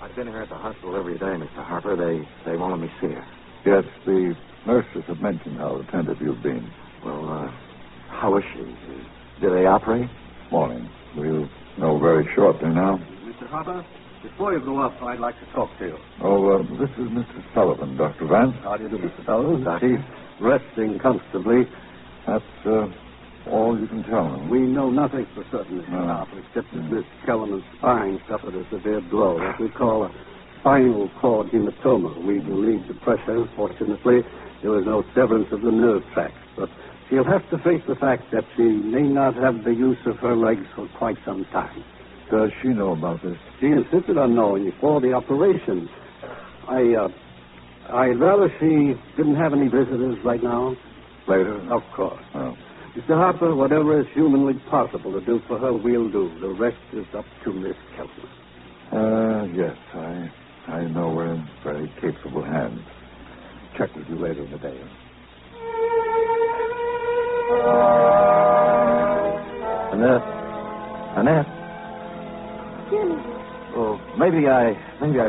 I've been here at the hospital every day, Mr. Harper. They won't let me see her. Yes, the nurses have mentioned how attentive you've been. Well, how is she? Did they operate? Morning. We'll know very shortly now. Mr. Harper, before you go up, I'd like to talk to you. Oh, this is Mr. Sullivan, Dr. Vance. How do you do, Mr. Sullivan? She's resting comfortably. That's all you can tell me. We know nothing for certain, Mr. Harper, except that Miss Kellerman's spine suffered a severe blow, what we call a spinal cord hematoma. We relieved the pressure. Fortunately, there was no severance of the nerve tracts, but she'll have to face the fact that she may not have the use of her legs for quite some time. Does she know about this? She insisted on knowing before the operation. I'd rather she didn't have any visitors right now. Later? Of course. Oh. Mr. Harper, whatever is humanly possible to do for her, we'll do. The rest is up to Miss Kellerman. Yes, I know we're in very capable hands. Check with you later in the day. Annette. Jimmy. Oh, maybe I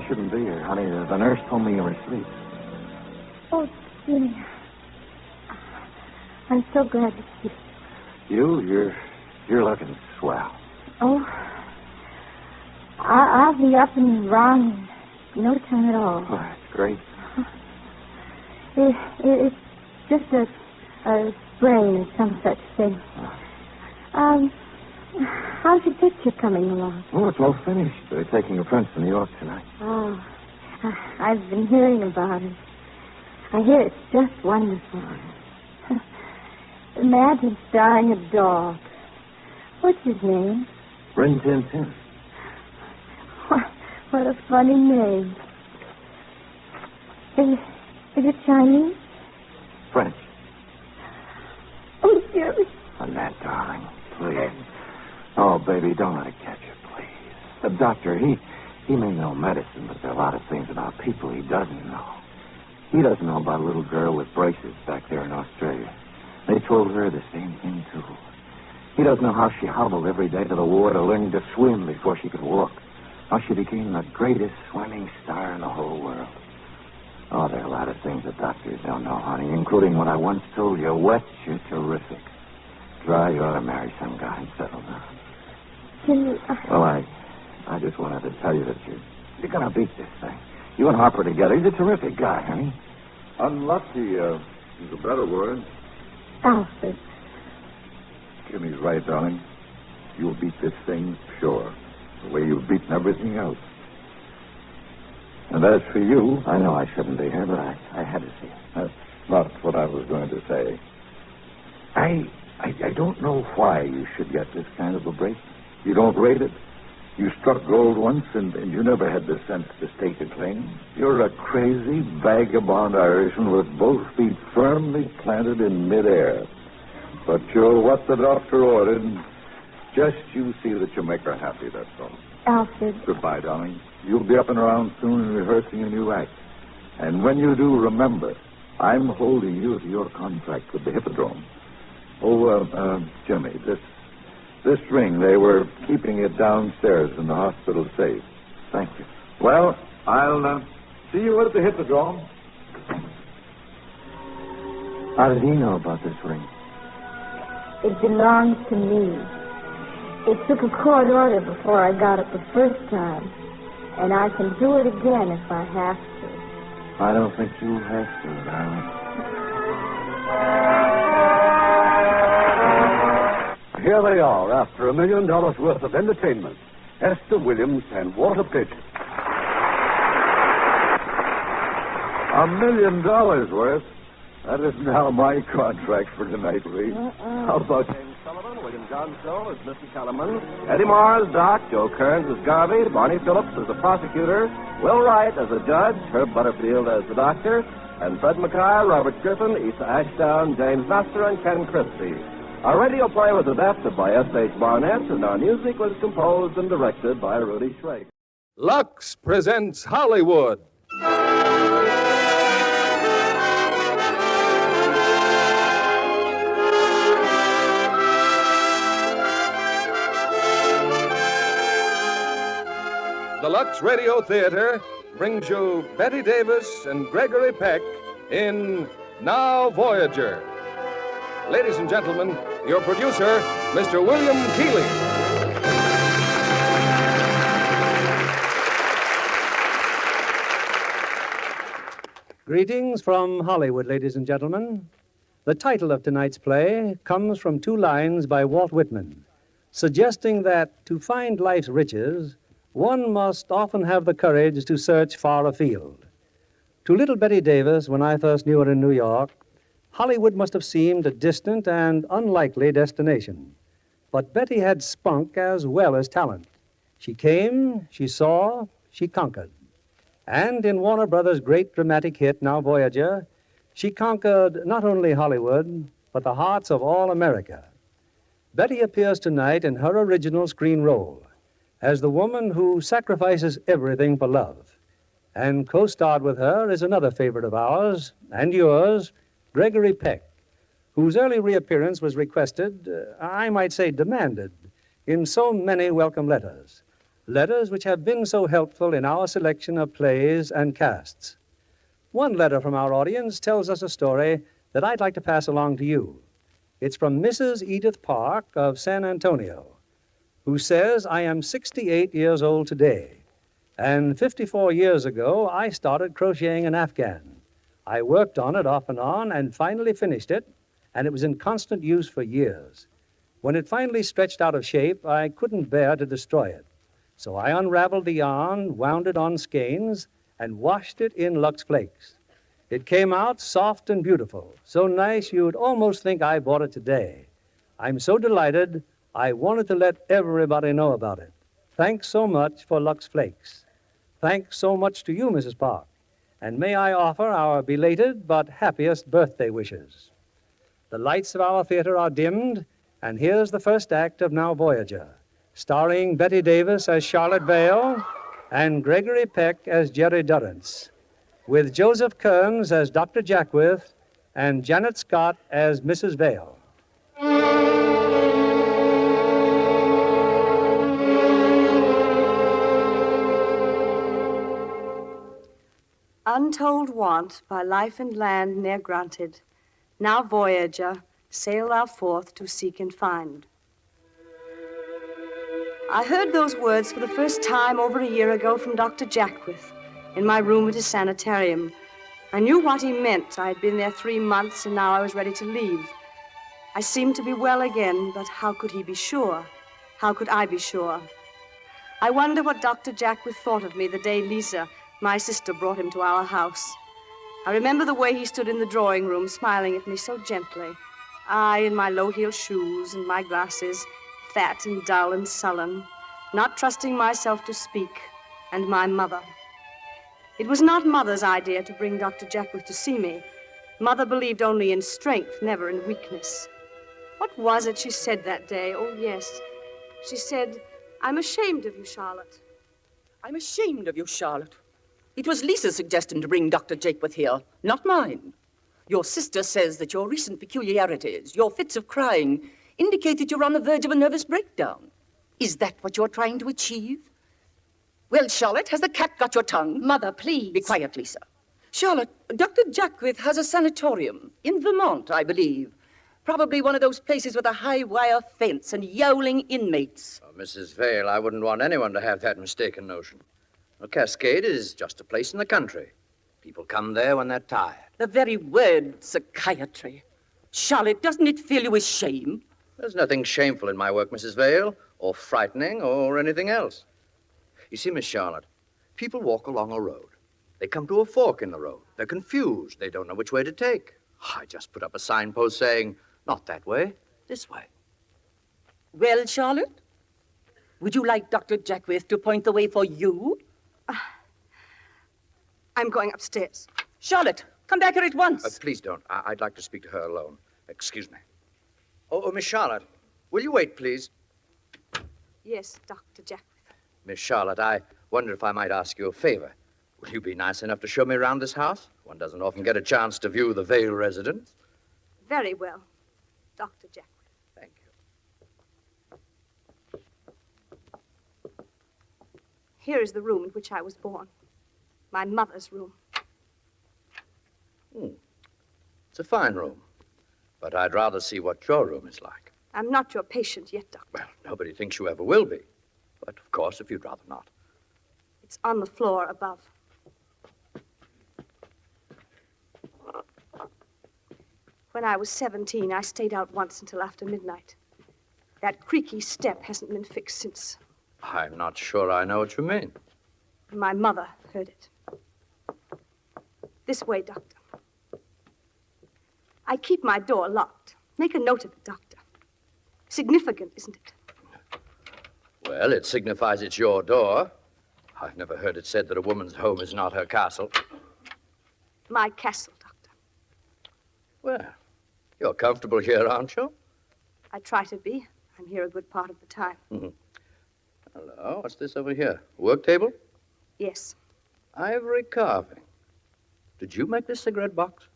shouldn't be here, honey. The nurse told me you were asleep. Oh, Jimmy. I'm so glad to see you. You're looking swell. Oh. I'll be up and around in no time at all. Oh, that's great. It's just a sprain or some such thing. How's your picture coming along? Oh, it's all finished. They're taking a print to New York tonight. Oh, I've been hearing about it. I hear it's just wonderful. Imagine starring a dog. What's his name? Rin Tin Tin. What a funny name. Is it Chinese? French. Oh, dearie. Annette, darling, please. Oh, baby, don't let it catch you, please. The doctor, he may know medicine, but there are a lot of things about people he doesn't know. He doesn't know about a little girl with braces back there in Australia. They told her the same thing, too. He doesn't know how she hobbled every day to the water learning to swim before she could walk. How she became the greatest swimming star in the whole world. Oh, there are a lot of things that doctors don't know, honey, including what I once told you. Wet, you're terrific. Dry, you ought to marry some guy and settle down. Well, I just wanted to tell you that you're going to beat this thing. You and Harper together. He's a terrific guy, honey. Unlucky is a better word. Alfred. Jimmy's right, darling. You'll beat this thing, sure. The way you've beaten everything else. And as for you... I know I shouldn't be here, but I had to see it. That's not what I was going to say. I don't know why you should get this kind of a break. You don't rate it. You struck gold once, and you never had the sense to stake a claim. You're a crazy, vagabond Irishman with both feet firmly planted in midair. But you're what the doctor ordered. Just you see that you make her happy, that's all. Alfred. Goodbye, darling. You'll be up and around soon and rehearsing a new act. And when you do, remember, I'm holding you to your contract with the Hippodrome. Oh, Jimmy, this ring, they were keeping it downstairs in the hospital safe. Thank you. Well, I'll see you at the Hippodrome. How did he know about this ring? It belongs to me. It took a court order before I got it the first time. And I can do it again if I have to. I don't think you have to, darling. Here they are, after $1 million worth of entertainment. Esther Williams and Walter Pitch. $1 million worth? That is now my contract for tonight, Reed. How about James Sullivan, William Johnstone as Mr. Kellerman, Eddie Mars, Doc, Joe Kearns as Garvey, Barney Phillips as the prosecutor, Will Wright as the judge, Herb Butterfield as the doctor, and Fred Mackay, Robert Griffin, Issa Ashdown, James Nestor, and Ken Christie. Our radio play was adapted by S.H. Barnett, and our music was composed and directed by Rudy Schrager. Lux presents Hollywood. The Lux Radio Theater brings you Betty Davis and Gregory Peck in Now Voyager. Ladies and gentlemen, your producer, Mr. William Keighley. Greetings from Hollywood, ladies and gentlemen. The title of tonight's play comes from 2 lines by Walt Whitman, suggesting that to find life's riches, one must often have the courage to search far afield. To little Betty Davis, when I first knew her in New York, Hollywood must have seemed a distant and unlikely destination. But Betty had spunk as well as talent. She came, she saw, she conquered. And in Warner Brothers' great dramatic hit, Now Voyager, she conquered not only Hollywood, but the hearts of all America. Betty appears tonight in her original screen role as the woman who sacrifices everything for love. And co-starred with her is another favorite of ours, and yours, Gregory Peck, whose early reappearance was requested, I might say demanded, in so many welcome letters. Letters which have been so helpful in our selection of plays and casts. One letter from our audience tells us a story that I'd like to pass along to you. It's from Mrs. Edith Park of San Antonio. who says I am 68 years old today. And 54 years ago, I started crocheting an Afghan. I worked on it off and on and finally finished it, and it was in constant use for years. When it finally stretched out of shape, I couldn't bear to destroy it. So I unraveled the yarn, wound it on skeins, and washed it in Lux Flakes. It came out soft and beautiful, so nice you'd almost think I bought it today. I'm so delighted, I wanted to let everybody know about it. Thanks so much for Lux Flakes. Thanks so much to you, Mrs. Park. And may I offer our belated but happiest birthday wishes. The lights of our theater are dimmed, and here's the first act of Now Voyager, starring Betty Davis as Charlotte Vale and Gregory Peck as Jerry Durrance, with Joseph Kearns as Dr. Jackwith and Janet Scott as Mrs. Vale. Untold want by life and land ne'er granted, now voyager, sail thou forth to seek and find. I heard those words for the first time over a year ago from Dr. Jackwith in my room at his sanitarium. I knew what he meant. I had been there 3 months, and now I was ready to leave. I seemed to be well again, but how could he be sure? How could I be sure? I wonder what Dr. Jackwith thought of me the day Lisa, my sister, brought him to our house. I remember the way he stood in the drawing room, smiling at me so gently. I in my low-heeled shoes and my glasses, fat and dull and sullen, not trusting myself to speak, and my mother. It was not Mother's idea to bring Dr. Jackwith to see me. Mother believed only in strength, never in weakness. What was it she said that day? Oh, yes. She said, "I'm ashamed of you, Charlotte." I'm ashamed of you, Charlotte. It was Lisa's suggestion to bring Dr. Jackwith here, not mine. Your sister says that your recent peculiarities, your fits of crying, indicate that you're on the verge of a nervous breakdown. Is that what you're trying to achieve? Well, Charlotte, has the cat got your tongue? Mother, please. Be quiet, Lisa. Charlotte, Dr. Jackwith has a sanatorium in Vermont, I believe. Probably one of those places with a high wire fence and yowling inmates. Oh, Mrs. Vale, I wouldn't want anyone to have that mistaken notion. A Cascade is just a place in the country. People come there when they're tired. The very word, psychiatry. Charlotte, doesn't it fill you with shame? There's nothing shameful in my work, Mrs. Vale, or frightening, or anything else. You see, Miss Charlotte, people walk along a road. They come to a fork in the road. They're confused. They don't know which way to take. I just put up a signpost saying, not that way, this way. Well, Charlotte, would you like Dr. Jackwith to point the way for you? I'm going upstairs. Charlotte, come back here at once. Please don't. I'd like to speak to her alone. Excuse me. Oh, Miss Charlotte, will you wait, please? Yes, Dr. Jackwith. Miss Charlotte, I wonder if I might ask you a favor. Will you be nice enough to show me around this house? One doesn't often get a chance to view the Vale residence. Very well, Dr. Jackwith. Thank you. Here is the room in which I was born. My mother's room. It's a fine room. But I'd rather see what your room is like. I'm not your patient yet, Doctor. Well, nobody thinks you ever will be. But, of course, if you'd rather not. It's on the floor above. When I was 17, I stayed out once until after midnight. That creaky step hasn't been fixed since. I'm not sure I know what you mean. My mother heard it. This way, Doctor. I keep my door locked. Make a note of it, Doctor. Significant, isn't it? Well, it signifies it's your door. I've never heard it said that a woman's home is not her castle. My castle, Doctor. Well, you're comfortable here, aren't you? I try to be. I'm here a good part of the time. Hello, what's this over here? Work table? Yes. Ivory carving. Did you make this cigarette box?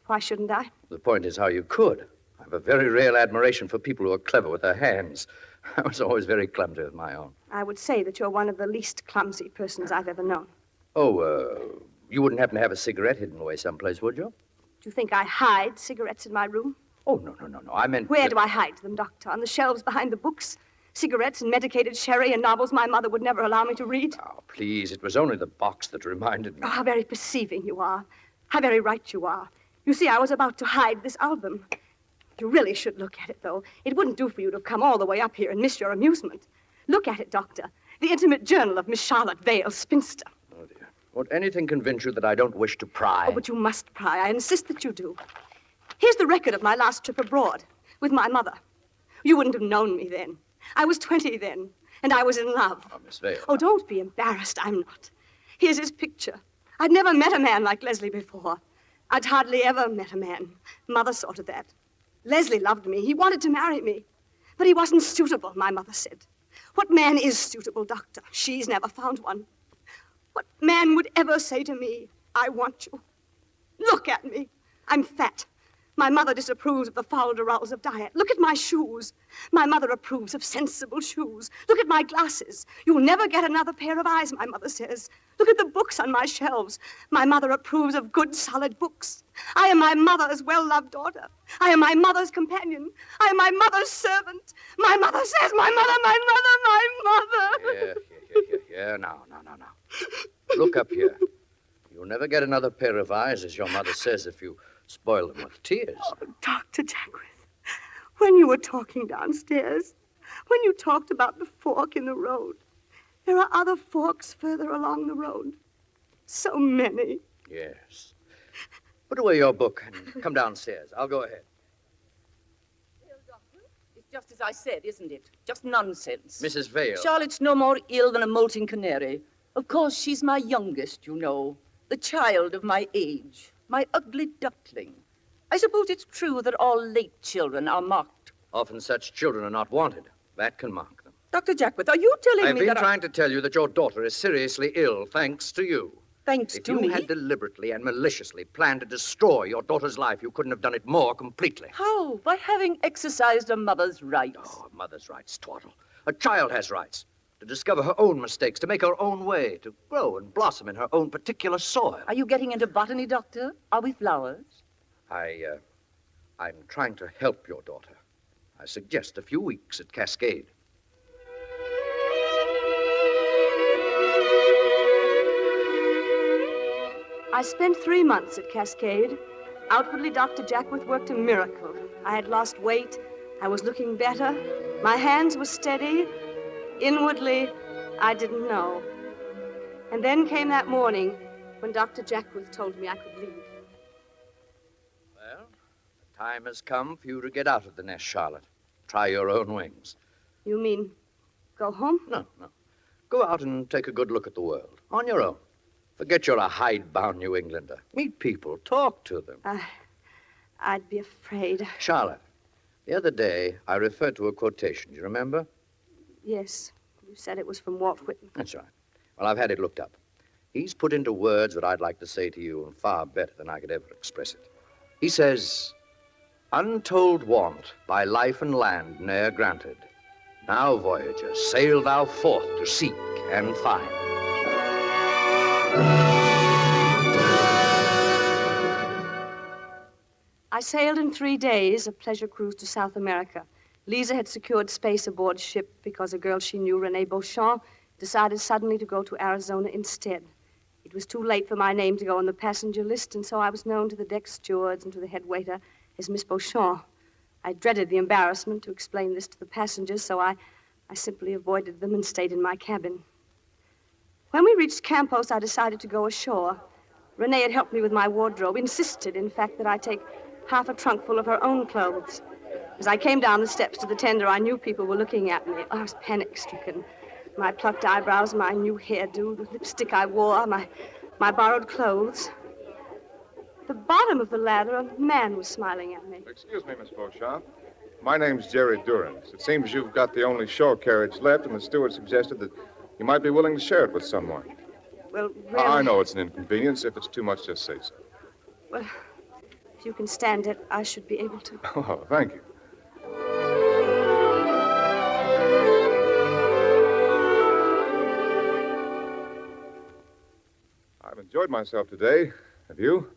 Why shouldn't I? The point is how you could. I have a very real admiration for people who are clever with their hands. I was always very clumsy with my own. I would say that you're one of the least clumsy persons I've ever known. Oh, you wouldn't happen to have a cigarette hidden away someplace, would you? Do you think I hide cigarettes in my room? Oh, no. I meant... Where do I hide them, Doctor? On the shelves behind the books? Cigarettes and medicated sherry and novels my mother would never allow me to read. Oh, please, it was only the box that reminded me. Oh, how very perceiving you are. How very right you are. You see, I was about to hide this album. You really should look at it, though. It wouldn't do for you to come all the way up here and miss your amusement. Look at it, Doctor. The intimate journal of Miss Charlotte Vale, spinster. Oh, dear. Won't anything convince you that I don't wish to pry? Oh, but you must pry. I insist that you do. Here's the record of my last trip abroad with my mother. You wouldn't have known me then. I was 20 then, and I was in love. Oh, Miss Vale. Oh, don't be embarrassed. I'm not. Here's his picture. I'd never met a man like Leslie before. I'd hardly ever met a man. Mother saw to that. Leslie loved me. He wanted to marry me. But he wasn't suitable, my mother said. What man is suitable, Doctor? She's never found one. What man would ever say to me, I want you? Look at me. I'm fat. My mother disapproves of the foul derousals of diet. Look at my shoes. My mother approves of sensible shoes. Look at my glasses. You'll never get another pair of eyes, my mother says. Look at the books on my shelves. My mother approves of good, solid books. I am my mother's well-loved daughter. I am my mother's companion. I am my mother's servant. My mother says, my mother, my mother, my mother. Yeah, now. Look up here. You'll never get another pair of eyes, as your mother says, if you spoil them with tears. Oh, Dr. Jackwith, when you were talking downstairs, when you talked about the fork in the road, there are other forks further along the road. So many. Yes. Put away your book and come downstairs. I'll go ahead. It's just as I said, isn't it? Just nonsense. Mrs. Vale. Charlotte's no more ill than a molting canary. Of course, she's my youngest, you know. The child of my age. My ugly duckling. I suppose it's true that all late children are mocked. Often such children are not wanted. That can mock them. Dr. Jackwith, are you telling I've me been that trying to tell you that your daughter is seriously ill, thanks to you. Thanks to me? If you had deliberately and maliciously planned to destroy your daughter's life, you couldn't have done it more completely. How? By having exercised a mother's rights. Oh, a mother's rights, twaddle. A child has rights. To discover her own mistakes, to make her own way, to grow and blossom in her own particular soil. Are you getting into botany, Doctor? Are we flowers? I'm trying to help your daughter. I suggest a few weeks at Cascade. I spent 3 months at Cascade. Outwardly, Dr. Jackwith worked a miracle. I had lost weight. I was looking better. My hands were steady. Inwardly, I didn't know. And then came that morning when Dr. Jackwith told me I could leave. Well, the time has come for you to get out of the nest, Charlotte. Try your own wings. You mean go home? No. Go out and take a good look at the world. On your own. Forget you're a hidebound New Englander. Meet people. Talk to them. I'd be afraid. Charlotte, the other day I referred to a quotation. Do you remember? Yes. You said it was from Walt Whitman. That's right. Well, I've had it looked up. He's put into words what I'd like to say to you, and far better than I could ever express it. He says, "Untold want by life and land ne'er granted. Now, voyager, sail thou forth to seek and find." I sailed in 3 days, a pleasure cruise to South America. Lisa had secured space aboard ship because a girl she knew, Renee Beauchamp, decided suddenly to go to Arizona instead. It was too late for my name to go on the passenger list, and so I was known to the deck stewards and to the head waiter as Miss Beauchamp. I dreaded the embarrassment to explain this to the passengers, so I simply avoided them and stayed in my cabin. When we reached Campos, I decided to go ashore. Renee had helped me with my wardrobe, insisted, in fact, that I take half a trunk full of her own clothes. As I came down the steps to the tender, I knew people were looking at me. I was panic-stricken. My plucked eyebrows, my new hairdo, the lipstick I wore, my borrowed clothes. At the bottom of the ladder, a man was smiling at me. Excuse me, Miss Beauchamp. My name's Jerry Durrance. It seems you've got the only shore carriage left, and the steward suggested that you might be willing to share it with someone. Well, really... I know it's an inconvenience. If it's too much, just say so. Well, if you can stand it, I should be able to. Oh, thank you. I've enjoyed myself today. Have you?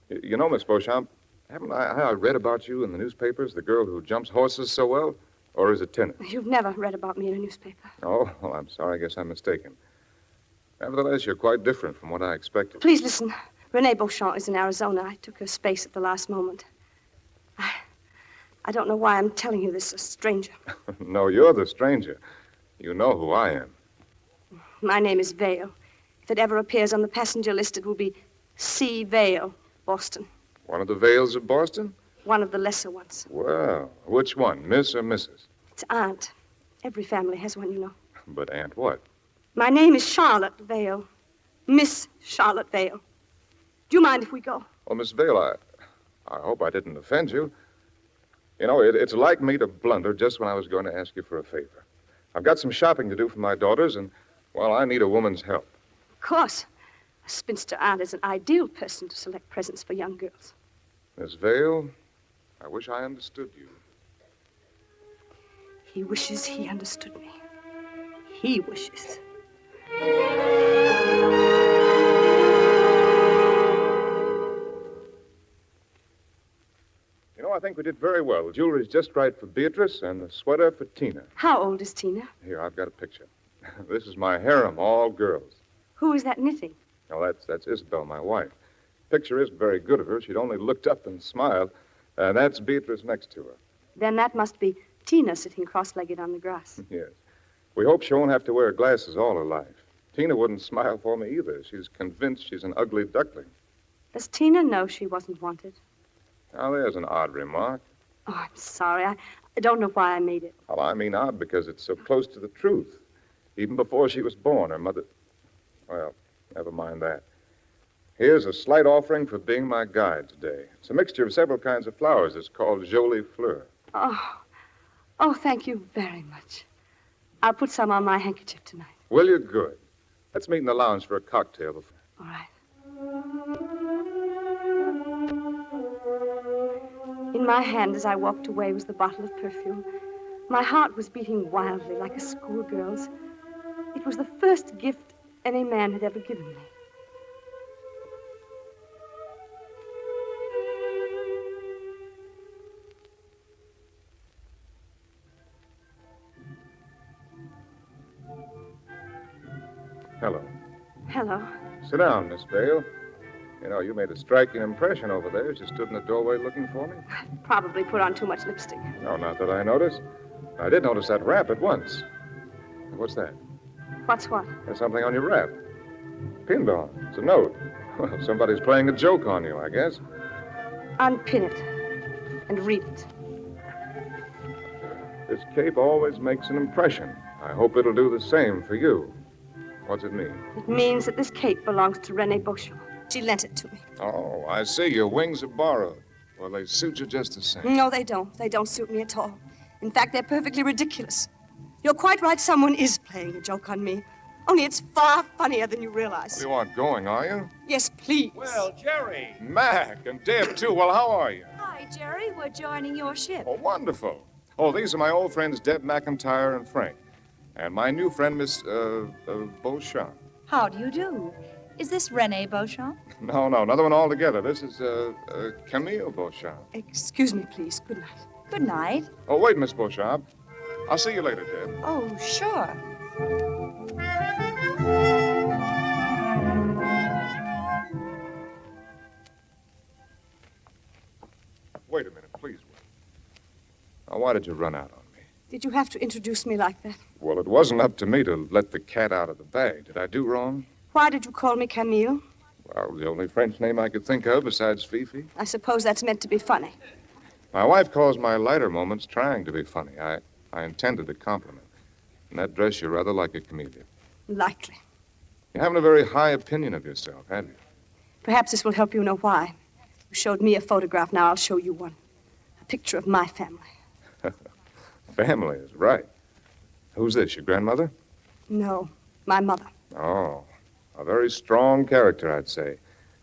You know, Miss Beauchamp, haven't I read about you in the newspapers, the girl who jumps horses so well? Or is it tennis? You've never read about me in a newspaper. Oh, well, I'm sorry. I guess I'm mistaken. Nevertheless, you're quite different from what I expected. Please listen. Renee Beauchamp is in Arizona. I took her space at the last moment. I don't know why I'm telling you this, a stranger. No, you're the stranger. You know who I am. My name is Vale. If it ever appears on the passenger list, it will be C. Vale, Boston. One of the Vales of Boston? One of the lesser ones. Well, which one, Miss or Mrs.? It's Aunt. Every family has one, you know. But Aunt what? My name is Charlotte Vale. Miss Charlotte Vale. Do you mind if we go? Well, Miss Vale, I hope I didn't offend you. You know, it's like me to blunder just when I was going to ask you for a favor. I've got some shopping to do for my daughters, and, well, I need a woman's help. Of course. A spinster aunt is an ideal person to select presents for young girls. Miss Vale, I wish I understood you. He wishes he understood me. He wishes. You know, I think we did very well. The jewelry's just right for Beatrice and the sweater for Tina. How old is Tina? Here, I've got a picture. This is my harem, all girls. Who is that knitting? Oh, that's Isabel, my wife. Picture isn't very good of her. She'd only looked up and smiled. And that's Beatrice next to her. Then that must be Tina sitting cross-legged on the grass. Yes. We hope she won't have to wear glasses all her life. Tina wouldn't smile for me either. She's convinced she's an ugly duckling. Does Tina know she wasn't wanted? Now, there's an odd remark. Oh, I'm sorry. I don't know why I made it. Well, I mean odd because it's so close to the truth. Even before she was born, her mother... Well, never mind that. Here's a slight offering for being my guide today. It's a mixture of several kinds of flowers. It's called Jolie Fleur. Oh, thank you very much. I'll put some on my handkerchief tonight. Will you? Good. Let's meet in the lounge for a cocktail before. All right. In my hand as I walked away was the bottle of perfume. My heart was beating wildly like a schoolgirl's. It was the first gift any man had ever given me. Hello. Hello. Sit down, Miss Vale. You know, you made a striking impression over there as you stood in the doorway looking for me. Probably put on too much lipstick. No, not that I noticed. I did notice that wrap at once. What's that? What's what? There's something on your wrap. Pinned on. It's a note. Well, somebody's playing a joke on you, I guess. Unpin it and read it. This cape always makes an impression. I hope it'll do the same for you. What's it mean? It means that this cape belongs to Renee Beauchamp. She lent it to me. Oh, I see. Your wings are borrowed. Well, they suit you just the same. No, they don't. They don't suit me at all. In fact, they're perfectly ridiculous. You're quite right. Someone is playing a joke on me. Only it's far funnier than you realize. You aren't going, are you? Yes, please. Well, Jerry. Mac and Deb, too. Well, how are you? Hi, Jerry. We're joining your ship. Oh, wonderful. Oh, these are my old friends, Deb McIntyre and Frank. And my new friend, Miss, Beauchamp. How do you do? Is this Renee Beauchamp? No, another one altogether. This is, Camille Beauchamp. Excuse me, please. Good night. Good night. Oh, wait, Miss Beauchamp. I'll see you later, Deb. Oh, sure. Wait a minute, please. Now, why did you run out on me? Did you have to introduce me like that? Well, it wasn't up to me to let the cat out of the bag. Did I do wrong? Why did you call me Camille? Well, the only French name I could think of besides Fifi. I suppose that's meant to be funny. My wife calls my lighter moments trying to be funny. I intended a compliment. In that dress, you're rather like a comedian. Likely. You haven't a very high opinion of yourself, have you? Perhaps this will help you know why. You showed me a photograph. Now I'll show you one. A picture of my family. Family is right. Who's this, your grandmother? No, my mother. Oh, a very strong character, I'd say.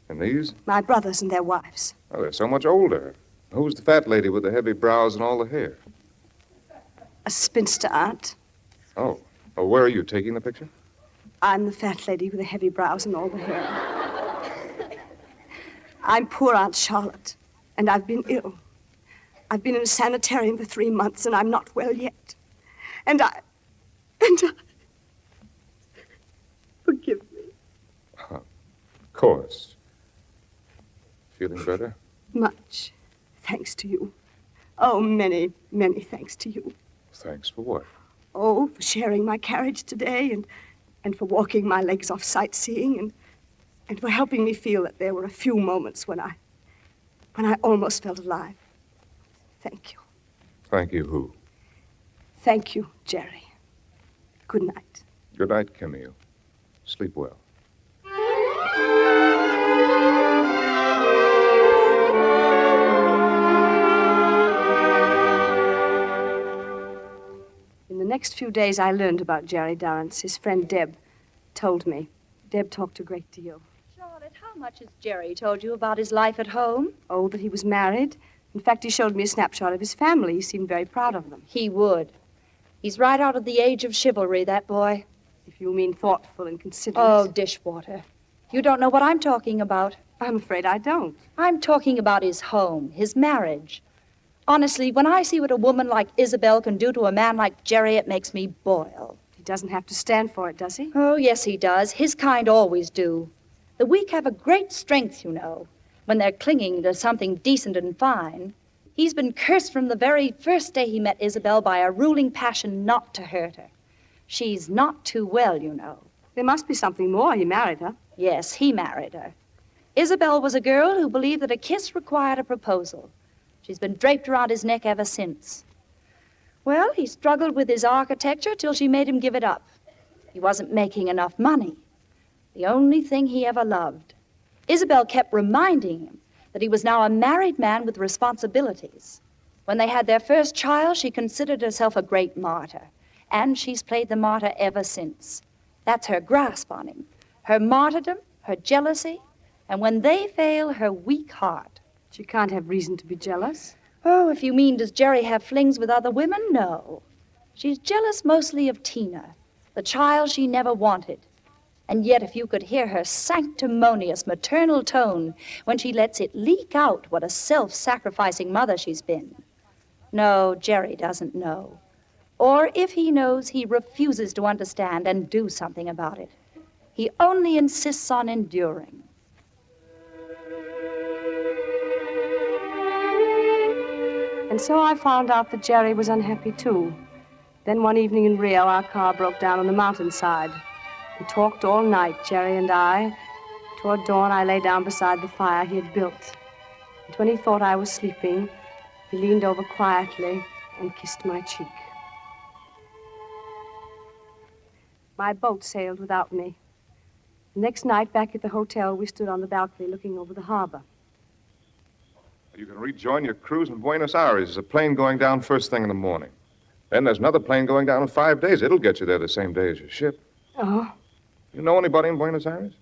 And these? My brothers and their wives. Oh, they're so much older. Who's the fat lady with the heavy brows and all the hair? A spinster aunt. Oh, where are you taking the picture? I'm the fat lady with the heavy brows and all the hair. I'm poor Aunt Charlotte, and I've been ill. I've been in a sanitarium for 3 months, and I'm not well yet. And I... Forgive me. Of course. Feeling better? Much. Thanks to you. Oh, many, many thanks to you. Thanks for what? Oh, for sharing my carriage today, and for walking my legs off sightseeing, and for helping me feel that there were a few moments when I almost felt alive. Thank you. Thank you, who? Thank you, Jerry. Good night. Good night, Camille. Sleep well. In the next few days, I learned about Jerry Durrance. His friend Deb told me. Deb talked a great deal. Charlotte, how much has Jerry told you about his life at home? Oh, that he was married. In fact, he showed me a snapshot of his family. He seemed very proud of them. He would. He's right out of the age of chivalry, that boy. If you mean thoughtful and considerate. Oh, dishwater. You don't know what I'm talking about. I'm afraid I don't. I'm talking about his home, his marriage. Honestly, when I see what a woman like Isabel can do to a man like Jerry, it makes me boil. He doesn't have to stand for it, does he? Oh, yes, he does. His kind always do. The weak have a great strength, you know, when they're clinging to something decent and fine. He's been cursed from the very first day he met Isabel by a ruling passion not to hurt her. She's not too well, you know. There must be something more. He married her. Yes, he married her. Isabel was a girl who believed that a kiss required a proposal. She's been draped around his neck ever since. Well, he struggled with his architecture till she made him give it up. He wasn't making enough money. The only thing he ever loved. Isabel kept reminding him that he was now a married man with responsibilities. When they had their first child, she considered herself a great martyr. And she's played the martyr ever since. That's her grasp on him. Her martyrdom, her jealousy, and when they fail, her weak heart. She can't have reason to be jealous. Oh, if you mean, does Jerry have flings with other women? No. She's jealous mostly of Tina, the child she never wanted. And yet, if you could hear her sanctimonious maternal tone when she lets it leak out what a self-sacrificing mother she's been. No, Jerry doesn't know. Or if he knows, he refuses to understand and do something about it. He only insists on enduring. And so I found out that Jerry was unhappy, too. Then one evening in Rio, our car broke down on the mountainside. We talked all night, Jerry and I. Toward dawn, I lay down beside the fire he had built. And when he thought I was sleeping, he leaned over quietly and kissed my cheek. My boat sailed without me. The next night, back at the hotel, we stood on the balcony looking over the harbor. You can rejoin your cruise in Buenos Aires. There's a plane going down first thing in the morning. Then there's another plane going down in 5 days. It'll get you there the same day as your ship. Oh? You know anybody in Buenos Aires?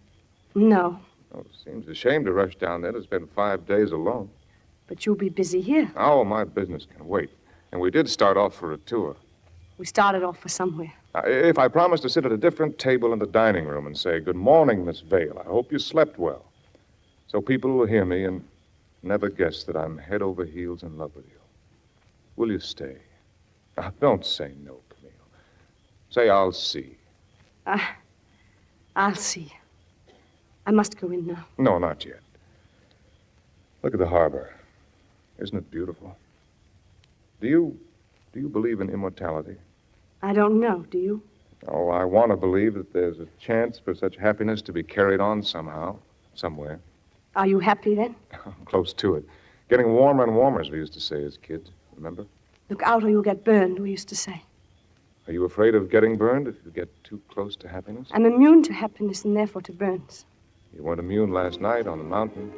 No. Oh, it seems a shame to rush down there to spend 5 days alone. But you'll be busy here. Oh, my business can wait. And we did start off for a tour. We started off for somewhere. If I promise to sit at a different table in the dining room and say, "Good morning, Miss Vale. I hope you slept well," so people will hear me and never guess that I'm head over heels in love with you. Will you stay? Now, don't say no, Camille. Say, "I'll see." I'll see. I must go in now. No, not yet. Look at the harbor. Isn't it beautiful? Do you believe in immortality? I don't know, do you? Oh, I want to believe that there's a chance for such happiness to be carried on somehow, somewhere. Are you happy then? I'm close to it. Getting warmer and warmer, as we used to say as kids. Remember? Look out or you'll get burned, we used to say. Are you afraid of getting burned if you get too close to happiness? I'm immune to happiness and therefore to burns. You weren't immune last night on the mountain.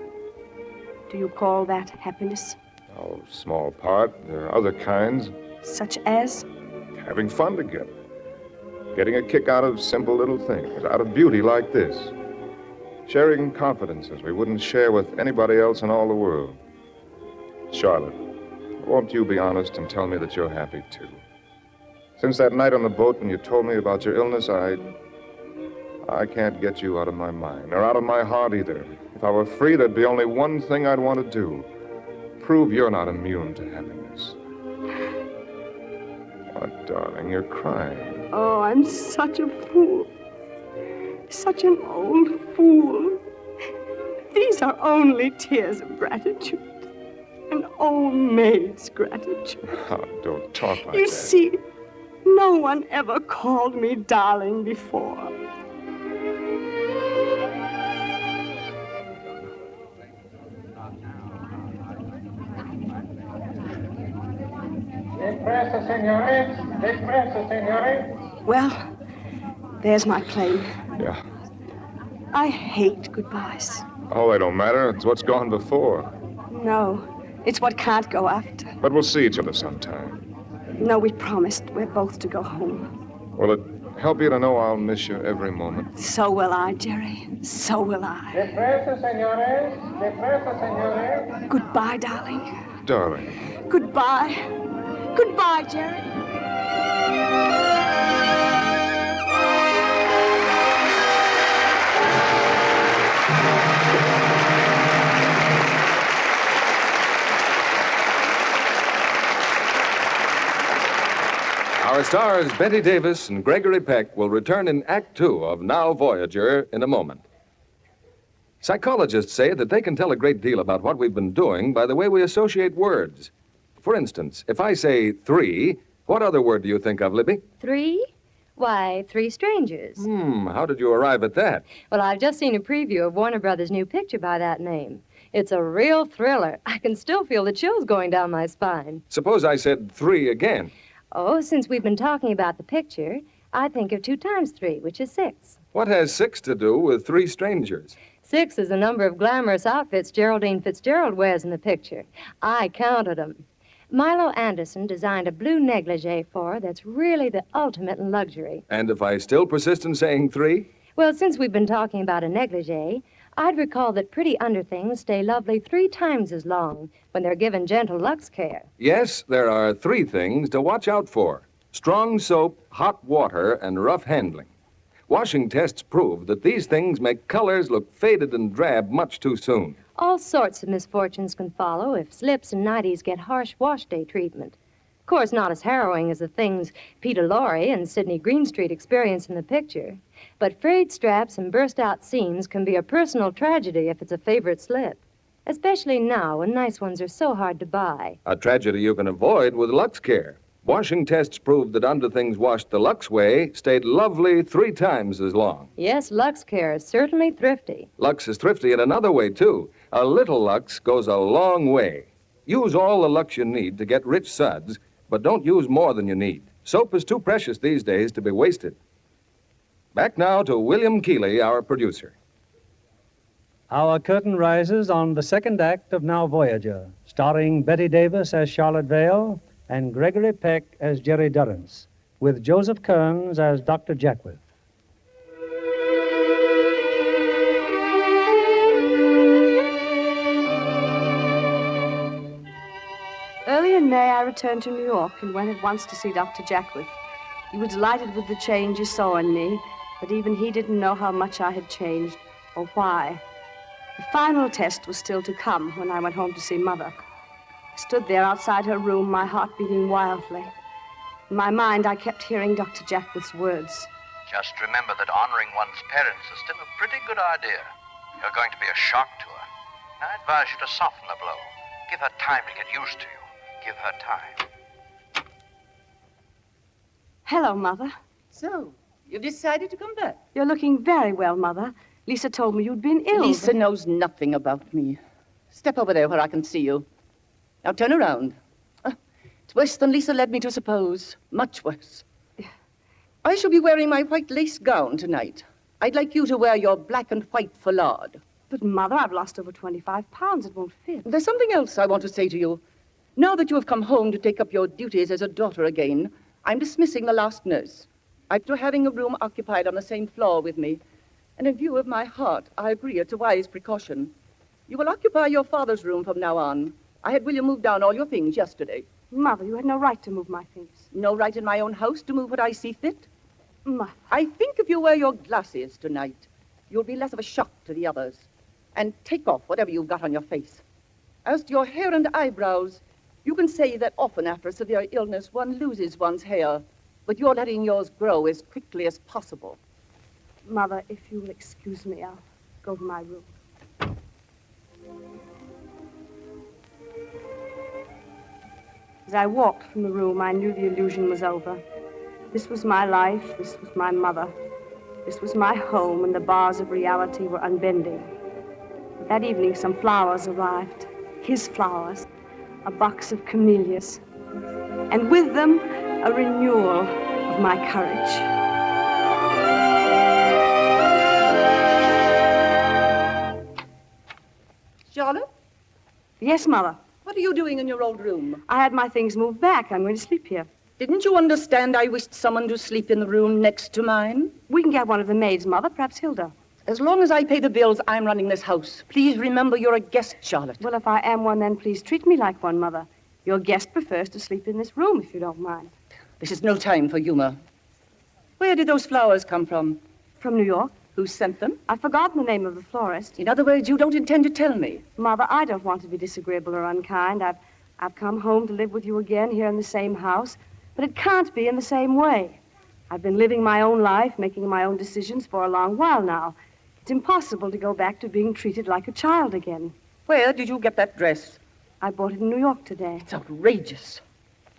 Do you call that happiness? Oh, small part. There are other kinds. Such as? Having fun together. Getting a kick out of simple little things, out of beauty like this. Sharing confidences we wouldn't share with anybody else in all the world. Charlotte, won't you be honest and tell me that you're happy, too? Since that night on the boat when you told me about your illness, I can't get you out of my mind, or out of my heart either. If I were free, there'd be only one thing I'd want to do. prove you're not immune to happiness. Oh, darling, you're crying. Oh, I'm such a fool. Such an old fool. These are only tears of gratitude. An old maid's gratitude. Oh, don't talk like You that. see, no one ever called me darling before. Depressa, senores. Depressa, senores. Well, there's my plane. Yeah. I hate goodbyes. Oh, they don't matter. It's what's gone before. No, it's what can't go after. But we'll see each other sometime. No, we promised we're both to go home. Will it help you to know I'll miss you every moment? So will I, Jerry. So will I. Depressa, senores. Depressa, senores. Goodbye, darling. Darling. Goodbye. Goodbye, Jerry. Our stars, Betty Davis and Gregory Peck, will return in Act Two of Now Voyager in a moment. Psychologists say that they can tell a great deal about what we've been doing by the way we associate words. For instance, if I say three, what other word do you think of, Libby? Three? Why, Three Strangers. How did you arrive at that? Well, I've just seen a preview of Warner Brothers' new picture by that name. It's a real thriller. I can still feel the chills going down my spine. Suppose I said three again. Oh, since we've been talking about the picture, I think of 2 times 3, which is 6. What has 6 to do with Three Strangers? 6 is the number of glamorous outfits Geraldine Fitzgerald wears in the picture. I counted them. Milo Anderson designed a blue negligee for her that's really the ultimate in luxury. And if I still persist in saying 3? Well, since we've been talking about a negligee, I'd recall that pretty underthings stay lovely 3 times as long when they're given gentle Lux care. Yes, there are 3 things to watch out for: strong soap, hot water, and rough handling. Washing tests prove that these things make colors look faded and drab much too soon. All sorts of misfortunes can follow if slips and nighties get harsh wash day treatment. Of course, not as harrowing as the things Peter Lorre and Sidney Greenstreet experience in the picture. But frayed straps and burst-out seams can be a personal tragedy if it's a favorite slip. Especially now when nice ones are so hard to buy. A tragedy you can avoid with Lux Care. Washing tests proved that underthings washed the Lux way stayed lovely 3 times as long. Yes, Lux Care is certainly thrifty. Lux is thrifty in another way, too. A little Lux goes a long way. Use all the Lux you need to get rich suds, but don't use more than you need. Soap is too precious these days to be wasted. Back now to William Keeley, our producer. Our curtain rises on the second act of Now Voyager, starring Betty Davis as Charlotte Vale and Gregory Peck as Jerry Durrance, with Joseph Kearns as Dr. Jackworth. Early in May, I returned to New York and went at once to see Dr. Jackworth. He was delighted with the change he saw in me, but even he didn't know how much I had changed or why. The final test was still to come when I went home to see Mother. I stood there outside her room, my heart beating wildly. In my mind, I kept hearing Dr. Jackworth's words. Just remember that honoring one's parents is still a pretty good idea. You're going to be a shock to her. I advise you to soften the blow. Give her time to get used to you. Give her time. Hello, Mother. So, you've decided to come back? You're looking very well, Mother. Lisa told me you'd been ill. Lisa knows nothing about me. Step over there where I can see you. Now turn around. It's worse than Lisa led me to suppose. Much worse. I shall be wearing my white lace gown tonight. I'd like you to wear your black and white foulard. But, Mother, I've lost over 25 pounds. It won't fit. There's something else I want to say to you. Now that you have come home to take up your duties as a daughter again, I'm dismissing the last nurse. After having a room occupied on the same floor with me, and in view of my heart, I agree it's a wise precaution. You will occupy your father's room from now on. I had William move down all your things yesterday. Mother, you had no right to move my things. No right in my own house to move what I see fit? Mother. I think if you wear your glasses tonight, you'll be less of a shock to the others. And take off whatever you've got on your face. As to your hair and eyebrows, you can say that often after a severe illness one loses one's hair, but you're letting yours grow as quickly as possible. Mother, if you will excuse me, I'll go to my room. As I walked from the room, I knew the illusion was over. This was my life, this was my mother. This was my home, and the bars of reality were unbending. But that evening, some flowers arrived. His flowers, a box of camellias, and with them, a renewal of my courage. Charlotte? Yes, Mother. What are you doing in your old room? I had my things moved back. I'm going to sleep here. Didn't you understand I wished someone to sleep in the room next to mine? We can get one of the maids, Mother, perhaps Hilda. As long as I pay the bills, I'm running this house. Please remember you're a guest, Charlotte. Well, if I am one, then please treat me like one, Mother. Your guest prefers to sleep in this room, if you don't mind. This is no time for humor. Where did those flowers come from? From New York. Who sent them? I've forgotten the name of the florist. In other words, you don't intend to tell me. Mother, I don't want to be disagreeable or unkind. I've come home to live with you again here in the same house, but it can't be in the same way. I've been living my own life, making my own decisions for a long while now. It's impossible to go back to being treated like a child again. Where did you get that dress? I bought it in New York today. It's outrageous.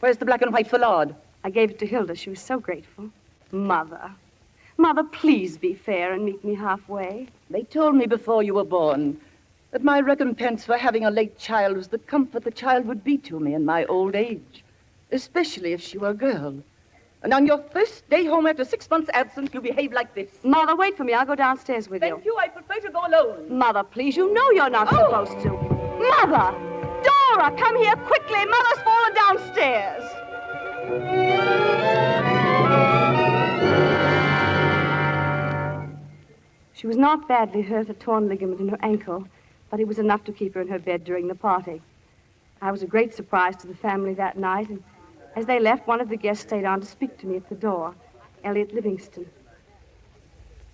Where's the black and white foulard? I gave it to Hilda. She was so grateful. Mother, please be fair and meet me halfway. They told me before you were born that my recompense for having a late child was the comfort the child would be to me in my old age, especially if she were a girl. And on your first day home after 6 months' absence, you behave like this. Mother, wait for me. I'll go downstairs with you. Thank you. I prefer to go alone. Mother, please. You know you're not supposed to. Mother! Dora, come here quickly. Mother's fallen downstairs. She was not badly hurt, a torn ligament in her ankle, but it was enough to keep her in her bed during the party. I was a great surprise to the family that night, and as they left, one of the guests stayed on to speak to me at the door, Elliot Livingston.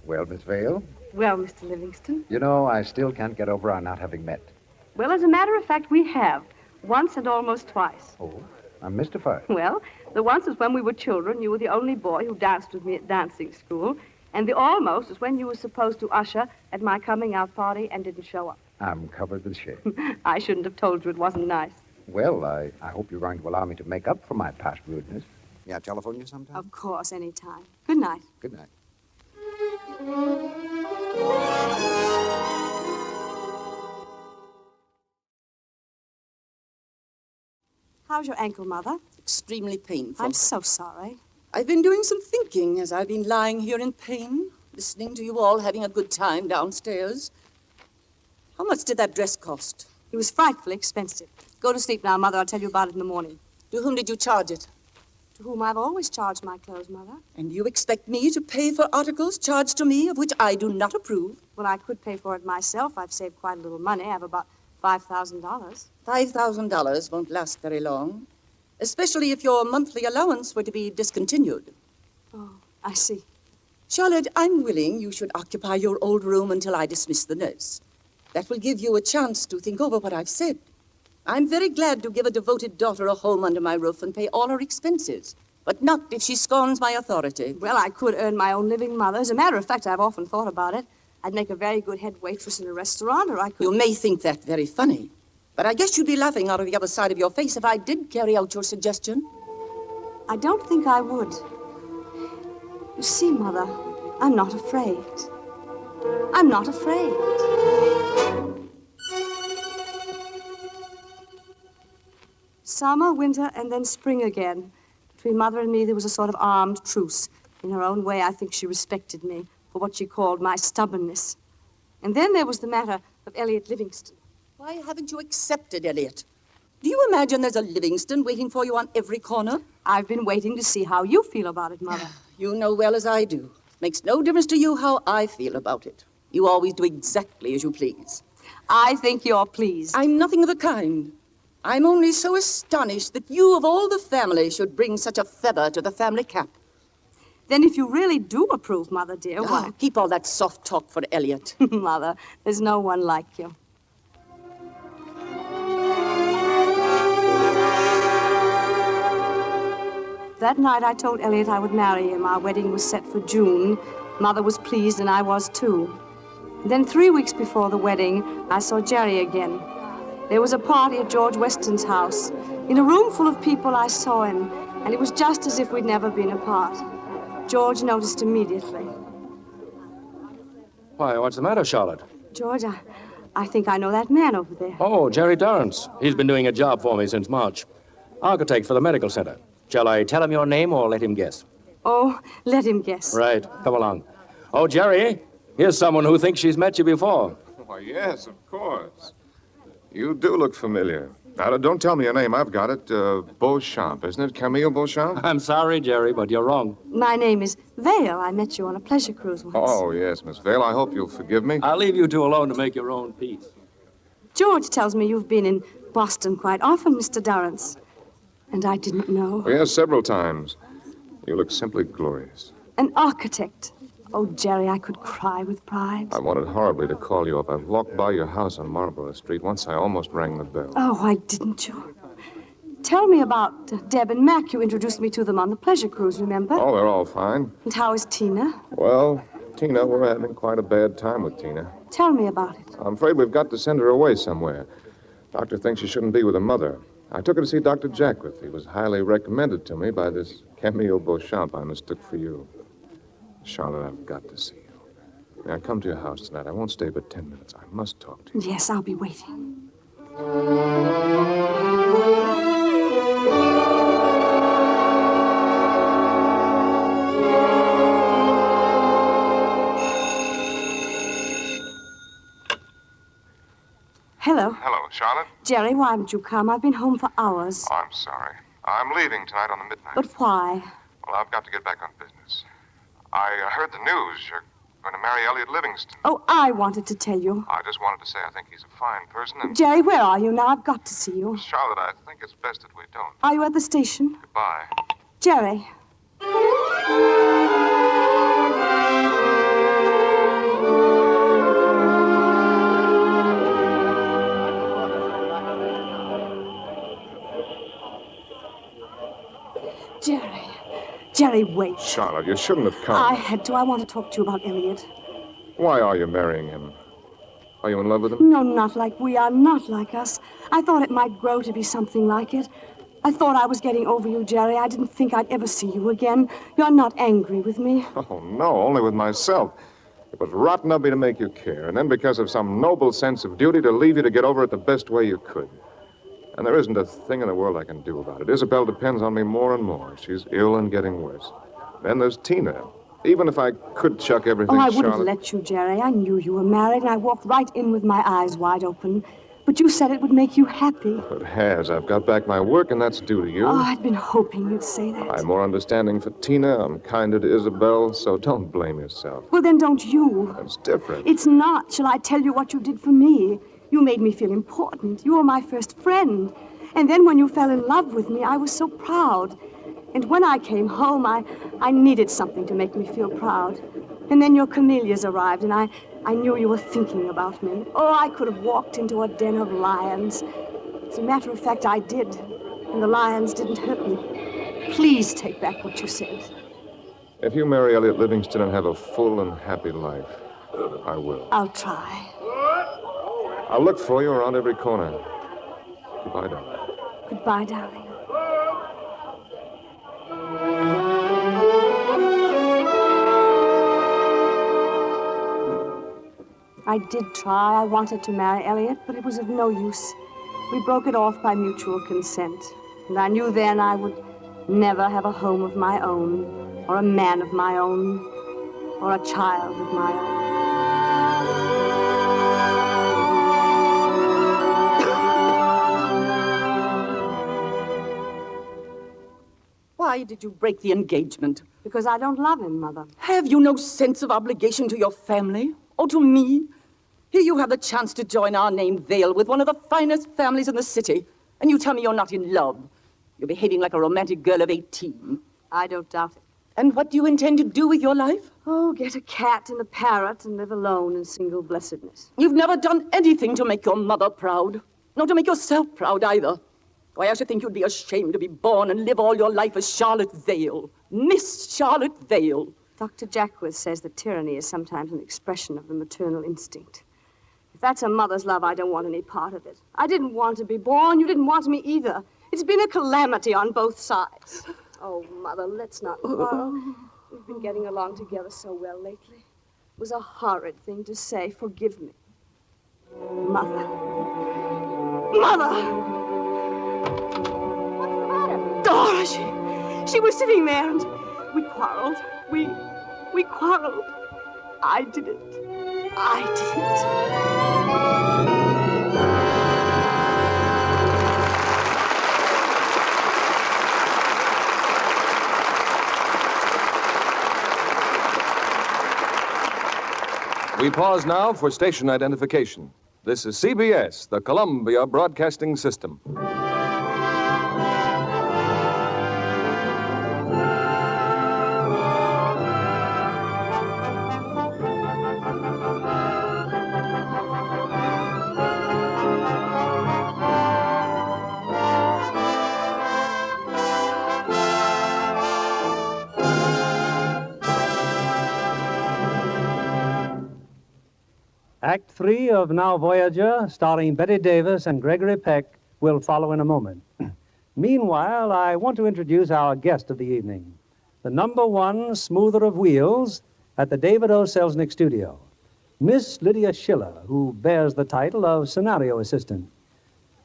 Well, Miss Vale? Well, Mr. Livingston? You know, I still can't get over our not having met. Well, as a matter of fact, we have. Once and almost twice. Oh, I'm mystified. Well, the once was when we were children. You were the only boy who danced with me at dancing school. And the almost is when you were supposed to usher at my coming out party and didn't show up. I'm covered with shame. I shouldn't have told you it wasn't nice. Well, I hope you're going to allow me to make up for my past rudeness. May I telephone you sometime? Of course, any time. Good night. Good night. How's your ankle, Mother? Extremely painful. I'm so sorry. I've been doing some thinking as I've been lying here in pain, listening to you all having a good time downstairs. How much did that dress cost? It was frightfully expensive. Go to sleep now, Mother. I'll tell you about it in the morning. To whom did you charge it? To whom I've always charged my clothes, Mother. And you expect me to pay for articles charged to me of which I do not approve? Well, I could pay for it myself. I've saved quite a little money. I have about $5,000. $5,000 won't last very long, especially if your monthly allowance were to be discontinued. Oh, I see. Charlotte, I'm willing you should occupy your old room until I dismiss the nurse. That will give you a chance to think over what I've said. I'm very glad to give a devoted daughter a home under my roof and pay all her expenses, but not if she scorns my authority. Well, I could earn my own living, Mother. As a matter of fact, I've often thought about it. I'd make a very good head waitress in a restaurant, or I could... You may think that very funny, but I guess you'd be laughing out of the other side of your face if I did carry out your suggestion. I don't think I would. You see, Mother, I'm not afraid. I'm not afraid. Summer, winter, and then spring again. Between Mother and me, there was a sort of armed truce. In her own way, I think she respected me for what she called my stubbornness. And then there was the matter of Elliot Livingston. Why haven't you accepted Elliot? Do you imagine there's a Livingston waiting for you on every corner? I've been waiting to see how you feel about it, Mother. You know well as I do. Makes no difference to you how I feel about it. You always do exactly as you please. I think you're pleased. I'm nothing of the kind. I'm only so astonished that you, of all the family, should bring such a feather to the family cap. Then if you really do approve, Mother, dear, why... Keep all that soft talk for Elliot. Mother, there's no one like you. That night I told Elliot I would marry him. Our wedding was set for June. Mother was pleased, and I was too. Then 3 weeks before the wedding, I saw Jerry again. There was a party at George Weston's house. In a room full of people, I saw him, and it was just as if we'd never been apart. George noticed immediately. Why, what's the matter, Charlotte? George, I think I know that man over there. Oh, Jerry Dorrance. He's been doing a job for me since March. Architect for the medical center. Shall I tell him your name or let him guess? Oh, let him guess. Right. Come along. Oh, Jerry, here's someone who thinks she's met you before. Why, yes, of course. You do look familiar. Now, don't tell me your name. I've got it. Beauchamp, isn't it? Camille Beauchamp? I'm sorry, Jerry, but you're wrong. My name is Vale. I met you on a pleasure cruise once. Oh, yes, Miss Vale. I hope you'll forgive me. I'll leave you two alone to make your own peace. George tells me you've been in Boston quite often, Mr. Dorrance. And I didn't know. Oh, yes, several times. You look simply glorious. An architect. Oh, Jerry, I could cry with pride. I wanted horribly to call you up. I walked by your house on Marlborough Street. Once I almost rang the bell. Oh, why didn't you? Tell me about Deb and Mac. You introduced me to them on the pleasure cruise, remember? Oh, they're all fine. And how is Tina? Well, Tina, we're having quite a bad time with Tina. Tell me about it. I'm afraid we've got to send her away somewhere. Doctor thinks she shouldn't be with her mother. I took her to see Dr. Jackwith. He was highly recommended to me by this Camille Beauchamp I mistook for you. Charlotte, I've got to see you. May I come to your house tonight? I won't stay but 10 minutes. I must talk to you. Yes, I'll be waiting. Hello. Hello, Charlotte. Jerry, why haven't you come? I've been home for hours. Oh, I'm sorry. I'm leaving tonight on the midnight. But why? Well, I've got to get back on business. I heard the news. You're going to marry Elliot Livingston. Oh, I wanted to tell you. I just wanted to say I think he's a fine person. And Jerry, where are you now? I've got to see you. Charlotte, I think it's best that we don't. Are you at the station? Goodbye. Jerry. Jerry, wait. Charlotte, you shouldn't have come. I had to. I want to talk to you about Elliot. Why are you marrying him? Are you in love with him? No, not like we are, not like us. I thought it might grow to be something like it. I thought I was getting over you, Jerry. I didn't think I'd ever see you again. You're not angry with me. Oh, no, only with myself. It was rotten of me to make you care, and then because of some noble sense of duty to leave you to get over it the best way you could. And there isn't a thing in the world I can do about it. Isabel depends on me more and more. She's ill and getting worse. Then there's Tina. Even if I could chuck everything, I wouldn't Charlotte... let you, Jerry. I knew you were married, and I walked right in with my eyes wide open. But you said it would make you happy. It has. I've got back my work, and that's due to you. Oh, I'd been hoping you'd say that. I'm more understanding for Tina. I'm kinder to Isabel, so don't blame yourself. Well, then don't you. It's different. It's not. Shall I tell you what you did for me? You made me feel important. You were my first friend. And then when you fell in love with me, I was so proud. And when I came home, I needed something to make me feel proud. And then your camellias arrived, and I knew you were thinking about me. Oh, I could have walked into a den of lions. As a matter of fact, I did. And the lions didn't hurt me. Please take back what you said. If you marry Elliot Livingston and have a full and happy life, I will. I'll try. I'll look for you around every corner. Goodbye, darling. Goodbye, darling. I did try. I wanted to marry Elliot, but it was of no use. We broke it off by mutual consent. And I knew then I would never have a home of my own, or a man of my own, or a child of my own. Why did you break the engagement? Because I don't love him, Mother. Have you no sense of obligation to your family? Or to me? Here you have the chance to join our name, Vale, with one of the finest families in the city. And you tell me you're not in love. You're behaving like a romantic girl of 18. I don't doubt it. And what do you intend to do with your life? Oh, get a cat and a parrot and live alone in single blessedness. You've never done anything to make your mother proud. Nor to make yourself proud, either. Why, I should think you'd be ashamed to be born and live all your life as Charlotte Vale. Miss Charlotte Vale. Dr. Jackworth says that tyranny is sometimes an expression of the maternal instinct. If that's a mother's love, I don't want any part of it. I didn't want to be born. You didn't want me either. It's been a calamity on both sides. Oh, Mother, let's not quarrel. We've been getting along together so well lately. It was a horrid thing to say. Forgive me. Mother. Mother! Dora, she was sitting there and we quarreled. We quarreled. I did it. I did it. We pause now for station identification. This is CBS, the Columbia Broadcasting System. Act 3 of Now Voyager, starring Betty Davis and Gregory Peck, will follow in a moment. Meanwhile, I want to introduce our guest of the evening, the #1 smoother of wheels at the David O. Selznick Studio, Miss Lydia Schiller, who bears the title of scenario assistant.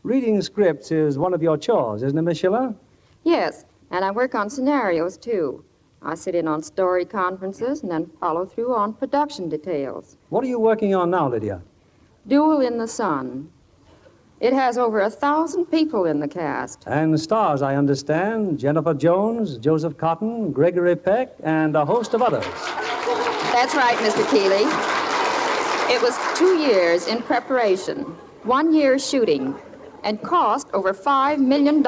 Reading scripts is one of your chores, isn't it, Miss Schiller? Yes, and I work on scenarios, too. I sit in on story conferences and then follow through on production details. What are you working on now, Lydia? Duel in the Sun. It has over 1,000 people in the cast. And stars, I understand, Jennifer Jones, Joseph Cotton, Gregory Peck, and a host of others. That's right, Mr. Keeley. It was 2 years in preparation, 1 year shooting, and cost over $5 million.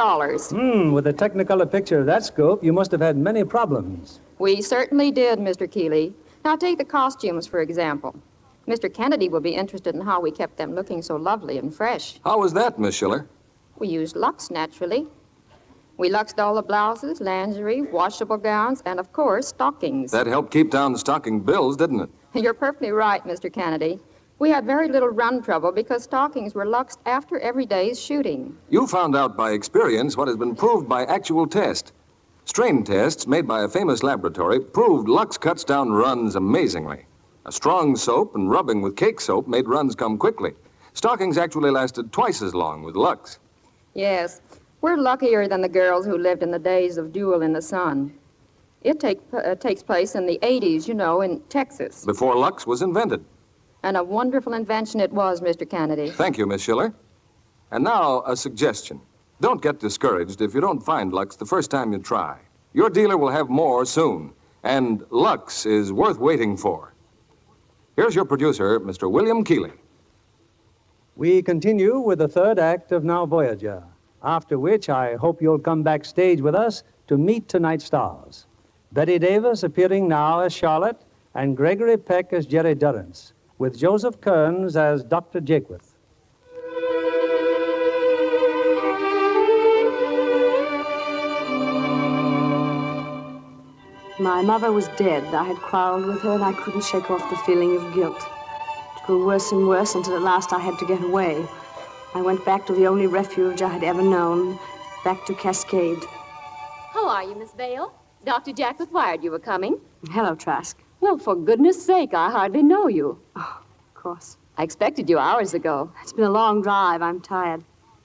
With a Technicolor picture of that scope, you must have had many problems. We certainly did, Mr. Keeley. Now take the costumes, for example. Mr. Kennedy will be interested in how we kept them looking so lovely and fresh. How was that, Miss Schiller? We used Lux, naturally. We luxed all the blouses, lingerie, washable gowns, and, of course, stockings. That helped keep down stocking bills, didn't it? You're perfectly right, Mr. Kennedy. We had very little run trouble because stockings were luxed after every day's shooting. You found out by experience what has been proved by actual test. Strain tests made by a famous laboratory proved Lux cuts down runs amazingly. A strong soap and rubbing with cake soap made runs come quickly. Stockings actually lasted twice as long with Lux. Yes, we're luckier than the girls who lived in the days of Duel in the Sun. It takes place in the 80s, you know, in Texas. Before Lux was invented. And a wonderful invention it was, Mr. Kennedy. Thank you, Miss Schiller. And now, a suggestion. Don't get discouraged if you don't find Lux the first time you try. Your dealer will have more soon, and Lux is worth waiting for. Here's your producer, Mr. William Keeley. We continue with the third act of Now Voyager, after which I hope you'll come backstage with us to meet tonight's stars. Betty Davis appearing now as Charlotte, and Gregory Peck as Jerry Durrance, with Joseph Kearns as Dr. Jaquith. My mother was dead. I had quarreled with her, and I couldn't shake off the feeling of guilt. It grew worse and worse until at last I had to get away. I went back to the only refuge I had ever known, back to Cascade. How are you, Miss Vale? Dr. Jackworth wired you were coming. Hello, Trask. Well, for goodness sake, I hardly know you. Oh, of course. I expected you hours ago. It's been a long drive. I'm tired.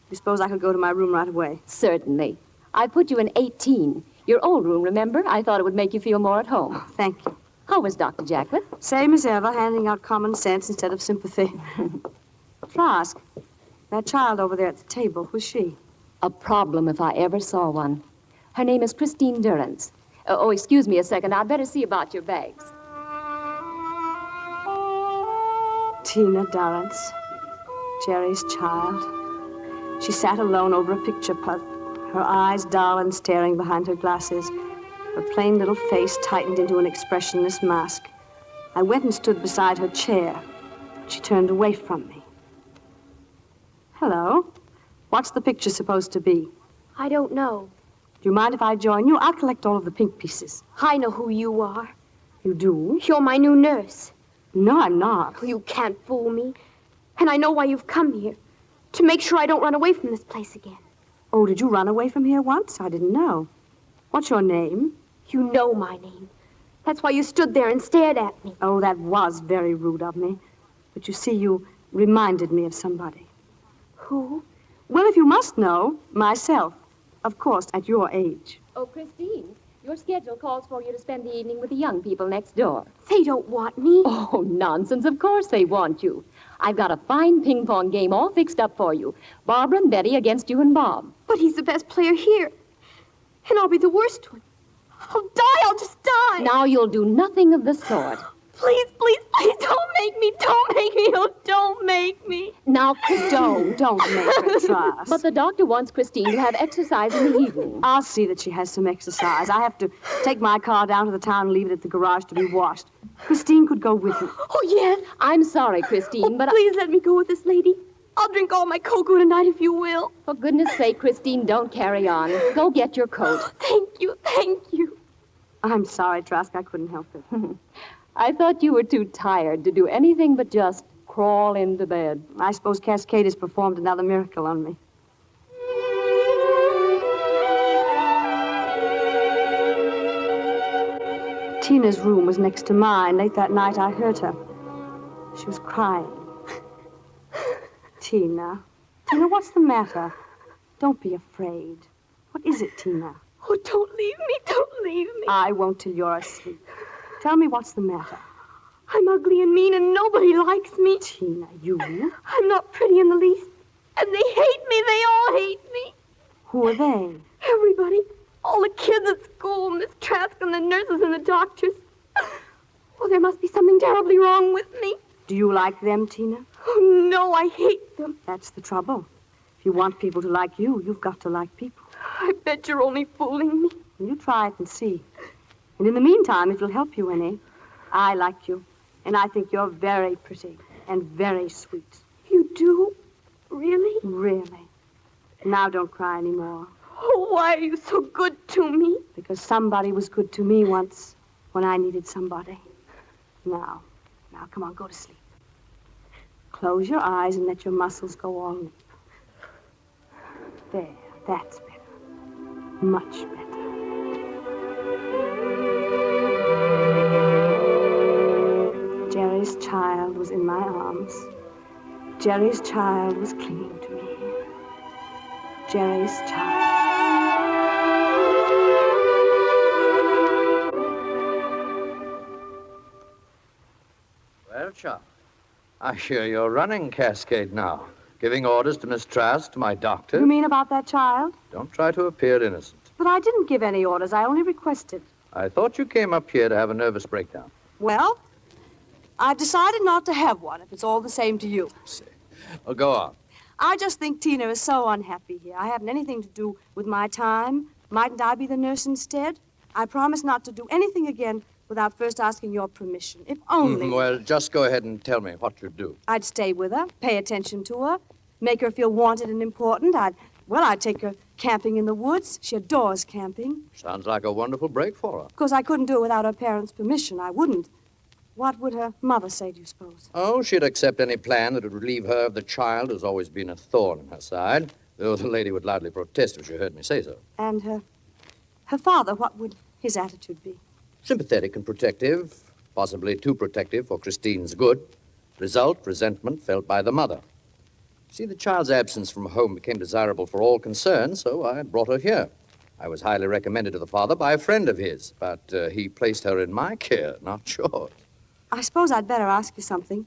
You suppose I could go to my room right away? Certainly. I put you in 18. Your old room, remember? I thought it would make you feel more at home. Oh, thank you. How was Dr. Jackworth? Same as ever, handing out common sense instead of sympathy. Trask, that child over there at the table, who's she? A problem if I ever saw one. Her name is Christine Durrance. Oh, excuse me a second. I'd better see about your bags. Tina Durrance, Jerry's child. She sat alone over a picture puzzle, her eyes dull and staring behind her glasses, her plain little face tightened into an expressionless mask. I went and stood beside her chair. She turned away from me. Hello. What's the picture supposed to be? I don't know. Do you mind if I join you? I'll collect all of the pink pieces. I know who you are. You do? You're my new nurse. No, I'm not. You can't fool me. And I know why you've come here. To make sure I don't run away from this place again. Oh, did you run away from here once? I didn't know. What's your name? You know my name. That's why you stood there and stared at me. Oh, that was very rude of me. But you see, you reminded me of somebody. Who? Well, if you must know, myself. Of course, at your age. Oh, Christine, your schedule calls for you to spend the evening with the young people next door. They don't want me. Oh, nonsense. Of course they want you. I've got a fine ping-pong game all fixed up for you. Barbara and Betty against you and Bob. But he's the best player here. And I'll be the worst one. I'll die. I'll just die. Now you'll do nothing of the sort. Please, please, please, don't make me. Don't make me. Oh, don't make me. Now, Christine. Don't make her trust. But the doctor wants Christine to have exercise in the evening. I'll see that she has some exercise. I have to take my car down to the town and leave it at the garage to be washed. Christine could go with me. Oh, yes. I'm sorry, Christine, but... Please let me go with this lady. I'll drink all my cocoa tonight if you will. For goodness sake, Christine, don't carry on. Go get your coat. Thank you, thank you. I'm sorry, Trask. I couldn't help it. I thought you were too tired to do anything but just crawl into bed. I suppose Cascade has performed another miracle on me. Tina's room was next to mine. Late that night, I heard her. She was crying. Tina, what's the matter? Don't be afraid. What is it, Tina? Oh, don't leave me. Don't leave me. I won't till you're asleep. Tell me what's the matter. I'm ugly and mean and nobody likes me. Tina, you? I'm not pretty in the least. And they hate me. They all hate me. Who are they? Everybody. All the kids at school, Miss Trask and the nurses and the doctors. Oh, there must be something terribly wrong with me. Do you like them, Tina? Oh, no, I hate them. That's the trouble. If you want people to like you, you've got to like people. I bet you're only fooling me. You try it and see. And in the meantime, if it'll help you any, I like you. And I think you're very pretty and very sweet. You do? Really? Really. Now don't cry anymore. Oh, why are you so good to me? Because somebody was good to me once when I needed somebody. Now, come on, go to sleep. Close your eyes and let your muscles go all limp. There, that's better. Much better. Jerry's child was in my arms. Jerry's child was clinging to me. Jerry's child. Well, Charles, I hear you're running Cascade now, giving orders to Miss Trask, to my doctor. You mean about that child? Don't try to appear innocent. But I didn't give any orders. I only requested. I thought you came up here to have a nervous breakdown. Well, I've decided not to have one, if it's all the same to you. Well, go on. I just think Tina is so unhappy here. I haven't anything to do with my time. Mightn't I be the nurse instead? I promise not to do anything again without first asking your permission. If only... Well, just go ahead and tell me what you do. I'd stay with her, pay attention to her, make her feel wanted and important. I'd take her camping in the woods. She adores camping. Sounds like a wonderful break for her. Of course, I couldn't do it without her parents' permission. I wouldn't. What would her mother say, do you suppose? Oh, she'd accept any plan that would relieve her of the child who's always been a thorn in her side, though the lady would loudly protest if she heard me say so. And her father, what would his attitude be? Sympathetic and protective, possibly too protective for Christine's good. Result, resentment felt by the mother. See, the child's absence from home became desirable for all concerned, so I brought her here. I was highly recommended to the father by a friend of his, but he placed her in my care, not yours. I suppose I'd better ask you something.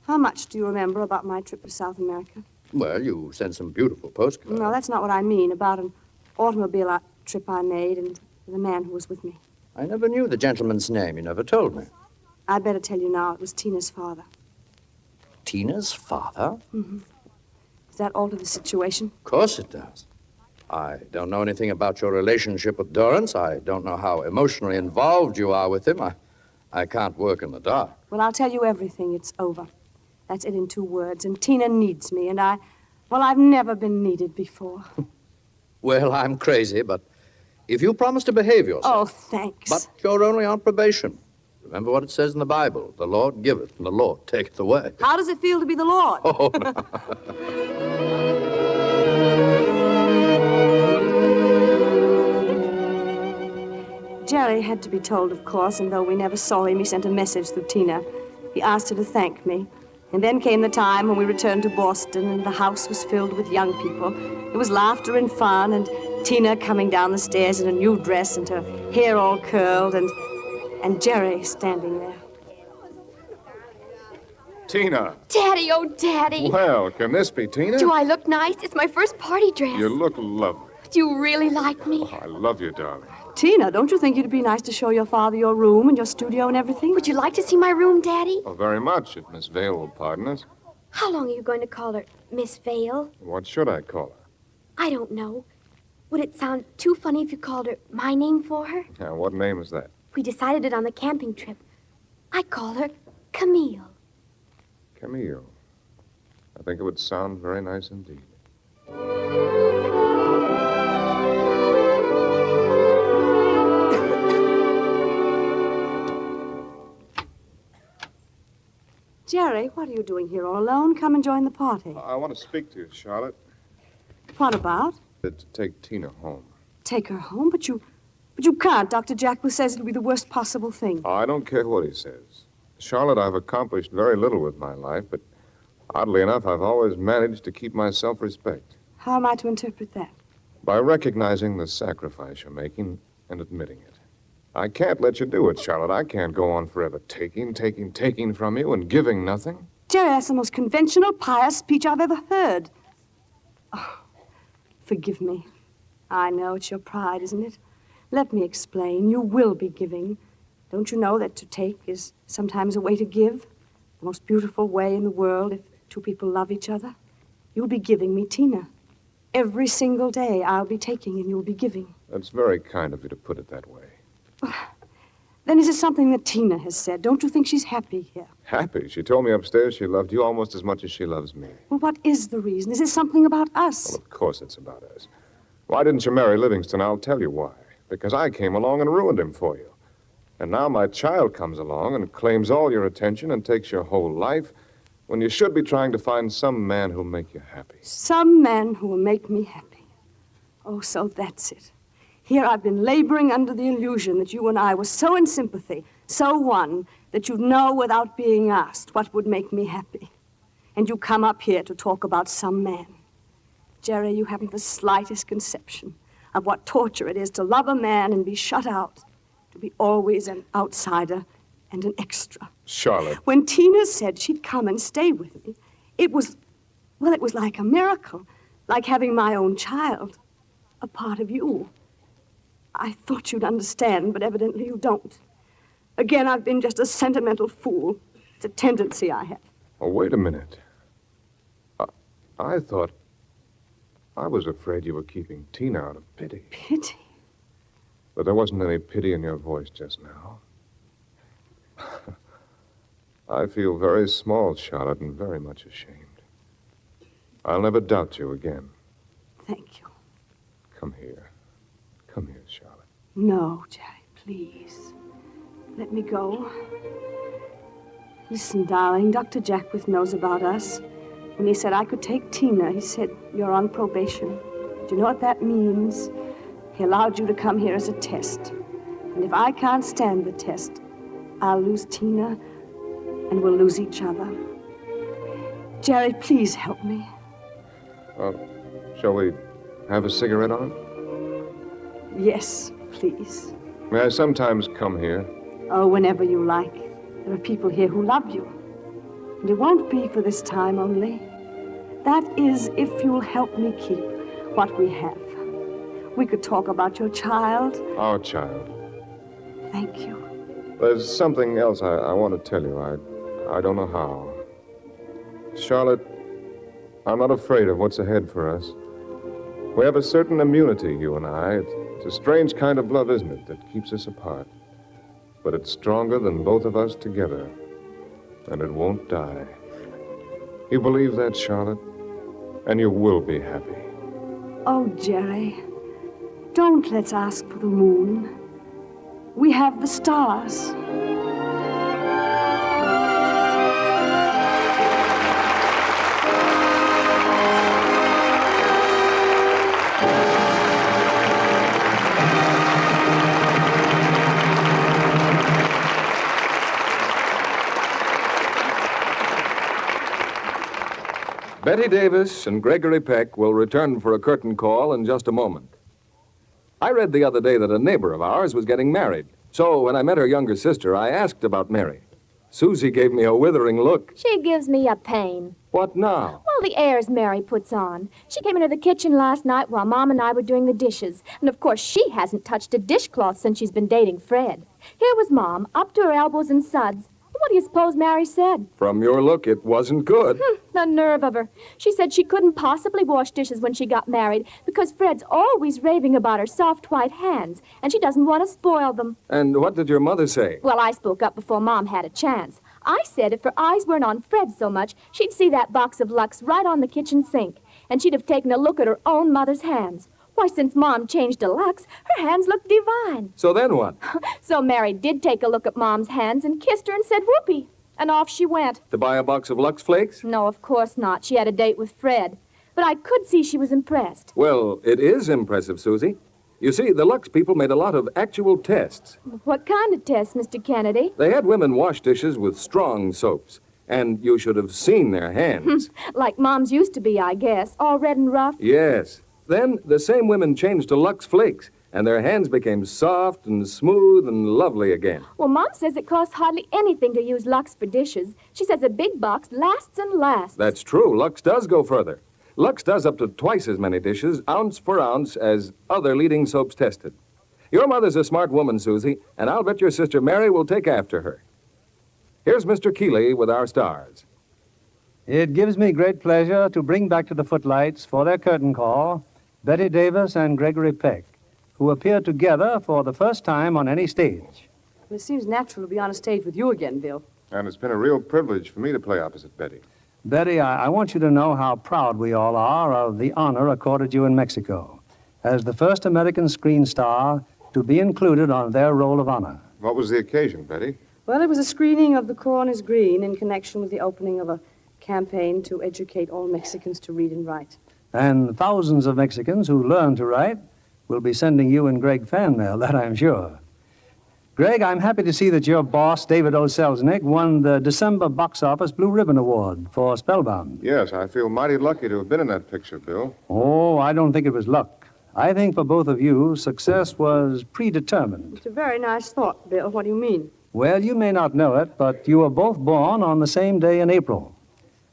How much do you remember about my trip to South America? Well, you sent some beautiful postcards. No, that's not what I mean. About an automobile trip I made and the man who was with me. I never knew the gentleman's name. You never told me. I'd better tell you now. It was Tina's father. Tina's father? Mm-hmm. Does that alter the situation? Of course it does. I don't know anything about your relationship with Dorrance. I don't know how emotionally involved you are with him. I can't work in the dark. Well, I'll tell you everything. It's over. That's it in 2 words. And Tina needs me, and I've never been needed before. Well, I'm crazy, but if you promise to behave yourself... Oh, thanks. But you're only on probation. Remember what it says in the Bible. The Lord giveth, and the Lord taketh away. How does it feel to be the Lord? Oh, no. Jerry had to be told, of course, and though we never saw him, he sent a message through Tina. He asked her to thank me. And then came the time when we returned to Boston, and the house was filled with young people. There was laughter and fun, and Tina coming down the stairs in a new dress and her hair all curled, and Jerry standing there. Tina. Daddy, oh, Daddy. Well, can this be Tina? Do I look nice? It's my first party dress. You look lovely. Do you really like me? Oh, I love you, darling. Tina, don't you think it'd be nice to show your father your room and your studio and everything? Would you like to see my room, Daddy? Oh, very much, if Miss Vale will pardon us. How long are you going to call her Miss Vale? What should I call her? I don't know. Would it sound too funny if you called her my name for her? Now, what name is that? We decided it on the camping trip. I call her Camille. Camille. I think it would sound very nice indeed. Jerry, what are you doing here all alone? Come and join the party. I want to speak to you, Charlotte. What about? To take Tina home. Take her home? But you can't. Dr. Jackwith says it'll be the worst possible thing. I don't care what he says. Charlotte, I've accomplished very little with my life, but oddly enough, I've always managed to keep my self-respect. How am I to interpret that? By recognizing the sacrifice you're making and admitting it. I can't let you do it, Charlotte. I can't go on forever taking from you and giving nothing. Jerry, that's the most conventional, pious speech I've ever heard. Oh, forgive me. I know it's your pride, isn't it? Let me explain. You will be giving. Don't you know that to take is sometimes a way to give? The most beautiful way in the world if two people love each other. You'll be giving me Tina. Every single day I'll be taking and you'll be giving. That's very kind of you to put it that way. Then is it something that Tina has said? Don't you think she's happy here? Happy? She told me upstairs she loved you almost as much as she loves me. Well, what is the reason? Is it something about us? Well, of course it's about us. Why didn't you marry Livingston? I'll tell you why. Because I came along and ruined him for you. And now my child comes along and claims all your attention and takes your whole life when you should be trying to find some man who'll make you happy. Some man who will make me happy. Oh, so that's it. Here I've been laboring under the illusion that you and I were so in sympathy, so one, that you'd know without being asked what would make me happy. And you come up here to talk about some man. Jerry, you haven't the slightest conception of what torture it is to love a man and be shut out, to be always an outsider and an extra. Charlotte. When Tina said she'd come and stay with me, it was like a miracle, like having my own child, a part of you. I thought you'd understand, but evidently you don't. Again, I've been just a sentimental fool. It's a tendency I have. Oh, wait a minute. I thought... I was afraid you were keeping Tina out of pity. Pity? But there wasn't any pity in your voice just now. I feel very small, Charlotte, and very much ashamed. I'll never doubt you again. Thank you. Come here. Come here, Charlotte. No, Jerry, please. Let me go. Listen, darling, Dr. Jackwith knows about us. When he said I could take Tina, he said, you're on probation. Do you know what that means? He allowed you to come here as a test. And if I can't stand the test, I'll lose Tina, and we'll lose each other. Jerry, please help me. Shall we have a cigarette on? Yes, please. May I sometimes come here? Oh, whenever you like. There are people here who love you. And it won't be for this time only. That is, if you'll help me keep what we have. We could talk about your child. Our child. Thank you. There's something else I want to tell you. I don't know how. Charlotte, I'm not afraid of what's ahead for us. We have a certain immunity, you and I. It's a strange kind of love, isn't it, that keeps us apart. But it's stronger than both of us together. And it won't die. You believe that, Charlotte? And you will be happy. Oh, Jerry, don't let's ask for the moon. We have the stars. Betty Davis and Gregory Peck will return for a curtain call in just a moment. I read the other day that a neighbor of ours was getting married. So when I met her younger sister, I asked about Mary. Susie gave me a withering look. She gives me a pain. What now? Well, the airs Mary puts on. She came into the kitchen last night while Mom and I were doing the dishes. And, of course, she hasn't touched a dishcloth since she's been dating Fred. Here was Mom, up to her elbows in suds. What do you suppose Mary said? From your look, it wasn't good. The nerve of her. She said she couldn't possibly wash dishes when she got married because Fred's always raving about her soft white hands, and she doesn't want to spoil them. And what did your mother say? Well, I spoke up before Mom had a chance. I said if her eyes weren't on Fred so much, she'd see that box of Lux right on the kitchen sink, and she'd have taken a look at her own mother's hands. Why, since Mom changed to Lux, her hands look divine. So then what? So Mary did take a look at Mom's hands and kissed her and said, whoopee. And off she went. To buy a box of Lux Flakes? No, of course not. She had a date with Fred. But I could see she was impressed. Well, it is impressive, Susie. You see, the Lux people made a lot of actual tests. What kind of tests, Mr. Kennedy? They had women wash dishes with strong soaps. And you should have seen their hands. Like Mom's used to be, I guess. All red and rough. Yes. Then the same women changed to Lux Flakes, and their hands became soft and smooth and lovely again. Well, Mom says it costs hardly anything to use Lux for dishes. She says a big box lasts and lasts. That's true. Lux does go further. Lux does up to twice as many dishes, ounce for ounce, as other leading soaps tested. Your mother's a smart woman, Susie, and I'll bet your sister Mary will take after her. Here's Mr. Keeley with our stars. It gives me great pleasure to bring back to the footlights for their curtain call Betty Davis and Gregory Peck, who appear together for the first time on any stage. It seems natural to be on a stage with you again, Bill. And it's been a real privilege for me to play opposite Betty. Betty, I want you to know how proud we all are of the honor accorded you in Mexico as the first American screen star to be included on their roll of honor. What was the occasion, Betty? Well, it was a screening of The Corn is Green in connection with the opening of a campaign to educate all Mexicans to read and write. And thousands of Mexicans who learn to write will be sending you and Greg fan mail, that I'm sure. Greg, I'm happy to see that your boss, David O. Selznick, won the December Box Office Blue Ribbon Award for Spellbound. Yes, I feel mighty lucky to have been in that picture, Bill. Oh, I don't think it was luck. I think for both of you, success was predetermined. It's a very nice thought, Bill. What do you mean? Well, you may not know it, but you were both born on the same day in April.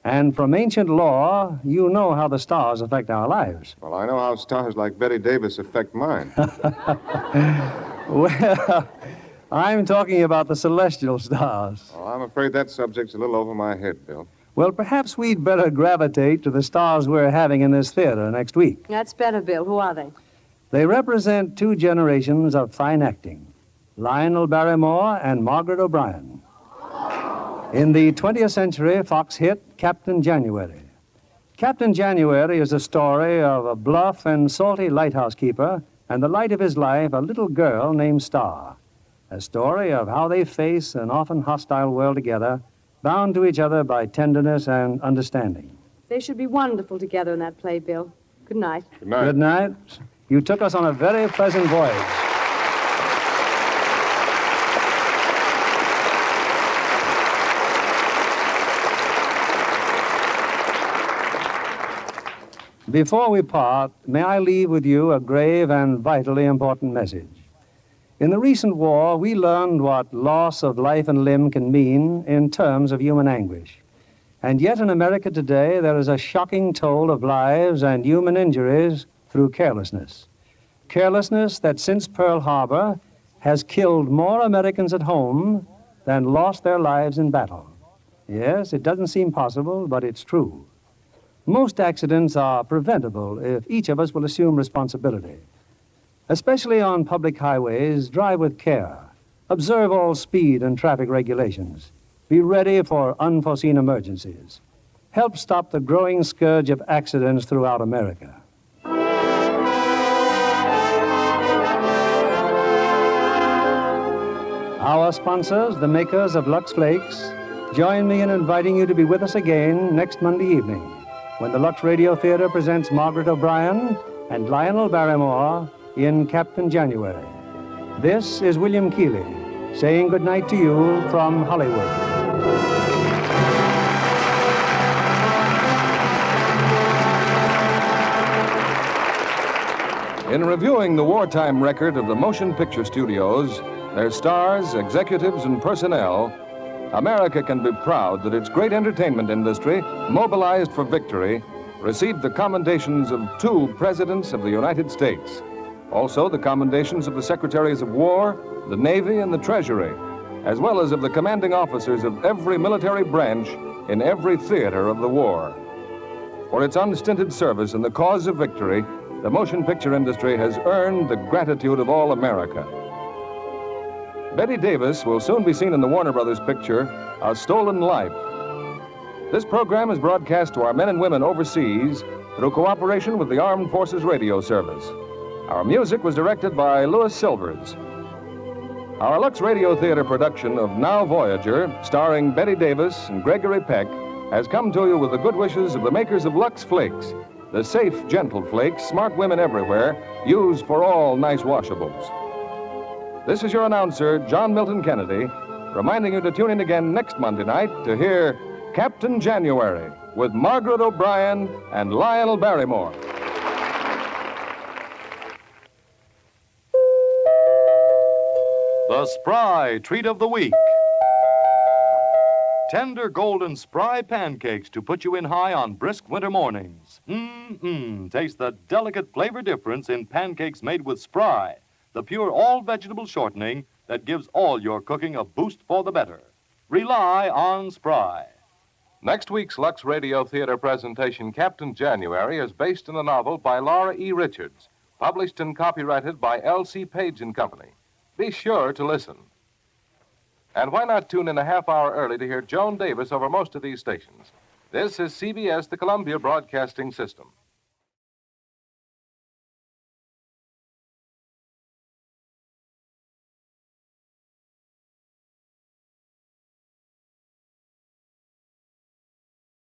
And from ancient law, you know how the stars affect our lives. Well, I know how stars like Betty Davis affect mine. Well, I'm talking about the celestial stars. Well, I'm afraid that subject's a little over my head, Bill. Well, perhaps we'd better gravitate to the stars we're having in this theater next week. That's better, Bill. Who are they? They represent two generations of fine acting, Lionel Barrymore and Margaret O'Brien. In the 20th century, Fox hit Captain January. Captain January is a story of a bluff and salty lighthouse keeper and the light of his life, a little girl named Star. A story of how they face an often hostile world together, bound to each other by tenderness and understanding. They should be wonderful together in that play, Bill. Good night. Good night. Good night. You took us on a very pleasant voyage. Before we part, may I leave with you a grave and vitally important message. In the recent war, we learned what loss of life and limb can mean in terms of human anguish. And yet in America today, there is a shocking toll of lives and human injuries through carelessness. Carelessness that since Pearl Harbor has killed more Americans at home than lost their lives in battle. Yes, it doesn't seem possible, but it's true. Most accidents are preventable if each of us will assume responsibility. Especially on public highways, drive with care. Observe all speed and traffic regulations. Be ready for unforeseen emergencies. Help stop the growing scourge of accidents throughout America. Our sponsors, the makers of Lux Flakes, join me in inviting you to be with us again next Monday evening when the Lux Radio Theater presents Margaret O'Brien and Lionel Barrymore in Captain January. This is William Keighley saying good night to you from Hollywood. In reviewing the wartime record of the motion picture studios, their stars, executives, and personnel, America can be proud that its great entertainment industry, mobilized for victory, received the commendations of 2 presidents of the United States. Also, the commendations of the Secretaries of War, the Navy, and the Treasury, as well as of the commanding officers of every military branch in every theater of the war. For its unstinted service in the cause of victory, the motion picture industry has earned the gratitude of all America. Betty Davis will soon be seen in the Warner Brothers picture, A Stolen Life. This program is broadcast to our men and women overseas through cooperation with the Armed Forces Radio Service. Our music was directed by Louis Silvers. Our Lux Radio Theater production of Now Voyager, starring Betty Davis and Gregory Peck, has come to you with the good wishes of the makers of Lux Flakes, the safe, gentle flakes smart women everywhere use for all nice washables. This is your announcer, John Milton Kennedy, reminding you to tune in again next Monday night to hear Captain January with Margaret O'Brien and Lionel Barrymore. The Spry Treat of the Week. Tender golden Spry pancakes to put you in high on brisk winter mornings. Taste the delicate flavor difference in pancakes made with Spry, the pure all-vegetable shortening that gives all your cooking a boost for the better. Rely on Spry. Next week's Lux Radio Theater presentation, Captain January, is based on a novel by Laura E. Richards, published and copyrighted by L.C. Page & Company. Be sure to listen. And why not tune in a half hour early to hear Joan Davis over most of these stations? This is CBS, the Columbia Broadcasting System.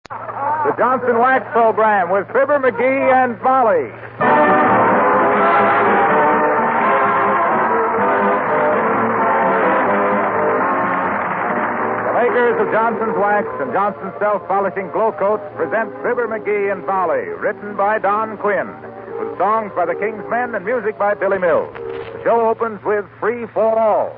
The Johnson Wax Program with Fibber, McGee, and Folly. The makers of Johnson's Wax and Johnson's Self-Polishing Glow Coats present Fibber, McGee, and Folly, written by Don Quinn, with songs by the King's Men and music by Billy Mills. The show opens with Free for All.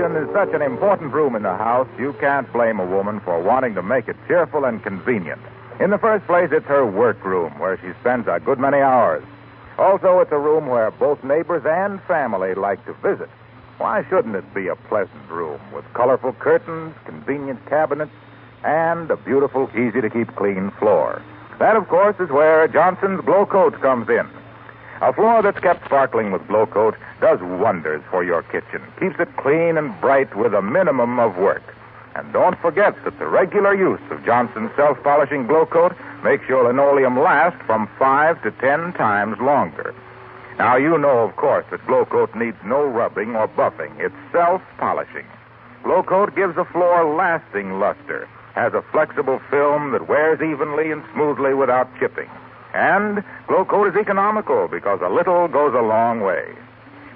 Is such an important room in the house, you can't blame a woman for wanting to make it cheerful and convenient. In the first place, it's her workroom, where she spends a good many hours. Also, it's a room where both neighbors and family like to visit. Why shouldn't it be a pleasant room with colorful curtains, convenient cabinets, and a beautiful, easy-to-keep clean floor? That, of course, is where Johnson's Glow Coat comes in. A floor that's kept sparkling with Glow Coat does wonders for your kitchen. Keeps it clean and bright with a minimum of work. And don't forget that the regular use of Johnson's Self-Polishing Glow Coat makes your linoleum last from 5 to 10 times longer. Now, you know, of course, that Glow Coat needs no rubbing or buffing. It's self-polishing. Glow Coat gives a floor lasting luster, has a flexible film that wears evenly and smoothly without chipping. And Glow Coat is economical because a little goes a long way.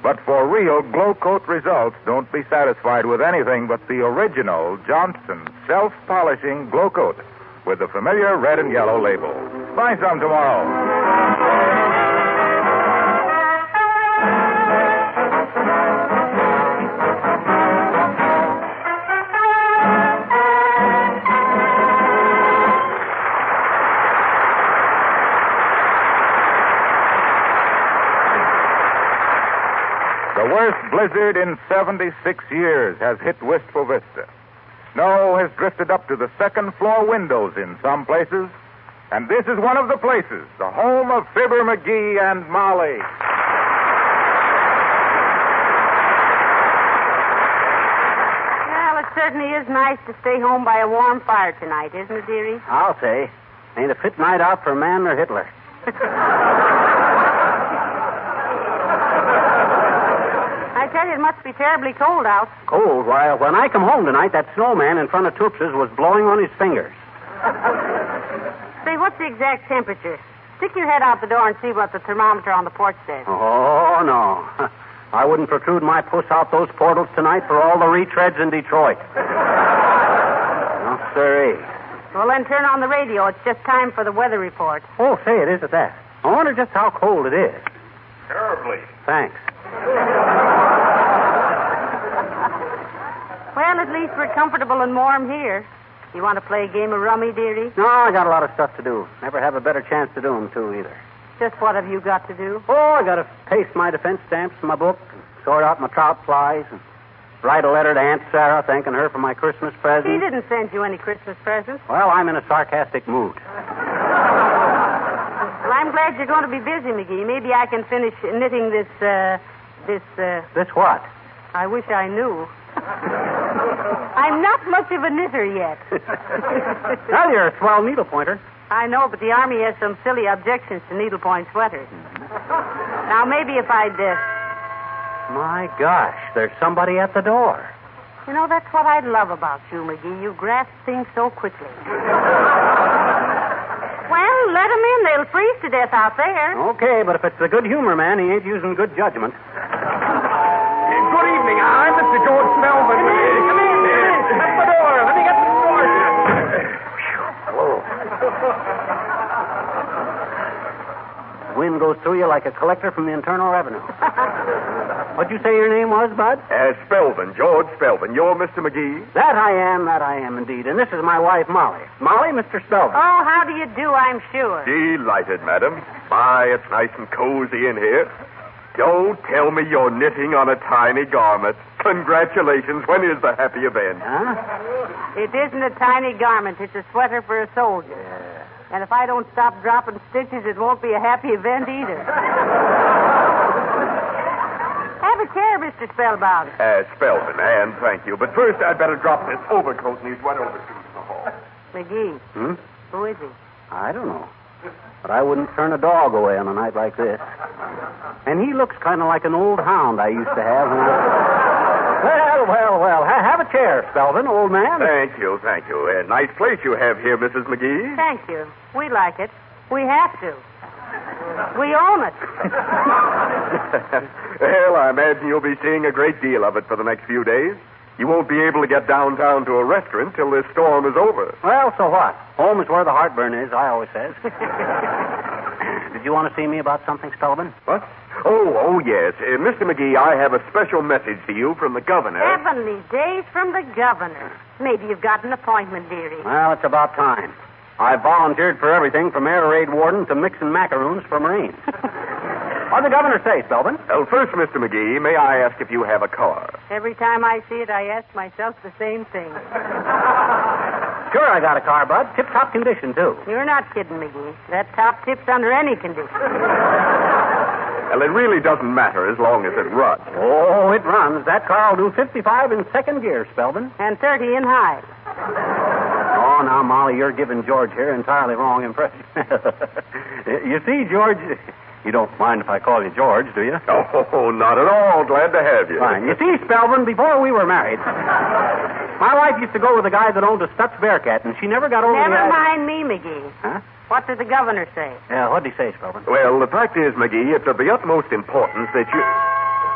But for real Glow Coat results, don't be satisfied with anything but the original Johnson Self-Polishing Glow Coat with the familiar red and yellow label. Buy some tomorrow. The worst blizzard in 76 years has hit Wistful Vista. Snow has drifted up to the second-floor windows in some places, And this is one of the places, the home of Fibber McGee and Molly. Well, it certainly is nice to stay home by a warm fire tonight, isn't it, dearie? I'll say. Ain't a fit night out for man or Hitler. I tell you, it must be terribly cold out. Cold? Why, when I come home tonight, that snowman in front of Toops's was blowing on his fingers. Say, what's the exact temperature? Stick your head out the door and see what the thermometer on the porch says. Oh, no. I wouldn't protrude my puss out those portals tonight for all the retreads in Detroit. No, sirree. Well, then turn on the radio. It's just time for the weather report. Oh, say, it is at that. I wonder just how cold it is. Terribly. Thanks. Well, at least we're comfortable and warm here. You want to play a game of rummy, dearie? No, I got a lot of stuff to do. Never have a better chance to do them, too, either. Just what have you got to do? Oh, I got to paste my defense stamps in my book, and sort out my trout flies, and write a letter to Aunt Sarah thanking her for my Christmas present. She didn't send you any Christmas presents. Well, I'm in a sarcastic mood. Well, I'm glad you're going to be busy, McGee. Maybe I can finish knitting this. This what? I wish I knew. I'm not much of a knitter yet. Well, you're a swell needle pointer. I know, but the Army has some silly objections to needlepoint sweaters. Now, maybe if I'd... My gosh, there's somebody at the door. You know, that's what I love about you, McGee. You grasp things so quickly. Well, let 'em in. They'll freeze to death out there. Okay, but if it's the good humor man, he ain't using good judgment. Good evening. I'm Mr. George Melvin. Come in. At the door. Let me get the door. Hello. Wind goes through you like a collector from the Internal Revenue. What'd you say your name was, Bud? Spelvin, George Spelvin. You're Mr. McGee? That I am indeed. And this is my wife, Molly. Molly, Mr. Spelvin. Oh, how do you do, I'm sure. Delighted, madam. My, it's nice and cozy in here. Don't tell me you're knitting on a tiny garment. Congratulations. When is the happy event? Huh? It isn't a tiny garment. It's a sweater for a soldier. And if I don't stop dropping stitches, it won't be a happy event either. Have a chair, Mr. Spellbound. Spelvin, and thank you. But first, I'd better drop this overcoat and these wet overshoes in the hall. McGee. Who is he? I don't know. But I wouldn't turn a dog away on a night like this. And he looks kind of like an old hound I used to have when Well. Have a chair, Spelvin, old man. Thank you. A nice place you have here, Mrs. McGee. Thank you. We like it. We have to. We own it. Well, I imagine you'll be seeing a great deal of it for the next few days. You won't be able to get downtown to a restaurant till this storm is over. Well, so what? Home is where the heartburn is, I always says. Did you want to see me about something, Spelvin? What? Oh, yes. Mr. McGee, I have a special message to you from the governor. Heavenly days from the governor. Maybe you've got an appointment, dearie. Well, it's about time. I volunteered for everything from air raid warden to mixing macaroons for Marines. What'd the governor say, Spelvin? Well, first, Mr. McGee, may I ask if you have a car? Every time I see it, I ask myself the same thing. Sure, I got a car, Bud. Tip-top condition, too. You're not kidding, McGee. That top tips under any condition. Well, it really doesn't matter as long as it runs. Oh, it runs. That car will do 55 in second gear, Spelvin. And 30 in high. Oh, now, Molly, you're giving George here entirely wrong impression. You see, George... You don't mind if I call you George, do you? Oh, not at all. Glad to have you. Fine. You see, Spelvin, before we were married, my wife used to go with a guy that owned a Stutz Bearcat, and she never got over Never mind me, McGee. Huh? What did the governor say? Yeah, what'd he say, Spelvin? Well, the fact is, McGee, it's of the utmost importance that you...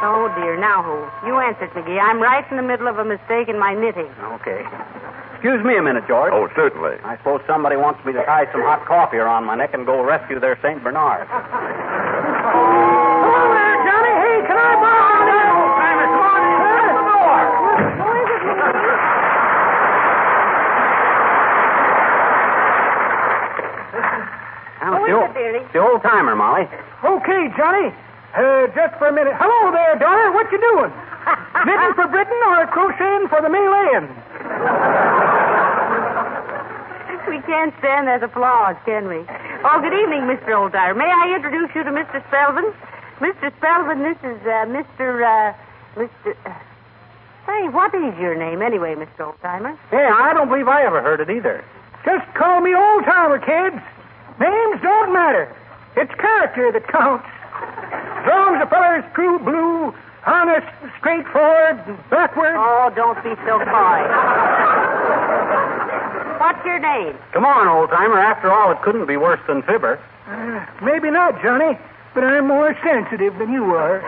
Oh, dear. Now who? You answered, McGee. I'm right in the middle of a mistake in my knitting. Okay. Excuse me a minute, George. Oh, certainly. I suppose somebody wants me to tie some hot coffee around my neck and go rescue their St. Bernard. Hello there, Johnny. Hey, can I borrow that old timer? Come on in. Open the door. The old timer, Molly. Okay, Johnny. Just for a minute. Hello there, daughter. What you doing? Knitting for Britain or crocheting for the Malayan? We We can't stand that applause, can we? Oh, good evening, Mr. Oldtimer. May I introduce you to Mr. Spelvin? Mr. Spelvin, this is Mr. Say, what is your name anyway, Mr. Oldtimer? Hey, I don't believe I ever heard it either. Just call me Old-Timer, kids. Names don't matter. It's character that counts. As long as the feller's true blue, honest, straightforward, backward. Oh, don't be so coy. What's your name? Come on, old-timer. After all, it couldn't be worse than Fibber. Maybe not, Johnny, but I'm more sensitive than you are.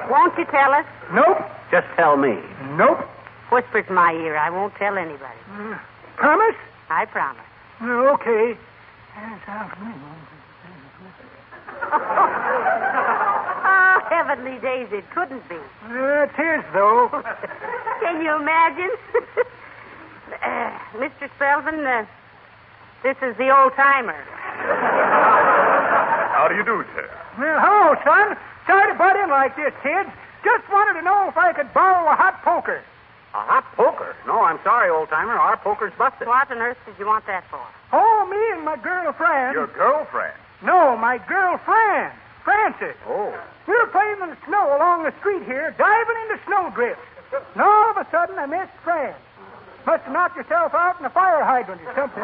Won't you tell us? Nope. Just tell me. Nope. Whisper in my ear. I won't tell anybody. Promise? I promise. Okay. Oh, heavenly days, it couldn't be. It's his, though. Can you imagine? Mr. Spelvin, this is the old-timer. How do you do, sir? Well, hello, son. Sorry to butt in like this, kids. Just wanted to know if I could borrow a hot poker. A hot poker? No, I'm sorry, old-timer. Our poker's busted. What on earth did you want that for? Oh, me and my girlfriend. Your girlfriend? No, my girlfriend, Frances. Oh. We were playing in the snow along the street here, diving into snowdrifts. And all of a sudden, I missed Fran. Must have knocked yourself out in a fire hydrant or something.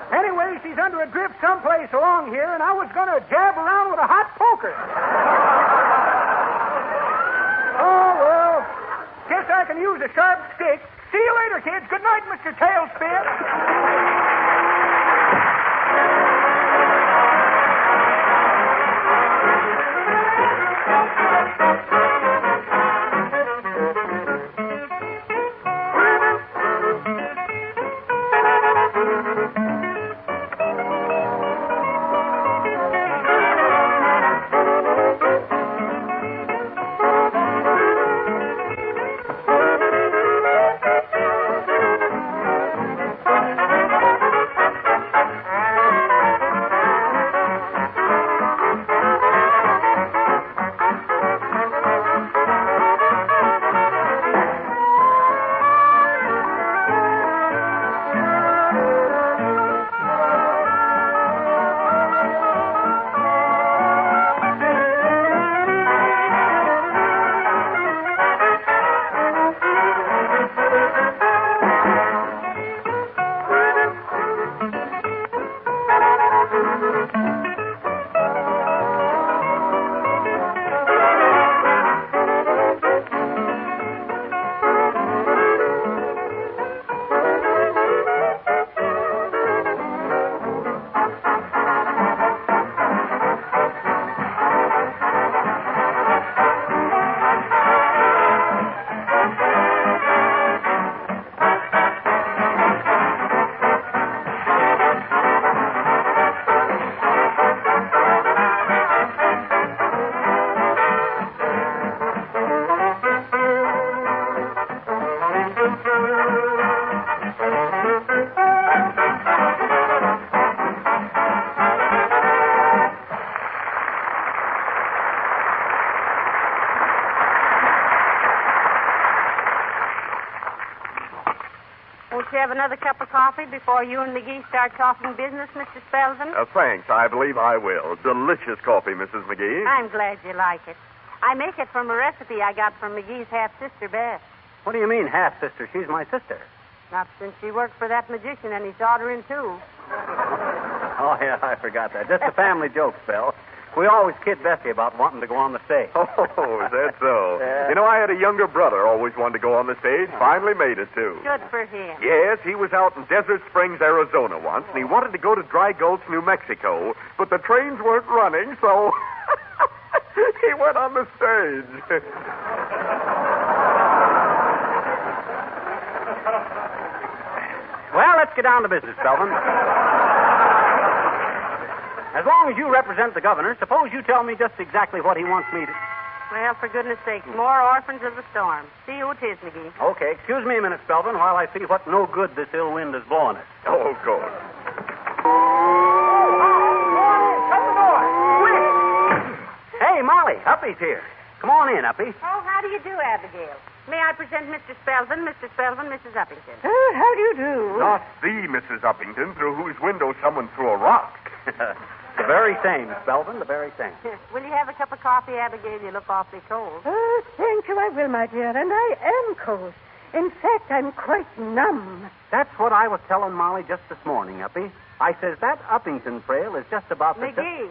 Anyway, she's under a drift someplace along here, and I was going to jab around with a hot poker. Oh, well, guess I can use a sharp stick. See you later, kids. Good night, Mr. Tailspin. Won't you have another cup of coffee before you and McGee start talking business, Mr. Spelvin? Thanks. I believe I will. Delicious coffee, Mrs. McGee. I'm glad you like it. I make it from a recipe I got from McGee's half-sister, Beth. What do you mean, half-sister? She's my sister. Not since she worked for that magician and his daughter in too. Oh, yeah, I forgot that. Just a family joke, Spell. We always kid Bessie about wanting to go on the stage. Oh, is that so? Yeah. You know, I had a younger brother always wanted to go on the stage. Finally made it, too. Good for him. Yes, he was out in Desert Springs, Arizona once, and he wanted to go to Dry Gulch, New Mexico, but the trains weren't running, so he went on the stage. Well, let's get down to business, Spelvin. As long as you represent the governor, suppose you tell me just exactly what he wants me to... Well, for goodness sakes, more orphans of the storm. See who it is, McGee. Okay, excuse me a minute, Spelvin, while I see what no good this ill wind is blowing us. Oh, good. Shut the door! Quick! Hey, Molly, Uppy's here. Come on in, Uppy. Oh, how do you do, Abigail? May I present Mr. Spelvin, Mrs. Uppington? Oh, how do you do? Not the Mrs. Uppington through whose window someone threw a rock. The very same, Spelvin, the very same. Will you have a cup of coffee, Abigail? You look awfully cold. Oh, thank you, I will, my dear, and I am cold. In fact, I'm quite numb. That's what I was telling Molly just this morning, Uppy. I says that Uppington trail is just about the... McGee.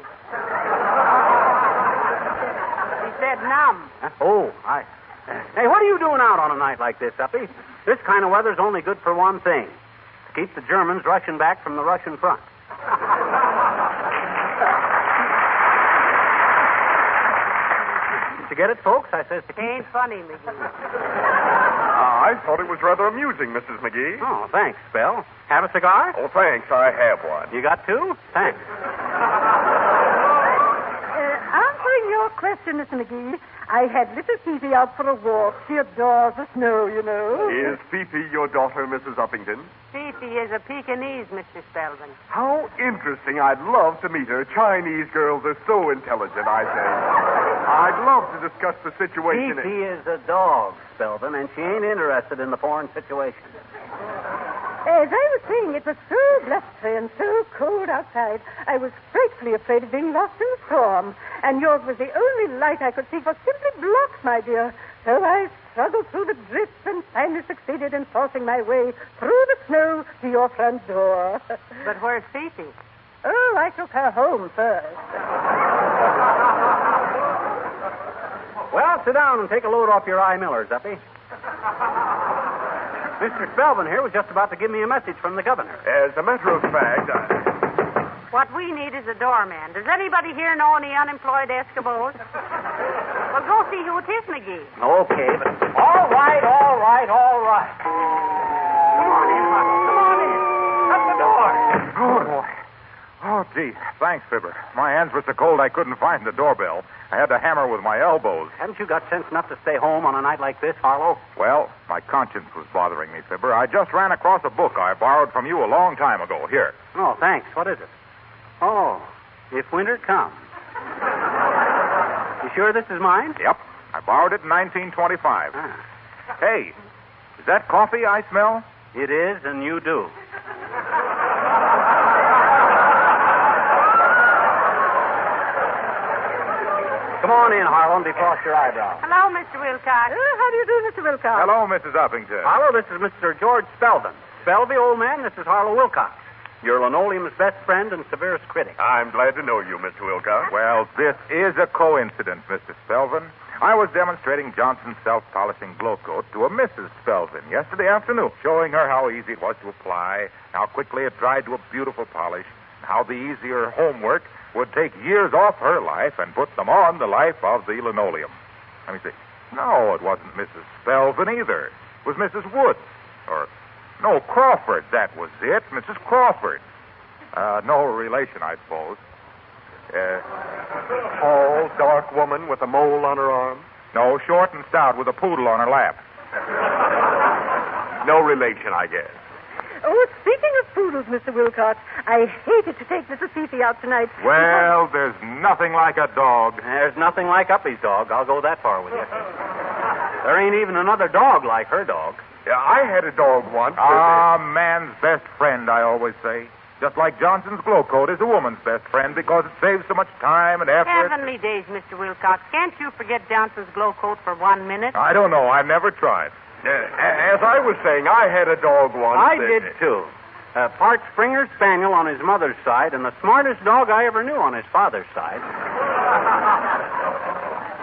He said numb. Hey, what are you doing out on a night like this, Uppy? This kind of weather's only good for one thing. To keep the Germans rushing back from the Russian front. Did you get it, folks? I says to keep... Ain't funny, McGee. I thought it was rather amusing, Mrs. McGee. Oh, thanks, Spell. Have a cigar? Oh, thanks. I have one. You got two? Thanks. Answering your question, Mr. McGee, I had little Fifi out for a walk. She adores the snow, you know. Is Fifi your daughter, Mrs. Uppington? Fifi is a Pekingese, Mr. Spelvin. How interesting. I'd love to meet her. Chinese girls are so intelligent, I say. I'd love to discuss the situation. Fifi is a dog, Spelvin, and she ain't interested in the foreign situation. As I was saying, it was so blustery and so cold outside, I was frightfully afraid of being lost in the storm. And yours was the only light I could see, for simply blocks, my dear. So I struggled through the drifts and finally succeeded in forcing my way through the snow to your front door. But where's Fifi? Oh, I took her home first. Well, sit down and take a load off your eye millers, Uppy. Mr. Spelvin here was just about to give me a message from the governor. As a matter of fact, What we need is a doorman. Does anybody here know any unemployed Eskimos? Well, go see who it is, McGee. Okay, but... All right. Come on in, Martin. Come on in. Shut the door. Oh, boy. Oh, gee. Thanks, Fibber. My hands were so cold I couldn't find the doorbell. I had to hammer with my elbows. Haven't you got sense enough to stay home on a night like this, Harlow? Well, my conscience was bothering me, Fibber. I just ran across a book I borrowed from you a long time ago. Here. Oh, thanks. What is it? Oh, If Winter Comes. You sure this is mine? Yep. I borrowed it in 1925. Hey, is that coffee I smell? It is, and you do. Come on in, Harlow, and defrost your eyebrows. Hello, Mr. Wilcox. How do you do, Mr. Wilcox? Hello, Mrs. Uppington. Harlow, this is Mr. George Spelvin. Spelvey, old man, this is Harlow Wilcox, your linoleum's best friend and severest critic. I'm glad to know you, Mr. Wilcox. Well, this is a coincidence, Mr. Spelvin. I was demonstrating Johnson's self-polishing glow coat to a Mrs. Spelvin yesterday afternoon, showing her how easy it was to apply, how quickly it dried to a beautiful polish, and how the easier homework would take years off her life and put them on the life of the linoleum. Let me see. No, it wasn't Mrs. Spelvin either. It was Mrs. Woods. No, Crawford. That was it. Mrs. Crawford. No relation, I suppose. Tall, dark woman with a mole on her arm? No, short and stout with a poodle on her lap. No relation, I guess. Oh, speaking of poodles, Mr. Wilcox, I hated to take Mrs. Fifi out tonight. Well, there's nothing like a dog. There's nothing like Uppy's dog. I'll go that far with you. There ain't even another dog like her dog. Yeah, I had a dog once. Man's best friend, I always say. Just like Johnson's glow coat is a woman's best friend because it saves so much time and effort. Heavenly days, Mr. Wilcox. Can't you forget Johnson's glow coat for 1 minute? I don't know. I've never tried. As I was saying, I had a dog once. I did, too. Part Springer Spaniel on his mother's side and the smartest dog I ever knew on his father's side.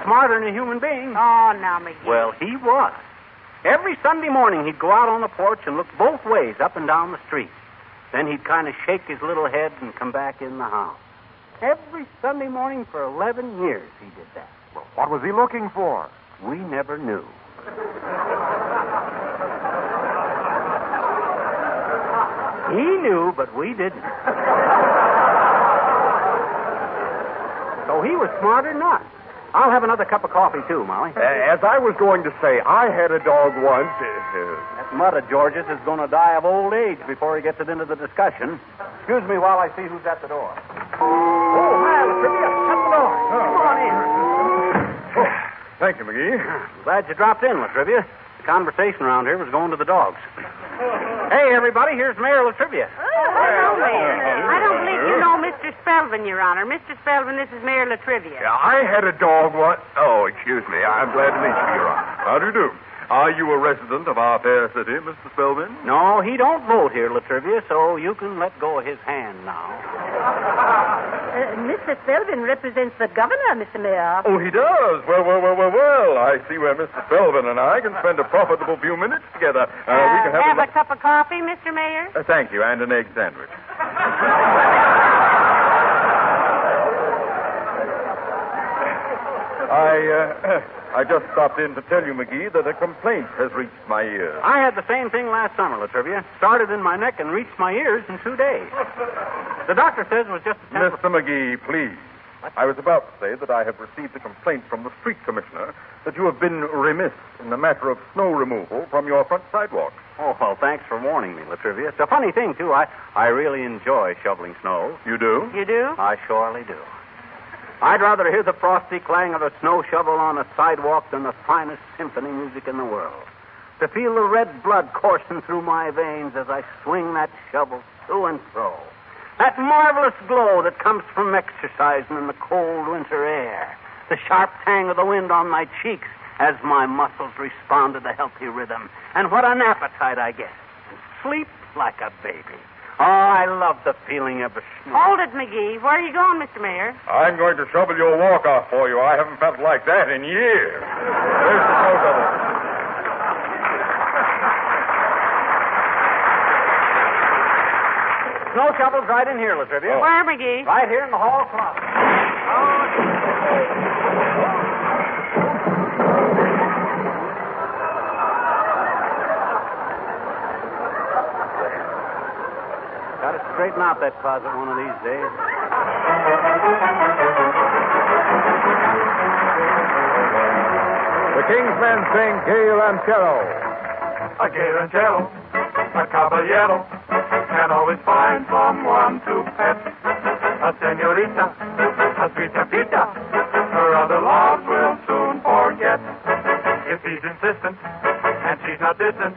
Smarter than a human being. Oh, now, McGee. Well, he was. Every Sunday morning, he'd go out on the porch and look both ways up and down the street. Then he'd kind of shake his little head and come back in the house. Every Sunday morning for 11 years he did that. Well, what was he looking for? We never knew. He knew, but we didn't. So he was smarter than us. I'll have another cup of coffee, too, Molly. As I was going to say, I had a dog once. That mud of George's is going to die of old age before he gets it into the discussion. Excuse me while I see who's at the door. Oh, hi, Latrivia. Shut the door. Come on in. Thank you, McGee. Glad you dropped in, Latrivia. Conversation around here was going to the dogs. Hey, everybody, here's Mayor Latrivia. Hello, Mayor. I don't believe you know Mr. Spelvin, Your Honor. Mr. Spelvin, this is Mayor Latrivia. Yeah, I had a dog once. Oh, excuse me. I'm glad to meet you, Your Honor. How do you do? Are you a resident of our fair city, Mr. Spelvin? No, he don't vote here, Latrivia, so you can let go of his hand now. Mr. Spelvin represents the governor, Mr. Mayor. Oh, he does? Well. I see where Mr. Spelvin and I can spend a profitable few minutes together. We can have a cup of coffee, Mr. Mayor? Thank you, and an egg sandwich. I just stopped in to tell you, McGee, that a complaint has reached my ears. I had the same thing last summer, Latrivia. Started in my neck and reached my ears in 2 days. The doctor says it was just a Mr. McGee, please. I was about to say that I have received a complaint from the street commissioner that you have been remiss in the matter of snow removal from your front sidewalk. Oh, well, thanks for warning me, Latrivia. It's a funny thing, too. I really enjoy shoveling snow. You do? You do? I surely do. I'd rather hear the frosty clang of a snow shovel on a sidewalk than the finest symphony music in the world. To feel the red blood coursing through my veins as I swing that shovel to and fro. That marvelous glow that comes from exercising in the cold winter air. The sharp tang of the wind on my cheeks as my muscles respond to the healthy rhythm. And what an appetite I get. And sleep like a baby. Oh, I love the feeling of a snow. Hold it, McGee. Where are you going, Mr. Mayor? I'm going to shovel your walk-off for you. I haven't felt like that in years. There's the snow shovel. Snow shovel's right in here, Latrivia. Where, McGee? Right here in the hall closet. Got to straighten out that closet one of these days. The King's Men sing Gay Ranchero. A gay ranchero, a caballero, can always find someone to pet. A senorita, a sweet chapita, her other loves will soon forget. If he's insistent and she's not distant,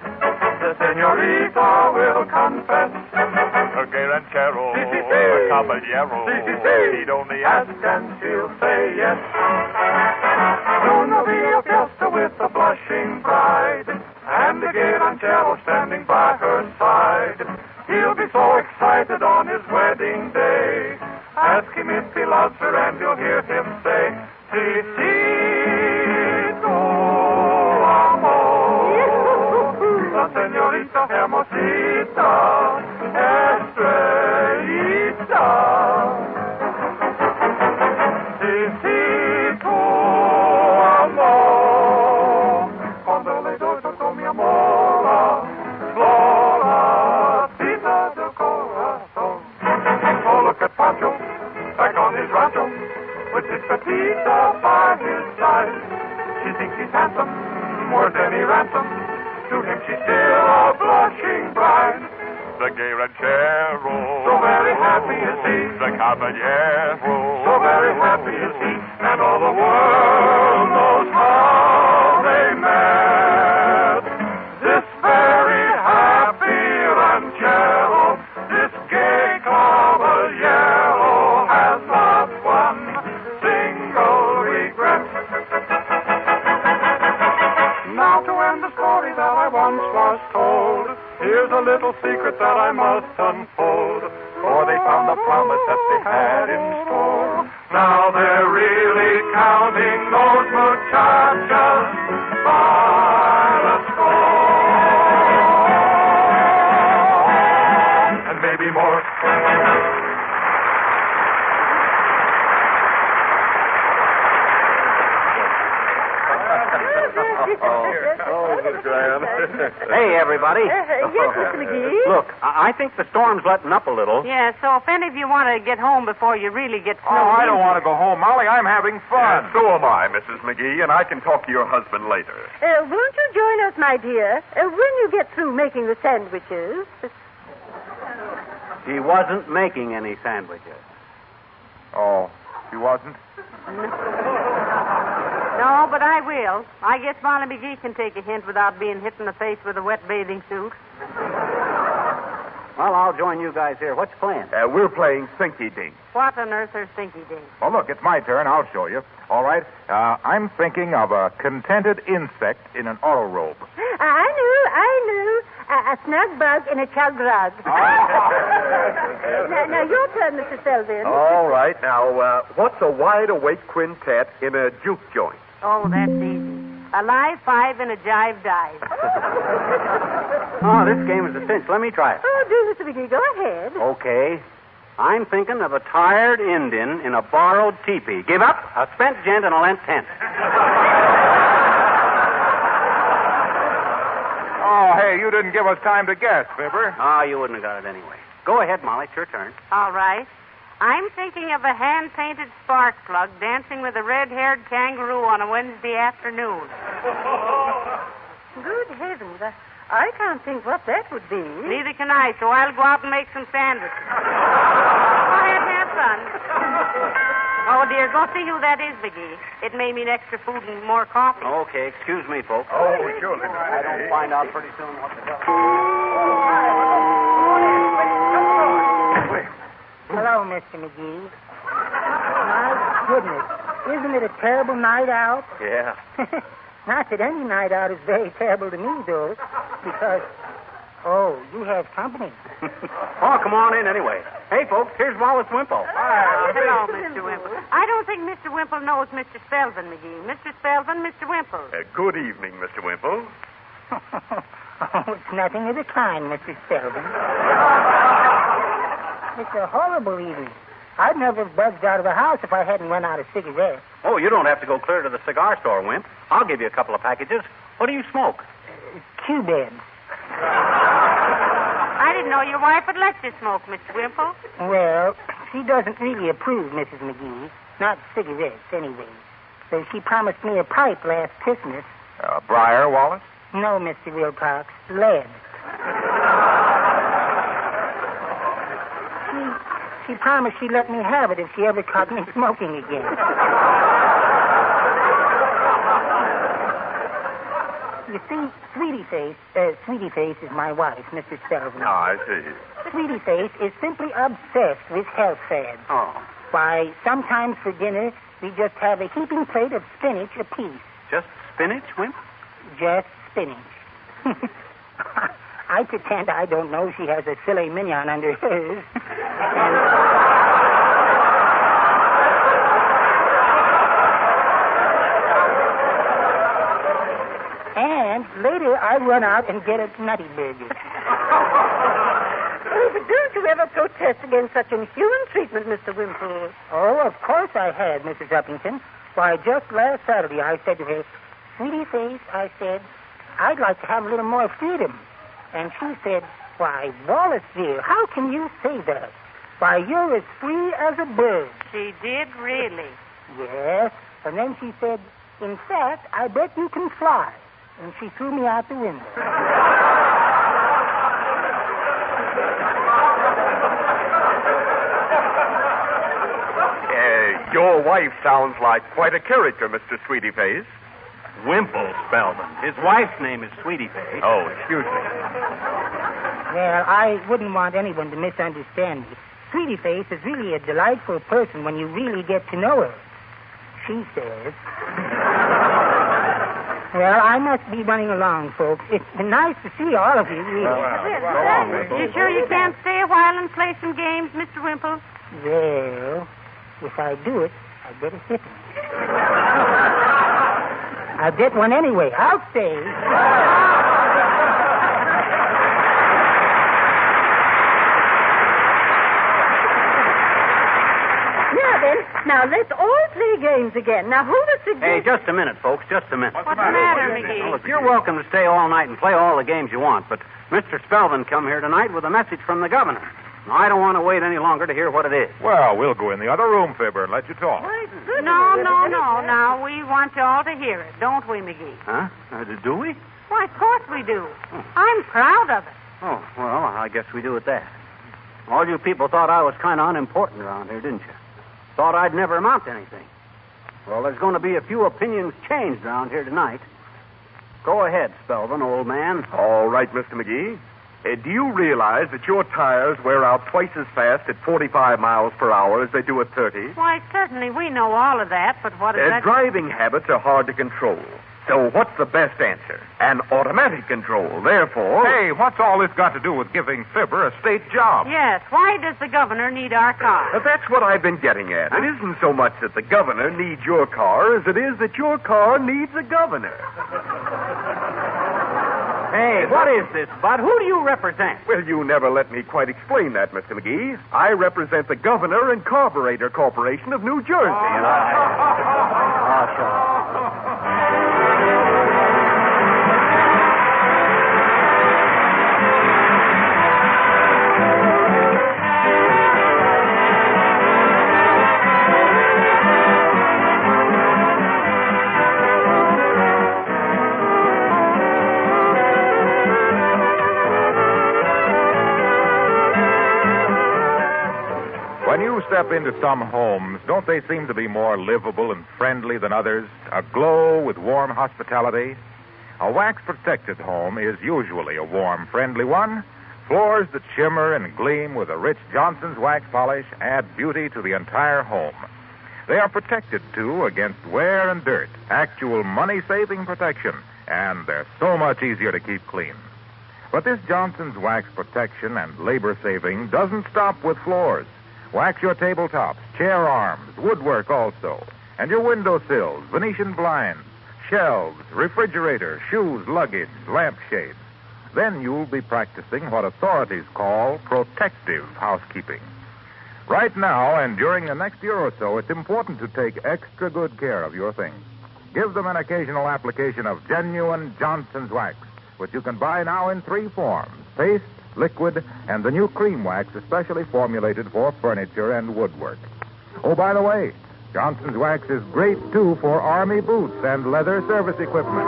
the senorita will confess. A gay ranchero, a caballero, he'd only ask and she'll say yes. Soon there'll be a fiesta with a blushing bride, and the gay ranchero standing by her side. He'll be so excited on his wedding day. Ask him if he loves her, and you'll hear him say, Si, si, tu amor, la señorita hermosita, estrellita. Si, si, tu amor, cuando le doy todo mi amor, Floracita del corazón. Oh, look at Pancho, back on his rancho, with his Pepita by his side. She thinks he's handsome, worth any ransom. To him she's still a blushing bride. the gay ranchero. So very happy is he. The caballero. So very happy is he. And all the world knows how they met. This very happy ranchero, this gay caballero has not one single regret. Now to end the story that I once was told, here's a little secret that I must unfold. For they found the promise that they had in store. Now they're really counting those muchachas by the score. And maybe more. Hey, everybody. Yes, Mr. McGee? Look, I think the storm's letting up a little. Yeah, so if any of you want to get home before you really get snowed Oh, I in- don't want to go home, Molly. I'm having fun. So am I, Mrs. McGee, and I can talk to your husband later. Won't you join us, my dear, when you get through making the sandwiches? He wasn't making any sandwiches. Oh, he wasn't? No, but I will. I guess Molly McGee can take a hint without being hit in the face with a wet bathing suit. Well, I'll join you guys here. What you playing? We're playing Sinky Dink. What on earth are Stinky Dink? Well, look, it's my turn. I'll show you. All right. I'm thinking of a contented insect in an auto robe. I knew. A snug bug in a chug rug. Now, your turn, Mr. Selvin. All right. Now, what's a wide-awake quintet in a juke joint? Oh, that's easy. A live five and a jive dive. Oh, this game is a cinch. Let me try it. Oh, do, Mr. McGee. Go ahead. Okay. I'm thinking of a tired Indian in a borrowed teepee. Give up. A spent gent in a lent tent. Oh, hey, you didn't give us time to guess, Fibber. Oh, you wouldn't have got it anyway. Go ahead, Molly. It's your turn. All right. I'm thinking of a hand-painted spark plug dancing with a red-haired kangaroo on a Wednesday afternoon. Good heavens. I can't think what that would be. Neither can I, so I'll go out and make some sandwiches. Go ahead and have fun. Oh, dear, go see who that is, McGee. It may mean extra food and more coffee. Okay, excuse me, folks. Oh, sure. I don't find out pretty soon what the hell. Hello, Mr. McGee. My goodness. Isn't it a terrible night out? Yeah. Not that any night out is very terrible to me, though, because, you have company. Oh, come on in anyway. Hey, folks, here's Wallace Wimple. Hello, Mr. Wimple. I don't think Mr. Wimple knows Mr. Spelvin, McGee. Mr. Spelvin, Mr. Wimple. Good evening, Mr. Wimple. It's nothing of the kind, Mr. Spelvin. It's a horrible evening. I'd never have buzzed out of the house if I hadn't run out of cigarettes. Oh, you don't have to go clear to the cigar store, Wimp. I'll give you a couple of packages. What do you smoke? Cubebs. I didn't know your wife would let you smoke, Mr. Wimple. Well, she doesn't really approve, Mrs. McGee. Not cigarettes, anyway. So she promised me a pipe last Christmas. Briar, Wallace? No, Mr. Wilcox. Lead. She promised she'd let me have it if she ever caught me smoking again. You see, Sweetie Face is my wife, Mrs. Selvin. Oh, I see. Sweetie Face is simply obsessed with health fads. Oh. Why, sometimes for dinner, we just have a heaping plate of spinach apiece. Just spinach, Wimp? Just spinach. I pretend I don't know she has a filet mignon under hers. And later I run out and get a nutty burger. Oh, but don't you ever protest against such inhuman treatment, Mr. Wimple? Oh, of course I had, Mrs. Uppington. Why, just last Saturday I said to her, Sweetie Face, I said, I'd like to have a little more freedom. And she said, why, Wallace, dear, how can you say that? Why, you're as free as a bird. She did, really? Yes. And then she said, in fact, I bet you can fly. And she threw me out the window. Your wife sounds like quite a character, Mr. Sweetie Face. Wimple Spelman. His wife's name is Sweetie Face. Oh, excuse me. Well, I wouldn't want anyone to misunderstand me. Sweetie Face is really a delightful person when you really get to know her. She says. Well, I must be running along, folks. It's been nice to see all of you, really. You sure you can't stay a while and play some games, Mr. Wimple? Well, if I do it, I'd better hit him. I'll get one anyway. I'll stay. Now, let's all play games again. Now, who would suggest... Hey, just a minute, folks. Just a minute. What's the matter, McGee? Look, you're welcome to stay all night and play all the games you want, but Mr. Spelvin come here tonight with a message from the governor. Now, I don't want to wait any longer to hear what it is. Well, we'll go in the other room, Fibber, and let you talk. No. Now, we want you all to hear it, don't we, McGee? Huh? Do we? Why, of course we do. I'm proud of it. Oh, well, I guess we do at that. All you people thought I was kind of unimportant around here, didn't you? Thought I'd never amount to anything. Well, there's going to be a few opinions changed around here tonight. Go ahead, Spelvin, old man. All right, Mr. McGee. Do you realize that your tires wear out twice as fast at 45 miles per hour as they do at 30? Why, certainly we know all of that, but what is that? Driving habits are hard to control. So what's the best answer? An automatic control. Therefore... Hey, what's all this got to do with giving Fibber a state job? Yes, why does the governor need our car? That's what I've been getting at. It isn't so much that the governor needs your car as it is that your car needs a governor. Hey, what is this, Bud? Who do you represent? Well, you never let me quite explain that, Mr. McGee. I represent the Governor and Carburetor Corporation of New Jersey, and I... sure. When you step into some homes, don't they seem to be more livable and friendly than others, aglow with warm hospitality? A wax-protected home is usually a warm, friendly one. Floors that shimmer and gleam with a rich Johnson's wax polish add beauty to the entire home. They are protected, too, against wear and dirt, actual money-saving protection, and they're so much easier to keep clean. But this Johnson's wax protection and labor saving doesn't stop with floors. Wax your tabletops, chair arms, woodwork also, and your windowsills, Venetian blinds, shelves, refrigerator, shoes, luggage, lampshades. Then you'll be practicing what authorities call protective housekeeping. Right now and during the next year or so, it's important to take extra good care of your things. Give them an occasional application of genuine Johnson's wax, which you can buy now in 3 forms: paste, liquid, and the new cream wax especially formulated for furniture and woodwork. Oh, by the way, Johnson's wax is great, too, for Army boots and leather service equipment.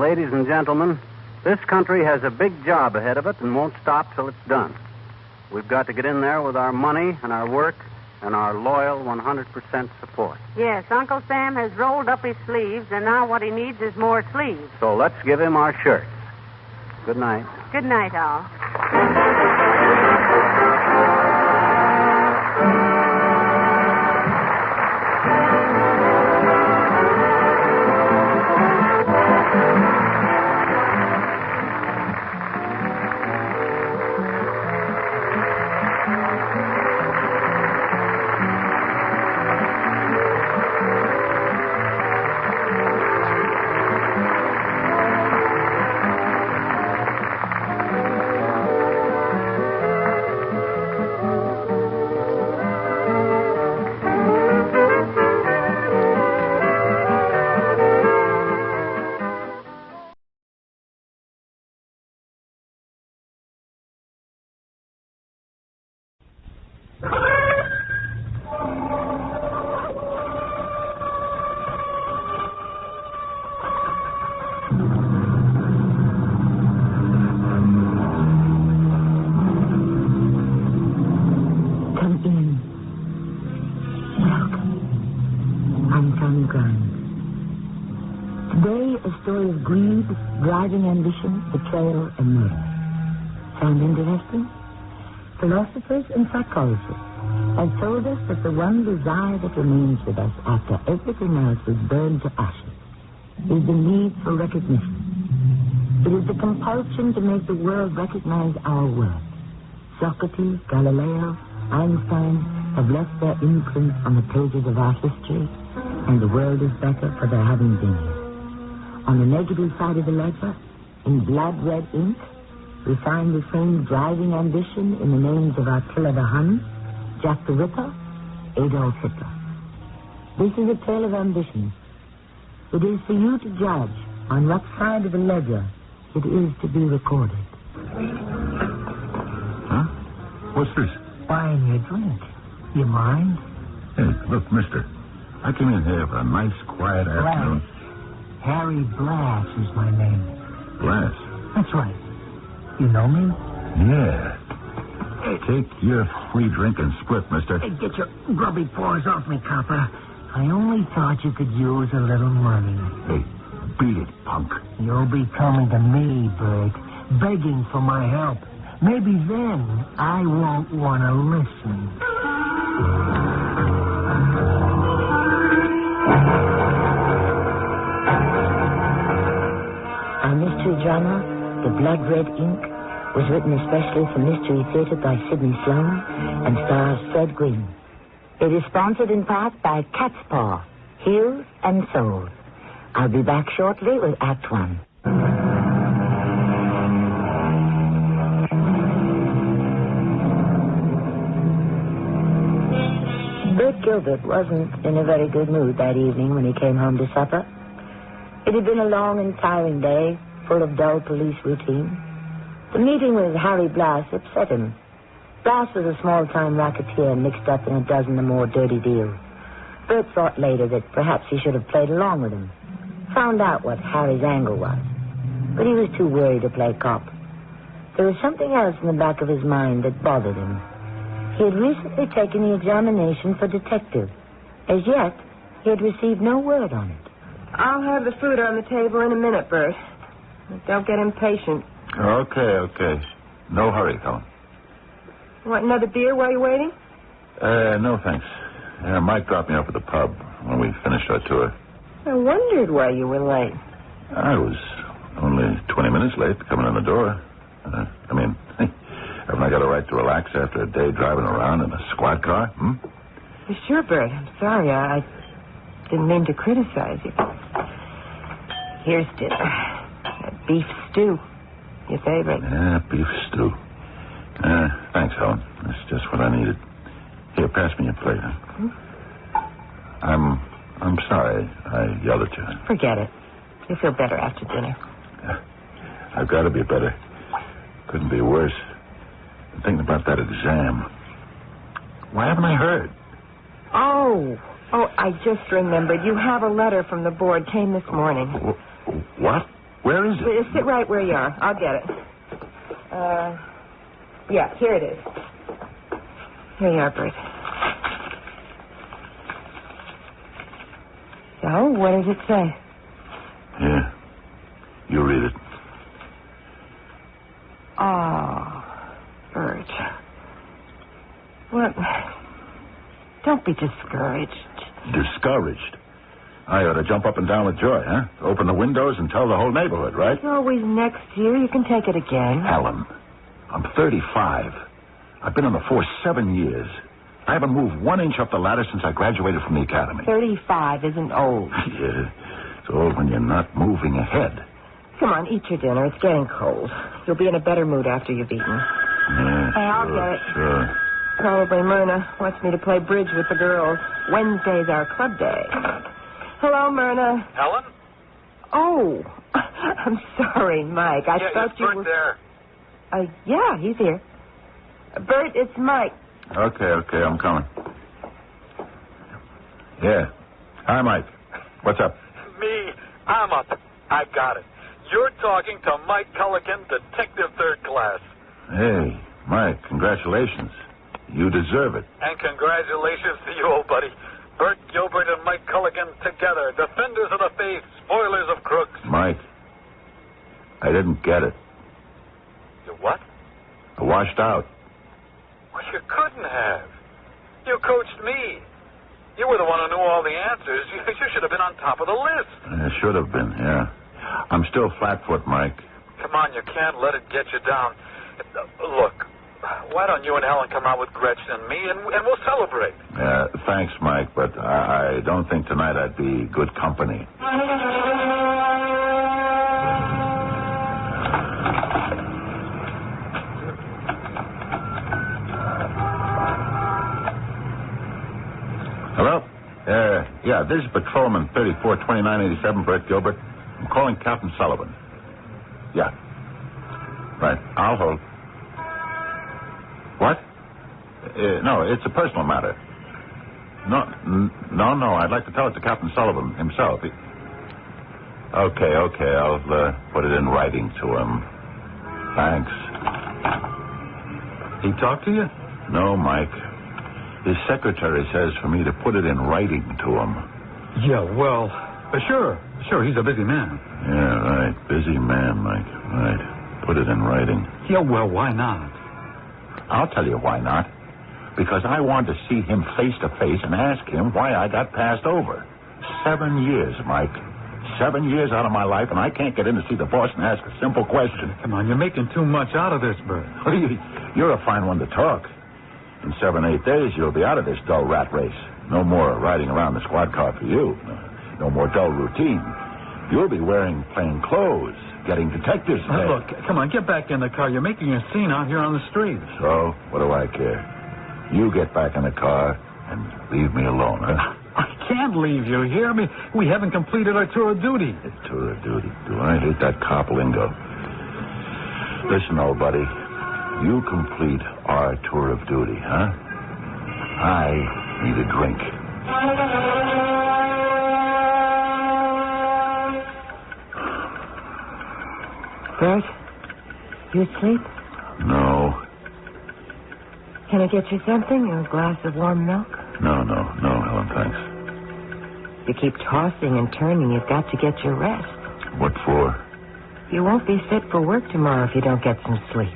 Ladies and gentlemen, this country has a big job ahead of it and won't stop till it's done. We've got to get in there with our money and our work and our loyal 100% support. Yes, Uncle Sam has rolled up his sleeves, and now what he needs is more sleeves. So let's give him our shirts. Good night. Good night, all. Driving ambition, betrayal, and murder. Sound interesting? Philosophers and psychologists have told us that the one desire that remains with us after everything else is burned to ashes is the need for recognition. It is the compulsion to make the world recognize our work. Socrates, Galileo, Einstein have left their imprint on the pages of our history, and the world is better for their having been here. On the negative side of the ledger, in blood-red ink, we find the same driving ambition in the names of Attila the Hun, Jack the Ripper, Adolf Hitler. This is a tale of ambition. It is for you to judge on what side of the ledger it is to be recorded. Huh? What's this? Wine your drink. You mind? Hey, look, mister. I came in here for a nice, quiet afternoon. Harry Blass is my name. Blass? That's right. You know me? Yeah. Take your free drink and split, mister. Hey, get your grubby paws off me, copper. I only thought you could use a little money. Hey, beat it, punk. You'll be coming to me, Bert, begging for my help. Maybe then I won't want to listen. Our mystery drama, The Blood Red Ink, was written especially for Mystery Theater by Sidney Sloan and stars Fred Gwynne. It is sponsored in part by Cat's Paw, Heels and Soul. I'll be back shortly with Act One. Bert Gilbert wasn't in a very good mood that evening when he came home to supper. It had been a long and tiring day, full of dull police routine. The meeting with Harry Blass upset him. Blass was a small-time racketeer mixed up in a dozen or more dirty deals. Bert thought later that perhaps he should have played along with him, found out what Harry's angle was. But he was too worried to play cop. There was something else in the back of his mind that bothered him. He had recently taken the examination for detective. As yet, he had received no word on it. I'll have the food on the table in a minute, Bert. Don't get impatient. Okay. No hurry, Helen. Want another beer while you're waiting? No, thanks. Mike dropped me off at the pub when we finished our tour. I wondered why you were late. I was only 20 minutes late coming in the door. Haven't I got a right to relax after a day driving around in a squad car? Sure, Bert. I'm sorry. I didn't mean to criticize you. Here's dinner. Beef stew. Your favorite. Yeah, beef stew. Thanks, Helen. That's just what I needed. Here, pass me your plate. I'm sorry I yelled at you. Forget it. You'll feel better after dinner. I've got to be better. Couldn't be worse. I'm thinking about that exam. Why haven't I heard? Oh, I just remembered. You have a letter from the board. Came this morning. What? Where is it? Sit right where you are. I'll get it. Yeah, here it is. Here you are, Bert. So, what does it say? Yeah. You read it. Oh, Bert. What? Don't be discouraged. Discouraged? I ought to jump up and down with joy, huh? Open the windows and tell the whole neighborhood, right? It's always next year. You can take it again. Helen, I'm 35. I've been on the force 7 years. I haven't moved 1 inch up the ladder since I graduated from the academy. 35 isn't old. Yeah, it's old when you're not moving ahead. Come on, eat your dinner. It's getting cold. You'll be in a better mood after you've eaten. Yeah, Hey, I'll get it. Sure. Probably Myrna wants me to play bridge with the girls. Wednesday's our club day. Hello, Myrna. Helen? Oh, I'm sorry, Mike. I thought you were... there. Yeah, he's here. Bert, it's Mike. Okay, I'm coming. Yeah. Hi, Mike. What's up? Me, I'm up. I got it. You're talking to Mike Culligan, Detective Third Class. Hey, Mike, congratulations. You deserve it. And congratulations to you, old buddy. Bert Gilbert and Mike Culligan together. Defenders of the faith, spoilers of crooks. Mike, I didn't get it. You what? I washed out. Well, you couldn't have. You coached me. You were the one who knew all the answers. You should have been on top of the list. I should have been, yeah. I'm still flat-foot, Mike. Come on, you can't let it get you down. Look, why don't you and Helen come out with Gretchen and me, and we'll celebrate. Thanks, Mike, but I don't think tonight I'd be good company. Hello? Yeah, this is Patrolman 342987, Bert Gilbert. I'm calling Captain Sullivan. Yeah. Right, I'll hold. What? No, it's a personal matter. No, I'd like to tell it to Captain Sullivan himself. Okay, I'll put it in writing to him. Thanks. He talked to you? No, Mike. His secretary says for me to put it in writing to him. Yeah, well, sure. Sure, he's a busy man. Yeah, right. Busy man, Mike. Right. Put it in writing. Yeah, well, why not? I'll tell you why not. Because I want to see him face to face and ask him why I got passed over. 7 years, Mike. 7 years out of my life, and I can't get in to see the boss and ask a simple question. Come on, you're making too much out of this, Bert. You're a fine one to talk. In 7-8 days, you'll be out of this dull rat race. No more riding around the squad car for you. No more dull routine. You'll be wearing plain clothes, getting detectives. Look, come on, get back in the car. You're making a scene out here on the street. So, what do I care? You get back in the car and leave me alone, huh? I can't leave you here. I mean, we haven't completed our tour of duty. Tour of duty? Do I hate that cop lingo? Listen, old buddy. You complete our tour of duty, huh? I need a drink. Bert, you asleep? No. Can I get you something? A glass of warm milk? No, Helen, thanks. You keep tossing and turning. You've got to get your rest. What for? You won't be fit for work tomorrow if you don't get some sleep.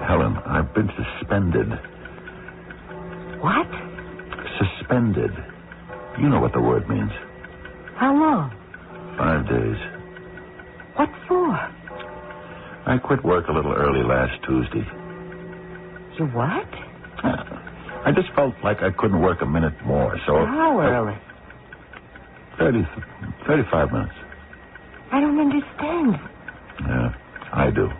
Helen, I've been suspended. What? Suspended. You know what the word means. How long? 5 days. What for? I quit work a little early last Tuesday. You what? I just felt like I couldn't work a minute more, so... How early? 35 minutes. I don't understand. Yeah, I do.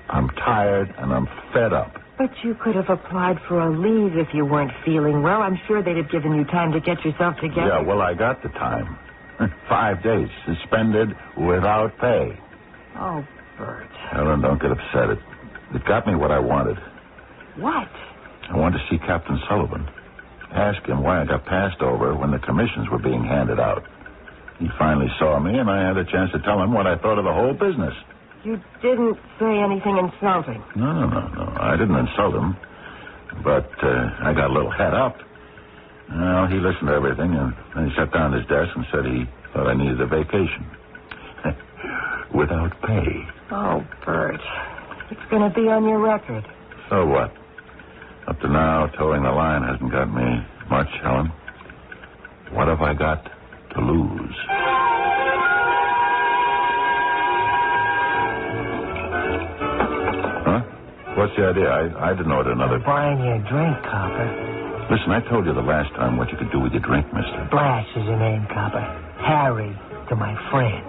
I'm tired and I'm fed up. But you could have applied for a leave if you weren't feeling well. I'm sure they'd have given you time to get yourself together. Yeah, well, I got the time. 5 days, suspended without pay. Oh, Bert. Helen, don't get upset. It got me what I wanted. What? I wanted to see Captain Sullivan. Ask him why I got passed over when the commissions were being handed out. He finally saw me, and I had a chance to tell him what I thought of the whole business. You didn't say anything insulting. No. I didn't insult him. But I got a little head up. Well, he listened to everything, and then he sat down at his desk and said he thought I needed a vacation. Without pay. Oh, Bert. It's going to be on your record. So what? Up to now, towing the line hasn't got me much, Helen. What have I got to lose? Huh? What's the idea? I didn't order another... I'm buying you a drink, Copper. Listen, I told you the last time what you could do with your drink, mister. Blash is your name, Copper. Harry to my friends.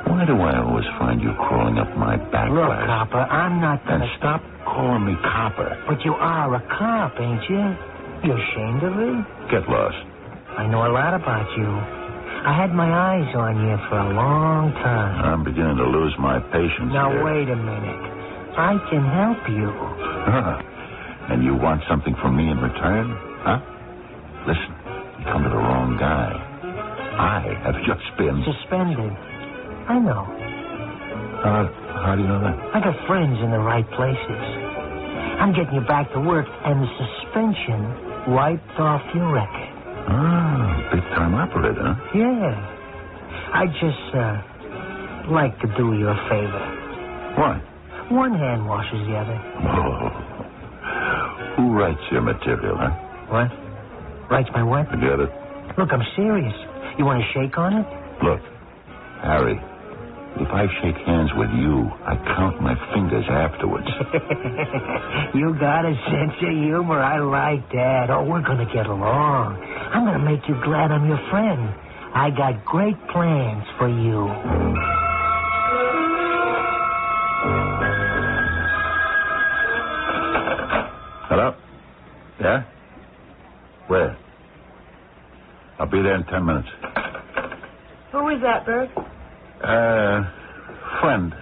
Why do I always find you crawling up my back? Look, Copper, I'm not gonna... And stop calling me Copper. But you are a cop, ain't you? You ashamed of it? Get lost. I know a lot about you. I had my eyes on you for a long time. I'm beginning to lose my patience. Now, here. wait a minute. I can help you. And you want something from me in return? Huh? Listen, you come to the wrong guy. I have just been... Suspended. I know. How do you know that? I got friends in the right places. I'm getting you back to work, and the suspension wiped off your record. Big-time operator, huh? Yeah. I just, like to do you a favor. What? One hand washes the other. Oh. Who writes your material, huh? What? Writes my what? Forget it. Look, I'm serious. You want to shake on it? Look, Harry, if I shake hands with you, I count my fingers afterwards. You got a sense of humor. I like that. Oh, we're going to get along. I'm going to make you glad I'm your friend. I got great plans for you. Hello? Yeah? Where? I'll be there in 10 minutes. Who is that, Bert? Friend.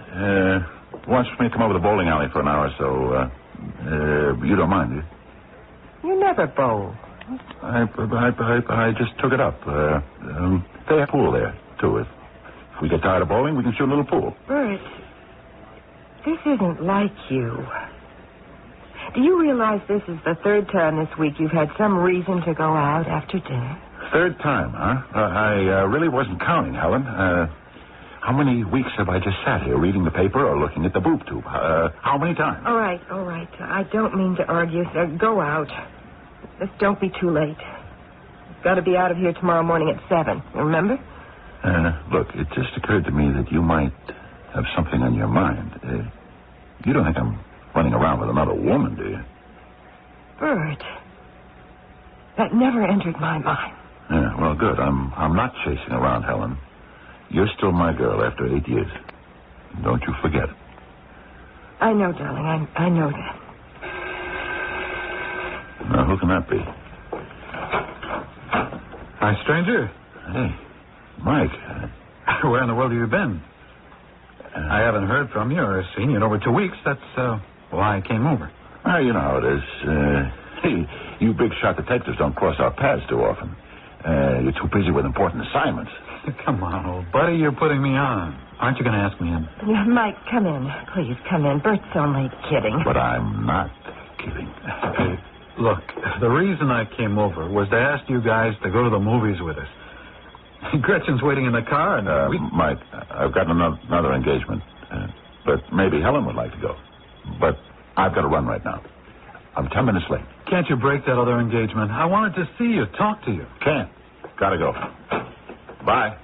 Wants me to come over to the bowling alley for an hour, so, you don't mind, do you? You never bowl. I just took it up. They have a pool there, too. If we get tired of bowling, we can shoot a little pool. Bert, this isn't like you. do you realize this is the third time this week you've had some reason to go out after dinner? Third time, huh? I really wasn't counting, Helen. How many weeks have I just sat here reading the paper or looking at the boob tube? How many times? All right. I don't mean to argue, sir. Go out. Just don't be too late. You've got to be out of here tomorrow morning at 7. Remember? Look, it just occurred to me that you might have something on your mind. You don't think I'm running around with another woman, do you? Bert. That never entered my mind. Yeah, well, good. I'm not chasing around, Helen. You're still my girl after 8 years. Don't you forget it. I know, darling. I know that. Now, who can that be? Hi, stranger. Hey, Mike. Where in the world have you been? I haven't heard from you or seen you in over 2 weeks. That's why I came over. Well, you know how it is. Hey, you big shot detectives don't cross our paths too often. You're too busy with important assignments. Come on, old buddy, you're putting me on. Aren't you going to ask me in? Yeah, Mike, come in. Please, come in. Bert's only kidding. But I'm not kidding. Hey, look, the reason I came over was to ask you guys to go to the movies with us. Gretchen's waiting in the car, and Mike, I've got another engagement. But maybe Helen would like to go. But I've got to run right now. I'm 10 minutes late. Can't you break that other engagement? I wanted to see you, talk to you. Can't. Gotta go. Bye.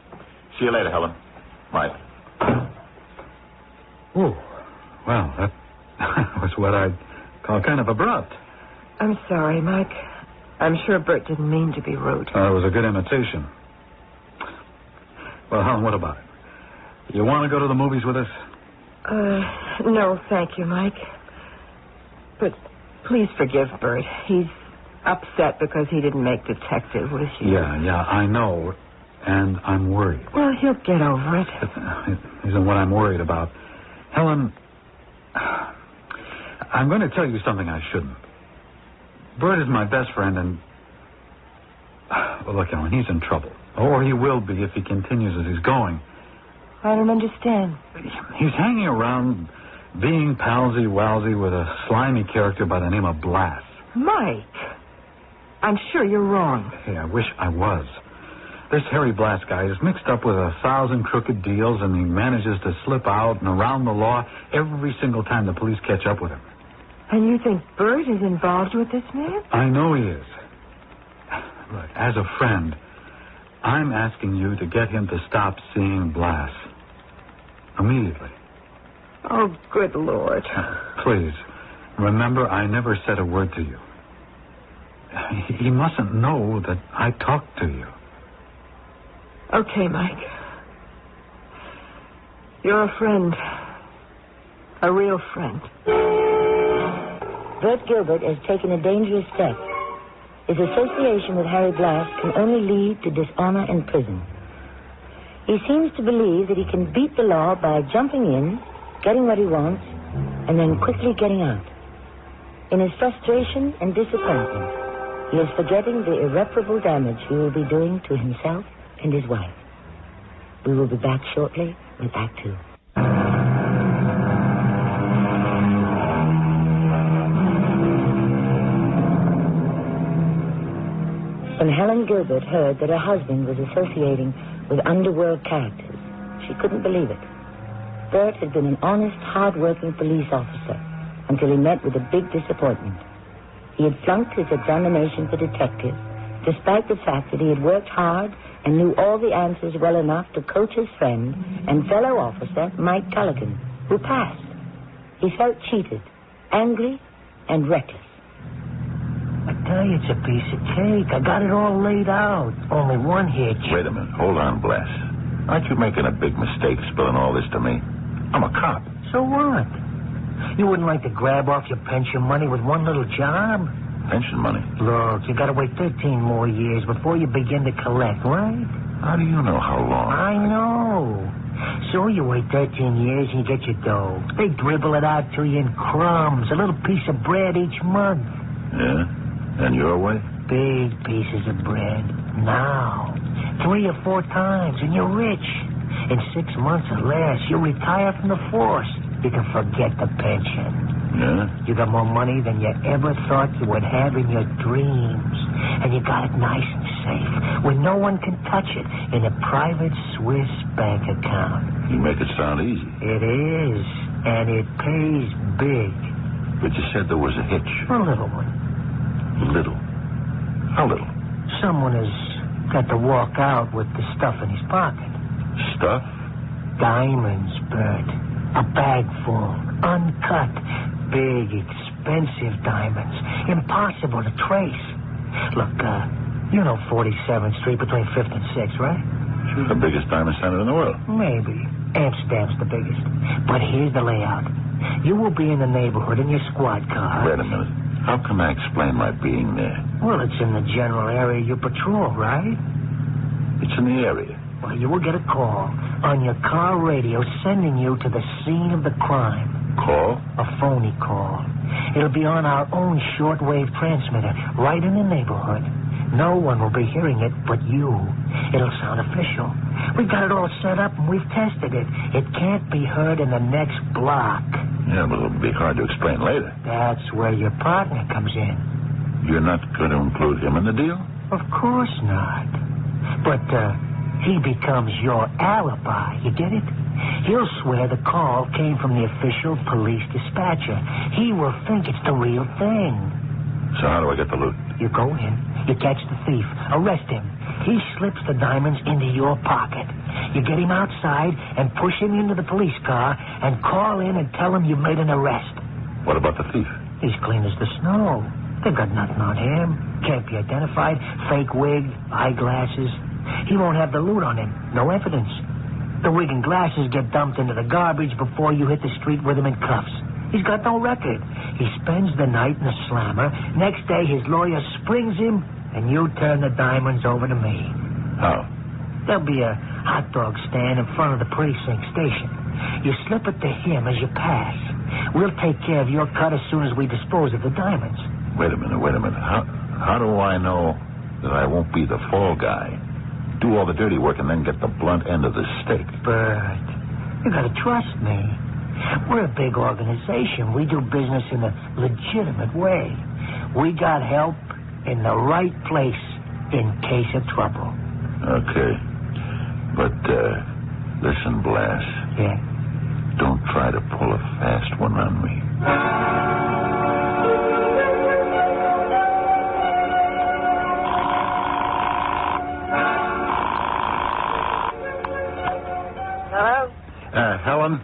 See you later, Helen. Mike. Oh, well, that was what I'd call kind of abrupt. I'm sorry, Mike. I'm sure Bert didn't mean to be rude. It was a good imitation. Well, Helen, what about it? You want to go to the movies with us? No, thank you, Mike. But please forgive Bert. He's upset because he didn't make detective with you. Yeah, I know. And I'm worried. Well, he'll get over it. It isn't what I'm worried about. Helen, I'm going to tell you something I shouldn't. Bert is my best friend, and... Well, look, Helen, he's in trouble. Or he will be if he continues as he's going. I don't understand. He's hanging around being palsy-walsy with a slimy character by the name of Blass. Mike, I'm sure you're wrong. Hey, I wish I was. This Harry Blass guy is mixed up with 1,000 crooked deals, and he manages to slip out and around the law every single time the police catch up with him. And you think Bert is involved with this man? I know he is. Look, as a friend, I'm asking you to get him to stop seeing Blass. Immediately. Oh, good Lord. Please, remember, I never said a word to you. He mustn't know that I talked to you. Okay, Mike. You're a friend. A real friend. Bert Gilbert has taken a dangerous step. His association with Harry Blass can only lead to dishonor and prison. He seems to believe that he can beat the law by jumping in, getting what he wants, and then quickly getting out. In his frustration and disappointment, he is forgetting the irreparable damage he will be doing to himself and his wife. We will be back shortly with Act 2. When Helen Gilbert heard that her husband was associating with underworld characters, she couldn't believe it. Bert had been an honest, hard-working police officer until he met with a big disappointment. He had flunked his examination for detective, despite the fact that he had worked hard and knew all the answers well enough to coach his friend and fellow officer, Mike Culligan, who passed. He felt cheated, angry, and reckless. I tell you, it's a piece of cake. I got it all laid out. Only one hitch. Wait a minute. Hold on, Blass. Aren't you making a big mistake spilling all this to me? I'm a cop. So what? You wouldn't like to grab off your pension money with one little job? Pension money? Look, you got to wait 13 more years before you begin to collect, right? How do you know how long? I know. So you wait 13 years and you get your dough. They dribble it out to you in crumbs, a little piece of bread each month. Yeah? And your way? Big pieces of bread. Now. 3 or 4 times, and you're rich. In 6 months or less, you'll retire from the force. You can forget the pension. Yeah? You got more money than you ever thought you would have in your dreams. And you got it nice and safe, where no one can touch it, in a private Swiss bank account. You make it sound easy. It is, and it pays big. But you said there was a hitch. A little one. Little? How little? Someone has got to walk out with the stuff in his pocket. Stuff? Diamonds, Bert. A bag full, uncut, big, expensive diamonds. Impossible to trace. Look, you know 47th Street between 5th and 6th, right? Sure. The biggest diamond center in the world. Maybe. Amsterdam's the biggest. But here's the layout. You will be in the neighborhood in your squad car. Wait a minute. How can I explain my being there? Well, it's in the general area you patrol, right? It's in the area. Well, you will get a call on your car radio sending you to the scene of the crime. Call? A phony call. It'll be on our own shortwave transmitter, right in the neighborhood. No one will be hearing it but you. It'll sound official. We've got it all set up and we've tested it. It can't be heard in the next block. Yeah, but it'll be hard to explain later. That's where your partner comes in. You're not going to include him in the deal? Of course not. But, he becomes your alibi. You get it? He'll swear the call came from the official police dispatcher. He will think it's the real thing. So how do I get the loot? You go in, you catch the thief, arrest him. He slips the diamonds into your pocket. You get him outside and push him into the police car and call in and tell him you made an arrest. What about the thief? He's clean as the snow. They've got nothing on him. Can't be identified. Fake wig, eyeglasses. He won't have the loot on him. No evidence. The wig and glasses get dumped into the garbage before you hit the street with him in cuffs. He's got no record. He spends the night in a slammer. Next day, his lawyer springs him, and you turn the diamonds over to me. How? There'll be a hot dog stand in front of the precinct station. You slip it to him as you pass. We'll take care of your cut as soon as we dispose of the diamonds. Wait a minute. How do I know that I won't be the fall guy? Do all the dirty work and then get the blunt end of the stick. Bert, you gotta trust me. We're a big organization. We do business in a legitimate way. We got help in the right place in case of trouble. Okay. But, listen, Blas. Yeah? Don't try to pull a fast one on me. Hello? Helen,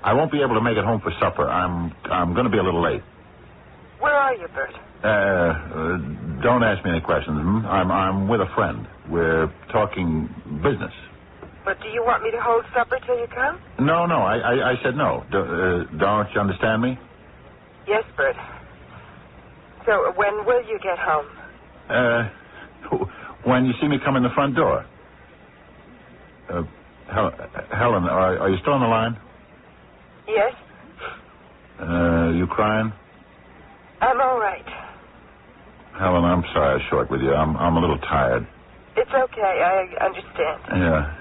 I won't be able to make it home for supper. I'm going to be a little late. Where are you, Bert? Don't ask me any questions. I'm with a friend. We're talking business. But do you want me to hold supper till you come? No, I said no. Don't you understand me? Yes, Bert. So when will you get home? When you see me come in the front door. Helen, are you still on the line? Yes? You crying? I'm all right. Helen, I'm sorry I was short with you. I'm a little tired. It's okay. I understand. Yeah.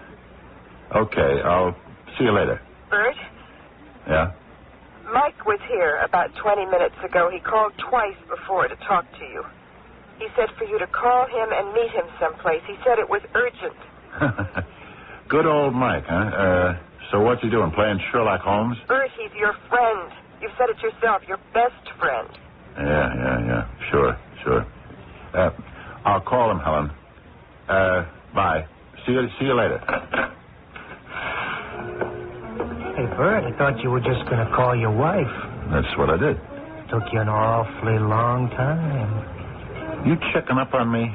Okay, I'll see you later. Bert? Yeah? Mike was here about 20 minutes ago. He called twice before to talk to you. He said for you to call him and meet him someplace. He said it was urgent. Good old Mike, huh? So what's he doing, playing Sherlock Holmes? Bert, he's your friend. You've said it yourself, your best friend. Yeah. Sure. I'll call him, Helen. Bye. See you later. Hey, Bert, I thought you were just going to call your wife. That's what I did. Took you an awfully long time. You checking up on me?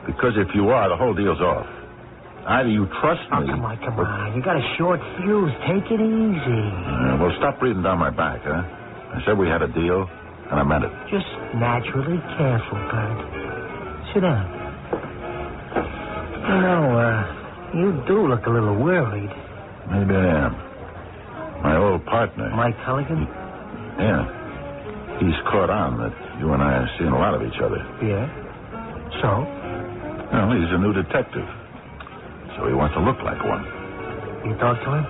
Because if you are, the whole deal's off. Either you trust me... Come on. You got a short fuse. Take it easy. Well, stop breathing down my back, huh? I said we had a deal, and I meant it. Just naturally careful, Bert. Sit down. You know, you do look a little worried. Maybe I am. My old partner... Mike Culligan? Yeah. He's caught on that you and I are seeing a lot of each other. Yeah? So? Well, he's a new detective. So he wants to look like one. You talk to him?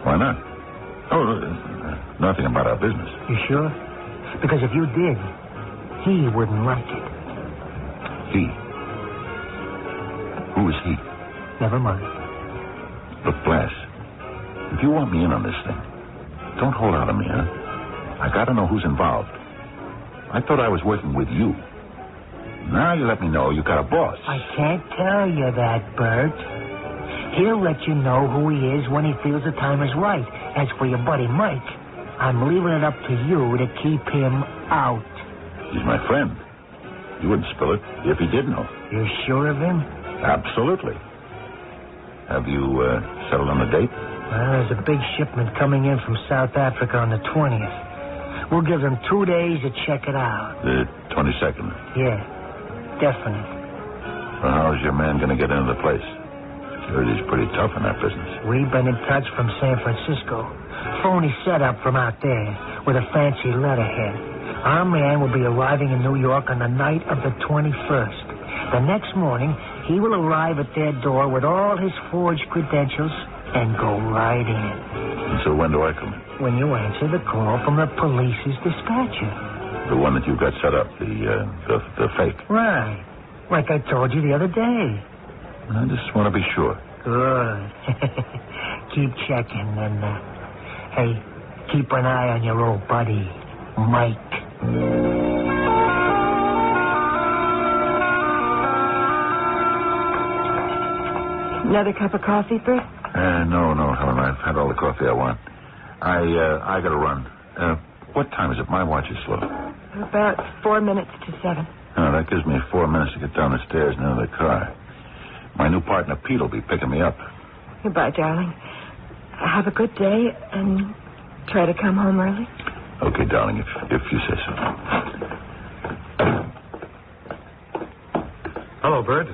Why not? Oh, nothing about our business. You sure? Because if you did, he wouldn't like it. He? Who is he? Never mind. Look, Blas, if you want me in on this thing, don't hold out on me, huh? I gotta know who's involved. I thought I was working with you. Now you let me know you got a boss. I can't tell you that, Bert. He'll let you know who he is when he feels the time is right. As for your buddy Mike, I'm leaving it up to you to keep him out. He's my friend. You wouldn't spill it if he did know. You're sure of him? Absolutely. Have you settled on a date? Well, there's a big shipment coming in from South Africa on the 20th. We'll give them 2 days to check it out. The 22nd? Yeah, definite. Well, how's your man going to get into the place? Security's pretty tough in that business. We've been in touch from San Francisco. Phony setup from out there with a fancy letterhead. Our man will be arriving in New York on the night of the 21st. The next morning, he will arrive at their door with all his forged credentials and go right in. And so when do I come in? When you answer the call from the police's dispatcher. The one that you got set up, the fake. Right. Like I told you the other day. I just want to be sure. Good. Keep checking and, hey, keep an eye on your old buddy, Mike. Another cup of coffee, Bert? No, Helen. I've had all the coffee I want. I got to run. What time is it? My watch is slow. About 4 minutes to 7. Oh, that gives me 4 minutes to get down the stairs and into the car. My new partner, Pete, will be picking me up. Goodbye, darling. Have a good day and try to come home early. Okay, darling, if you say so. Hello, Bert.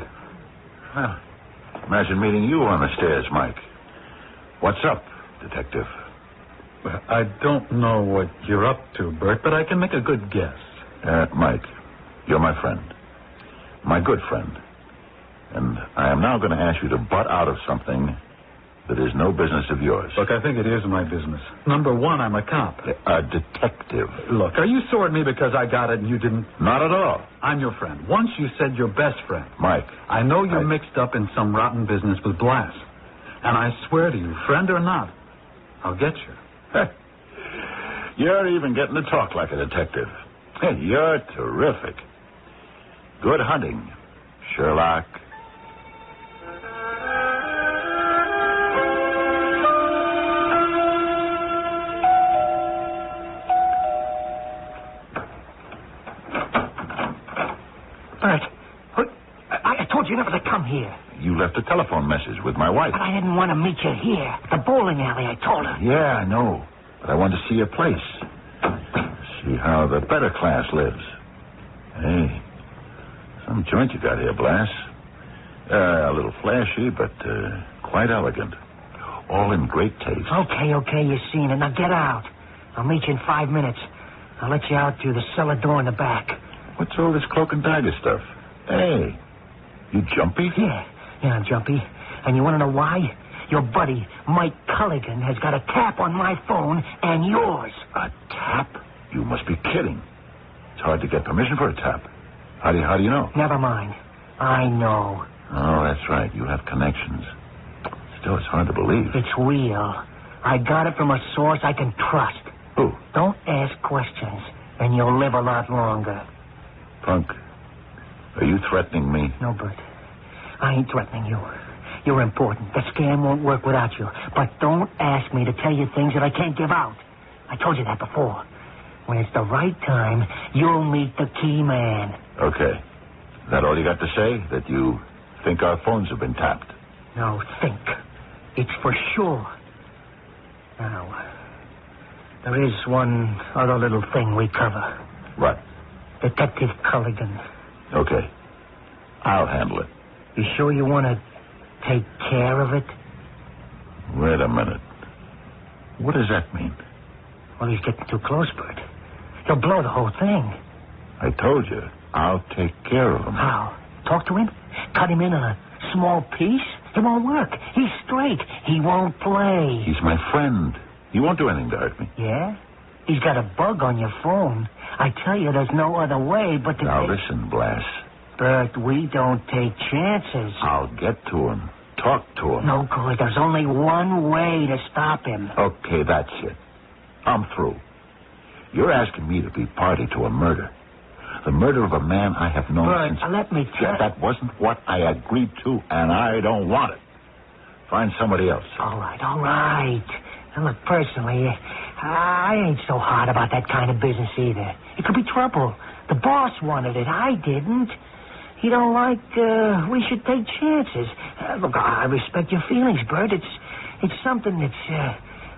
Well, imagine meeting you on the stairs, Mike. What's up, detective? Well, I don't know what you're up to, Bert, but I can make a good guess. Mike, you're my friend. My good friend. And I am now going to ask you to butt out of something that is no business of yours. Look, I think it is my business. Number one, I'm a cop. A detective. Look, are you sore at me because I got it and you didn't? Not at all. I'm your friend. Once you said your best friend. Mike. I know you're mixed up in some rotten business with Blas. And I swear to you, friend or not, I'll get you. You're even getting to talk like a detective. Hey, you're terrific. Good hunting, Sherlock. Bert, I told you never to come here. You left a telephone message with my wife. But I didn't want to meet you here. At the bowling alley, I told her. Yeah, I know. But I wanted to see your place. See how the better class lives. Hey, some joint you got here, Blas. A little flashy, but quite elegant. All in great taste. Okay, you've seen it. Now get out. I'll meet you in 5 minutes. I'll let you out through the cellar door in the back. What's all this cloak and dagger stuff? Hey, you jumpy? Yeah, I'm jumpy. And you want to know why? Your buddy, Mike Culligan, has got a tap on my phone and yours. A tap? You must be kidding. It's hard to get permission for a tap. How do you know? Never mind. I know. Oh, that's right. You have connections. Still, it's hard to believe. It's real. I got it from a source I can trust. Who? Don't ask questions, and you'll live a lot longer. Punk, are you threatening me? No, Bert. I ain't threatening you. You're important. The scam won't work without you. But don't ask me to tell you things that I can't give out. I told you that before. When it's the right time, you'll meet the key man. Okay. Is that all you got to say? That you think our phones have been tapped? No, think. It's for sure. Now, there is one other little thing we cover. What? Detective Culligan. Okay. I'll handle it. You sure you want to take care of it? Wait a minute. What does that mean? Well, he's getting too close, Bert. He'll blow the whole thing. I told you, I'll take care of him. How? Talk to him? Cut him in on a small piece? It won't work. He's straight. He won't play. He's my friend. He won't do anything to hurt me. Yeah? He's got a bug on your phone. I tell you, there's no other way but to... Now, listen, Blass. Bert, we don't take chances. I'll get to him. Talk to him. No good. There's only one way to stop him. Okay, that's it. I'm through. You're asking me to be party to a murder. The murder of a man I have known Bert, since... let me tell you... That wasn't what I agreed to, and I don't want it. Find somebody else. All right. Now, look, personally, I ain't so hard about that kind of business either. It could be trouble. The boss wanted it. I didn't. He don't like we should take chances. Look, I respect your feelings, Bert. It's something that's,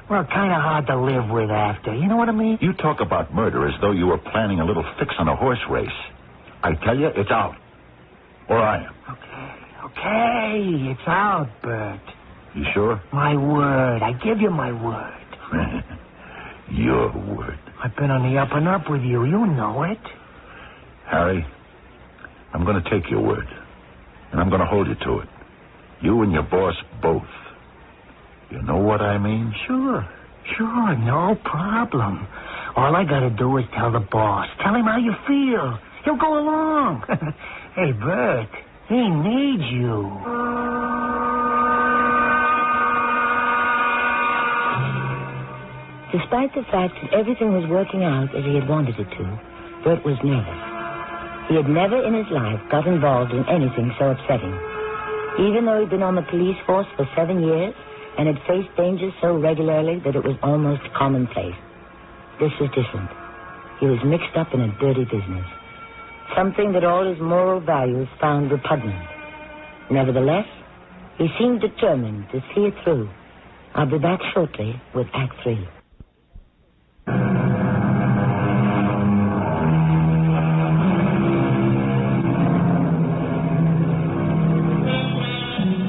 kind of hard to live with after. You know what I mean? You talk about murder as though you were planning a little fix on a horse race. I tell you, it's out. Or I am. Okay, it's out, Bert. You sure? My word. I give you my word. Your word. I've been on the up and up with you. You know it. Harry, I'm going to take your word. And I'm going to hold you to it. You and your boss both. You know what I mean? Sure, no problem. All I got to do is tell the boss. Tell him how you feel. He'll go along. Hey, Bert, he needs you. Despite the fact that everything was working out as he had wanted it to, Bert was nervous. He had never in his life got involved in anything so upsetting. Even though he'd been on the police force for 7 years and had faced dangers so regularly that it was almost commonplace. This was different. He was mixed up in a dirty business. Something that all his moral values found repugnant. Nevertheless, he seemed determined to see it through. I'll be back shortly with Act 3.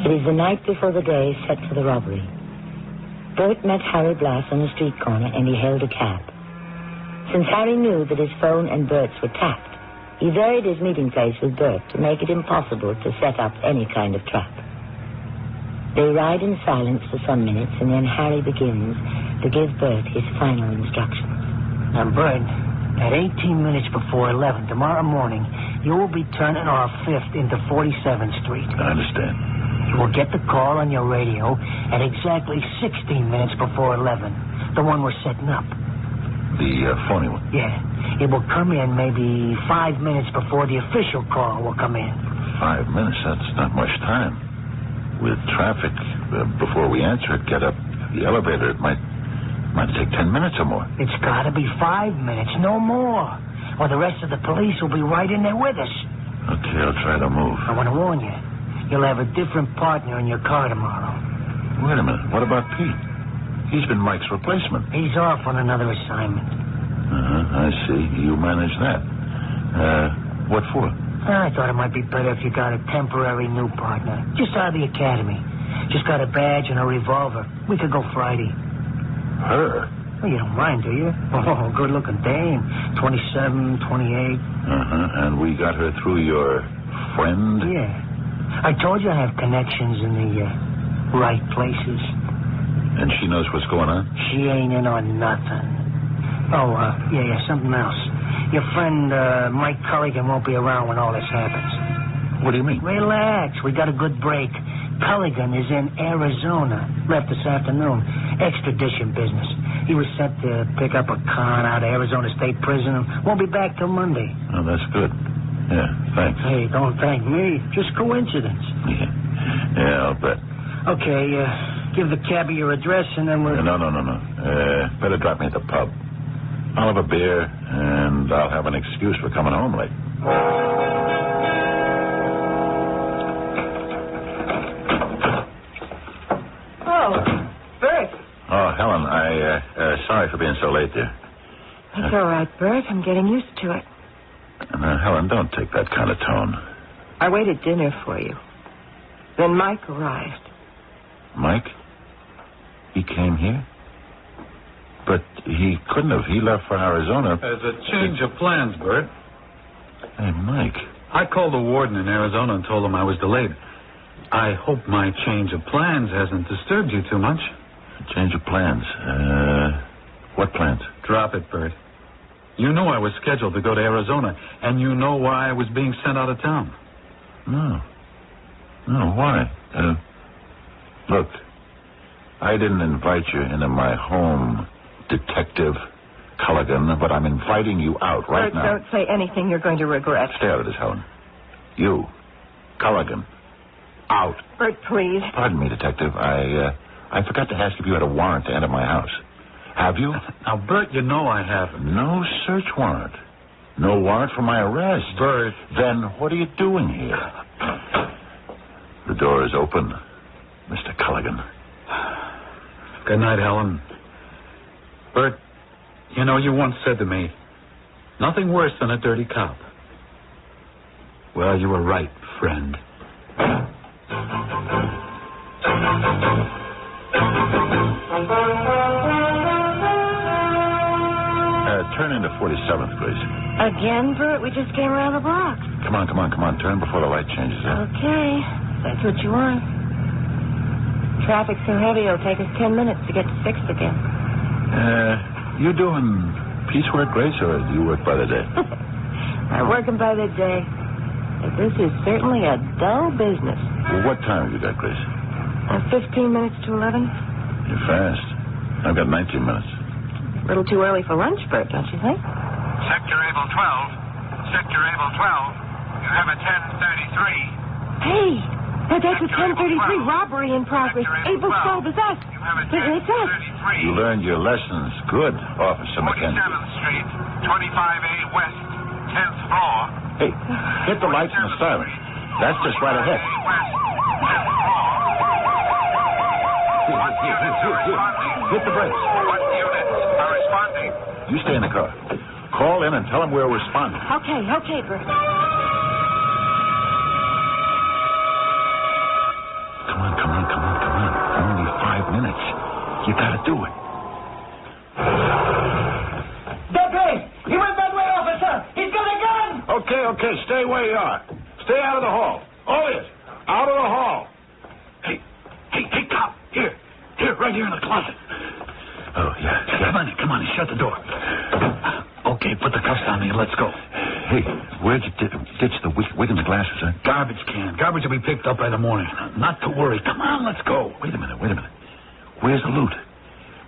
It is the night before the day set for the robbery. Bert met Harry Blass on the street corner and he hailed a cab. Since Harry knew that his phone and Bert's were tapped, he varied his meeting place with Bert to make it impossible to set up any kind of trap. They ride in silence for some minutes and then Harry begins to give Bert his final instructions. Now, Bert, at 18 minutes before 11 tomorrow morning, you will be turning off 5th into 47th Street. I understand. You will get the call on your radio at exactly 16 minutes before 11, the one we're setting up. The phony one? Yeah. It will come in maybe 5 minutes before the official call will come in. 5 minutes? That's not much time. With traffic, before we answer it, get up the elevator, it might take 10 minutes or more. It's got to be 5 minutes, no more. Or the rest of the police will be right in there with us. Okay, I'll try to move. I want to warn you. You'll have a different partner in your car tomorrow. Wait a minute. What about Pete? He's been Mike's replacement. He's off on another assignment. I see. You manage that. What for? I thought it might be better if you got a temporary new partner. Just out of the academy. Just got a badge and a revolver. We could go Friday. Her? Well, you don't mind, do you? Oh, good-looking dame. 27, 28. And we got her through your friend? Yeah. I told you I have connections in the right places. And she knows what's going on? She ain't in on nothing. Oh, yeah, something else. Your friend, Mike Culligan, won't be around when all this happens. What do you mean? Relax. We got a good break. Culligan is in Arizona. Left this afternoon. Extradition business. He was sent to pick up a con out of Arizona State Prison. Won't be back till Monday. Oh, that's good. Yeah, thanks. Hey, don't thank me. Just coincidence. Yeah, I'll bet. Okay, give the cabbie your address and then we'll... No. Better drop me at the pub. I'll have a beer, and I'll have an excuse for coming home late. Oh, Bert. Oh, Helen, sorry for being so late, dear. That's all right, Bert. I'm getting used to it. Helen, don't take that kind of tone. I waited dinner for you. Then Mike arrived. Mike? He came here? But he couldn't have. He left for Arizona. There's a change of plans, Bert. Hey, Mike. I called the warden in Arizona and told him I was delayed. I hope my change of plans hasn't disturbed you too much. Change of plans. What plans? Drop it, Bert. You knew I was scheduled to go to Arizona, and you know why I was being sent out of town. No. No, why? Look, I didn't invite you into my home, Detective Culligan, but I'm inviting you out right now. Don't say anything you're going to regret. Stay out of this, Helen. You, Culligan, out. Bert, please. Pardon me, Detective. I forgot to ask if you had a warrant to enter my house. Have you? Now, Bert, you know I haven't. No search warrant. No warrant for my arrest. Bert. Then what are you doing here? The door is open, Mr. Culligan. Good night, Helen. Bert, you know, you once said to me, nothing worse than a dirty cop. Well, you were right, friend. Turn into 47th, Grace. Again, Bert? We just came around the block. Come on. Turn before the light changes. Okay, that's what you want. Traffic's so heavy, it'll take us 10 minutes to get to 6th again. You doing piecework, Grace, or do you work by the day? I'm working by the day. But this is certainly a dull business. Well, what time have you got, Grace? 15 minutes to 11. You're fast. I've got 19 minutes. A little too early for lunch, Bert, don't you think? Sector Able 12. Sector Able 12. You have a 1033. Hey, that's a 1033 robbery in progress. Able 12 is us. It's us. You learned your lessons. Good, Officer McKenzie. 47th Street, 25A West, 10th floor. Hey, hit the lights and the siren. That's just right ahead. Here. Hit the brakes. What units are responding? You stay in the car. Call in and tell them we're responding. Okay, Bert. Come on. Only 5 minutes. You gotta do it. That way! He went that way, officer! He's got a gun! Okay. Stay where you are. Stay out of the hall. All this. Out of the hall. Hey, cop. Here, right here in the closet. Oh, yeah. Come on, shut the door. Okay, put the cuffs on me and let's go. Hey, where'd you ditch the wig and the glasses, huh? Garbage can. Garbage will be picked up by the morning. Not to worry. Come on, let's go. Wait a minute. Where's the loot?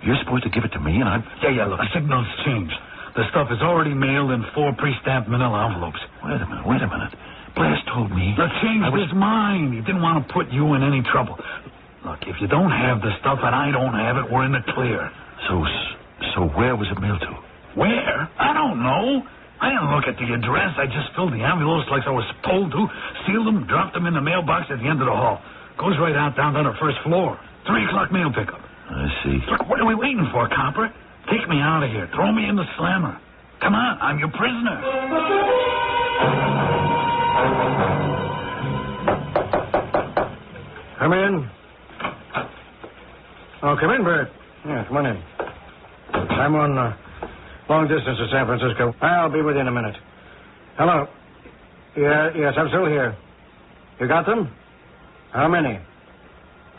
You're supposed to give it to me, and I'm... Yeah, look, the signal's changed. The stuff is already mailed in 4 pre-stamped manila envelopes. Wait a minute. Blass told me... Look, changed his mind. He didn't want to put you in any trouble. Look, if you don't have the stuff and I don't have it, we're in the clear. So where was it mailed to? Where? I don't know. I didn't look at the address. I just filled the envelopes like I was supposed to, sealed them, dropped them in the mailbox at the end of the hall. Goes right out down to the first floor. 3 o'clock mail pickup. I see. Look, what are we waiting for, copper? Take me out of here. Throw me in the slammer. Come on, I'm your prisoner. Come in. Oh, come in, Bert. Yeah, come on in. I'm on long distance to San Francisco. I'll be with you in a minute. Hello. Yes, I'm still here. You got them? How many?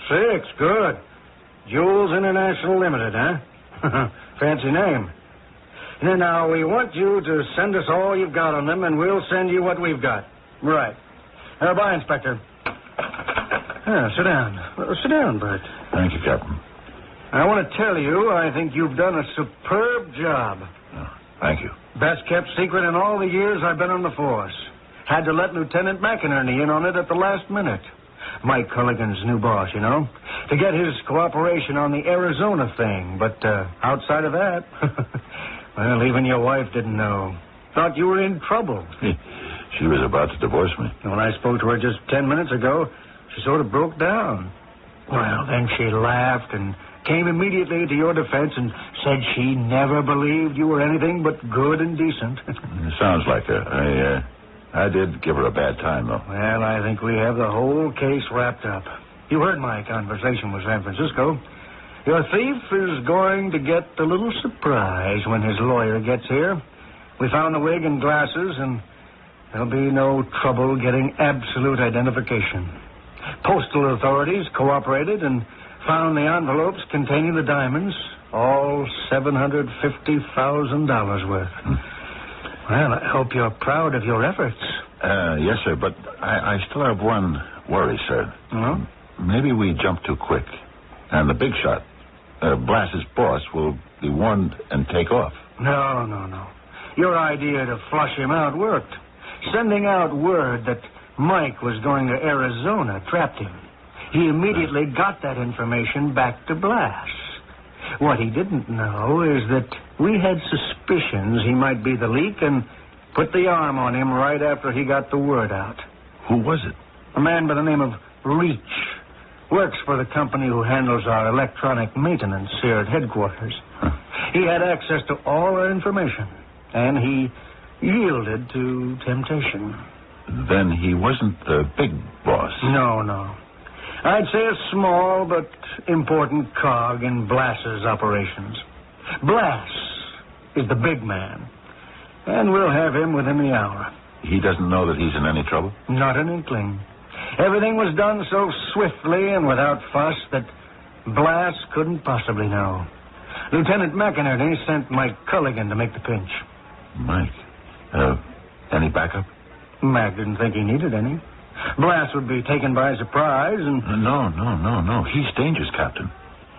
6. Good. Jules International Limited, huh? Fancy name. Now, we want you to send us all you've got on them, and we'll send you what we've got. Right. Bye, Inspector. Sit down. Sit down, Bert. Thank you, Captain. I want to tell you, I think you've done a superb job. Oh, thank you. Best kept secret in all the years I've been on the force. Had to let Lieutenant McInerney in on it at the last minute. Mike Culligan's new boss, you know, to get his cooperation on the Arizona thing. But outside of that, well, even your wife didn't know. Thought you were in trouble. She was about to divorce me. When I spoke to her just 10 minutes ago, she sort of broke down. Well, then she laughed and came immediately to your defense and said she never believed you were anything but good and decent. It sounds like her. I did give her a bad time, though. Well, I think we have the whole case wrapped up. You heard my conversation with San Francisco. Your thief is going to get a little surprise when his lawyer gets here. We found the wig and glasses, and there'll be no trouble getting absolute identification. Postal authorities cooperated, and Found the envelopes containing the diamonds, all $750,000 worth. Well, I hope you're proud of your efforts. Yes, sir, but I still have one worry, sir. No? Maybe we jumped too quick. And the big shot, Blass's boss, will be warned and take off. No. Your idea to flush him out worked. Sending out word that Mike was going to Arizona trapped him. He immediately got that information back to Blass. What he didn't know is that we had suspicions he might be the leak and put the arm on him right after he got the word out. Who was it? A man by the name of Reach. Works for the company who handles our electronic maintenance here at headquarters. He had access to all our information, and he yielded to temptation. Then he wasn't the big boss. No. I'd say a small but important cog in Blass's operations. Blass is the big man, and we'll have him within the hour. He doesn't know that he's in any trouble? Not an inkling. Everything was done so swiftly and without fuss that Blass couldn't possibly know. Lieutenant McInerney sent Mike Culligan to make the pinch. Mike? Any backup? Mac didn't think he needed any. Blass would be taken by surprise and... No. He's dangerous, Captain.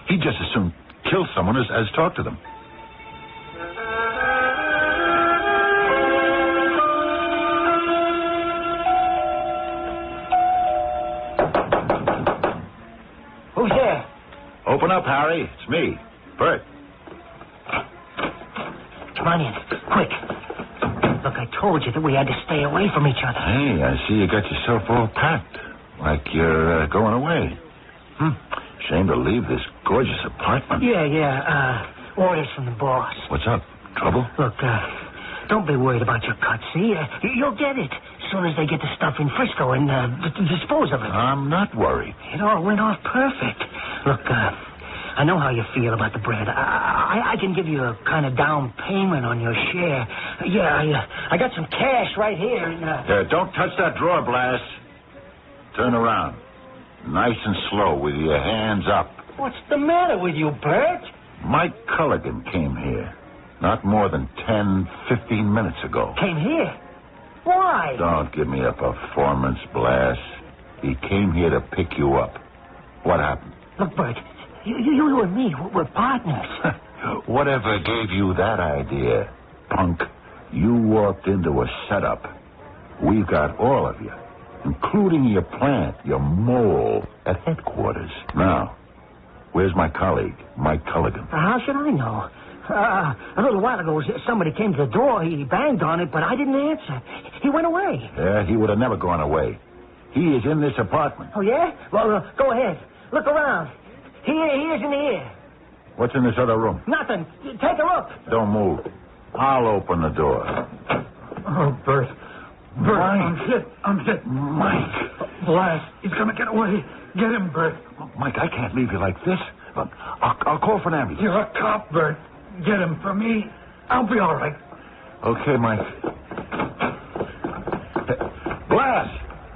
He'd just as soon kill someone as talk to them. Who's there? Open up, Harry. It's me, Bert. Come on in, quick. Look, I told you that we had to stay away from each other. Hey, I see you got yourself all packed. Like you're going away. Shame to leave this gorgeous apartment. Yeah. Orders from the boss. What's up? Trouble? Look, don't be worried about your cut, see? You'll get it as soon as they get the stuff in Frisco and dispose of it. I'm not worried. It all went off perfect. Look, I know how you feel about the bread. I can give you a kind of down payment on your share. Yeah, I got some cash right here. And, don't touch that drawer, Blass. Turn around. Nice and slow with your hands up. What's the matter with you, Bert? Mike Culligan came here. Not more than 10, 15 minutes ago. Came here? Why? Don't give me a performance, Blass. He came here to pick you up. What happened? Look, Bert, you and me, we're partners. Whatever gave you that idea, punk? You walked into a setup. We've got all of you, including your plant, your mole, at headquarters. Now, where's my colleague, Mike Culligan? How should I know? A little while ago, somebody came to the door. He banged on it, but I didn't answer. He went away. Yeah, he would have never gone away. He is in this apartment. Oh, yeah? Well, go ahead. Look around. He isn't here. What's in this other room? Nothing. Take a look. Don't move. I'll open the door. Oh, Bert. Mike. I'm hit. Mike. Blass. He's going to get away. Get him, Bert. Mike, I can't leave you like this. Look, I'll call for an ambulance. You're a cop, Bert. Get him for me. I'll be all right. Okay, Mike. Blass,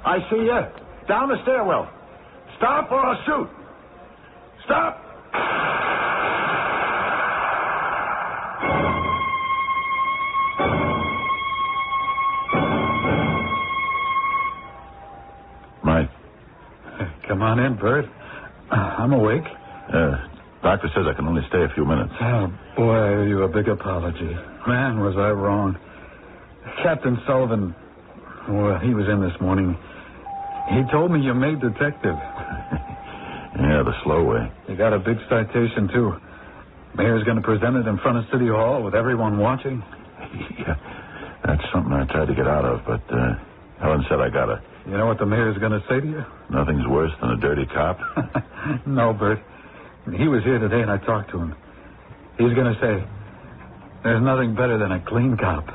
I see you. Down the stairwell. Stop or I'll shoot. Stop. Mike. Come on in, Bert. I'm awake. Doctor says I can only stay a few minutes. Oh, boy, I owe you a big apology. Man, was I wrong. Captain Sullivan, well, he was in this morning. He told me you made detective. Yeah, the slow way. You got a big citation, too. Mayor's going to present it in front of City Hall with everyone watching. Yeah, that's something I tried to get out of, but Helen said I got to. You know what the mayor's going to say to you? Nothing's worse than a dirty cop. No, Bert. He was here today and I talked to him. He's going to say, there's nothing better than a clean cop.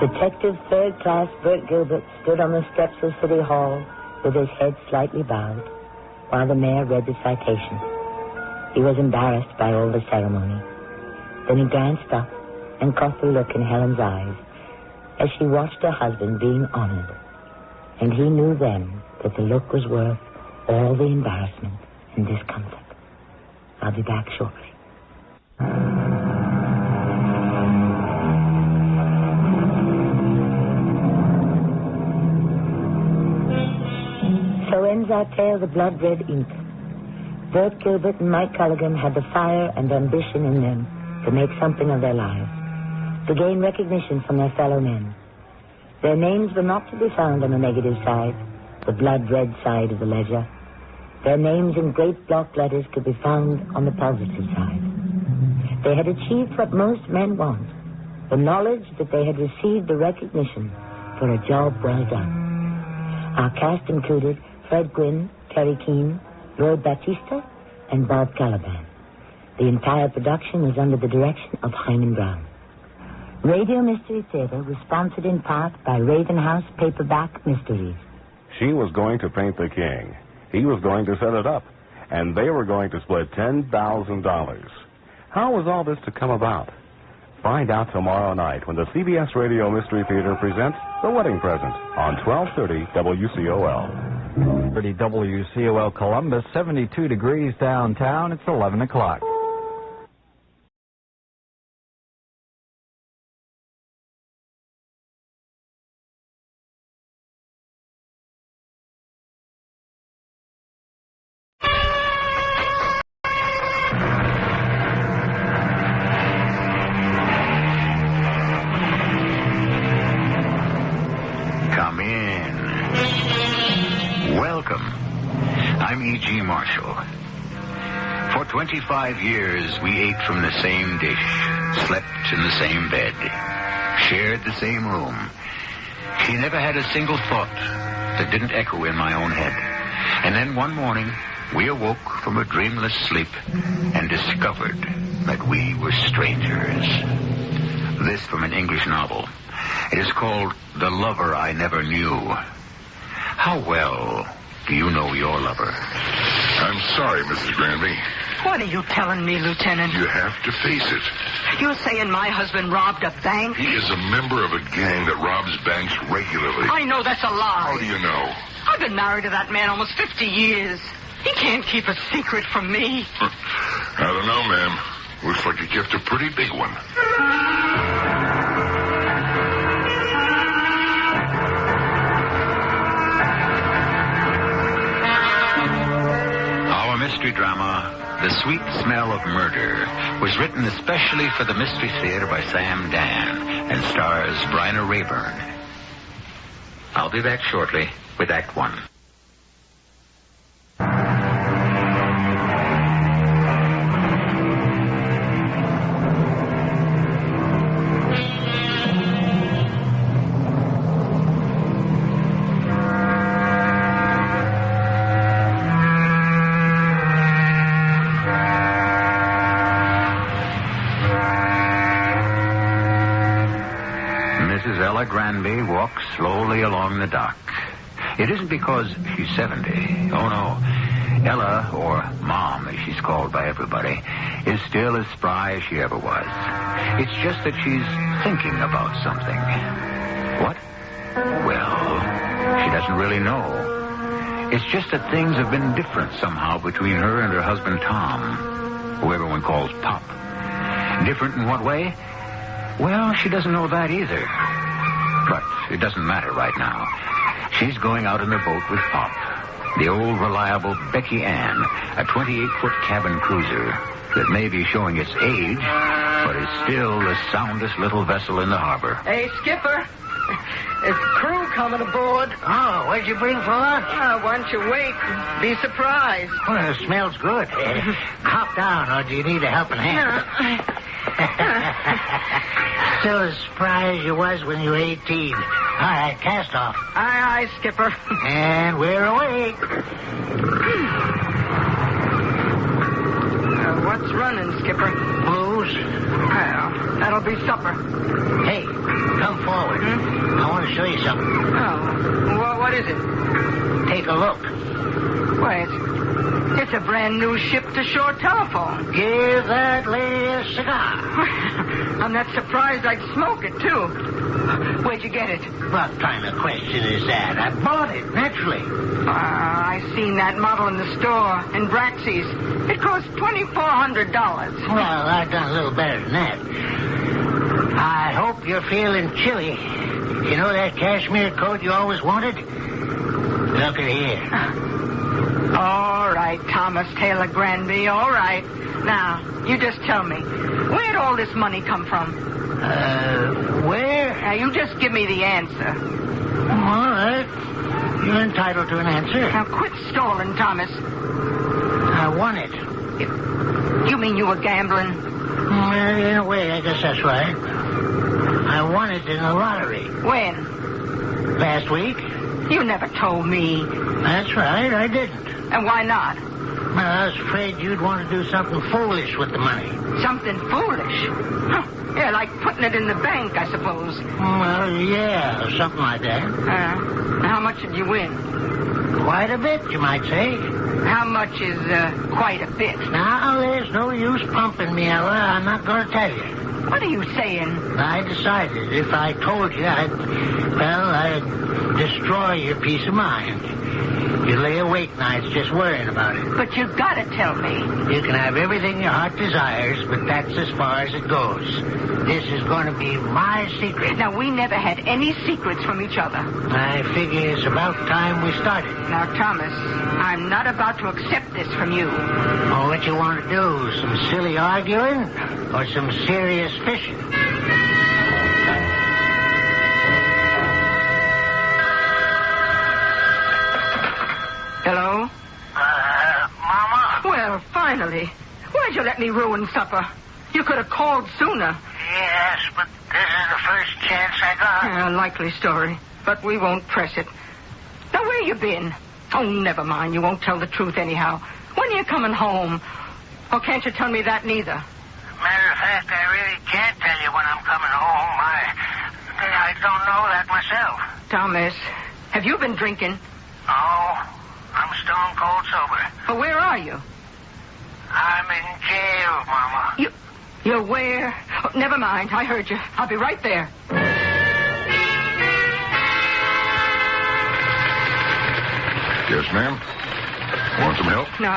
Detective Third Class Bert Gilbert stood on the steps of City Hall with his head slightly bowed while the mayor read the citation. He was embarrassed by all the ceremony. Then he glanced up and caught the look in Helen's eyes as she watched her husband being honored. And he knew then that the look was worth all the embarrassment and discomfort. I'll be back shortly. So ends our tale, The Blood Red Ink. Bert Gilbert and Mike Culligan had the fire and ambition in them to make something of their lives, to gain recognition from their fellow men. Their names were not to be found on the negative side, the blood-red side of the ledger. Their names in great block letters could be found on the positive side. They had achieved what most men want, the knowledge that they had received the recognition for a job well done. Our cast included Fred Gwynn, Terry Keane, Lloyd Batista, and Bob Caliban. The entire production was under the direction of Hyman Brown. Radio Mystery Theater was sponsored in part by Raven House Paperback Mysteries. She was going to paint the king. He was going to set it up. And they were going to split $10,000. How was all this to come about? Find out tomorrow night when the CBS Radio Mystery Theater presents The Wedding Present on 1230 WCOL. 30 WCOL Columbus, 72 degrees downtown. It's 11 o'clock. Come in. Welcome. I'm E.G. Marshall. For 25 years, we ate from the same dish, slept in the same bed, shared the same room. She never had a single thought that didn't echo in my own head. And then one morning, we awoke from a dreamless sleep and discovered that we were strangers. This from an English novel. It is called The Lover I Never Knew. How well do you know your lover? I'm sorry, Mrs. Granby. What are you telling me, Lieutenant? You have to face it. You're saying my husband robbed a bank? He is a member of a gang that robs banks regularly. I know that's a lie. How do you know? I've been married to that man almost 50 years. He can't keep a secret from me. I don't know, ma'am. Looks like you kept a pretty big one. Mystery drama, The Sweet Smell of Murder, was written especially for the Mystery Theater by Sam Dan and stars Bryna Rayburn. I'll be back shortly with Act One. Granby walks slowly along the dock. It isn't because she's 70. Oh, no. Ella, or Mom, as she's called by everybody, is still as spry as she ever was. It's just that she's thinking about something. What? Well, she doesn't really know. It's just that things have been different somehow between her and her husband, Tom, who everyone calls Pop. Different in what way? Well, she doesn't know that either. But it doesn't matter right now. She's going out in the boat with Pop, the old reliable Becky Ann, a 28-foot cabin cruiser that may be showing its age, but is still the soundest little vessel in the harbor. Hey, Skipper. There's crew coming aboard. Oh, what'd you bring for us? Why don't you wait and be surprised? Well, it smells good. Hop down, or do you need a helping hand? Still as spry as you was when you were 18. All right, cast off. Aye, aye, Skipper. And we're away. What's running, Skipper? Booze. Well, that'll be supper. Hey, come forward. I want to show you something. Oh, what is it? Take a look. Why, it's a a brand new ship-to-shore telephone. Give that lady a cigar. I'm not surprised I'd smoke it, too. Where'd you get it? What kind of question is that? I bought it, naturally. I seen that model in the store, in Braxy's. It cost $2,400. Well, I've done a little better than that. I hope you're feeling chilly. You know that cashmere coat you always wanted? Look at here. All right, Thomas Taylor Granby, all right. Now, you just tell me, where'd all this money come from? Where? Now, you just give me the answer. All right. You're entitled to an answer. Now, quit stalling, Thomas. I won it. You mean you were gambling? In a way, I guess that's right. I won it in the lottery. When? Last week. You never told me. That's right, I didn't. And why not? Well, I was afraid you'd want to do something foolish with the money. Something foolish? Huh. Yeah, like putting it in the bank, I suppose. Well, yeah, something like that. How much did you win? Quite a bit, you might say. How much is quite a bit? Now, there's no use pumping me, Ella. I'm not going to tell you. What are you saying? I decided if I told you, I'd destroy your peace of mind. You lay awake nights just worrying about it. But you gotta tell me. You can have everything your heart desires, but that's as far as it goes. This is going to be my secret. Now, we never had any secrets from each other. I figure it's about time we started. Now, Thomas, I'm not about to accept this from you. Oh, what you want to do? Some silly arguing or some serious fishing? Hello? Mama? Well, finally. Why'd you let me ruin supper? You could have called sooner. Yes, but this is the first chance I got. Likely story, but we won't press it. Now, where you been? Oh, never mind. You won't tell the truth anyhow. When are you coming home? Or can't you tell me that neither? Matter of fact, I really can't tell you when I'm coming home. I don't know that myself. Thomas, have you been drinking? Oh, I'm stone cold sober. Well, where are you? I'm in jail, Mama. You're where? Oh, never mind. I heard you. I'll be right there. Yes, ma'am. Want some help? No.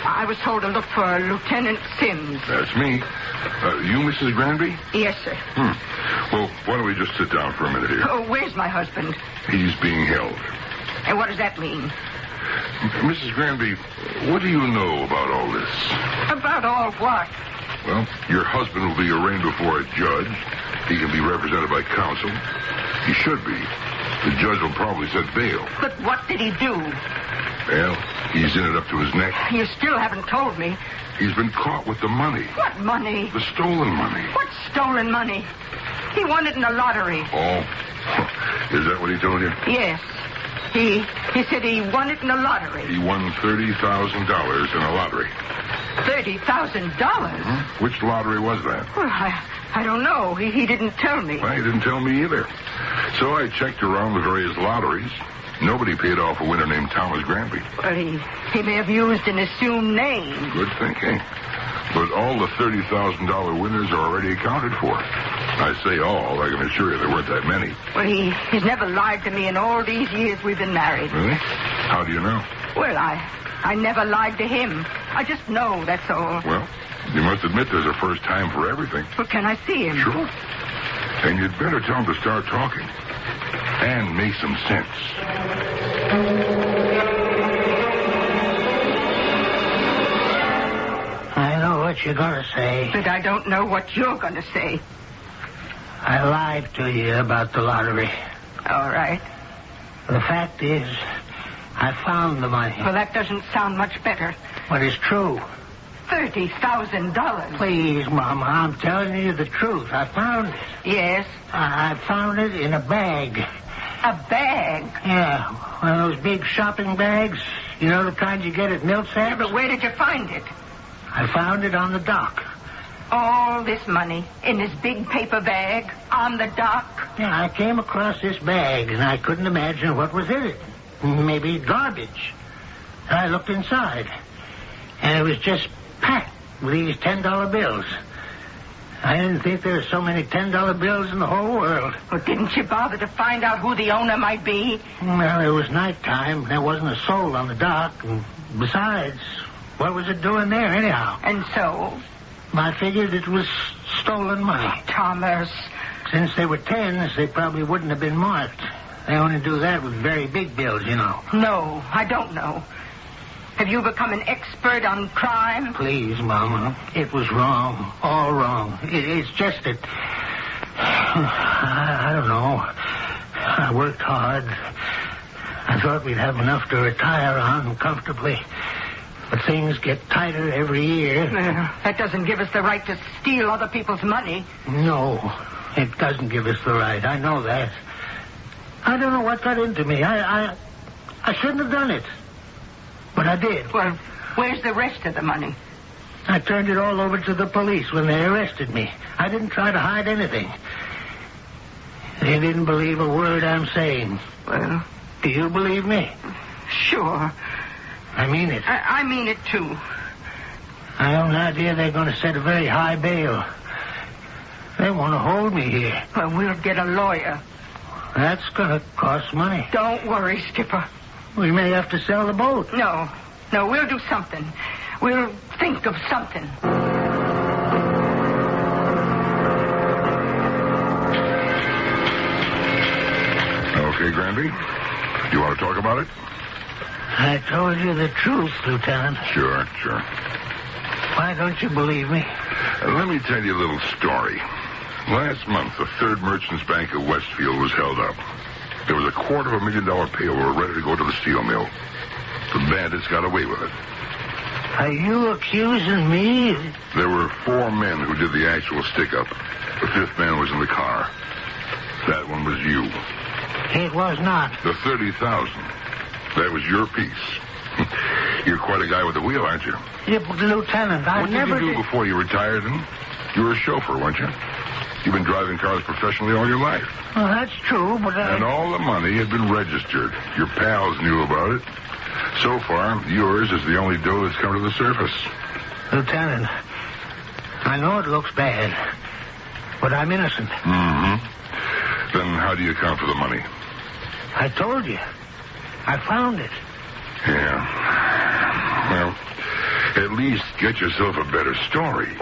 I was told to look for Lieutenant Sims. That's me. You, Mrs. Granby? Yes, sir. Well, why don't we just sit down for a minute here? Oh, where's my husband? He's being held. And what does that mean? Mrs. Granby, what do you know about all this? About all what? Well, your husband will be arraigned before a judge. He can be represented by counsel. He should be. The judge will probably set bail. But what did he do? Well, he's in it up to his neck. You still haven't told me. He's been caught with the money. What money? The stolen money. What stolen money? He won it in the lottery. Oh, is that what he told you? Yes. He said he won it in the lottery. He won $30,000 in a lottery. $30,000? Which lottery was that? Well, I don't know. He didn't tell me. Well, he didn't tell me either. So I checked around the various lotteries. Nobody paid off a winner named Thomas Granby. Well, he may have used an assumed name. Good thinking. But all the $30,000 winners are already accounted for. I say all. I can assure you there weren't that many. Well, he's never lied to me in all these years we've been married. Really? How do you know? Well, I never lied to him. I just know, that's all. Well, you must admit there's a first time for everything. Well, can I see him? Sure. And you'd better tell him to start talking. And make some sense. I know what you're going to say. But I don't know what you're going to say. I lied to you about the lottery. All right. The fact is, I found the money. Well, that doesn't sound much better. But it's true. $30,000. Please, Mama, I'm telling you the truth. I found it. Yes? I found it in a bag. A bag? Yeah, one of those big shopping bags. You know the kind you get at milk sacks? Yeah, but where did you find it? I found it on the dock. All this money in this big paper bag on the dock? Yeah, I came across this bag, and I couldn't imagine what was in it. Maybe garbage. I looked inside. and it was just packed with these $10 bills. I didn't think there were so many $10 bills in the whole world. Well, didn't you bother to find out who the owner might be? Well, it was nighttime. There wasn't a soul on the dock. And besides, what was it doing there anyhow? And so? I figured it was stolen money. Oh, Thomas. Since they were tens, they probably wouldn't have been marked. They only do that with very big bills, you know. No, I don't know. Have you become an expert on crime? Please, Mama. It was wrong. All wrong. It's just that... I don't know. I worked hard. I thought we'd have enough to retire on comfortably. But things get tighter every year. That doesn't give us the right to steal other people's money. No, it doesn't give us the right. I know that. I don't know what got into me. I shouldn't have done it. But I did. Well, where's the rest of the money? I turned it all over to the police when they arrested me. I didn't try to hide anything. They didn't believe a word I'm saying. Well... Do you believe me? Sure. I mean it. I mean it, too. I have an idea they're going to set a very high bail. They want to hold me here. Well, we'll get a lawyer. That's going to cost money. Don't worry, Skipper. We may have to sell the boat. No, we'll do something. We'll think of something. Okay, Granby. You want to talk about it? I told you the truth, Lieutenant. Sure. Why don't you believe me? Let me tell you a little story. Last month, the Third Merchants Bank of Westfield was held up. There was a $250,000 payroll ready to go to the steel mill. The bandits got away with it. Are you accusing me? There were 4 men who did the actual stick-up. The 5th man was in the car. That one was you. It was not. The $30,000. That was your piece. You're quite a guy with a wheel, aren't you? Yeah, but Lieutenant, I never What did you do before you retired? You were a chauffeur, weren't you? You've been driving cars professionally all your life. Well, that's true, but And all the money had been registered. Your pals knew about it. So far, yours is the only dough that's come to the surface. Lieutenant, I know it looks bad, but I'm innocent. Mm-hmm. Then how do you account for the money? I told you. I found it. Yeah. Well, at least get yourself a better story.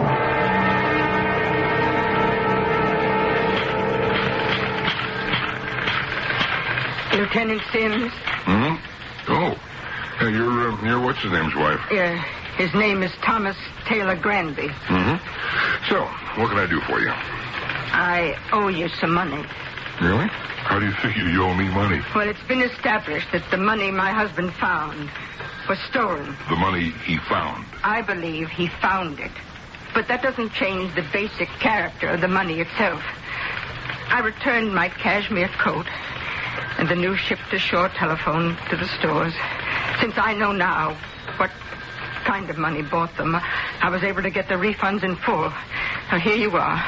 Lieutenant Sims? Hmm? Oh. You're what's-his-name's wife? Yeah. His name is Thomas Taylor Granby. Mm-hmm. So, what can I do for you? I owe you some money. Really? How do you figure you owe me money? Well, it's been established that the money my husband found was stolen. The money he found? I believe he found it. But that doesn't change the basic character of the money itself. I returned my cashmere coat and the new ship-to-shore telephone to the stores. Since I know now what kind of money bought them, I was able to get the refunds in full. Now, here you are.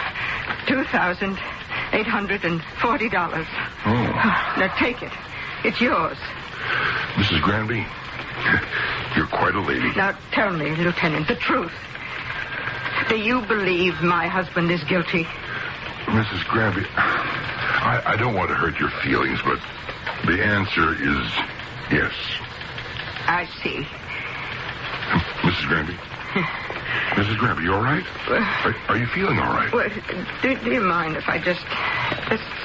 $2,840. Oh. Now, take it. It's yours. Mrs. Granby, you're quite a lady. Now, tell me, Lieutenant, the truth. Do you believe my husband is guilty? Mrs. Granby, I don't want to hurt your feelings, but the answer is yes. I see. Mrs. Granby? Mrs. Granby, you all right? Are you feeling all right? Well, do you mind if I just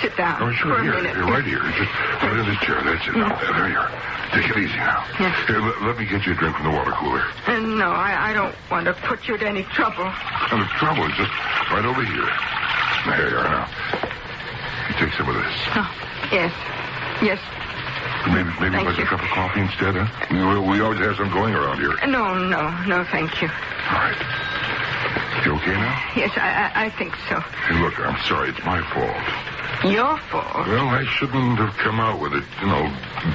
sit down Oh, sure. for a Here, minute? you're right here. Just right in this chair. That's it. Now, there you are. Take it easy now. Yeah. Here, let me get you a drink from the water cooler. No, I don't want to put you to any trouble. And the trouble is just right over here. There you are now. You take some of this. Oh, yes. Yes. Maybe Thank like you. a cup of coffee instead, huh? We always have some going around here. No, thank you. All right. You okay now? Yes, I think so. Hey, look, I'm sorry. It's my fault. Your fault? Well, I shouldn't have come out with it,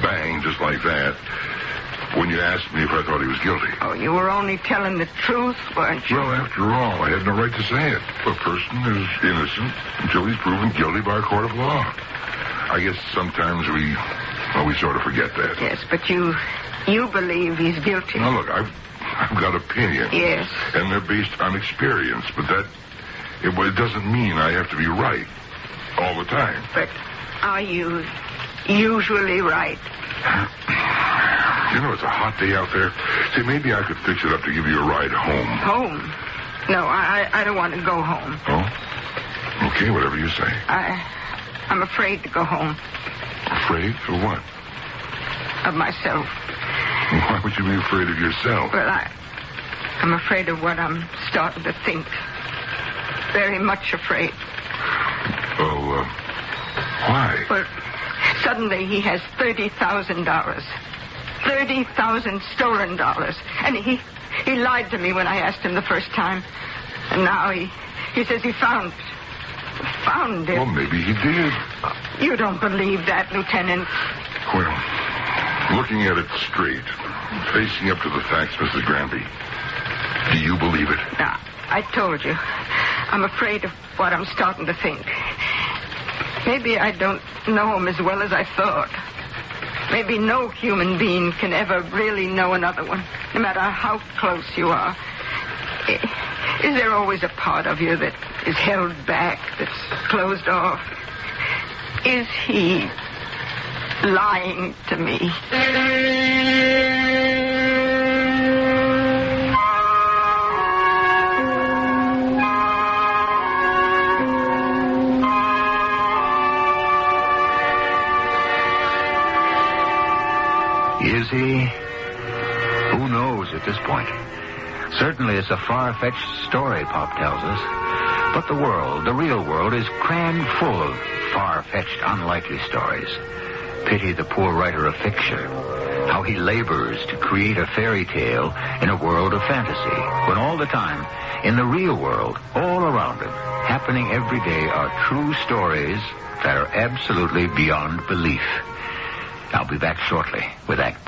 bang, just like that. When you asked me if I thought he was guilty. Oh, you were only telling the truth, weren't you? Well, after all, I had no right to say it. A person is innocent until he's proven guilty by a court of law. I guess sometimes we sort of forget that. Yes, but you believe he's guilty. Now, look, I've got opinions. Yes. And they're based on experience, but it doesn't mean I have to be right all the time. But are you usually right? You know, it's a hot day out there. Say, maybe I could fix it up to give you a ride home. Home? No, I don't want to go home. Oh? Okay, whatever you say. I'm afraid to go home. Afraid? Of what? Of myself. Why would you be afraid of yourself? Well, I'm afraid of what I'm starting to think. Very much afraid. Oh, why? Well, suddenly he has $30,000. 30,000 stolen dollars. And he lied to me when I asked him the first time. And now he says he found it. Well, maybe he did. You don't believe that, Lieutenant? Well, looking at it straight, facing up to the facts, Mrs. Granby, do you believe it? Now, I told you. I'm afraid of what I'm starting to think. Maybe I don't know him as well as I thought. Maybe no human being can ever really know another one, no matter how close you are. Is there always a part of you that is held back, that's closed off? Is he lying to me? Is he? Who knows at this point? Certainly it's a far-fetched story, Pop tells us. But the world, the real world, is crammed full of far-fetched, unlikely stories. Pity the poor writer of fiction. How he labors to create a fairy tale in a world of fantasy, when all the time, in the real world, all around him, happening every day, are true stories that are absolutely beyond belief. I'll be back shortly with Act.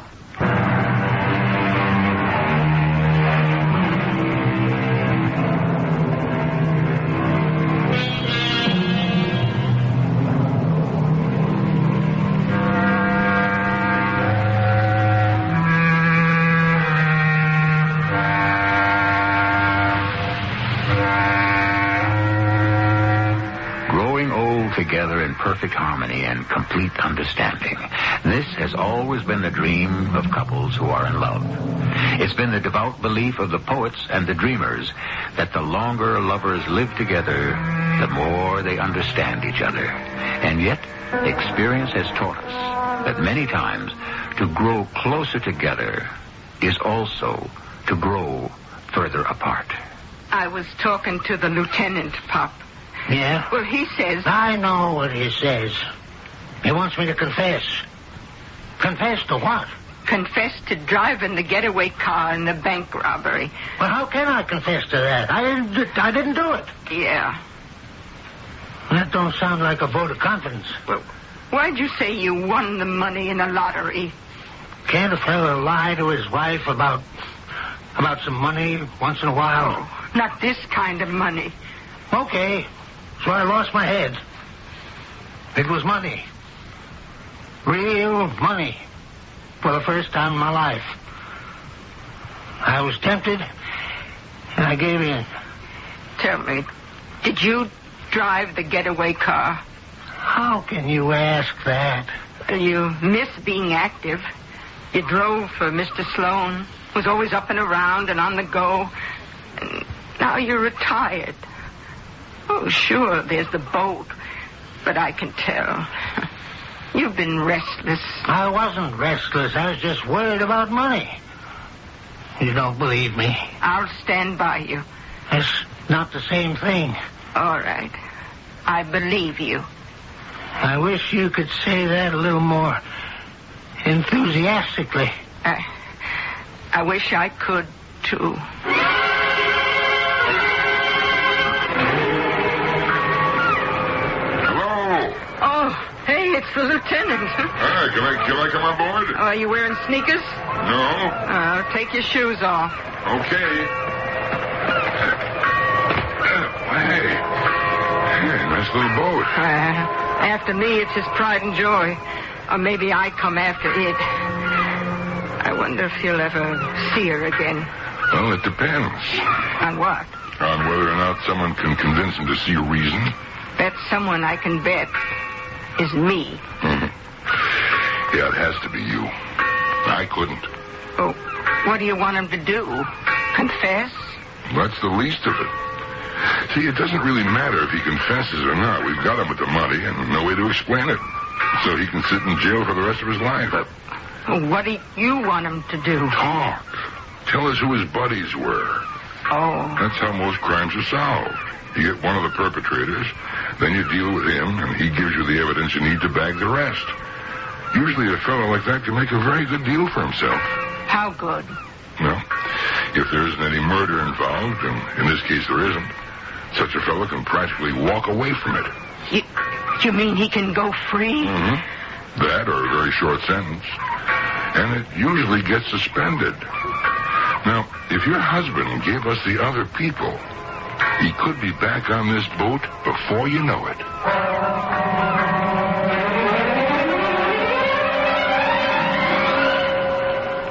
Together in perfect harmony and complete understanding. This has always been the dream of couples who are in love. It's been the devout belief of the poets and the dreamers that the longer lovers live together, the more they understand each other. And yet, experience has taught us that many times to grow closer together is also to grow further apart. I was talking to the lieutenant, Pop. Yeah? Well, he says... I know what he says. He wants me to confess. Confess to what? Confess to driving the getaway car in the bank robbery. Well, how can I confess to that? I didn't do it. Yeah. That don't sound like a vote of confidence. Well, why'd you say you won the money in the lottery? Can't a fella lie to his wife about some money once in a while? Oh, not this kind of money. Okay. So I lost my head. It was money. Real money. For the first time in my life. I was tempted, and I gave in. Tell me, did you drive the getaway car? How can you ask that? You miss being active. You drove for Mr. Sloan. Was always up and around and on the go. And now you're retired. Oh, sure, there's the boat. But I can tell. You've been restless. I wasn't restless. I was just worried about money. You don't believe me? I'll stand by you. That's not the same thing. All right. I believe you. I wish you could say that a little more enthusiastically. I wish I could, too. Hey, it's the lieutenant. Hi, can I come on board? Are you wearing sneakers? No. Take your shoes off. Okay. Hey, nice little boat. After me, it's his pride and joy. Or maybe I come after it. I wonder if he'll ever see her again. Well, it depends. On what? On whether or not someone can convince him to see reason. That someone I can bet is me. Mm-hmm. Yeah, it has to be you. I couldn't. Oh, what do you want him to do? Confess? That's the least of it. See, it doesn't really matter if he confesses or not. We've got him with the money and no way to explain it. So he can sit in jail for the rest of his life. What do you want him to do? Talk. Tell us who his buddies were. Oh. That's how most crimes are solved. You get one of the perpetrators, then you deal with him, and he gives you the evidence you need to bag the rest. Usually a fellow like that can make a very good deal for himself. How good? Well, if there isn't any murder involved, and in this case there isn't, such a fellow can practically walk away from it. You mean he can go free? Mm-hmm. That or a very short sentence. And it usually gets suspended. Now, if your husband gave us the other people, he could be back on this boat before you know it.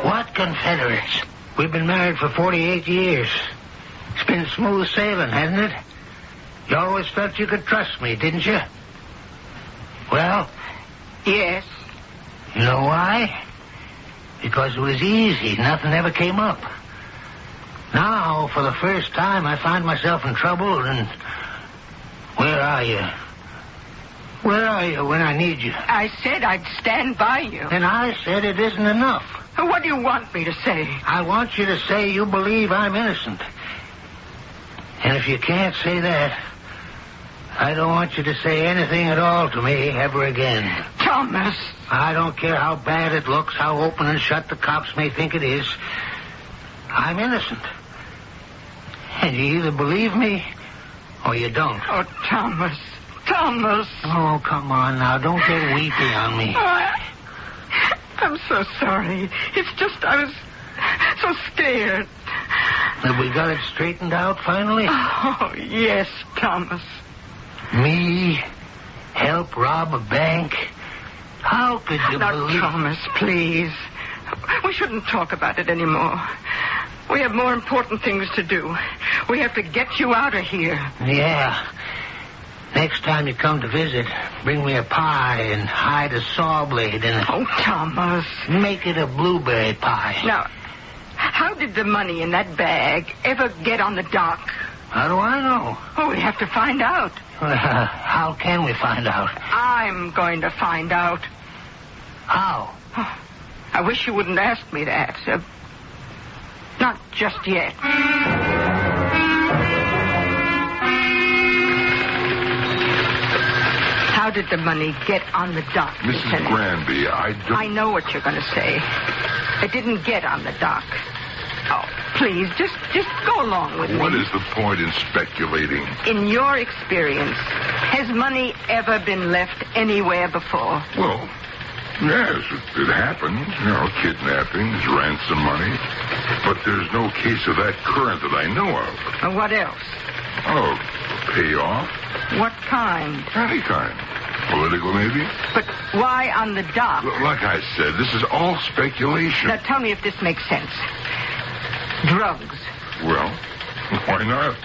What Confederates? We've been married for 48 years. It's been smooth sailing, hasn't it? You always felt you could trust me, didn't you? Well? Yes. You know why? Because it was easy. Nothing ever came up. Now, for the first time, I find myself in trouble, and where are you? Where are you when I need you? I said I'd stand by you. And I said it isn't enough. What do you want me to say? I want you to say you believe I'm innocent. And if you can't say that, I don't want you to say anything at all to me ever again. Thomas. I don't care how bad it looks, how open and shut the cops may think it is. I'm innocent. And you either believe me or you don't. Oh, Thomas. Thomas. Oh, come on now. Don't get weepy on me. I'm so sorry. It's just I was so scared. Have we got it straightened out finally? Oh, yes, Thomas. Me help rob a bank? How could you believe... Thomas, please. We shouldn't talk about it anymore. We have more important things to do. We have to get you out of here. Yeah. Next time you come to visit, bring me a pie and hide a saw blade in it. Oh, Thomas. Make it a blueberry pie. Now, how did the money in that bag ever get on the dock? How do I know? Oh, we have to find out. How can we find out? I'm going to find out. How? Oh, I wish you wouldn't ask me that. Not just yet. How did the money get on the dock, Mrs. Lieutenant? Granby, I know what you're going to say. It didn't get on the dock. Oh, please, just go along with me. What is the point in speculating? In your experience, has money ever been left anywhere before? Well, yes, it happens. You know, kidnappings, ransom money. But there's no case of that current that I know of. What else? Oh, payoff? What kind? Any kind. Political, maybe? But why on the dock? Like I said, this is all speculation. Now, tell me if this makes sense. Drugs. Well, why not?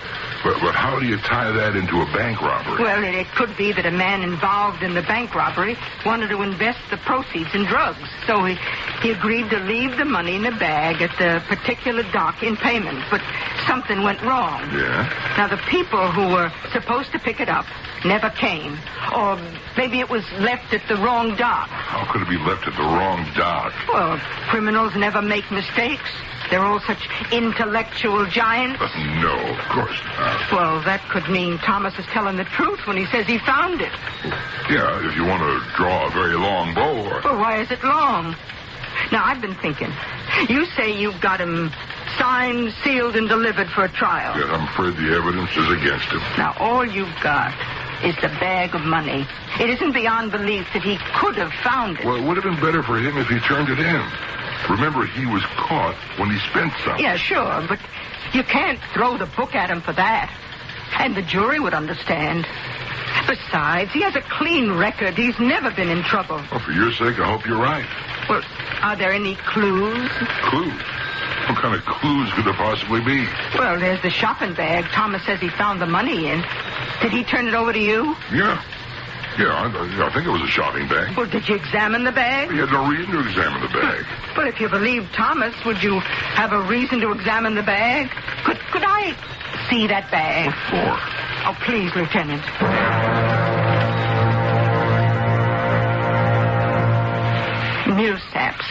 But how do you tie that into a bank robbery? Well, it could be that a man involved in the bank robbery wanted to invest the proceeds in drugs. So he agreed to leave the money in the bag at the particular dock in payment. But something went wrong. Yeah? Now, the people who were supposed to pick it up never came. Or maybe it was left at the wrong dock. How could it be left at the wrong dock? Well, criminals never make mistakes. They're all such intellectual giants. No, of course not. Well, that could mean Thomas is telling the truth when he says he found it. Yeah, if you want to draw a very long bow. Well, why is it long? Now, I've been thinking. You say you got him signed, sealed, and delivered for a trial. Yes, I'm afraid the evidence is against him. Now, all you've got is the bag of money. It isn't beyond belief that he could have found it. Well, it would have been better for him if he turned it in. Remember, he was caught when he spent something. Yeah, sure, but you can't throw the book at him for that. And the jury would understand. Besides, he has a clean record. He's never been in trouble. Well, for your sake, I hope you're right. Well, are there any clues? Clues? What kind of clues could there possibly be? Well, there's the shopping bag Thomas says he found the money in. Did he turn it over to you? Yeah. Yeah, I think it was a shopping bag. Well, did you examine the bag? We had no reason to examine the bag. But if you believe Thomas, would you have a reason to examine the bag? Could I see that bag? What for? Oh, please, Lieutenant. Millsaps.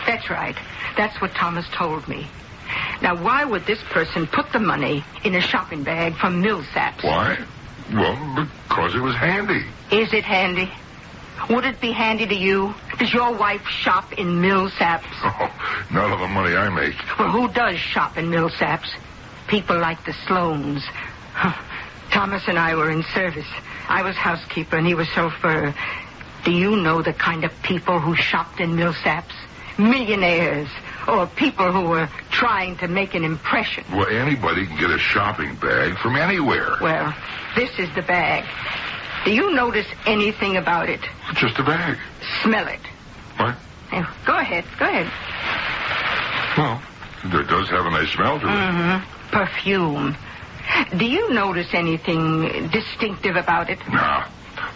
That's right. That's what Thomas told me. Now, why would this person put the money in a shopping bag from Millsaps? Why? Well, because it was handy. Is it handy? Would it be handy to you? Does your wife shop in Millsaps? Oh, not of the money I make. Well, who does shop in Millsaps? People like the Sloanes. Thomas and I were in service. I was housekeeper and he was chauffeur. Do you know the kind of people who shopped in Millsaps? Millionaires. Or people who were trying to make an impression. Well, anybody can get a shopping bag from anywhere. Well, this is the bag. Do you notice anything about it? Just a bag. Smell it. What? Go ahead. Well, it does have a nice smell to it. Mm-hmm. Perfume. Do you notice anything distinctive about it? Nah.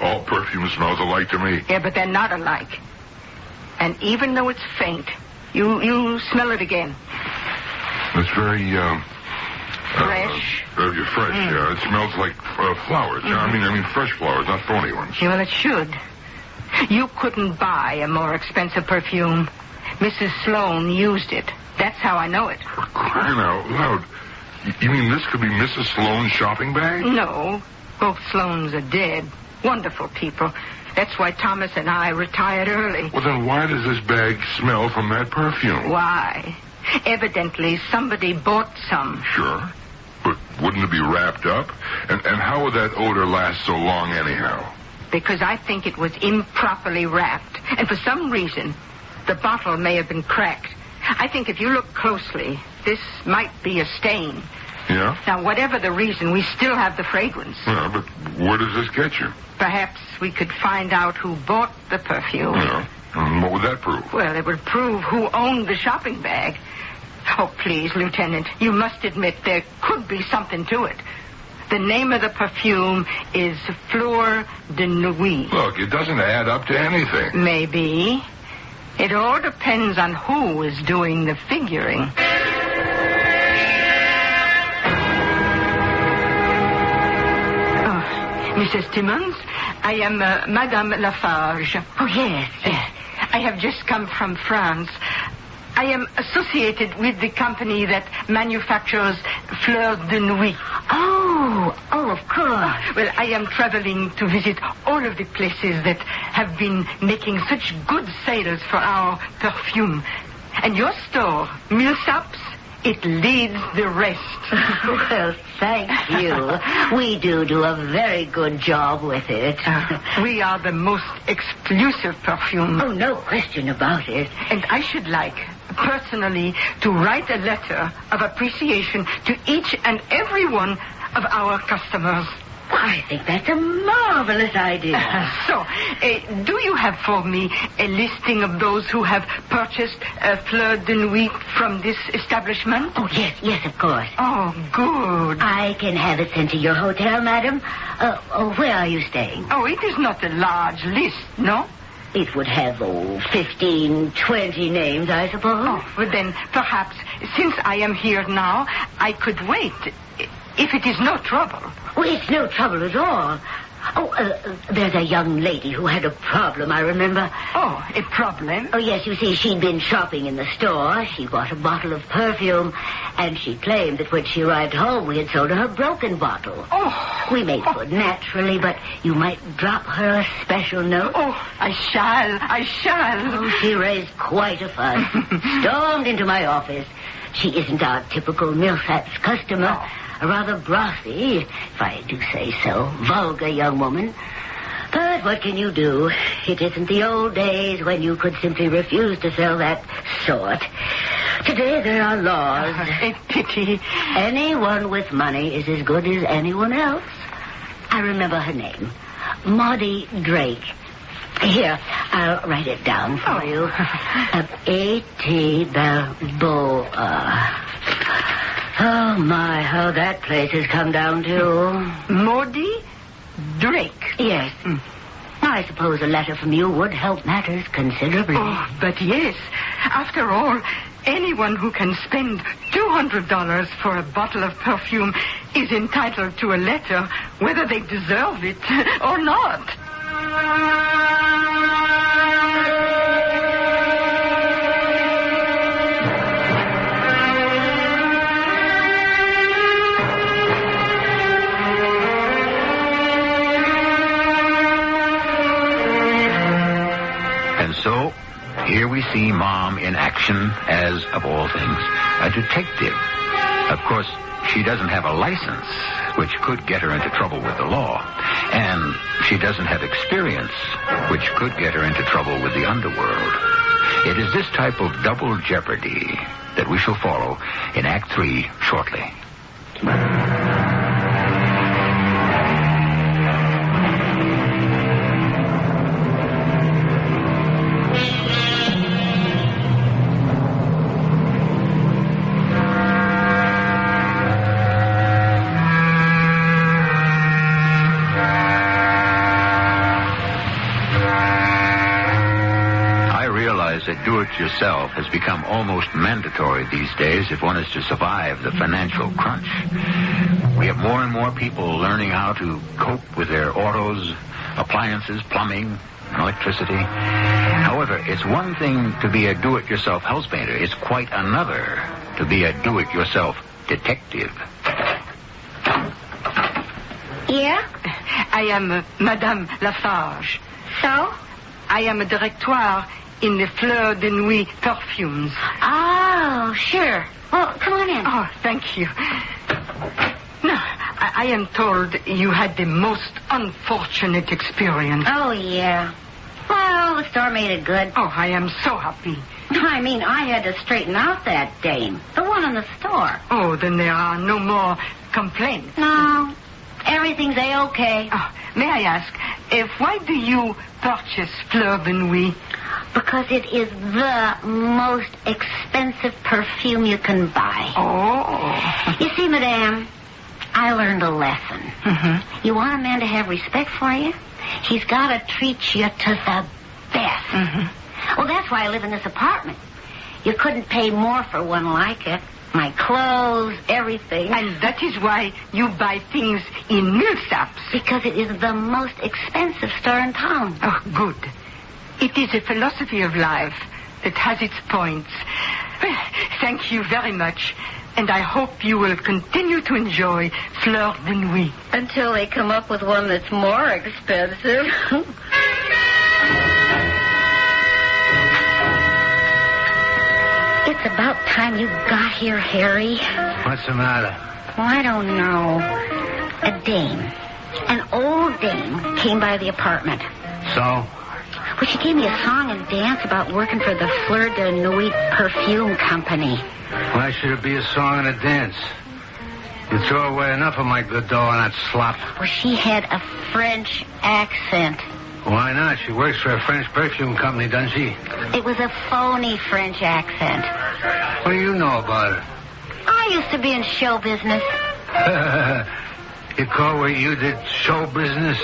All perfume smells alike to me. Yeah, but they're not alike. And even though it's faint, you smell it again. It's very, fresh. Fresh, yeah. It smells like flowers. Mm-hmm. I mean fresh flowers, not phony ones. Yeah, well, it should. You couldn't buy a more expensive perfume. Mrs. Sloane used it. That's how I know it. For crying out loud. You mean this could be Mrs. Sloane's shopping bag? No. Both Sloanes are dead. Wonderful people. That's why Thomas and I retired early. Well, then why does this bag smell from that perfume? Why? Evidently, somebody bought some. Sure. But wouldn't it be wrapped up? And how would that odor last so long anyhow? Because I think it was improperly wrapped. And for some reason, the bottle may have been cracked. I think if you look closely, this might be a stain. Yeah? Now, whatever the reason, we still have the fragrance. Yeah, but where does this get you? Perhaps we could find out who bought the perfume. Yeah. And what would that prove? Well, it would prove who owned the shopping bag. Oh, please, Lieutenant, you must admit there could be something to it. The name of the perfume is Fleur de Nuit. Look, it doesn't add up to anything. Maybe. It all depends on who is doing the figuring. Mrs. Timmons, I am Madame Lafarge. Oh, yes. I have just come from France. I am associated with the company that manufactures Fleur de Nuit. Oh, of course. Well, I am traveling to visit all of the places that have been making such good sales for our perfume. And your store, Millsaps, it leads the rest. Well, thank you. We do a very good job with it. We are the most exclusive perfume. Oh, no question about it. And I should like, personally, to write a letter of appreciation to each and every one of our customers. I think that's a marvelous idea. Do you have for me a listing of those who have purchased Fleur de Nuit from this establishment? Oh, yes, of course. Oh, good. I can have it sent to your hotel, madam. Where are you staying? Oh, it is not a large list, no? It would have, 15, 20 names, I suppose. Oh, well then, perhaps, since I am here now, I could wait, if it is no trouble. Oh, it's no trouble at all. There's a young lady who had a problem, I remember. Oh, a problem? Oh, yes, you see, she'd been shopping in the store. She bought a bottle of perfume, and she claimed that when she arrived home, we had sold her broken bottle. Oh. We made good, naturally, but you might drop her a special note. Oh, I shall. Oh, she raised quite a fuss. Stormed into my office. She isn't our typical Millsaps customer. Oh. A rather brothy, if I do say so, vulgar young woman. But what can you do? It isn't the old days when you could simply refuse to sell that sort. Today there are laws. A pity. Anyone with money is as good as anyone else. I remember her name. Maudie Drake. Here, I'll write it down for you. A.T. Balboa. Oh, my, how that place has come down to. Maudie Drake. Yes. I suppose a letter from you would help matters considerably. Oh, but yes. After all, anyone who can spend $200 for a bottle of perfume is entitled to a letter, whether they deserve it or not. And so, here we see Mom in action as, of all things, a detective. Of course, she doesn't have a license, which could get her into trouble with the law. And she doesn't have experience, which could get her into trouble with the underworld. It is this type of double jeopardy that we shall follow in Act 3 shortly. That do-it-yourself has become almost mandatory these days if one is to survive the financial crunch. We have more and more people learning how to cope with their autos, appliances, plumbing, electricity. However, it's one thing to be a do-it-yourself house painter. It's quite another to be a do-it-yourself detective. Yeah? I am Madame Lafarge. So? I am a directoire in the Fleur de Nuit perfumes. Oh, sure. Well, come on in. Oh, thank you. No, I am told you had the most unfortunate experience. Oh, yeah. Well, the store made it good. Oh, I am so happy. I mean, I had to straighten out that dame. The one in the store. Oh, then there are no more complaints. No. Everything's A-okay. Oh, may I ask, why do you purchase Fleur de Nuit? Because it is the most expensive perfume you can buy. Oh. You see, Madame, I learned a lesson. Mm-hmm. You want a man to have respect for you? He's got to treat you to the best. Mm-hmm. Well, that's why I live in this apartment. You couldn't pay more for one like it. My clothes, everything. And that is why you buy things in Millsaps. Because it is the most expensive store in town. Oh, good. It is a philosophy of life that has its points. Thank you very much. And I hope you will continue to enjoy Fleur de Nuit. Until they come up with one that's more expensive. It's about time you got here, Harry. What's the matter? Well, I don't know. A dame. An old dame came by the apartment. So? Well, she gave me a song and dance about working for the Fleur de Nuit perfume company. Why should it be a song and a dance? You throw away enough of my good dough on that slop. Well, she had a French accent. Why not? She works for a French perfume company, doesn't she? It was a phony French accent. What do you know about her? I used to be in show business. You call what you did show business?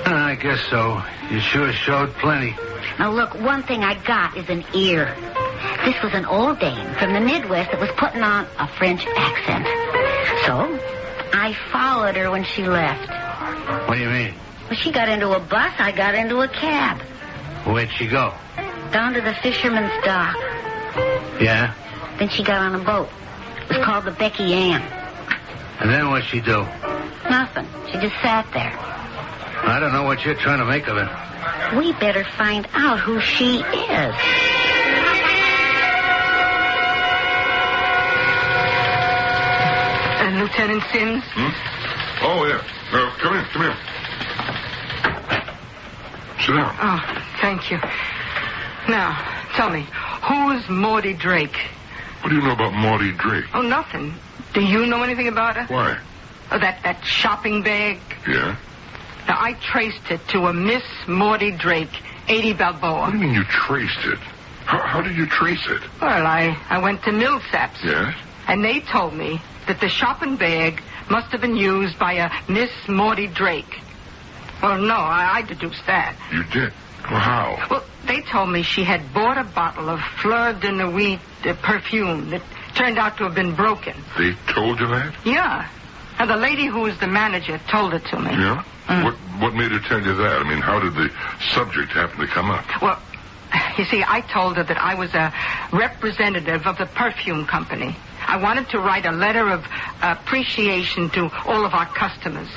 I guess so. You sure showed plenty. Now, look, one thing I got is an ear. This was an old dame from the Midwest that was putting on a French accent. So, I followed her when she left. What do you mean? Well, she got into a bus, I got into a cab. Where'd she go? Down to the fisherman's dock. Yeah? Then she got on a boat. It was called the Becky Ann. And then what'd she do? Nothing. She just sat there. I don't know what you're trying to make of it. We better find out who she is. Lieutenant Sims? Oh, yeah. Come in. Sit down. Oh, thank you. Now, tell me, who's Maudie Drake? What do you know about Maudie Drake? Oh, nothing. Do you know anything about her? Why? Oh, that shopping bag? Yeah. Now, I traced it to a Miss Maudie Drake, 80 Balboa. What do you mean you traced it? How did you trace it? Well, I went to Millsaps. Yes? And they told me that the shopping bag must have been used by a Miss Maudie Drake. Well, no, I deduced that. You did? Well, how? Well, they told me she had bought a bottle of Fleur de Nuit perfume that turned out to have been broken. They told you that? Yeah. And the lady who was the manager told it to me. Yeah? What made her tell you that? I mean, how did the subject happen to come up? Well, you see, I told her that I was a representative of the perfume company. I wanted to write a letter of appreciation to all of our customers.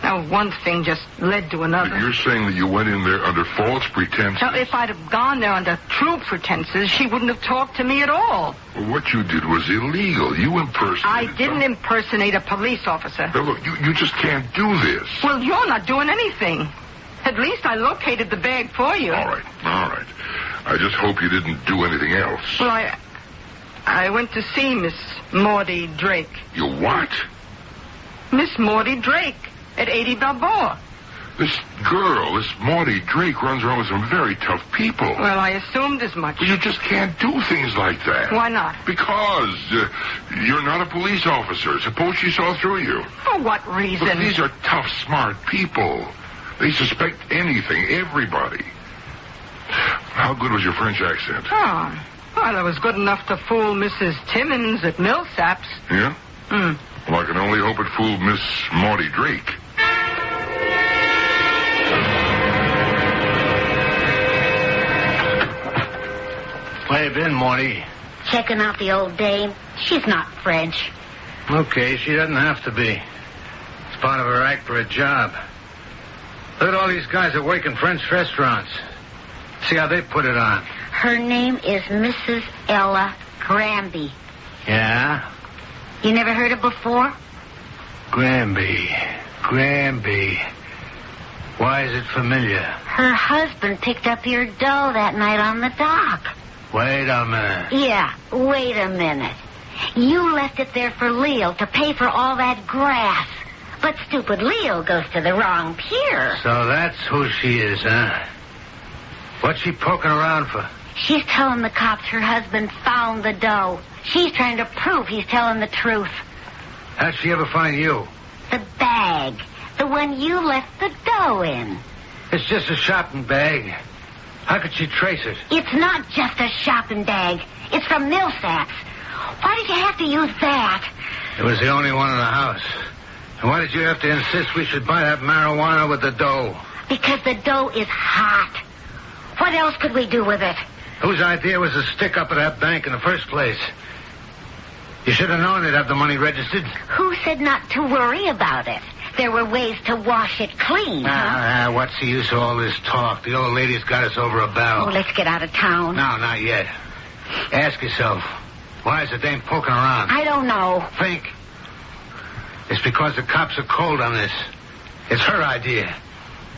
Now, one thing just led to another. You're saying that you went in there under false pretenses? Now, if I'd have gone there under true pretenses, she wouldn't have talked to me at all. Well, what you did was illegal. You impersonated I didn't impersonate a police officer. Now, look, you just can't do this. Well, you're not doing anything. At least I located the bag for you. All right. I just hope you didn't do anything else. Well, I went to see Miss Maudie Drake. You what? Miss Maudie Drake at 80 Balboa. This girl, this Maudie Drake, runs around with some very tough people. Well, I assumed as much. But you just can't do things like that. Why not? Because you're not a police officer. Suppose she saw through you. For what reason? Look, these are tough, smart people. They suspect anything, everybody. How good was your French accent? Oh, well, it was good enough to fool Mrs. Timmons at Millsaps. Yeah? Well, I can only hope it fooled Miss Maudie Drake. Where you been, Maudie? Checking out the old dame. She's not French. Okay, she doesn't have to be. It's part of her act for a job. Look at all these guys that work in French restaurants. See how they put it on. Her name is Mrs. Ella Granby. Yeah? You never heard it before? Granby. Why is it familiar? Her husband picked up your dough that night on the dock. Wait a minute. Yeah, wait a minute. You left it there for Leo to pay for all that grass. But stupid Leo goes to the wrong pier. So that's who she is, huh? What's she poking around for? She's telling the cops her husband found the dough. She's trying to prove he's telling the truth. How'd she ever find you? The bag. The one you left the dough in. It's just a shopping bag. How could she trace it? It's not just a shopping bag. It's from Millsaps. Why did you have to use that? It was the only one in the house. And why did you have to insist we should buy that marijuana with the dough? Because the dough is hot. What else could we do with it? Whose idea was to stick up at that bank in the first place? You should have known they'd have the money registered. Who said not to worry about it? There were ways to wash it clean, huh? What's the use of all this talk? The old lady's got us over a barrel. Oh, let's get out of town. No, not yet. Ask yourself, why is the dame poking around? I don't know. Think. It's because the cops are cold on this. It's her idea.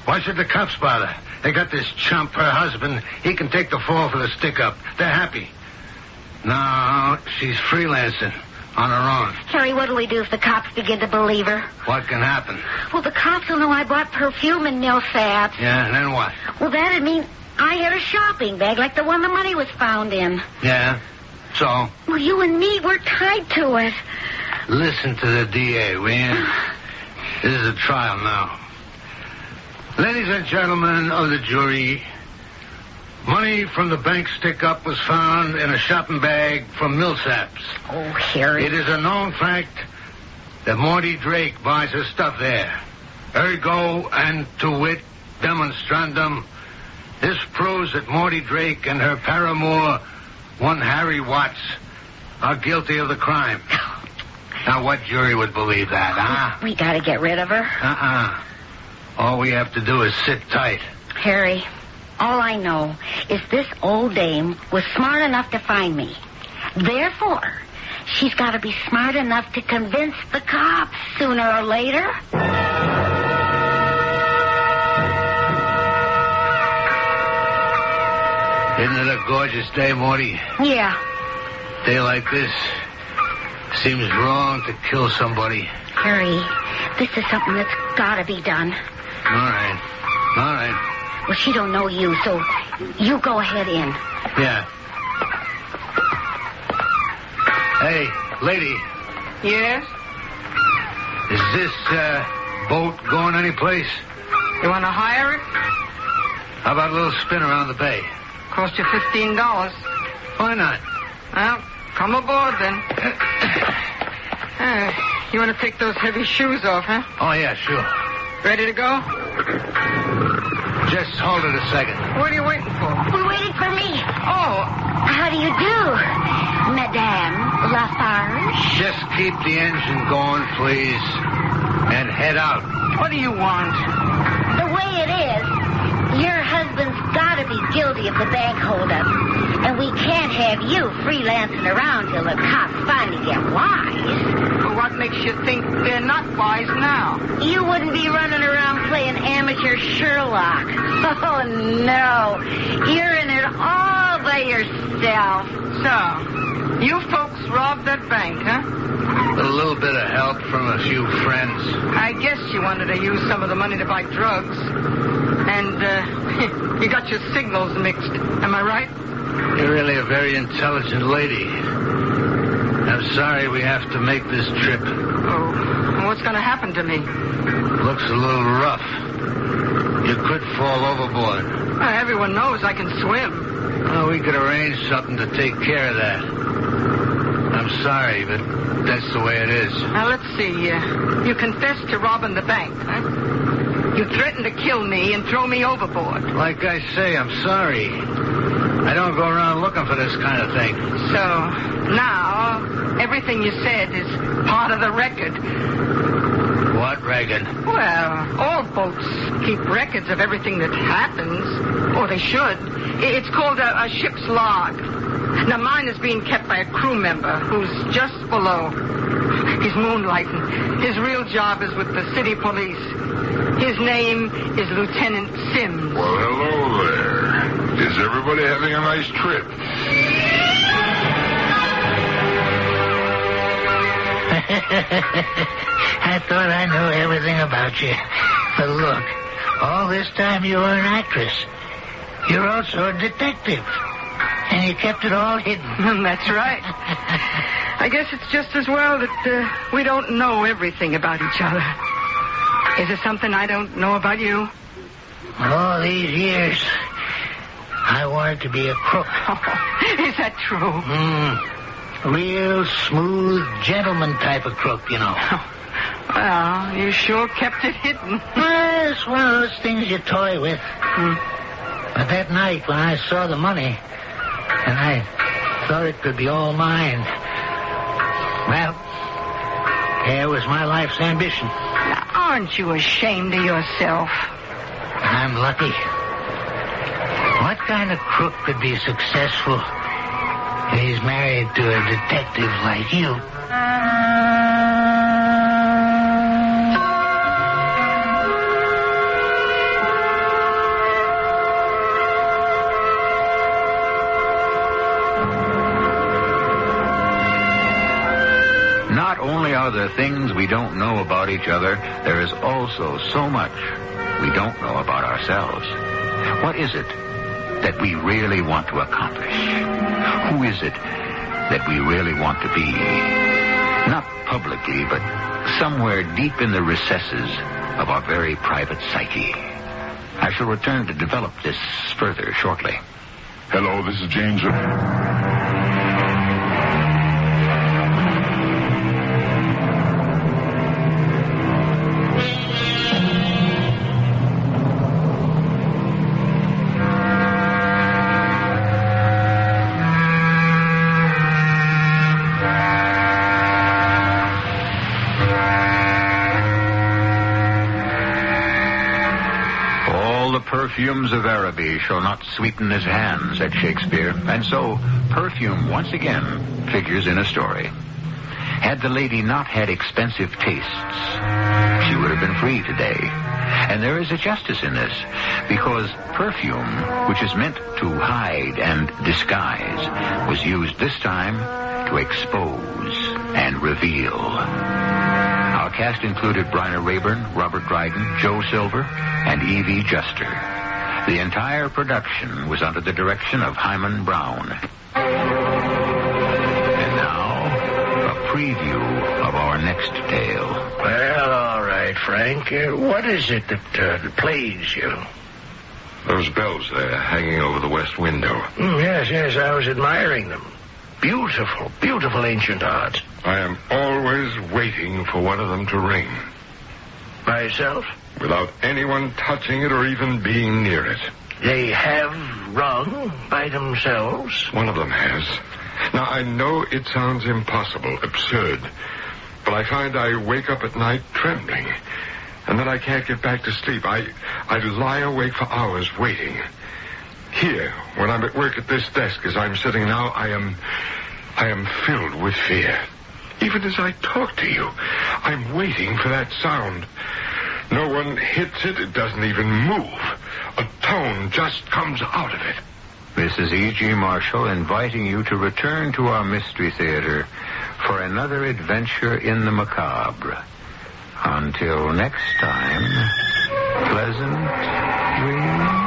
Why should the cops bother? They got this chump, her husband. He can take the fall for the stick-up. They're happy. No, she's freelancing on her own. Harry, what do we do if the cops begin to believe her? What can happen? Well, the cops will know I bought perfume in Millsaps. Yeah, and then what? Well, that'd mean I had a shopping bag like the one the money was found in. Yeah? So? Well, you and me, we're tied to it. Listen to the DA, will you? This is a trial now. Ladies and gentlemen of the jury, money from the bank stick-up was found in a shopping bag from Millsaps. Oh, Harry. It is a known fact that Maudie Drake buys her stuff there. Ergo and to wit demonstrandum, this proves that Maudie Drake and her paramour, one Harry Watts, are guilty of the crime. Now, what jury would believe that, huh? We gotta get rid of her. All we have to do is sit tight. Harry, all I know is this old dame was smart enough to find me. Therefore, she's got to be smart enough to convince the cops sooner or later. Isn't it a gorgeous day, Maudie? Yeah. Day like this seems wrong to kill somebody. Harry, this is something that's got to be done. All right. Well, she don't know you, so you go ahead in. Yeah. Hey, lady. Yes? Is this boat going anyplace? You want to hire it? How about a little spin around the bay? Cost you $15. Why not? Well, come aboard then. You want to take those heavy shoes off, huh? Oh, yeah, sure. Ready to go? Just hold it a second. What are you waiting for? We're waiting for me. Oh. How do you do, Madame Lafarge? Just keep the engine going, please. And head out. What do you want? The way it is, your husband's got to be guilty of the bank holdup. And we can't have you freelancing around till the cops finally get wise. Well, what makes you think they're not wise now? You wouldn't be running around playing amateur Sherlock. Oh, no. You're in it all by yourself. So, you folks robbed that bank, huh? With a little bit of help from a few friends. I guess you wanted to use some of the money to buy drugs. And, you got your signals mixed. Am I right? You're really a very intelligent lady. I'm sorry we have to make this trip. Oh, what's going to happen to me? Looks a little rough. You could fall overboard. Everyone knows I can swim. Well, we could arrange something to take care of that. I'm sorry, but that's the way it is. Now, let's see. You confessed to robbing the bank, huh? You threatened to kill me and throw me overboard. Like I say, I'm sorry. I don't go around looking for this kind of thing. So, now, everything you said is part of the record. What record? Well, all boats keep records of everything that happens. Or they should. It's called a ship's log. Now, mine is being kept by a crew member who's just below. He's moonlighting. His real job is with the city police. His name is Lieutenant Sims. Well, hello there. Is everybody having a nice trip? I thought I knew everything about you. But look, all this time you were an actress. You're also a detective. And you kept it all hidden. That's right. I guess it's just as well that we don't know everything about each other. Is there something I don't know about you? All these years, I wanted to be a crook. Oh, is that true? Real smooth, gentleman type of crook, you know. Well, you sure kept it hidden. Well, it's one of those things you toy with. But that night when I saw the money, and I thought it could be all mine, well, there was my life's ambition. Now, aren't you ashamed of yourself? I'm lucky. What kind of crook could be successful if he's married to a detective like you? Not only are there things we don't know about each other, there is also so much we don't know about ourselves. What is it that we really want to accomplish? Who is it that we really want to be? Not publicly, but somewhere deep in the recesses of our very private psyche. I shall return to develop this further shortly. Hello, this is James. Perfumes of Araby shall not sweeten his hand, said Shakespeare, and so perfume once again figures in a story. Had the lady not had expensive tastes, she would have been free today. And there is a justice in this, because perfume, which is meant to hide and disguise, was used this time to expose and reveal. Our cast included Bryna Rayburn, Robert Dryden, Joe Silver, and E.V. Juster. The entire production was under the direction of Hyman Brown. And now, a preview of our next tale. Well, all right, Frank. What is it that plagues you? Those bells there hanging over the west window. Yes, I was admiring them. Beautiful, beautiful ancient art. I am always waiting for one of them to ring. By yourself? Without anyone touching it or even being near it. They have rung by themselves? One of them has. Now, I know it sounds impossible, absurd, but I find I wake up at night trembling, and then I can't get back to sleep. I lie awake for hours waiting. Here, when I'm at work at this desk as I'm sitting now, I am filled with fear. Even as I talk to you, I'm waiting for that sound. No one hits it. It doesn't even move. A tone just comes out of it. This is E.G. Marshall inviting you to return to our Mystery Theater for another adventure in the macabre. Until next time, pleasant dreams.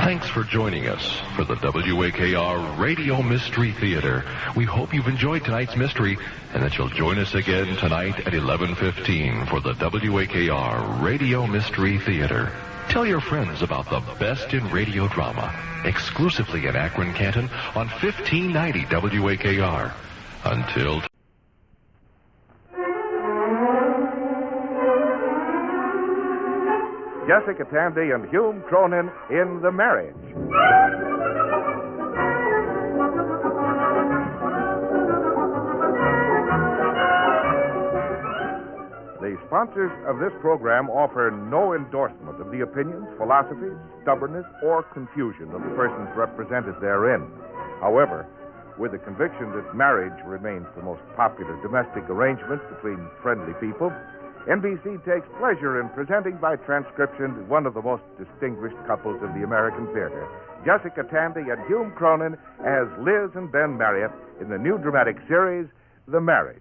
Thanks for joining us for the WAKR Radio Mystery Theater. We hope you've enjoyed tonight's mystery and that you'll join us again tonight at 11:15 for the WAKR Radio Mystery Theater. Tell your friends about the best in radio drama, exclusively in Akron, Canton, on 1590 WAKR. Until... Jessica Tandy and Hume Cronin in The Marriage. The sponsors of this program offer no endorsement of the opinions, philosophies, stubbornness, or confusion of the persons represented therein. However, with the conviction that marriage remains the most popular domestic arrangement between friendly people, NBC takes pleasure in presenting by transcription one of the most distinguished couples in the American theater, Jessica Tandy and Hume Cronin as Liz and Ben Marriott in the new dramatic series, The Marriage.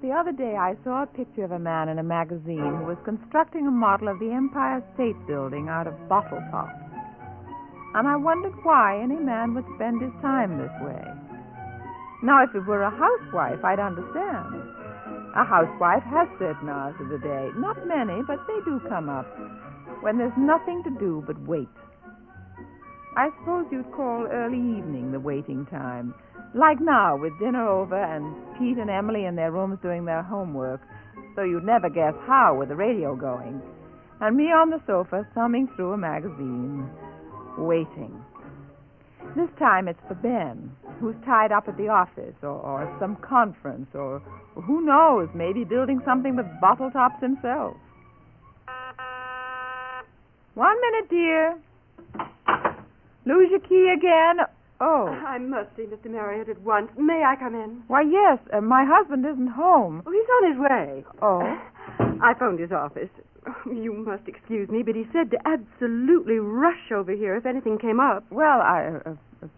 The other day I saw a picture of a man in a magazine who was constructing a model of the Empire State Building out of bottle tops. And I wondered why any man would spend his time this way. Now, if it were a housewife, I'd understand. A housewife has certain hours of the day. Not many, but they do come up, when there's nothing to do but wait. I suppose you'd call early evening the waiting time. Like now, with dinner over and Pete and Emily in their rooms doing their homework, so you'd never guess how with the radio going. And me on the sofa thumbing through a magazine. Waiting. This time it's for Ben, who's tied up at the office or at some conference or who knows, maybe building something with bottle tops himself. 1 minute, dear. Lose your key again? Oh. I must see Mr. Marriott at once. May I come in? Why, yes. My husband isn't home. Oh, he's on his way. Oh? I phoned his office. You must excuse me, but he said to absolutely rush over here if anything came up. Well,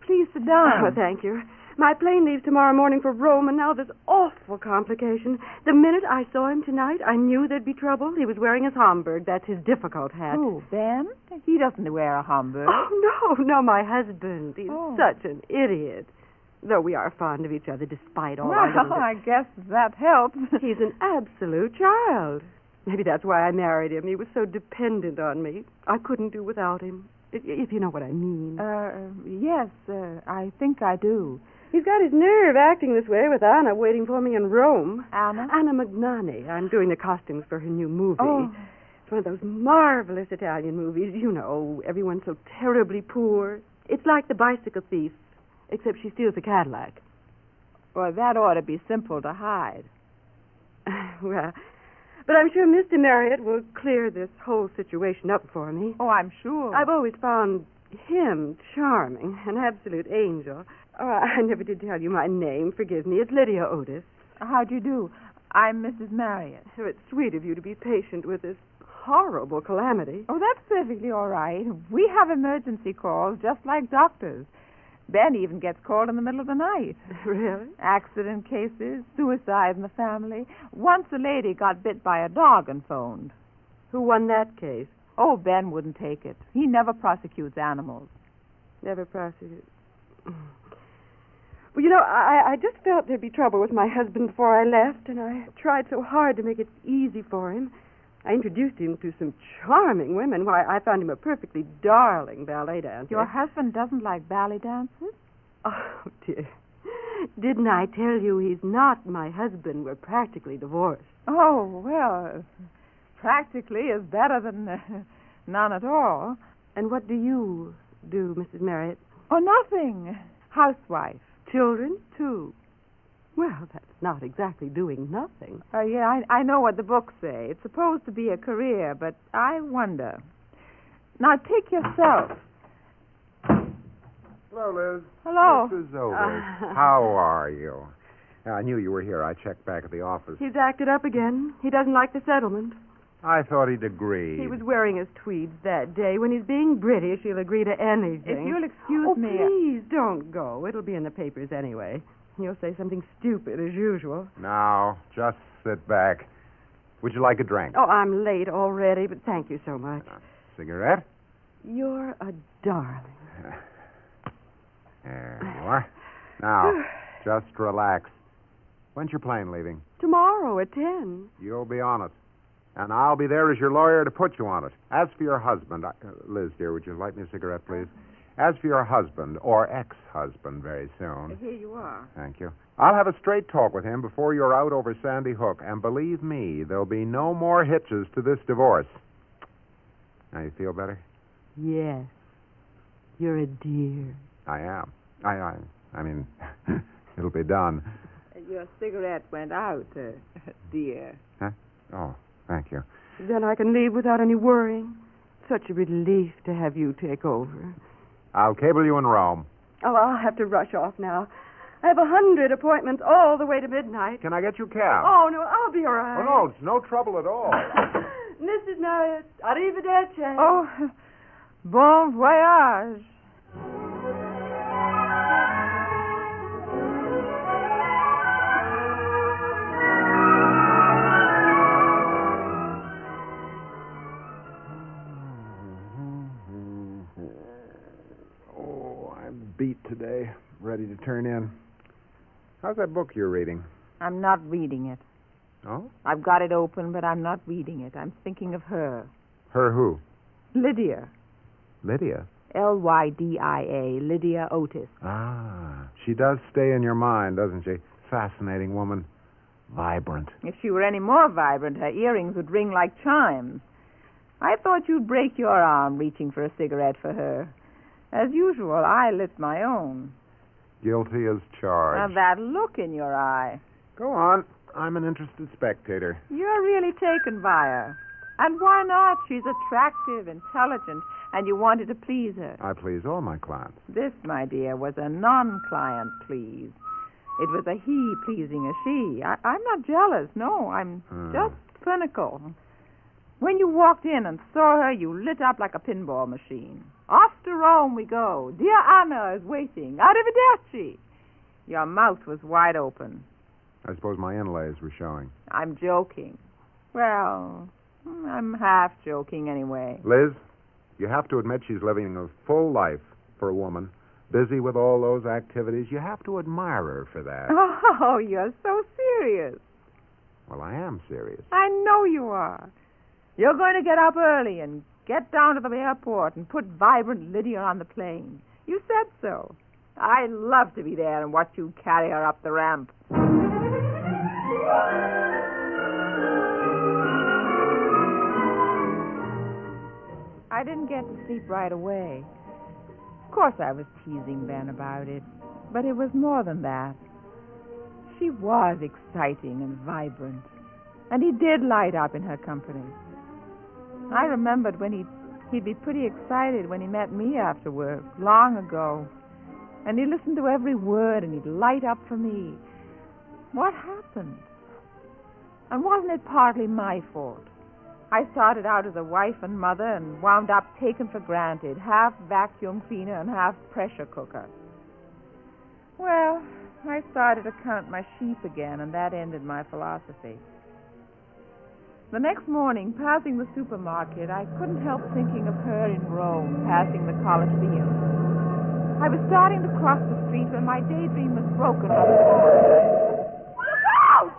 please sit down. Oh, thank you. My plane leaves tomorrow morning for Rome, and now this awful complication. The minute I saw him tonight, I knew there'd be trouble. He was wearing his Homburg. That's his difficult hat. Oh, Ben? He doesn't wear a Homburg. Oh, no, my husband. He's such an idiot. Though we are fond of each other despite all our little... I guess that helps. He's an absolute child. Maybe that's why I married him. He was so dependent on me. I couldn't do without him, if you know what I mean. Yes, I think I do. He's got his nerve acting this way with Anna waiting for me in Rome. Anna? Anna Magnani. I'm doing the costumes for her new movie. Oh. It's one of those marvelous Italian movies. You know, everyone's so terribly poor. It's like The Bicycle Thief, except she steals a Cadillac. Well, that ought to be simple to hide. Well... But I'm sure Mr. Marriott will clear this whole situation up for me. Oh, I'm sure. I've always found him charming, an absolute angel. Oh, I never did tell you my name. Forgive me. It's Lydia Otis. How do you do? I'm Mrs. Marriott. So it's sweet of you to be patient with this horrible calamity. Oh, that's perfectly all right. We have emergency calls just like doctors. Ben even gets called in the middle of the night. Really? Accident cases, suicide in the family. Once a lady got bit by a dog and phoned. Who won that case? Oh, Ben wouldn't take it. He never prosecutes animals. Never prosecutes. Well, you know, I just felt there'd be trouble with my husband before I left, and I tried so hard to make it easy for him. I introduced him to some charming women. Why, I found him a perfectly darling ballet dancer. Your husband doesn't like ballet dances? Oh, dear. Didn't I tell you he's not my husband? We're practically divorced. Oh, well, practically is better than none at all. And what do you do, Mrs. Marriott? Oh, nothing. Housewife. Children, too. Well, that's not exactly doing nothing. Yeah, I know what the books say. It's supposed to be a career, but I wonder. Now, take yourself. Hello, Liz. Hello. Mrs. Overs. How are you? I knew you were here. I checked back at the office. He's acted up again. He doesn't like the settlement. I thought he'd agree. He was wearing his tweeds that day. When he's being British, he'll agree to anything. If you'll excuse me... please, don't go. It'll be in the papers anyway. He'll say something stupid, as usual. Now, just sit back. Would you like a drink? Oh, I'm late already, but thank you so much. Cigarette? You're a darling. There you are. Now, just relax. When's your plane leaving? Tomorrow at 10. You'll be on it. And I'll be there as your lawyer to put you on it. As for your husband... Liz, dear, would you light me a cigarette, please? As for your husband, or ex-husband very soon... Here you are. Thank you. I'll have a straight talk with him before you're out over Sandy Hook. And believe me, there'll be no more hitches to this divorce. Now, you feel better? Yes. You're a dear. I am. I mean, it'll be done. Your cigarette went out, dear. Huh? Oh, thank you. Then I can leave without any worrying. Such a relief to have you take over. I'll cable you in Rome. Oh, I'll have to rush off now. I have 100 appointments all the way to midnight. Can I get you a cab? Oh, no, I'll be all right. Oh, no, it's no trouble at all. Mrs. Marriott, arrivederci. Oh, bon voyage. Beat today, ready to turn in. How's that book you're reading? I'm not reading it. Oh? I've got it open, but I'm not reading it. I'm thinking of her. Her who? Lydia. Lydia? Lydia, Lydia Otis. Ah, she does stay in your mind, doesn't she? Fascinating woman. Vibrant. If she were any more vibrant, her earrings would ring like chimes. I thought you'd break your arm reaching for a cigarette for her. As usual, I lit my own. Guilty as charged. Now, that look in your eye. Go on. I'm an interested spectator. You're really taken by her. And why not? She's attractive, intelligent, and you wanted to please her. I please all my clients. This, my dear, was a non-client please. It was a he pleasing a she. I'm not jealous. No, I'm just clinical. When you walked in and saw her, you lit up like a pinball machine. Off to Rome we go. Dear Anna is waiting. Arrivederci. Your mouth was wide open. I suppose my inlays were showing. I'm joking. Well, I'm half joking anyway. Liz, you have to admit she's living a full life for a woman. Busy with all those activities. You have to admire her for that. Oh, you're so serious. Well, I am serious. I know you are. You're going to get up early and get down to the airport and put vibrant Lydia on the plane. You said so. I'd love to be there and watch you carry her up the ramp. I didn't get to sleep right away. Of course, I was teasing Ben about it, but it was more than that. She was exciting and vibrant, and he did light up in her company. I remembered when he'd be pretty excited when he met me after work, long ago. And he listened to every word, and he'd light up for me. What happened? And wasn't it partly my fault? I started out as a wife and mother and wound up taken for granted, half vacuum cleaner and half pressure cooker. Well, I started to count my sheep again, and that ended my philosophy. The next morning, passing the supermarket, I couldn't help thinking of her in Rome, passing the Colosseum. I was starting to cross the street when my daydream was broken by the door. Look out!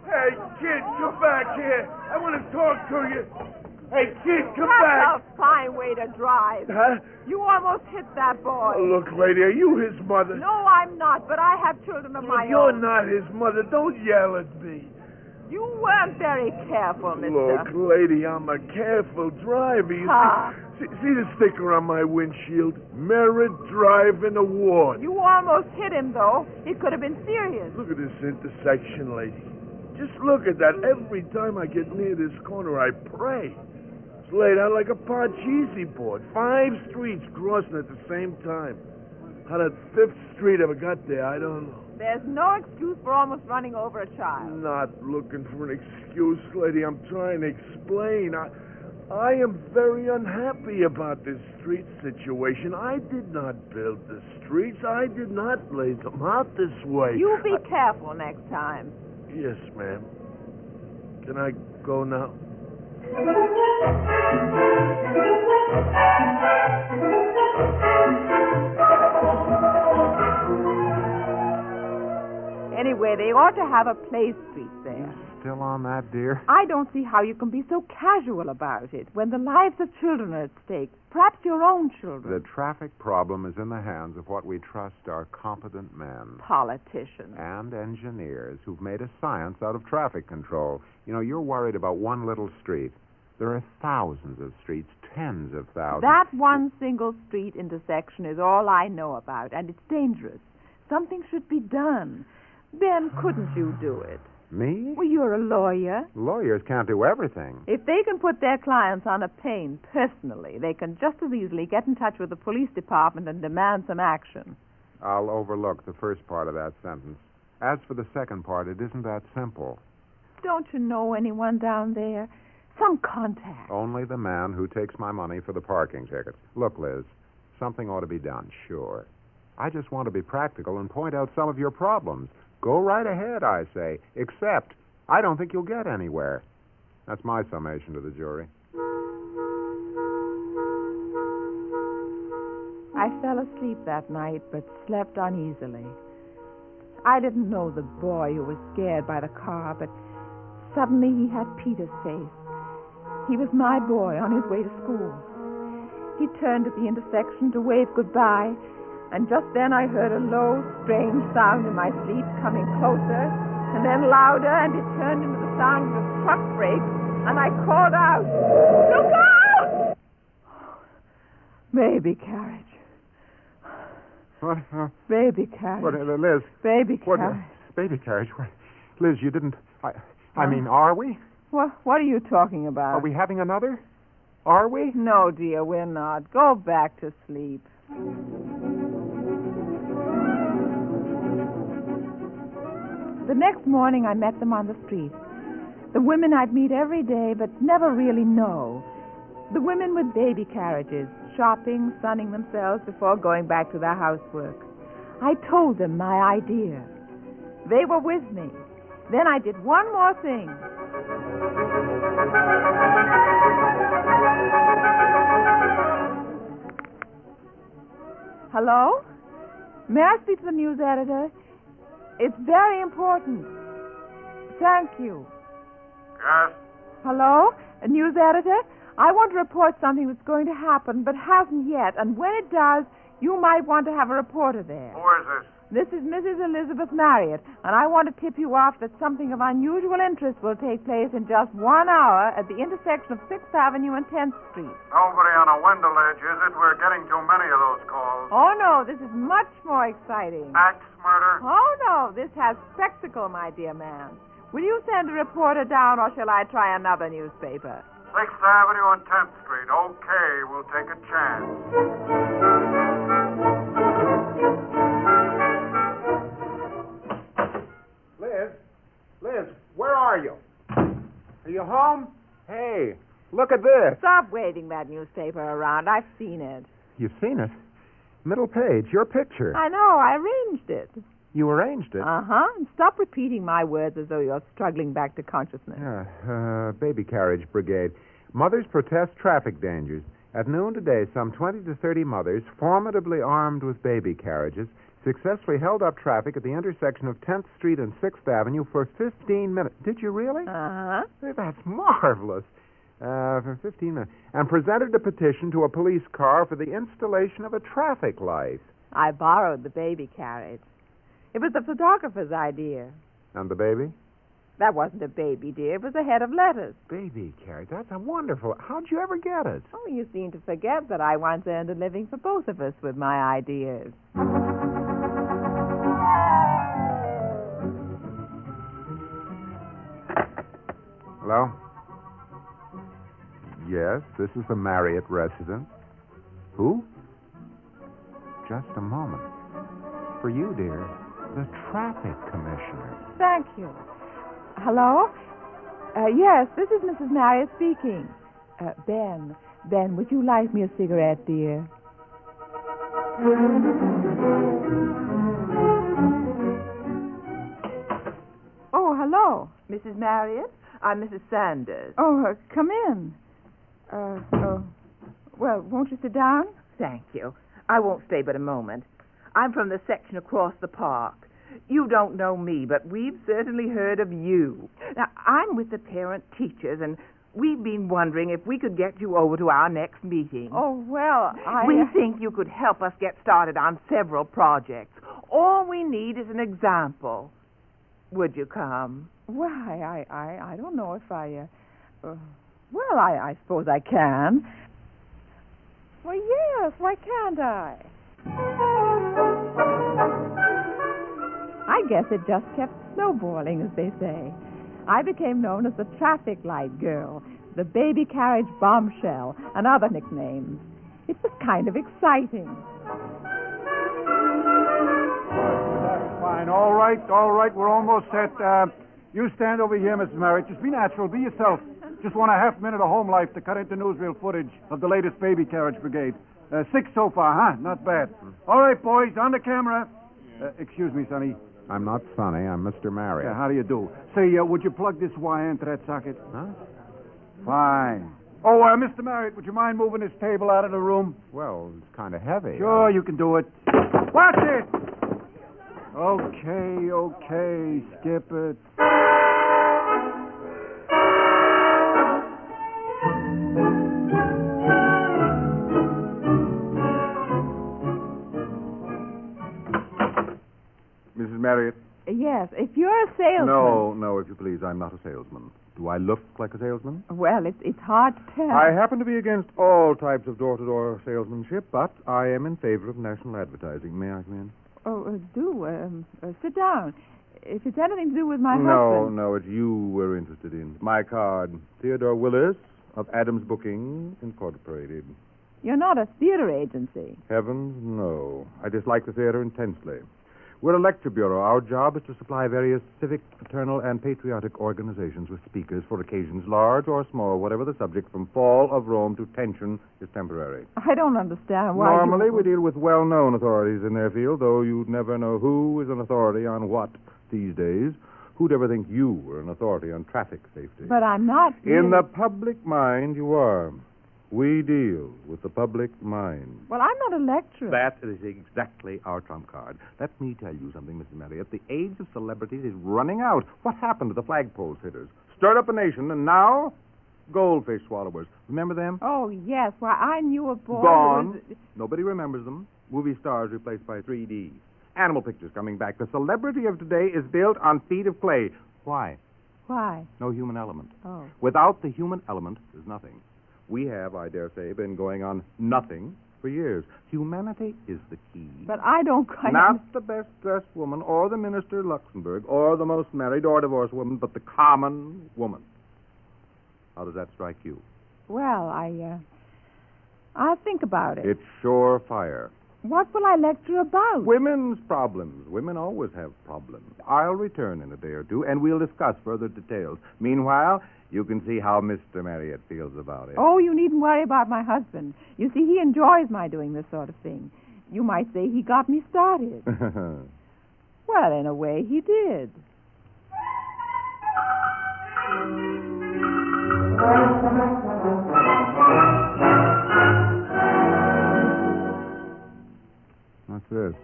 Hey, kid, come back here. I want to talk to you. Hey, kid, come back. That's a fine way to drive. Huh? You almost hit that boy. Look, lady, are you his mother? No, I'm not, but I have children of my You're own. not his mother. Don't yell at me. You weren't very careful, mister. Look, lady, I'm a careful driver. You see the sticker on my windshield? Merit Driving Award. You almost hit him, though. It could have been serious. Look at this intersection, lady. Just look at that. Every time I get near this corner, I pray. It's laid out like a Parcheesi board. 5 streets crossing at the same time. How that 5th Street ever got there, I don't know. There's no excuse for almost running over a child. Not looking for an excuse, lady. I'm trying to explain. I am very unhappy about this street situation. I did not build the streets. I did not lay them out this way. You be careful next time. Yes, ma'am. Can I go now? Anyway, they ought to have a play street there. Still on that, dear? I don't see how you can be so casual about it when the lives of children are at stake, perhaps your own children. The traffic problem is in the hands of what we trust are competent men. Politicians. And engineers who've made a science out of traffic control. You know, you're worried about one little street. There are thousands of streets, tens of thousands. That one single street intersection is all I know about, and it's dangerous. Something should be done. Ben, couldn't you do it? Me? Well, you're a lawyer. Lawyers can't do everything. If they can put their clients on a plane personally, they can just as easily get in touch with the police department and demand some action. I'll overlook the first part of that sentence. As for the second part, it isn't that simple. Don't you know anyone down there? Some contact. Only the man who takes my money for the parking tickets. Look, Liz, something ought to be done, sure. I just want to be practical and point out some of your problems. Go right ahead, I say, except I don't think you'll get anywhere. That's my summation to the jury. I fell asleep that night, but slept uneasily. I didn't know the boy who was scared by the car, but suddenly he had Peter's face. He was my boy on his way to school. He turned at the intersection to wave goodbye, and just then I heard a low, strange sound in my sleep coming closer, and then louder, and it turned into the sound of a truck brake, and I called out, "Look out!" Baby carriage. What? Baby carriage. What, Liz? Baby What, carriage. Baby carriage? What? Liz, you didn't... I mean, are we? What are you talking about? Are we having another? Are we? No, dear, we're not. Go back to sleep. The next morning, I met them on the street. The women I'd meet every day, but never really know. The women with baby carriages, shopping, sunning themselves before going back to their housework. I told them my idea. They were with me. Then I did one more thing. Hello? May I speak to the news editor? It's very important. Thank you. Yes? Hello? A news editor? I want to report something that's going to happen, but hasn't yet. And when it does, you might want to have a reporter there. Who is this? This is Mrs. Elizabeth Marriott, and I want to tip you off that something of unusual interest will take place in just 1 hour at the intersection of 6th Avenue and 10th Street. Nobody on a window ledge, is it? We're getting too many of those calls. Oh, no, this is much more exciting. Axe murder? Oh, no, this has spectacle, my dear man. Will you send a reporter down, or shall I try another newspaper? 6th Avenue and 10th Street. Okay, we'll take a chance. Liz, where are you? you home? Hey, look at this. Stop waving that newspaper around. I've seen it. You've seen it? Middle page, your picture. I know. I arranged it. You arranged it? Uh-huh. And stop repeating my words as though you're struggling back to consciousness. Baby carriage brigade. Mothers protest traffic dangers. At noon today, some 20 to 30 mothers, formidably armed with baby carriages, successfully held up traffic at the intersection of 10th Street and 6th Avenue for 15 minutes. Did you really? Uh-huh. Hey, that's marvelous. For 15 minutes. And presented a petition to a police car for the installation of a traffic light. I borrowed the baby carriage. It was the photographer's idea. And the baby? That wasn't a baby, dear. It was a head of lettuce. Baby carriage. That's a wonderful. How'd you ever get it? Oh, you seem to forget that I once earned a living for both of us with my ideas. Hello? Yes, this is the Marriott residence. Who? Just a moment. For you, dear, the traffic commissioner. Thank you. Hello? Yes, this is Mrs. Marriott speaking. Ben, would you light me a cigarette, dear? Oh, hello, Mrs. Marriott. I'm Mrs. Sanders. Oh, come in. Well, won't you sit down? Thank you. I won't stay but a moment. I'm from the section across the park. You don't know me, but we've certainly heard of you. Now, I'm with the parent teachers, and we've been wondering if we could get you over to our next meeting. Oh, well, We think you could help us get started on several projects. All we need is an example. Would you come? Why, I don't know if I... Well, I suppose I can. Well, yes, why can't I? I guess it just kept snowballing, as they say. I became known as the traffic light girl, the baby carriage bombshell, and other nicknames. It was kind of exciting. That's fine. All right. We're almost set. You stand over here, Mrs. Marriott. Just be natural. Be yourself. Just want a half minute of home life to cut into newsreel footage of the latest baby carriage brigade. 6 so far, huh? Not bad. All right, boys, on the camera. Excuse me, Sonny. I'm not Sonny. I'm Mr. Marriott. Yeah, how do you do? Say, would you plug this wire into that socket? Huh? Fine. Oh, Mr. Marriott, would you mind moving this table out of the room? Well, it's kind of heavy. Sure, you can do it. Watch it! Okay, skip it. Mrs. Marriott? Yes, if you're a salesman... No, if you please. I'm not a salesman. Do I look like a salesman? Well, it's hard to tell. I happen to be against all types of door-to-door salesmanship, but I am in favor of national advertising. May I come in? Oh, sit down. If it's anything to do with my husband... No, it's you we're interested in. My card. Theodore Willis of Adams Booking, Incorporated. You're not a theater agency. Heavens, no. I dislike the theater intensely. We're a lecture bureau. Our job is to supply various civic, fraternal, and patriotic organizations with speakers for occasions large or small, whatever the subject, from fall of Rome to tension is temporary. I don't understand why Normally, we deal with well-known authorities in their field, though you'd never know who is an authority on what these days. Who'd ever think you were an authority on traffic safety? But I'm not... In the public mind, you are. We deal with the public mind. Well, I'm not a lecturer. That is exactly our trump card. Let me tell you something, Mrs. Marriott. The age of celebrities is running out. What happened to the flagpole sitters? Stirred up a nation, and now goldfish swallowers. Remember them? Oh, yes. Why, I knew a boy Gone. Nobody remembers them. Movie stars replaced by 3D. Animal pictures coming back. The celebrity of today is built on feet of clay. Why? Why? No human element. Oh. Without the human element, there's nothing. We have, I dare say, been going on nothing for years. Humanity is the key. But I don't quite... Not the best-dressed woman, or the Minister Luxembourg, or the most married or divorced woman, but the common woman. How does that strike you? Well, I'll think about it. It's surefire. What will I lecture about? Women's problems. Women always have problems. I'll return in a day or two, and we'll discuss further details. Meanwhile, you can see how Mr. Marriott feels about it. Oh, you needn't worry about my husband. You see, he enjoys my doing this sort of thing. You might say he got me started. Well, in a way, he did. What's this?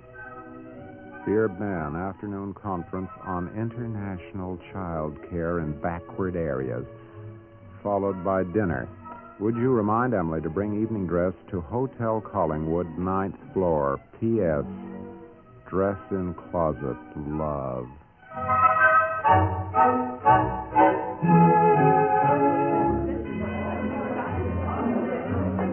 Dear Ben, afternoon conference on international child care in backward areas, followed by dinner. Would you remind Emily to bring evening dress to Hotel Collingwood, 9th floor. P.S. Dress in closet. Love.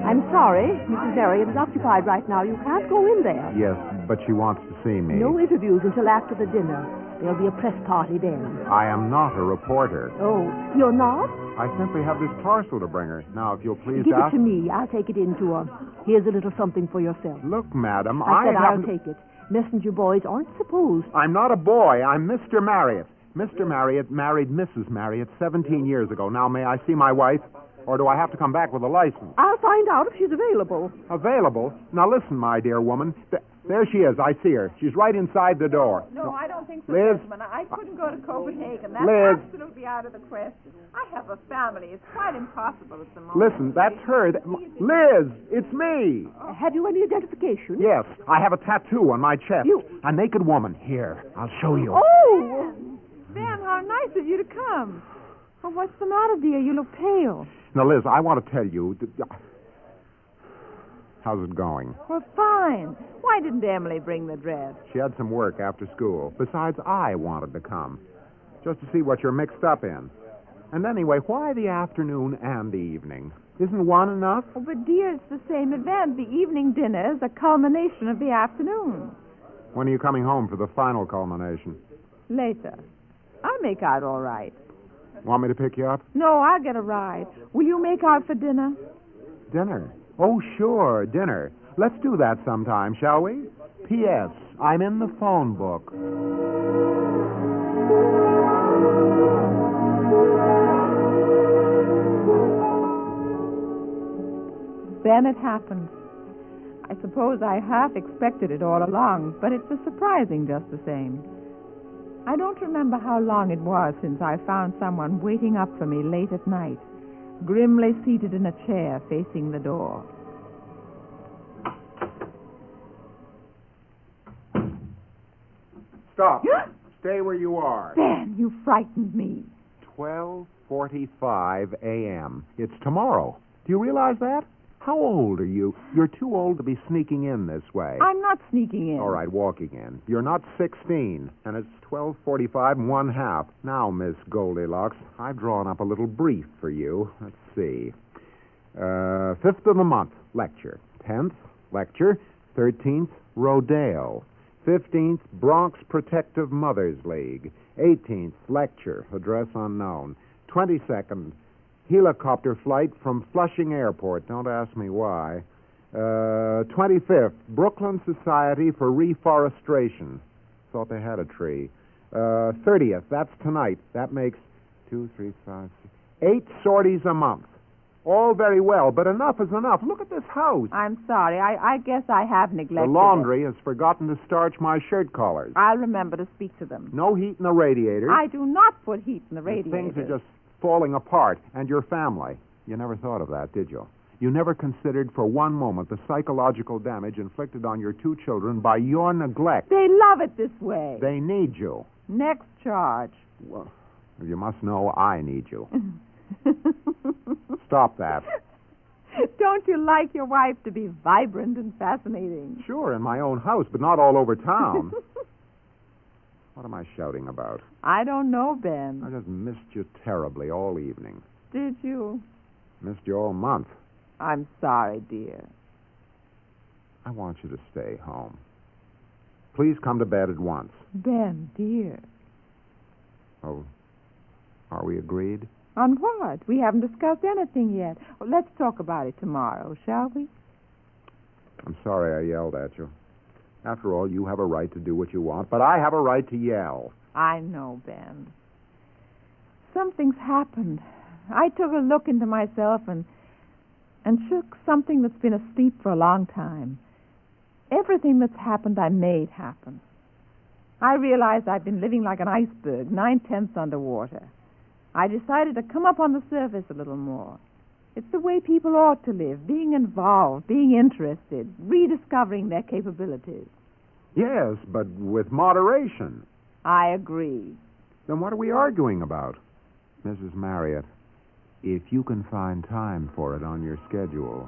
I'm sorry. Mrs. Marriott is occupied right now. You can't go in there. Yes, but she wants to see me. No interviews until after the dinner. There'll be a press party then. I am not a reporter. Oh, you're not? I simply have this parcel to bring her. Now, if you'll please Give ask... it to me. I'll take it in to her. Here's a little something for yourself. Look, madam, I said haven't... I'll take it. Messenger boys aren't supposed. I'm not a boy. I'm Mr. Marriott. Mr. Marriott married Mrs. Marriott 17 years ago. Now, may I see my wife? Or do I have to come back with a license? I'll find out if she's available. Available? Now, listen, my dear woman. There she is. I see her. She's right inside the door. No, I don't think so, Liz? gentlemen. I couldn't go to Copenhagen. That's Liz? absolutely out of the question. I have a family. It's quite impossible at the moment. Listen, that's her. Liz, it's me. Have you any identification? Yes, I have a tattoo on my chest. A naked woman. Here, I'll show you. Oh! Ben, how nice of you to come. Oh, what's the matter, dear? You look pale. Now, Liz, I want to tell you... How's it going? Well, fine. Why didn't Emily bring the dress? She had some work after school. Besides, I wanted to come. Just to see what you're mixed up in. And anyway, why the afternoon and the evening? Isn't one enough? Oh, but dear, it's the same event. The evening dinner is a culmination of the afternoon. When are you coming home for the final culmination? Later. I'll make out all right. Want me to pick you up? No, I'll get a ride. Will you make out for dinner? Dinner? Oh, sure, dinner. Let's do that sometime, shall we? P.S. I'm in the phone book. Then it happened. I suppose I half expected it all along, but it was surprising just the same. I don't remember how long it was since I found someone waiting up for me late at night, grimly seated in a chair facing the door. Stop. Stay where you are. Ben, you frightened me. 12:45 a.m. It's tomorrow. Do you realize that? How old are you? You're too old to be sneaking in this way. I'm not sneaking in. All right, walking in. You're not 16, and it's 12:45 and 1/2. Now, Miss Goldilocks, I've drawn up a little brief for you. Let's see. 5th of the month, lecture. 10th, lecture. 13th, Rodale. 15th, Bronx Protective Mothers League. 18th, lecture, address unknown. 22nd, helicopter flight from Flushing Airport. Don't ask me why. 25th, Brooklyn Society for Reforestation. Thought they had a tree. 30th, that's tonight. That makes 2, 3, 5, 6, 8 sorties a month. All very well, but enough is enough. Look at this house. I'm sorry. I guess I have neglected The laundry has forgotten to starch my shirt collars. I'll remember to speak to them. No heat in the radiators. I do not put heat in the radiators. Things are just falling apart. And your family. You never thought of that, did you? You never considered for one moment the psychological damage inflicted on your 2 children by your neglect. They love it this way. They need you. Next charge. Well, you must know I need you. Stop that. Don't you like your wife to be vibrant and fascinating? Sure, in my own house, but not all over town. What am I shouting about? I don't know, Ben. I just missed you terribly all evening. Did you? Missed you all month. I'm sorry, dear. I want you to stay home. Please come to bed at once. Ben, dear. Oh, are we agreed? On what? We haven't discussed anything yet. Well, let's talk about it tomorrow, shall we? I'm sorry I yelled at you. After all, you have a right to do what you want, but I have a right to yell. I know, Ben. Something's happened. I took a look into myself and shook something that's been asleep for a long time. Everything that's happened, I made happen. I realized I've been living like an iceberg, 9/10 underwater. I decided to come up on the surface a little more. It's the way people ought to live, being involved, being interested, rediscovering their capabilities. Yes, but with moderation. I agree. Then what are we arguing about? Mrs. Marriott, if you can find time for it on your schedule,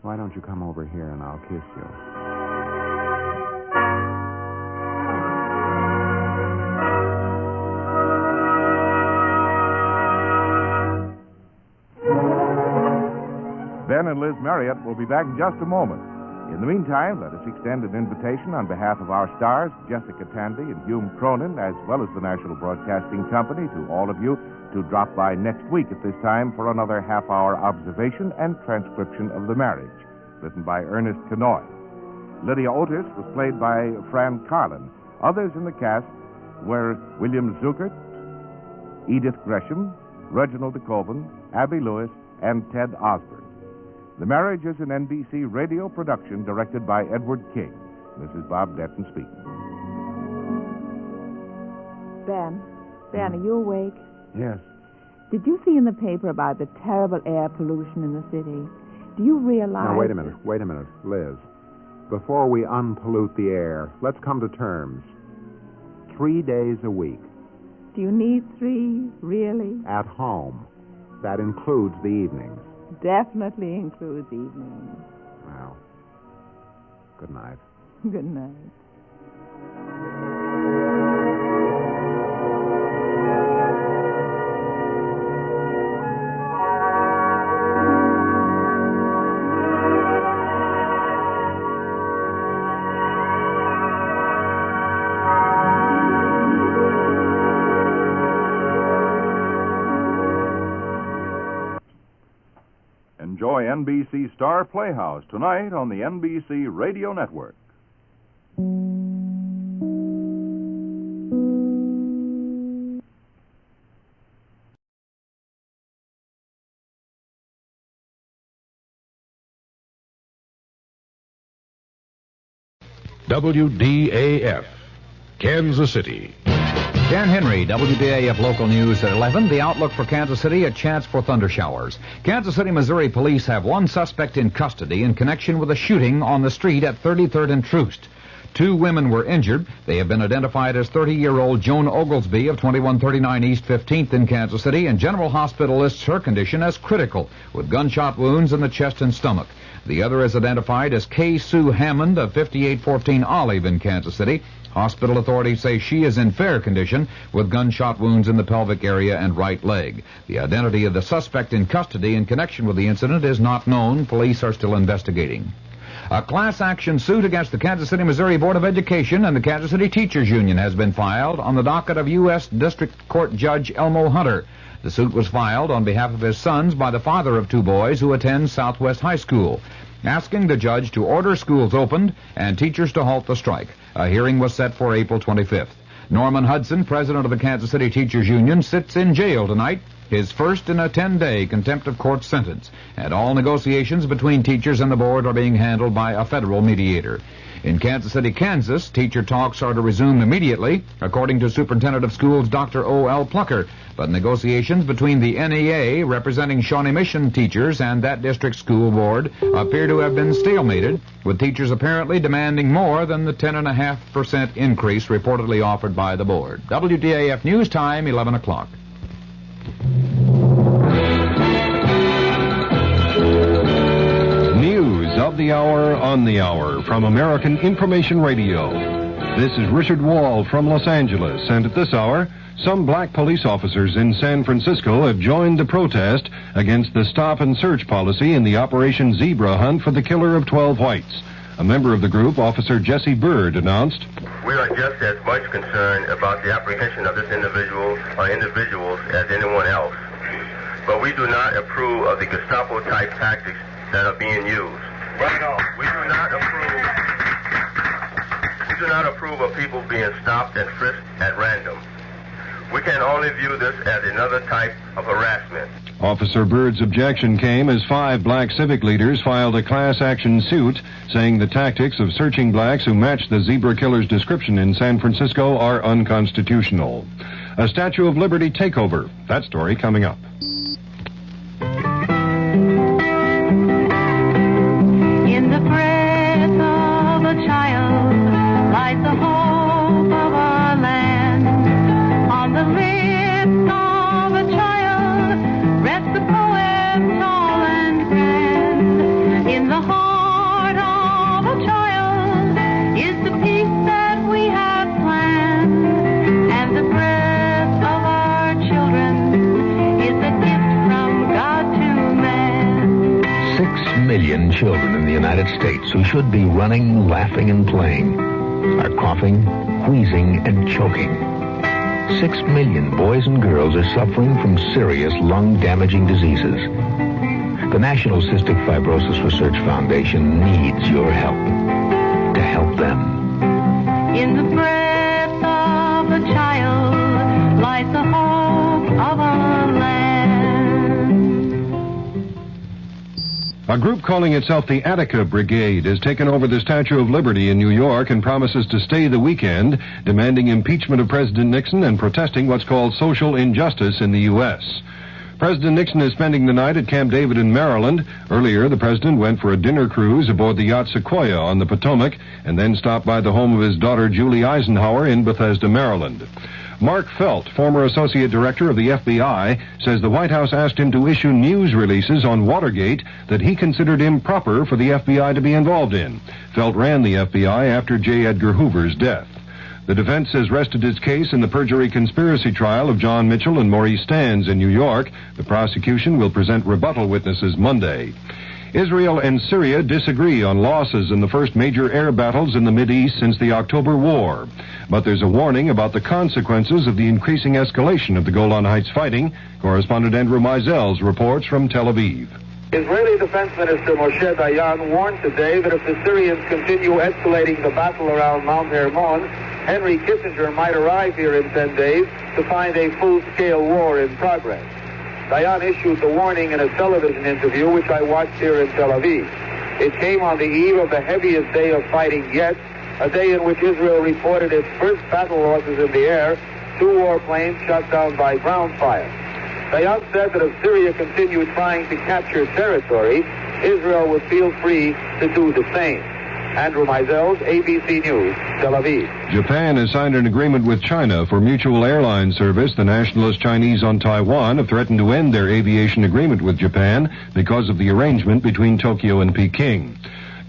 why don't you come over here and I'll kiss you? Ben and Liz Marriott will be back in just a moment. In the meantime, let us extend an invitation on behalf of our stars, Jessica Tandy and Hume Cronin, as well as the National Broadcasting Company, to all of you to drop by next week at this time for another half-hour observation and transcription of The Marriage, written by Ernest Kenoy. Lydia Otis was played by Fran Carlin. Others in the cast were William Zuckert, Edith Gresham, Reginald de Koven, Abby Lewis, and Ted Osborne. The Marriage is an NBC radio production directed by Edward King. This is Bob Denton speaking. Ben, are you awake? Yes. Did you see in the paper about the terrible air pollution in the city? Do you realize... Now, wait a minute, Liz. Before we unpollute the air, let's come to terms. 3 days a week. Do you need 3, really? At home. That includes the evenings. Definitely includes evenings. Well, good night. Good night. Enjoy NBC Star Playhouse tonight on the NBC Radio Network. WDAF, Kansas City. Dan Henry, WDAF Local News at 11. The outlook for Kansas City, a chance for thunder showers. Kansas City, Missouri police have one suspect in custody in connection with a shooting on the street at 33rd and Troost. 2 women were injured. They have been identified as 30-year-old Joan Oglesby of 2139 East 15th in Kansas City, and General Hospital lists her condition as critical, with gunshot wounds in the chest and stomach. The other is identified as Kay Sue Hammond of 5814 Olive in Kansas City. Hospital authorities say she is in fair condition with gunshot wounds in the pelvic area and right leg. The identity of the suspect in custody in connection with the incident is not known. Police are still investigating. A class action suit against the Kansas City, Missouri Board of Education and the Kansas City Teachers Union has been filed on the docket of U.S. District Court Judge Elmo Hunter. The suit was filed on behalf of his sons by the father of 2 boys who attend Southwest High School, asking the judge to order schools opened and teachers to halt the strike. A hearing was set for April 25th. Norman Hudson, president of the Kansas City Teachers Union, sits in jail tonight, his first in a 10-day contempt of court sentence. And all negotiations between teachers and the board are being handled by a federal mediator. In Kansas City, Kansas, teacher talks are to resume immediately, according to Superintendent of Schools Dr. O.L. Plucker. But negotiations between the NEA, representing Shawnee Mission teachers, and that district school board appear to have been stalemated, with teachers apparently demanding more than the 10.5% increase reportedly offered by the board. WDAF News Time, 11 o'clock. News of the hour on the hour from American Information Radio. This is Richard Wall from Los Angeles, and at this hour, some black police officers in San Francisco have joined the protest against the stop-and-search policy in the Operation Zebra hunt for the killer of 12 whites. A member of the group, Officer Jesse Bird, announced, "We are just as much concerned about the apprehension of this individual or individuals as anyone else. But we do not approve of the Gestapo-type tactics that are being used. But no, we do not approve of people being stopped and frisked at random. We can only view this as another type of harassment. Officer Byrd's objection came as 5 black civic leaders filed a class action suit saying the tactics of searching blacks who match the zebra killer's description in San Francisco are unconstitutional. A Statue of Liberty takeover. That story coming up. In the breath of a child lies the hope of our land. On the lips of a child rests the poem tall and grand. In the heart of a child is the peace that we have planned. And the breath of our children is a gift from God to man. 6 million children in the United States who should be running, laughing, and playing are coughing, wheezing, and choking. 6 million boys and girls are suffering from serious lung-damaging diseases. The National Cystic Fibrosis Research Foundation needs your help to help them. In the breath of a child lies the hope of our land. A group calling itself the Attica Brigade has taken over the Statue of Liberty in New York and promises to stay the weekend, demanding impeachment of President Nixon and protesting what's called social injustice in the U.S. President Nixon is spending the night at Camp David in Maryland. Earlier, the president went for a dinner cruise aboard the yacht Sequoia on the Potomac and then stopped by the home of his daughter Julie Eisenhower in Bethesda, Maryland. Mark Felt, former associate director of the FBI, says the White House asked him to issue news releases on Watergate that he considered improper for the FBI to be involved in. Felt ran the FBI after J. Edgar Hoover's death. The defense has rested its case in the perjury conspiracy trial of John Mitchell and Maurice Stans in New York. The prosecution will present rebuttal witnesses Monday. Israel and Syria disagree on losses in the first major air battles in the Mideast since the October War. But there's a warning about the consequences of the increasing escalation of the Golan Heights fighting. Correspondent Andrew Mizell's reports from Tel Aviv. Israeli Defense Minister Moshe Dayan warned today that if the Syrians continue escalating the battle around Mount Hermon, Henry Kissinger might arrive here in 10 days to find a full-scale war in progress. Dayan issued the warning in a television interview which I watched here in Tel Aviv. It came on the eve of the heaviest day of fighting yet, a day in which Israel reported its first battle losses in the air, 2 warplanes shot down by ground fire. Dayan said that if Syria continued trying to capture territory, Israel would feel free to do the same. Andrew Mizell's ABC News, Tel Aviv. Japan has signed an agreement with China for mutual airline service. The nationalist Chinese on Taiwan have threatened to end their aviation agreement with Japan because of the arrangement between Tokyo and Peking.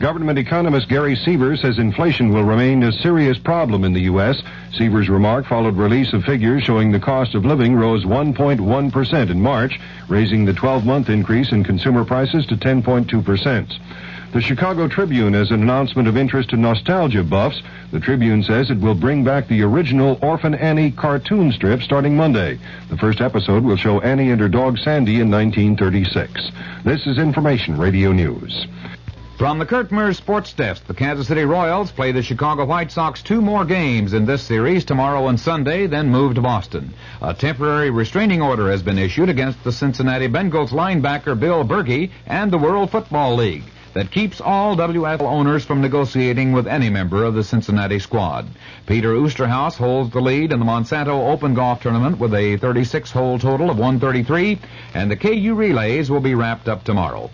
Government economist Gary Seaver says inflation will remain a serious problem in the U.S. Seaver's remark followed release of figures showing the cost of living rose 1.1% in March, raising the 12-month increase in consumer prices to 10.2%. The Chicago Tribune has an announcement of interest to nostalgia buffs. The Tribune says it will bring back the original Orphan Annie cartoon strip starting Monday. The first episode will show Annie and her dog Sandy in 1936. This is Information Radio News. From the Kurt Mears Sports Desk, the Kansas City Royals play the Chicago White Sox 2 more games in this series, tomorrow and Sunday, then move to Boston. A temporary restraining order has been issued against the Cincinnati Bengals linebacker Bill Berkey and the World Football League that keeps all WFL owners from negotiating with any member of the Cincinnati squad. Peter Oosterhouse holds the lead in the Monsanto Open Golf Tournament with a 36-hole total of 133, and the KU relays will be wrapped up tomorrow.